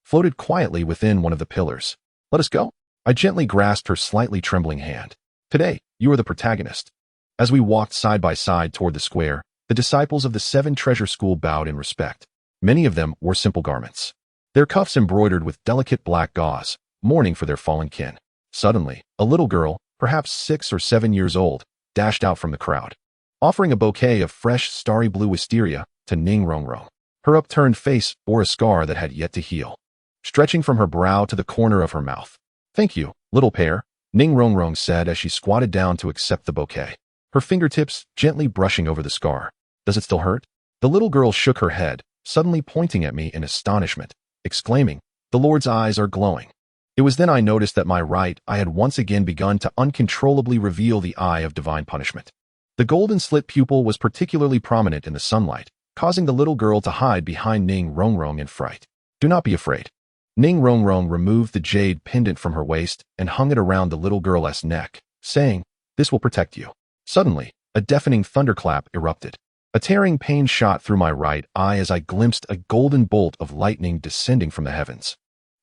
floated quietly within one of the pillars. "Let us go." I gently grasped her slightly trembling hand. "Today, you are the protagonist." As we walked side by side toward the square, the disciples of the 7-treasure school bowed in respect. Many of them wore simple garments, their cuffs embroidered with delicate black gauze, mourning for their fallen kin. Suddenly, a little girl, perhaps 6 or 7 years old, dashed out from the crowd, offering a bouquet of fresh, starry blue wisteria to Ning Rongrong. Her upturned face bore a scar that had yet to heal, stretching from her brow to the corner of her mouth. "Thank you, little pair," Ning Rongrong said as she squatted down to accept the bouquet, her fingertips gently brushing over the scar. "Does it still hurt?" The little girl shook her head, suddenly pointing at me in astonishment, exclaiming, "The Lord's eyes are glowing." It was then I noticed that my right eye had once again begun to uncontrollably reveal the eye of divine punishment. The golden slit pupil was particularly prominent in the sunlight, causing the little girl to hide behind Ning Rongrong in fright. "Do not be afraid." Ning Rongrong removed the jade pendant from her waist and hung it around the little girl's neck, saying, "This will protect you." Suddenly, a deafening thunderclap erupted. A tearing pain shot through my right eye as I glimpsed a golden bolt of lightning descending from the heavens,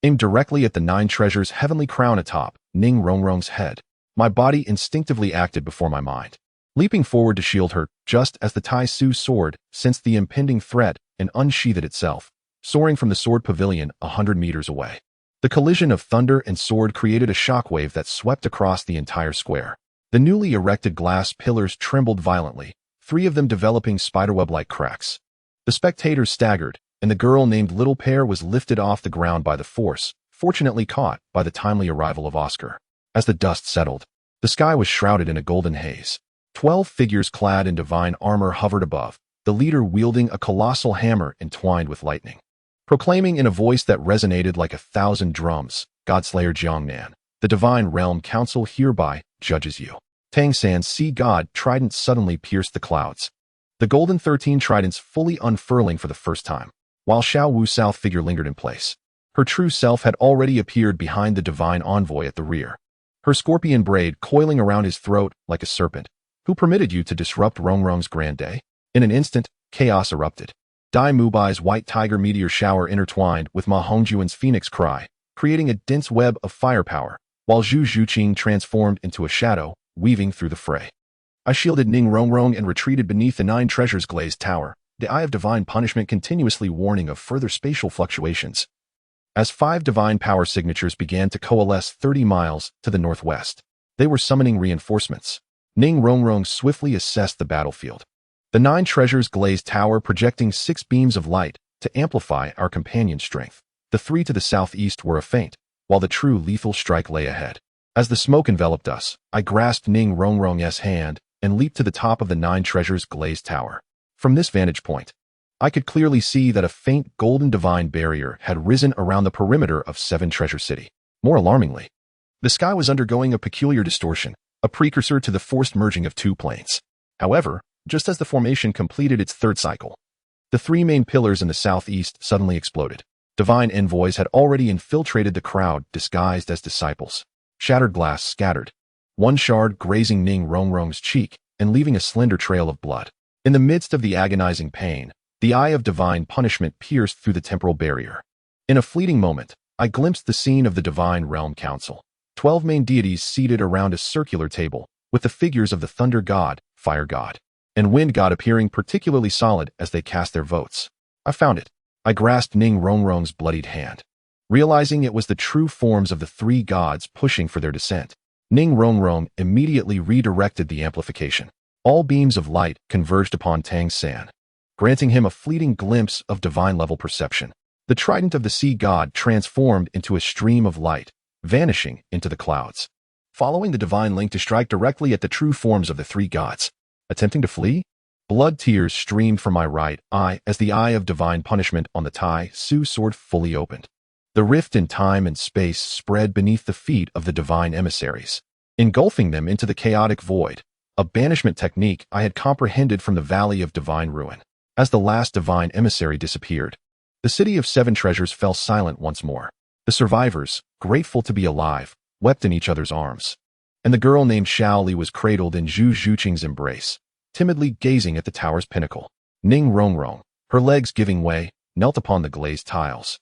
aimed directly at the 9 treasures' heavenly crown atop Ning Rongrong's head. My body instinctively acted before my mind, leaping forward to shield her just as the Tai Su sword sensed the impending threat and unsheathed itself, soaring from the sword pavilion 100 meters away. The collision of thunder and sword created a shockwave that swept across the entire square. The newly erected glass pillars trembled violently, 3 of them developing spiderweb-like cracks. The spectators staggered, and the girl named Little Pear was lifted off the ground by the force, fortunately caught by the timely arrival of Oscar. As the dust settled, the sky was shrouded in a golden haze. 12 figures clad in divine armor hovered above, the leader wielding a colossal hammer entwined with lightning, proclaiming in a voice that resonated like 1,000 drums, "Godslayer Jiangnan, the Divine Realm Council hereby judges you." Tang San's sea god trident suddenly pierced the clouds, the golden 13 tridents fully unfurling for the first time, while Xiao Wu's south figure lingered in place. Her true self had already appeared behind the divine envoy at the rear, her scorpion braid coiling around his throat like a serpent. "Who permitted you to disrupt Rongrong's grand day?" In an instant, chaos erupted. Dai Mubai's white tiger meteor shower intertwined with Ma Hongjuan's phoenix cry, creating a dense web of firepower, while Zhu Zhuqing transformed into a shadow, weaving through the fray. I shielded Ning Rongrong and retreated beneath the 9 treasures' glazed tower, the eye of divine punishment continuously warning of further spatial fluctuations. As 5 divine power signatures began to coalesce 30 miles to the northwest, they were summoning reinforcements. Ning Rongrong swiftly assessed the battlefield, the 9 treasures' glazed tower projecting 6 beams of light to amplify our companion's strength. The 3 to the southeast were a feint, while the true lethal strike lay ahead. As the smoke enveloped us, I grasped Ning Rongrong's hand and leaped to the top of the 9 treasures' glazed tower. From this vantage point, I could clearly see that a faint golden divine barrier had risen around the perimeter of 7 Treasure City. More alarmingly, the sky was undergoing a peculiar distortion, a precursor to the forced merging of 2 planes. However, just as the formation completed its 3rd cycle, the 3 main pillars in the southeast suddenly exploded. Divine envoys had already infiltrated the crowd disguised as disciples. Shattered glass scattered, one shard grazing Ning Rongrong's cheek and leaving a slender trail of blood. In the midst of the agonizing pain, the eye of divine punishment pierced through the temporal barrier. In a fleeting moment, I glimpsed the scene of the Divine Realm Council. 12 main deities seated around a circular table, with the figures of the Thunder God, Fire God, and Wind God appearing particularly solid as they cast their votes. I found it. I grasped Ning Rongrong's bloodied hand, realizing it was the true forms of the 3 gods pushing for their descent. Ning Rongrong immediately redirected the amplification. All beams of light converged upon Tang San, granting him a fleeting glimpse of divine-level perception. The trident of the sea god transformed into a stream of light, vanishing into the clouds, following the divine link to strike directly at the true forms of the 3 gods. Attempting to flee? Blood tears streamed from my right eye as the eye of divine punishment on the Tai Su sword fully opened. The rift in time and space spread beneath the feet of the divine emissaries, engulfing them into the chaotic void, a banishment technique I had comprehended from the Valley of Divine Ruin. As the last divine emissary disappeared, the city of 7 treasures fell silent once more. The survivors, grateful to be alive, wept in each other's arms, and the girl named Xiaoli was cradled in Zhu Zhuqing's embrace, timidly gazing at the tower's pinnacle. Ning Rongrong, her legs giving way, knelt upon the glazed tiles,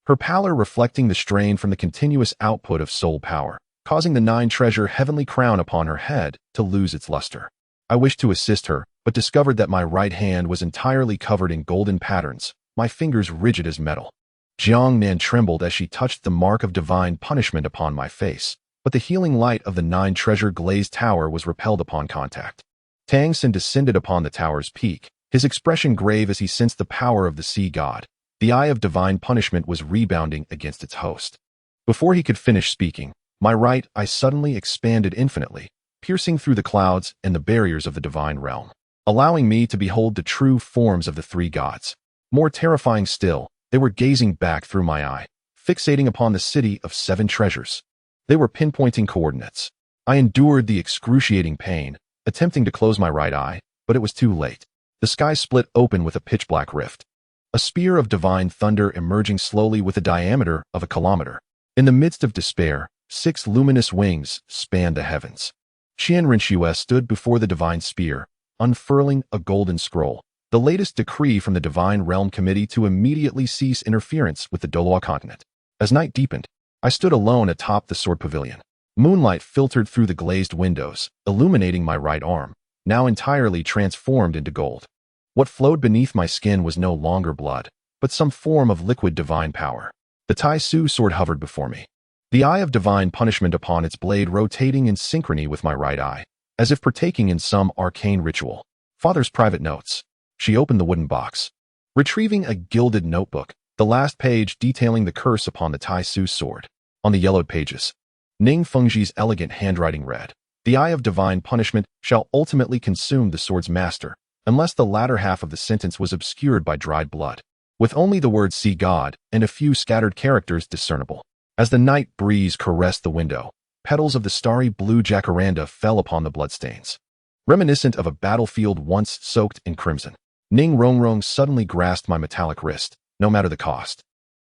her pallor reflecting the strain from the continuous output of soul power, causing the 9 treasure heavenly crown upon her head to lose its luster. I wished to assist her, but discovered that my right hand was entirely covered in golden patterns, my fingers rigid as metal. Jiangnan trembled as she touched the mark of divine punishment upon my face, but the healing light of the 9 treasure glazed tower was repelled upon contact. Tang San descended upon the tower's peak, his expression grave as he sensed the power of the sea god, The eye of divine punishment was rebounding against its host. Before he could finish speaking, my right eye suddenly expanded infinitely, piercing through the clouds and the barriers of the divine realm, allowing me to behold the true forms of the three gods. More terrifying still, they were gazing back through my eye, fixating upon the city of 7 treasures. They were pinpointing coordinates. I endured the excruciating pain, attempting to close my right eye, but it was too late. The sky split open with a pitch-black rift. A spear of divine thunder emerging slowly with a diameter of a kilometer. In the midst of despair, 6 luminous wings spanned the heavens. Qian Rinxue stood before the divine spear, unfurling a golden scroll, the latest decree from the Divine Realm Committee to immediately cease interference with the Douluo Continent. As night deepened, I stood alone atop the sword pavilion. Moonlight filtered through the glazed windows, illuminating my right arm, now entirely transformed into gold. What flowed beneath my skin was no longer blood, but some form of liquid divine power. The Taiji sword hovered before me, the eye of divine punishment upon its blade rotating in synchrony with my right eye, as if partaking in some arcane ritual. Father's private notes. She opened the wooden box, retrieving a gilded notebook, the last page detailing the curse upon the Taiji sword. On the yellowed pages, Ning Fengji's elegant handwriting read, "The eye of divine punishment shall ultimately consume the sword's master, unless the latter half of the sentence was obscured by dried blood," with only the word "see God" and a few scattered characters discernible. As the night breeze caressed the window, petals of the starry blue jacaranda fell upon the bloodstains, reminiscent of a battlefield once soaked in crimson. Ning Rongrong suddenly grasped my metallic wrist, no matter the cost.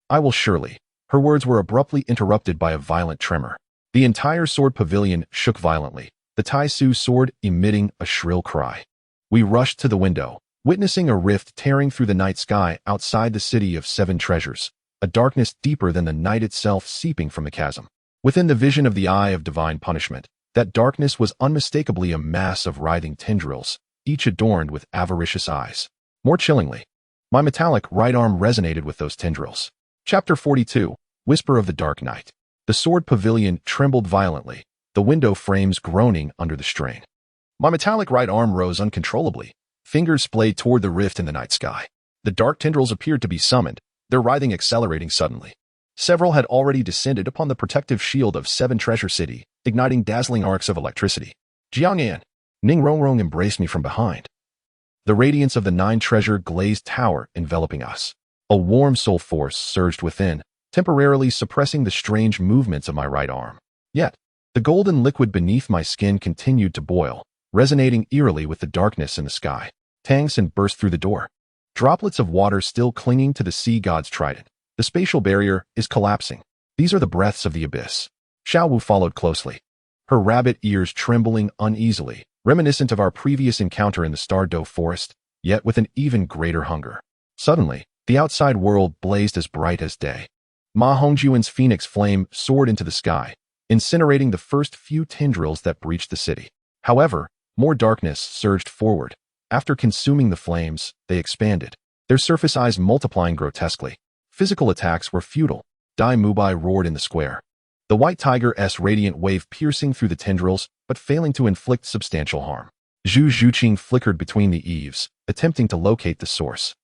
"I will surely." Her words were abruptly interrupted by a violent tremor. The entire sword pavilion shook violently, the Taiji sword emitting a shrill cry. We rushed to the window, witnessing a rift tearing through the night sky outside the city of 7 treasures, a darkness deeper than the night itself seeping from the chasm. Within the vision of the eye of divine punishment, that darkness was unmistakably a mass of writhing tendrils, each adorned with avaricious eyes. More chillingly, my metallic right arm resonated with those tendrils. Chapter 42, Whisper of the Dark Night. The sword pavilion trembled violently, the window frames groaning under the strain. My metallic right arm rose uncontrollably, fingers splayed toward the rift in the night sky. The dark tendrils appeared to be summoned, their writhing accelerating suddenly. Several had already descended upon the protective shield of 7 Treasure City, igniting dazzling arcs of electricity. Jiangnan. Ning Rongrong embraced me from behind, the radiance of the 9 treasure glazed tower enveloping us. A warm soul force surged within, temporarily suppressing the strange movements of my right arm. Yet, the golden liquid beneath my skin continued to boil, resonating eerily with the darkness in the sky. Tangsen burst through the door, droplets of water still clinging to the sea god's trident. The spatial barrier is collapsing. These are the breaths of the abyss. Xiaowu followed closely, her rabbit ears trembling uneasily, reminiscent of our previous encounter in the Stardow Forest, yet with an even greater hunger. Suddenly, the outside world blazed as bright as day. Ma Hongjuan's phoenix flame soared into the sky, incinerating the first few tendrils that breached the city. However, more darkness surged forward. After consuming the flames, they expanded, their surface eyes multiplying grotesquely. Physical attacks were futile. Dai Mubai roared in the square, the white tiger's radiant wave piercing through the tendrils, but failing to inflict substantial harm. Zhu Zhuqing flickered between the eaves, attempting to locate the source.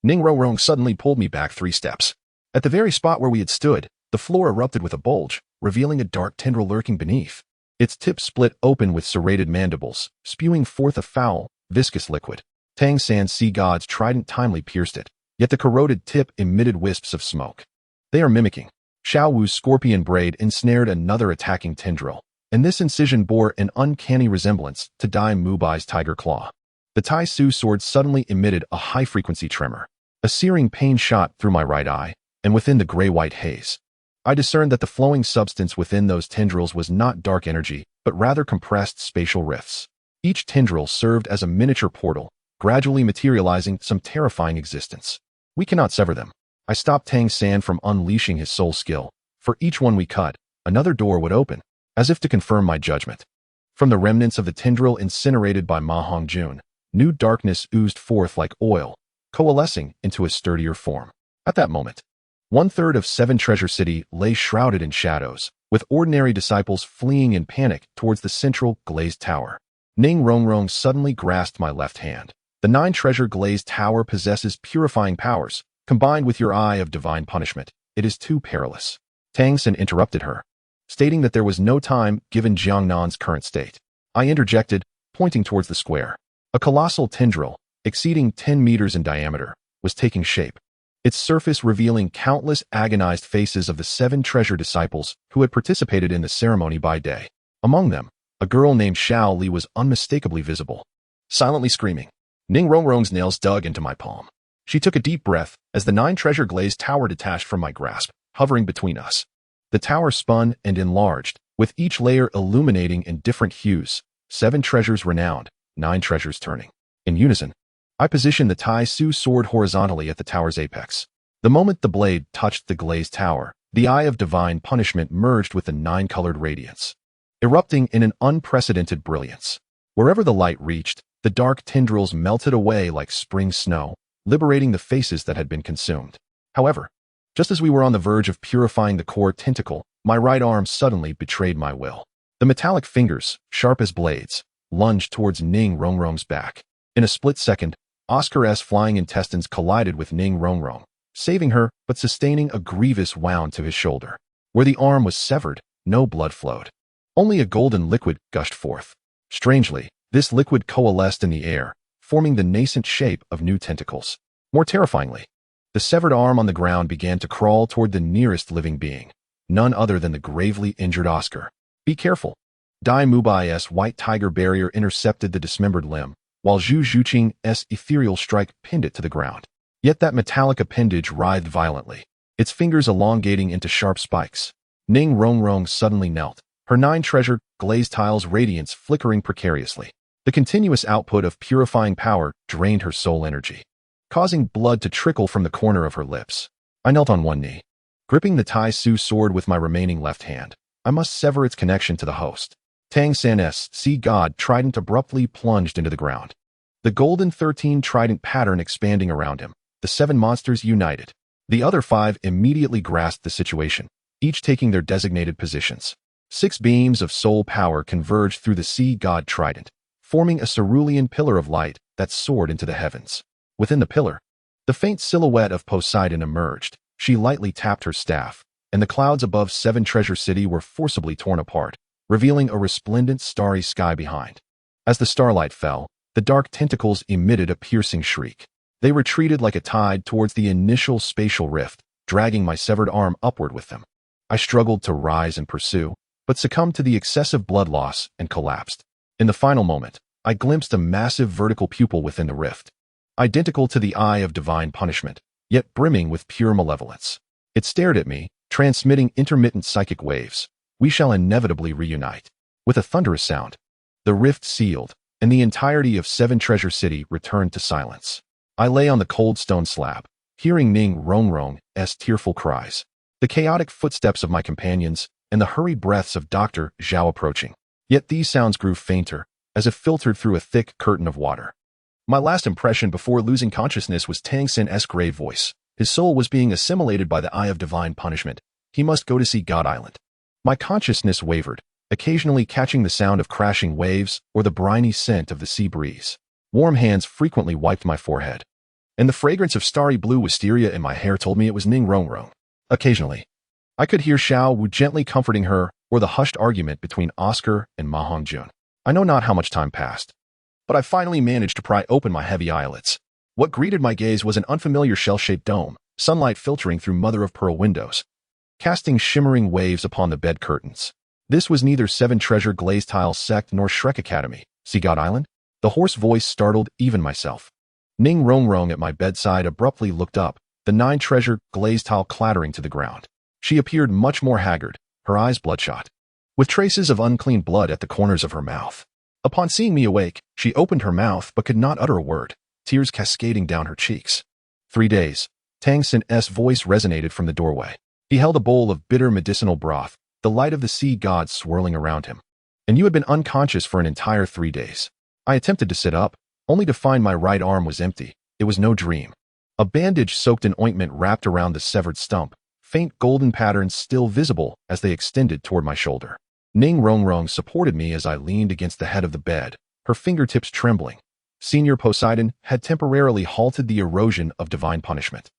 Ning Rongrong suddenly pulled me back 3 steps. At the very spot where we had stood, the floor erupted with a bulge, revealing a dark tendril lurking beneath. Its tip split open with serrated mandibles, spewing forth a foul, viscous liquid. Tang San's sea god's trident timely pierced it, yet the corroded tip emitted wisps of smoke. They are mimicking. Xiao Wu's scorpion braid ensnared another attacking tendril, and this incision bore an uncanny resemblance to Dai Mubai's tiger claw. The Taiji sword suddenly emitted a high-frequency tremor. A searing pain shot through my right eye, and within the gray-white haze, I discerned that the flowing substance within those tendrils was not dark energy, but rather compressed spatial rifts. Each tendril served as a miniature portal, gradually materializing some terrifying existence. We cannot sever them. I stopped Tang San from unleashing his soul skill. For each one we cut, another door would open, as if to confirm my judgment. From the remnants of the tendril incinerated by Ma Hongjun, new darkness oozed forth like oil, coalescing into a sturdier form. At that moment, 1/3 of 7 Treasure City lay shrouded in shadows, with ordinary disciples fleeing in panic towards the central glazed tower. Ning Rongrong suddenly grasped my left hand. The 9 Treasure glazed tower possesses purifying powers, Combined with your eye of divine punishment, it is too perilous. Tang Xin interrupted her, stating that there was no time given Jiangnan's current state. I interjected, pointing towards the square. A colossal tendril, exceeding 10 meters in diameter, was taking shape, its surface revealing countless agonized faces of the 7 treasure disciples who had participated in the ceremony by day. Among them, a girl named Xiao Li was unmistakably visible. Silently screaming, Ning Rongrong's nails dug into my palm. She took a deep breath as the 9 treasure glazed tower detached from my grasp, hovering between us. The tower spun and enlarged, with each layer illuminating in different hues, 7 treasures renowned, 9 treasures turning. In unison, I positioned the Tai Su sword horizontally at the tower's apex. The moment the blade touched the glazed tower, the eye of divine punishment merged with the 9-colored radiance, erupting in an unprecedented brilliance. Wherever the light reached, the dark tendrils melted away like spring snow, liberating the faces that had been consumed. However, just as we were on the verge of purifying the core tentacle, my right arm suddenly betrayed my will. The metallic fingers, sharp as blades, lunged towards Ning Rongrong's back. In a split second, Oscar's flying intestines collided with Ning Rongrong, saving her but sustaining a grievous wound to his shoulder. Where the arm was severed, no blood flowed. Only a golden liquid gushed forth. Strangely, this liquid coalesced in the air, forming the nascent shape of new tentacles. More terrifyingly, the severed arm on the ground began to crawl toward the nearest living being, none other than the gravely injured Oscar. Be careful. Dai Mubai's white tiger barrier intercepted the dismembered limb, while Zhu Zhuqing's ethereal strike pinned it to the ground. Yet that metallic appendage writhed violently, its fingers elongating into sharp spikes. Ning Rongrong suddenly knelt, her 9 treasure glazed tiles radiance flickering precariously. The continuous output of purifying power drained her soul energy, causing blood to trickle from the corner of her lips. I knelt on one knee, gripping the Tai Su sword with my remaining left hand. I must sever its connection to the host. Tang San's sea god trident abruptly plunged into the ground, the golden 13 trident pattern expanding around him. The 7 monsters united. The other 5 immediately grasped the situation, each taking their designated positions. 6 beams of soul power converged through the sea god trident, forming a cerulean pillar of light that soared into the heavens. Within the pillar, the faint silhouette of Poseidon emerged. She lightly tapped her staff, and the clouds above 7 Treasure City were forcibly torn apart, revealing a resplendent starry sky behind. As the starlight fell, the dark tentacles emitted a piercing shriek. They retreated like a tide towards the initial spatial rift, dragging my severed arm upward with them. I struggled to rise and pursue, but succumbed to the excessive blood loss and collapsed. In the final moment, I glimpsed a massive vertical pupil within the rift, identical to the eye of divine punishment, yet brimming with pure malevolence. It stared at me, transmitting intermittent psychic waves. We shall inevitably reunite. With a thunderous sound, the rift sealed, and the entirety of 7 Treasure City returned to silence. I lay on the cold stone slab, hearing Ning Rongrong's tearful cries, the chaotic footsteps of my companions, and the hurried breaths of Dr. Zhao approaching. Yet these sounds grew fainter, as if filtered through a thick curtain of water. My last impression before losing consciousness was Tang Xin's grave voice. His soul was being assimilated by the eye of divine punishment. He must go to see God Island. My consciousness wavered, occasionally catching the sound of crashing waves or the briny scent of the sea breeze. Warm hands frequently wiped my forehead, and the fragrance of starry blue wisteria in my hair told me it was Ning Rongrong. Occasionally, I could hear Xiao Wu gently comforting her or the hushed argument between Oscar and Ma Hongjun. I know not how much time passed, but I finally managed to pry open my heavy eyelids. What greeted my gaze was an unfamiliar shell-shaped dome, sunlight filtering through mother-of-pearl windows, casting shimmering waves upon the bed curtains. This was neither 7 Treasure Glazed Tile Sect nor Shrek Academy. See God Island? The hoarse voice startled even myself. Ning Rongrong at my bedside abruptly looked up, the 9 Treasure Glazed Tile clattering to the ground. She appeared much more haggard, her eyes bloodshot, with traces of unclean blood at the corners of her mouth. Upon seeing me awake, she opened her mouth but could not utter a word, tears cascading down her cheeks. 3 days. Tang Xin's voice resonated from the doorway. He held a bowl of bitter medicinal broth, the light of the sea god swirling around him. And you had been unconscious for an entire 3 days. I attempted to sit up, only to find my right arm was empty. It was no dream. A bandage soaked in ointment wrapped around the severed stump, faint golden patterns still visible as they extended toward my shoulder. Ning Rongrong supported me as I leaned against the head of the bed, her fingertips trembling. Senior Poseidon had temporarily halted the erosion of divine punishment,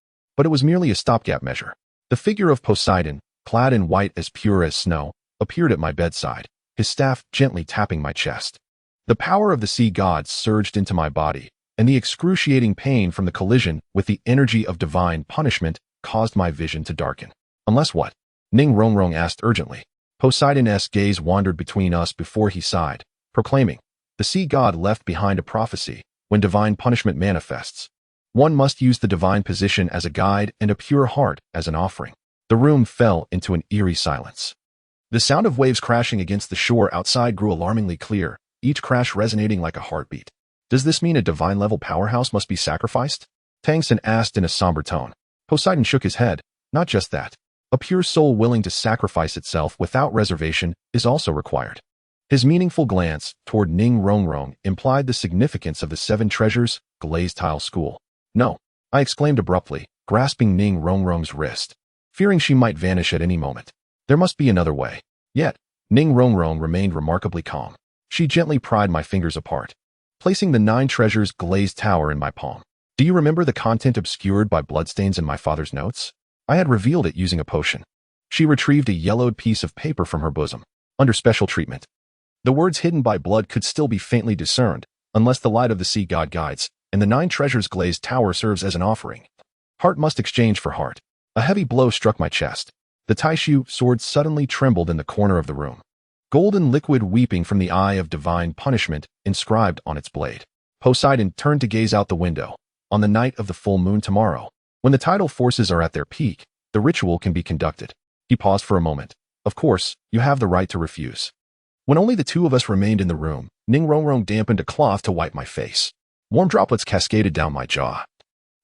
but it was merely a stopgap measure. The figure of Poseidon, clad in white as pure as snow, appeared at my bedside, his staff gently tapping my chest. The power of the sea gods surged into my body, and the excruciating pain from the collision with the energy of divine punishment caused my vision to darken. Unless what? Ning Rongrong asked urgently. Poseidon's gaze wandered between us before he sighed, proclaiming, "The sea god left behind a prophecy. When divine punishment manifests, one must use the divine position as a guide and a pure heart as an offering." The room fell into an eerie silence. The sound of waves crashing against the shore outside grew alarmingly clear, each crash resonating like a heartbeat. "Does this mean a divine-level powerhouse must be sacrificed?" Tangsen asked in a somber tone. Poseidon shook his head. "Not just that. A pure soul willing to sacrifice itself without reservation is also required." His meaningful glance toward Ning Rongrong implied the significance of the 7 treasures, glazed tile school. "No," I exclaimed abruptly, grasping Ning Rongrong's wrist, fearing she might vanish at any moment. "There must be another way." Yet, Ning Rongrong remained remarkably calm. She gently pried my fingers apart, placing the 9 treasures glazed tower in my palm. "Do you remember the content obscured by bloodstains in my father's notes? I had revealed it using a potion." She retrieved a yellowed piece of paper from her bosom. "Under special treatment." The words hidden by blood could still be faintly discerned, unless the light of the sea god guides, and the 9 treasures glazed tower serves as an offering. Heart must exchange for heart. A heavy blow struck my chest. The Taiji sword suddenly trembled in the corner of the room. Golden liquid weeping from the eye of divine punishment inscribed on its blade. Poseidon turned to gaze out the window. "On the night of the full moon tomorrow, when the tidal forces are at their peak, the ritual can be conducted." He paused for a moment. "Of course, you have the right to refuse." When only the 2 of us remained in the room, Ning Rongrong dampened a cloth to wipe my face. Warm droplets cascaded down my jaw,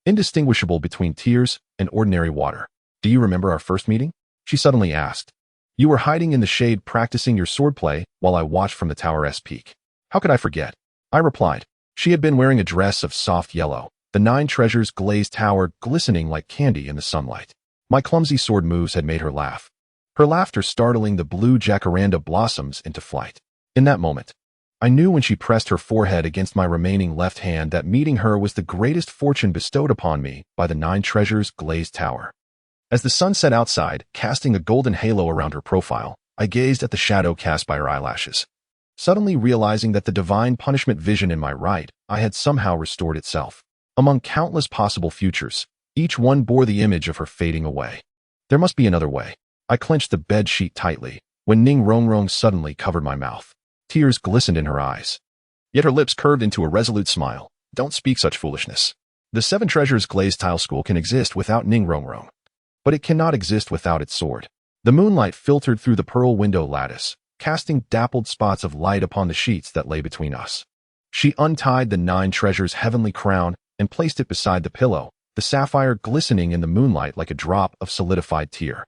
indistinguishable between tears and ordinary water. "Do you remember our first meeting?" she suddenly asked. "You were hiding in the shade practicing your swordplay while I watched from the tower's peak." "How could I forget?" I replied. She had been wearing a dress of soft yellow, the 9 treasures glazed tower glistening like candy in the sunlight. My clumsy sword moves had made her laugh, her laughter startling the blue jacaranda blossoms into flight. In that moment, I knew when she pressed her forehead against my remaining left hand that meeting her was the greatest fortune bestowed upon me by the 9 treasures glazed tower. As the sun set outside, casting a golden halo around her profile, I gazed at the shadow cast by her eyelashes, suddenly realizing that the divine punishment vision in my right eye had somehow restored itself. Among countless possible futures, each one bore the image of her fading away. There must be another way. I clenched the bed sheet tightly when Ning Rongrong suddenly covered my mouth. Tears glistened in her eyes, yet her lips curved into a resolute smile. "Don't speak such foolishness. The 7 treasures glazed tile school can exist without Ning Rongrong, but it cannot exist without its sword." The moonlight filtered through the pearl window lattice, casting dappled spots of light upon the sheets that lay between us. She untied the 9 treasures' heavenly crown and placed it beside the pillow, the sapphire glistening in the moonlight like a drop of solidified tear.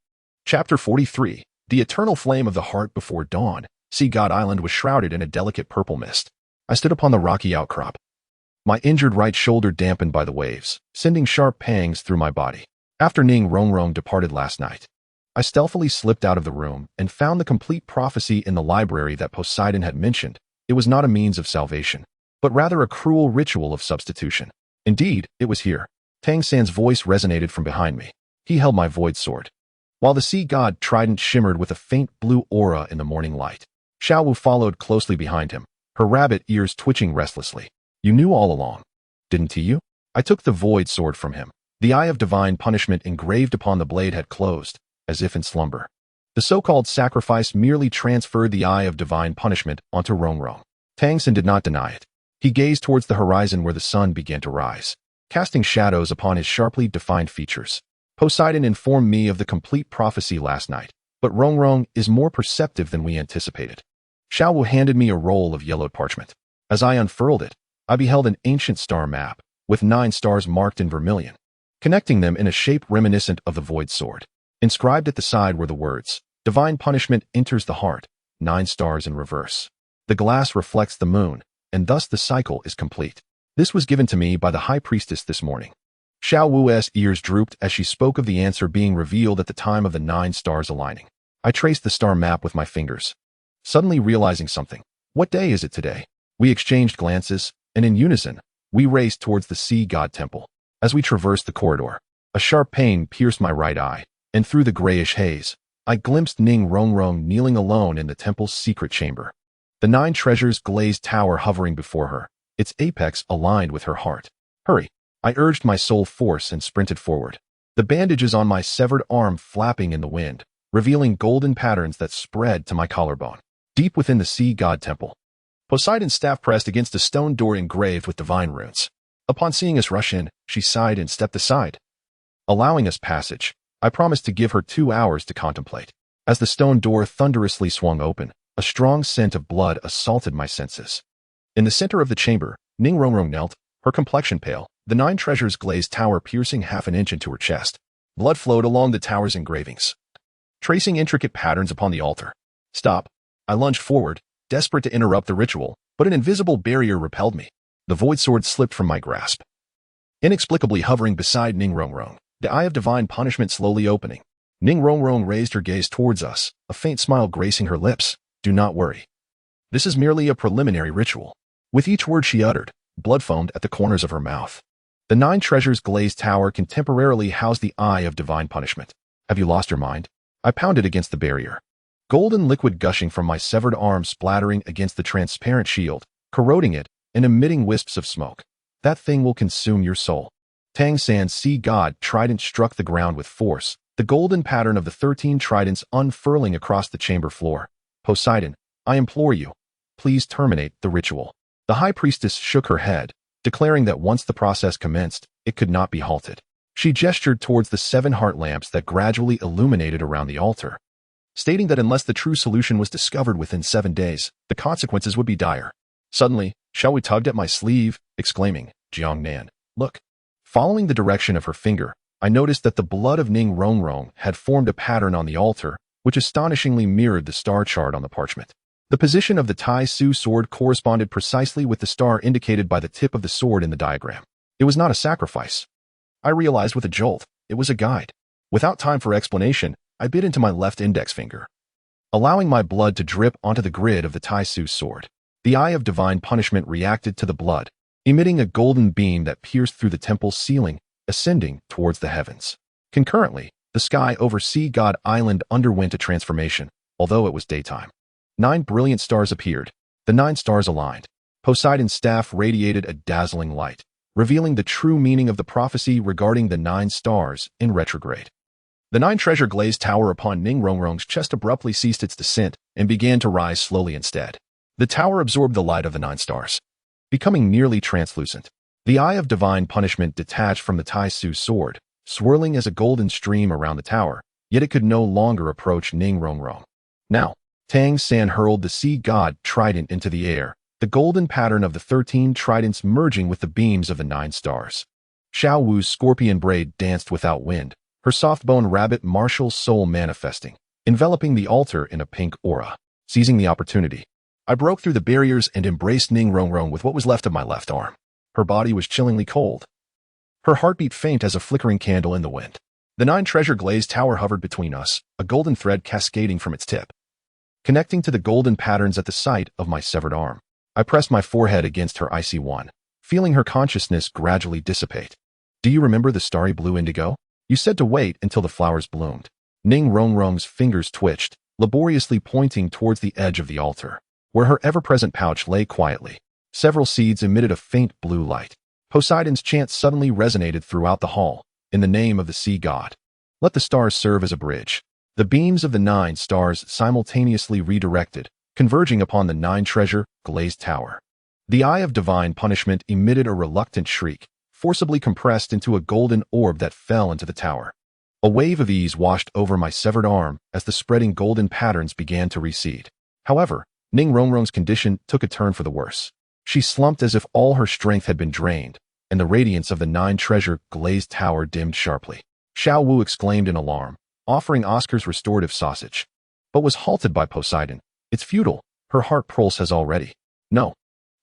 Chapter 43. The Eternal Flame of the Heart Before Dawn. Sea God Island was shrouded in a delicate purple mist. I stood upon the rocky outcrop, my injured right shoulder dampened by the waves, sending sharp pangs through my body. After Ning Rongrong departed last night, I stealthily slipped out of the room and found the complete prophecy in the library that Poseidon had mentioned. It was not a means of salvation, but rather a cruel ritual of substitution. Indeed, it was here. Tang San's voice resonated from behind me. He held my void sword, while the sea god trident shimmered with a faint blue aura in the morning light. Xiao Wu followed closely behind him, her rabbit ears twitching restlessly. "You knew all along, didn't you?" I took the void sword from him. The eye of divine punishment engraved upon the blade had closed, as if in slumber. The so-called sacrifice merely transferred the eye of divine punishment onto Rongrong. Tang San did not deny it. He gazed towards the horizon where the sun began to rise, casting shadows upon his sharply defined features. "Poseidon informed me of the complete prophecy last night, but Rongrong is more perceptive than we anticipated." Xiao Wu handed me a roll of yellowed parchment. As I unfurled it, I beheld an ancient star map, with 9 stars marked in vermilion, connecting them in a shape reminiscent of the void sword. Inscribed at the side were the words, "Divine punishment enters the heart, 9 stars in reverse. The glass reflects the moon, and thus the cycle is complete." This was given to me by the high priestess this morning. Xiao Wu's ears drooped as she spoke of the answer being revealed at the time of the 9 stars aligning. I traced the star map with my fingers, suddenly realizing something. "What day is it today?" We exchanged glances, and in unison, we raced towards the sea god temple. As we traversed the corridor, A sharp pain pierced my right eye, and through the grayish haze, I glimpsed Ning Rongrong kneeling alone in the temple's secret chamber. The 9 treasures glazed tower hovering before her, its apex aligned with her heart. Hurry! I urged my soul force and sprinted forward. The bandages on my severed arm flapping in the wind, revealing golden patterns that spread to my collarbone. Deep within the sea god temple, Poseidon's staff pressed against a stone door engraved with divine runes. Upon seeing us rush in, she sighed and stepped aside, allowing us passage. I promised to give her 2 hours to contemplate. As the stone door thunderously swung open, a strong scent of blood assaulted my senses. In the center of the chamber, Ning Rongrong knelt, her complexion pale, the 9 treasures glazed tower piercing half an inch into her chest. Blood flowed along the tower's engravings, tracing intricate patterns upon the altar. Stop! I lunged forward, desperate to interrupt the ritual, but an invisible barrier repelled me. The void sword slipped from my grasp, inexplicably hovering beside Ning Rongrong, the eye of divine punishment slowly opening. Ning Rongrong raised her gaze towards us, a faint smile gracing her lips. Do not worry. This is merely a preliminary ritual. With each word she uttered, blood foamed at the corners of her mouth. The 9 treasures glazed tower can temporarily house the eye of divine punishment. Have you lost your mind? I pounded against the barrier. Golden liquid gushing from my severed arm splattering against the transparent shield, corroding it and emitting wisps of smoke. That thing will consume your soul. Tang San's sea god trident struck the ground with force, the golden pattern of the 13 tridents unfurling across the chamber floor. Poseidon, I implore you, please terminate the ritual. The high priestess shook her head, declaring that once the process commenced, it could not be halted. She gestured towards the 7 heart lamps that gradually illuminated around the altar, stating that unless the true solution was discovered within 7 days, the consequences would be dire. Suddenly, Xiaowu tugged at my sleeve, exclaiming, Jiangnan, look. Following the direction of her finger, I noticed that the blood of Ning Rongrong had formed a pattern on the altar, which astonishingly mirrored the star chart on the parchment. The position of the Tai Su sword corresponded precisely with the star indicated by the tip of the sword in the diagram. It was not a sacrifice. I realized with a jolt, it was a guide. Without time for explanation, I bit into my left index finger, allowing my blood to drip onto the grid of the Tai Su sword. The eye of divine punishment reacted to the blood, emitting a golden beam that pierced through the temple's ceiling, ascending towards the heavens. Concurrently, the sky over Sea God Island underwent a transformation, although it was daytime. 9 brilliant stars appeared. The 9 stars aligned. Poseidon's staff radiated a dazzling light, revealing the true meaning of the prophecy regarding the 9 stars in retrograde. The 9 treasure glazed tower upon Ning Rongrong's chest abruptly ceased its descent and began to rise slowly instead. The tower absorbed the light of the 9 stars, becoming nearly translucent. The eye of divine punishment detached from the Tai Su sword, swirling as a golden stream around the tower, yet it could no longer approach Ning Rongrong. Now, Tang San hurled the sea god trident into the air, the golden pattern of the 13 tridents merging with the beams of the 9 stars. Xiao Wu's scorpion braid danced without wind, her soft-bone rabbit martial soul manifesting, enveloping the altar in a pink aura. Seizing the opportunity, I broke through the barriers and embraced Ning Rongrong with what was left of my left arm. Her body was chillingly cold, her heartbeat faint as a flickering candle in the wind. The 9 treasure glazed tower hovered between us, a golden thread cascading from its tip, connecting to the golden patterns at the site of my severed arm. I pressed my forehead against her icy one, feeling her consciousness gradually dissipate. Do you remember the starry blue indigo? You said to wait until the flowers bloomed. Ning Rongrong's fingers twitched, laboriously pointing towards the edge of the altar, where her ever-present pouch lay quietly. Several seeds emitted a faint blue light. Poseidon's chant suddenly resonated throughout the hall, in the name of the sea god. Let the stars serve as a bridge. The beams of the 9 stars simultaneously redirected, converging upon the 9 treasure glazed tower. The eye of divine punishment emitted a reluctant shriek, forcibly compressed into a golden orb that fell into the tower. A wave of ease washed over my severed arm as the spreading golden patterns began to recede. However, Ning Rongrong's condition took a turn for the worse. She slumped as if all her strength had been drained, and the radiance of the 9 treasure glazed tower dimmed sharply. Xiao Wu exclaimed in alarm, offering Oscar's restorative sausage, but was halted by Poseidon. It's futile. Her heart pulse has already. No.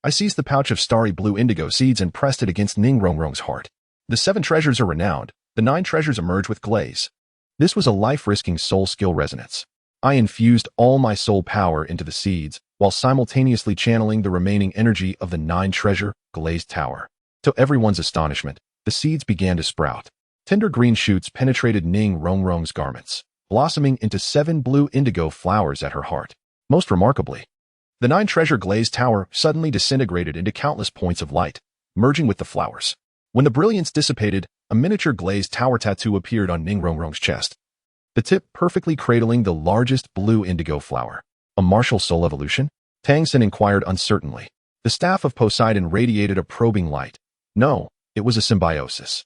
I seized the pouch of starry blue indigo seeds and pressed it against Ning Rongrong's heart. The 7 treasures are renowned. The 9 treasures emerge with glaze. This was a life-risking soul skill resonance. I infused all my soul power into the seeds, while simultaneously channeling the remaining energy of the 9 treasure glazed tower. To everyone's astonishment, the seeds began to sprout. Tender green shoots penetrated Ning Rongrong's garments, blossoming into 7 blue indigo flowers at her heart. Most remarkably, the 9-treasure glazed tower suddenly disintegrated into countless points of light, merging with the flowers. When the brilliance dissipated, a miniature glazed tower tattoo appeared on Ning Rongrong's chest, the tip perfectly cradling the largest blue indigo flower. A martial soul evolution? Tang Sen inquired uncertainly. The staff of Poseidon radiated a probing light. No, it was a symbiosis.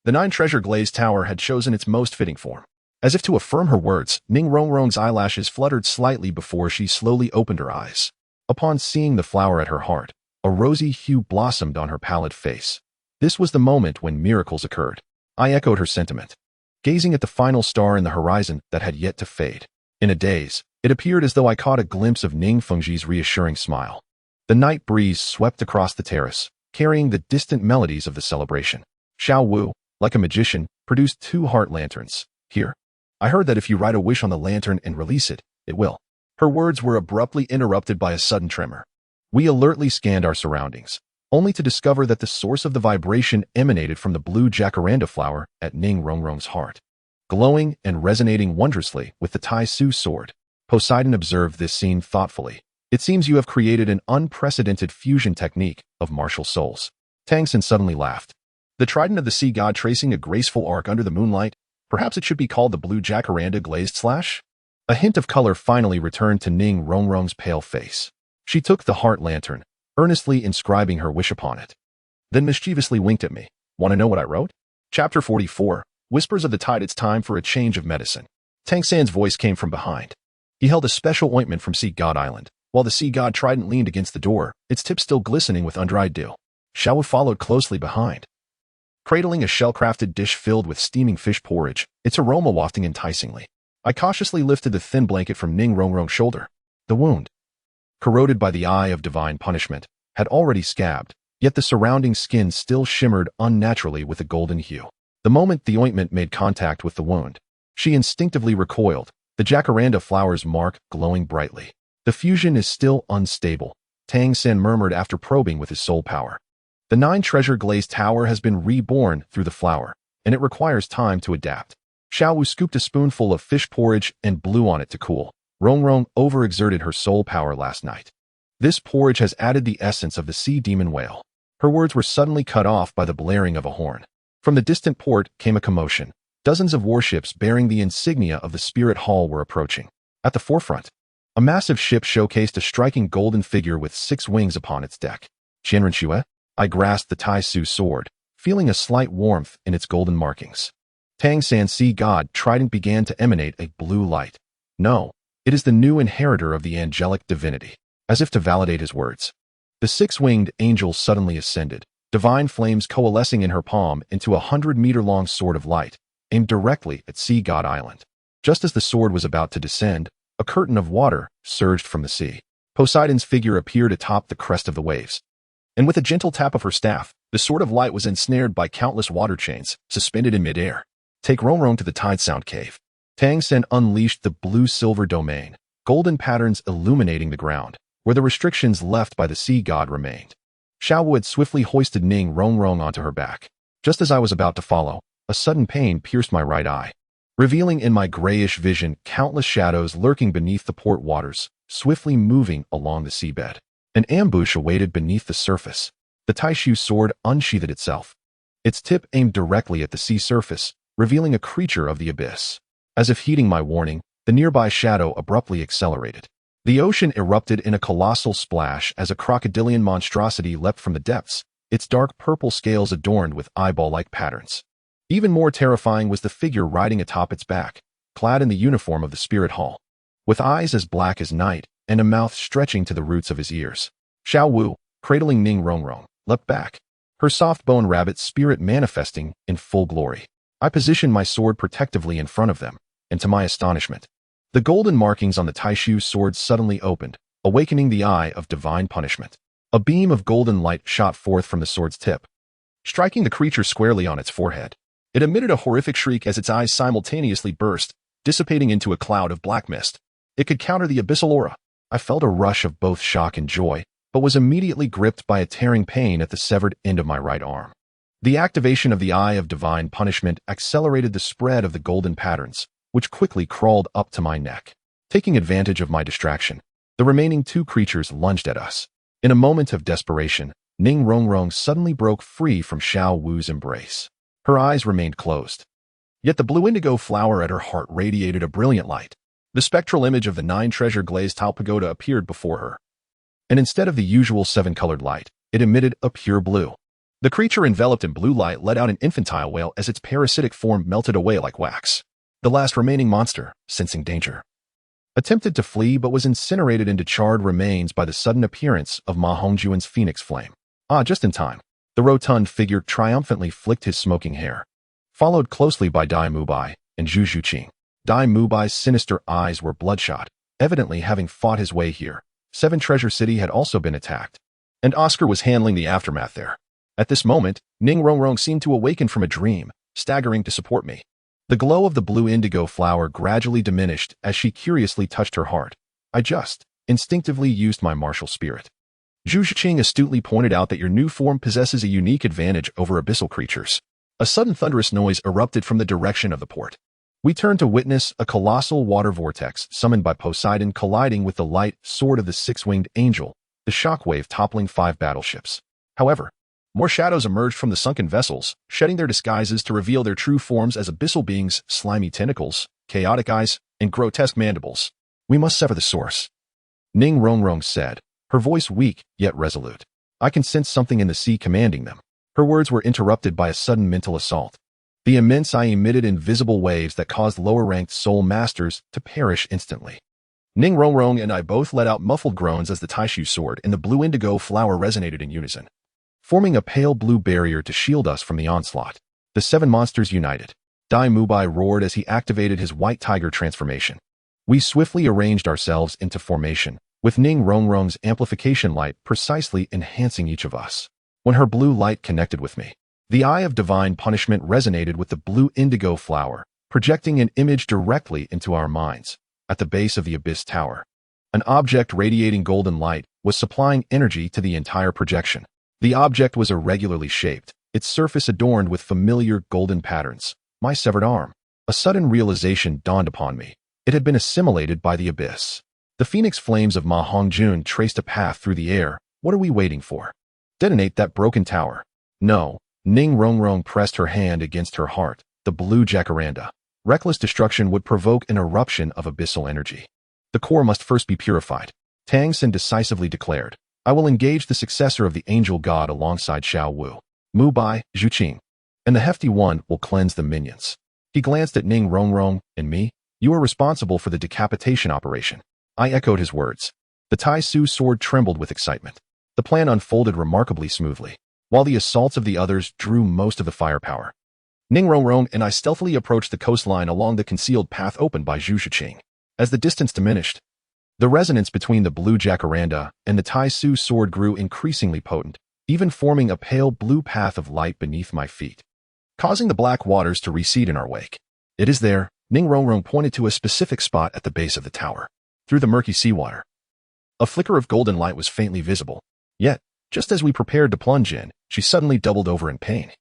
The 9-treasure glazed tower had chosen its most fitting form. As if to affirm her words, Ning Rongrong's eyelashes fluttered slightly before she slowly opened her eyes. Upon seeing the flower at her heart, a rosy hue blossomed on her pallid face. This was the moment when miracles occurred. I echoed her sentiment, gazing at the final star in the horizon that had yet to fade. In a daze, it appeared as though I caught a glimpse of Ning Fengji's reassuring smile. The night breeze swept across the terrace, carrying the distant melodies of the celebration. Xiao Wu, like a magician, produced 2 heart lanterns. Here. I heard that if you write a wish on the lantern and release it, it will. Her words were abruptly interrupted by a sudden tremor. We alertly scanned our surroundings, only to discover that the source of the vibration emanated from the blue jacaranda flower at Ning Rongrong's heart, glowing and resonating wondrously with the Tai Su sword. Poseidon observed this scene thoughtfully. It seems you have created an unprecedented fusion technique of martial souls. Tang Sen suddenly laughed. The trident of the sea god tracing a graceful arc under the moonlight. Perhaps it should be called the blue jacaranda glazed slash? A hint of color finally returned to Ning Rongrong's pale face. She took the heart lantern, earnestly inscribing her wish upon it. Then mischievously winked at me. Want to know what I wrote? Chapter 44, Whispers of the Tide. It's time for a change of medicine. Tang San's voice came from behind. He held a special ointment from Sea God Island, while the sea god trident leaned against the door, its tip still glistening with undried dew. Xiao Wu followed closely behind, cradling a shell-crafted dish filled with steaming fish porridge, its aroma wafting enticingly. I cautiously lifted the thin blanket from Ning Rongrong's shoulder. The wound, corroded by the eye of divine punishment, had already scabbed, yet the surrounding skin still shimmered unnaturally with a golden hue. The moment the ointment made contact with the wound, she instinctively recoiled, the jacaranda flower's mark glowing brightly. The fusion is still unstable, Tang Sen murmured after probing with his soul power. The 9-treasure glazed tower has been reborn through the flower, and it requires time to adapt. Xiao Wu scooped a spoonful of fish porridge and blew on it to cool. Rongrong overexerted her soul power last night. This porridge has added the essence of the sea demon whale. Her words were suddenly cut off by the blaring of a horn. From the distant port came a commotion. Dozens of warships bearing the insignia of the Spirit Hall were approaching. At the forefront, a massive ship showcased a striking golden figure with 6 wings upon its deck. Qianren Xue? I grasped the Tai Su sword, feeling a slight warmth in its golden markings. Tang San's sea god trident began to emanate a blue light. No, it is the new inheritor of the angelic divinity. As if to validate his words, the 6-winged angel suddenly ascended, divine flames coalescing in her palm into a 100-meter-long sword of light, aimed directly at Sea God Island. Just as the sword was about to descend, a curtain of water surged from the sea. Poseidon's figure appeared atop the crest of the waves, and with a gentle tap of her staff, the sword of light was ensnared by countless water chains, suspended in midair. Take Rongrong to the Tide Sound Cave. Tang Sen unleashed the blue-silver domain, golden patterns illuminating the ground, where the restrictions left by the sea god remained. Xiao Wu had swiftly hoisted Ning Rongrong onto her back. Just as I was about to follow, a sudden pain pierced my right eye, revealing in my grayish vision countless shadows lurking beneath the port waters, swiftly moving along the seabed. An ambush awaited beneath the surface. The Taishu sword unsheathed itself, its tip aimed directly at the sea surface, revealing a creature of the abyss. As if heeding my warning, the nearby shadow abruptly accelerated. The ocean erupted in a colossal splash as a crocodilian monstrosity leapt from the depths, its dark purple scales adorned with eyeball-like patterns. Even more terrifying was the figure riding atop its back, clad in the uniform of the Spirit Hall, with eyes as black as night and a mouth stretching to the roots of his ears. Xiao Wu, cradling Ning Rongrong, leapt back, her soft-bone rabbit spirit manifesting in full glory. I positioned my sword protectively in front of them, and to my astonishment, the golden markings on the Taishu sword suddenly opened, awakening the eye of divine punishment. A beam of golden light shot forth from the sword's tip, striking the creature squarely on its forehead. It emitted a horrific shriek as its eyes simultaneously burst, dissipating into a cloud of black mist. It could counter the abyssal aura. I felt a rush of both shock and joy, but was immediately gripped by a tearing pain at the severed end of my right arm. The activation of the Eye of Divine Punishment accelerated the spread of the golden patterns, which quickly crawled up to my neck. Taking advantage of my distraction, the remaining two creatures lunged at us. In a moment of desperation, Ning Rongrong suddenly broke free from Xiao Wu's embrace. Her eyes remained closed. Yet the blue indigo flower at her heart radiated a brilliant light. The spectral image of the 9-treasure glazed tile pagoda appeared before her. And instead of the usual 7-colored light, it emitted a pure blue. The creature enveloped in blue light let out an infantile wail as its parasitic form melted away like wax. The last remaining monster, sensing danger, attempted to flee but was incinerated into charred remains by the sudden appearance of Ma Hongjuan's phoenix flame. Just in time. The rotund figure triumphantly flicked his smoking hair, followed closely by Dai Mubai and Zhu Zhuqing. Dai Mubai's sinister eyes were bloodshot, evidently having fought his way here. 7 Treasure City had also been attacked, and Oscar was handling the aftermath there. At this moment, Ning Rongrong seemed to awaken from a dream, staggering to support me. The glow of the blue indigo flower gradually diminished as she curiously touched her heart. I just instinctively used my martial spirit. Zhu Zhuqing astutely pointed out that your new form possesses a unique advantage over abyssal creatures. A sudden thunderous noise erupted from the direction of the port. We turned to witness a colossal water vortex summoned by Poseidon colliding with the light sword of the 6-winged angel, the shockwave toppling 5 battleships. However, more shadows emerged from the sunken vessels, shedding their disguises to reveal their true forms as abyssal beings, slimy tentacles, chaotic eyes, and grotesque mandibles. We must sever the source, Ning Rongrong said, her voice weak yet resolute. I can sense something in the sea commanding them. Her words were interrupted by a sudden mental assault. The immense eye emitted invisible waves that caused lower-ranked soul masters to perish instantly. Ning Rongrong and I both let out muffled groans as the Taiji sword and the blue indigo flower resonated in unison, forming a pale blue barrier to shield us from the onslaught. The 7 monsters united. Dai Mubai roared as he activated his white tiger transformation. We swiftly arranged ourselves into formation, with Ning Rongrong's amplification light precisely enhancing each of us. When her blue light connected with me, the Eye of Divine Punishment resonated with the blue indigo flower, projecting an image directly into our minds. At the base of the Abyss Tower, an object radiating golden light was supplying energy to the entire projection. The object was irregularly shaped, its surface adorned with familiar golden patterns. My severed arm. A sudden realization dawned upon me. It had been assimilated by the abyss. The phoenix flames of Ma Hongjun traced a path through the air. What are we waiting for? Detonate that broken tower. No. Ning Rongrong pressed her hand against her heart. The blue jacaranda. Reckless destruction would provoke an eruption of abyssal energy. The core must first be purified. Tang Xin decisively declared. I will engage the successor of the angel god alongside Xiao Wu, Mubai, Zhuqing, and the hefty one will cleanse the minions. He glanced at Ning Rongrong and me. You are responsible for the decapitation operation. I echoed his words. The Tai Su sword trembled with excitement. The plan unfolded remarkably smoothly, while the assaults of the others drew most of the firepower. Ning Rongrong and I stealthily approached the coastline along the concealed path opened by Zhu Zhuqing. As the distance diminished, the resonance between the blue jacaranda and the Tai Su sword grew increasingly potent, even forming a pale blue path of light beneath my feet, causing the black waters to recede in our wake. It is there. Ning Rongrong pointed to a specific spot at the base of the tower. Through the murky seawater, a flicker of golden light was faintly visible. Yet, just as we prepared to plunge in, she suddenly doubled over in pain.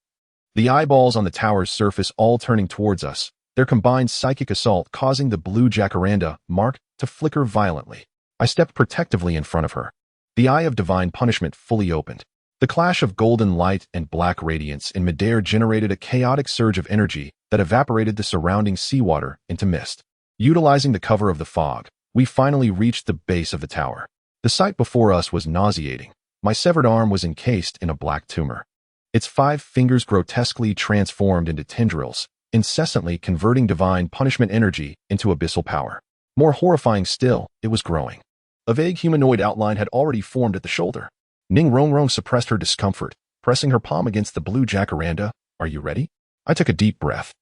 The eyeballs on the tower's surface all turning towards us, their combined psychic assault causing the blue jacaranda mark to flicker violently. I stepped protectively in front of her. The Eye of Divine Punishment fully opened. The clash of golden light and black radiance in midair generated a chaotic surge of energy that evaporated the surrounding seawater into mist. Utilizing the cover of the fog, we finally reached the base of the tower. The sight before us was nauseating. My severed arm was encased in a black tumor. Its 5 fingers grotesquely transformed into tendrils, incessantly converting divine punishment energy into abyssal power. More horrifying still, it was growing. A vague humanoid outline had already formed at the shoulder. Ning Rongrong suppressed her discomfort, pressing her palm against the blue jacaranda. Are you ready? I took a deep breath,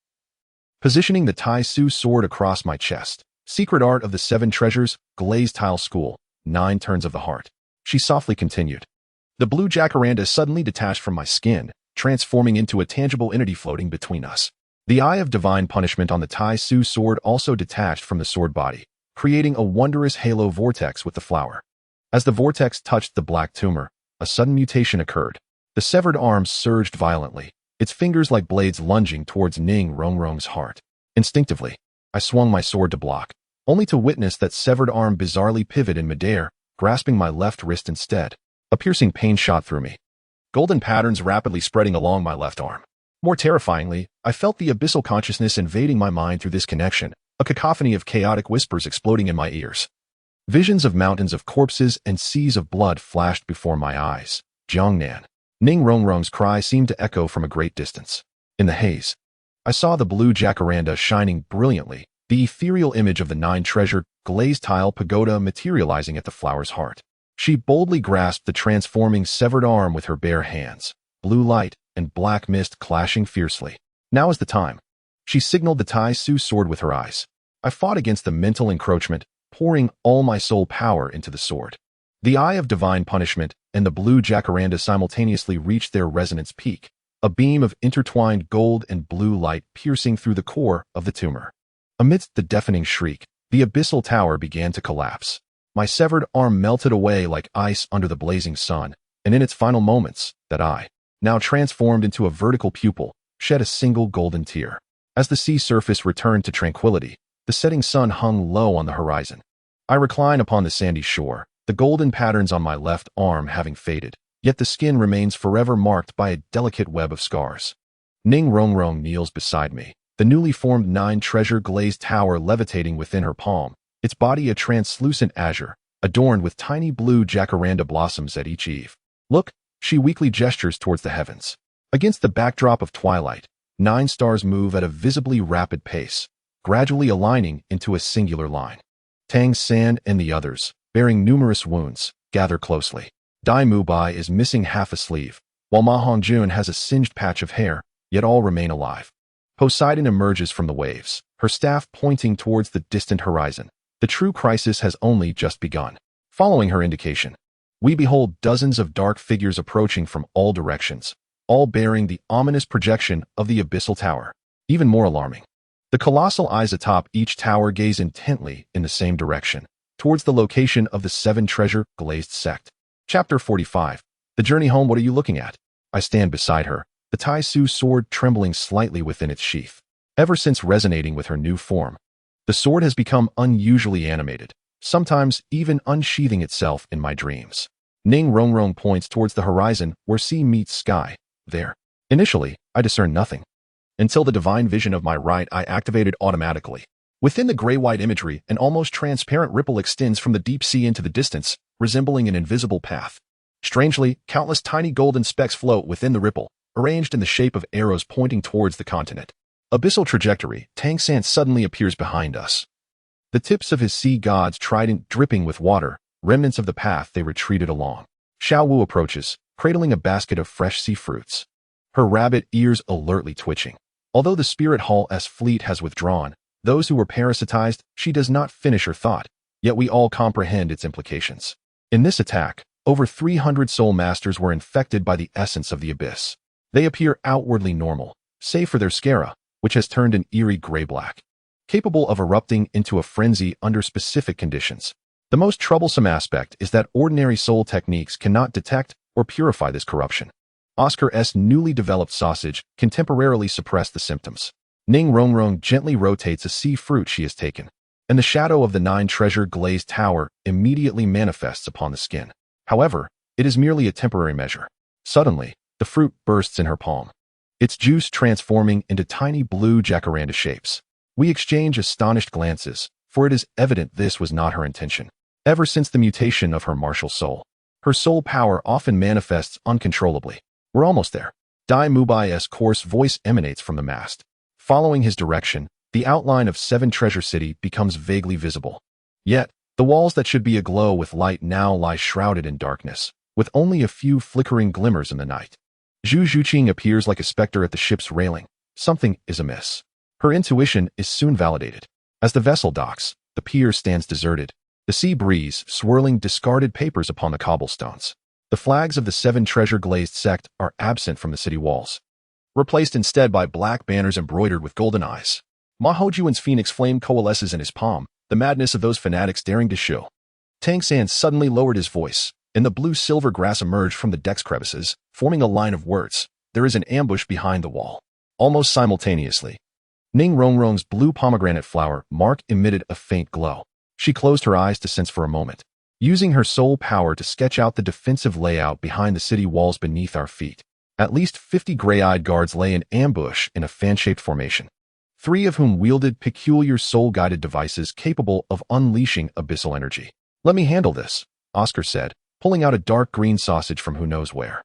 positioning the Tai Su sword across my chest. Secret art of the 7 treasures, glazed tile school, 9 turns of the heart. She softly continued. The blue jacaranda suddenly detached from my skin, transforming into a tangible entity floating between us. The Eye of Divine Punishment on the Tai Su sword also detached from the sword body, creating a wondrous halo vortex with the flower. As the vortex touched the black tumor, a sudden mutation occurred. The severed arm surged violently, its fingers like blades lunging towards Ning Rongrong's heart. Instinctively, I swung my sword to block, only to witness that severed arm bizarrely pivot in midair, grasping my left wrist instead. A piercing pain shot through me, golden patterns rapidly spreading along my left arm. More terrifyingly, I felt the abyssal consciousness invading my mind through this connection, a cacophony of chaotic whispers exploding in my ears. Visions of mountains of corpses and seas of blood flashed before my eyes. Jiangnan. Ning Rongrong's cry seemed to echo from a great distance. In the haze, I saw the blue jacaranda shining brilliantly, the ethereal image of the 9-treasure glazed tile pagoda materializing at the flower's heart. She boldly grasped the transforming severed arm with her bare hands, blue light and black mist clashing fiercely. Now is the time. She signaled the Tai Su sword with her eyes. I fought against the mental encroachment, pouring all my soul power into the sword. The eye of divine punishment and the blue jacaranda simultaneously reached their resonance peak, a beam of intertwined gold and blue light piercing through the core of the tumor. Amidst the deafening shriek, the abyssal tower began to collapse. My severed arm melted away like ice under the blazing sun, and in its final moments, that eye, now transformed into a vertical pupil, shed a single golden tear. As the sea surface returned to tranquility, the setting sun hung low on the horizon. I recline upon the sandy shore, the golden patterns on my left arm having faded, yet the skin remains forever marked by a delicate web of scars. Ning Rongrong kneels beside me, the newly formed 9-treasure glazed tower levitating within her palm, its body a translucent azure, adorned with tiny blue jacaranda blossoms at each eave. Look, she weakly gestures towards the heavens. Against the backdrop of twilight, 9 stars move at a visibly rapid pace, gradually aligning into a singular line. Tang San and the others, bearing numerous wounds, gather closely. Dai Mubai is missing half a sleeve, while Ma Hongjun has a singed patch of hair, yet all remain alive. Poseidon emerges from the waves, her staff pointing towards the distant horizon. The true crisis has only just begun. Following her indication, we behold dozens of dark figures approaching from all directions, all bearing the ominous projection of the abyssal tower. Even more alarming, the colossal eyes atop each tower gaze intently in the same direction, towards the location of the 7-treasure glazed sect. Chapter 45. The journey home. What are you looking at? I stand beside her, the Tai Su sword trembling slightly within its sheath. Ever since resonating with her new form, the sword has become unusually animated, sometimes even unsheathing itself in my dreams. Ning Rongrong points towards the horizon where sea meets sky. There. Initially, I discerned nothing, until the divine vision of my right eye activated automatically. Within the gray-white imagery, an almost transparent ripple extends from the deep sea into the distance, resembling an invisible path. Strangely, countless tiny golden specks float within the ripple, arranged in the shape of arrows pointing towards the continent. Abyssal trajectory. Tang San suddenly appears behind us. The tips of his sea god's trident dripping with water, remnants of the path they retreated along. Xiao Wu approaches, cradling a basket of fresh sea fruits, her rabbit ears alertly twitching. Although the Spirit Hall's fleet has withdrawn, those who were parasitized, she does not finish her thought, yet we all comprehend its implications. In this attack, over 300 soul masters were infected by the essence of the abyss. They appear outwardly normal, save for their scara, which has turned an eerie gray-black, capable of erupting into a frenzy under specific conditions. The most troublesome aspect is that ordinary soul techniques cannot detect or purify this corruption. Oscar's newly developed sausage can temporarily suppress the symptoms. Ning Rongrong gently rotates a sea fruit she has taken, and the shadow of the 9-treasure glazed tower immediately manifests upon the skin. However, it is merely a temporary measure. Suddenly, the fruit bursts in her palm, its juice transforming into tiny blue jacaranda shapes. We exchange astonished glances, for it is evident this was not her intention. Ever since the mutation of her martial soul, her soul power often manifests uncontrollably. We're almost there. Dai Mubai's coarse voice emanates from the mast. Following his direction, the outline of 7-treasure city becomes vaguely visible. Yet, the walls that should be aglow with light now lie shrouded in darkness, with only a few flickering glimmers in the night. Zhu Zhuqing appears like a specter at the ship's railing. Something is amiss. Her intuition is soon validated. As the vessel docks, the pier stands deserted, the sea breeze swirling discarded papers upon the cobblestones. The flags of the 7-treasure glazed sect are absent from the city walls, replaced instead by black banners embroidered with golden eyes. Ma Hongjuan's phoenix flame coalesces in his palm, the madness of those fanatics daring to show. Tang San suddenly lowered his voice, and the blue-silver grass emerged from the deck's crevices, forming a line of words. there is an ambush behind the wall. Almost simultaneously, Ning Rongrong's blue pomegranate flower mark emitted a faint glow. She closed her eyes to sense for a moment, using her soul power to sketch out the defensive layout behind the city walls beneath our feet. At least 50 gray-eyed guards lay in ambush in a fan-shaped formation, 3 of whom wielded peculiar soul-guided devices capable of unleashing abyssal energy. "Let me handle this," Oscar said, pulling out a dark green sausage from who knows where.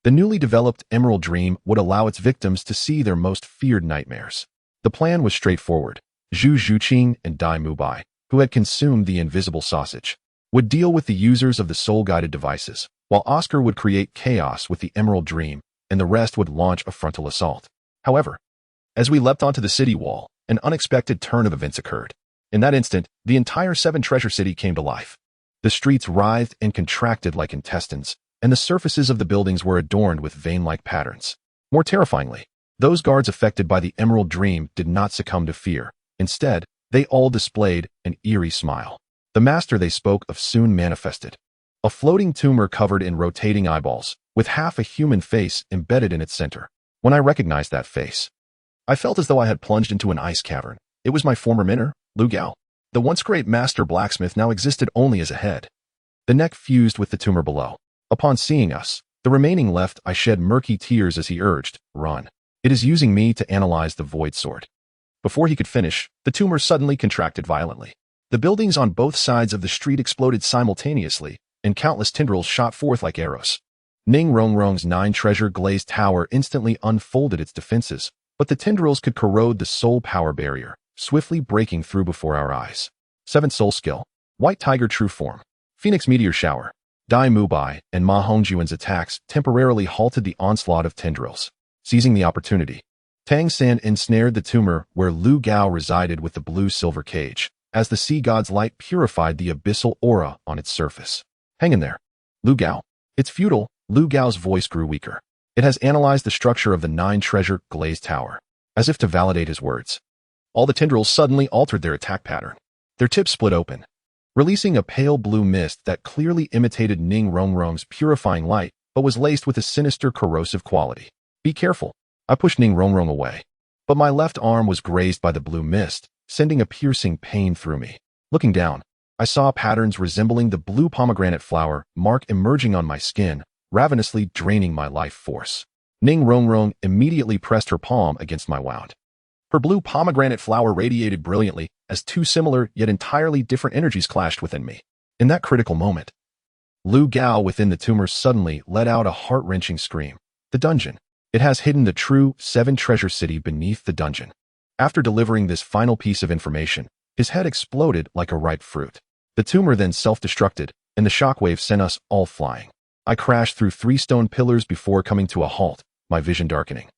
The newly developed Emerald Dream would allow its victims to see their most feared nightmares. The plan was straightforward. Zhu Zhuqing and Dai Mubai, who had consumed the invisible sausage, would deal with the users of the soul-guided devices, while Oscar would create chaos with the Emerald Dream, and the rest would launch a frontal assault. However, as we leapt onto the city wall, an unexpected turn of events occurred. In that instant, the entire Seven Treasure City came to life. The streets writhed and contracted like intestines, and the surfaces of the buildings were adorned with vein-like patterns. More terrifyingly, those guards affected by the Emerald Dream did not succumb to fear. Instead, they all displayed an eerie smile. The master they spoke of soon manifested. A floating tumor covered in rotating eyeballs, with half a human face embedded in its center. When I recognized that face, I felt as though I had plunged into an ice cavern. It was my former mentor, Lu Gao. The once great master blacksmith now existed only as a head. The neck fused with the tumor below. Upon seeing us, the remaining left eye shed murky tears as he urged, "Run. It is using me to analyze the void sword." Before he could finish, the tumor suddenly contracted violently. The buildings on both sides of the street exploded simultaneously, and countless tendrils shot forth like arrows. Ning Rongrong's 9-treasure glazed tower instantly unfolded its defenses, but the tendrils could corrode the soul power barrier, swiftly breaking through before our eyes. 7th Soul Skill, White Tiger True Form, Phoenix Meteor Shower. Dai Mubai and Ma Hongjuan's attacks temporarily halted the onslaught of tendrils. Seizing the opportunity, Tang San ensnared the tumor where Lu Gao resided with the blue-silver cage, as the sea god's light purified the abyssal aura on its surface. "Hang in there, Lu Gao." "It's futile." Lu Gao's voice grew weaker. "It has analyzed the structure of the 9-treasure glazed tower." As if to validate his words, all the tendrils suddenly altered their attack pattern. Their tips split open, releasing a pale blue mist that clearly imitated Ning Rongrong's purifying light, but was laced with a sinister corrosive quality. "Be careful." I pushed Ning Rongrong away, but my left arm was grazed by the blue mist, sending a piercing pain through me. Looking down, I saw patterns resembling the blue pomegranate flower mark emerging on my skin, ravenously draining my life force. Ning Rongrong immediately pressed her palm against my wound. Her blue pomegranate flower radiated brilliantly as 2 similar yet entirely different energies clashed within me. In that critical moment, Lu Gao within the tumor suddenly let out a heart-wrenching scream. "The dungeon. It has hidden the true 7 Treasure City beneath the dungeon." After delivering this final piece of information, his head exploded like a ripe fruit. The tumor then self-destructed, and the shockwave sent us all flying. I crashed through 3 stone pillars before coming to a halt, my vision darkening.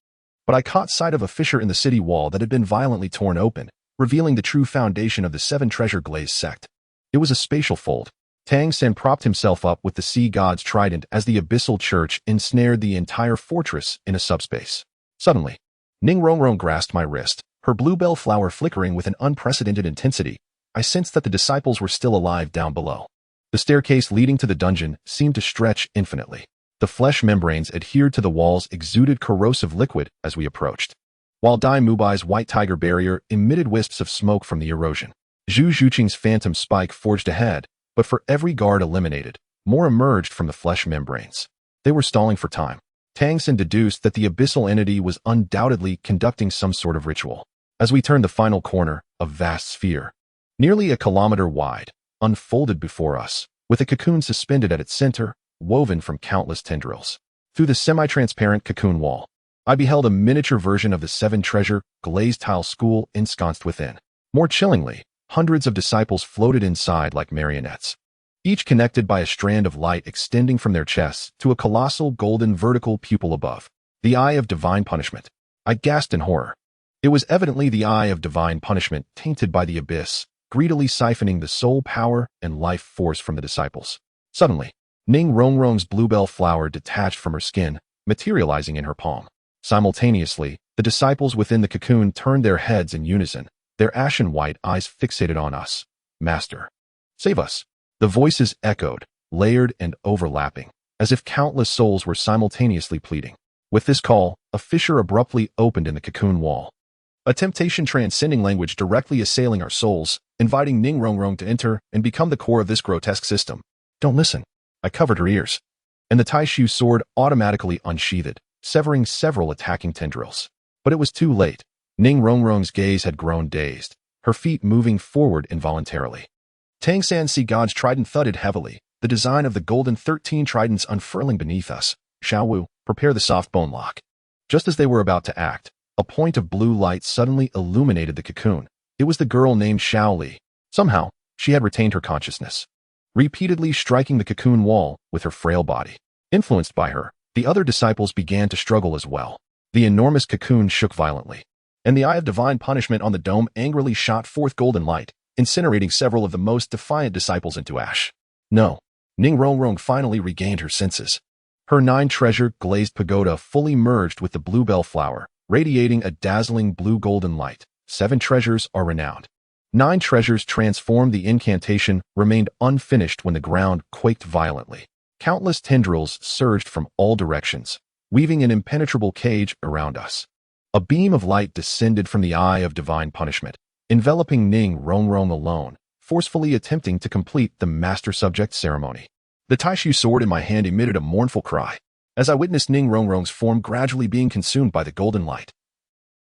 But I caught sight of a fissure in the city wall that had been violently torn open, revealing the true foundation of the 7 Treasure Glazed sect. It was a spatial fold. Tang Sen propped himself up with the sea god's trident as the abyssal church ensnared the entire fortress in a subspace. Suddenly, Ning Rongrong grasped my wrist, her bluebell flower flickering with an unprecedented intensity. I sensed that the disciples were still alive down below. The staircase leading to the dungeon seemed to stretch infinitely. The flesh membranes adhered to the walls exuded corrosive liquid as we approached, while Dai Mubai's white tiger barrier emitted wisps of smoke from the erosion. Zhu Zhuqing's phantom spike forged ahead, but for every guard eliminated, more emerged from the flesh membranes. They were stalling for time. Tang Sen deduced that the abyssal entity was undoubtedly conducting some sort of ritual. As we turned the final corner, a vast sphere, nearly a kilometer wide, unfolded before us, with a cocoon suspended at its center, woven from countless tendrils. Through the semi-transparent cocoon wall, I beheld a miniature version of the 7 Treasure glazed tile school ensconced within. More chillingly, hundreds of disciples floated inside like marionettes, each connected by a strand of light extending from their chests to a colossal golden vertical pupil above. The Eye of Divine Punishment. I gasped in horror. It was evidently the Eye of Divine Punishment tainted by the abyss, greedily siphoning the soul power and life force from the disciples. Suddenly, Ning Rongrong's bluebell flower detached from her skin, materializing in her palm. Simultaneously, the disciples within the cocoon turned their heads in unison, their ashen white eyes fixated on us. "Master, save us." The voices echoed, layered and overlapping, as if countless souls were simultaneously pleading. With this call, a fissure abruptly opened in the cocoon wall. A temptation transcending language directly assailing our souls, inviting Ning Rongrong to enter and become the core of this grotesque system. Don't listen. I covered her ears. And the Taiji sword automatically unsheathed, severing several attacking tendrils. But it was too late. Ning Rongrong's gaze had grown dazed, her feet moving forward involuntarily. Tang San Si God's trident thudded heavily, the design of the golden 13 tridents unfurling beneath us. Xiao Wu, prepare the soft bone lock. Just as they were about to act, a point of blue light suddenly illuminated the cocoon. It was the girl named Xiao Li. Somehow, she had retained her consciousness, repeatedly striking the cocoon wall with her frail body. Influenced by her, the other disciples began to struggle as well. The enormous cocoon shook violently, and the eye of divine punishment on the dome angrily shot forth golden light, incinerating several of the most defiant disciples into ash. No. Ning Rongrong finally regained her senses. Her 9-treasure glazed pagoda fully merged with the bluebell flower, radiating a dazzling blue-golden light. 7 treasures are renowned. 9 treasures transformed. The incantation remained unfinished when the ground quaked violently. Countless tendrils surged from all directions, weaving an impenetrable cage around us. A beam of light descended from the eye of divine punishment, enveloping Ning Rongrong alone, forcefully attempting to complete the master-subject ceremony. The Taiji sword in my hand emitted a mournful cry, as I witnessed Ning Rongrong's form gradually being consumed by the golden light.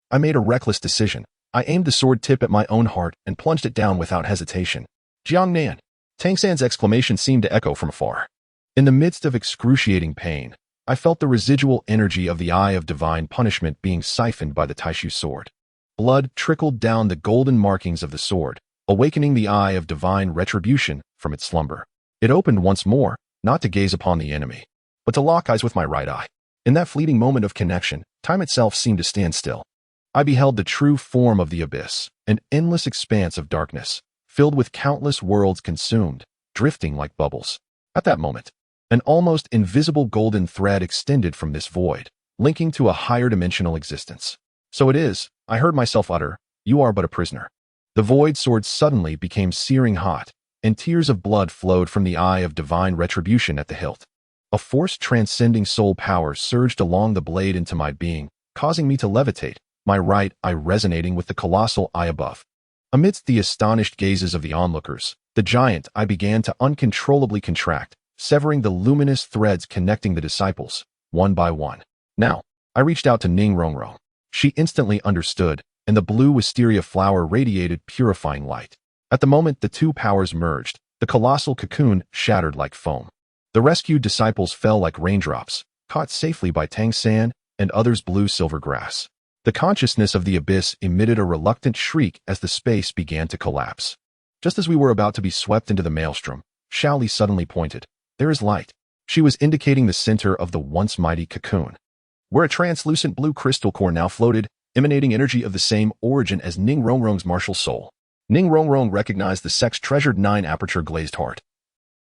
I made a reckless decision. I aimed the sword tip at my own heart and plunged it down without hesitation. Jiangnan! Tang San's exclamation seemed to echo from afar. In the midst of excruciating pain, I felt the residual energy of the eye of divine punishment being siphoned by the Taiji sword. Blood trickled down the golden markings of the sword, awakening the eye of divine retribution from its slumber. It opened once more, not to gaze upon the enemy, but to lock eyes with my right eye. In that fleeting moment of connection, time itself seemed to stand still. I beheld the true form of the abyss, an endless expanse of darkness, filled with countless worlds consumed, drifting like bubbles. At that moment, an almost invisible golden thread extended from this void, linking to a higher dimensional existence. So it is, I heard myself utter, you are but a prisoner. The void sword suddenly became searing hot, and tears of blood flowed from the eye of divine retribution at the hilt. A force transcending soul power surged along the blade into my being, causing me to levitate, my right eye resonating with the colossal eye above. Amidst the astonished gazes of the onlookers, the giant eye began to uncontrollably contract, severing the luminous threads connecting the disciples, one by one. Now, I reached out to Ning Rongrong. She instantly understood, and the blue wisteria flower radiated purifying light. At the moment the two powers merged, the colossal cocoon shattered like foam. The rescued disciples fell like raindrops, caught safely by Tang San and others' blue-silver grass. The consciousness of the abyss emitted a reluctant shriek as the space began to collapse. Just as we were about to be swept into the maelstrom, Xiao Li suddenly pointed. There is light. She was indicating the center of the once mighty cocoon, where a translucent blue crystal core now floated, emanating energy of the same origin as Ning Rongrong's martial soul. Ning Rongrong recognized the sect's treasured 9-aperture glazed heart.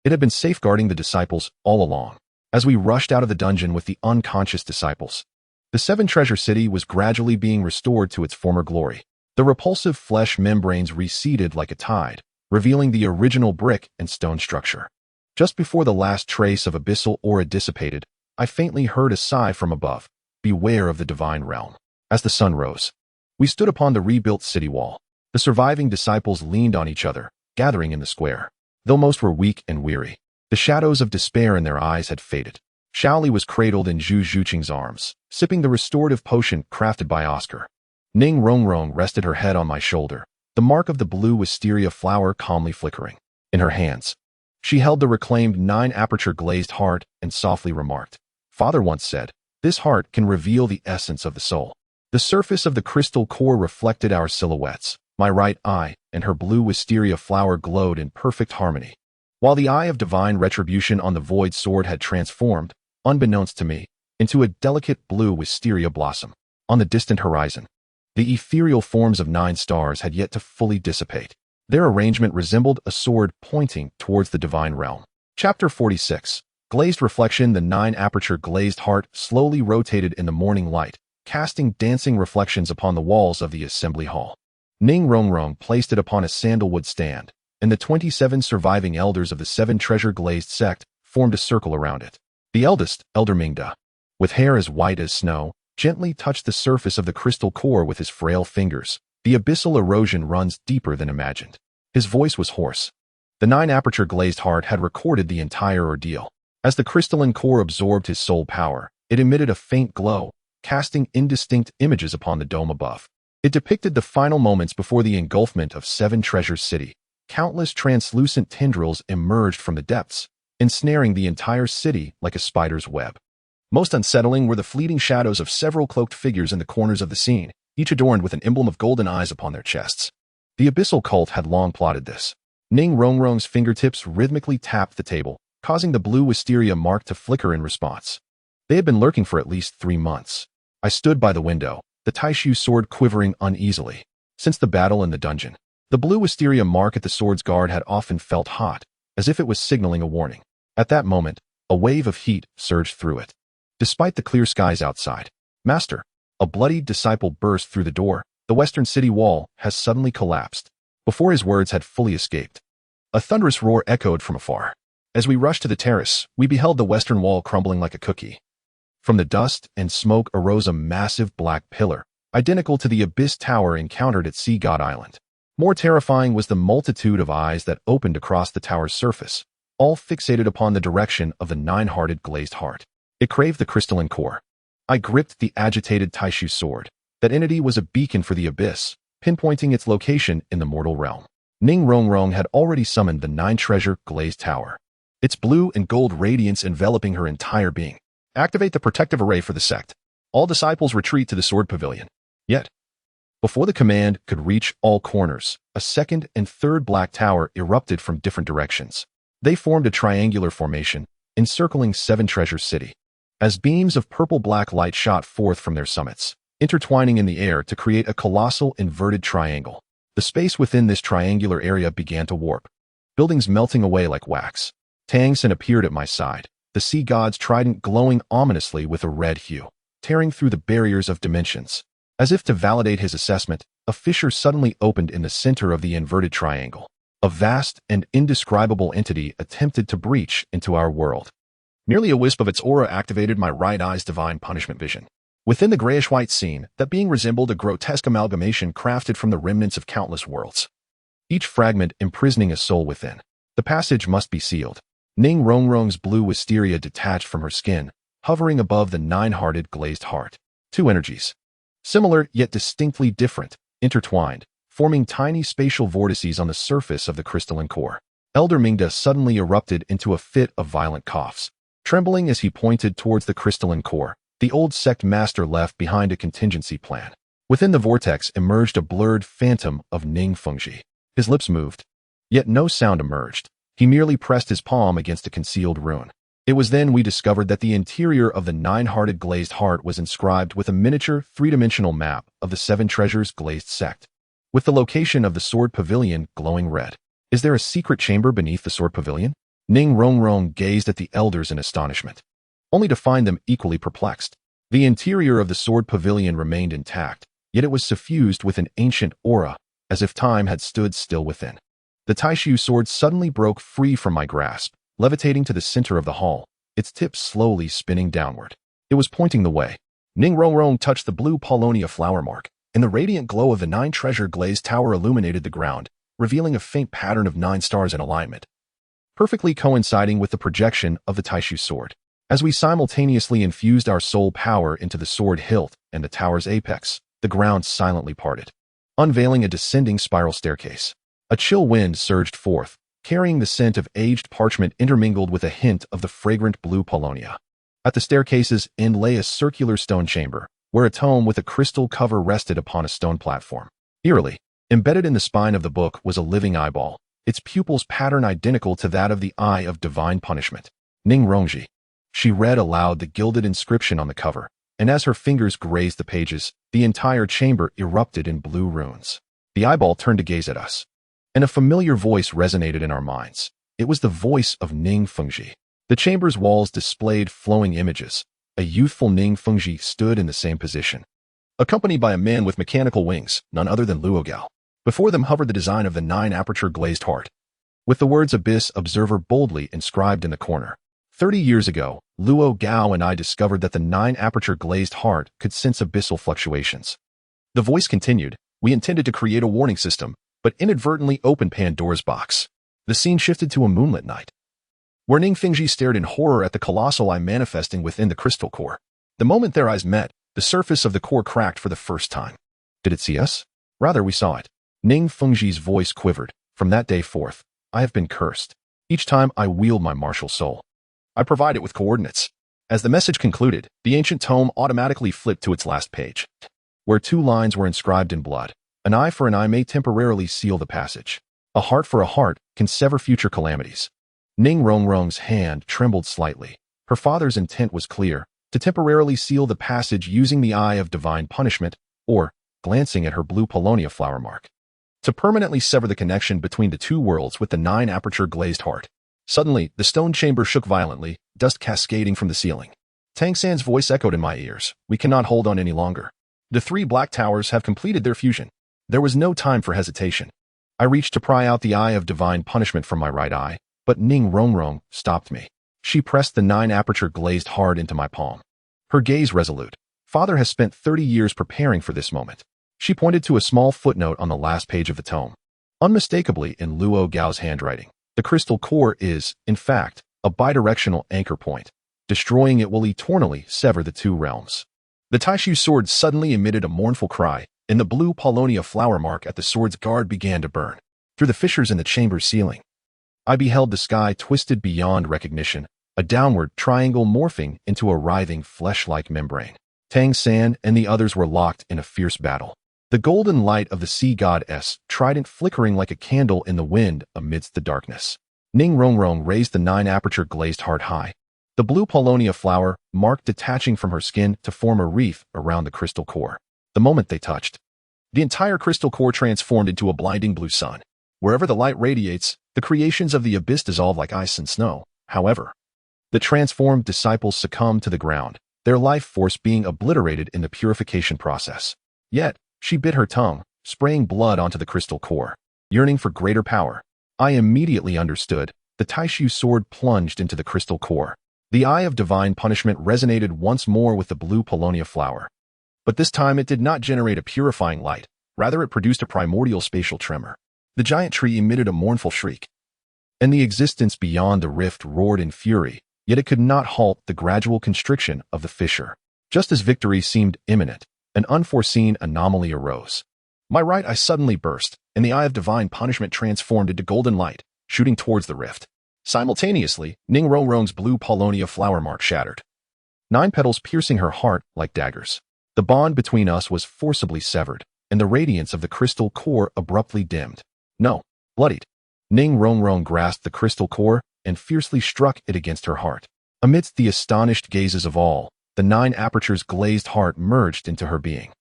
It had been safeguarding the disciples all along. As we rushed out of the dungeon with the unconscious disciples, the 7-treasure city was gradually being restored to its former glory. The repulsive flesh membranes receded like a tide, revealing the original brick and stone structure. Just before the last trace of abyssal aura dissipated, I faintly heard a sigh from above. Beware of the divine realm. As the sun rose, we stood upon the rebuilt city wall. The surviving disciples leaned on each other, gathering in the square. Though most were weak and weary, the shadows of despair in their eyes had faded. Xiao Li was cradled in Zhu Zhuqing's arms, sipping the restorative potion crafted by Oscar. Ning Rongrong rested her head on my shoulder, the mark of the blue wisteria flower calmly flickering. In her hands, she held the reclaimed 9-aperture glazed heart and softly remarked, Father once said, this heart can reveal the essence of the soul. The surface of the crystal core reflected our silhouettes. My right eye and her blue wisteria flower glowed in perfect harmony, while the eye of divine retribution on the void sword had transformed, unbeknownst to me, into a delicate blue wisteria blossom. On the distant horizon, the ethereal forms of 9 stars had yet to fully dissipate. Their arrangement resembled a sword pointing towards the divine realm. Chapter 46. Glazed reflection. The 9-aperture glazed heart slowly rotated in the morning light, casting dancing reflections upon the walls of the assembly hall. Ning Rongrong placed it upon a sandalwood stand, and the 27 surviving elders of the 7-treasure glazed sect formed a circle around it. The eldest, Elder Mingda, with hair as white as snow, gently touched the surface of the crystal core with his frail fingers. The abyssal erosion runs deeper than imagined. His voice was hoarse. The 9-aperture glazed heart had recorded the entire ordeal. As the crystalline core absorbed his soul power, it emitted a faint glow, casting indistinct images upon the dome above. It depicted the final moments before the engulfment of 7 Treasures City. Countless translucent tendrils emerged from the depths, ensnaring the entire city like a spider's web. Most unsettling were the fleeting shadows of several cloaked figures in the corners of the scene, each adorned with an emblem of golden eyes upon their chests. The abyssal cult had long plotted this. Ning Rongrong's fingertips rhythmically tapped the table, causing the blue wisteria mark to flicker in response. They had been lurking for at least 3 months. I stood by the window, the Taishu sword quivering uneasily. Since the battle in the dungeon, the blue wisteria mark at the sword's guard had often felt hot, as if it was signaling a warning. At that moment, a wave of heat surged through it. Despite the clear skies outside, Master, a bloodied disciple burst through the door. The western city wall has suddenly collapsed. Before his words had fully escaped, a thunderous roar echoed from afar. As we rushed to the terrace, we beheld the western wall crumbling like a cookie. From the dust and smoke arose a massive black pillar, identical to the abyss tower encountered at Sea God Island. More terrifying was the multitude of eyes that opened across the tower's surface, all fixated upon the direction of the 9-hearted glazed heart. It craved the crystalline core. I gripped the agitated Taishu sword. That entity was a beacon for the abyss, pinpointing its location in the mortal realm. Ning Rongrong had already summoned the 9-treasure glazed tower, its blue and gold radiance enveloping her entire being. Activate the protective array for the sect. All disciples retreat to the sword pavilion. Yet, before the command could reach all corners, a second and third black tower erupted from different directions. They formed a triangular formation, encircling 7 Treasures City. As beams of purple-black light shot forth from their summits, intertwining in the air to create a colossal inverted triangle. The space within this triangular area began to warp, buildings melting away like wax. Tangsen appeared at my side, the sea god's trident glowing ominously with a red hue, tearing through the barriers of dimensions. As if to validate his assessment, a fissure suddenly opened in the center of the inverted triangle. A vast and indescribable entity attempted to breach into our world. Merely a wisp of its aura activated my right eye's divine punishment vision. Within the grayish-white scene, that being resembled a grotesque amalgamation crafted from the remnants of countless worlds, each fragment imprisoning a soul within. The passage must be sealed. Ning Rongrong's blue wisteria detached from her skin, hovering above the 9-hearted glazed heart. 2 energies, similar yet distinctly different, intertwined, forming tiny spatial vortices on the surface of the crystalline core. Elder Mingda suddenly erupted into a fit of violent coughs. Trembling as he pointed towards the crystalline core, the old sect master left behind a contingency plan. Within the vortex emerged a blurred phantom of Ning Fengji. His lips moved, yet no sound emerged. He merely pressed his palm against a concealed rune. It was then we discovered that the interior of the 9-hearted glazed heart was inscribed with a miniature 3-dimensional map of the 7 Treasures glazed sect, with the location of the sword pavilion glowing red. Is there a secret chamber beneath the sword pavilion? Ning Rongrong gazed at the elders in astonishment, only to find them equally perplexed. The interior of the sword pavilion remained intact, yet it was suffused with an ancient aura, as if time had stood still within. The Taishu sword suddenly broke free from my grasp, levitating to the center of the hall, its tip slowly spinning downward. It was pointing the way. Ning Rongrong touched the blue Paulownia flower mark, and the radiant glow of the 9-treasure glazed tower illuminated the ground, revealing a faint pattern of 9 stars in alignment, perfectly coinciding with the projection of the Taishu sword. As we simultaneously infused our soul power into the sword hilt and the tower's apex, the ground silently parted, unveiling a descending spiral staircase. A chill wind surged forth, carrying the scent of aged parchment intermingled with a hint of the fragrant blue Paulownia. At the staircase's end lay a circular stone chamber, where a tome with a crystal cover rested upon a stone platform. Eerily, embedded in the spine of the book was a living eyeball, its pupils pattern identical to that of the Eye of Divine Punishment. Ning Rongji. She read aloud the gilded inscription on the cover, and as her fingers grazed the pages, the entire chamber erupted in blue runes. The eyeball turned to gaze at us, and a familiar voice resonated in our minds. It was the voice of Ning Fengji. The chamber's walls displayed flowing images. A youthful Ning Fengji stood in the same position, accompanied by a man with mechanical wings, none other than Luo Gao. Before them hovered the design of the 9-aperture glazed heart, with the words Abyss Observer boldly inscribed in the corner. 30 years ago, Luo Gao and I discovered that the 9-aperture glazed heart could sense abyssal fluctuations. The voice continued, "We intended to create a warning system, but inadvertently opened Pandora's box." The scene shifted to a moonlit night, where Ning Fengji stared in horror at the colossal eye manifesting within the crystal core. The moment their eyes met, the surface of the core cracked for the first time. Did it see us? Rather, we saw it. Ning Fengji's voice quivered. "From that day forth, I have been cursed. Each time I wield my martial soul, I provide it with coordinates." As the message concluded, the ancient tome automatically flipped to its last page, where 2 lines were inscribed in blood. "An eye for an eye may temporarily seal the passage. A heart for a heart can sever future calamities." Ning Rongrong's hand trembled slightly. Her father's intent was clear, to temporarily seal the passage using the eye of divine punishment, or, glancing at her blue Polonia flower mark, to permanently sever the connection between the 2 worlds with the 9-aperture glazed heart. Suddenly, the stone chamber shook violently, dust cascading from the ceiling. Tang San's voice echoed in my ears. "We cannot hold on any longer. The 3 black towers have completed their fusion." There was no time for hesitation. I reached to pry out the eye of divine punishment from my right eye, but Ning Rongrong stopped me. She pressed the 9-aperture glazed heart into my palm. Her gaze resolute. "Father has spent 30 years preparing for this moment." She pointed to a small footnote on the last page of the tome. Unmistakably in Luo Gao's handwriting, the crystal core is, in fact, a bidirectional anchor point. Destroying it will eternally sever the 2 realms. The Taishu sword suddenly emitted a mournful cry, and the blue Polonia flower mark at the sword's guard began to burn. Through the fissures in the chamber's ceiling, I beheld the sky twisted beyond recognition, a downward triangle morphing into a writhing flesh-like membrane. Tang San and the others were locked in a fierce battle. The golden light of the sea goddess trident flickering like a candle in the wind amidst the darkness. Ning Rongrong raised the 9-aperture glazed heart high. The blue Polonia flower mark detaching from her skin to form a wreath around the crystal core. The moment they touched, the entire crystal core transformed into a blinding blue sun. Wherever the light radiates, the creations of the abyss dissolve like ice and snow. However, the transformed disciples succumb to the ground, their life force being obliterated in the purification process. Yet, she bit her tongue, spraying blood onto the crystal core. Yearning for greater power, I immediately understood. The Taishu sword plunged into the crystal core. The eye of divine punishment resonated once more with the blue Polonia flower. But this time it did not generate a purifying light. Rather, it produced a primordial spatial tremor. The giant tree emitted a mournful shriek, and the existence beyond the rift roared in fury, yet it could not halt the gradual constriction of the fissure. Just as victory seemed imminent, an unforeseen anomaly arose. My right eye suddenly burst, and the eye of divine punishment transformed into golden light, shooting towards the rift. Simultaneously, Ning Rongrong's blue Polonia flower mark shattered, 9 petals piercing her heart like daggers. The bond between us was forcibly severed, and the radiance of the crystal core abruptly dimmed. "No, bloodied." Ning Rongrong grasped the crystal core and fiercely struck it against her heart. Amidst the astonished gazes of all, the 9 apertures glazed heart merged into her being.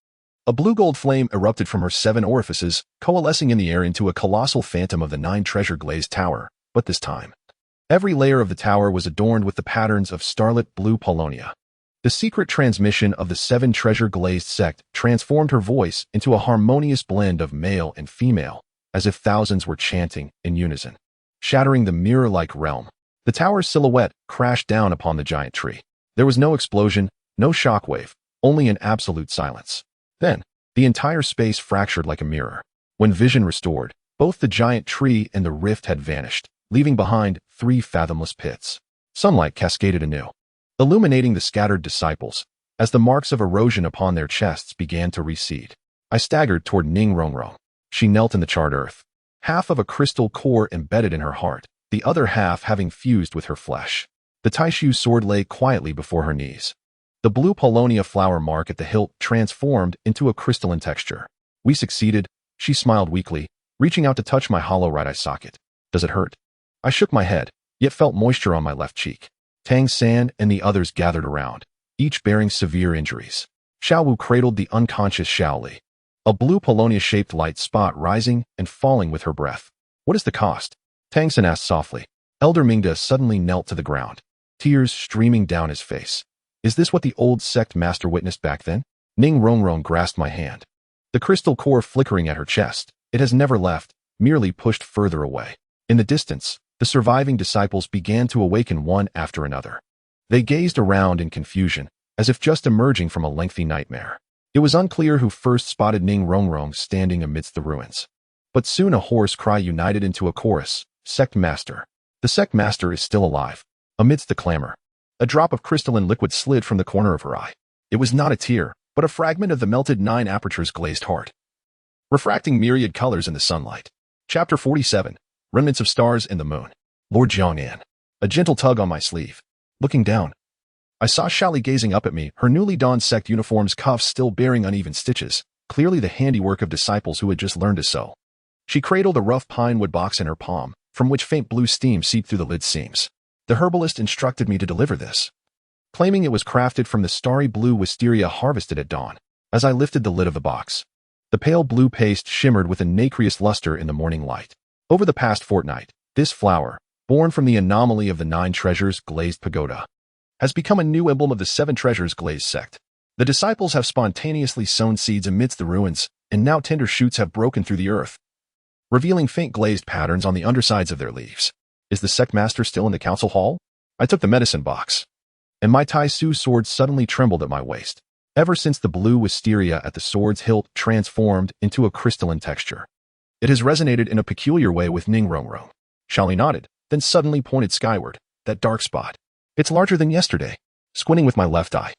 A blue-gold flame erupted from her 7 orifices, coalescing in the air into a colossal phantom of the 9 treasure-glazed tower, but this time, every layer of the tower was adorned with the patterns of starlit blue Polonia. The secret transmission of the 7 treasure-glazed sect transformed her voice into a harmonious blend of male and female, as if thousands were chanting in unison. Shattering the mirror-like realm, the tower's silhouette crashed down upon the giant tree. There was no explosion, no shockwave, only an absolute silence. Then, the entire space fractured like a mirror. When vision restored, both the giant tree and the rift had vanished, leaving behind 3 fathomless pits. Sunlight cascaded anew, illuminating the scattered disciples, as the marks of erosion upon their chests began to recede. I staggered toward Ning Rongrong. She knelt in the charred earth, half of a crystal core embedded in her heart, the other half having fused with her flesh. The Taishu sword lay quietly before her knees. The blue Polonia flower mark at the hilt transformed into a crystalline texture. "We succeeded," she smiled weakly, reaching out to touch my hollow right eye socket. "Does it hurt?" I shook my head, yet felt moisture on my left cheek. Tang San and the others gathered around, each bearing severe injuries. Xiao Wu cradled the unconscious Xiao Li, a blue Polonia-shaped light spot rising and falling with her breath. "What is the cost?" Tang San asked softly. Elder Mingda suddenly knelt to the ground, tears streaming down his face. "Is this what the old sect master witnessed back then?" Ning Rongrong grasped my hand, the crystal core flickering at her chest. It has never left, merely pushed further away. In the distance, the surviving disciples began to awaken one after another. They gazed around in confusion, as if just emerging from a lengthy nightmare. It was unclear who first spotted Ning Rongrong standing amidst the ruins. But soon a hoarse cry united into a chorus, "Sect Master." The Sect Master is still alive. Amidst the clamor, a drop of crystalline liquid slid from the corner of her eye. It was not a tear, but a fragment of the melted 9 apertures glazed heart, refracting myriad colors in the sunlight. Chapter 47, Remnants of Stars and the Moon. Lord Jiangnan. A gentle tug on my sleeve. Looking down, I saw Shali gazing up at me, her newly donned sect uniform's cuffs still bearing uneven stitches, clearly the handiwork of disciples who had just learned to sew. She cradled a rough pine wood box in her palm, from which faint blue steam seeped through the lid seams. The herbalist instructed me to deliver this, claiming it was crafted from the starry blue wisteria harvested at dawn. As I lifted the lid of the box, the pale blue paste shimmered with a nacreous luster in the morning light. Over the past fortnight, this flower, born from the anomaly of the 9 treasures glazed pagoda, has become a new emblem of the 7 treasures glazed sect. The disciples have spontaneously sown seeds amidst the ruins, and now tender shoots have broken through the earth, revealing faint glazed patterns on the undersides of their leaves. Is the sect master still in the council hall? I took the medicine box, and my Taiji sword suddenly trembled at my waist. Ever since the blue wisteria at the sword's hilt transformed into a crystalline texture, it has resonated in a peculiar way with Ning Rongrong. Shali nodded, then suddenly pointed skyward. That dark spot. It's larger than yesterday. Squinting with my left eye,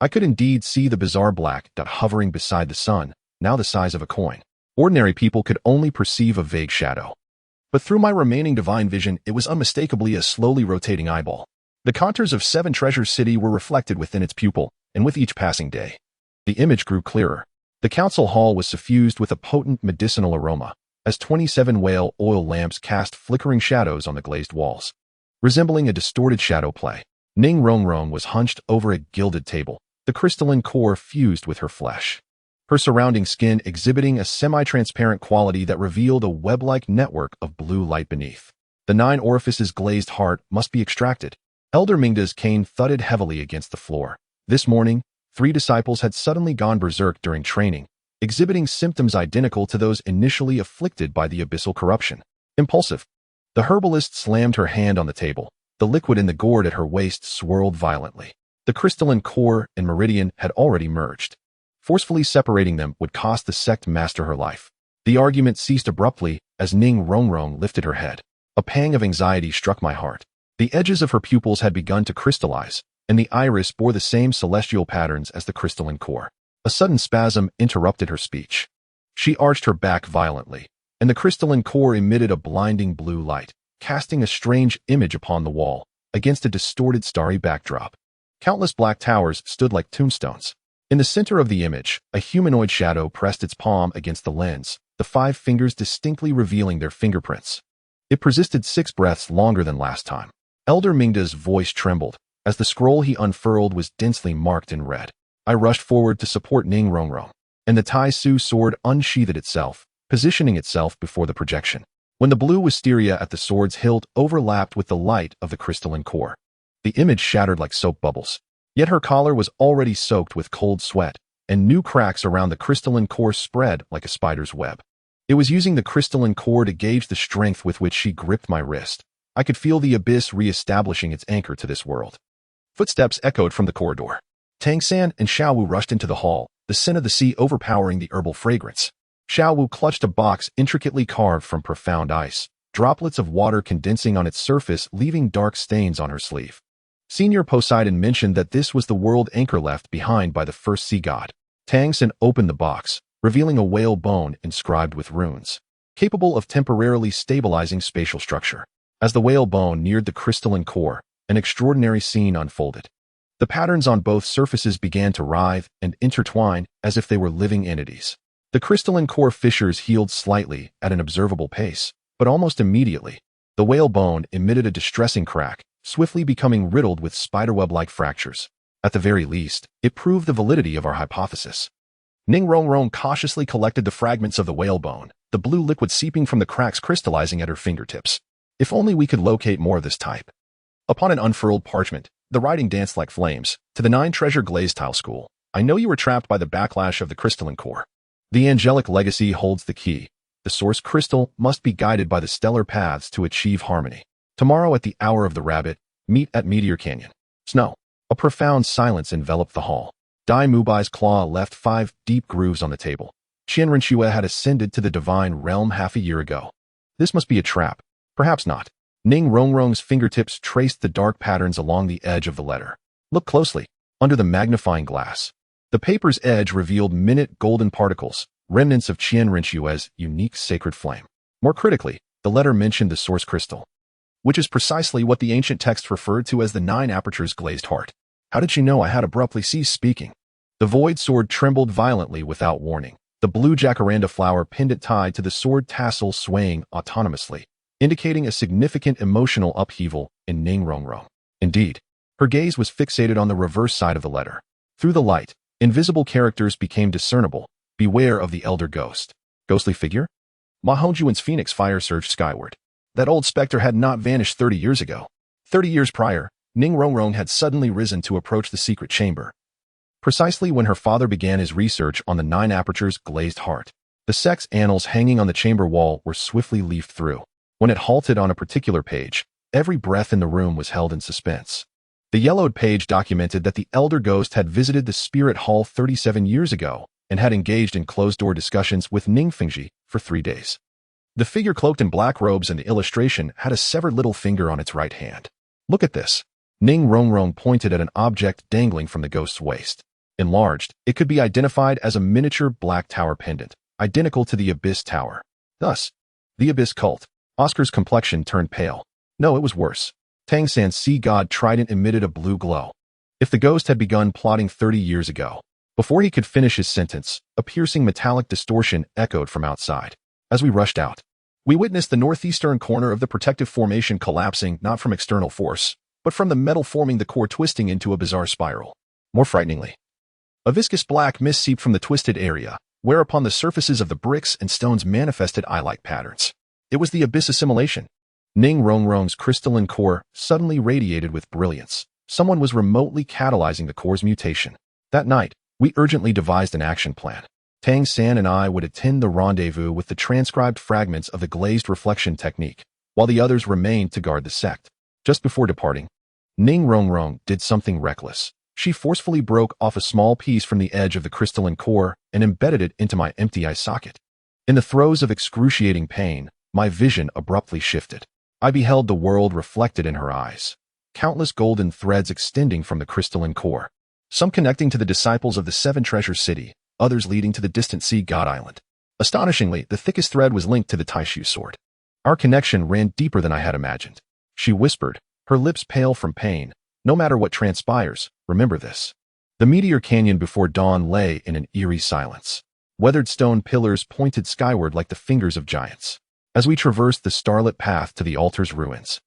I could indeed see the bizarre black dot hovering beside the sun, now the size of a coin. Ordinary people could only perceive a vague shadow, but through my remaining divine vision, it was unmistakably a slowly rotating eyeball. The contours of 7 Treasures City were reflected within its pupil, and with each passing day, the image grew clearer. The council hall was suffused with a potent medicinal aroma, as 27 whale oil lamps cast flickering shadows on the glazed walls, resembling a distorted shadow play. Ning Rongrong was hunched over a gilded table, the crystalline core fused with her flesh, her surrounding skin exhibiting a semi-transparent quality that revealed a web-like network of blue light beneath. The 9 orifices glazed heart must be extracted. Elder Mingda's cane thudded heavily against the floor. This morning, 3 disciples had suddenly gone berserk during training, exhibiting symptoms identical to those initially afflicted by the abyssal corruption. Impulsive. The herbalist slammed her hand on the table. The liquid in the gourd at her waist swirled violently. The crystalline core and meridian had already merged. Forcefully separating them would cost the sect master her life. The argument ceased abruptly as Ning Rongrong lifted her head. A pang of anxiety struck my heart. The edges of her pupils had begun to crystallize, and the iris bore the same celestial patterns as the crystalline core. A sudden spasm interrupted her speech. She arched her back violently, and the crystalline core emitted a blinding blue light, casting a strange image upon the wall, against a distorted starry backdrop. Countless black towers stood like tombstones. In the center of the image, a humanoid shadow pressed its palm against the lens, the 5 fingers distinctly revealing their fingerprints. It persisted 6 breaths longer than last time. Elder Mingda's voice trembled, as the scroll he unfurled was densely marked in red. I rushed forward to support Ning Rongrong, and the Taiji sword unsheathed itself, positioning itself before the projection. When the blue wisteria at the sword's hilt overlapped with the light of the crystalline core, the image shattered like soap bubbles. Yet her collar was already soaked with cold sweat, and new cracks around the crystalline core spread like a spider's web. It was using the crystalline core to gauge the strength with which she gripped my wrist. I could feel the abyss re-establishing its anchor to this world. Footsteps echoed from the corridor. Tang San and Xiao Wu rushed into the hall, the scent of the sea overpowering the herbal fragrance. Xiao Wu clutched a box intricately carved from profound ice, droplets of water condensing on its surface leaving dark stains on her sleeve. Senior Poseidon mentioned that this was the world anchor left behind by the first sea god. Tang San opened the box, revealing a whale bone inscribed with runes, capable of temporarily stabilizing spatial structure. As the whale bone neared the crystalline core, an extraordinary scene unfolded. The patterns on both surfaces began to writhe and intertwine as if they were living entities. The crystalline core fissures healed slightly at an observable pace, but almost immediately, the whale bone emitted a distressing crack, swiftly becoming riddled with spiderweb-like fractures. At the very least, it proved the validity of our hypothesis. Ning Rongrong cautiously collected the fragments of the whale bone, the blue liquid seeping from the cracks crystallizing at her fingertips. If only we could locate more of this type. Upon an unfurled parchment, the writing danced like flames. To the 9 treasure glazed tile school, I know you were trapped by the backlash of the crystalline core. The angelic legacy holds the key. The source crystal must be guided by the stellar paths to achieve harmony. Tomorrow at the hour of the rabbit, meet at Meteor Canyon. Snow. A profound silence enveloped the hall. Dai Mubai's claw left 5 deep grooves on the table. Qianren Xue had ascended to the divine realm half a year ago. This must be a trap. Perhaps not. Ning Rongrong's fingertips traced the dark patterns along the edge of the letter. Look closely. Under the magnifying glass. The paper's edge revealed minute golden particles, remnants of Qianren Xue's unique sacred flame. More critically, the letter mentioned the source crystal, which is precisely what the ancient text referred to as the 9 apertures glazed heart. How did she know I had abruptly ceased speaking? The void sword trembled violently without warning. The blue jacaranda flower pendant tied to the sword tassel swaying autonomously, indicating a significant emotional upheaval in Ning Rongrong. Indeed, her gaze was fixated on the reverse side of the letter. Through the light, invisible characters became discernible. Beware of the elder ghost. Ghostly figure? Ma Hongjuan's phoenix fire surged skyward. That old specter had not vanished 30 years ago. 30 years prior, Ning Rongrong had suddenly risen to approach the secret chamber. Precisely when her father began his research on the 9 apertures glazed heart. The sex annals hanging on the chamber wall were swiftly leafed through. When it halted on a particular page, every breath in the room was held in suspense. The yellowed page documented that the elder ghost had visited the spirit hall 37 years ago and had engaged in closed-door discussions with Ning Fengji for 3 days. The figure cloaked in black robes in the illustration had a severed little finger on its right hand. Look at this. Ning Rongrong pointed at an object dangling from the ghost's waist. Enlarged, it could be identified as a miniature black tower pendant, identical to the Abyss Tower. Thus, the Abyss cult. Oscar's complexion turned pale. No, it was worse. Tang San's sea god trident emitted a blue glow. If the ghost had begun plotting 30 years ago, before he could finish his sentence, a piercing metallic distortion echoed from outside. As we rushed out, we witnessed the northeastern corner of the protective formation collapsing not from external force, but from the metal forming the core twisting into a bizarre spiral. More frighteningly, a viscous black mist seeped from the twisted area, whereupon the surfaces of the bricks and stones manifested eye-like patterns. It was the abyss assimilation. Ning Rongrong's crystalline core suddenly radiated with brilliance. Someone was remotely catalyzing the core's mutation. That night, we urgently devised an action plan. Tang San and I would attend the rendezvous with the transcribed fragments of the glazed reflection technique, while the others remained to guard the sect. Just before departing, Ning Rongrong did something reckless. She forcefully broke off a small piece from the edge of the crystalline core and embedded it into my empty eye socket. In the throes of excruciating pain, my vision abruptly shifted. I beheld the world reflected in her eyes. Countless golden threads extending from the crystalline core. Some connecting to the disciples of the 7 Treasure City, others leading to the distant sea god island. Astonishingly, the thickest thread was linked to the Taiji sword. Our connection ran deeper than I had imagined. She whispered, her lips pale from pain. No matter what transpires, remember this. The meteor canyon before dawn lay in an eerie silence. Weathered stone pillars pointed skyward like the fingers of giants. As we traversed the starlit path to the altar's ruins,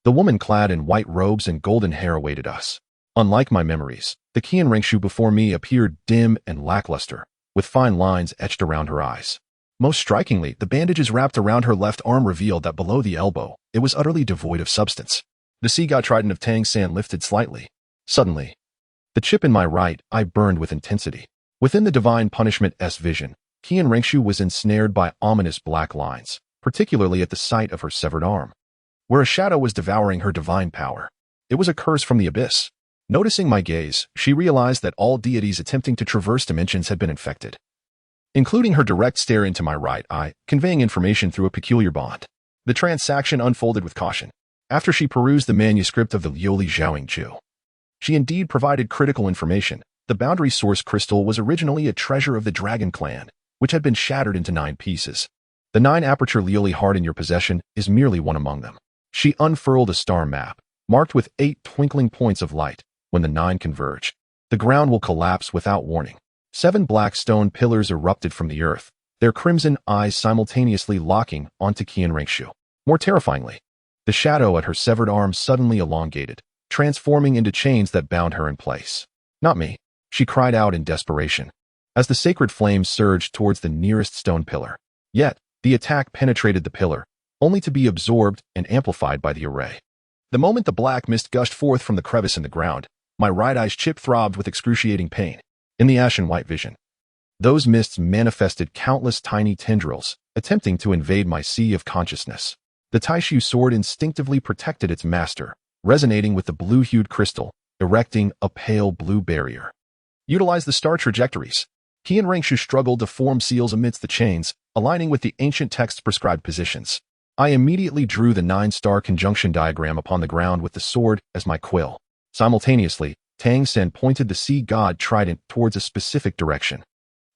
the woman clad in white robes and golden hair awaited us. Unlike my memories, the Qian Rengshu before me appeared dim and lackluster, with fine lines etched around her eyes. Most strikingly, the bandages wrapped around her left arm revealed that below the elbow, it was utterly devoid of substance. The sea god trident of Tang San lifted slightly. Suddenly, the chip in my right eye burned with intensity. Within the divine punishment-s vision, Qian Rengshu was ensnared by ominous black lines, particularly at the site of her severed arm, where a shadow was devouring her divine power. It was a curse from the abyss. Noticing my gaze, she realized that all deities attempting to traverse dimensions had been infected, including her direct stare into my right eye, conveying information through a peculiar bond. The transaction unfolded with caution. After she perused the manuscript of the Liuli Zhaoing Chu, she indeed provided critical information. The boundary source crystal was originally a treasure of the Dragon Clan, which had been shattered into 9 pieces. The 9 aperture Liuli heart in your possession is merely one among them. She unfurled a star map, marked with 8 twinkling points of light. When the 9 converge, the ground will collapse without warning. 7 black stone pillars erupted from the earth, their crimson eyes simultaneously locking onto Qian Rengshu. More terrifyingly, the shadow at her severed arm suddenly elongated, transforming into chains that bound her in place. Not me, she cried out in desperation, as the sacred flames surged towards the nearest stone pillar. Yet, the attack penetrated the pillar, only to be absorbed and amplified by the array. The moment the black mist gushed forth from the crevice in the ground, my right eye's chip throbbed with excruciating pain. In the ashen white vision, those mists manifested countless tiny tendrils, attempting to invade my sea of consciousness. The Taishu sword instinctively protected its master, resonating with the blue-hued crystal, erecting a pale blue barrier. Utilize the star trajectories. He and Rengshu struggled to form seals amidst the chains, aligning with the ancient text's prescribed positions. I immediately drew the 9-star conjunction diagram upon the ground with the sword as my quill. Simultaneously, Tang Sen pointed the sea god trident towards a specific direction.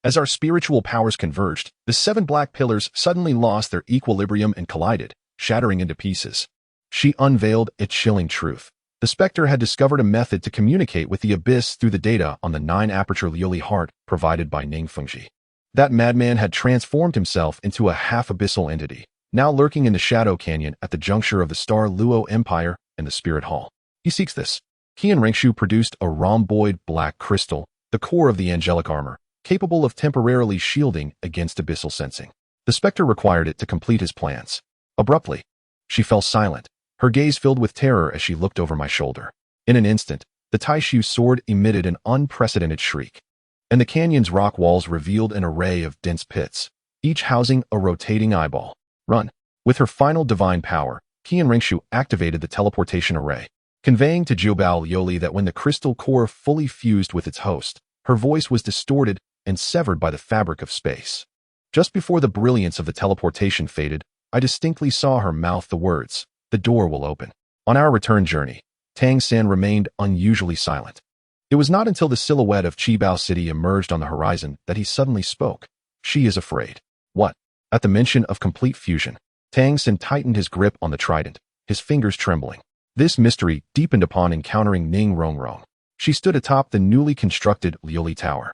As our spiritual powers converged, the 7 black pillars suddenly lost their equilibrium and collided, shattering into pieces. She unveiled a chilling truth. The Spectre had discovered a method to communicate with the abyss through the data on the 9-aperture Liuli heart provided by Ning Fengji. That madman had transformed himself into a half-abyssal entity, now lurking in the Shadow Canyon at the juncture of the Star Luo Empire and the Spirit Hall. He seeks this. He and Rengshu produced a rhomboid black crystal, the core of the angelic armor, capable of temporarily shielding against abyssal sensing. The Spectre required it to complete his plans. Abruptly, she fell silent, her gaze filled with terror as she looked over my shoulder. In an instant, the Taishu sword emitted an unprecedented shriek, and the canyon's rock walls revealed an array of dense pits, each housing a rotating eyeball. Run. With her final divine power, Qi and Rengshu activated the teleportation array, conveying to Jiubao Liuli that when the crystal core fully fused with its host, her voice was distorted and severed by the fabric of space. Just before the brilliance of the teleportation faded, I distinctly saw her mouth the words, "The door will open." On our return journey, Tang Sen remained unusually silent. It was not until the silhouette of Qibao City emerged on the horizon that he suddenly spoke. "She is afraid." What? At the mention of complete fusion, Tang Sen tightened his grip on the trident, his fingers trembling. This mystery deepened upon encountering Ning Rongrong. She stood atop the newly constructed Liuli Tower.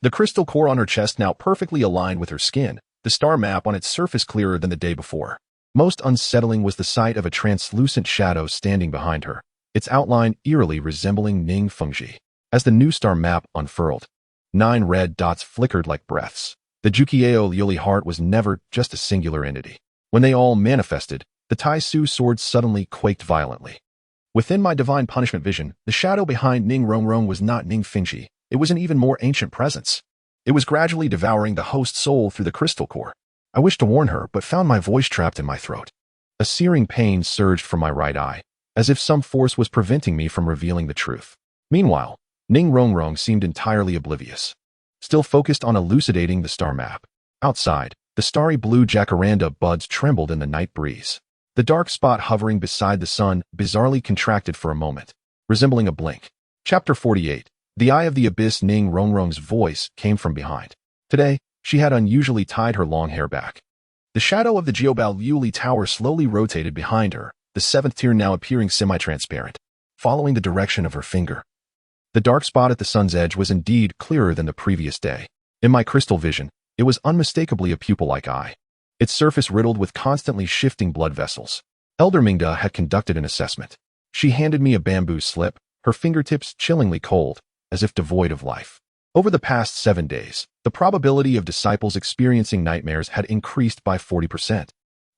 The crystal core on her chest now perfectly aligned with her skin, the star map on its surface clearer than the day before. Most unsettling was the sight of a translucent shadow standing behind her, its outline eerily resembling Ning Fengji. As the new star map unfurled, 9 red dots flickered like breaths. The Jukieo Liuli heart was never just a singular entity. When they all manifested, the Taisu sword suddenly quaked violently. Within my divine punishment vision, the shadow behind Ning Rongrong was not Ning Fengji. It was an even more ancient presence. It was gradually devouring the host soul through the crystal core. I wished to warn her, but found my voice trapped in my throat. A searing pain surged from my right eye, as if some force was preventing me from revealing the truth. Meanwhile, Ning Rongrong seemed entirely oblivious, still focused on elucidating the star map. Outside, the starry blue jacaranda buds trembled in the night breeze. The dark spot hovering beside the sun bizarrely contracted for a moment, resembling a blink. Chapter 48. The Eye of the Abyss. Ning Rongrong's voice came from behind. Today, she had unusually tied her long hair back. The shadow of the Jiubao Liuli Tower slowly rotated behind her, the 7th tier now appearing semi-transparent, following the direction of her finger. The dark spot at the sun's edge was indeed clearer than the previous day. In my crystal vision, it was unmistakably a pupil-like eye, its surface riddled with constantly shifting blood vessels. Elder Mingda had conducted an assessment. She handed me a bamboo slip, her fingertips chillingly cold, as if devoid of life. Over the past 7 days, the probability of disciples experiencing nightmares had increased by 40%.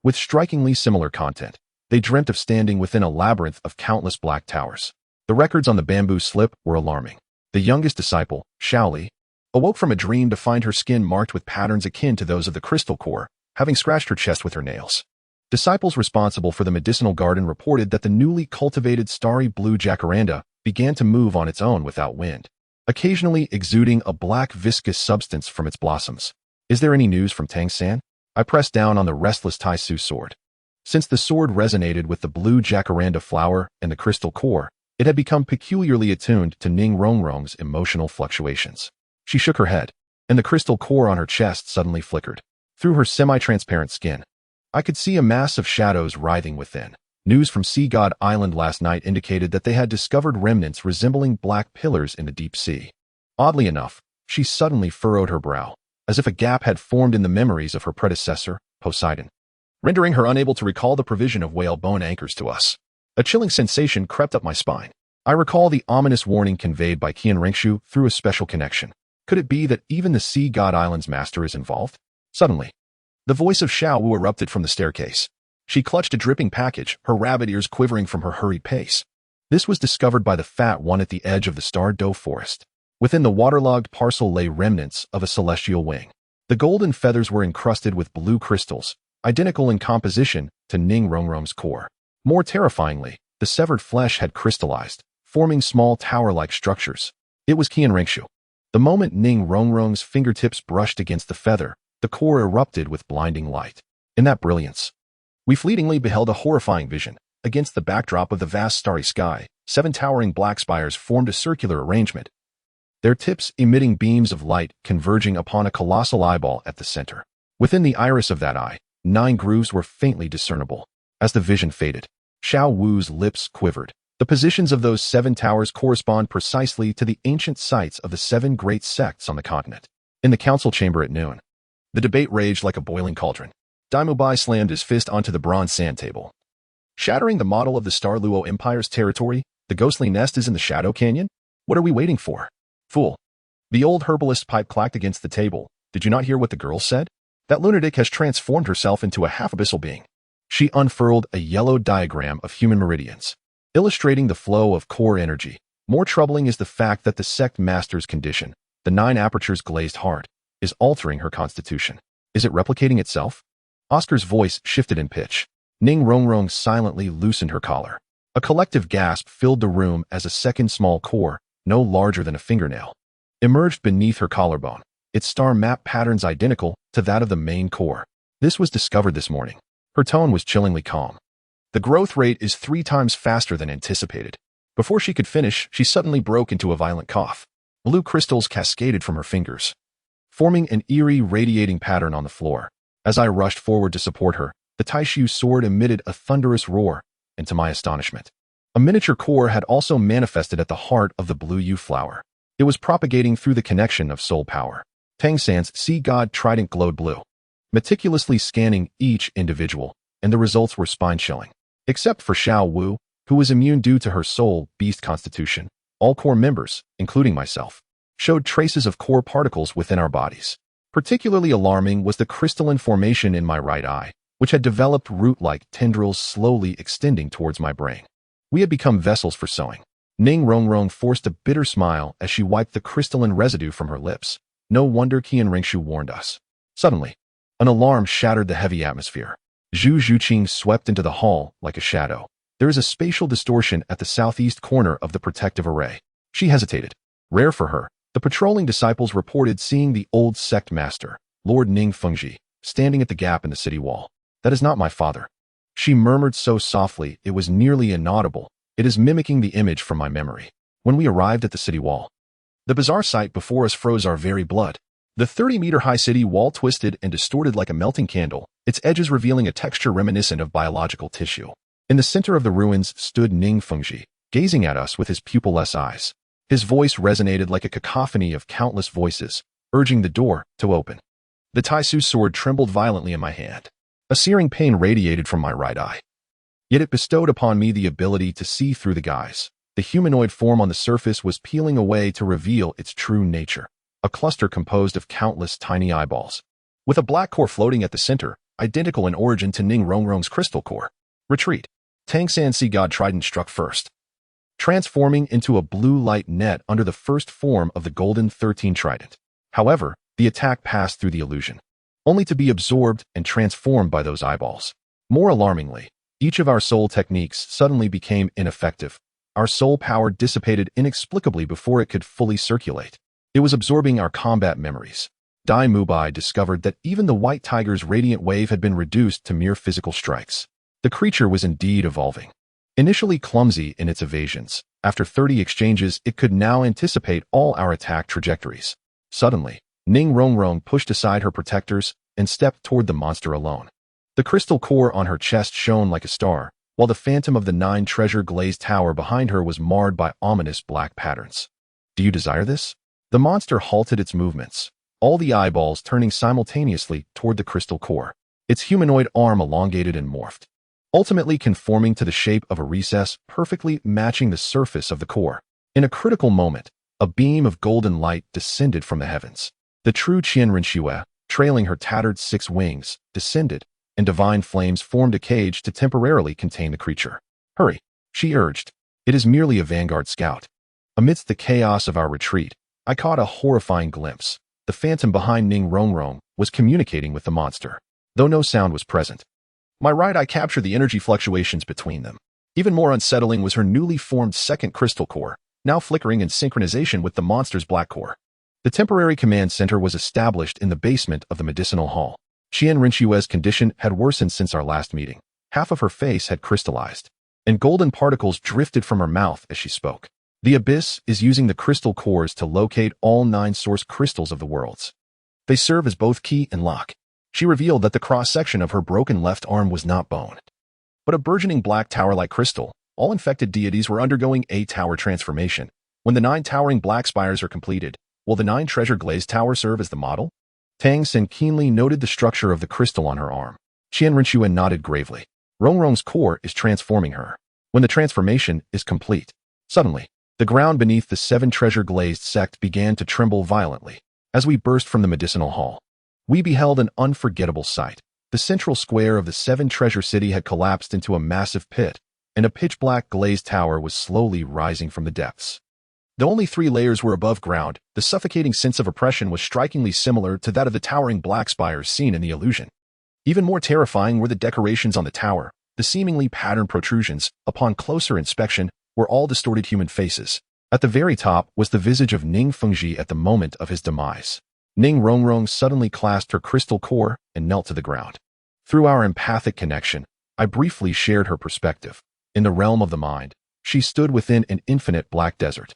With strikingly similar content, they dreamt of standing within a labyrinth of countless black towers. The records on the bamboo slip were alarming. The youngest disciple, Shaoli, awoke from a dream to find her skin marked with patterns akin to those of the crystal core, having scratched her chest with her nails. Disciples responsible for the medicinal garden reported that the newly cultivated starry blue jacaranda began to move on its own without wind, occasionally exuding a black viscous substance from its blossoms. Is there any news from Tang San? I pressed down on the restless Taisu sword. Since the sword resonated with the blue jacaranda flower and the crystal core, it had become peculiarly attuned to Ning Rongrong's emotional fluctuations. She shook her head, and the crystal core on her chest suddenly flickered. Through her semi-transparent skin, I could see a mass of shadows writhing within. News from Sea God Island last night indicated that they had discovered remnants resembling black pillars in the deep sea. Oddly enough, she suddenly furrowed her brow, as if a gap had formed in the memories of her predecessor, Poseidon, rendering her unable to recall the provision of whale bone anchors to us. A chilling sensation crept up my spine. I recall the ominous warning conveyed by Qian Rengshu through a special connection. Could it be that even the Sea God Island's master is involved? Suddenly, the voice of Xiao Wu erupted from the staircase. She clutched a dripping package, her rabbit ears quivering from her hurried pace. This was discovered by the fat one at the edge of the Star Doe forest. Within the waterlogged parcel lay remnants of a celestial wing. The golden feathers were encrusted with blue crystals, identical in composition to Ning Rongrong's core. More terrifyingly, the severed flesh had crystallized, forming small tower-like structures. It was Qianrengshu. The moment Ning Rongrong's fingertips brushed against the feather, the core erupted with blinding light. In that brilliance, we fleetingly beheld a horrifying vision. Against the backdrop of the vast starry sky, 7 towering black spires formed a circular arrangement, their tips emitting beams of light converging upon a colossal eyeball at the center. Within the iris of that eye, 9 grooves were faintly discernible. As the vision faded, Xiao Wu's lips quivered. The positions of those 7 towers correspond precisely to the ancient sites of the 7 great sects on the continent. In the council chamber at noon, the debate raged like a boiling cauldron. Dai Mubai slammed his fist onto the bronze sand table. Shattering the model of the Star Luo Empire's territory, the ghostly nest is in the Shadow Canyon? What are we waiting for? Fool. The old herbalist pipe clacked against the table. Did you not hear what the girl said? That lunatic has transformed herself into a half-abyssal being. She unfurled a yellow diagram of human meridians, illustrating the flow of core energy. More troubling is the fact that the sect master's condition, the 9 apertures glazed heart, is altering her constitution. Is it replicating itself? Oscar's voice shifted in pitch. Ning Rongrong silently loosened her collar. A collective gasp filled the room as a second small core, no larger than a fingernail, emerged beneath her collarbone, its star map patterns identical to that of the main core. This was discovered this morning. Her tone was chillingly calm. The growth rate is 3 times faster than anticipated. Before she could finish, she suddenly broke into a violent cough. Blue crystals cascaded from her fingers, forming an eerie radiating pattern on the floor. As I rushed forward to support her, the Taishu sword emitted a thunderous roar, and to my astonishment, a miniature core had also manifested at the heart of the blue yew flower. It was propagating through the connection of soul power. Tang San's sea god trident glowed blue, meticulously scanning each individual, and the results were spine-chilling. Except for Xiao Wu, who was immune due to her soul beast constitution, all core members, including myself, showed traces of core particles within our bodies. Particularly alarming was the crystalline formation in my right eye, which had developed root-like tendrils slowly extending towards my brain. We had become vessels for sowing. Ning Rongrong forced a bitter smile as she wiped the crystalline residue from her lips. No wonder Qianrengshu warned us. Suddenly, an alarm shattered the heavy atmosphere. Zhu Zhuqing swept into the hall like a shadow. There is a spatial distortion at the southeast corner of the protective array. She hesitated. Rare for her, the patrolling disciples reported seeing the old sect master, Lord Ning Fengji, standing at the gap in the city wall. That is not my father. She murmured so softly it was nearly inaudible. It is mimicking the image from my memory. When we arrived at the city wall, the bizarre sight before us froze our very blood. The 30-meter-high city wall twisted and distorted like a melting candle, its edges revealing a texture reminiscent of biological tissue. In the center of the ruins stood Ning Fengji, gazing at us with his pupil-less eyes. His voice resonated like a cacophony of countless voices, urging the door to open. The Taisu sword trembled violently in my hand. A searing pain radiated from my right eye. Yet it bestowed upon me the ability to see through the guise. The humanoid form on the surface was peeling away to reveal its true nature, a cluster composed of countless tiny eyeballs, with a black core floating at the center, identical in origin to Ning Rongrong's crystal core. Retreat. Tang San Sea God Trident struck first, transforming into a blue light net under the first form of the Golden 13 Trident. However, the attack passed through the illusion, only to be absorbed and transformed by those eyeballs. More alarmingly, each of our soul techniques suddenly became ineffective. Our soul power dissipated inexplicably before it could fully circulate. It was absorbing our combat memories. Dai Mubai discovered that even the White Tiger's radiant wave had been reduced to mere physical strikes. The creature was indeed evolving. Initially clumsy in its evasions, after 30 exchanges it could now anticipate all our attack trajectories. Suddenly, Ning Rongrong pushed aside her protectors and stepped toward the monster alone. The crystal core on her chest shone like a star, while the phantom of the 9 treasure-glazed tower behind her was marred by ominous black patterns. Do you desire this? The monster halted its movements, all the eyeballs turning simultaneously toward the crystal core. Its humanoid arm elongated and morphed, ultimately conforming to the shape of a recess, perfectly matching the surface of the core. In a critical moment, a beam of golden light descended from the heavens. The true Qianrenshue, trailing her tattered 6 wings, descended, and divine flames formed a cage to temporarily contain the creature. Hurry, she urged. It is merely a vanguard scout. Amidst the chaos of our retreat, I caught a horrifying glimpse. The phantom behind Ning Rongrong was communicating with the monster, though no sound was present. My right eye captured the energy fluctuations between them. Even more unsettling was her newly formed second crystal core, now flickering in synchronization with the monster's black core. The temporary command center was established in the basement of the medicinal hall. Qian Rinxue's condition had worsened since our last meeting. Half of her face had crystallized, and golden particles drifted from her mouth as she spoke. The Abyss is using the crystal cores to locate all 9 source crystals of the worlds. They serve as both key and lock. She revealed that the cross-section of her broken left arm was not bone, but a burgeoning black tower-like crystal. All infected deities were undergoing a tower transformation. When the 9 towering black spires are completed, will the 9 treasure glazed tower serve as the model? Tang Xin keenly noted the structure of the crystal on her arm. Qian Rinxue nodded gravely. Rongrong's core is transforming her. When the transformation is complete, suddenly, the ground beneath the 7 treasure glazed sect began to tremble violently. As we burst from the medicinal hall, we beheld an unforgettable sight. The central square of the 7 treasure city had collapsed into a massive pit, and a pitch-black glazed tower was slowly rising from the depths. Though only 3 layers were above ground, the suffocating sense of oppression was strikingly similar to that of the towering black spires seen in the illusion. Even more terrifying were the decorations on the tower. The seemingly patterned protrusions, upon closer inspection, were all distorted human faces. At the very top was the visage of Ning Fengji at the moment of his demise. Ning Rongrong suddenly clasped her crystal core and knelt to the ground. Through our empathic connection, I briefly shared her perspective. In the realm of the mind, she stood within an infinite black desert,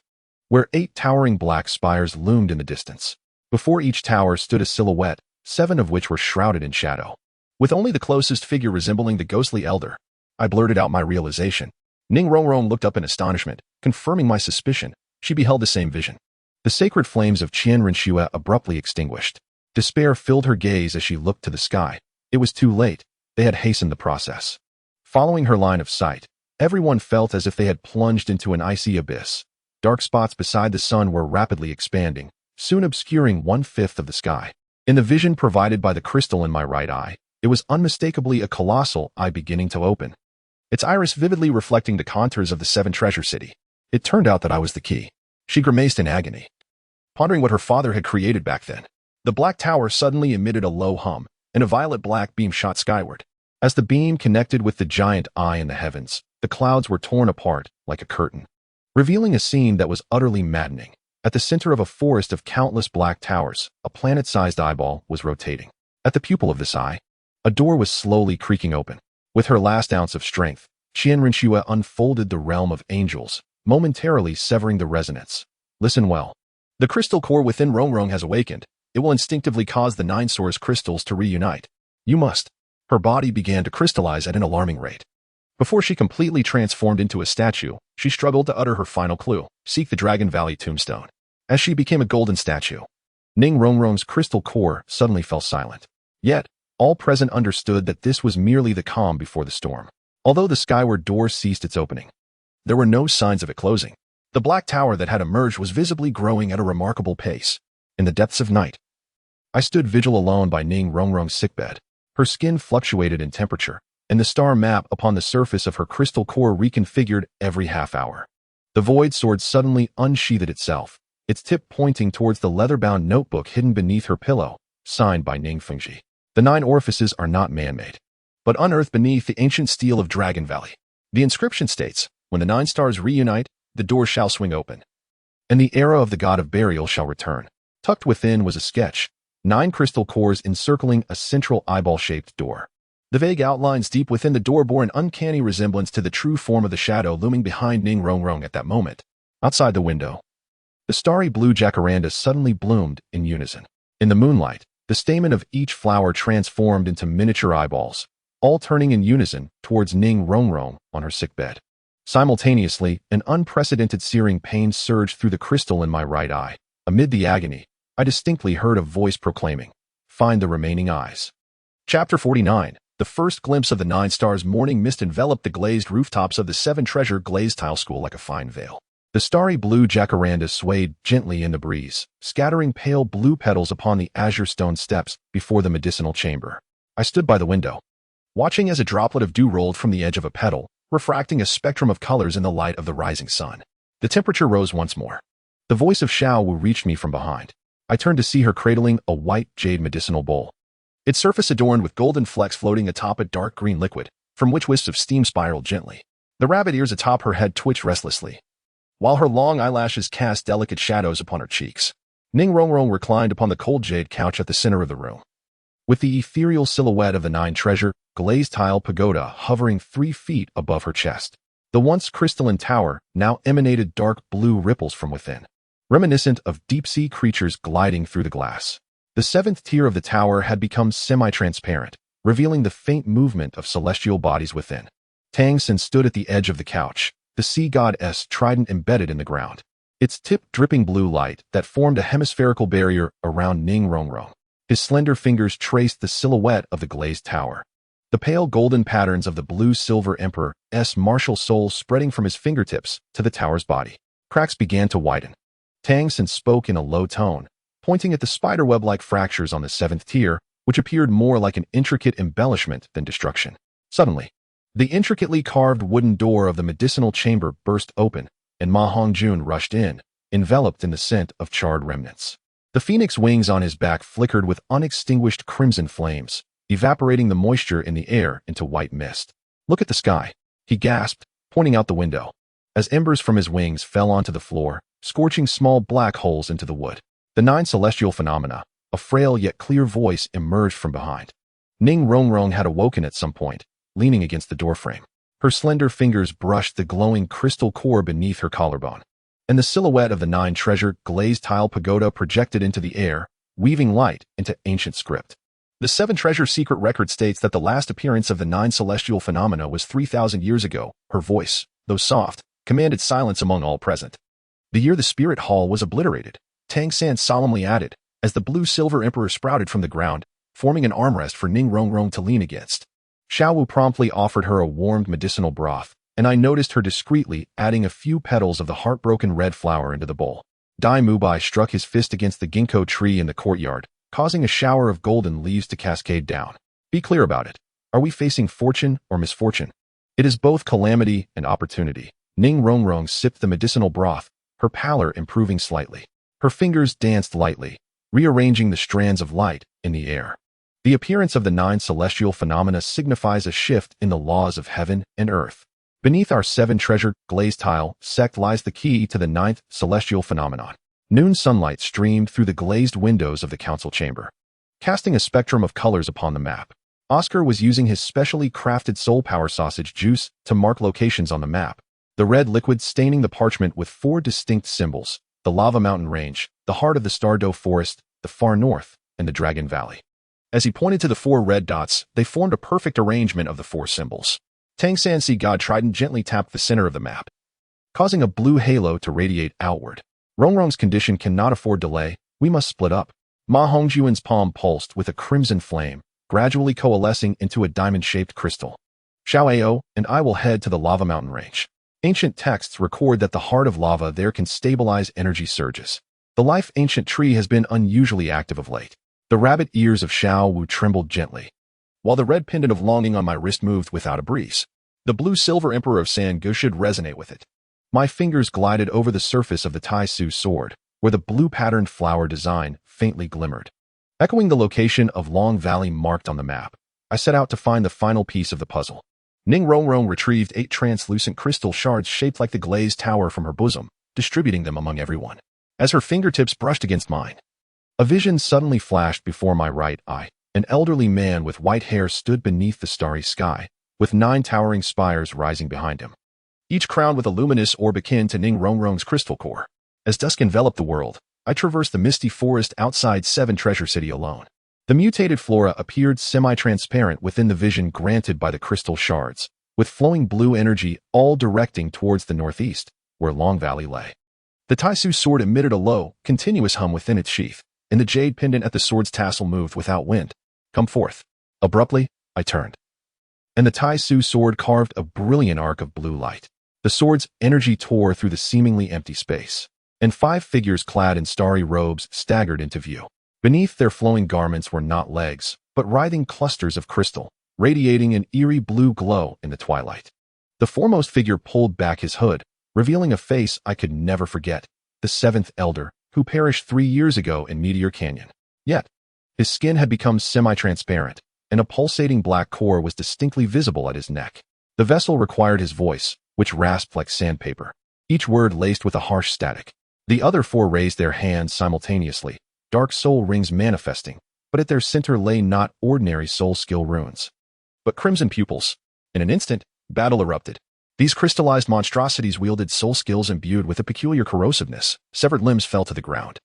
where 8 towering black spires loomed in the distance. Before each tower stood a silhouette, 7 of which were shrouded in shadow. With only the closest figure resembling the ghostly elder, I blurted out my realization. Ning Rongrong looked up in astonishment, confirming my suspicion. She beheld the same vision. The sacred flames of Qian Rinxue abruptly extinguished. Despair filled her gaze as she looked to the sky. It was too late. They had hastened the process. Following her line of sight, everyone felt as if they had plunged into an icy abyss. Dark spots beside the sun were rapidly expanding, soon obscuring 1/5 of the sky. In the vision provided by the crystal in my right eye, it was unmistakably a colossal eye beginning to open, its iris vividly reflecting the contours of the 7 treasure city. It turned out that I was the key. She grimaced in agony, pondering what her father had created back then. The black tower suddenly emitted a low hum, and a violet-black beam shot skyward. As the beam connected with the giant eye in the heavens, the clouds were torn apart like a curtain, revealing a scene that was utterly maddening. At the center of a forest of countless black towers, a planet-sized eyeball was rotating. At the pupil of this eye, a door was slowly creaking open. With her last ounce of strength, Qian Rinxue unfolded the realm of angels, momentarily severing the resonance. Listen well. The crystal core within Rongrong has awakened. It will instinctively cause the 9 source crystals to reunite. You must. Her body began to crystallize at an alarming rate. Before she completely transformed into a statue, she struggled to utter her final clue, seek the Dragon Valley tombstone. As she became a golden statue, Ning Rongrong's crystal core suddenly fell silent. Yet, all present understood that this was merely the calm before the storm. Although the skyward door ceased its opening, there were no signs of it closing. The black tower that had emerged was visibly growing at a remarkable pace. In the depths of night, I stood vigil alone by Ning Rongrong's sickbed. Her skin fluctuated in temperature, and the star map upon the surface of her crystal core reconfigured every half hour. The void sword suddenly unsheathed itself, its tip pointing towards the leather-bound notebook hidden beneath her pillow, signed by Ning Fengji. The 9 orifices are not man-made, but unearthed beneath the ancient steel of Dragon Valley. The inscription states, when the 9 stars reunite, the door shall swing open, and the era of the god of burial shall return. Tucked within was a sketch, 9 crystal cores encircling a central eyeball-shaped door. The vague outlines deep within the door bore an uncanny resemblance to the true form of the shadow looming behind Ning Rongrong at that moment. Outside the window, the starry blue jacaranda suddenly bloomed in unison. In the moonlight, the stamen of each flower transformed into miniature eyeballs, all turning in unison towards Ning Rongrong on her sickbed. Simultaneously, an unprecedented searing pain surged through the crystal in my right eye. Amid the agony, I distinctly heard a voice proclaiming, "Find the remaining eyes." Chapter 49. The first glimpse of the 9 stars morning mist enveloped the glazed rooftops of the 7 treasure glazed tile school like a fine veil. The starry blue jacaranda swayed gently in the breeze, scattering pale blue petals upon the azure stone steps before the medicinal chamber. I stood by the window, watching as a droplet of dew rolled from the edge of a petal, refracting a spectrum of colors in the light of the rising sun. The temperature rose once more. The voice of Xiao Wu reached me from behind. I turned to see her cradling a white jade medicinal bowl, its surface adorned with golden flecks floating atop a dark green liquid, from which wisps of steam spiraled gently. The rabbit ears atop her head twitched restlessly, while her long eyelashes cast delicate shadows upon her cheeks. Ning Rongrong reclined upon the cold jade couch at the center of the room, with the ethereal silhouette of the nine treasure glazed tile pagoda hovering 3 feet above her chest. The once crystalline tower now emanated dark blue ripples from within, reminiscent of deep-sea creatures gliding through the glass. The 7th tier of the tower had become semi-transparent, revealing the faint movement of celestial bodies within. Tang Xin stood at the edge of the couch, the sea god's trident embedded in the ground, its tip dripping blue light that formed a hemispherical barrier around Ning Rongrong. His slender fingers traced the silhouette of the glazed tower, the pale golden patterns of the blue-silver emperor's martial soul spreading from his fingertips to the tower's body. Cracks began to widen. Tang Xin spoke in a low tone, pointing at the spiderweb-like fractures on the 7th tier, which appeared more like an intricate embellishment than destruction. Suddenly, the intricately carved wooden door of the medicinal chamber burst open, and Ma Hongjun rushed in, enveloped in the scent of charred remnants. The phoenix wings on his back flickered with unextinguished crimson flames, evaporating the moisture in the air into white mist. "Look at the sky," he gasped, pointing out the window, as embers from his wings fell onto the floor, scorching small black holes into the wood. The 9 celestial phenomena, a frail yet clear voice emerged from behind. Ning Rongrong had awoken at some point, leaning against the doorframe. Her slender fingers brushed the glowing crystal core beneath her collarbone, and the silhouette of the 9 treasure glazed tile pagoda projected into the air, weaving light into ancient script. The 7 treasure secret record states that the last appearance of the 9 celestial phenomena was 3,000 years ago. Her voice, though soft, commanded silence among all present. The year the spirit hall was obliterated, Tang San solemnly added, as the blue-silver emperor sprouted from the ground, forming an armrest for Ning Rongrong to lean against. Xiao Wu promptly offered her a warmed medicinal broth, and I noticed her discreetly adding a few petals of the heartbroken red flower into the bowl. Dai Mubai struck his fist against the ginkgo tree in the courtyard, causing a shower of golden leaves to cascade down. "Be clear about it. Are we facing fortune or misfortune? It is both calamity and opportunity." Ning Rongrong sipped the medicinal broth, her pallor improving slightly. Her fingers danced lightly, rearranging the strands of light in the air. The appearance of the 9 celestial phenomena signifies a shift in the laws of heaven and earth. Beneath our 7 treasure glazed tile sect lies the key to the 9th celestial phenomenon. Noon sunlight streamed through the glazed windows of the council chamber, casting a spectrum of colors upon the map. Oscar was using his specially crafted soul power sausage juice to mark locations on the map, the red liquid staining the parchment with 4 distinct symbols: the Lava Mountain Range, the heart of the Stardoe Forest, the far north, and the Dragon Valley. As he pointed to the 4 red dots, they formed a perfect arrangement of the 4 symbols. Tang San Si God Trident gently tapped the center of the map, causing a blue halo to radiate outward. "Rongrong's condition cannot afford delay. We must split up." Ma Hongjuan's palm pulsed with a crimson flame, gradually coalescing into a diamond-shaped crystal. "Xiao Ao and I will head to the Lava Mountain Range. Ancient texts record that the heart of lava there can stabilize energy surges. The life ancient tree has been unusually active of late." The rabbit ears of Xiao Wu trembled gently, while the red pendant of longing on my wrist moved without a breeze. The blue-silver emperor of Sangu should resonate with it. My fingers glided over the surface of the Tai Su sword, where the blue-patterned flower design faintly glimmered. Echoing the location of Long Valley marked on the map, I set out to find the final piece of the puzzle. Ning Rongrong retrieved 8 translucent crystal shards shaped like the glazed tower from her bosom, distributing them among everyone. As her fingertips brushed against mine, a vision suddenly flashed before my right eye. An elderly man with white hair stood beneath the starry sky, with 9 towering spires rising behind him, each crowned with a luminous orb akin to Ning Rongrong's crystal core. As dusk enveloped the world, I traversed the misty forest outside 7 Treasure City alone. The mutated flora appeared semi-transparent within the vision granted by the crystal shards, with flowing blue energy all directing towards the northeast, where Long Valley lay. The Taisu sword emitted a low, continuous hum within its sheath, and the jade pendant at the sword's tassel moved without wind. "Come forth." Abruptly, I turned, and the Taisu sword carved a brilliant arc of blue light. The sword's energy tore through the seemingly empty space, and 5 figures clad in starry robes staggered into view. Beneath their flowing garments were not legs, but writhing clusters of crystal, radiating an eerie blue glow in the twilight. The foremost figure pulled back his hood, revealing a face I could never forget: the 7th Elder, who perished 3 years ago in Meteor Canyon. Yet, his skin had become semi-transparent, and a pulsating black core was distinctly visible at his neck. The vessel required his voice, which rasped like sandpaper, each word laced with a harsh static. The other four raised their hands simultaneously, dark soul rings manifesting, but at their center lay not ordinary soul skill runes, but crimson pupils. In an instant, battle erupted. These crystallized monstrosities wielded soul skills imbued with a peculiar corrosiveness. Severed limbs fell to the ground,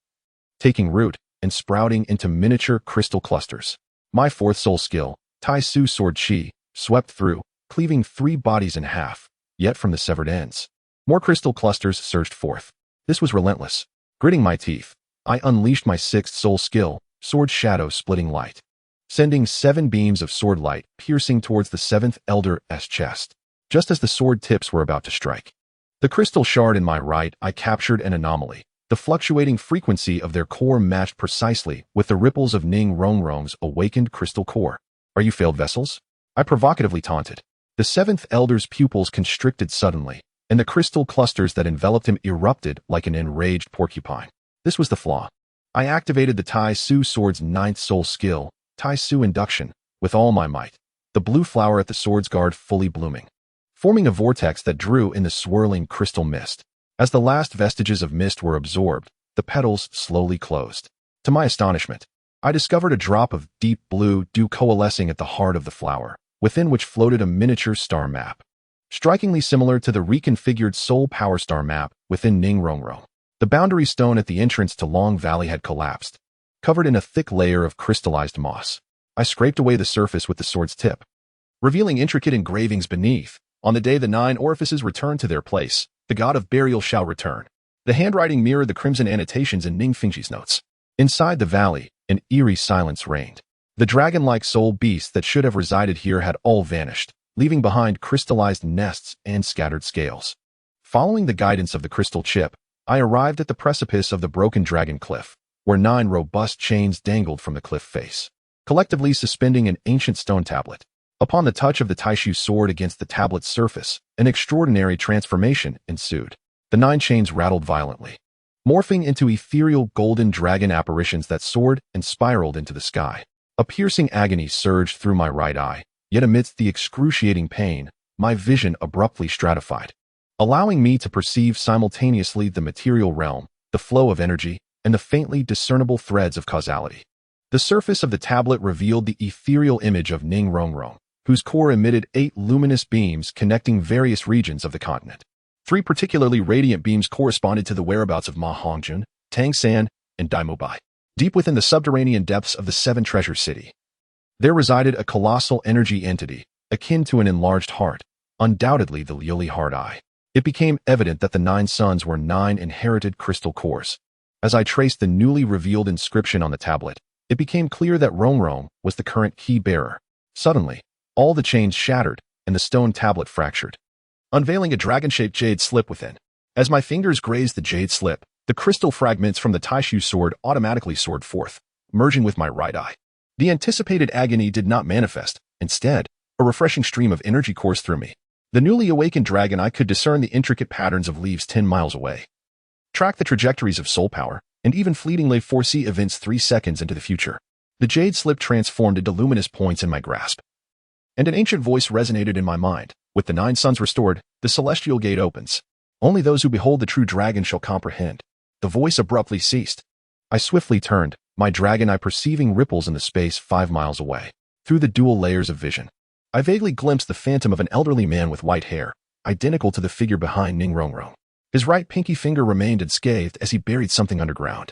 taking root and sprouting into miniature crystal clusters. My fourth soul skill, Tai Su Sword Chi, swept through, cleaving 3 bodies in half, yet from the severed ends, more crystal clusters surged forth. This was relentless. Gritting my teeth, I unleashed my sixth soul skill, Sword Shadow Splitting Light, sending 7 beams of sword light piercing towards the 7th Elder's chest. Just as the sword tips were about to strike, the crystal shard in my right eye captured an anomaly. The fluctuating frequency of their core matched precisely with the ripples of Ning Rongrong's awakened crystal core. Are you failed vessels? I provocatively taunted. The 7th Elder's pupils constricted suddenly, and the crystal clusters that enveloped him erupted like an enraged porcupine. This was the flaw. I activated the Tai Su Sword's 9th soul skill, Tai Su Induction, with all my might, the blue flower at the sword's guard fully blooming, forming a vortex that drew in the swirling crystal mist. As the last vestiges of mist were absorbed, the petals slowly closed. To my astonishment, I discovered a drop of deep blue dew coalescing at the heart of the flower, within which floated a miniature star map, strikingly similar to the reconfigured Soul Power Star map within Ning Rongrong. The boundary stone at the entrance to Long Valley had collapsed, covered in a thick layer of crystallized moss. I scraped away the surface with the sword's tip, revealing intricate engravings beneath. On the day the 9 orifices return to their place, the god of burial shall return. The handwriting mirrored the crimson annotations in Ning Fingji's notes. Inside the valley, an eerie silence reigned. The dragon-like soul beasts that should have resided here had all vanished, leaving behind crystallized nests and scattered scales. Following the guidance of the crystal chip, I arrived at the precipice of the broken dragon cliff, where 9 robust chains dangled from the cliff face, collectively suspending an ancient stone tablet. Upon the touch of the Taishu sword against the tablet's surface, an extraordinary transformation ensued. The 9 chains rattled violently, morphing into ethereal golden dragon apparitions that soared and spiraled into the sky. A piercing agony surged through my right eye, yet amidst the excruciating pain, my vision abruptly stratified, allowing me to perceive simultaneously the material realm, the flow of energy, and the faintly discernible threads of causality. The surface of the tablet revealed the ethereal image of Ning Rongrong, whose core emitted 8 luminous beams connecting various regions of the continent. 3 particularly radiant beams corresponded to the whereabouts of Ma Hongjun, Tang San, and Daimubai. Deep within the subterranean depths of the 7 Treasure City, there resided a colossal energy entity, akin to an enlarged heart, undoubtedly the Liuli Heart Eye. It became evident that the 9 suns were 9 inherited crystal cores. As I traced the newly revealed inscription on the tablet, it became clear that Rongrong was the current key bearer. Suddenly, all the chains shattered, and the stone tablet fractured, unveiling a dragon-shaped jade slip within. As my fingers grazed the jade slip, the crystal fragments from the Taishu sword automatically soared forth, merging with my right eye. The anticipated agony did not manifest. Instead, a refreshing stream of energy coursed through me. The newly awakened dragon eye could discern the intricate patterns of leaves 10 miles away, track the trajectories of soul power, and even fleetingly foresee events 3 seconds into the future. The jade slip transformed into luminous points in my grasp, and an ancient voice resonated in my mind. With the 9 suns restored, the celestial gate opens. Only those who behold the true dragon shall comprehend. The voice abruptly ceased. I swiftly turned, my dragon eye perceiving ripples in the space 5 miles away. Through the dual layers of vision, I vaguely glimpsed the phantom of an elderly man with white hair, identical to the figure behind Ning Rongrong. His right pinky finger remained unscathed as he buried something underground.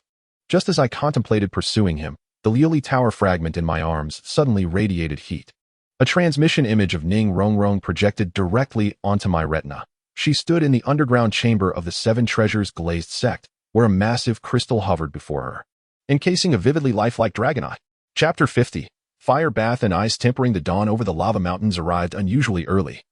Just as I contemplated pursuing him, the Liuli Tower fragment in my arms suddenly radiated heat. A transmission image of Ning Rongrong projected directly onto my retina. She stood in the underground chamber of the 7 Treasures glazed sect, where a massive crystal hovered before her, encasing a vividly lifelike dragon eye. Chapter 50. Fire bath and ice tempering the dawn over the lava mountains arrived unusually early.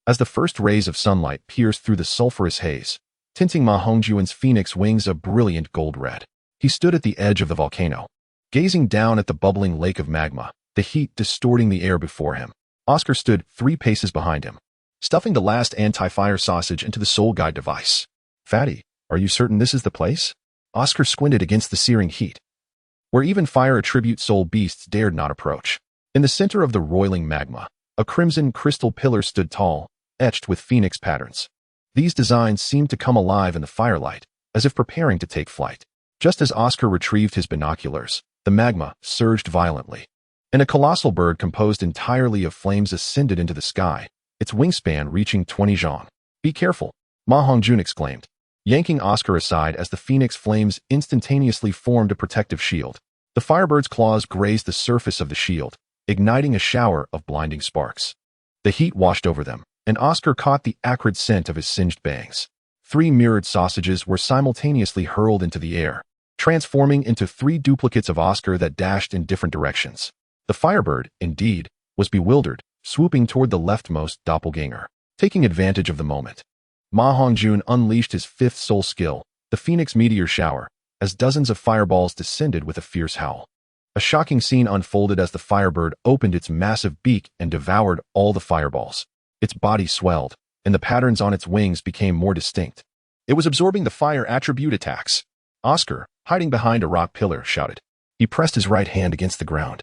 As the first rays of sunlight pierced through the sulphurous haze, tinting Ma Hongjuan's phoenix wings a brilliant gold red, he stood at the edge of the volcano, gazing down at the bubbling lake of magma, the heat distorting the air before him. Oscar stood 3 paces behind him, stuffing the last anti-fire sausage into the soul guide device. Fatty, are you certain this is the place? Oscar squinted against the searing heat, where even fire-attribute soul beasts dared not approach. In the center of the roiling magma, a crimson crystal pillar stood tall, etched with phoenix patterns. These designs seemed to come alive in the firelight, as if preparing to take flight. Just as Oscar retrieved his binoculars, the magma surged violently, and a colossal bird composed entirely of flames ascended into the sky, its wingspan reaching 20 zhang. "Be careful," Ma Hongjun exclaimed, yanking Oscar aside as the phoenix flames instantaneously formed a protective shield. The firebird's claws grazed the surface of the shield, igniting a shower of blinding sparks. The heat washed over them, and Oscar caught the acrid scent of his singed bangs. 3 mirrored sausages were simultaneously hurled into the air, transforming into 3 duplicates of Oscar that dashed in different directions. The firebird, indeed, was bewildered, swooping toward the leftmost doppelganger. Taking advantage of the moment, Ma Hongjun unleashed his 5th soul skill, the Phoenix Meteor Shower, as dozens of fireballs descended with a fierce howl. A shocking scene unfolded as the firebird opened its massive beak and devoured all the fireballs. Its body swelled, and the patterns on its wings became more distinct. It was absorbing the fire attribute attacks. Oscar, hiding behind a rock pillar, shouted. He pressed his right hand against the ground,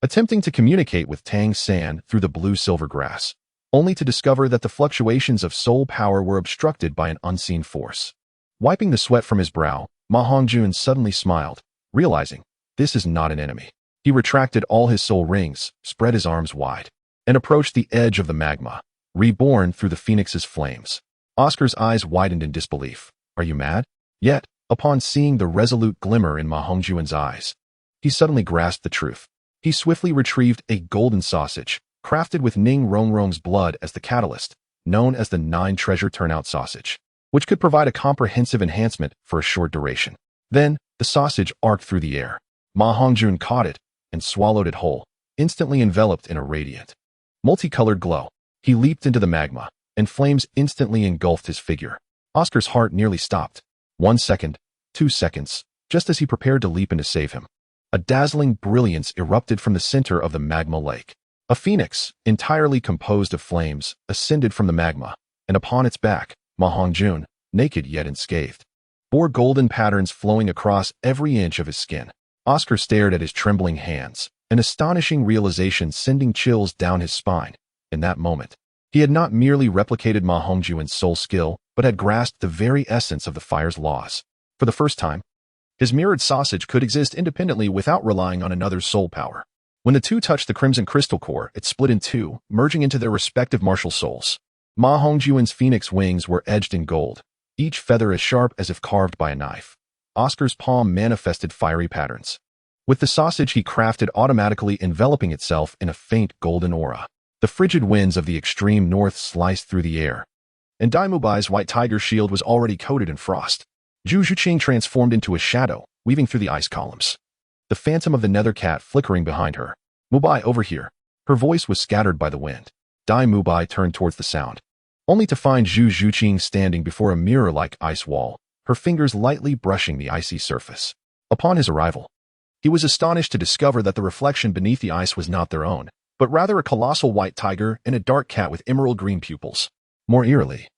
attempting to communicate with Tang San through the blue-silver grass, only to discover that the fluctuations of soul power were obstructed by an unseen force. Wiping the sweat from his brow, Ma Hongjun suddenly smiled, realizing this is not an enemy. He retracted all his soul rings, spread his arms wide, and approached the edge of the magma, reborn through the phoenix's flames. Oscar's eyes widened in disbelief. Are you mad? Yet, upon seeing the resolute glimmer in Ma Hongjun's eyes, he suddenly grasped the truth. He swiftly retrieved a golden sausage, crafted with Ning Rongrong's blood as the catalyst, known as the 9 treasure turnout sausage, which could provide a comprehensive enhancement for a short duration. Then, the sausage arced through the air. Ma Hongjun caught it and swallowed it whole, instantly enveloped in a radiant, multicolored glow. He leaped into the magma, and flames instantly engulfed his figure. Oscar's heart nearly stopped. 1 second, 2 seconds, just as he prepared to leap in to save him. A dazzling brilliance erupted from the center of the magma lake. A phoenix, entirely composed of flames, ascended from the magma, and upon its back, Ma Hongjun, naked yet unscathed, bore golden patterns flowing across every inch of his skin. Oscar stared at his trembling hands, an astonishing realization sending chills down his spine. In that moment, he had not merely replicated Ma Hongjun's soul skill, but had grasped the very essence of the fire's laws. For the first time, his mirrored sausage could exist independently without relying on another's soul power. When the two touched the crimson crystal core, it split in 2, merging into their respective martial souls. Ma Hongjun's phoenix wings were edged in gold, each feather as sharp as if carved by a knife. Oscar's palm manifested fiery patterns, with the sausage he crafted automatically enveloping itself in a faint golden aura. The frigid winds of the extreme north sliced through the air, and Dai Mubai's white tiger shield was already coated in frost. Zhu Zhuqing transformed into a shadow, weaving through the ice columns, the phantom of the nether cat flickering behind her. Mubai, over here. Her voice was scattered by the wind. Dai Mubai turned towards the sound, only to find Zhu Zhuqing standing before a mirror-like ice wall, her fingers lightly brushing the icy surface. Upon his arrival, he was astonished to discover that the reflection beneath the ice was not their own, but rather a colossal white tiger and a dark cat with emerald green pupils. More eerily,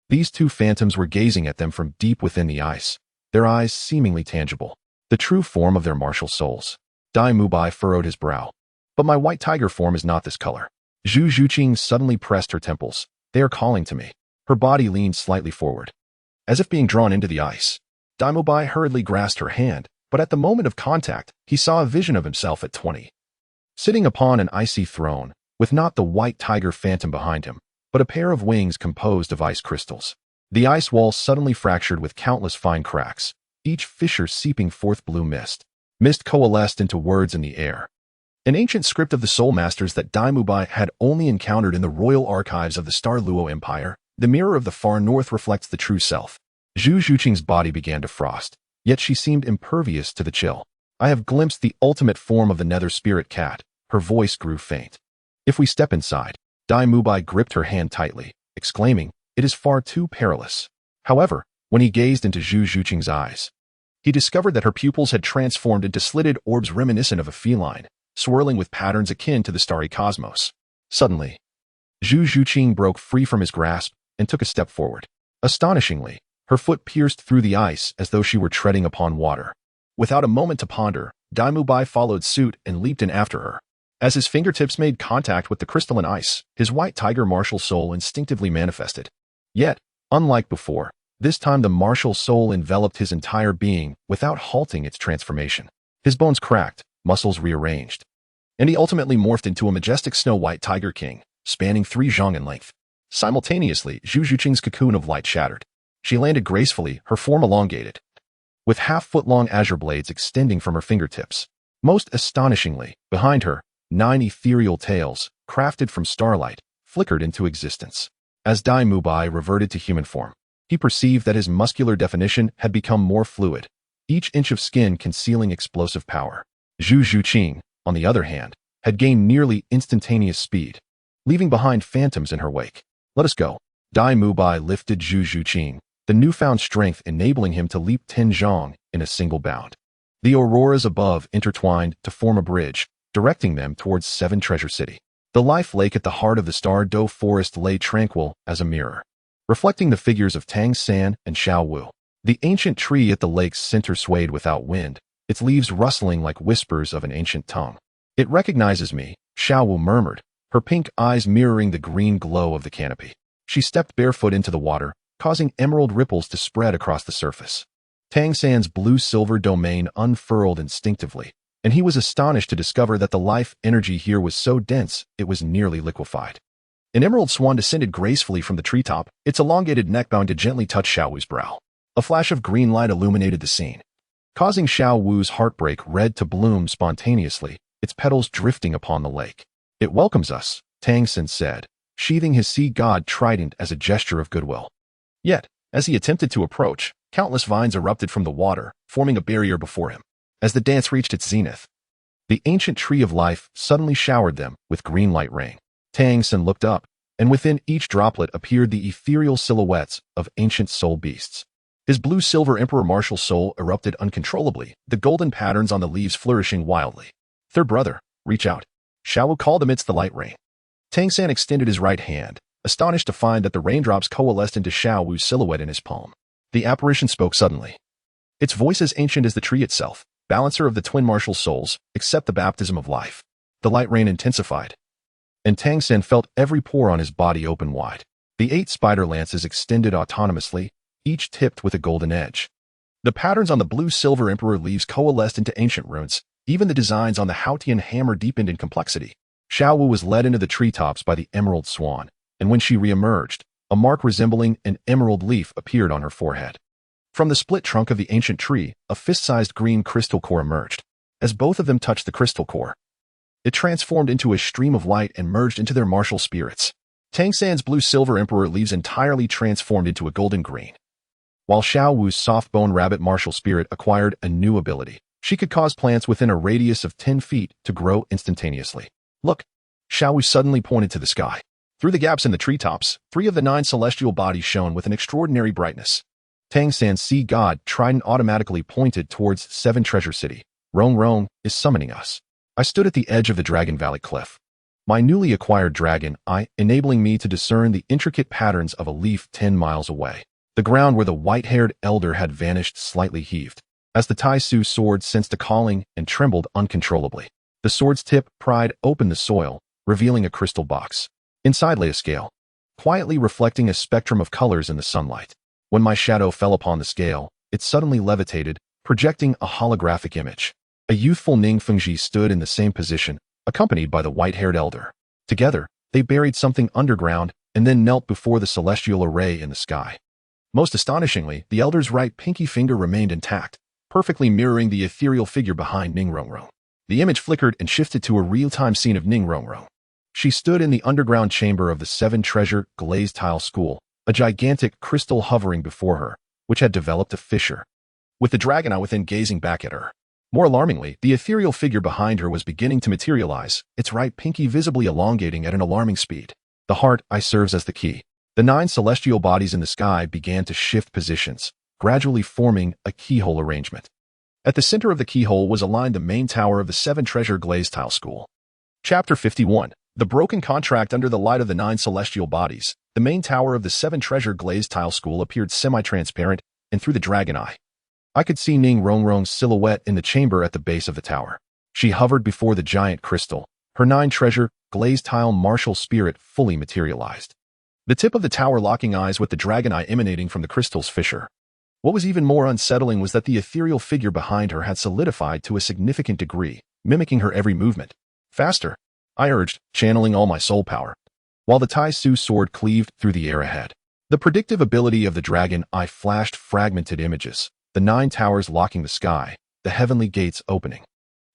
these 2 phantoms were gazing at them from deep within the ice, their eyes seemingly tangible, the true form of their martial souls. Dai Mubai furrowed his brow. But my white tiger form is not this color. Zhu Zhuqing suddenly pressed her temples. They are calling to me. Her body leaned slightly forward, as if being drawn into the ice. Dai Mubai hurriedly grasped her hand, but at the moment of contact, he saw a vision of himself at 20. Sitting upon an icy throne, with not the white tiger phantom behind him, but a pair of wings composed of ice crystals. The ice wall suddenly fractured with countless fine cracks, each fissure seeping forth blue mist. Mist coalesced into words in the air, an ancient script of the Soul Masters that Dai Mubai had only encountered in the royal archives of the Star Luo Empire. The mirror of the far north reflects the true self. Zhu Zhuqing's body began to frost, yet she seemed impervious to the chill. I have glimpsed the ultimate form of the nether spirit cat. Her voice grew faint. If we step inside, Dai Mubai gripped her hand tightly, exclaiming, it is far too perilous. However, when he gazed into Zhu Zhuqing's eyes, he discovered that her pupils had transformed into slitted orbs reminiscent of a feline, swirling with patterns akin to the starry cosmos. Suddenly, Zhu Zhuqing broke free from his grasp and took a step forward. Astonishingly, her foot pierced through the ice as though she were treading upon water. Without a moment to ponder, Dai Mubai followed suit and leaped in after her. As his fingertips made contact with the crystalline ice, his white tiger martial soul instinctively manifested. Yet, unlike before, this time the martial soul enveloped his entire being without halting its transformation. His bones cracked, muscles rearranged, and he ultimately morphed into a majestic snow-white tiger king, spanning 3 zhang in length. Simultaneously, Zhu Zhuqing's cocoon of light shattered. She landed gracefully, her form elongated, with half-foot-long azure blades extending from her fingertips. Most astonishingly, behind her, 9 ethereal tails, crafted from starlight, flickered into existence. As Dai Mubai reverted to human form, he perceived that his muscular definition had become more fluid, each inch of skin concealing explosive power. Zhu Zhuqing, on the other hand, had gained nearly instantaneous speed, leaving behind phantoms in her wake. Let us go. Dai Mubai lifted Zhu Zhuqing, the newfound strength enabling him to leap 10 zhang in a single bound. The auroras above intertwined to form a bridge, directing them towards 7 Treasure City. The life lake at the heart of the Star Dough Forest lay tranquil as a mirror, reflecting the figures of Tang San and Xiao Wu. The ancient tree at the lake's center swayed without wind, its leaves rustling like whispers of an ancient tongue. It recognizes me, Xiao Wu murmured, her pink eyes mirroring the green glow of the canopy. She stepped barefoot into the water, causing emerald ripples to spread across the surface. Tang San's blue-silver domain unfurled instinctively, and he was astonished to discover that the life energy here was so dense it was nearly liquefied. An emerald swan descended gracefully from the treetop, its elongated neck bound to gently touch Xiao Wu's brow. A flash of green light illuminated the scene, causing Xiao Wu's heartbreak red to bloom spontaneously, its petals drifting upon the lake. It welcomes us, Tang San said, sheathing his sea god trident as a gesture of goodwill. Yet, as he attempted to approach, countless vines erupted from the water, forming a barrier before him. As the dance reached its zenith, the ancient tree of life suddenly showered them with green light rain. Tang San looked up, and within each droplet appeared the ethereal silhouettes of ancient soul beasts. His blue-silver emperor martial soul erupted uncontrollably, the golden patterns on the leaves flourishing wildly. Third brother, reach out. Xiao Wu called amidst the light rain. Tang San extended his right hand, astonished to find that the raindrops coalesced into Xiao Wu's silhouette in his palm. The apparition spoke suddenly. Its voice as ancient as the tree itself, balancer of the twin martial souls, accept the baptism of life. The light rain intensified, and Tang San felt every pore on his body open wide. The 8 spider lances extended autonomously, each tipped with a golden edge. The patterns on the blue-silver emperor leaves coalesced into ancient runes, even the designs on the Haotian hammer deepened in complexity. Xiao Wu was led into the treetops by the emerald swan, and when she re-emerged, a mark resembling an emerald leaf appeared on her forehead. From the split trunk of the ancient tree, a fist-sized green crystal core emerged. As both of them touched the crystal core, it transformed into a stream of light and merged into their martial spirits. Tang San's blue-silver emperor leaves entirely transformed into a golden green, while Xiao Wu's soft-bone rabbit martial spirit acquired a new ability. She could cause plants within a radius of 10 feet to grow instantaneously. Look! Xiao Wu suddenly pointed to the sky. Through the gaps in the treetops, 3 of the 9 celestial bodies shone with an extraordinary brightness. Tang San's sea god trident automatically pointed towards 7 Treasure City. Rong Rong is summoning us. I stood at the edge of the Dragon Valley cliff, my newly acquired dragon eye enabling me to discern the intricate patterns of a leaf 10 miles away. The ground where the white-haired elder had vanished slightly heaved, as the Tai Su sword sensed a calling and trembled uncontrollably. The sword's tip pried open the soil, revealing a crystal box. Inside lay a scale, quietly reflecting a spectrum of colors in the sunlight. When my shadow fell upon the scale, it suddenly levitated, projecting a holographic image. A youthful Ning Fengji stood in the same position, accompanied by the white-haired elder. Together, they buried something underground and then knelt before the celestial array in the sky. Most astonishingly, the elder's right pinky finger remained intact, perfectly mirroring the ethereal figure behind Ning Rongrong. The image flickered and shifted to a real-time scene of Ning Rongrong. She stood in the underground chamber of the 7 Treasure glazed tile school, a gigantic crystal hovering before her, which had developed a fissure, with the dragon eye within gazing back at her. More alarmingly, the ethereal figure behind her was beginning to materialize, its right pinky visibly elongating at an alarming speed. The heart eye serves as the key. The 9 celestial bodies in the sky began to shift positions, gradually forming a keyhole arrangement. At the center of the keyhole was aligned the main tower of the 7 Treasure glazed tile school. Chapter 51. The broken contract. Under the light of the 9 celestial bodies, the main tower of the 7 Treasure glazed tile school appeared semi-transparent, and through the dragon eye, I could see Ning Rongrong's silhouette in the chamber at the base of the tower. She hovered before the giant crystal, Her 9-treasure, glazed tile martial spirit fully materialized. The tip of the tower locking eyes with the dragon eye emanating from the crystal's fissure. What was even more unsettling was that the ethereal figure behind her had solidified to a significant degree, mimicking her every movement. Faster, I urged, channeling all my soul power, while the Tai Su sword cleaved through the air ahead. The predictive ability of the dragon eye flashed fragmented images, the 9 towers locking the sky, the heavenly gates opening,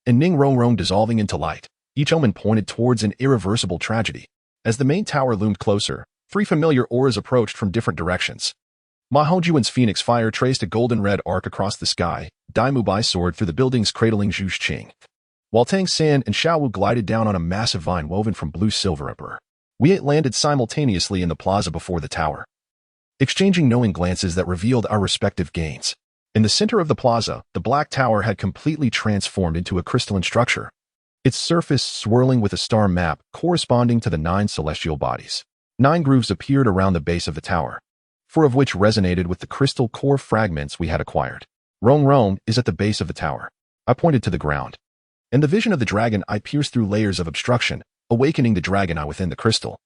and Ning Rongrong dissolving into light. Each omen pointed towards an irreversible tragedy. As the main tower loomed closer, 3 familiar auras approached from different directions. Ma Hongjuan's phoenix fire traced a golden-red arc across the sky, Dai Mubai's sword through the buildings cradling Zhu Qing, while Tang San and Xiaowu glided down on a massive vine woven from blue silver emperor. We landed simultaneously in the plaza before the tower, exchanging knowing glances that revealed our respective gains. In the center of the plaza, the black tower had completely transformed into a crystalline structure, its surface swirling with a star map corresponding to the 9 celestial bodies. 9 grooves appeared around the base of the tower, 4 of which resonated with the crystal core fragments we had acquired. Rong is at the base of the tower. I pointed to the ground, and the vision of the dragon eye pierced through layers of obstruction, awakening the dragon eye within the crystal.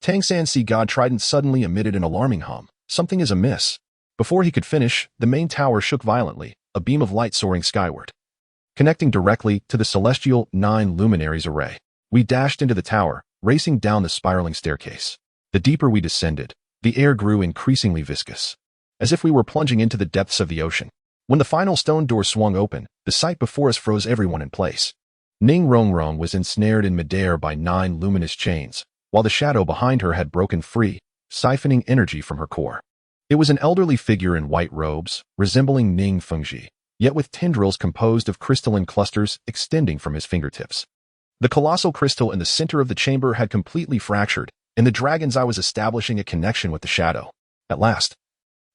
Tang San Sea God Trident suddenly emitted an alarming hum. Something is amiss. Before he could finish, the main tower shook violently, a beam of light soaring skyward, connecting directly to the celestial 9 luminaries array. We dashed into the tower, racing down the spiraling staircase. The deeper we descended, the air grew increasingly viscous, as if we were plunging into the depths of the ocean. When the final stone door swung open, the sight before us froze everyone in place. Ning Rongrong was ensnared in midair by 9 luminous chains, while the shadow behind her had broken free, siphoning energy from her core. It was an elderly figure in white robes, resembling Ning Fengji, yet with tendrils composed of crystalline clusters extending from his fingertips. The colossal crystal in the center of the chamber had completely fractured, and the dragon's eye was establishing a connection with the shadow. At last,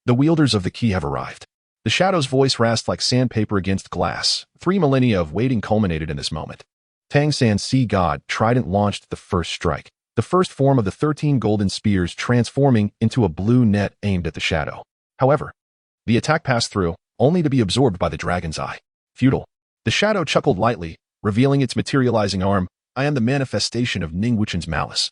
the wielders of the key have arrived. The shadow's voice rasped like sandpaper against glass. 3 millennia of waiting culminated in this moment. Tang San Sea God Trident launched the first strike, the first form of the 13 golden spears transforming into a blue net aimed at the shadow. However, the attack passed through, only to be absorbed by the dragon's eye. Futile. The shadow chuckled lightly, revealing its materializing arm. I am the manifestation of Ning Wuchen's malice,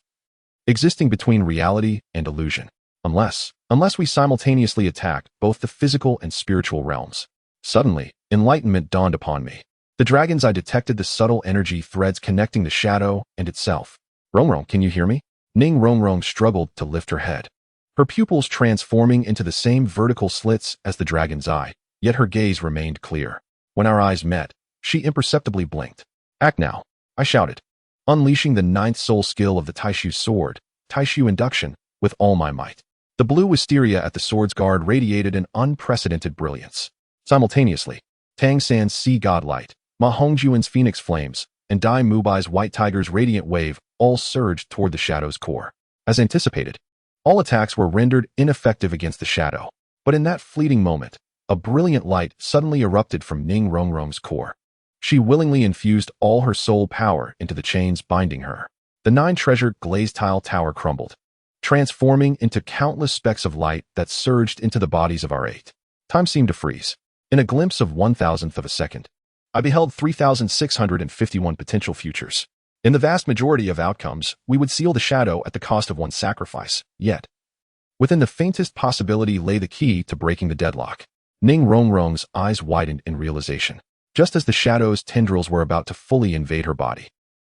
existing between reality and illusion. Unless we simultaneously attack both the physical and spiritual realms. Suddenly, enlightenment dawned upon me. The dragon's eye detected the subtle energy threads connecting the shadow and itself. Rongrong, can you hear me? Ning Rongrong struggled to lift her head, her pupils transforming into the same vertical slits as the dragon's eye, yet her gaze remained clear. When our eyes met, she imperceptibly blinked. Act now, I shouted, unleashing the 9th soul skill of the Taishu sword, Taishu induction, with all my might. The blue wisteria at the sword's guard radiated an unprecedented brilliance. Simultaneously, Tang San's sea god light, Ma Hongjuan's phoenix flames, and Dai Mubai's white tiger's radiant wave all surged toward the shadow's core. As anticipated, all attacks were rendered ineffective against the shadow. But in that fleeting moment, a brilliant light suddenly erupted from Ning Rongrong's core. She willingly infused all her soul power into the chains binding her. The 9-treasured glazed tile tower crumbled, transforming into countless specks of light that surged into the bodies of our 8. Time seemed to freeze. In a glimpse of 1,000th of a second, I beheld 3,651 potential futures. In the vast majority of outcomes, we would seal the shadow at the cost of one sacrifice. Yet, within the faintest possibility lay the key to breaking the deadlock. Ning Rongrong's eyes widened in realization. Just as the shadow's tendrils were about to fully invade her body,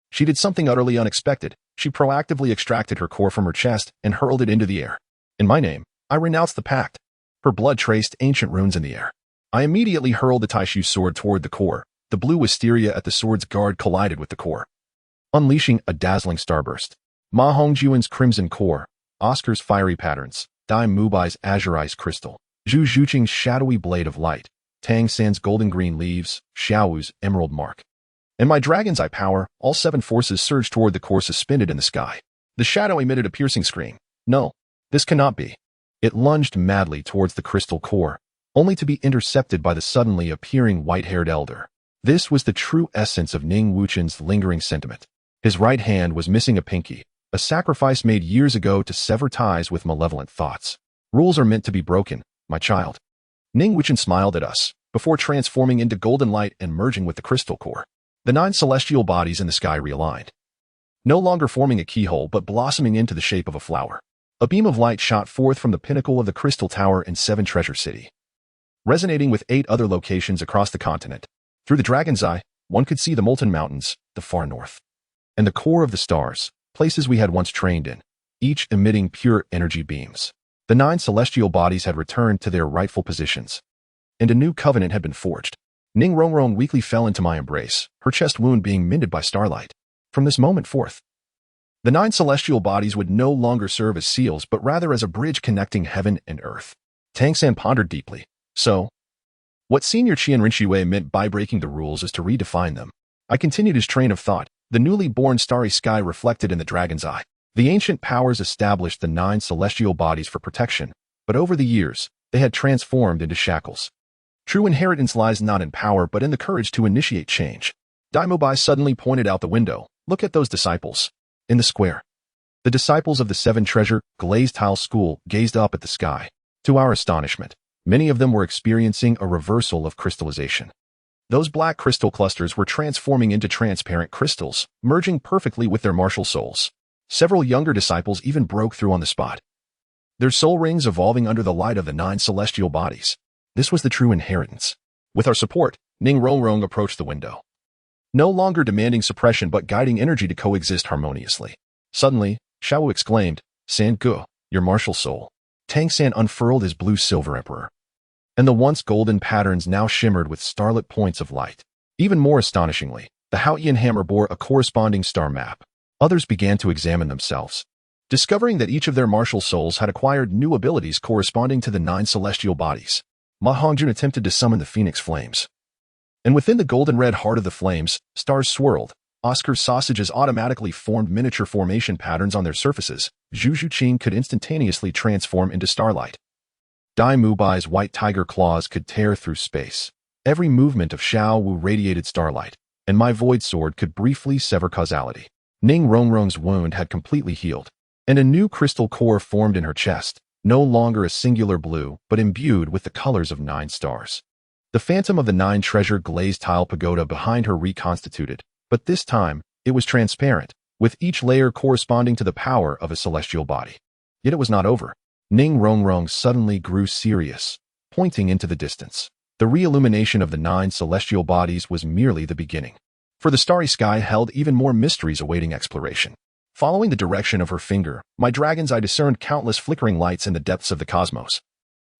she did something utterly unexpected. She proactively extracted her core from her chest and hurled it into the air. In my name, I renounced the pact. Her blood traced ancient runes in the air. I immediately hurled the Taishu sword toward the core. The blue wisteria at the sword's guard collided with the core, unleashing a dazzling starburst. Ma Hongjuan's crimson core, Oscar's fiery patterns, Dai Mubai's azurized crystal, Zhu Zhuqing's shadowy blade of light, Tang San's golden green leaves, Xiaowu's emerald mark, and my dragon's eye power, all 7 forces surged toward the core suspended in the sky. The shadow emitted a piercing scream. No, this cannot be. It lunged madly towards the crystal core, only to be intercepted by the suddenly appearing white-haired elder. This was the true essence of Ning Wuchen's lingering sentiment. His right hand was missing a pinky, a sacrifice made years ago to sever ties with malevolent thoughts. Rules are meant to be broken, my child. Ning Wuchen smiled at us, before transforming into golden light and merging with the crystal core. The 9 celestial bodies in the sky realigned, no longer forming a keyhole but blossoming into the shape of a flower. A beam of light shot forth from the pinnacle of the Crystal Tower in Seven Treasure City, resonating with 8 other locations across the continent. Through the Dragon's Eye, one could see the Molten Mountains, the far north, and the core of the stars, places we had once trained in, each emitting pure energy beams. The 9 celestial bodies had returned to their rightful positions, and a new covenant had been forged. Ning Rongrong weakly fell into my embrace, her chest wound being mended by starlight. From this moment forth, the 9 celestial bodies would no longer serve as seals but rather as a bridge connecting heaven and earth. Tang San pondered deeply. So, what Senior Qian Rinxue meant by breaking the rules is to redefine them. I continued his train of thought, the newly born starry sky reflected in the Dragon's Eye. The ancient powers established the 9 celestial bodies for protection, but over the years, they had transformed into shackles. True inheritance lies not in power but in the courage to initiate change. Daimobai suddenly pointed out the window. Look at those disciples. In the square. The disciples of the Seven Treasure Glazed Tile School gazed up at the sky. To our astonishment, many of them were experiencing a reversal of crystallization. Those black crystal clusters were transforming into transparent crystals, merging perfectly with their martial souls. Several younger disciples even broke through on the spot, their soul rings evolving under the light of the 9 celestial bodies. This was the true inheritance. With our support, Ning Rongrong approached the window, no longer demanding suppression but guiding energy to coexist harmoniously. Suddenly, Xiao exclaimed, San Gu, your martial soul. Tang San unfurled his blue-silver emperor, and the once golden patterns now shimmered with starlit points of light. Even more astonishingly, the Haotian hammer bore a corresponding star map. Others began to examine themselves, discovering that each of their martial souls had acquired new abilities corresponding to the 9 celestial bodies. Ma Hongjun attempted to summon the phoenix flames, and within the golden-red heart of the flames, stars swirled. Oscar's sausages automatically formed miniature formation patterns on their surfaces. Zhu Zhuqing could instantaneously transform into starlight. Dai Mubai's white tiger claws could tear through space. Every movement of Xiao Wu radiated starlight, and my void sword could briefly sever causality. Ning Rongrong's wound had completely healed, and a new crystal core formed in her chest, no longer a singular blue, but imbued with the colors of 9 stars. The phantom of the 9 treasure glazed tile pagoda behind her reconstituted, but this time, it was transparent, with each layer corresponding to the power of a celestial body. Yet it was not over. Ning Rongrong suddenly grew serious, pointing into the distance. The re-illumination of the 9 celestial bodies was merely the beginning. For the starry sky held even more mysteries awaiting exploration. Following the direction of her finger, my dragon's eye discerned countless flickering lights in the depths of the cosmos,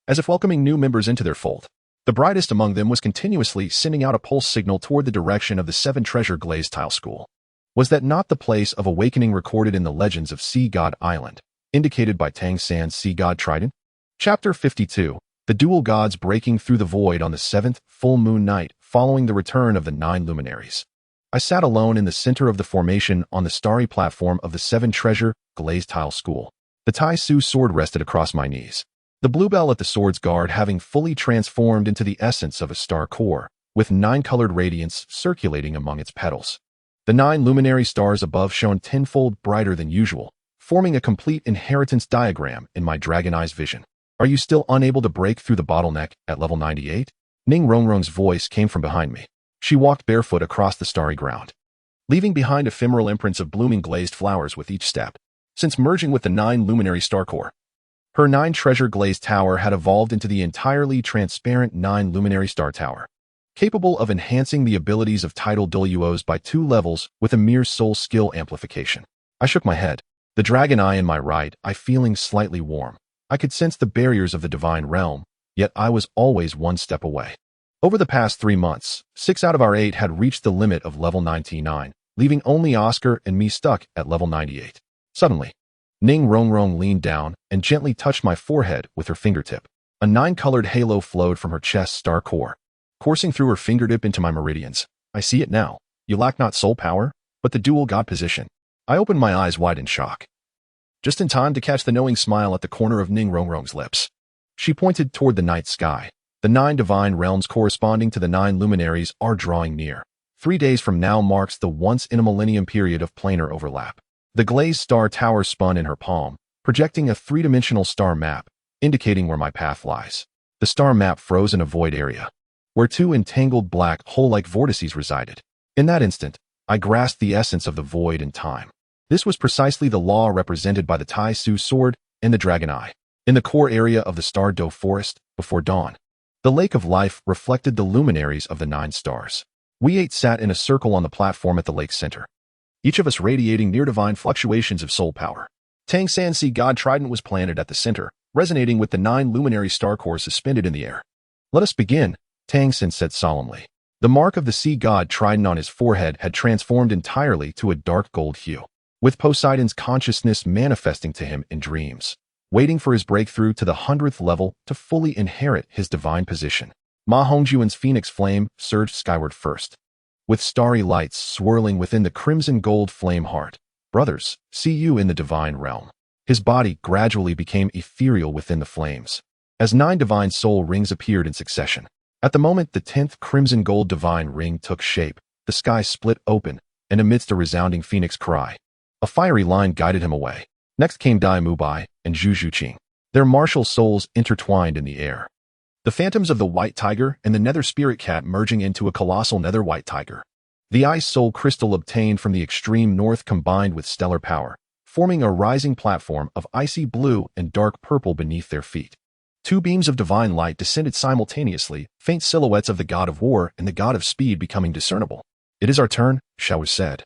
as if welcoming new members into their fold. The brightest among them was continuously sending out a pulse signal toward the direction of the 7 Treasure Glazed Tile School. Was that not the place of awakening recorded in the legends of Sea God Island, indicated by Tang San's Sea God Trident? Chapter 52. The Dual Gods Breaking Through the Void on the 7th full moon night following the return of the 9 luminaries. I sat alone in the center of the formation on the starry platform of the 7 Treasure Glazed Tile School. The Tai Su sword rested across my knees, the bluebell at the sword's guard having fully transformed into the essence of a star core, with 9 colored radiance circulating among its petals. The 9 luminary stars above shone tenfold brighter than usual, forming a complete inheritance diagram in my dragon eye's vision. Are you still unable to break through the bottleneck at level 98? Ning Rongrong's voice came from behind me. She walked barefoot across the starry ground, leaving behind ephemeral imprints of blooming glazed flowers with each step. Since merging with the 9 luminary star core, her 9 treasure glazed tower had evolved into the entirely transparent 9 luminary star tower, capable of enhancing the abilities of tidal Douluos by 2 levels with a mere soul skill amplification. I shook my head, the dragon eye in my right eye feeling slightly warm. I could sense the barriers of the divine realm, yet I was always 1 step away. Over the past 3 months, 6 out of our 8 had reached the limit of level 99, leaving only Oscar and me stuck at level 98. Suddenly, Ning Rongrong leaned down and gently touched my forehead with her fingertip. A 9-colored halo flowed from her chest's star core, coursing through her fingertip into my meridians. I see it now. You lack not soul power, but the dual god position. I opened my eyes wide in shock, just in time to catch the knowing smile at the corner of Ning Rongrong's lips. She pointed toward the night sky. The 9 divine realms corresponding to the 9 luminaries are drawing near. 3 days from now marks the once-in-a-millennium period of planar overlap. The glazed star tower spun in her palm, projecting a 3-dimensional star map, indicating where my path lies. The star map froze in a void area, where 2 entangled black hole-like vortices resided. In that instant, I grasped the essence of the void and time. This was precisely the law represented by the Tai Su sword and the dragon eye. In the core area of the Star Doe forest, before dawn, the lake of life reflected the luminaries of the 9 stars. We 8 sat in a circle on the platform at the lake's center, each of us radiating near-divine fluctuations of soul power. Tang San Sea God Trident was planted at the center, resonating with the 9 luminary star cores suspended in the air. "Let us begin," Tang San said solemnly. The mark of the sea god Trident on his forehead had transformed entirely to a dark gold hue, with Poseidon's consciousness manifesting to him in dreams, waiting for his breakthrough to the 100th level to fully inherit his divine position. Ma Hongjuan's phoenix flame surged skyward first, with starry lights swirling within the crimson gold flame heart. "Brothers, see you in the divine realm." His body gradually became ethereal within the flames, as 9 divine soul rings appeared in succession. At the moment the 10th crimson gold divine ring took shape, the sky split open, and amidst a resounding phoenix cry, a fiery line guided him away. Next came Dai Mubai and Zhu Zhuqing, their martial souls intertwined in the air. The phantoms of the white tiger and the nether spirit cat merging into a colossal nether white tiger. The ice soul crystal obtained from the extreme north combined with stellar power, forming a rising platform of icy blue and dark purple beneath their feet. 2 beams of divine light descended simultaneously, faint silhouettes of the god of war and the god of speed becoming discernible. "It is our turn," Xiao said,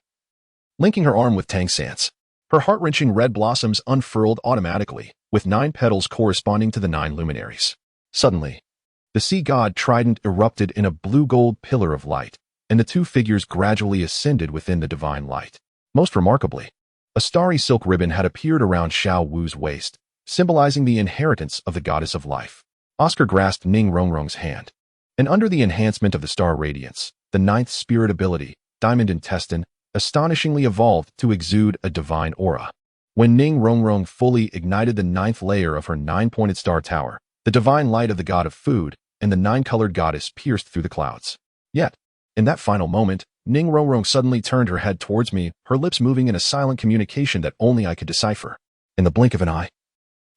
linking her arm with Tang San's. Her heart-wrenching red blossoms unfurled automatically, with 9 petals corresponding to the 9 luminaries. Suddenly, the sea god Trident erupted in a blue-gold pillar of light, and the 2 figures gradually ascended within the divine light. Most remarkably, a starry silk ribbon had appeared around Xiao Wu's waist, symbolizing the inheritance of the goddess of life. Oscar grasped Ning Rongrong's hand, and under the enhancement of the star radiance, the 9th spirit ability, Diamond Intestine, astonishingly evolved to exude a divine aura. When Ning Rongrong fully ignited the 9th layer of her 9-pointed star tower, the divine light of the god of food and the 9-colored goddess pierced through the clouds. Yet, in that final moment, Ning Rongrong suddenly turned her head towards me, her lips moving in a silent communication that only I could decipher. In the blink of an eye,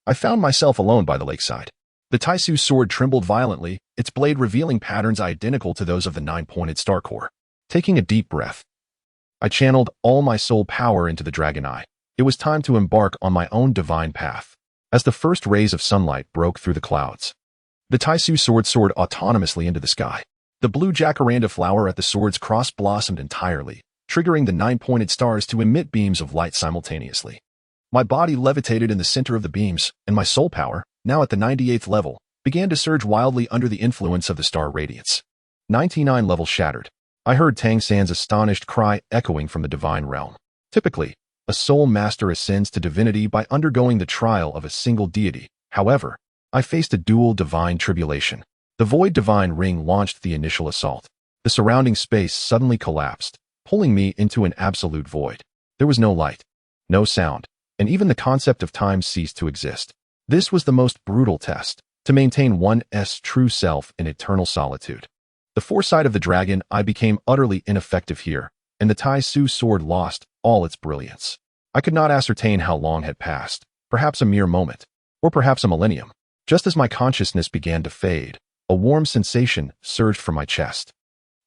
I found myself alone by the lakeside. The Tai Su sword trembled violently, its blade revealing patterns identical to those of the 9-pointed star core. Taking a deep breath, I channeled all my soul power into the dragon eye. It was time to embark on my own divine path. As the first rays of sunlight broke through the clouds, the Tai Su sword soared autonomously into the sky. The blue jacaranda flower at the sword's cross blossomed entirely, triggering the 9-pointed stars to emit beams of light simultaneously. My body levitated in the center of the beams, and my soul power, now at the 98th level, began to surge wildly under the influence of the star radiance. 99 level shattered. I heard Tang San's astonished cry echoing from the divine realm. Typically, a soul master ascends to divinity by undergoing the trial of a single deity. However, I faced a dual divine tribulation. The void divine ring launched the initial assault. The surrounding space suddenly collapsed, pulling me into an absolute void. There was no light, no sound, and even the concept of time ceased to exist. This was the most brutal test, to maintain one's true self in eternal solitude. The foresight of the dragon eye became utterly ineffective here, and the Tai Su sword lost all its brilliance. I could not ascertain how long had passed, perhaps a mere moment, or perhaps a millennium. Just as my consciousness began to fade, a warm sensation surged from my chest.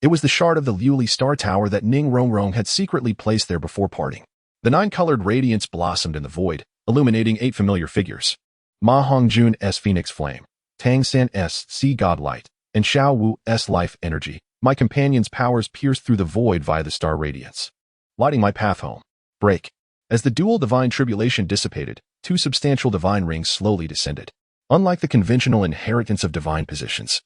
It was the shard of the Liuli star tower that Ning Rongrong had secretly placed there before parting. The 9-colored radiance blossomed in the void, illuminating 8 familiar figures. Ma Hongjun's phoenix flame, Tang San's sea god light, and Xiao Wu's life energy. My companion's powers pierced through the void via the star radiance, lighting my path home. Break. As the dual divine tribulation dissipated, 2 substantial divine rings slowly descended. Unlike the conventional inheritance of divine positions,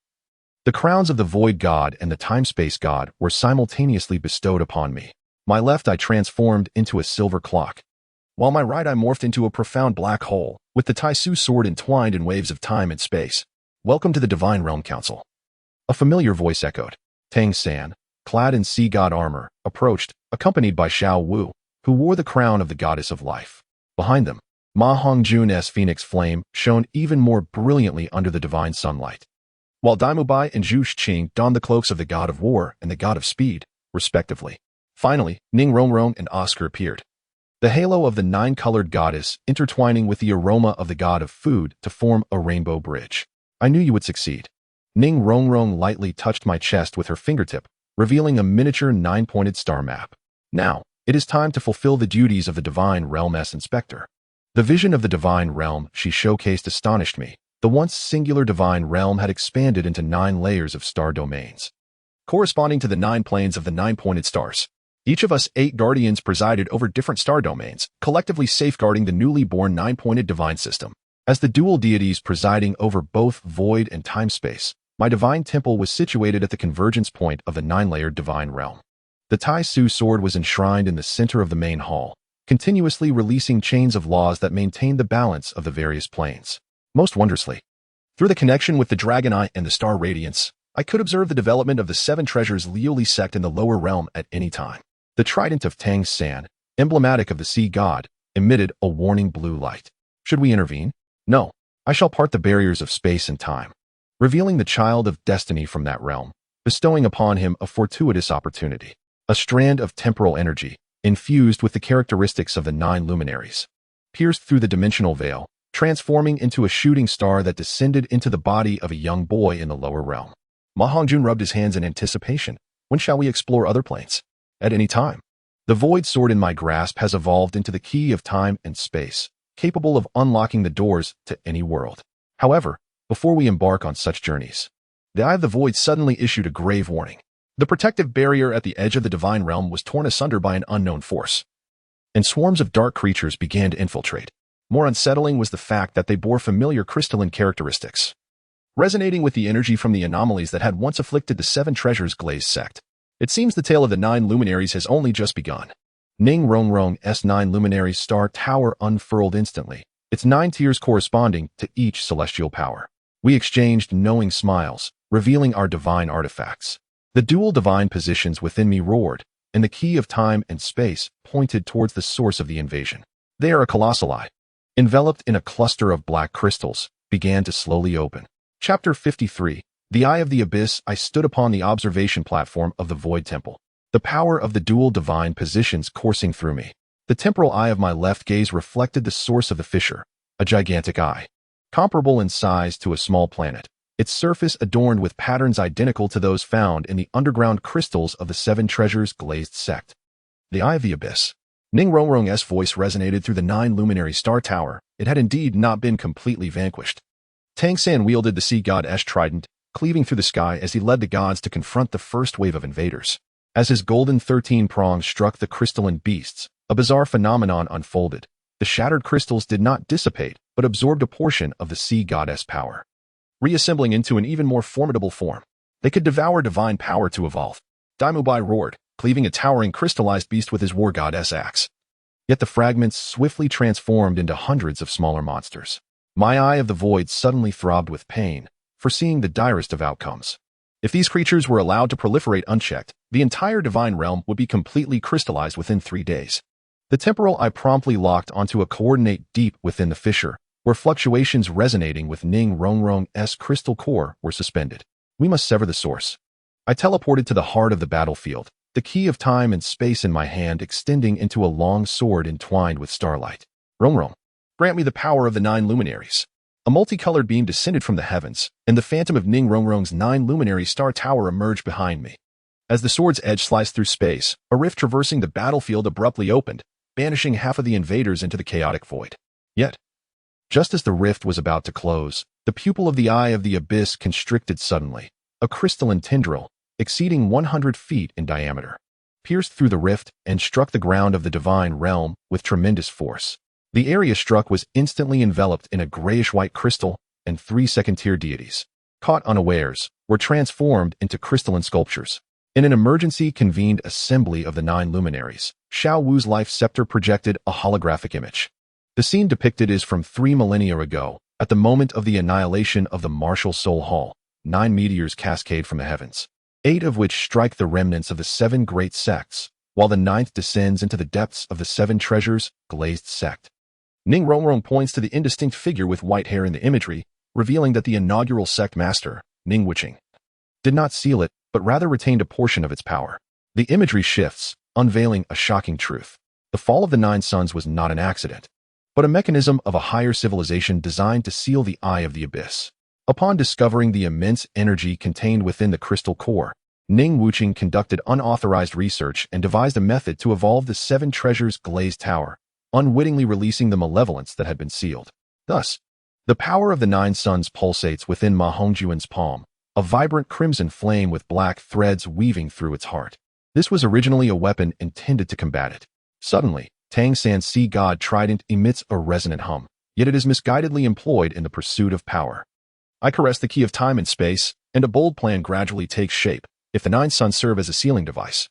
the crowns of the void god and the time-space god were simultaneously bestowed upon me. My left eye transformed into a silver clock, while my right eye morphed into a profound black hole, with the Tai Su sword entwined in waves of time and space. "Welcome to the Divine Realm Council." A familiar voice echoed. Tang San, clad in sea god armor, approached, accompanied by Xiao Wu, who wore the crown of the goddess of life. Behind them, Ma Hongjun's phoenix flame shone even more brilliantly under the divine sunlight, while Daimubai and Zhu Zhuqing donned the cloaks of the god of war and the god of speed, respectively. Finally, Ning Rongrong and Oscar appeared, the halo of the 9-colored goddess intertwining with the aroma of the god of food to form a rainbow bridge. "I knew you would succeed." Ning Rongrong lightly touched my chest with her fingertip, revealing a miniature 9-pointed star map. "Now, It is time to fulfill the duties of the Divine Realm as Inspector. The vision of the Divine Realm she showcased astonished me. The once singular Divine Realm had expanded into 9 layers of star domains, corresponding to the 9 planes of the 9-pointed stars. Each of us 8 guardians presided over different star domains, collectively safeguarding the newly born 9-pointed divine system. As the dual deities presiding over both void and time-space, my divine temple was situated at the convergence point of the 9-layered divine realm. The Tai Su sword was enshrined in the center of the main hall, continuously releasing chains of laws that maintained the balance of the various planes. Most wondrously, through the connection with the Dragon Eye and the Star Radiance, I could observe the development of the 7 treasures Liuli sect in the lower realm at any time. The trident of Tang San, emblematic of the sea god, emitted a warning blue light. Should we intervene? No. I shall part the barriers of space and time, revealing the child of destiny from that realm, bestowing upon him a fortuitous opportunity, a strand of temporal energy, infused with the characteristics of the 9 luminaries, pierced through the dimensional veil, transforming into a shooting star that descended into the body of a young boy in the lower realm. Ma Hongjun rubbed his hands in anticipation. When shall we explore other planes? At any time. The void sword in my grasp has evolved into the key of time and space, capable of unlocking the doors to any world. However, before we embark on such journeys, the Eye of the Void suddenly issued a grave warning. The protective barrier at the edge of the divine realm was torn asunder by an unknown force, and swarms of dark creatures began to infiltrate. More unsettling was the fact that they bore familiar crystalline characteristics, resonating with the energy from the anomalies that had once afflicted the 7 treasures glazed sect. It seems the tale of the 9 luminaries has only just begun. Ning Rongrong's 9 luminaries star tower unfurled instantly, its 9 tiers corresponding to each celestial power. We exchanged knowing smiles, revealing our divine artifacts. The dual divine positions within me roared, and the key of time and space pointed towards the source of the invasion. They are a colossal eye, enveloped in a cluster of black crystals, began to slowly open. Chapter 53. The Eye of the Abyss. I stood upon the observation platform of the Void Temple, the power of the dual divine positions coursing through me. The temporal eye of my left gaze reflected the source of the fissure, a gigantic eye, comparable in size to a small planet, its surface adorned with patterns identical to those found in the underground crystals of the 7 treasures glazed sect. The Eye of the Abyss. Ning Rongrong's voice resonated through the 9 luminary star tower. It had indeed not been completely vanquished. Tang San wielded the sea god's trident, cleaving through the sky as he led the gods to confront the first wave of invaders. As his golden 13 prongs struck the crystalline beasts, a bizarre phenomenon unfolded. The shattered crystals did not dissipate, but absorbed a portion of the sea goddess power, reassembling into an even more formidable form. They could devour divine power to evolve. Daimubai roared, cleaving a towering crystallized beast with his war goddess axe. Yet the fragments swiftly transformed into hundreds of smaller monsters. My Eye of the Void suddenly throbbed with pain, foreseeing the direst of outcomes. If these creatures were allowed to proliferate unchecked, the entire divine realm would be completely crystallized within 3 days. The temporal eye promptly locked onto a coordinate deep within the fissure, where fluctuations resonating with Ning Rongrong's crystal core were suspended. We must sever the source. I teleported to the heart of the battlefield, the key of time and space in my hand extending into a long sword entwined with starlight. Rongrong, grant me the power of the 9 luminaries. A multicolored beam descended from the heavens, and the phantom of Ning Rongrong's 9 luminary star tower emerged behind me. As the sword's edge sliced through space, a rift traversing the battlefield abruptly opened, banishing half of the invaders into the chaotic void. Yet, just as the rift was about to close, the pupil of the Eye of the Abyss constricted suddenly. A crystalline tendril, exceeding 100 feet in diameter, pierced through the rift and struck the ground of the divine realm with tremendous force. The area struck was instantly enveloped in a grayish-white crystal, and 3 second-tier deities, caught unawares, were transformed into crystalline sculptures. In an emergency-convened assembly of the 9 luminaries, Xiao Wu's life scepter projected a holographic image. The scene depicted is from 3 millennia ago. At the moment of the annihilation of the martial Soul Hall, 9 meteors cascade from the heavens, 8 of which strike the remnants of the 7 great sects, while the 9th descends into the depths of the 7 treasures glazed sect. Ning Rongrong points to the indistinct figure with white hair in the imagery, revealing that the inaugural sect master, Ning Wuqing, did not seal it, but rather retained a portion of its power. The imagery shifts, unveiling a shocking truth. The fall of the 9 suns was not an accident, but a mechanism of a higher civilization designed to seal the Eye of the Abyss. Upon discovering the immense energy contained within the crystal core, Ning Wuqing conducted unauthorized research and devised a method to evolve the Seven Treasures glazed tower, unwittingly releasing the malevolence that had been sealed. Thus, the power of the Nine Suns pulsates within Ma Hongjuan's palm, a vibrant crimson flame with black threads weaving through its heart. This was originally a weapon intended to combat it. Suddenly, Tang San's sea god trident emits a resonant hum, yet it is misguidedly employed in the pursuit of power. I caress the key of time and space, and a bold plan gradually takes shape. If the Nine Suns serve as a sealing device,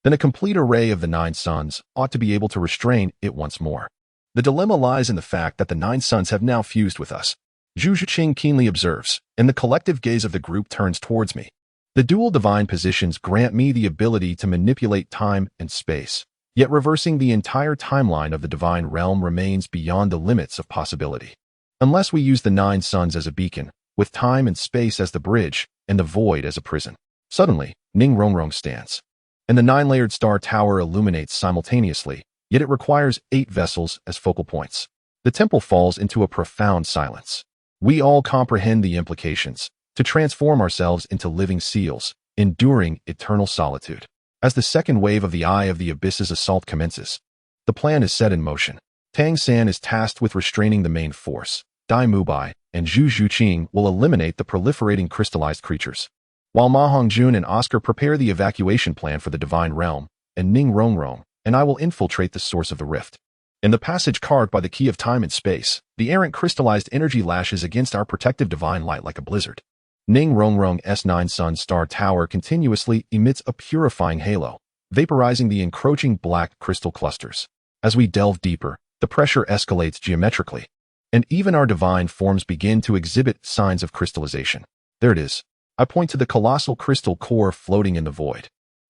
then a complete array of the Nine Suns ought to be able to restrain it once more. The dilemma lies in the fact that the Nine Suns have now fused with us. Zhu Zhiqing keenly observes, and the collective gaze of the group turns towards me. The dual divine positions grant me the ability to manipulate time and space, yet reversing the entire timeline of the divine realm remains beyond the limits of possibility. Unless we use the Nine Suns as a beacon, with time and space as the bridge, and the void as a prison. Suddenly, Ning Rongrong stands, and the nine-layered star tower illuminates simultaneously, yet it requires 8 vessels as focal points. The temple falls into a profound silence. We all comprehend the implications, to transform ourselves into living seals, enduring eternal solitude. As the second wave of the Eye of the Abyss's assault commences, the plan is set in motion. Tang San is tasked with restraining the main force. Dai Mubai and Zhu Zhiqing will eliminate the proliferating crystallized creatures, while Ma Hongjun and Oscar prepare the evacuation plan for the divine realm, and Ning Rongrong and I will infiltrate the source of the rift. In the passage carved by the key of time and space, the errant crystallized energy lashes against our protective divine light like a blizzard. Ning Rongrong's Nine Sun Star Tower continuously emits a purifying halo, vaporizing the encroaching black crystal clusters. As we delve deeper, the pressure escalates geometrically, and even our divine forms begin to exhibit signs of crystallization. There it is. I point to the colossal crystal core floating in the void.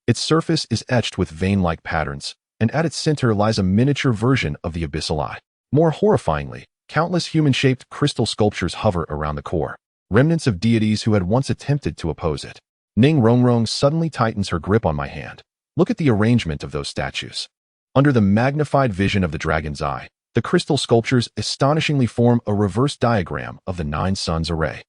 Its surface is etched with vein-like patterns, and at its center lies a miniature version of the abyssal eye. More horrifyingly, countless human-shaped crystal sculptures hover around the core, remnants of deities who had once attempted to oppose it. Ning Rongrong suddenly tightens her grip on my hand. Look at the arrangement of those statues. Under the magnified vision of the dragon's eye, the crystal sculptures astonishingly form a reverse diagram of the Nine Suns array.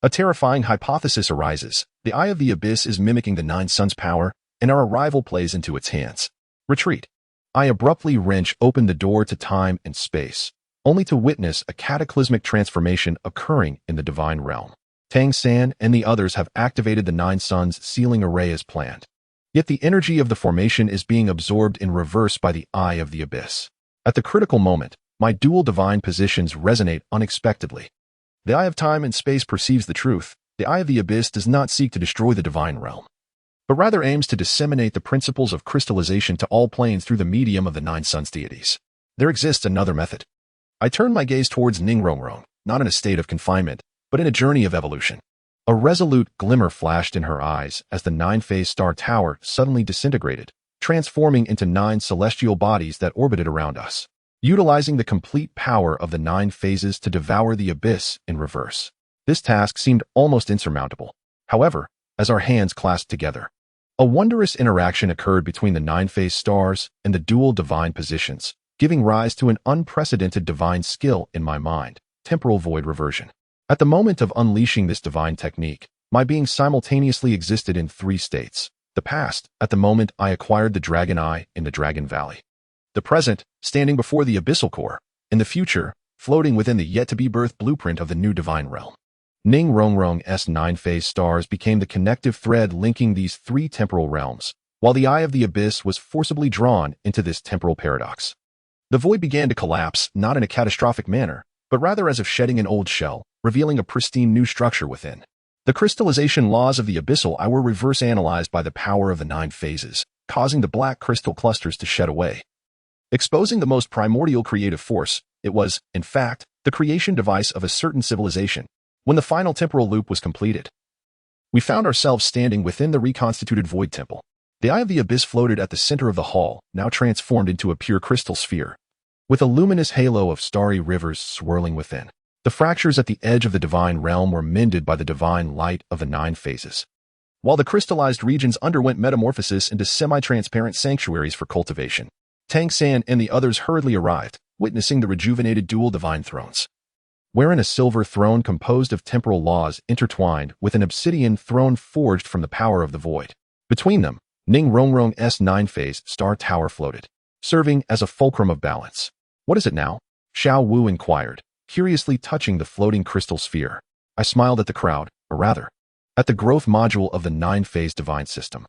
A terrifying hypothesis arises. The Eye of the Abyss is mimicking the Nine Suns' power, and our arrival plays into its hands. Retreat. I abruptly wrench open the door to time and space, only to witness a cataclysmic transformation occurring in the divine realm. Tang San and the others have activated the Nine Suns sealing array as planned. Yet the energy of the formation is being absorbed in reverse by the Eye of the Abyss. At the critical moment, my dual divine positions resonate unexpectedly. The Eye of Time and Space perceives the truth. The Eye of the Abyss does not seek to destroy the divine realm, but rather aims to disseminate the principles of crystallization to all planes through the medium of the Nine Suns deities. There exists another method. I turn my gaze towards Ning Rongrong, not in a state of confinement, but in a journey of evolution. A resolute glimmer flashed in her eyes as the nine-phase star tower suddenly disintegrated, transforming into 9 celestial bodies that orbited around us, utilizing the complete power of the 9 phases to devour the abyss in reverse. This task seemed almost insurmountable. However, as our hands clasped together, a wondrous interaction occurred between the 9-phase stars and the dual divine positions, giving rise to an unprecedented divine skill in my mind, temporal void reversion. At the moment of unleashing this divine technique, my being simultaneously existed in 3 states. The past, at the moment I acquired the Dragon Eye in the Dragon Valley. The present, standing before the abyssal core. And the future, floating within the yet-to-be-birthed blueprint of the new divine realm. Ning Rongrong's 9-phase stars became the connective thread linking these 3 temporal realms, while the Eye of the Abyss was forcibly drawn into this temporal paradox. The void began to collapse, not in a catastrophic manner, but rather as if shedding an old shell, revealing a pristine new structure within. The crystallization laws of the abyssal eye were reverse analyzed by the power of the 9 phases, causing the black crystal clusters to shed away. Exposing the most primordial creative force, it was, in fact, the creation device of a certain civilization. When the final temporal loop was completed, we found ourselves standing within the reconstituted void temple. The Eye of the Abyss floated at the center of the hall, now transformed into a pure crystal sphere, with a luminous halo of starry rivers swirling within. The fractures at the edge of the divine realm were mended by the divine light of the 9 phases, while the crystallized regions underwent metamorphosis into semi-transparent sanctuaries for cultivation. Tang San and the others hurriedly arrived, witnessing the rejuvenated dual divine thrones, wherein a silver throne composed of temporal laws intertwined with an obsidian throne forged from the power of the void. Between them, Ning Rongrong's nine-phase star tower floated, serving as a fulcrum of balance. What is it now? Xiao Wu inquired, curiously touching the floating crystal sphere. I smiled at the crowd, or rather, at the growth module of the nine-phase divine system.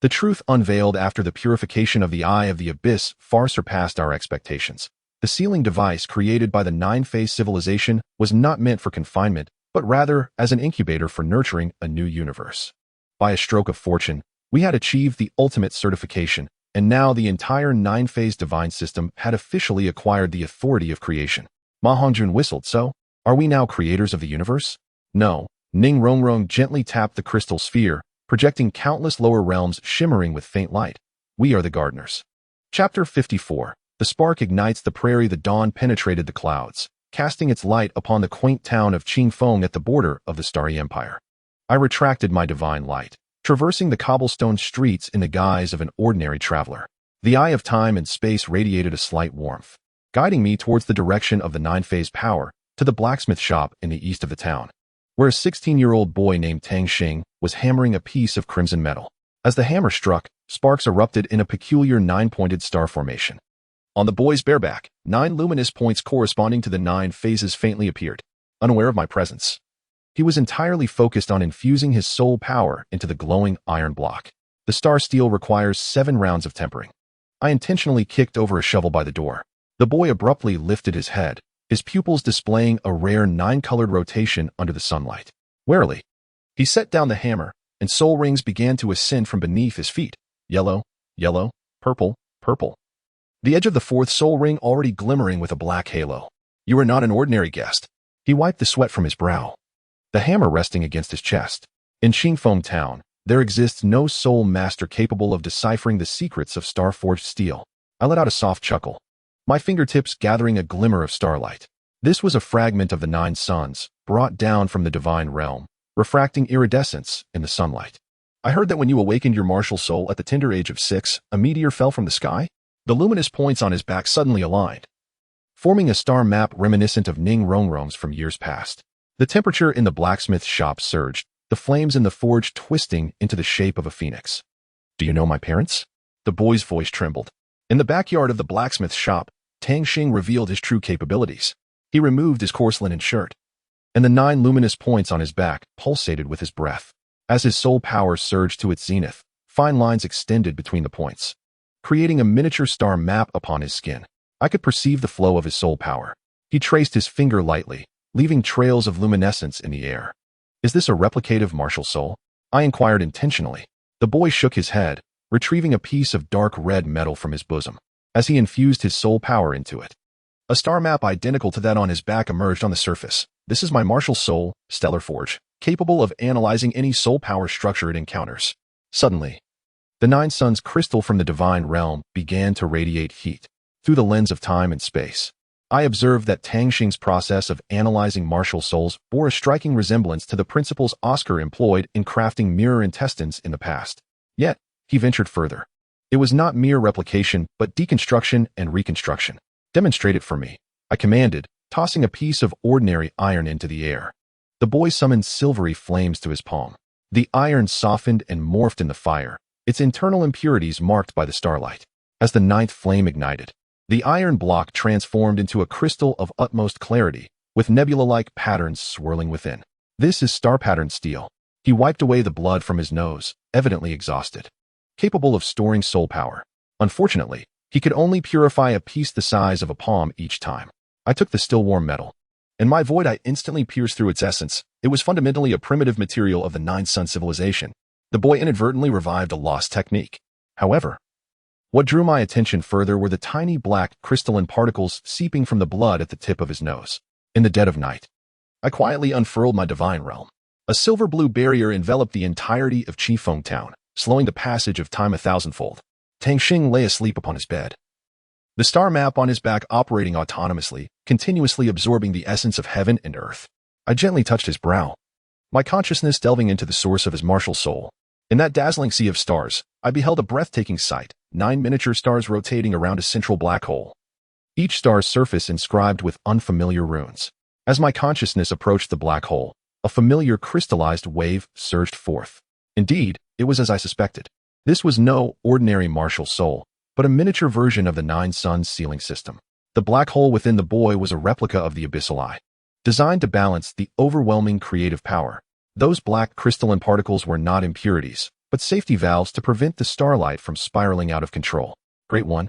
The truth unveiled after the purification of the Eye of the Abyss far surpassed our expectations. The sealing device created by the nine-phase civilization was not meant for confinement, but rather as an incubator for nurturing a new universe. By a stroke of fortune, we had achieved the ultimate certification, and now the entire nine-phase divine system had officially acquired the authority of creation. Ma Hongjun whistled. So, are we now creators of the universe? No. Ning Rongrong gently tapped the crystal sphere, projecting countless lower realms shimmering with faint light. We are the gardeners. Chapter 54. The spark ignites the prairie. The dawn penetrated the clouds, casting its light upon the quaint town of Qingfeng at the border of the Starry Empire. I retracted my divine light, traversing the cobblestone streets in the guise of an ordinary traveler. The eye of time and space radiated a slight warmth, guiding me towards the direction of the nine-phase power, to the blacksmith shop in the east of the town, where a 16-year-old boy named Tang Xing was hammering a piece of crimson metal. As the hammer struck, sparks erupted in a peculiar nine-pointed star formation. On the boy's bare back, 9 luminous points corresponding to the 9 phases faintly appeared. Unaware of my presence, he was entirely focused on infusing his soul power into the glowing iron block. The star steel requires 7 rounds of tempering. I intentionally kicked over a shovel by the door. The boy abruptly lifted his head, his pupils displaying a rare 9-colored rotation under the sunlight. Warily, he set down the hammer, and soul rings began to ascend from beneath his feet. Yellow, yellow, purple, purple. The edge of the 4th soul ring already glimmering with a black halo. You are not an ordinary guest. He wiped the sweat from his brow, the hammer resting against his chest. In Qingfeng Town, there exists no soul master capable of deciphering the secrets of star-forged steel. I let out a soft chuckle, my fingertips gathering a glimmer of starlight. This was a fragment of the 9 suns, brought down from the divine realm, refracting iridescence in the sunlight. I heard that when you awakened your martial soul at the tender age of 6, a meteor fell from the sky? The luminous points on his back suddenly aligned, forming a star map reminiscent of Ning Rongrong's from years past. The temperature in the blacksmith shop surged, the flames in the forge twisting into the shape of a phoenix. Do you know my parents? The boy's voice trembled. In the backyard of the blacksmith shop, Tang Xing revealed his true capabilities. He removed his coarse linen shirt, and the 9 luminous points on his back pulsated with his breath. As his soul power surged to its zenith, fine lines extended between the points, creating a miniature star map upon his skin. I could perceive the flow of his soul power. He traced his finger lightly, leaving trails of luminescence in the air. Is this a replicative martial soul? I inquired intentionally. The boy shook his head, retrieving a piece of dark red metal from his bosom, as he infused his soul power into it. A star map identical to that on his back emerged on the surface. This is my martial soul, Stellar Forge, capable of analyzing any soul power structure it encounters. Suddenly, the 9 suns crystal from the divine realm began to radiate heat through the lens of time and space. I observed that Tang Xing's process of analyzing martial souls bore a striking resemblance to the principles Oscar employed in crafting mirror intestines in the past. Yet, he ventured further. It was not mere replication, but deconstruction and reconstruction. Demonstrate it for me, I commanded, tossing a piece of ordinary iron into the air. The boy summoned silvery flames to his palm. The iron softened and morphed in the fire, its internal impurities marked by the starlight. As the 9th flame ignited, the iron block transformed into a crystal of utmost clarity, with nebula-like patterns swirling within. This is star-patterned steel. He wiped away the blood from his nose, evidently exhausted, capable of storing soul power. Unfortunately, he could only purify a piece the size of a palm each time. I took the still warm metal. In my void I instantly pierced through its essence. It was fundamentally a primitive material of the 9 Sun civilization. The boy inadvertently revived a lost technique. However, what drew my attention further were the tiny black crystalline particles seeping from the blood at the tip of his nose. In the dead of night, I quietly unfurled my divine realm. A silver-blue barrier enveloped the entirety of Qifeng Town, slowing the passage of time 1,000-fold. Tang Xing lay asleep upon his bed, the star map on his back operating autonomously, continuously absorbing the essence of heaven and earth. I gently touched his brow, my consciousness delving into the source of his martial soul. In that dazzling sea of stars, I beheld a breathtaking sight, 9 miniature stars rotating around a central black hole, each star's surface inscribed with unfamiliar runes. As my consciousness approached the black hole, a familiar crystallized wave surged forth. Indeed, it was as I suspected. This was no ordinary martial soul, but a miniature version of the Nine Suns sealing system. The black hole within the boy was a replica of the abyssal eye, designed to balance the overwhelming creative power. Those black crystalline particles were not impurities, but safety valves to prevent the starlight from spiraling out of control. Great one.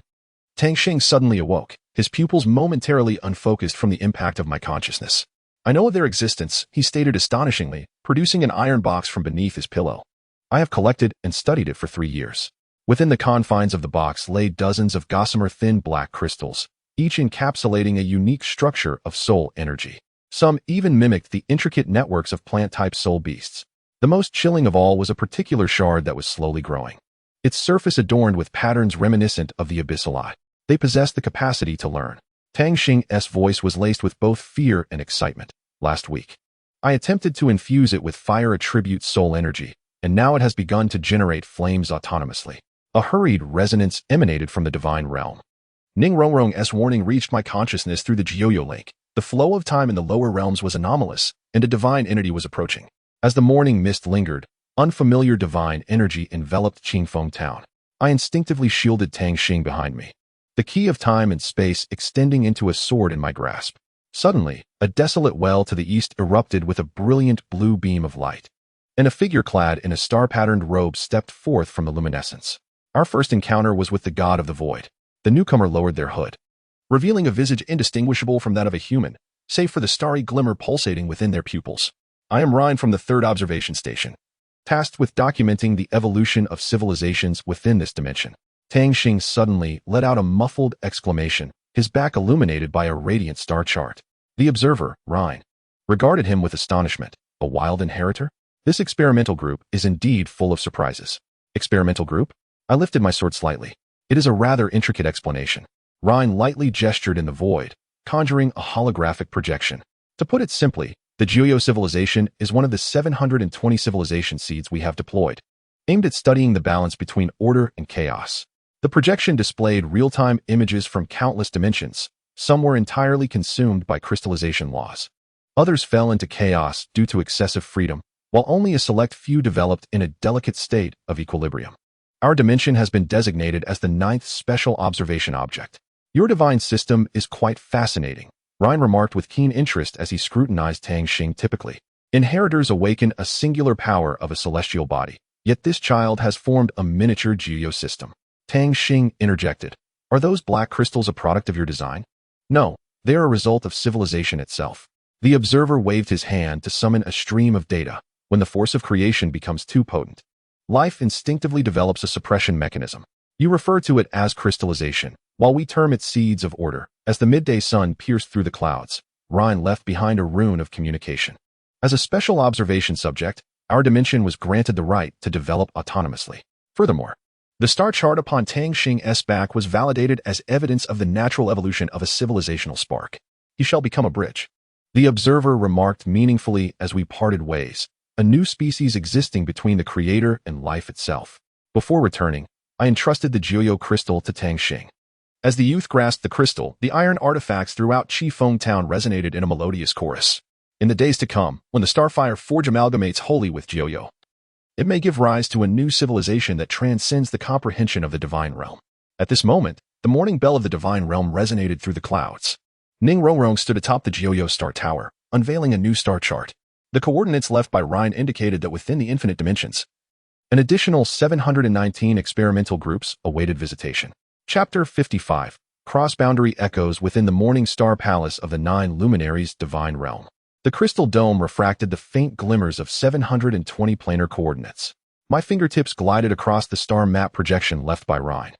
Tang Xing suddenly awoke, his pupils momentarily unfocused from the impact of my consciousness. I know of their existence, he stated astonishingly, producing an iron box from beneath his pillow. I have collected and studied it for 3 years. Within the confines of the box lay dozens of gossamer thin black crystals, each encapsulating a unique structure of soul energy. Some even mimicked the intricate networks of plant-type soul beasts. The most chilling of all was a particular shard that was slowly growing, its surface adorned with patterns reminiscent of the abyssal eye. They possessed the capacity to learn. Tang Xing's voice was laced with both fear and excitement. Last week, I attempted to infuse it with fire attribute soul energy, and now it has begun to generate flames autonomously. A hurried resonance emanated from the divine realm. Ning Rongrong's warning reached my consciousness through the Jiuyo link. The flow of time in the lower realms was anomalous, and a divine entity was approaching. As the morning mist lingered, unfamiliar divine energy enveloped Qingfeng town. I instinctively shielded Tang Xing behind me, the key of time and space extending into a sword in my grasp. Suddenly, a desolate well to the east erupted with a brilliant blue beam of light, and a figure clad in a star-patterned robe stepped forth from the luminescence. Our first encounter was with the god of the void. The newcomer lowered their hood, revealing a visage indistinguishable from that of a human, save for the starry glimmer pulsating within their pupils. I am Ryan from the 3rd Observation Station, tasked with documenting the evolution of civilizations within this dimension. Tang Xing suddenly let out a muffled exclamation, his back illuminated by a radiant star chart. The observer, Ryan, regarded him with astonishment. A wild inheritor? This experimental group is indeed full of surprises. Experimental group? I lifted my sword slightly. It is a rather intricate explanation. Ryan lightly gestured in the void, conjuring a holographic projection. To put it simply, the Jiuyo civilization is one of the 720 civilization seeds we have deployed, aimed at studying the balance between order and chaos. The projection displayed real-time images from countless dimensions. Some were entirely consumed by crystallization laws. Others fell into chaos due to excessive freedom, while only a select few developed in a delicate state of equilibrium. Our dimension has been designated as the 9th special observation object. Your divine system is quite fascinating, Ryan remarked with keen interest as he scrutinized Tang Xing. Typically, inheritors awaken a singular power of a celestial body, yet this child has formed a miniature Jiuyo system. Tang Xing interjected. Are those black crystals a product of your design? No, they are a result of civilization itself. The observer waved his hand to summon a stream of data. When the force of creation becomes too potent, life instinctively develops a suppression mechanism. You refer to it as crystallization, while we term it seeds of order. As the midday sun pierced through the clouds, Ryan left behind a rune of communication. As a special observation subject, our dimension was granted the right to develop autonomously. Furthermore, the star chart upon Tang Xing's back was validated as evidence of the natural evolution of a civilizational spark. He shall become a bridge. The observer remarked meaningfully as we parted ways, a new species existing between the creator and life itself. Before returning, I entrusted the Jiuyo crystal to Tang Xing. As the youth grasped the crystal, the iron artifacts throughout Qifeng town resonated in a melodious chorus. In the days to come, when the Starfire Forge amalgamates wholly with Jiuyo, it may give rise to a new civilization that transcends the comprehension of the divine realm. At this moment, the morning bell of the divine realm resonated through the clouds. Ning Rongrong stood atop the Jiuyo star tower, unveiling a new star chart. The coordinates left by Ryan indicated that within the infinite dimensions, an additional 719 experimental groups awaited visitation. Chapter 55. Cross-boundary echoes within the morning star palace of the 9 luminaries' divine realm. The crystal dome refracted the faint glimmers of 720 planar coordinates. My fingertips glided across the star map projection left by Ryan.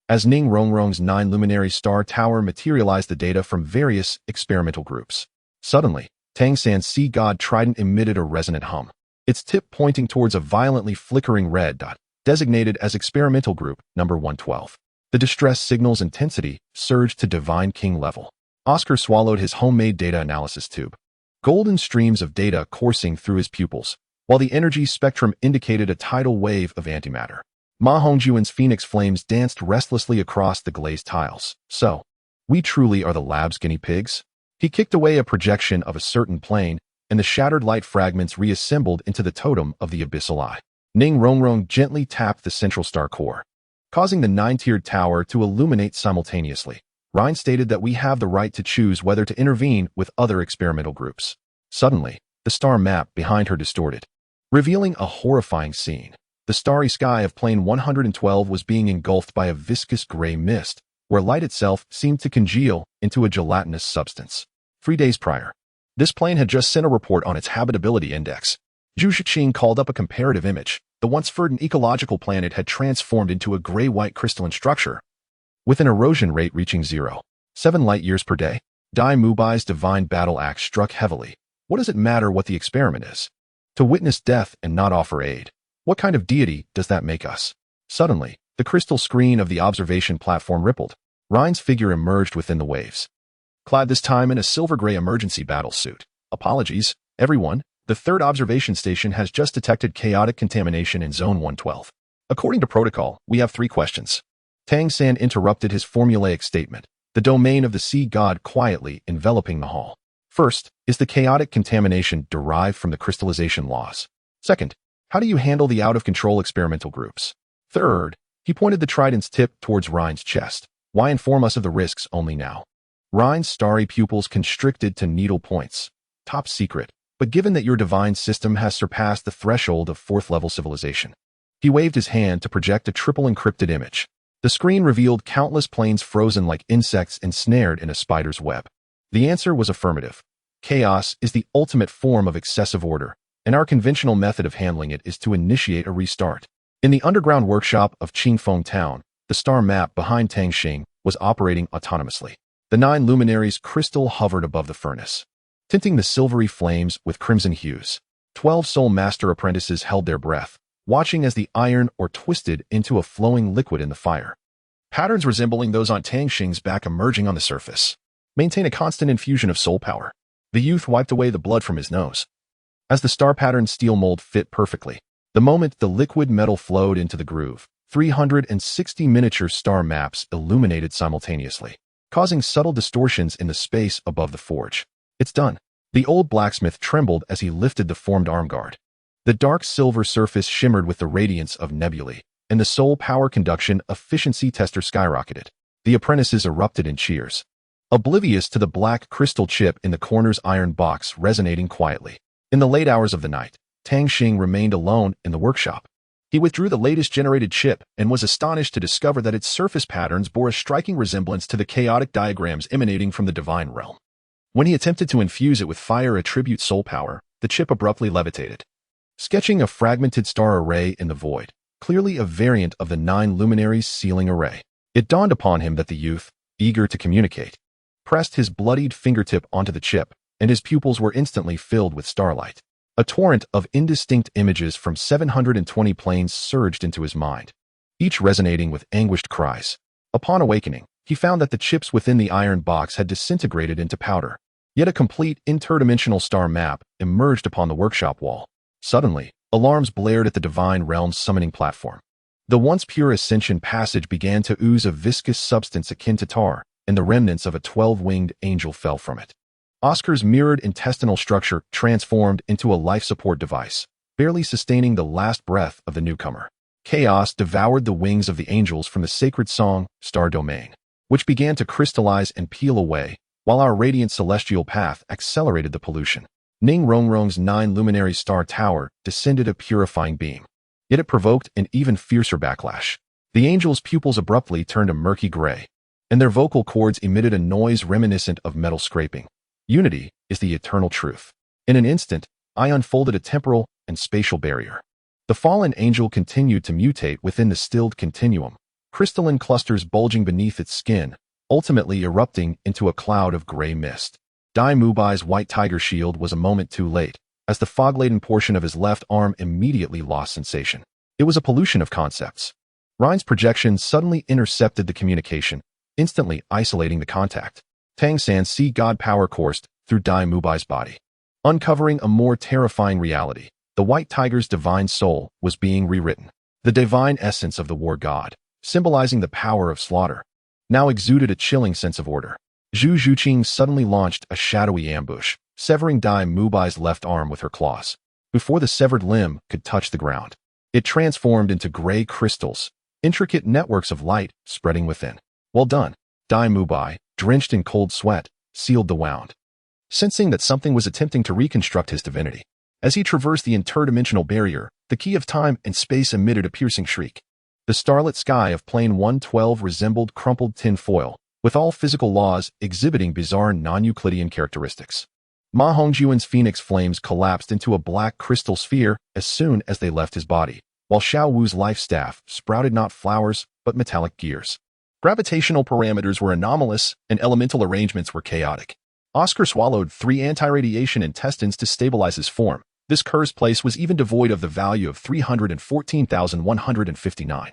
As Ning Rongrong's 9 luminary star tower materialized the data from various experimental groups. Suddenly, Tang San's sea god trident emitted a resonant hum, its tip pointing towards a violently flickering red dot, designated as experimental group number 112. The distress signal's intensity surged to divine king level. Oscar swallowed his homemade data analysis tube, golden streams of data coursing through his pupils, while the energy spectrum indicated a tidal wave of antimatter. Ma Hongjuan's phoenix flames danced restlessly across the glazed tiles. So, we truly are the lab's guinea pigs? He kicked away a projection of a certain plane, and the shattered light fragments reassembled into the totem of the abyssal eye. Ning Rongrong gently tapped the central star core, causing the 9-tiered tower to illuminate simultaneously. Ryan stated that we have the right to choose whether to intervene with other experimental groups. Suddenly, the star map behind her distorted, revealing a horrifying scene. The starry sky of Plane 112 was being engulfed by a viscous gray mist, where light itself seemed to congeal into a gelatinous substance. 3 days prior, this plane had just sent a report on its habitability index. Zhu Shiqing called up a comparative image. The once verdant ecological planet had transformed into a gray-white crystalline structure, with an erosion rate reaching 0.7 light-years per day. Dai Mubai's divine battle axe struck heavily. What does it matter what the experiment is? To witness death and not offer aid. What kind of deity does that make us? Suddenly, the crystal screen of the observation platform rippled. Ryan's figure emerged within the waves, clad this time in a silver-gray emergency battle suit. Apologies, everyone. The third observation station has just detected chaotic contamination in Zone 112. According to protocol, we have 3 questions. Tang San interrupted his formulaic statement, the domain of the sea god quietly enveloping the hall. First, is the chaotic contamination derived from the crystallization laws? Second, how do you handle the out-of-control experimental groups? Third, he pointed the trident's tip towards Ryan's chest. Why inform us of the risks only now? Ryan's starry pupils constricted to needle points. Top secret. But given that your divine system has surpassed the threshold of 4th-level civilization. He waved his hand to project a triple encrypted image. The screen revealed countless planes frozen like insects ensnared in a spider's web. The answer was affirmative. Chaos is the ultimate form of excessive order, and our conventional method of handling it is to initiate a restart. In the underground workshop of Qingfeng Town, the star map behind Tangxing was operating autonomously. The 9 luminaries' crystal hovered above the furnace, tinting the silvery flames with crimson hues. 12 soul master apprentices held their breath, watching as the iron ore twisted into a flowing liquid in the fire. Patterns resembling those on Tangxing's back emerging on the surface. Maintain a constant infusion of soul power. The youth wiped away the blood from his nose. As the star-patterned steel mold fit perfectly, the moment the liquid metal flowed into the groove, 360 miniature star maps illuminated simultaneously, causing subtle distortions in the space above the forge. It's done. The old blacksmith trembled as he lifted the formed arm guard. The dark silver surface shimmered with the radiance of nebulae, and the soul power conduction efficiency tester skyrocketed. The apprentices erupted in cheers, oblivious to the black crystal chip in the corner's iron box resonating quietly. In the late hours of the night, Tangxing remained alone in the workshop. He withdrew the latest generated chip and was astonished to discover that its surface patterns bore a striking resemblance to the chaotic diagrams emanating from the divine realm. When he attempted to infuse it with fire attribute soul power, the chip abruptly levitated, sketching a fragmented star array in the void, clearly a variant of the 9 luminaries sealing array. It dawned upon him that the youth, eager to communicate, pressed his bloodied fingertip onto the chip, and his pupils were instantly filled with starlight. A torrent of indistinct images from 720 planes surged into his mind, each resonating with anguished cries. Upon awakening, he found that the chips within the iron box had disintegrated into powder. Yet a complete interdimensional star map emerged upon the workshop wall. Suddenly, alarms blared at the divine realm's summoning platform. The once pure Ascension passage began to ooze a viscous substance akin to tar, and the remnants of a 12-winged angel fell from it. Oscar's mirrored intestinal structure transformed into a life support device, barely sustaining the last breath of the newcomer. Chaos devoured the wings of the angels from the sacred song, Star Domain, which began to crystallize and peel away, while our radiant celestial path accelerated the pollution. Ning Rongrong's 9 luminary star tower descended a purifying beam. Yet it provoked an even fiercer backlash. The angels' pupils abruptly turned a murky gray, and their vocal cords emitted a noise reminiscent of metal scraping. Unity is the eternal truth. In an instant, I unfolded a temporal and spatial barrier. The fallen angel continued to mutate within the stilled continuum, crystalline clusters bulging beneath its skin, ultimately erupting into a cloud of gray mist. Dai Mubai's white tiger shield was a moment too late, as the fog-laden portion of his left arm immediately lost sensation. It was a pollution of concepts. Ryan's projection suddenly intercepted the communication, instantly isolating the contact. Tang San's sea god power coursed through Dai Mubai's body, uncovering a more terrifying reality. The white tiger's divine soul was being rewritten. The divine essence of the war god, symbolizing the power of slaughter, now exuded a chilling sense of order. Zhu Zhuqing suddenly launched a shadowy ambush, severing Dai Mubai's left arm with her claws, before the severed limb could touch the ground. It transformed into gray crystals, intricate networks of light spreading within. Well done. Dai Mubai, drenched in cold sweat, sealed the wound, sensing that something was attempting to reconstruct his divinity. As he traversed the interdimensional barrier, the key of time and space emitted a piercing shriek. The starlit sky of Plane 112 resembled crumpled tin foil, with all physical laws exhibiting bizarre non-Euclidean characteristics. Ma Hongjuan's phoenix flames collapsed into a black crystal sphere as soon as they left his body, while Xiao Wu's life staff sprouted not flowers but metallic gears. Gravitational parameters were anomalous and elemental arrangements were chaotic. Oscar swallowed 3 anti-radiation intestines to stabilize his form. This cursed place was even devoid of the value of 314,159.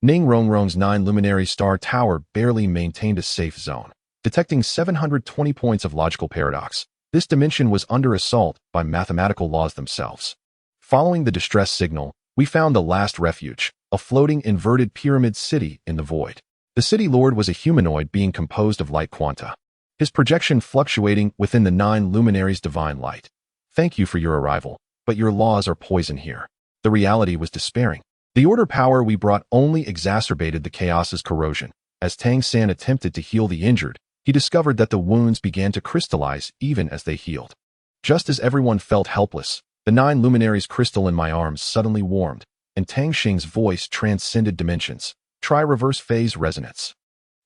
Ning Rongrong's 9 luminary star tower barely maintained a safe zone, detecting 720 points of logical paradox. This dimension was under assault by mathematical laws themselves. Following the distress signal, we found the last refuge, a floating inverted pyramid city in the void. The city lord was a humanoid being composed of light quanta, his projection fluctuating within the 9 luminaries' divine light. Thank you for your arrival, but your laws are poison here. The reality was despairing. The order power we brought only exacerbated the chaos's corrosion. As Tang San attempted to heal the injured, he discovered that the wounds began to crystallize even as they healed. Just as everyone felt helpless, the 9 luminaries' crystal in my arms suddenly warmed, and Tang Xing's voice transcended dimensions. Try reverse phase resonance.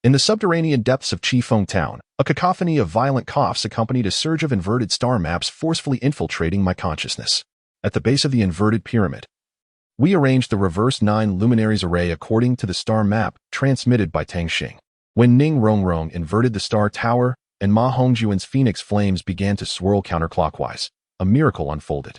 In the subterranean depths of Qifeng Town, a cacophony of violent coughs accompanied a surge of inverted star maps forcefully infiltrating my consciousness. At the base of the inverted pyramid, we arranged the reverse 9 luminaries array according to the star map transmitted by Tang Xing. When Ning Rongrong inverted the star tower and Ma Hongjuan's phoenix flames began to swirl counterclockwise, a miracle unfolded.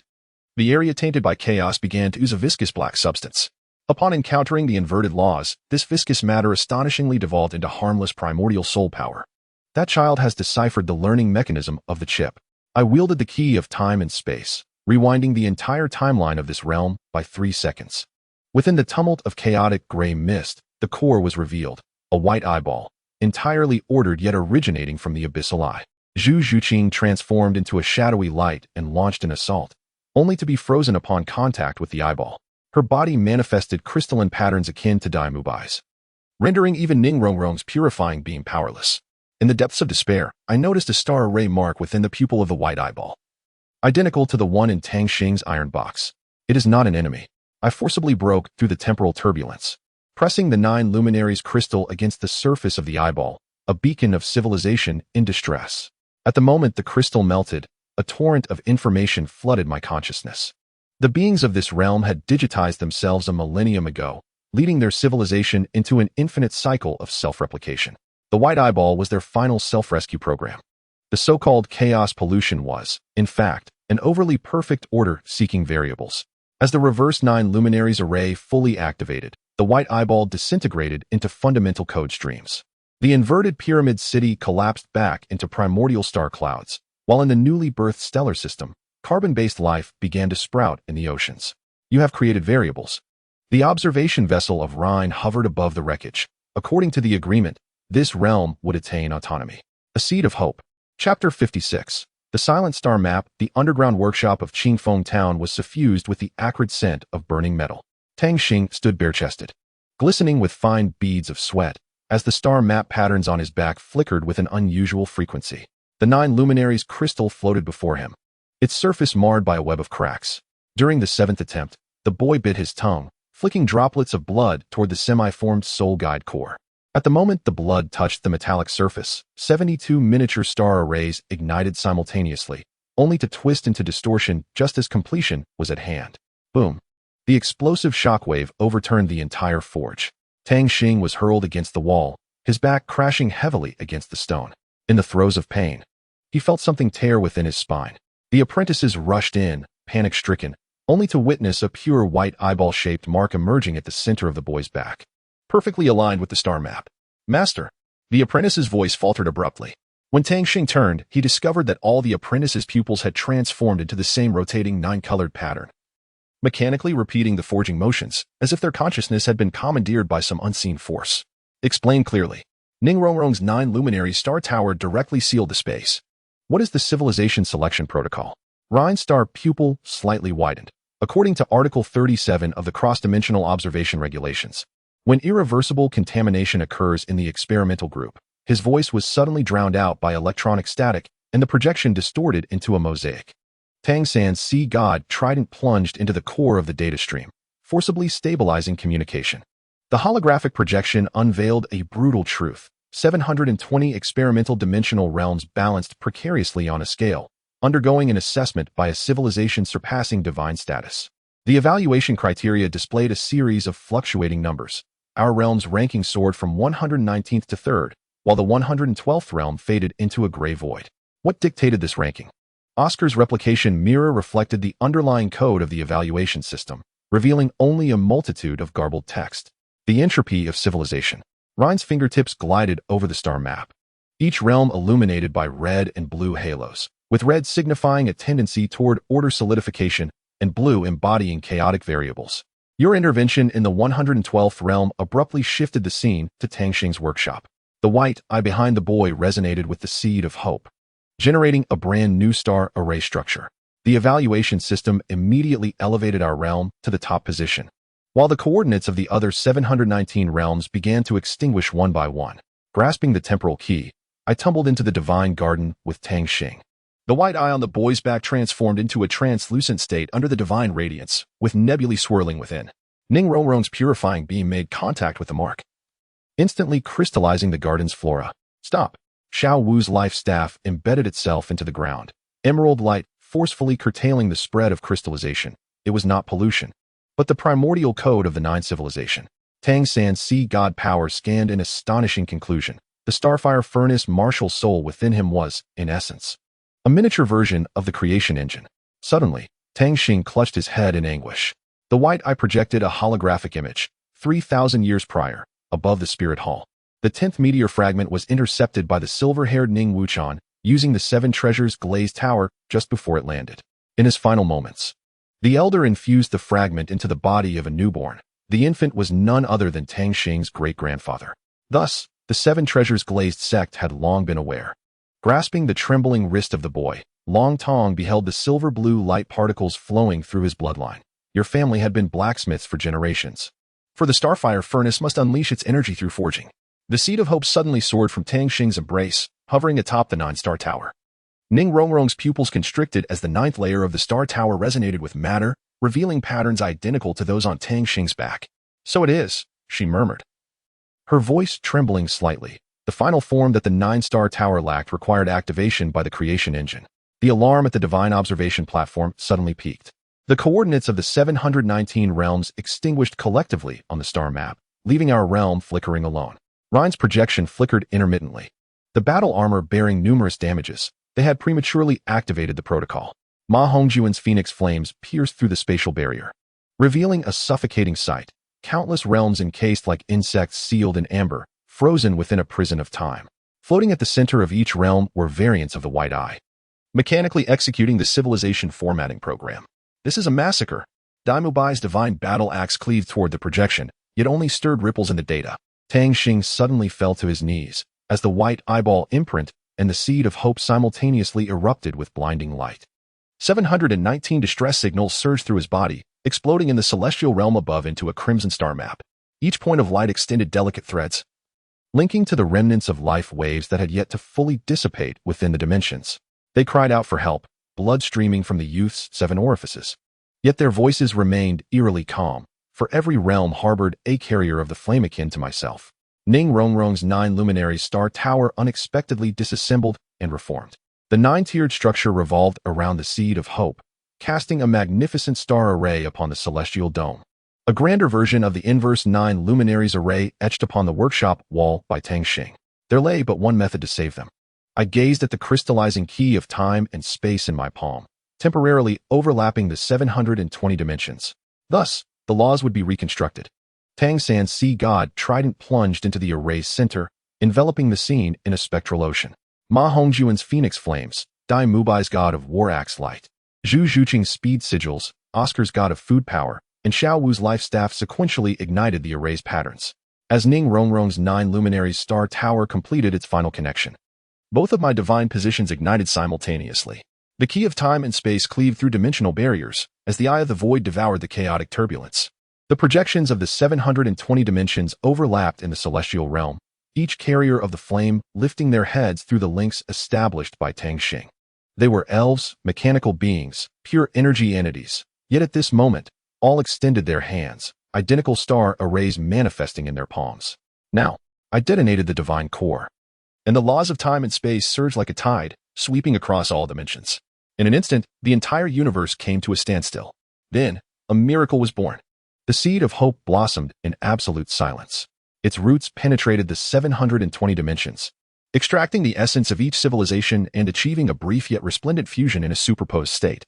The area tainted by chaos began to ooze a viscous black substance. Upon encountering the inverted laws, this viscous matter astonishingly devolved into harmless primordial soul power. That child has deciphered the learning mechanism of the chip. I wielded the key of time and space, rewinding the entire timeline of this realm by 3 seconds. Within the tumult of chaotic gray mist, the core was revealed, a white eyeball, entirely ordered yet originating from the abyssal eye. Zhu Zhuqing transformed into a shadowy light and launched an assault, only to be frozen upon contact with the eyeball. Her body manifested crystalline patterns akin to Dai Mubai's, rendering even Ning Rongrong's purifying beam powerless. In the depths of despair, I noticed a star array mark within the pupil of the white eyeball, identical to the one in Tang Xing's iron box. It is not an enemy. I forcibly broke through the temporal turbulence, pressing the 9 luminaries crystal against the surface of the eyeball, a beacon of civilization in distress. At the moment the crystal melted, a torrent of information flooded my consciousness. The beings of this realm had digitized themselves a millennium ago, leading their civilization into an infinite cycle of self-replication. The white eyeball was their final self-rescue program. The so-called chaos pollution was, in fact, an overly perfect order seeking variables. As the reverse 9 luminaries array fully activated, the white eyeball disintegrated into fundamental code streams. The inverted pyramid city collapsed back into primordial star clouds, while in the newly birthed stellar system, carbon-based life began to sprout in the oceans. You have created variables. The observation vessel of Rhine hovered above the wreckage. According to the agreement, this realm would attain autonomy. A seed of hope. Chapter 56. The Silent Star Map. The underground workshop of Qingfeng Town was suffused with the acrid scent of burning metal. Tang Xing stood bare-chested, glistening with fine beads of sweat, as the star map patterns on his back flickered with an unusual frequency. The 9 luminaries crystal floated before him, its surface marred by a web of cracks. During the 7th attempt, the boy bit his tongue, flicking droplets of blood toward the semi-formed soul guide core. At the moment the blood touched the metallic surface, 72 miniature star arrays ignited simultaneously, only to twist into distortion just as completion was at hand. Boom. The explosive shockwave overturned the entire forge. Tang Xing was hurled against the wall, his back crashing heavily against the stone. In the throes of pain, he felt something tear within his spine. The apprentices rushed in, panic-stricken, only to witness a pure white eyeball-shaped mark emerging at the center of the boy's back, perfectly aligned with the star map. Master. The apprentice's voice faltered abruptly. When Tang Xing turned, he discovered that all the apprentice's pupils had transformed into the same rotating 9-colored pattern, mechanically repeating the forging motions, as if their consciousness had been commandeered by some unseen force. Explain clearly. Ning Rongrong's 9 luminary star tower directly sealed the space. What is the civilization selection protocol? Rhine's star pupil slightly widened, according to Article 37 of the Cross-Dimensional Observation Regulations. When irreversible contamination occurs in the experimental group, his voice was suddenly drowned out by electronic static and the projection distorted into a mosaic. Tang San's sea god trident plunged into the core of the data stream, forcibly stabilizing communication. The holographic projection unveiled a brutal truth. 720 experimental dimensional realms balanced precariously on a scale, undergoing an assessment by a civilization surpassing divine status. The evaluation criteria displayed a series of fluctuating numbers. Our realm's ranking soared from 119th to 3rd, while the 112th realm faded into a gray void. What dictated this ranking? Oscar's replication mirror reflected the underlying code of the evaluation system, revealing only a multitude of garbled text. The entropy of civilization. Rhine's fingertips glided over the star map, each realm illuminated by red and blue halos, with red signifying a tendency toward order solidification and blue embodying chaotic variables. Your intervention in the 112th realm abruptly shifted the scene to Tang Xing's workshop. The white eye behind the boy resonated with the seed of hope, generating a brand new star array structure. The evaluation system immediately elevated our realm to the top position, while the coordinates of the other 719 realms began to extinguish one by one. Grasping the temporal key, I tumbled into the divine garden with Tang Xing. The white eye on the boy's back transformed into a translucent state under the divine radiance, with nebulae swirling within. Ning Rongrong's purifying beam made contact with the mark, instantly crystallizing the garden's flora. Stop! Xiao Wu's life staff embedded itself into the ground, emerald light forcefully curtailing the spread of crystallization. It was not pollution, but the primordial code of the Nine Civilization. Tang San's sea god power scanned in astonishing conclusion. The starfire furnace martial soul within him was, in essence, a miniature version of the creation engine. Suddenly, Tang Xing clutched his head in anguish. The white eye projected a holographic image, 3,000 years prior, above the spirit hall. The 10th meteor fragment was intercepted by the silver-haired Ning Wuchan, using the 7 treasures glazed tower just before it landed. In his final moments, the elder infused the fragment into the body of a newborn. The infant was none other than Tang Xing's great-grandfather. Thus, the 7 treasures glazed sect had long been aware. Grasping the trembling wrist of the boy, Long Tong beheld the silver-blue light particles flowing through his bloodline. Your family had been blacksmiths for generations. For the starfire furnace must unleash its energy through forging. The seed of hope suddenly soared from Tang Xing's embrace, hovering atop the 9-star tower. Ning Rongrong's pupils constricted as the 9th layer of the star tower resonated with matter, revealing patterns identical to those on Tang Xing's back. So it is, she murmured, her voice trembling slightly. The final form that the 9-star tower lacked required activation by the creation engine. The alarm at the divine observation platform suddenly peaked. The coordinates of the 719 realms extinguished collectively on the star map, leaving our realm flickering alone. Rhine's projection flickered intermittently. The battle armor bearing numerous damages. They had prematurely activated the protocol. Ma Hongjuan's phoenix flames pierced through the spatial barrier, revealing a suffocating sight. Countless realms encased like insects sealed in amber, frozen within a prison of time. Floating at the center of each realm were variants of the white eye, mechanically executing the civilization formatting program. This is a massacre. Daimubai's divine battle axe cleaved toward the projection, yet only stirred ripples in the data. Tang Xing suddenly fell to his knees, as the white eyeball imprint and the seed of hope simultaneously erupted with blinding light. 719 distress signals surged through his body, exploding in the celestial realm above into a crimson star map. Each point of light extended delicate threads, linking to the remnants of life waves that had yet to fully dissipate within the dimensions. They cried out for help, blood streaming from the youth's 7 orifices. Yet their voices remained eerily calm, for every realm harbored a carrier of the flame akin to myself. Ning Rongrong's 9 luminaries star tower unexpectedly disassembled and reformed. The 9-tiered structure revolved around the seed of hope, casting a magnificent star array upon the celestial dome. A grander version of the inverse 9 luminaries array etched upon the workshop wall by Tang Xing. There lay but one method to save them. I gazed at the crystallizing key of time and space in my palm, temporarily overlapping the 720 dimensions. Thus, the laws would be reconstructed. Tang San's sea god trident plunged into the array's center, enveloping the scene in a spectral ocean. Ma Hongjuan's phoenix flames, Dai Mubai's god of war axe light, Zhu Zhuqing's speed sigils, Oscar's god of food power, and Xiao Wu's life staff sequentially ignited the array's patterns. As Ning Rongrong's 9 luminaries star tower completed its final connection, both of my divine positions ignited simultaneously. The key of time and space cleaved through dimensional barriers as the eye of the void devoured the chaotic turbulence. The projections of the 720 dimensions overlapped in the celestial realm, each carrier of the flame lifting their heads through the links established by Tangxing. They were elves, mechanical beings, pure energy entities, yet at this moment, all extended their hands, identical star arrays manifesting in their palms. Now, I detonated the divine core, and the laws of time and space surged like a tide, sweeping across all dimensions. In an instant, the entire universe came to a standstill. Then, a miracle was born. The seed of hope blossomed in absolute silence. Its roots penetrated the 720 dimensions, extracting the essence of each civilization and achieving a brief yet resplendent fusion in a superposed state.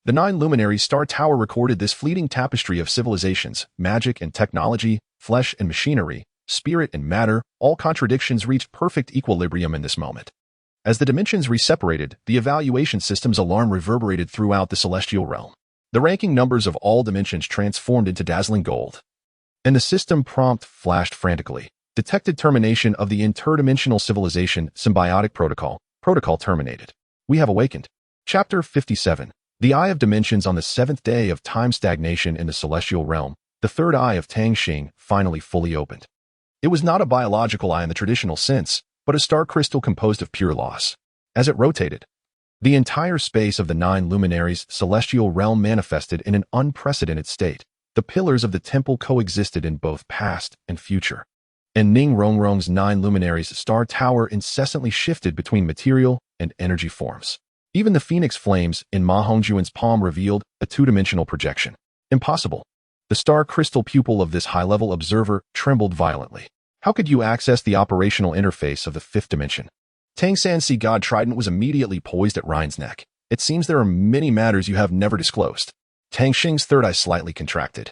The 9 luminaries star tower recorded this fleeting tapestry of civilizations, magic and technology, flesh and machinery, spirit and matter. All contradictions reached perfect equilibrium in this moment. As the dimensions reseparated, the evaluation system's alarm reverberated throughout the celestial realm. The ranking numbers of all dimensions transformed into dazzling gold, and the system prompt flashed frantically. Detected termination of the interdimensional civilization symbiotic protocol. Protocol terminated. We have awakened. Chapter 57. The Eye of Dimensions. On the 7th day of time stagnation in the celestial realm, the third eye of Tangxing finally fully opened. It was not a biological eye in the traditional sense, but a star crystal composed of pure loss. As it rotated, the entire space of the 9 luminaries' celestial realm manifested in an unprecedented state. The pillars of the temple coexisted in both past and future, and Ning Rongrong's 9 luminaries' star tower incessantly shifted between material and energy forms. Even the phoenix flames in Ma Hongjuan's palm revealed a 2-dimensional projection. Impossible. The star crystal pupil of this high-level observer trembled violently. How could you access the operational interface of the 5th dimension? Tang San's God Trident was immediately poised at Ryan's neck. It seems there are many matters you have never disclosed. Tang Xing's third eye slightly contracted,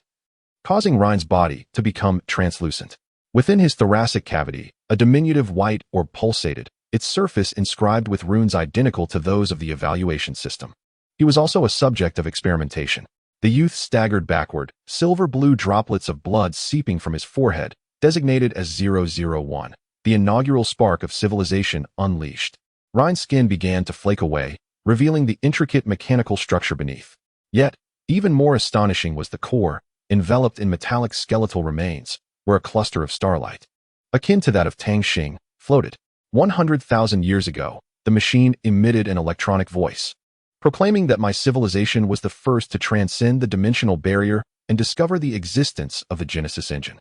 causing Ryan's body to become translucent. Within his thoracic cavity, a diminutive white orb pulsated, its surface inscribed with runes identical to those of the evaluation system. He was also a subject of experimentation. The youth staggered backward, silver-blue droplets of blood seeping from his forehead, designated as 001, the inaugural spark of civilization unleashed. Ryan's skin began to flake away, revealing the intricate mechanical structure beneath. Yet, even more astonishing was the core, enveloped in metallic skeletal remains, where a cluster of starlight, akin to that of Tangxing, floated. 100,000 years ago, the machine emitted an electronic voice, proclaiming that my civilization was the first to transcend the dimensional barrier and discover the existence of the Genesis engine.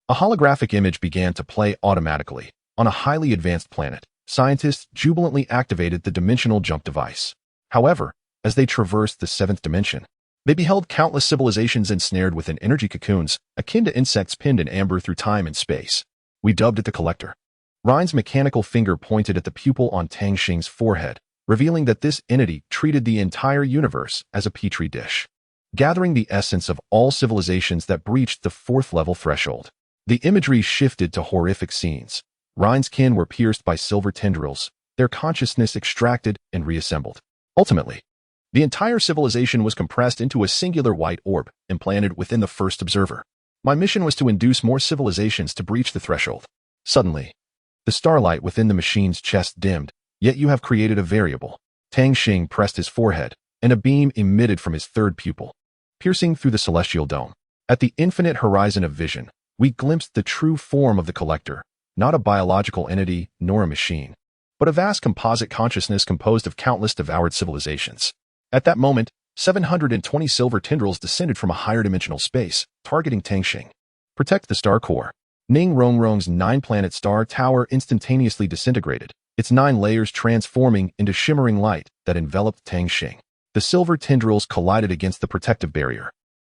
A holographic image began to play automatically. On a highly advanced planet, scientists jubilantly activated the dimensional jump device. However, as they traversed the 7th dimension, they beheld countless civilizations ensnared within energy cocoons, akin to insects pinned in amber through time and space. We dubbed it the Collector. Ryan's mechanical finger pointed at the pupil on Tangxing's forehead, revealing that this entity treated the entire universe as a petri dish, gathering the essence of all civilizations that breached the 4th level threshold. The imagery shifted to horrific scenes. Ryan's kin were pierced by silver tendrils, their consciousness extracted and reassembled. Ultimately, the entire civilization was compressed into a singular white orb, implanted within the first observer. My mission was to induce more civilizations to breach the threshold. Suddenly, the starlight within the machine's chest dimmed, yet you have created a variable. Tangxing pressed his forehead, and a beam emitted from his third pupil, piercing through the celestial dome. At the infinite horizon of vision, we glimpsed the true form of the Collector, not a biological entity nor a machine, but a vast composite consciousness composed of countless devoured civilizations. At that moment, 720 silver tendrils descended from a higher dimensional space, targeting Tangxing. Protect the star core. Ning Rongrong's 9-planet star tower instantaneously disintegrated, its 9 layers transforming into shimmering light that enveloped Tangxing. The silver tendrils collided against the protective barrier,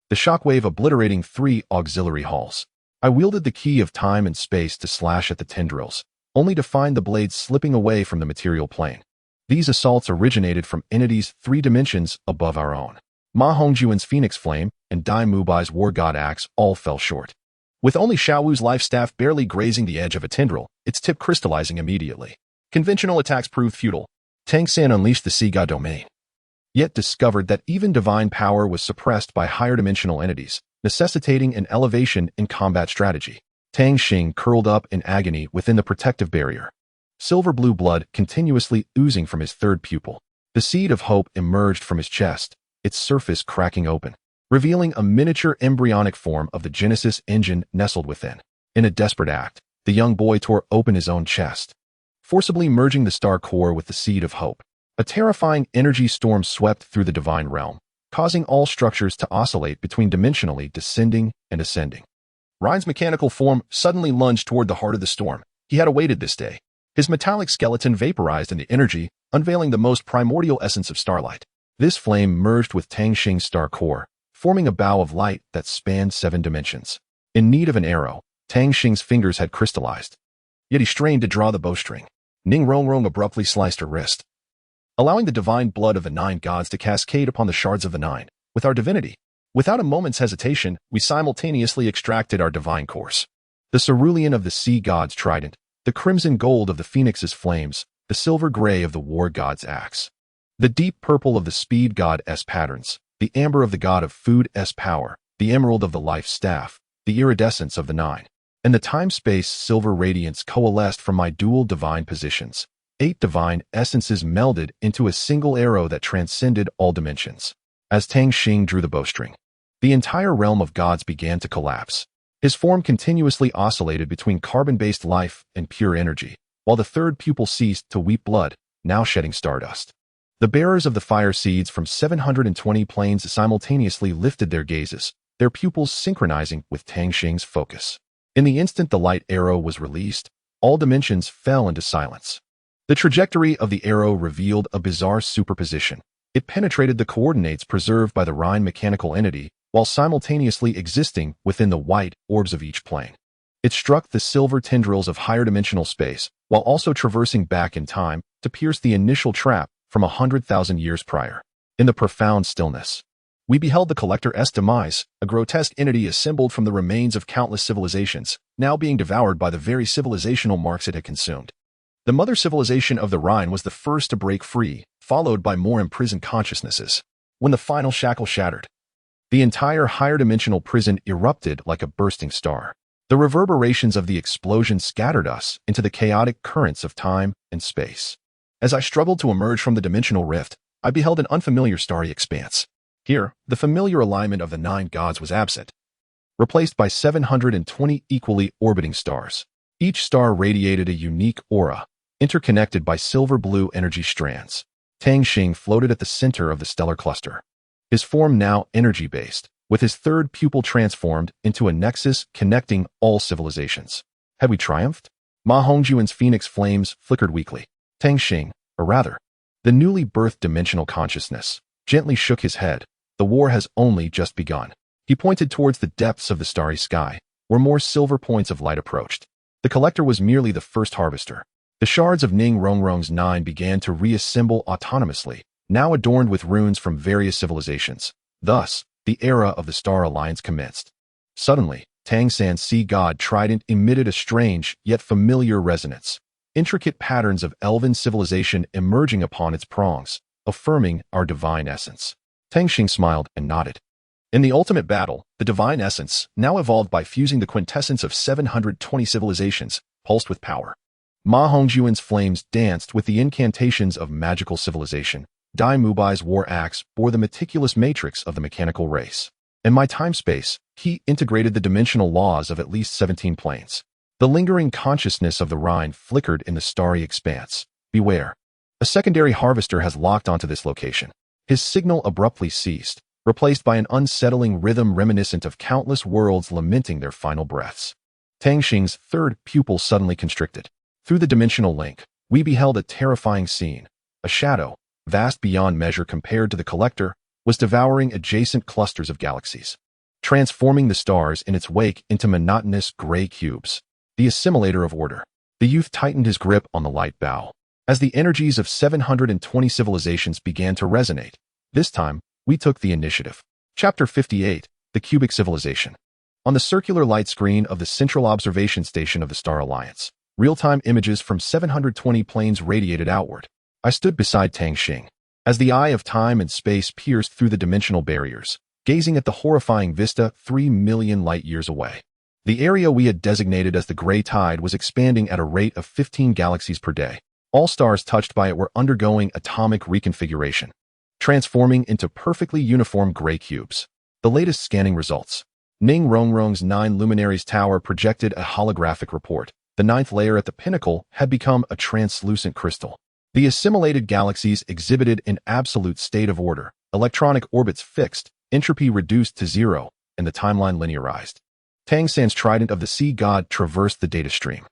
the shockwave obliterating 3 auxiliary halls. I wielded the key of time and space to slash at the tendrils, only to find the blades slipping away from the material plane. These assaults originated from entities 3 dimensions above our own. Ma Hongjuan's Phoenix Flame and Dai Mubai's War God Axe all fell short. With only Xiaowu's life staff barely grazing the edge of a tendril, its tip crystallizing immediately. Conventional attacks proved futile. Tangxing unleashed the Sea God domain, yet discovered that even divine power was suppressed by higher dimensional entities, necessitating an elevation in combat strategy. Tangxing curled up in agony within the protective barrier, silver-blue blood continuously oozing from his third pupil. The seed of hope emerged from his chest, its surface cracking open, revealing a miniature embryonic form of the Genesis engine nestled within. In a desperate act, the young boy tore open his own chest, forcibly merging the star core with the seed of hope. A terrifying energy storm swept through the divine realm, causing all structures to oscillate between dimensionally descending and ascending. Ryan's mechanical form suddenly lunged toward the heart of the storm. He had awaited this day. His metallic skeleton vaporized in the energy, unveiling the most primordial essence of starlight. This flame merged with Tang Xing's star core, forming a bow of light that spanned 7 dimensions. In need of an arrow, Tang Xing's fingers had crystallized. Yet he strained to draw the bowstring. Ning Rongrong abruptly sliced her wrist, allowing the divine blood of the 9 gods to cascade upon the shards of the 9. With our divinity, without a moment's hesitation, we simultaneously extracted our divine course. The cerulean of the sea god's trident, the crimson gold of the phoenix's flames, the silver gray of the war god's axe, the deep purple of the speed god's patterns, the amber of the god of food's power, the emerald of the life staff, the iridescence of the 9, and the time-space silver radiance coalesced from my dual divine positions. 8 divine essences melded into a single arrow that transcended all dimensions. As Tang Xing drew the bowstring, the entire realm of gods began to collapse. His form continuously oscillated between carbon-based life and pure energy, while the third pupil ceased to weep blood, now shedding stardust. The bearers of the fire seeds from 720 planes simultaneously lifted their gazes, their pupils synchronizing with Tang Xing's focus. In the instant the light arrow was released, all dimensions fell into silence. The trajectory of the arrow revealed a bizarre superposition. It penetrated the coordinates preserved by the Rhine mechanical entity, while simultaneously existing within the white orbs of each plane. It struck the silver tendrils of higher dimensional space, while also traversing back in time to pierce the initial trap from 100,000 years prior. In the profound stillness, we beheld the Collector's demise, a grotesque entity assembled from the remains of countless civilizations, now being devoured by the very civilizational marks it had consumed. The mother civilization of the Rhine was the first to break free, followed by more imprisoned consciousnesses. When the final shackle shattered, the entire higher dimensional prison erupted like a bursting star. The reverberations of the explosion scattered us into the chaotic currents of time and space. As I struggled to emerge from the dimensional rift, I beheld an unfamiliar starry expanse. Here, the familiar alignment of the 9 gods was absent, replaced by 720 equally orbiting stars. Each star radiated a unique aura, interconnected by silver-blue energy strands. Tang Xing floated at the center of the stellar cluster, his form now energy-based, with his third pupil transformed into a nexus connecting all civilizations. Had we triumphed? Ma Hongjuan's phoenix flames flickered weakly. Tang Xing, or rather, the newly birthed dimensional consciousness, gently shook his head. The war has only just begun. He pointed towards the depths of the starry sky, where more silver points of light approached. The collector was merely the first harvester. The shards of Ning Rongrong's 9 began to reassemble autonomously, now adorned with runes from various civilizations. Thus, the era of the Star Alliance commenced. Suddenly, Tang San's sea god trident emitted a strange yet familiar resonance, intricate patterns of elven civilization emerging upon its prongs, affirming our divine essence. Tang Xing smiled and nodded. In the ultimate battle, the divine essence, now evolved by fusing the quintessence of 720 civilizations, pulsed with power. Ma Hongjuan's flames danced with the incantations of magical civilization. Dai Mubai's war axe bore the meticulous matrix of the mechanical race. In my time-space, he integrated the dimensional laws of at least 17 planes. The lingering consciousness of the Rhine flickered in the starry expanse. Beware. A secondary harvester has locked onto this location. His signal abruptly ceased, replaced by an unsettling rhythm reminiscent of countless worlds lamenting their final breaths. Tang Xing's third pupil suddenly constricted. Through the dimensional link, we beheld a terrifying scene. A shadow, vast beyond measure compared to the collector, was devouring adjacent clusters of galaxies, transforming the stars in its wake into monotonous gray cubes. The assimilator of order. The youth tightened his grip on the light bow. As the energies of 720 civilizations began to resonate, this time, we took the initiative. Chapter 58, The Cubic Civilization. On the circular light screen of the Central Observation Station of the Star Alliance, real-time images from 720 planes radiated outward. I stood beside Tang Xing. As the eye of time and space pierced through the dimensional barriers, gazing at the horrifying vista 3 million light-years away. The area we had designated as the Gray Tide was expanding at a rate of 15 galaxies per day. All stars touched by it were undergoing atomic reconfiguration, transforming into perfectly uniform gray cubes. The latest scanning results. Ning Rongrong's 9 luminaries tower projected a holographic report. The 9th layer at the pinnacle had become a translucent crystal. The assimilated galaxies exhibited an absolute state of order, electronic orbits fixed, entropy reduced to zero, and the timeline linearized. Tang San's trident of the sea god traversed the data stream,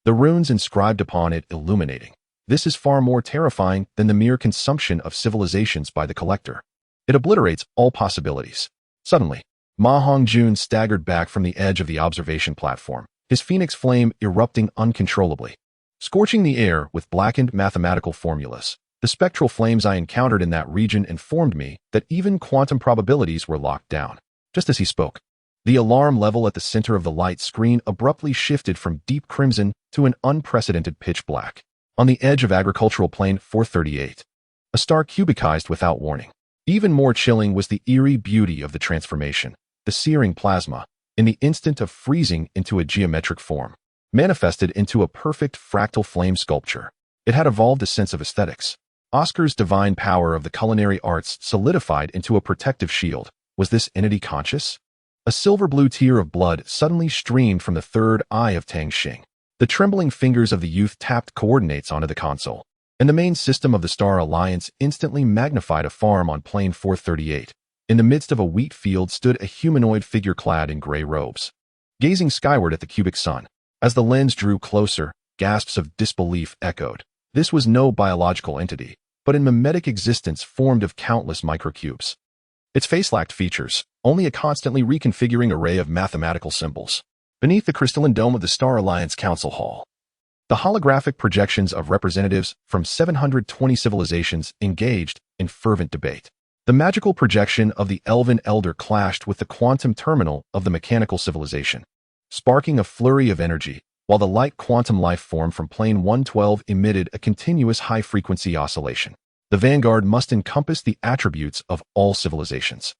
the runes inscribed upon it illuminating. This is far more terrifying than the mere consumption of civilizations by the collector. It obliterates all possibilities. Suddenly, Ma Hongjun staggered back from the edge of the observation platform, his phoenix flame erupting uncontrollably, scorching the air with blackened mathematical formulas. The spectral flames I encountered in that region informed me that even quantum probabilities were locked down. Just as he spoke, the alarm level at the center of the light screen abruptly shifted from deep crimson to an unprecedented pitch black. On the edge of agricultural plane 438, a star cubicized without warning. Even more chilling was the eerie beauty of the transformation. The searing plasma, in the instant of freezing into a geometric form, manifested into a perfect fractal flame sculpture. It had evolved a sense of aesthetics. Oscar's divine power of the culinary arts solidified into a protective shield. Was this entity conscious? A silver-blue tear of blood suddenly streamed from the third eye of Tang Xing. The trembling fingers of the youth tapped coordinates onto the console, and the main system of the Star Alliance instantly magnified a farm on plane 438. In the midst of a wheat field stood a humanoid figure clad in gray robes, gazing skyward at the cubic sun. As the lens drew closer, gasps of disbelief echoed. This was no biological entity, but a mimetic existence formed of countless microcubes. Its face lacked features, only a constantly reconfiguring array of mathematical symbols. Beneath the crystalline dome of the Star Alliance Council Hall, the holographic projections of representatives from 720 civilizations engaged in fervent debate. The magical projection of the Elven Elder clashed with the quantum terminal of the mechanical civilization, sparking a flurry of energy, while the light quantum life form from plane 112 emitted a continuous high-frequency oscillation. The vanguard must encompass the attributes of all civilizations.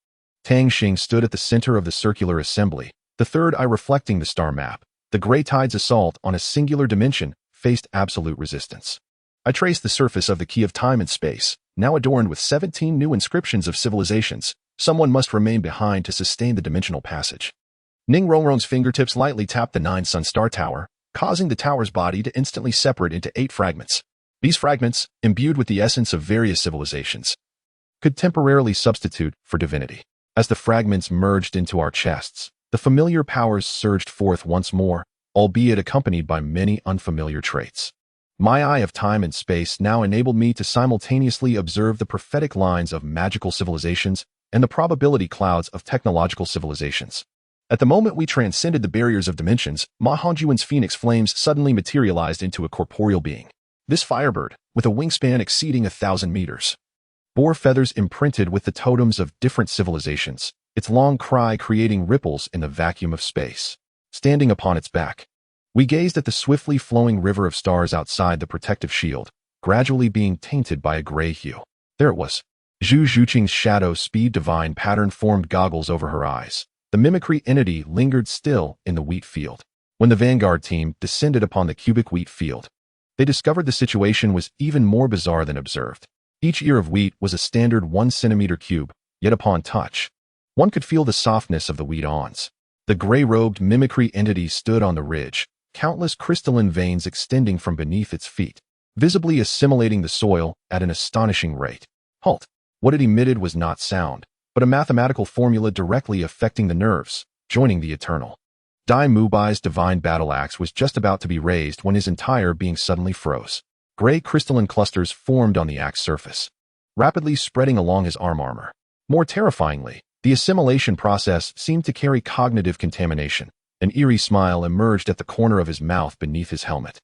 Tang Xing stood at the center of the circular assembly, the third eye reflecting the star map. The Grey Tide's assault on a singular dimension faced absolute resistance. I traced the surface of the key of time and space, now adorned with 17 new inscriptions of civilizations. Someone must remain behind to sustain the dimensional passage. Ning Rongrong's fingertips lightly tapped the 9 Sun Star Tower, causing the tower's body to instantly separate into 8 fragments. These fragments, imbued with the essence of various civilizations, could temporarily substitute for divinity. As the fragments merged into our chests, the familiar powers surged forth once more, albeit accompanied by many unfamiliar traits. My eye of time and space now enabled me to simultaneously observe the prophetic lines of magical civilizations and the probability clouds of technological civilizations. At the moment we transcended the barriers of dimensions, Ma Hongjuan's phoenix flames suddenly materialized into a corporeal being. This firebird, with a wingspan exceeding 1,000 meters, bore feathers imprinted with the totems of different civilizations, its long cry creating ripples in the vacuum of space. Standing upon its back, we gazed at the swiftly flowing river of stars outside the protective shield, gradually being tainted by a gray hue. There it was. Zhu Zhuqing's shadow speed divine pattern formed goggles over her eyes. The mimicry entity lingered still in the wheat field. When the vanguard team descended upon the cubic wheat field, they discovered the situation was even more bizarre than observed. Each ear of wheat was a standard 1 centimeter cube, yet upon touch, one could feel the softness of the wheat awns. The gray-robed mimicry entity stood on the ridge, countless crystalline veins extending from beneath its feet, visibly assimilating the soil at an astonishing rate. Halt! What it emitted was not sound, but a mathematical formula directly affecting the nerves, joining the eternal. Dai Mubai's divine battle axe was just about to be raised when his entire being suddenly froze. Gray crystalline clusters formed on the axe surface, rapidly spreading along his arm armor. More terrifyingly, the assimilation process seemed to carry cognitive contamination. An eerie smile emerged at the corner of his mouth beneath his helmet.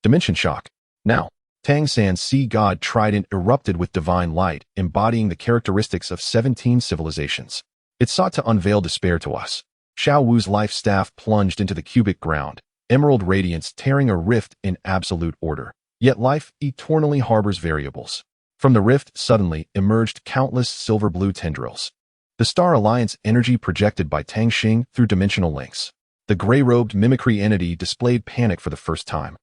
Dimension shock. Now, Tang San's sea god trident erupted with divine light, embodying the characteristics of 17 civilizations. It sought to unveil despair to us. Xiao Wu's life staff plunged into the cubic ground, emerald radiance tearing a rift in absolute order. Yet life eternally harbors variables. From the rift suddenly emerged countless silver-blue tendrils. The Star Alliance energy projected by Tang Xing through dimensional links. The gray-robed mimicry entity displayed panic for the first time.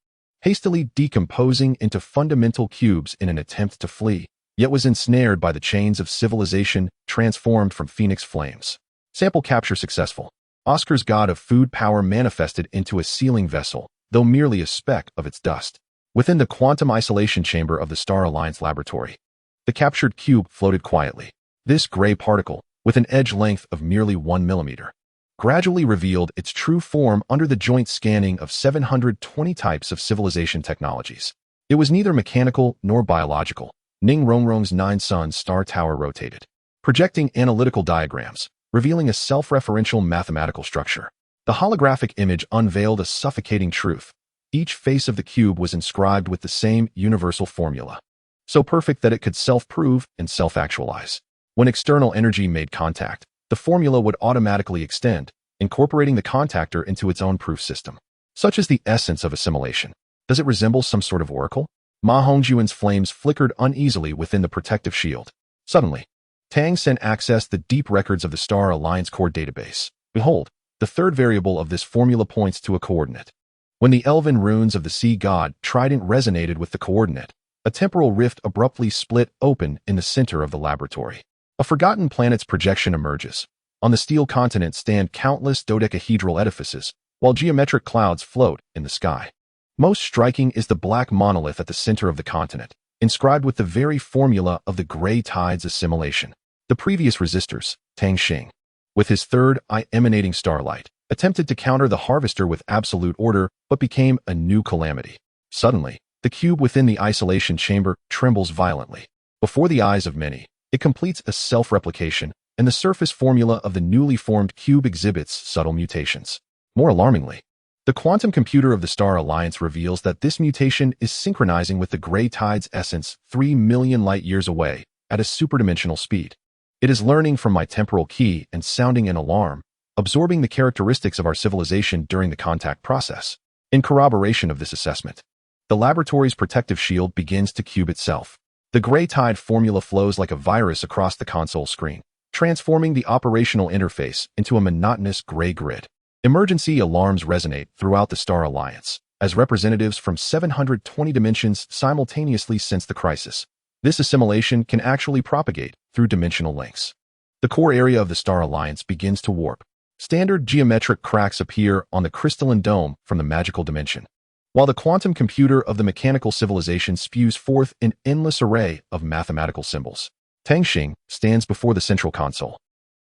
hastily decomposing into fundamental cubes in an attempt to flee, yet was ensnared by the chains of civilization transformed from phoenix flames. Sample capture successful. Oscar's god of food power manifested into a sealing vessel, though merely a speck of its dust. Within the quantum isolation chamber of the Star Alliance laboratory, the captured cube floated quietly. This gray particle, with an edge length of merely 1 millimeter, gradually revealed its true form under the joint scanning of 720 types of civilization technologies. It was neither mechanical nor biological. Ning Rongrong's 9 suns star tower rotated, projecting analytical diagrams, revealing a self-referential mathematical structure. The holographic image unveiled a suffocating truth. Each face of the cube was inscribed with the same universal formula, so perfect that it could self-prove and self-actualize. When external energy made contact, the formula would automatically extend, incorporating the contactor into its own proof system. Such is the essence of assimilation. Does it resemble some sort of oracle? Ma Hongjuan's flames flickered uneasily within the protective shield. Suddenly, Tang Sen accessed the deep records of the Star Alliance core database. Behold, the third variable of this formula points to a coordinate. When the elven runes of the sea god trident resonated with the coordinate, a temporal rift abruptly split open in the center of the laboratory. A forgotten planet's projection emerges. On the steel continent stand countless dodecahedral edifices, while geometric clouds float in the sky. Most striking is the black monolith at the center of the continent, inscribed with the very formula of the Gray Tide's assimilation. The previous resistors, Tang Xing, with his third eye emanating starlight, attempted to counter the harvester with absolute order, but became a new calamity. Suddenly, the cube within the isolation chamber trembles violently. Before the eyes of many, it completes a self-replication, and the surface formula of the newly formed cube exhibits subtle mutations. More alarmingly, the quantum computer of the Star Alliance reveals that this mutation is synchronizing with the Gray Tide's essence 3 million light-years away, at a superdimensional speed. It is learning from my temporal key and sounding an alarm, absorbing the characteristics of our civilization during the contact process. In corroboration of this assessment, the laboratory's protective shield begins to cube itself. The Gray Tide formula flows like a virus across the console screen, transforming the operational interface into a monotonous gray grid. Emergency alarms resonate throughout the Star Alliance, as representatives from 720 dimensions simultaneously sense the crisis. This assimilation can actually propagate through dimensional links. The core area of the Star Alliance begins to warp. Standard geometric cracks appear on the crystalline dome from the magical dimension, while the quantum computer of the mechanical civilization spews forth an endless array of mathematical symbols. Tang Xing stands before the central console,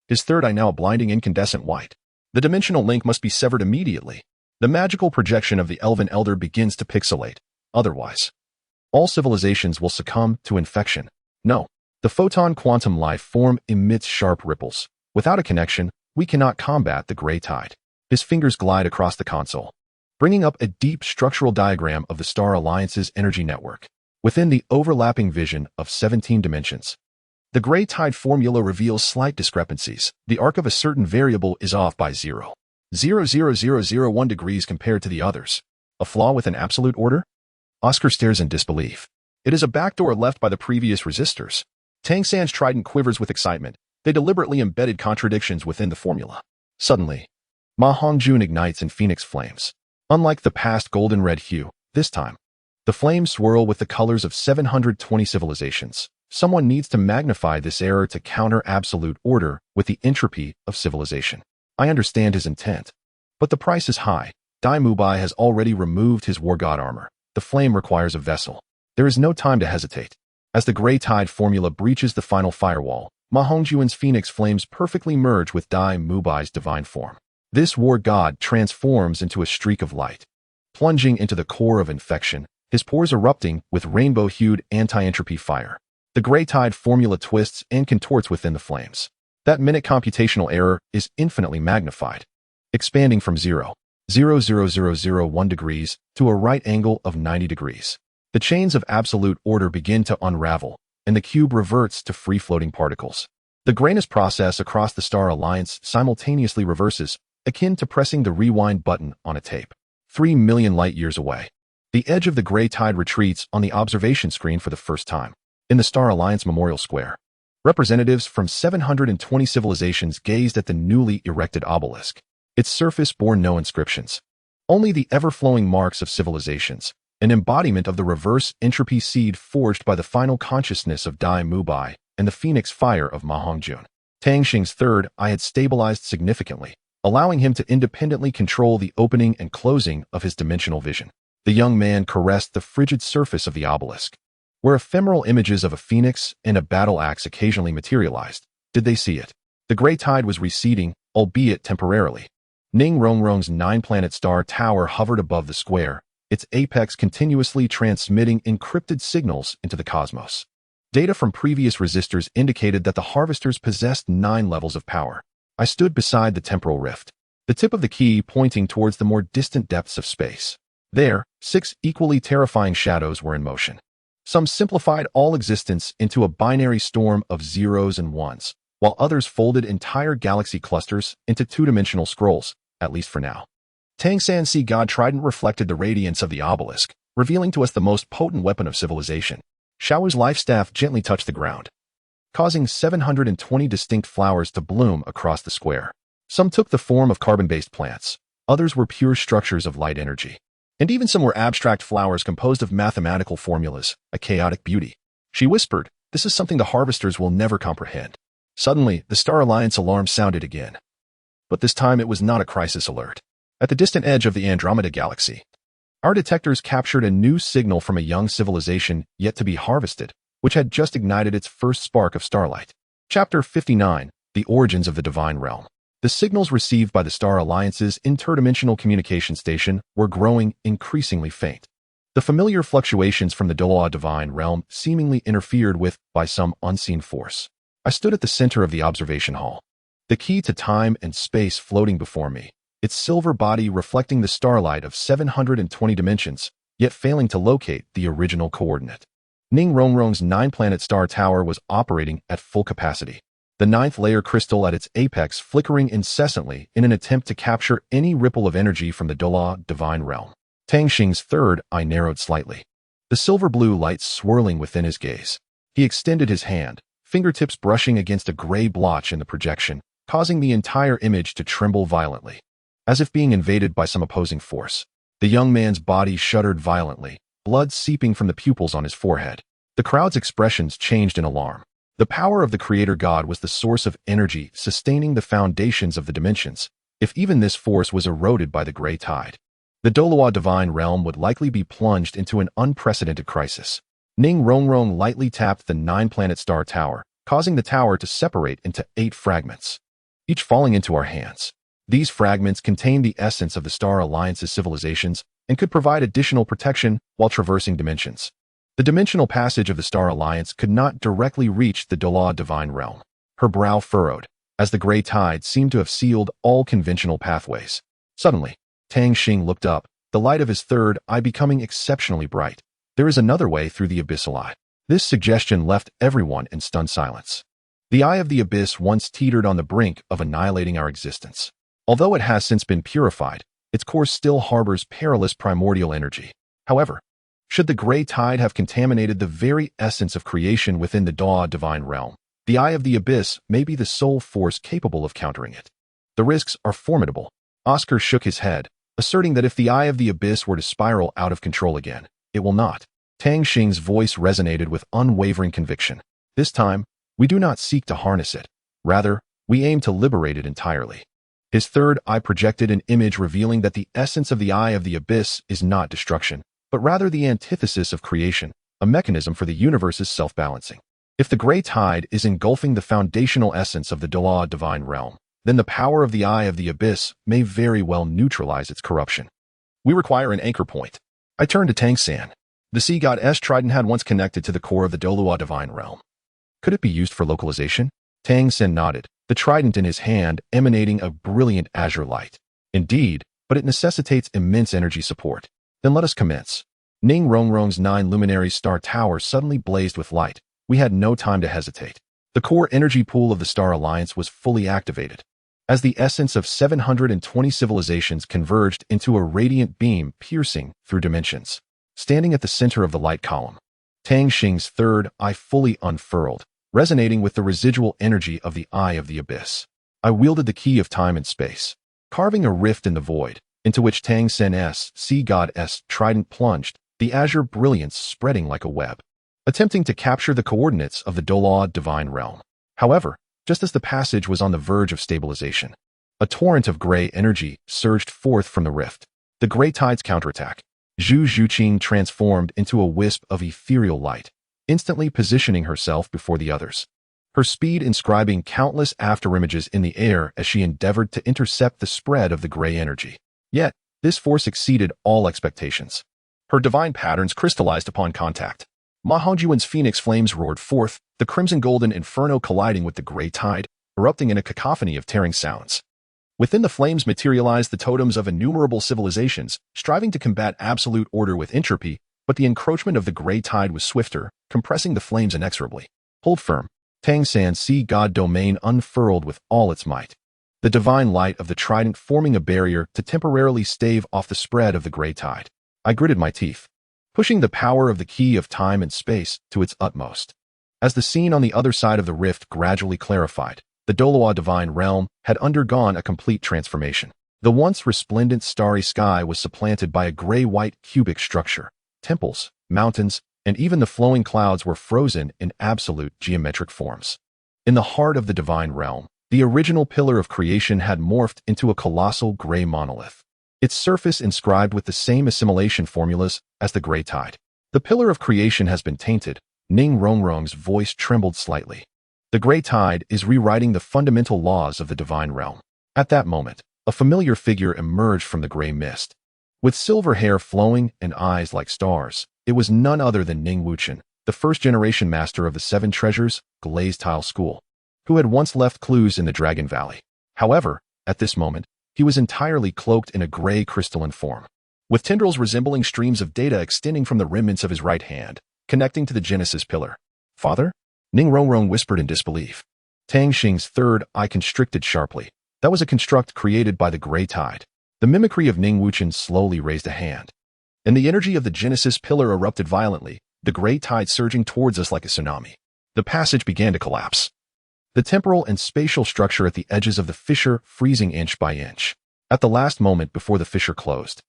his third eye now a blinding incandescent white. The dimensional link must be severed immediately. The magical projection of the Elven Elder begins to pixelate. Otherwise, all civilizations will succumb to infection. No, the photon quantum life form emits sharp ripples. Without a connection, we cannot combat the Gray Tide. His fingers glide across the console, bringing up a deep structural diagram of the Star Alliance's energy network. Within the overlapping vision of 17 dimensions, the Gray Tide formula reveals slight discrepancies. The arc of a certain variable is off by 0.00001 degrees compared to the others. A flaw with an absolute order? Oscar stares in disbelief. It is a backdoor left by the previous resistors. Tang San's trident quivers with excitement. They deliberately embedded contradictions within the formula. Suddenly, Ma Hongjun ignites in phoenix flames. Unlike the past golden red hue, this time, the flames swirl with the colors of 720 civilizations. Someone needs to magnify this error to counter absolute order with the entropy of civilization. I understand his intent, but the price is high. Dai Mubai has already removed his war god armor. The flame requires a vessel. There is no time to hesitate. As the Gray Tide formula breaches the final firewall, Ma Hongjuan's phoenix flames perfectly merge with Dai Mubai's divine form. This war god transforms into a streak of light, plunging into the core of infection, his pores erupting with rainbow-hued anti-entropy fire. The Gray Tide formula twists and contorts within the flames. That minute computational error is infinitely magnified, expanding from 0.00001 degrees to a right angle of 90 degrees. The chains of absolute order begin to unravel, and the cube reverts to free-floating particles. The grayness process across the Star Alliance simultaneously reverses, akin to pressing the rewind button on a tape. 3 million light-years away, the edge of the Gray Tide retreats on the observation screen for the first time. In the Star Alliance Memorial Square, representatives from 720 civilizations gazed at the newly erected obelisk. Its surface bore no inscriptions, only the ever-flowing marks of civilizations, an embodiment of the reverse entropy seed forged by the final consciousness of Dai Mubai and the phoenix fire of Ma Hongjun. Tang Xing's third eye had stabilized significantly, allowing him to independently control the opening and closing of his dimensional vision. The young man caressed the frigid surface of the obelisk. Where ephemeral images of a phoenix and a battle axe occasionally materialized, did they see it? The gray tide was receding, albeit temporarily. Ning Rongrong's 9-planet star tower hovered above the square, its apex continuously transmitting encrypted signals into the cosmos. Data from previous resistors indicated that the harvesters possessed 9 levels of power. I stood beside the temporal rift, the tip of the key pointing towards the more distant depths of space. There, 6 equally terrifying shadows were in motion. Some simplified all existence into a binary storm of zeros and ones, while others folded entire galaxy clusters into 2-dimensional scrolls, at least for now. Tang San Sea God Trident reflected the radiance of the obelisk, revealing to us the most potent weapon of civilization. Xiao's life staff gently touched the ground, causing 720 distinct flowers to bloom across the square. Some took the form of carbon-based plants, others were pure structures of light energy, and even some were abstract flowers composed of mathematical formulas, a chaotic beauty. She whispered, "This is something the harvesters will never comprehend." Suddenly, the Star Alliance alarm sounded again. But this time it was not a crisis alert. At the distant edge of the Andromeda Galaxy, our detectors captured a new signal from a young civilization yet to be harvested, which had just ignited its first spark of starlight. Chapter 59, The Origins of the Divine Realm. The signals received by the Star Alliance's interdimensional communication station were growing increasingly faint. The familiar fluctuations from the Douluo Divine Realm seemingly interfered with by some unseen force. I stood at the center of the observation hall, the key to time and space floating before me, its silver body reflecting the starlight of 720 dimensions, yet failing to locate the original coordinate. Ning Rongrong's 9-planet star tower was operating at full capacity, the 9th layer crystal at its apex flickering incessantly in an attempt to capture any ripple of energy from the Douluo Divine Realm. Tang Xing's third eye narrowed slightly, the silver blue light swirling within his gaze. He extended his hand, fingertips brushing against a gray blotch in the projection, causing the entire image to tremble violently. As if being invaded by some opposing force, the young man's body shuddered violently, blood seeping from the pupils on his forehead. The crowd's expressions changed in alarm. The power of the Creator God was the source of energy sustaining the foundations of the dimensions, if even this force was eroded by the gray tide. The Douluo Divine Realm would likely be plunged into an unprecedented crisis. Ning Rongrong lightly tapped the 9-planet star tower, causing the tower to separate into 8 fragments, each falling into our hands. These fragments contained the essence of the Star Alliance's civilizations and could provide additional protection while traversing dimensions. The dimensional passage of the Star Alliance could not directly reach the Douluo Divine Realm. Her brow furrowed, as the gray tide seemed to have sealed all conventional pathways. Suddenly, Tang Xing looked up, the light of his third eye becoming exceptionally bright. "There is another way through the abyssal eye." This suggestion left everyone in stunned silence. The eye of the abyss once teetered on the brink of annihilating our existence. Although it has since been purified, its core still harbors perilous primordial energy. However, should the gray tide have contaminated the very essence of creation within the Douluo Divine Realm, the eye of the abyss may be the sole force capable of countering it. The risks are formidable. Oscar shook his head, asserting that if the eye of the abyss were to spiral out of control again, it will not. Tang Xing's voice resonated with unwavering conviction. "This time, we do not seek to harness it. Rather, we aim to liberate it entirely." His third eye projected an image revealing that the essence of the eye of the abyss is not destruction, but rather the antithesis of creation, a mechanism for the universe's self-balancing. If the gray tide is engulfing the foundational essence of the Douluo Divine Realm, then the power of the eye of the abyss may very well neutralize its corruption. We require an anchor point. I turned to Tang San. The sea god S Trident had once connected to the core of the Douluo Divine Realm. Could it be used for localization? Tang Sen nodded, the trident in his hand emanating a brilliant azure light. Indeed, but it necessitates immense energy support. Then let us commence. Ning Rongrong's 9 luminary star tower suddenly blazed with light. We had no time to hesitate. The core energy pool of the Star Alliance was fully activated. As the essence of 720 civilizations converged into a radiant beam piercing through dimensions. Standing at the center of the light column, Tang Xing's third eye fully unfurled, resonating with the residual energy of the eye of the abyss. I wielded the key of time and space, carving a rift in the void, into which Tang Sen's sea god S trident plunged. the azure brilliance spreading like a web, attempting to capture the coordinates of the Douluo divine realm. However, just as the passage was on the verge of stabilization, a torrent of gray energy surged forth from the rift. The gray tide's counterattack. Zhu Zhuqing transformed into a wisp of ethereal light, instantly positioning herself before the others, her speed inscribing countless afterimages in the air as she endeavored to intercept the spread of the gray energy. Yet, this force exceeded all expectations. Her divine patterns crystallized upon contact. Ma Hongjuan's phoenix flames roared forth, the crimson-golden inferno colliding with the gray tide, erupting in a cacophony of tearing sounds. Within the flames materialized the totems of innumerable civilizations, striving to combat absolute order with entropy, but the encroachment of the gray tide was swifter, compressing the flames inexorably. Hold firm. Tang San Sea God domain unfurled with all its might, the divine light of the trident forming a barrier to temporarily stave off the spread of the gray tide. I gritted my teeth, pushing the power of the key of time and space to its utmost. As the scene on the other side of the rift gradually clarified, the Douluo divine realm had undergone a complete transformation. The once resplendent starry sky was supplanted by a gray-white cubic structure. Temples, mountains, and even the flowing clouds were frozen in absolute geometric forms. In the heart of the divine realm, the original pillar of creation had morphed into a colossal gray monolith, its surface inscribed with the same assimilation formulas as the gray tide. The pillar of creation has been tainted. Ning Rongrong's voice trembled slightly. The gray tide is rewriting the fundamental laws of the divine realm. At that moment, a familiar figure emerged from the gray mist. With silver hair flowing and eyes like stars, it was none other than Ning Wuchen, the first-generation master of the Seven Treasures, Glazed Tile School, who had once left clues in the Dragon Valley. However, at this moment, he was entirely cloaked in a gray crystalline form, with tendrils resembling streams of data extending from the remnants of his right hand, connecting to the Genesis pillar. Father? Ning Rongrong whispered in disbelief. Tang Xing's third eye constricted sharply. That was a construct created by the gray tide. The mimicry of Ning Wuchen slowly raised a hand, and the energy of the Genesis pillar erupted violently, the gray tide surging towards us like a tsunami. The passage began to collapse, the temporal and spatial structure at the edges of the fissure freezing inch by inch. At the last moment before the fissure closed,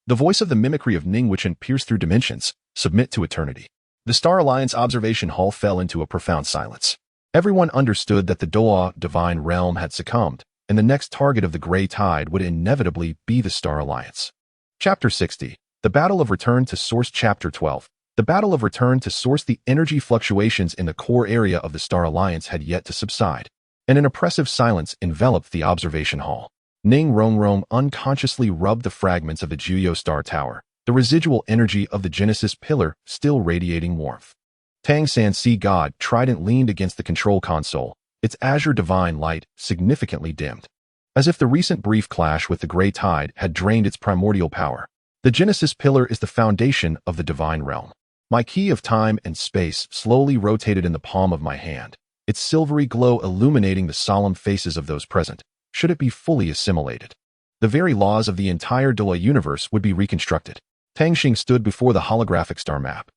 the voice of the mimicry of Ning Wuchen pierced through dimensions. Submit to eternity. The Star Alliance observation hall fell into a profound silence. Everyone understood that the Douluo divine realm had succumbed, and the next target of the gray tide would inevitably be the Star Alliance. Chapter 60. The Battle of Return to Source. Chapter 12. The Battle of Return to Source. The energy fluctuations in the core area of the Star Alliance had yet to subside, and an oppressive silence enveloped the observation hall. Ning Rongrong unconsciously rubbed the fragments of the Jiuyou Star Tower, the residual energy of the Genesis pillar still radiating warmth. Tang San Sea God Trident leaned against the control console, its azure divine light significantly dimmed, as if the recent brief clash with the gray tide had drained its primordial power. The Genesis pillar is the foundation of the divine realm. My key of time and space slowly rotated in the palm of my hand, its silvery glow illuminating the solemn faces of those present. Should it be fully assimilated, the very laws of the entire Douluo universe would be reconstructed. Tang Xing stood before the holographic star map,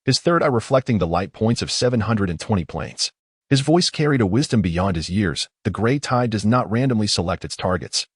his third eye reflecting the light points of 720 planes. His voice carried a wisdom beyond his years. The gray tide does not randomly select its targets.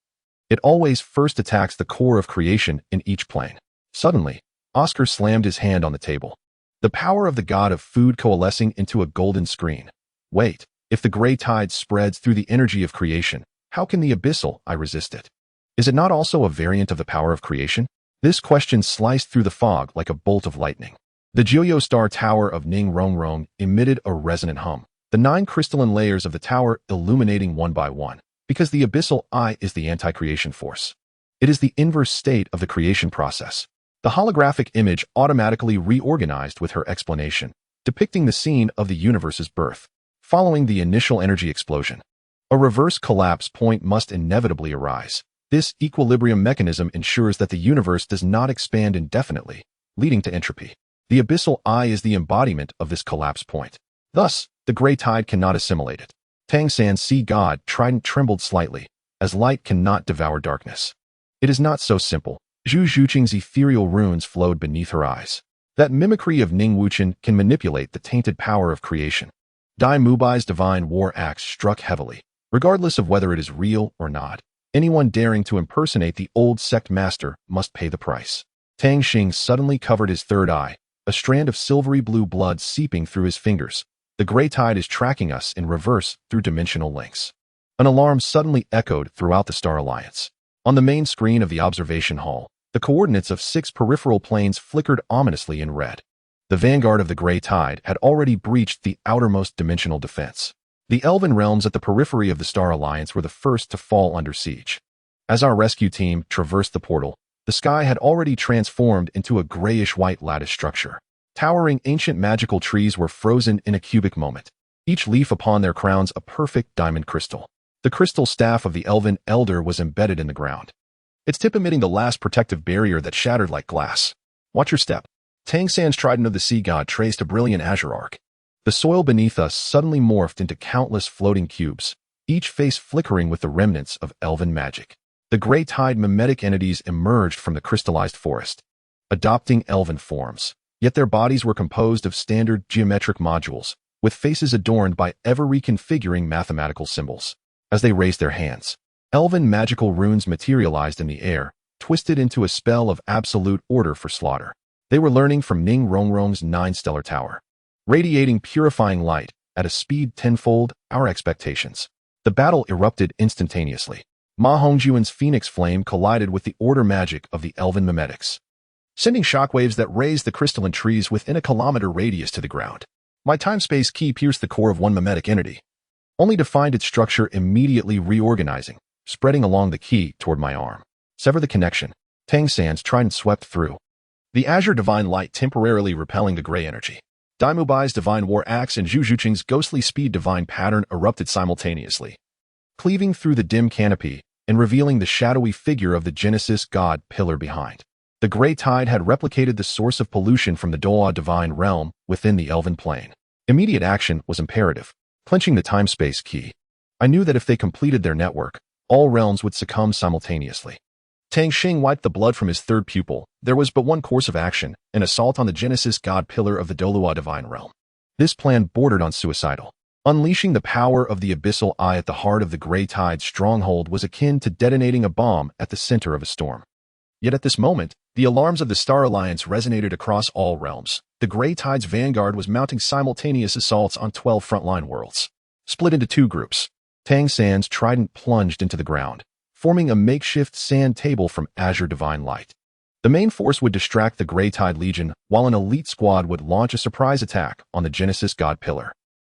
It always first attacks the core of creation in each plane. Suddenly, Oscar slammed his hand on the table, the power of the god of food coalescing into a golden screen. Wait, if the gray tide spreads through the energy of creation, how can the abyssal eye resist it? Is it not also a variant of the power of creation? This question sliced through the fog like a bolt of lightning. The Jiuyou Star Tower of Ning Rongrong emitted a resonant hum, the 9 crystalline layers of the tower illuminating one by one, because the abyssal eye is the anti-creation force. It is the inverse state of the creation process. The holographic image automatically reorganized with her explanation, depicting the scene of the universe's birth. Following the initial energy explosion, a reverse collapse point must inevitably arise. This equilibrium mechanism ensures that the universe does not expand indefinitely, leading to entropy. The abyssal eye is the embodiment of this collapse point. Thus, the gray tide cannot assimilate it. Tang San Sea God Trident trembled slightly, as light cannot devour darkness. It is not so simple. Zhu Zhuqing's ethereal runes flowed beneath her eyes. That mimicry of Ning Wuchen can manipulate the tainted power of creation. Dai Mubai's divine war axe struck heavily. Regardless of whether it is real or not, anyone daring to impersonate the old sect master must pay the price. Tang Xing suddenly covered his third eye, a strand of silvery blue blood seeping through his fingers. The gray tide is tracking us in reverse through dimensional links. An alarm suddenly echoed throughout the Star Alliance. On the main screen of the observation hall, the coordinates of 6 peripheral planes flickered ominously in red. The vanguard of the gray tide had already breached the outermost dimensional defense. The elven realms at the periphery of the Star Alliance were the first to fall under siege. As our rescue team traversed the portal, the sky had already transformed into a grayish-white lattice structure. Towering ancient magical trees were frozen in a cubic moment, each leaf upon their crowns a perfect diamond crystal. The crystal staff of the elven elder was embedded in the ground, its tip emitting the last protective barrier that shattered like glass. Watch your step. Tang San's trident of the sea god traced a brilliant azure arc. The soil beneath us suddenly morphed into countless floating cubes, each face flickering with the remnants of elven magic. The gray tide mimetic entities emerged from the crystallized forest, adopting elven forms, yet their bodies were composed of standard geometric modules, with faces adorned by ever-reconfiguring mathematical symbols. As they raised their hands, elven magical runes materialized in the air, twisted into a spell of absolute order for slaughter. They were learning from Ning Rongrong's 9-stellar tower, radiating purifying light at a speed tenfold our expectations. The battle erupted instantaneously. Ma Hongjuan's phoenix flame collided with the order magic of the elven mimetics, sending shockwaves that raised the crystalline trees within a kilometer radius to the ground. My time-space key pierced the core of one mimetic entity, only to find its structure immediately reorganizing, spreading along the key toward my arm. Sever the connection. Tang San's trident swept through, the azure divine light temporarily repelling the gray energy. Daimu Bai's divine war axe and Zhu Zhuqing's ghostly speed divine pattern erupted simultaneously, cleaving through the dim canopy and revealing the shadowy figure of the Genesis god pillar behind. The gray tide had replicated the source of pollution from the Douluo divine realm within the elven plane. Immediate action was imperative, clenching the time-space key. I knew that if they completed their network, all realms would succumb simultaneously. Tang Xing wiped the blood from his third pupil. There was but one course of action, an assault on the Genesis god pillar of the Douluo divine realm. This plan bordered on suicidal. Unleashing the power of the abyssal eye at the heart of the gray tide's stronghold was akin to detonating a bomb at the center of a storm. Yet at this moment, the alarms of the Star Alliance resonated across all realms. The gray tide's vanguard was mounting simultaneous assaults on 12 frontline worlds. Split into 2 groups, Tang San's trident plunged into the ground, forming a makeshift sand table from azure divine light. The main force would distract the Gray Tide Legion, while an elite squad would launch a surprise attack on the Genesis god pillar.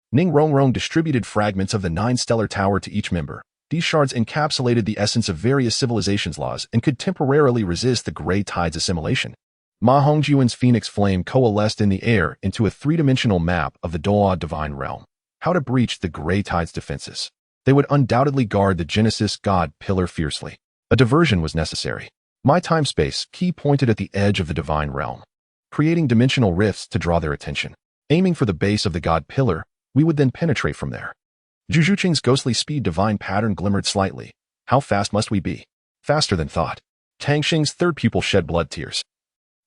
Ning Rongrong distributed fragments of the 9-stellar tower to each member. These shards encapsulated the essence of various civilizations' laws and could temporarily resist the Gray Tide's assimilation. Ma Hongjuan's phoenix flame coalesced in the air into a 3-dimensional map of the Douluo divine realm. How to breach the Gray Tide's defenses. They would undoubtedly guard the Genesis god pillar fiercely. A diversion was necessary. My time-space key pointed at the edge of the divine realm, creating dimensional rifts to draw their attention. Aiming for the base of the god pillar, we would then penetrate from there. Zhu Zhuqing's ghostly speed divine pattern glimmered slightly. How fast must we be? Faster than thought. Tang Xing's third pupil shed blood tears.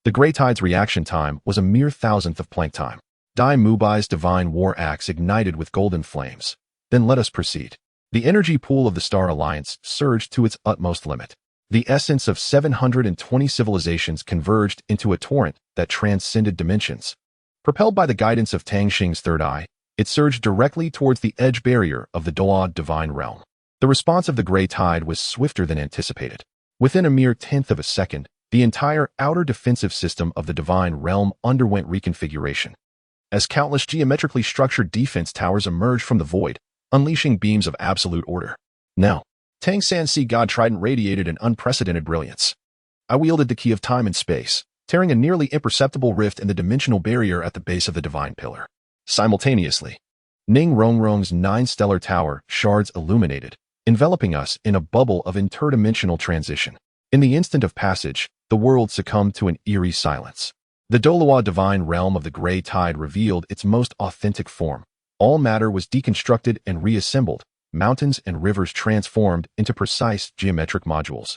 The Gray Tide's reaction time was a mere thousandth of Planck time. Dai Mubai's divine war axe ignited with golden flames. Then let us proceed. The energy pool of the Star Alliance surged to its utmost limit. The essence of 720 civilizations converged into a torrent that transcended dimensions. Propelled by the guidance of Tang Xing's third eye, it surged directly towards the edge barrier of the Douluo divine realm. The response of the Gray Tide was swifter than anticipated. Within a mere tenth of a second, the entire outer defensive system of the divine realm underwent reconfiguration. As countless geometrically structured defense towers emerged from the void, unleashing beams of absolute order. Now, Tang San's sea god trident radiated an unprecedented brilliance. I wielded the key of time and space, tearing a nearly imperceptible rift in the dimensional barrier at the base of the divine pillar. Simultaneously, Ning Rongrong's 9-stellar tower shards illuminated, enveloping us in a bubble of interdimensional transition. In the instant of passage, the world succumbed to an eerie silence. The Douluo divine realm of the Gray Tide revealed its most authentic form. All matter was deconstructed and reassembled, mountains and rivers transformed into precise geometric modules,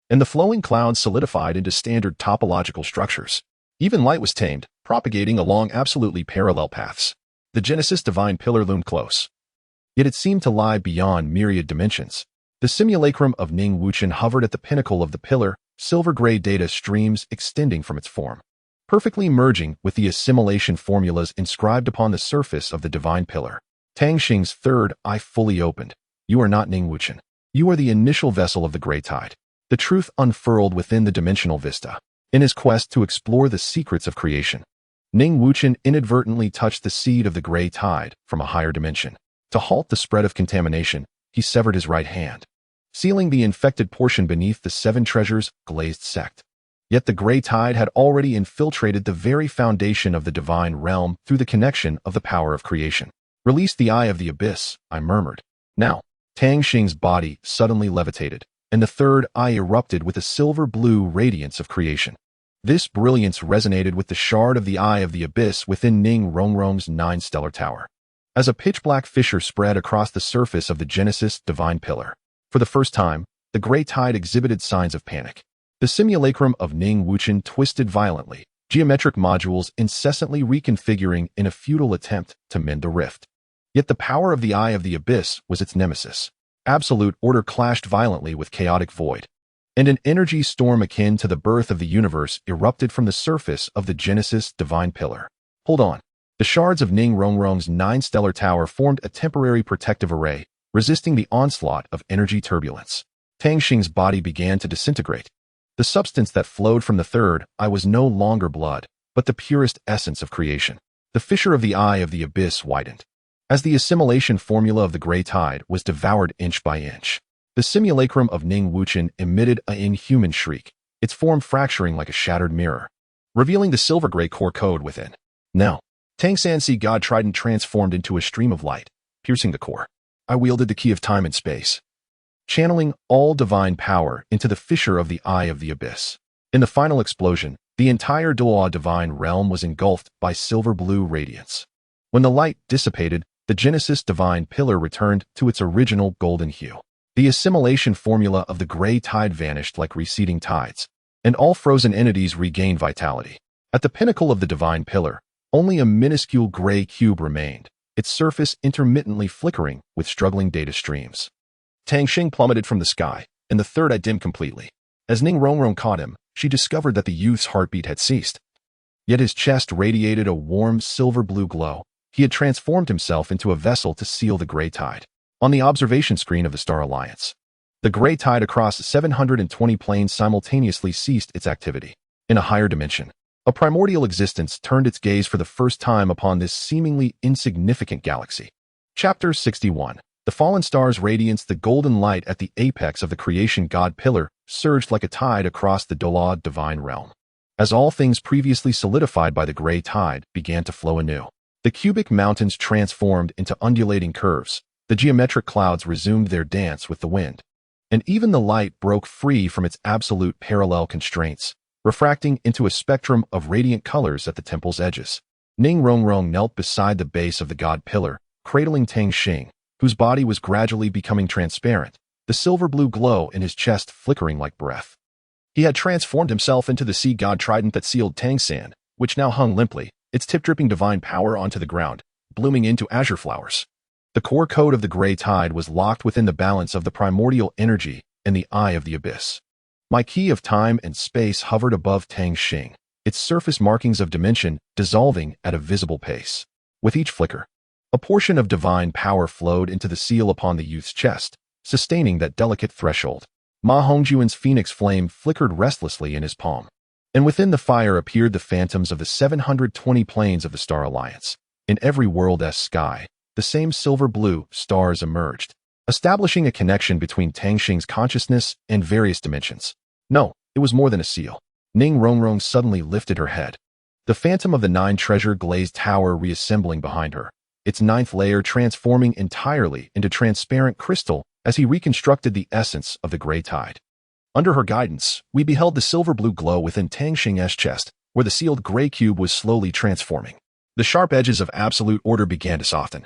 and the flowing clouds solidified into standard topological structures. Even light was tamed, propagating along absolutely parallel paths. The Genesis divine pillar loomed close, yet it seemed to lie beyond myriad dimensions. The simulacrum of Ning Wuchen hovered at the pinnacle of the pillar, silver-gray data streams extending from its form, perfectly merging with the assimilation formulas inscribed upon the surface of the divine pillar. Tang Xing's third eye fully opened. You are not Ning Wuchen. You are the initial vessel of the Grey Tide. The truth unfurled within the dimensional vista. In his quest to explore the secrets of creation, Ning Wuchen inadvertently touched the seed of the Grey Tide from a higher dimension. To halt the spread of contamination, he severed his right hand, sealing the infected portion beneath the 7 treasures glazed sect. Yet the Grey Tide had already infiltrated the very foundation of the divine realm through the connection of the power of creation. Release the eye of the abyss, I murmured. Now, Tang Xing's body suddenly levitated, and the third eye erupted with a silver-blue radiance of creation. This brilliance resonated with the shard of the eye of the abyss within Ning Rongrong's 9-stellar tower. As a pitch-black fissure spread across the surface of the Genesis divine pillar, for the first time, the Grey Tide exhibited signs of panic. The simulacrum of Ning Wuchen twisted violently, geometric modules incessantly reconfiguring in a futile attempt to mend the rift. Yet the power of the eye of the abyss was its nemesis. Absolute order clashed violently with chaotic void, and an energy storm akin to the birth of the universe erupted from the surface of the Genesis divine pillar. Hold on. The shards of Ning Rongrong's 9-stellar tower formed a temporary protective array, resisting the onslaught of energy turbulence. Tang Xing's body began to disintegrate. The substance that flowed from the third eye was no longer blood, but the purest essence of creation. The fissure of the eye of the abyss widened, as the assimilation formula of the Grey Tide was devoured inch by inch. The simulacrum of Ning Wuchen emitted an inhuman shriek, its form fracturing like a shattered mirror, revealing the silver-gray core code within. Now, Tang Sansi God Trident transformed into a stream of light, piercing the core. I wielded the key of time and space, channeling all divine power into the fissure of the eye of the abyss. In the final explosion, the entire Douluo divine realm was engulfed by silver-blue radiance. When the light dissipated, the Genesis divine pillar returned to its original golden hue. The assimilation formula of the Grey Tide vanished like receding tides, and all frozen entities regained vitality. At the pinnacle of the divine pillar, only a minuscule gray cube remained, its surface intermittently flickering with struggling data streams. Tang Xing plummeted from the sky, and the third eye dimmed completely. As Ning Rongrong caught him, she discovered that the youth's heartbeat had ceased. Yet his chest radiated a warm silver-blue glow. He had transformed himself into a vessel to seal the Grey Tide. On the observation screen of the Star Alliance, the Grey Tide across 720 planes simultaneously ceased its activity. In a higher dimension, a primordial existence turned its gaze for the first time upon this seemingly insignificant galaxy. Chapter 61. The fallen star's radiance, the golden light at the apex of the creation god pillar, surged like a tide across the Douluo divine realm. As all things previously solidified by the Grey Tide began to flow anew, the cubic mountains transformed into undulating curves, the geometric clouds resumed their dance with the wind, and even the light broke free from its absolute parallel constraints, refracting into a spectrum of radiant colors at the temple's edges. Ning Rongrong knelt beside the base of the god pillar, cradling Tang Xing, whose body was gradually becoming transparent, the silver-blue glow in his chest flickering like breath. He had transformed himself into the sea god trident that sealed Tang San, which now hung limply, its tip dripping divine power onto the ground, blooming into azure flowers. The core code of the Grey Tide was locked within the balance of the primordial energy and the eye of the abyss. My key of time and space hovered above Tang Xing, its surface markings of dimension dissolving at a visible pace. With each flicker, a portion of divine power flowed into the seal upon the youth's chest, sustaining that delicate threshold. Ma Hongjuan's phoenix flame flickered restlessly in his palm, and within the fire appeared the phantoms of the 720 planes of the Star Alliance. In every world-s sky, the same silver-blue stars emerged, establishing a connection between Tang Xing's consciousness and various dimensions. No, it was more than a seal. Ning Rongrong suddenly lifted her head, the phantom of the 9 treasure glazed tower reassembling behind her, its 9th layer transforming entirely into transparent crystal as he reconstructed the essence of the Grey Tide. Under her guidance, we beheld the silver-blue glow within Tang Xing's chest, where the sealed gray cube was slowly transforming. The sharp edges of absolute order began to soften,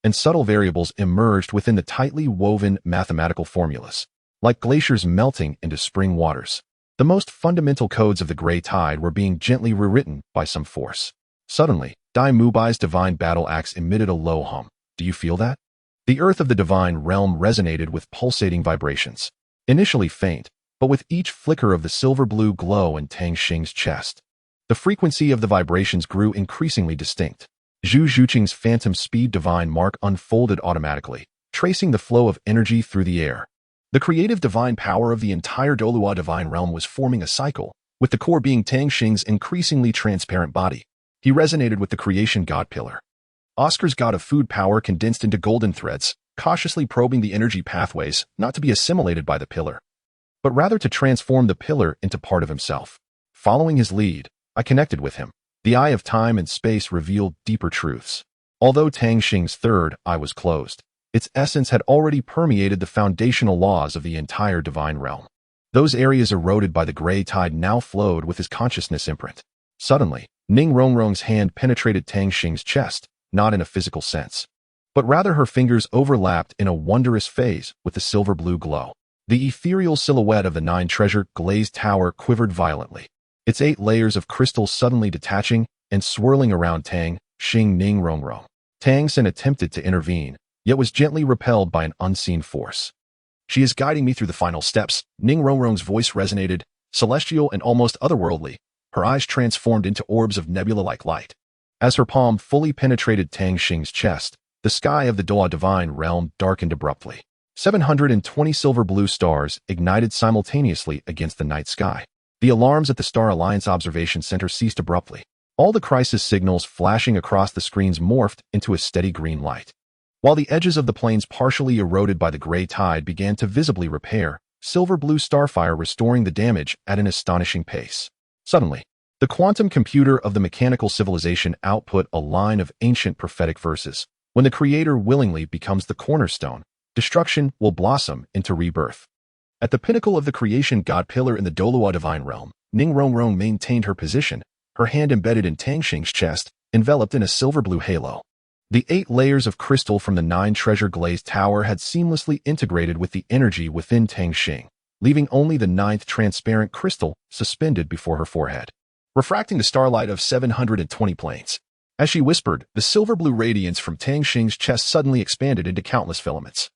and subtle variables emerged within the tightly woven mathematical formulas, like glaciers melting into spring waters. The most fundamental codes of the Grey Tide were being gently rewritten by some force. Suddenly, Dai Mubai's divine battle axe emitted a low hum. Do you feel that? The earth of the divine realm resonated with pulsating vibrations. Initially faint, but with each flicker of the silver-blue glow in Tang Xing's chest, the frequency of the vibrations grew increasingly distinct. Zhu Zhuqing's phantom speed divine mark unfolded automatically, tracing the flow of energy through the air. The creative divine power of the entire Douluo divine realm was forming a cycle, with the core being Tang Xing's increasingly transparent body. He resonated with the creation god pillar. Oscar's god of food power condensed into golden threads, cautiously probing the energy pathways, not to be assimilated by the pillar, but rather to transform the pillar into part of himself. Following his lead, I connected with him. The eye of time and space revealed deeper truths. Although Tang Xing's third eye was closed, its essence had already permeated the foundational laws of the entire divine realm. Those areas eroded by the gray tide now flowed with his consciousness imprint. Suddenly, Ning Rongrong's hand penetrated Tang Xing's chest, not in a physical sense, but rather her fingers overlapped in a wondrous phase with the silver-blue glow. The ethereal silhouette of the nine-treasure glazed tower quivered violently, its 8 layers of crystal suddenly detaching and swirling around Tang Xing Ning Rongrong. Tang Xin attempted to intervene, yet was gently repelled by an unseen force. "She is guiding me through the final steps." Ning Rongrong's voice resonated, celestial and almost otherworldly. Her eyes transformed into orbs of nebula-like light. As her palm fully penetrated Tang Xing's chest, the sky of the Douluo divine realm darkened abruptly. 720 silver-blue stars ignited simultaneously against the night sky. The alarms at the Star Alliance Observation Center ceased abruptly. All the crisis signals flashing across the screens morphed into a steady green light. While the edges of the planes partially eroded by the gray tide began to visibly repair, silver-blue starfire restoring the damage at an astonishing pace. Suddenly, the quantum computer of the mechanical civilization output a line of ancient prophetic verses. When the creator willingly becomes the cornerstone, destruction will blossom into rebirth. At the pinnacle of the creation god pillar in the Douluo divine realm, Ning Rongrong maintained her position, her hand embedded in Tang Xing's chest, enveloped in a silver-blue halo. The 8 layers of crystal from the 9-treasure glazed tower had seamlessly integrated with the energy within Tang Xing, leaving only the 9th transparent crystal suspended before her forehead, refracting the starlight of 720 planes. As she whispered, the silver-blue radiance from Tang Xing's chest suddenly expanded into countless filaments,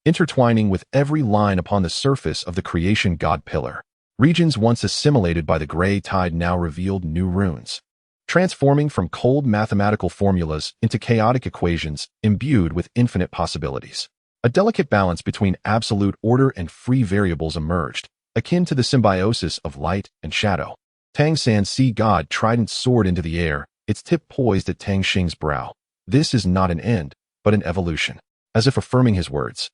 intertwining with every line upon the surface of the creation god pillar. Regions once assimilated by the gray tide now revealed new runes, transforming from cold mathematical formulas into chaotic equations imbued with infinite possibilities. A delicate balance between absolute order and free variables emerged, akin to the symbiosis of light and shadow. Tang San's sea god trident soared into the air, its tip poised at Tang Xing's brow. "This is not an end, but an evolution." As if affirming his words,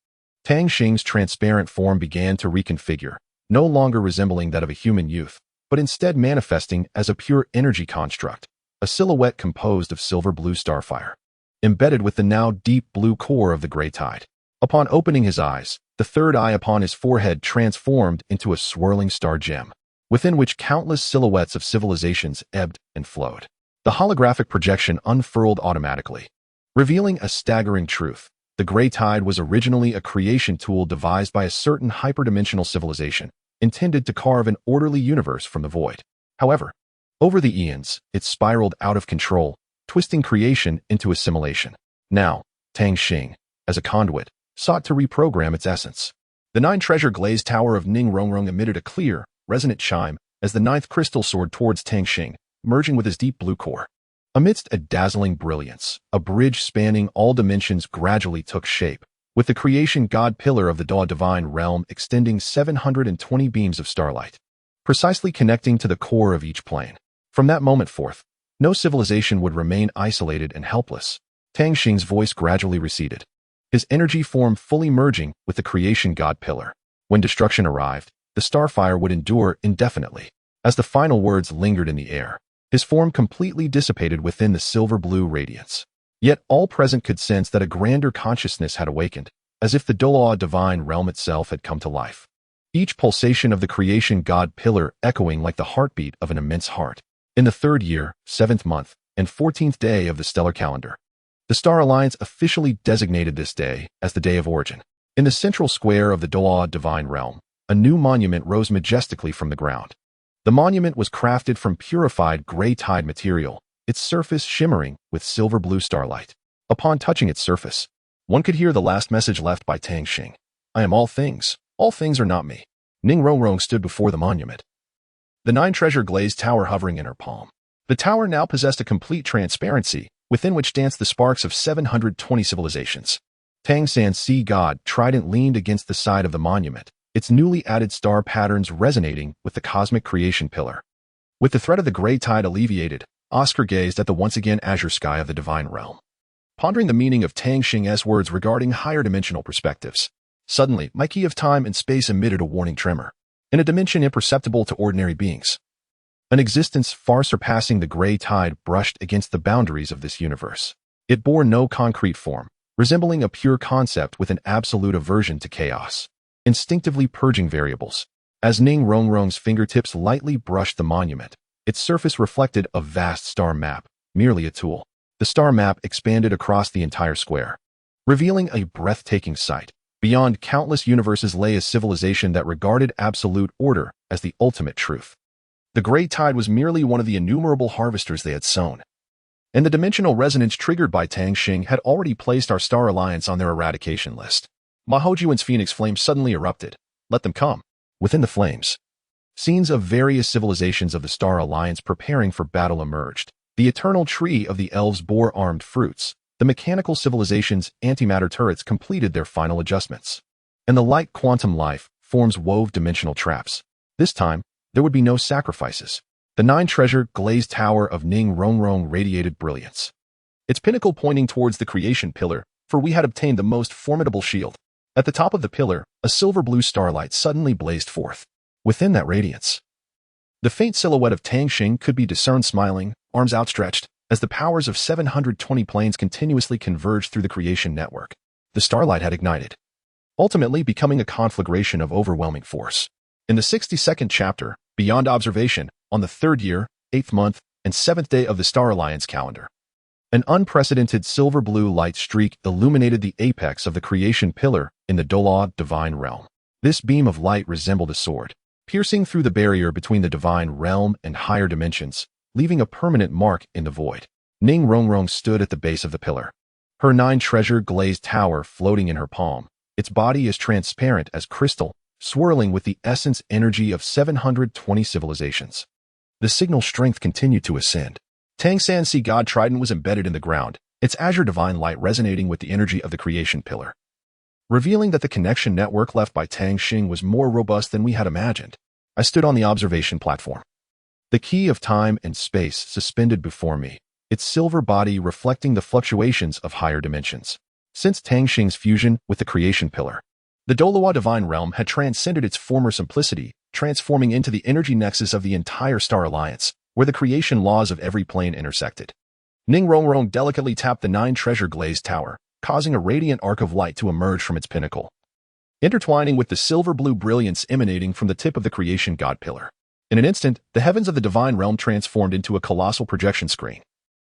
Tang Xing's transparent form began to reconfigure, no longer resembling that of a human youth, but instead manifesting as a pure energy construct, a silhouette composed of silver-blue starfire, embedded with the now deep blue core of the gray tide. Upon opening his eyes, the third eye upon his forehead transformed into a swirling star gem, within which countless silhouettes of civilizations ebbed and flowed. The holographic projection unfurled automatically, revealing a staggering truth. The gray tide was originally a creation tool devised by a certain hyperdimensional civilization, intended to carve an orderly universe from the void. However, over the eons, it spiraled out of control, twisting creation into assimilation. Now, Tang Xing, as a conduit, sought to reprogram its essence. The 9-treasure glazed tower of Ning Rongrong emitted a clear, resonant chime as the 9th crystal soared towards Tang Xing, merging with his deep blue core. Amidst a dazzling brilliance, a bridge spanning all dimensions gradually took shape, with the creation god pillar of the Douluo divine realm extending 720 beams of starlight, precisely connecting to the core of each plane. From that moment forth, no civilization would remain isolated and helpless. Tang Xing's voice gradually receded, his energy form fully merging with the creation god pillar. When destruction arrived, the starfire would endure indefinitely. As the final words lingered in the air, his form completely dissipated within the silver-blue radiance. Yet all present could sense that a grander consciousness had awakened, as if the Douluo divine realm itself had come to life. Each pulsation of the creation god pillar echoing like the heartbeat of an immense heart. In the 3rd year, 7th month, and 14th day of the stellar calendar, the Star Alliance officially designated this day as the Day of Origin. In the central square of the Douluo divine realm, a new monument rose majestically from the ground. The monument was crafted from purified gray tide material, its surface shimmering with silver-blue starlight. Upon touching its surface, one could hear the last message left by Tang Xing. "I am all things are not me." Ning Rongrong stood before the monument, the nine-treasure glazed tower hovering in her palm. The tower now possessed a complete transparency, within which danced the sparks of 720 civilizations. Tang San's sea god trident leaned against the side of the monument, its newly added star patterns resonating with the cosmic creation pillar. With the threat of the gray tide alleviated, Oscar gazed at the once again azure sky of the divine realm, pondering the meaning of Tang Xing's words regarding higher dimensional perspectives. Suddenly, my key of time and space emitted a warning tremor, in a dimension imperceptible to ordinary beings. An existence far surpassing the gray tide brushed against the boundaries of this universe. It bore no concrete form, resembling a pure concept with an absolute aversion to chaos, instinctively purging variables. As Ning Rongrong's fingertips lightly brushed the monument, its surface reflected a vast star map, merely a tool. The star map expanded across the entire square, revealing a breathtaking sight. Beyond countless universes lay a civilization that regarded absolute order as the ultimate truth. The gray tide was merely one of the innumerable harvesters they had sown, and the dimensional resonance triggered by Tang Xing had already placed our star alliance on their eradication list. Mahojuan's phoenix flame suddenly erupted. Let them come. Within the flames, scenes of various civilizations of the Star Alliance preparing for battle emerged. The eternal tree of the elves bore armed fruits. The mechanical civilization's antimatter turrets completed their final adjustments, and the light quantum life forms wove dimensional traps. This time, there would be no sacrifices. The nine-treasure glazed tower of Ning Rongrong radiated brilliance, its pinnacle pointing towards the creation pillar, for we had obtained the most formidable shield. At the top of the pillar, a silver-blue starlight suddenly blazed forth. Within that radiance, the faint silhouette of Tang Xing could be discerned smiling, arms outstretched, as the powers of 720 planes continuously converged through the creation network. The starlight had ignited, ultimately becoming a conflagration of overwhelming force. In the 62nd chapter, Beyond Observation, on the 3rd year, 8th month, and 7th day of the Star Alliance calendar, an unprecedented silver-blue light streak illuminated the apex of the creation pillar in the Douluo divine realm. This beam of light resembled a sword, piercing through the barrier between the divine realm and higher dimensions, leaving a permanent mark in the void. Ning Rongrong stood at the base of the pillar, her nine-treasure glazed tower floating in her palm. Its body is transparent as crystal, swirling with the essence energy of 720 civilizations. The signal strength continued to ascend. Tang San's sea god trident was embedded in the ground, its azure divine light resonating with the energy of the creation pillar, revealing that the connection network left by Tang Xing was more robust than we had imagined. I stood on the observation platform, the key of time and space suspended before me, its silver body reflecting the fluctuations of higher dimensions. Since Tang Xing's fusion with the creation pillar, the Douluo divine realm had transcended its former simplicity, transforming into the energy nexus of the entire Star Alliance, where the creation laws of every plane intersected. Ning Rongrong delicately tapped the nine-treasure glazed tower, causing a radiant arc of light to emerge from its pinnacle, intertwining with the silver-blue brilliance emanating from the tip of the creation god pillar. In an instant, the heavens of the divine realm transformed into a colossal projection screen,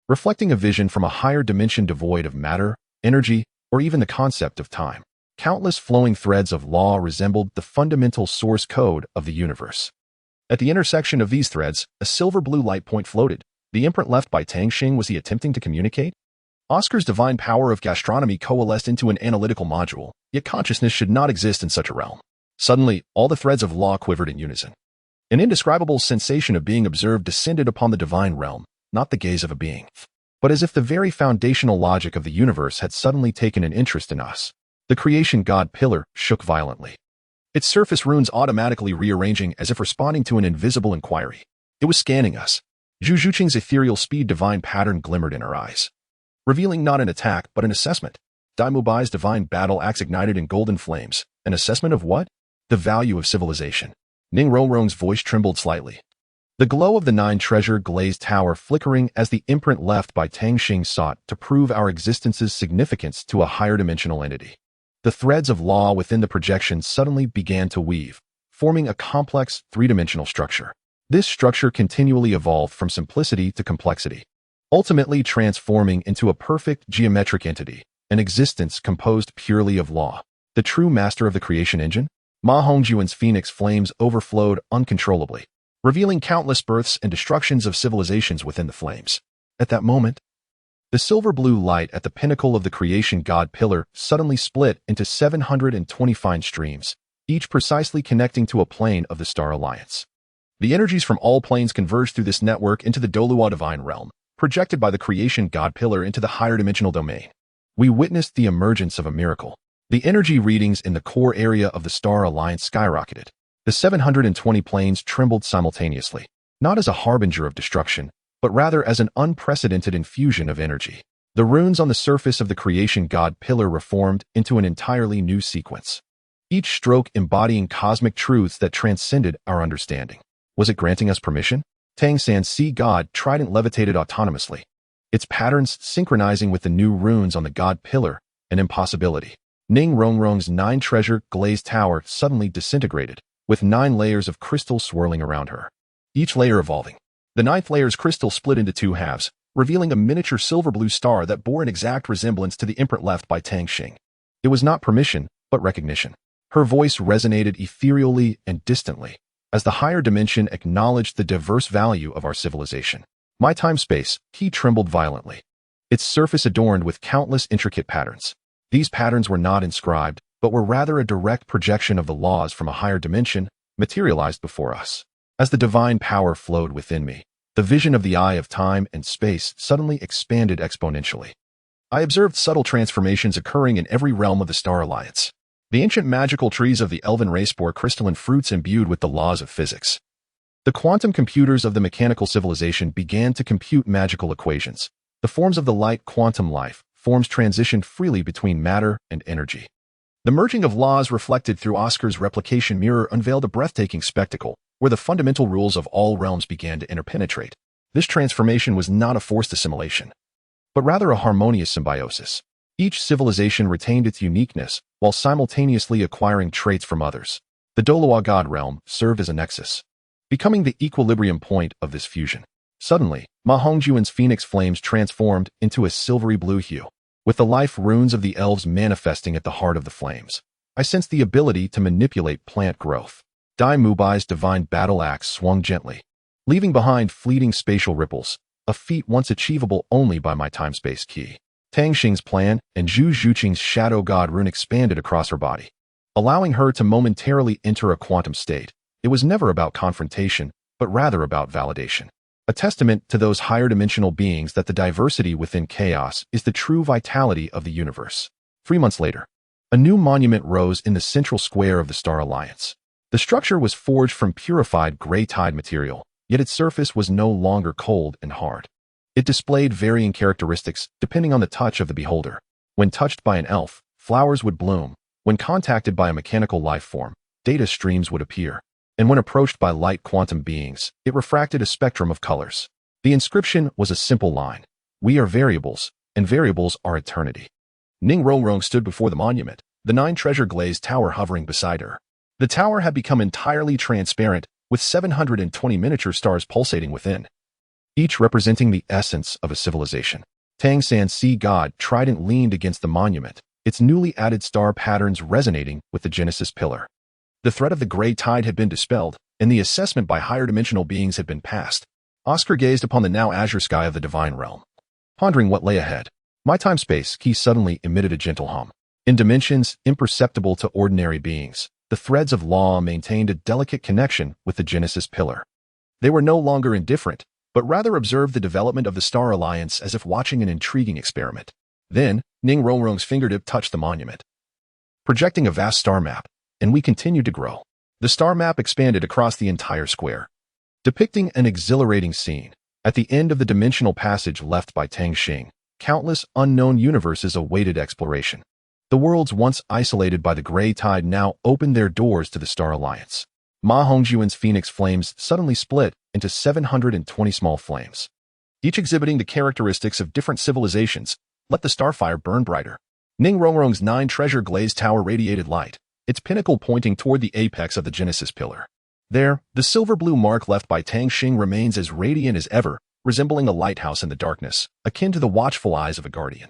reflecting a vision from a higher dimension devoid of matter, energy, or even the concept of time. Countless flowing threads of law resembled the fundamental source code of the universe. At the intersection of these threads, a silver-blue light point floated. The imprint left by Tang Xing. Was he attempting to communicate? Oscar's divine power of gastronomy coalesced into an analytical module, yet consciousness should not exist in such a realm. Suddenly, all the threads of law quivered in unison. An indescribable sensation of being observed descended upon the divine realm, not the gaze of a being, but as if the very foundational logic of the universe had suddenly taken an interest in us. The creation god pillar shook violently, its surface runes automatically rearranging as if responding to an invisible inquiry. It was scanning us. Zhu Zhuqing's ethereal speed divine pattern glimmered in her eyes, revealing not an attack but an assessment. Dai Mubai's divine battle axe ignited in golden flames. An assessment of what? The value of civilization. Ning Rongrong's voice trembled slightly, the glow of the nine-treasure glazed tower flickering as the imprint left by Tang Xing sought to prove our existence's significance to a higher dimensional entity. The threads of law within the projection suddenly began to weave, forming a complex, three-dimensional structure. This structure continually evolved from simplicity to complexity, ultimately transforming into a perfect geometric entity, an existence composed purely of law. The true master of the creation engine? Ma Hongjuan's phoenix flames overflowed uncontrollably, revealing countless births and destructions of civilizations within the flames. At that moment, the silver-blue light at the pinnacle of the creation god pillar suddenly split into 720 fine streams, each precisely connecting to a plane of the Star Alliance. The energies from all planes converged through this network into the Douluo Divine Realm, projected by the Creation God Pillar into the higher dimensional domain. We witnessed the emergence of a miracle. The energy readings in the core area of the Star Alliance skyrocketed. The 720 planes trembled simultaneously, not as a harbinger of destruction, but rather as an unprecedented infusion of energy. The runes on the surface of the Creation God Pillar reformed into an entirely new sequence, each stroke embodying cosmic truths that transcended our understanding. Was it granting us permission? Tang San's Sea God Trident levitated autonomously, its patterns synchronizing with the new runes on the God Pillar, an impossibility. Ning Rongrong's 9 treasure glazed tower suddenly disintegrated, with 9 layers of crystal swirling around her, each layer evolving. The 9th layer's crystal split into 2 halves, revealing a miniature silver-blue star that bore an exact resemblance to the imprint left by Tang Xing. It was not permission, but recognition. Her voice resonated ethereally and distantly, as the higher dimension acknowledged the diverse value of our civilization. My time-space key trembled violently, its surface adorned with countless intricate patterns. These patterns were not inscribed, but were rather a direct projection of the laws from a higher dimension materialized before us. As the divine power flowed within me, the vision of the eye of time and space suddenly expanded exponentially. I observed subtle transformations occurring in every realm of the Star Alliance. The ancient magical trees of the elven race bore crystalline fruits imbued with the laws of physics. The quantum computers of the mechanical civilization began to compute magical equations. The forms of the light quantum life forms transitioned freely between matter and energy. The merging of laws reflected through Oscar's replication mirror unveiled a breathtaking spectacle, where the fundamental rules of all realms began to interpenetrate. This transformation was not a forced assimilation, but rather a harmonious symbiosis. Each civilization retained its uniqueness, while simultaneously acquiring traits from others. The Douluo God realm served as a nexus, becoming the equilibrium point of this fusion. Suddenly, Ma Hongjuan's phoenix flames transformed into a silvery blue hue, with the life runes of the elves manifesting at the heart of the flames. I sensed the ability to manipulate plant growth. Dai Mubai's divine battle axe swung gently, leaving behind fleeting spatial ripples, a feat once achievable only by my time-space key. Tang Xing's plan and Zhu Zhuqing's shadow god rune expanded across her body, allowing her to momentarily enter a quantum state. It was never about confrontation, but rather about validation. A testament to those higher dimensional beings that the diversity within chaos is the true vitality of the universe. 3 months later, a new monument rose in the central square of the Star Alliance. The structure was forged from purified gray tide material, yet its surface was no longer cold and hard. It displayed varying characteristics depending on the touch of the beholder. When touched by an elf, flowers would bloom. When contacted by a mechanical life form, data streams would appear. And when approached by light quantum beings, it refracted a spectrum of colors. The inscription was a simple line: "We are variables, and variables are eternity." Ning Rongrong stood before the monument, the 9 treasure glazed tower hovering beside her. The tower had become entirely transparent, with 720 miniature stars pulsating within, each representing the essence of a civilization. Tang San's Sea God Trident leaned against the monument, its newly added star patterns resonating with the Genesis pillar. The threat of the gray tide had been dispelled, and the assessment by higher dimensional beings had been passed. Oscar gazed upon the now azure sky of the divine realm, pondering what lay ahead. My time-space key suddenly emitted a gentle hum. In dimensions imperceptible to ordinary beings, the threads of law maintained a delicate connection with the Genesis pillar. They were no longer indifferent, but rather observed the development of the Star Alliance as if watching an intriguing experiment. Then, Ning Rongrong's fingertip touched the monument, projecting a vast star map, and we continued to grow. The star map expanded across the entire square, depicting an exhilarating scene. At the end of the dimensional passage left by Tang Xing, countless unknown universes awaited exploration. The worlds once isolated by the gray tide now opened their doors to the Star Alliance. Ma Hongjuan's phoenix flames suddenly split into 720 small flames, each exhibiting the characteristics of different civilizations. Let the starfire burn brighter. Ning Rongrong's 9 treasure glazed tower radiated light, its pinnacle pointing toward the apex of the Genesis pillar. There, the silver-blue mark left by Tang Xing remains as radiant as ever, resembling a lighthouse in the darkness, akin to the watchful eyes of a guardian.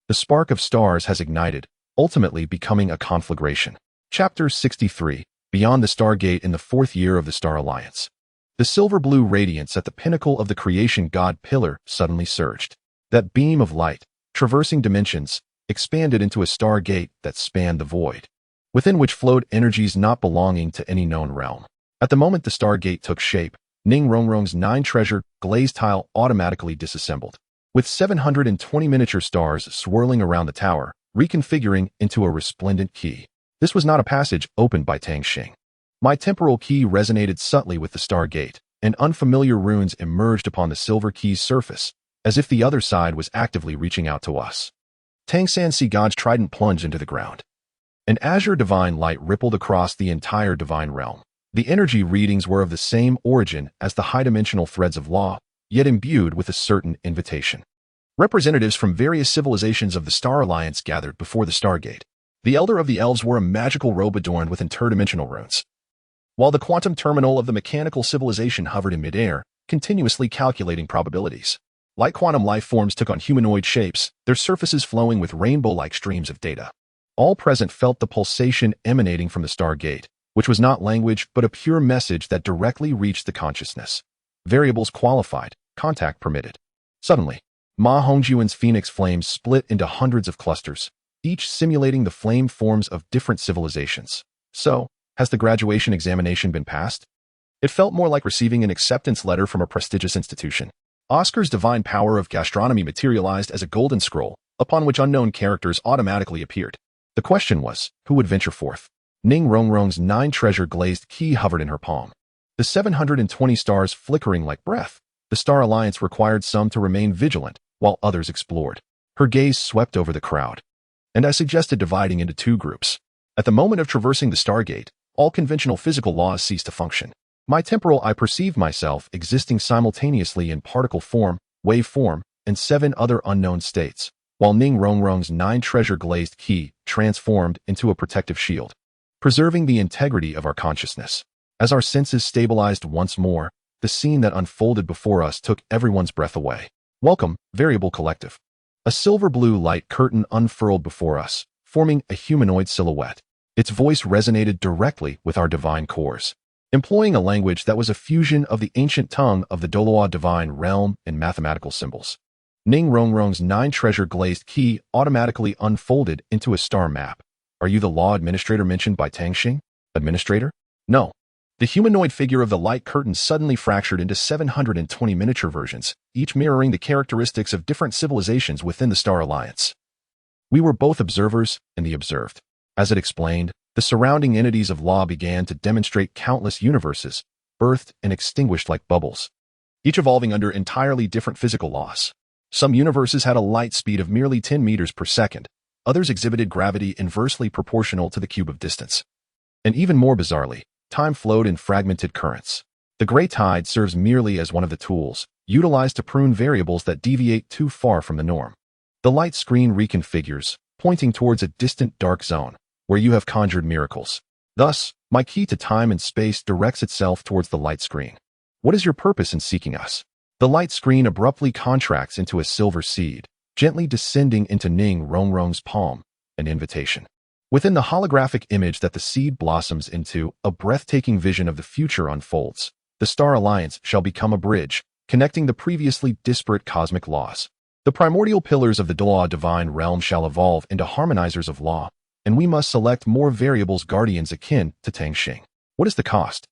The spark of stars has ignited, ultimately becoming a conflagration. Chapter 63, Beyond the Stargate in the 4th year of the Star Alliance. The silver-blue radiance at the pinnacle of the Creation God pillar suddenly surged. That beam of light, traversing dimensions, expanded into a stargate that spanned the void. within which flowed energies not belonging to any known realm. At the moment the Stargate took shape, Ning Rongrong's 9 treasure glazed tile automatically disassembled, with 720 miniature stars swirling around the tower, reconfiguring into a resplendent key. This was not a passage opened by Tang Xing. My temporal key resonated subtly with the Stargate, and unfamiliar runes emerged upon the silver key's surface, as if the other side was actively reaching out to us. Tang Sansi God's trident plunged into the ground. An azure divine light rippled across the entire divine realm. The energy readings were of the same origin as the high-dimensional threads of law, yet imbued with a certain invitation. Representatives from various civilizations of the Star Alliance gathered before the Stargate. The Elder of the Elves wore a magical robe adorned with interdimensional runes, while the quantum terminal of the mechanical civilization hovered in midair, continuously calculating probabilities. Like quantum life forms took on humanoid shapes, their surfaces flowing with rainbow-like streams of data. All present felt the pulsation emanating from the Stargate, which was not language but a pure message that directly reached the consciousness. Variables qualified, contact permitted. Suddenly, Ma Hongjuan's phoenix flames split into hundreds of clusters, each simulating the flame forms of different civilizations. So, has the graduation examination been passed? It felt more like receiving an acceptance letter from a prestigious institution. Oscar's divine power of gastronomy materialized as a golden scroll, upon which unknown characters automatically appeared. The question was, who would venture forth? Ning Rongrong's 9 treasure glazed key hovered in her palm. The 720 stars flickering like breath. The Star Alliance required some to remain vigilant, while others explored. Her gaze swept over the crowd, and I suggested dividing into 2 groups. At the moment of traversing the Stargate, all conventional physical laws ceased to function. My temporal I perceived myself existing simultaneously in particle form, wave form, and 7 other unknown states, while Ning Rongrong's 9 treasure glazed key transformed into a protective shield, preserving the integrity of our consciousness. As our senses stabilized once more, the scene that unfolded before us took everyone's breath away. Welcome, Variable Collective. A silver-blue light curtain unfurled before us, forming a humanoid silhouette. Its voice resonated directly with our divine cores, employing a language that was a fusion of the ancient tongue of the Douluo divine realm and mathematical symbols. Ning Rongrong's 9 treasure glazed key automatically unfolded into a star map. Are you the law administrator mentioned by Tang Xing? Administrator? No. The humanoid figure of the light curtain suddenly fractured into 720 miniature versions, each mirroring the characteristics of different civilizations within the Star Alliance. We were both observers and the observed. As it explained, the surrounding entities of law began to demonstrate countless universes, birthed and extinguished like bubbles, each evolving under entirely different physical laws. Some universes had a light speed of merely 10 meters per second, others exhibited gravity inversely proportional to the cube of distance. And even more bizarrely, time flowed in fragmented currents. The gray tide serves merely as one of the tools, utilized to prune variables that deviate too far from the norm. The light screen reconfigures, pointing towards a distant dark zone, where you have conjured miracles. Thus, my key to time and space directs itself towards the light screen. What is your purpose in seeking us? The light screen abruptly contracts into a silver seed, gently descending into Ning Rongrong's palm, an invitation. Within the holographic image that the seed blossoms into, a breathtaking vision of the future unfolds. The Star Alliance shall become a bridge, connecting the previously disparate cosmic laws. The primordial pillars of the Douluo divine realm shall evolve into harmonizers of law, and we must select more variables guardians akin to Tang Xing. What is the cost?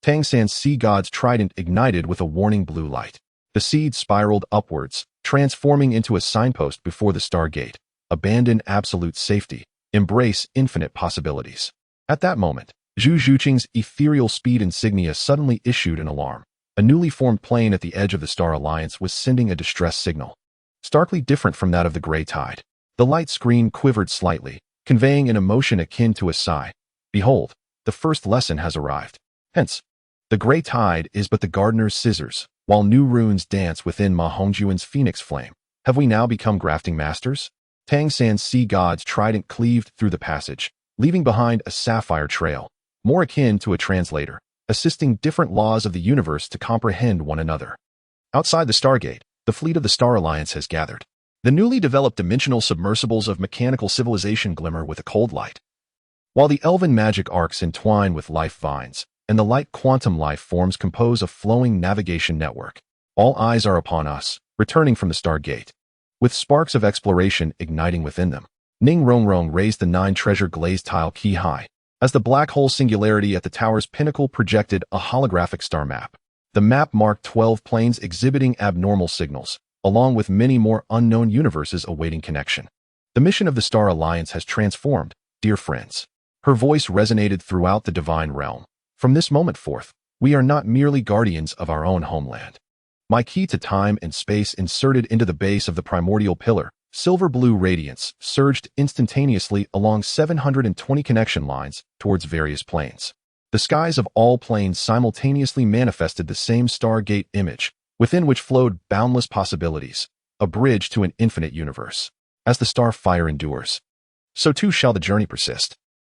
Tang San's sea god's trident ignited with a warning blue light. The seed spiraled upwards, transforming into a signpost before the Stargate. Abandon absolute safety. Embrace infinite possibilities. At that moment, Zhu Zhuqing's ethereal speed insignia suddenly issued an alarm. A newly formed plane at the edge of the Star Alliance was sending a distress signal, starkly different from that of the gray tide. The light screen quivered slightly, conveying an emotion akin to a sigh. Behold, the first lesson has arrived. Hence, the gray tide is but the gardener's scissors, while new runes dance within Ma Hongjuan's phoenix flame. Have we now become grafting masters? Tang San's sea god's trident cleaved through the passage, leaving behind a sapphire trail, more akin to a translator, assisting different laws of the universe to comprehend one another. Outside the Stargate, the fleet of the Star Alliance has gathered. The newly developed dimensional submersibles of mechanical civilization glimmer with a cold light, while the elven magic arcs entwine with life vines, and the light quantum life forms compose a flowing navigation network. All eyes are upon us, returning from the Stargate, with sparks of exploration igniting within them. Ning Rongrong raised the 9-treasure glazed tile key high, as the black hole singularity at the tower's pinnacle projected a holographic star map. The map marked 12 planes exhibiting abnormal signals, along with many more unknown universes awaiting connection. The mission of the Star Alliance has transformed, dear friends. Her voice resonated throughout the divine realm. From this moment forth, we are not merely guardians of our own homeland. My key to time and space inserted into the base of the primordial pillar, silver-blue radiance, surged instantaneously along 720 connection lines towards various planes. The skies of all planes simultaneously manifested the same Stargate image, within which flowed boundless possibilities, a bridge to an infinite universe. As the star fire endures, so too shall the journey persist.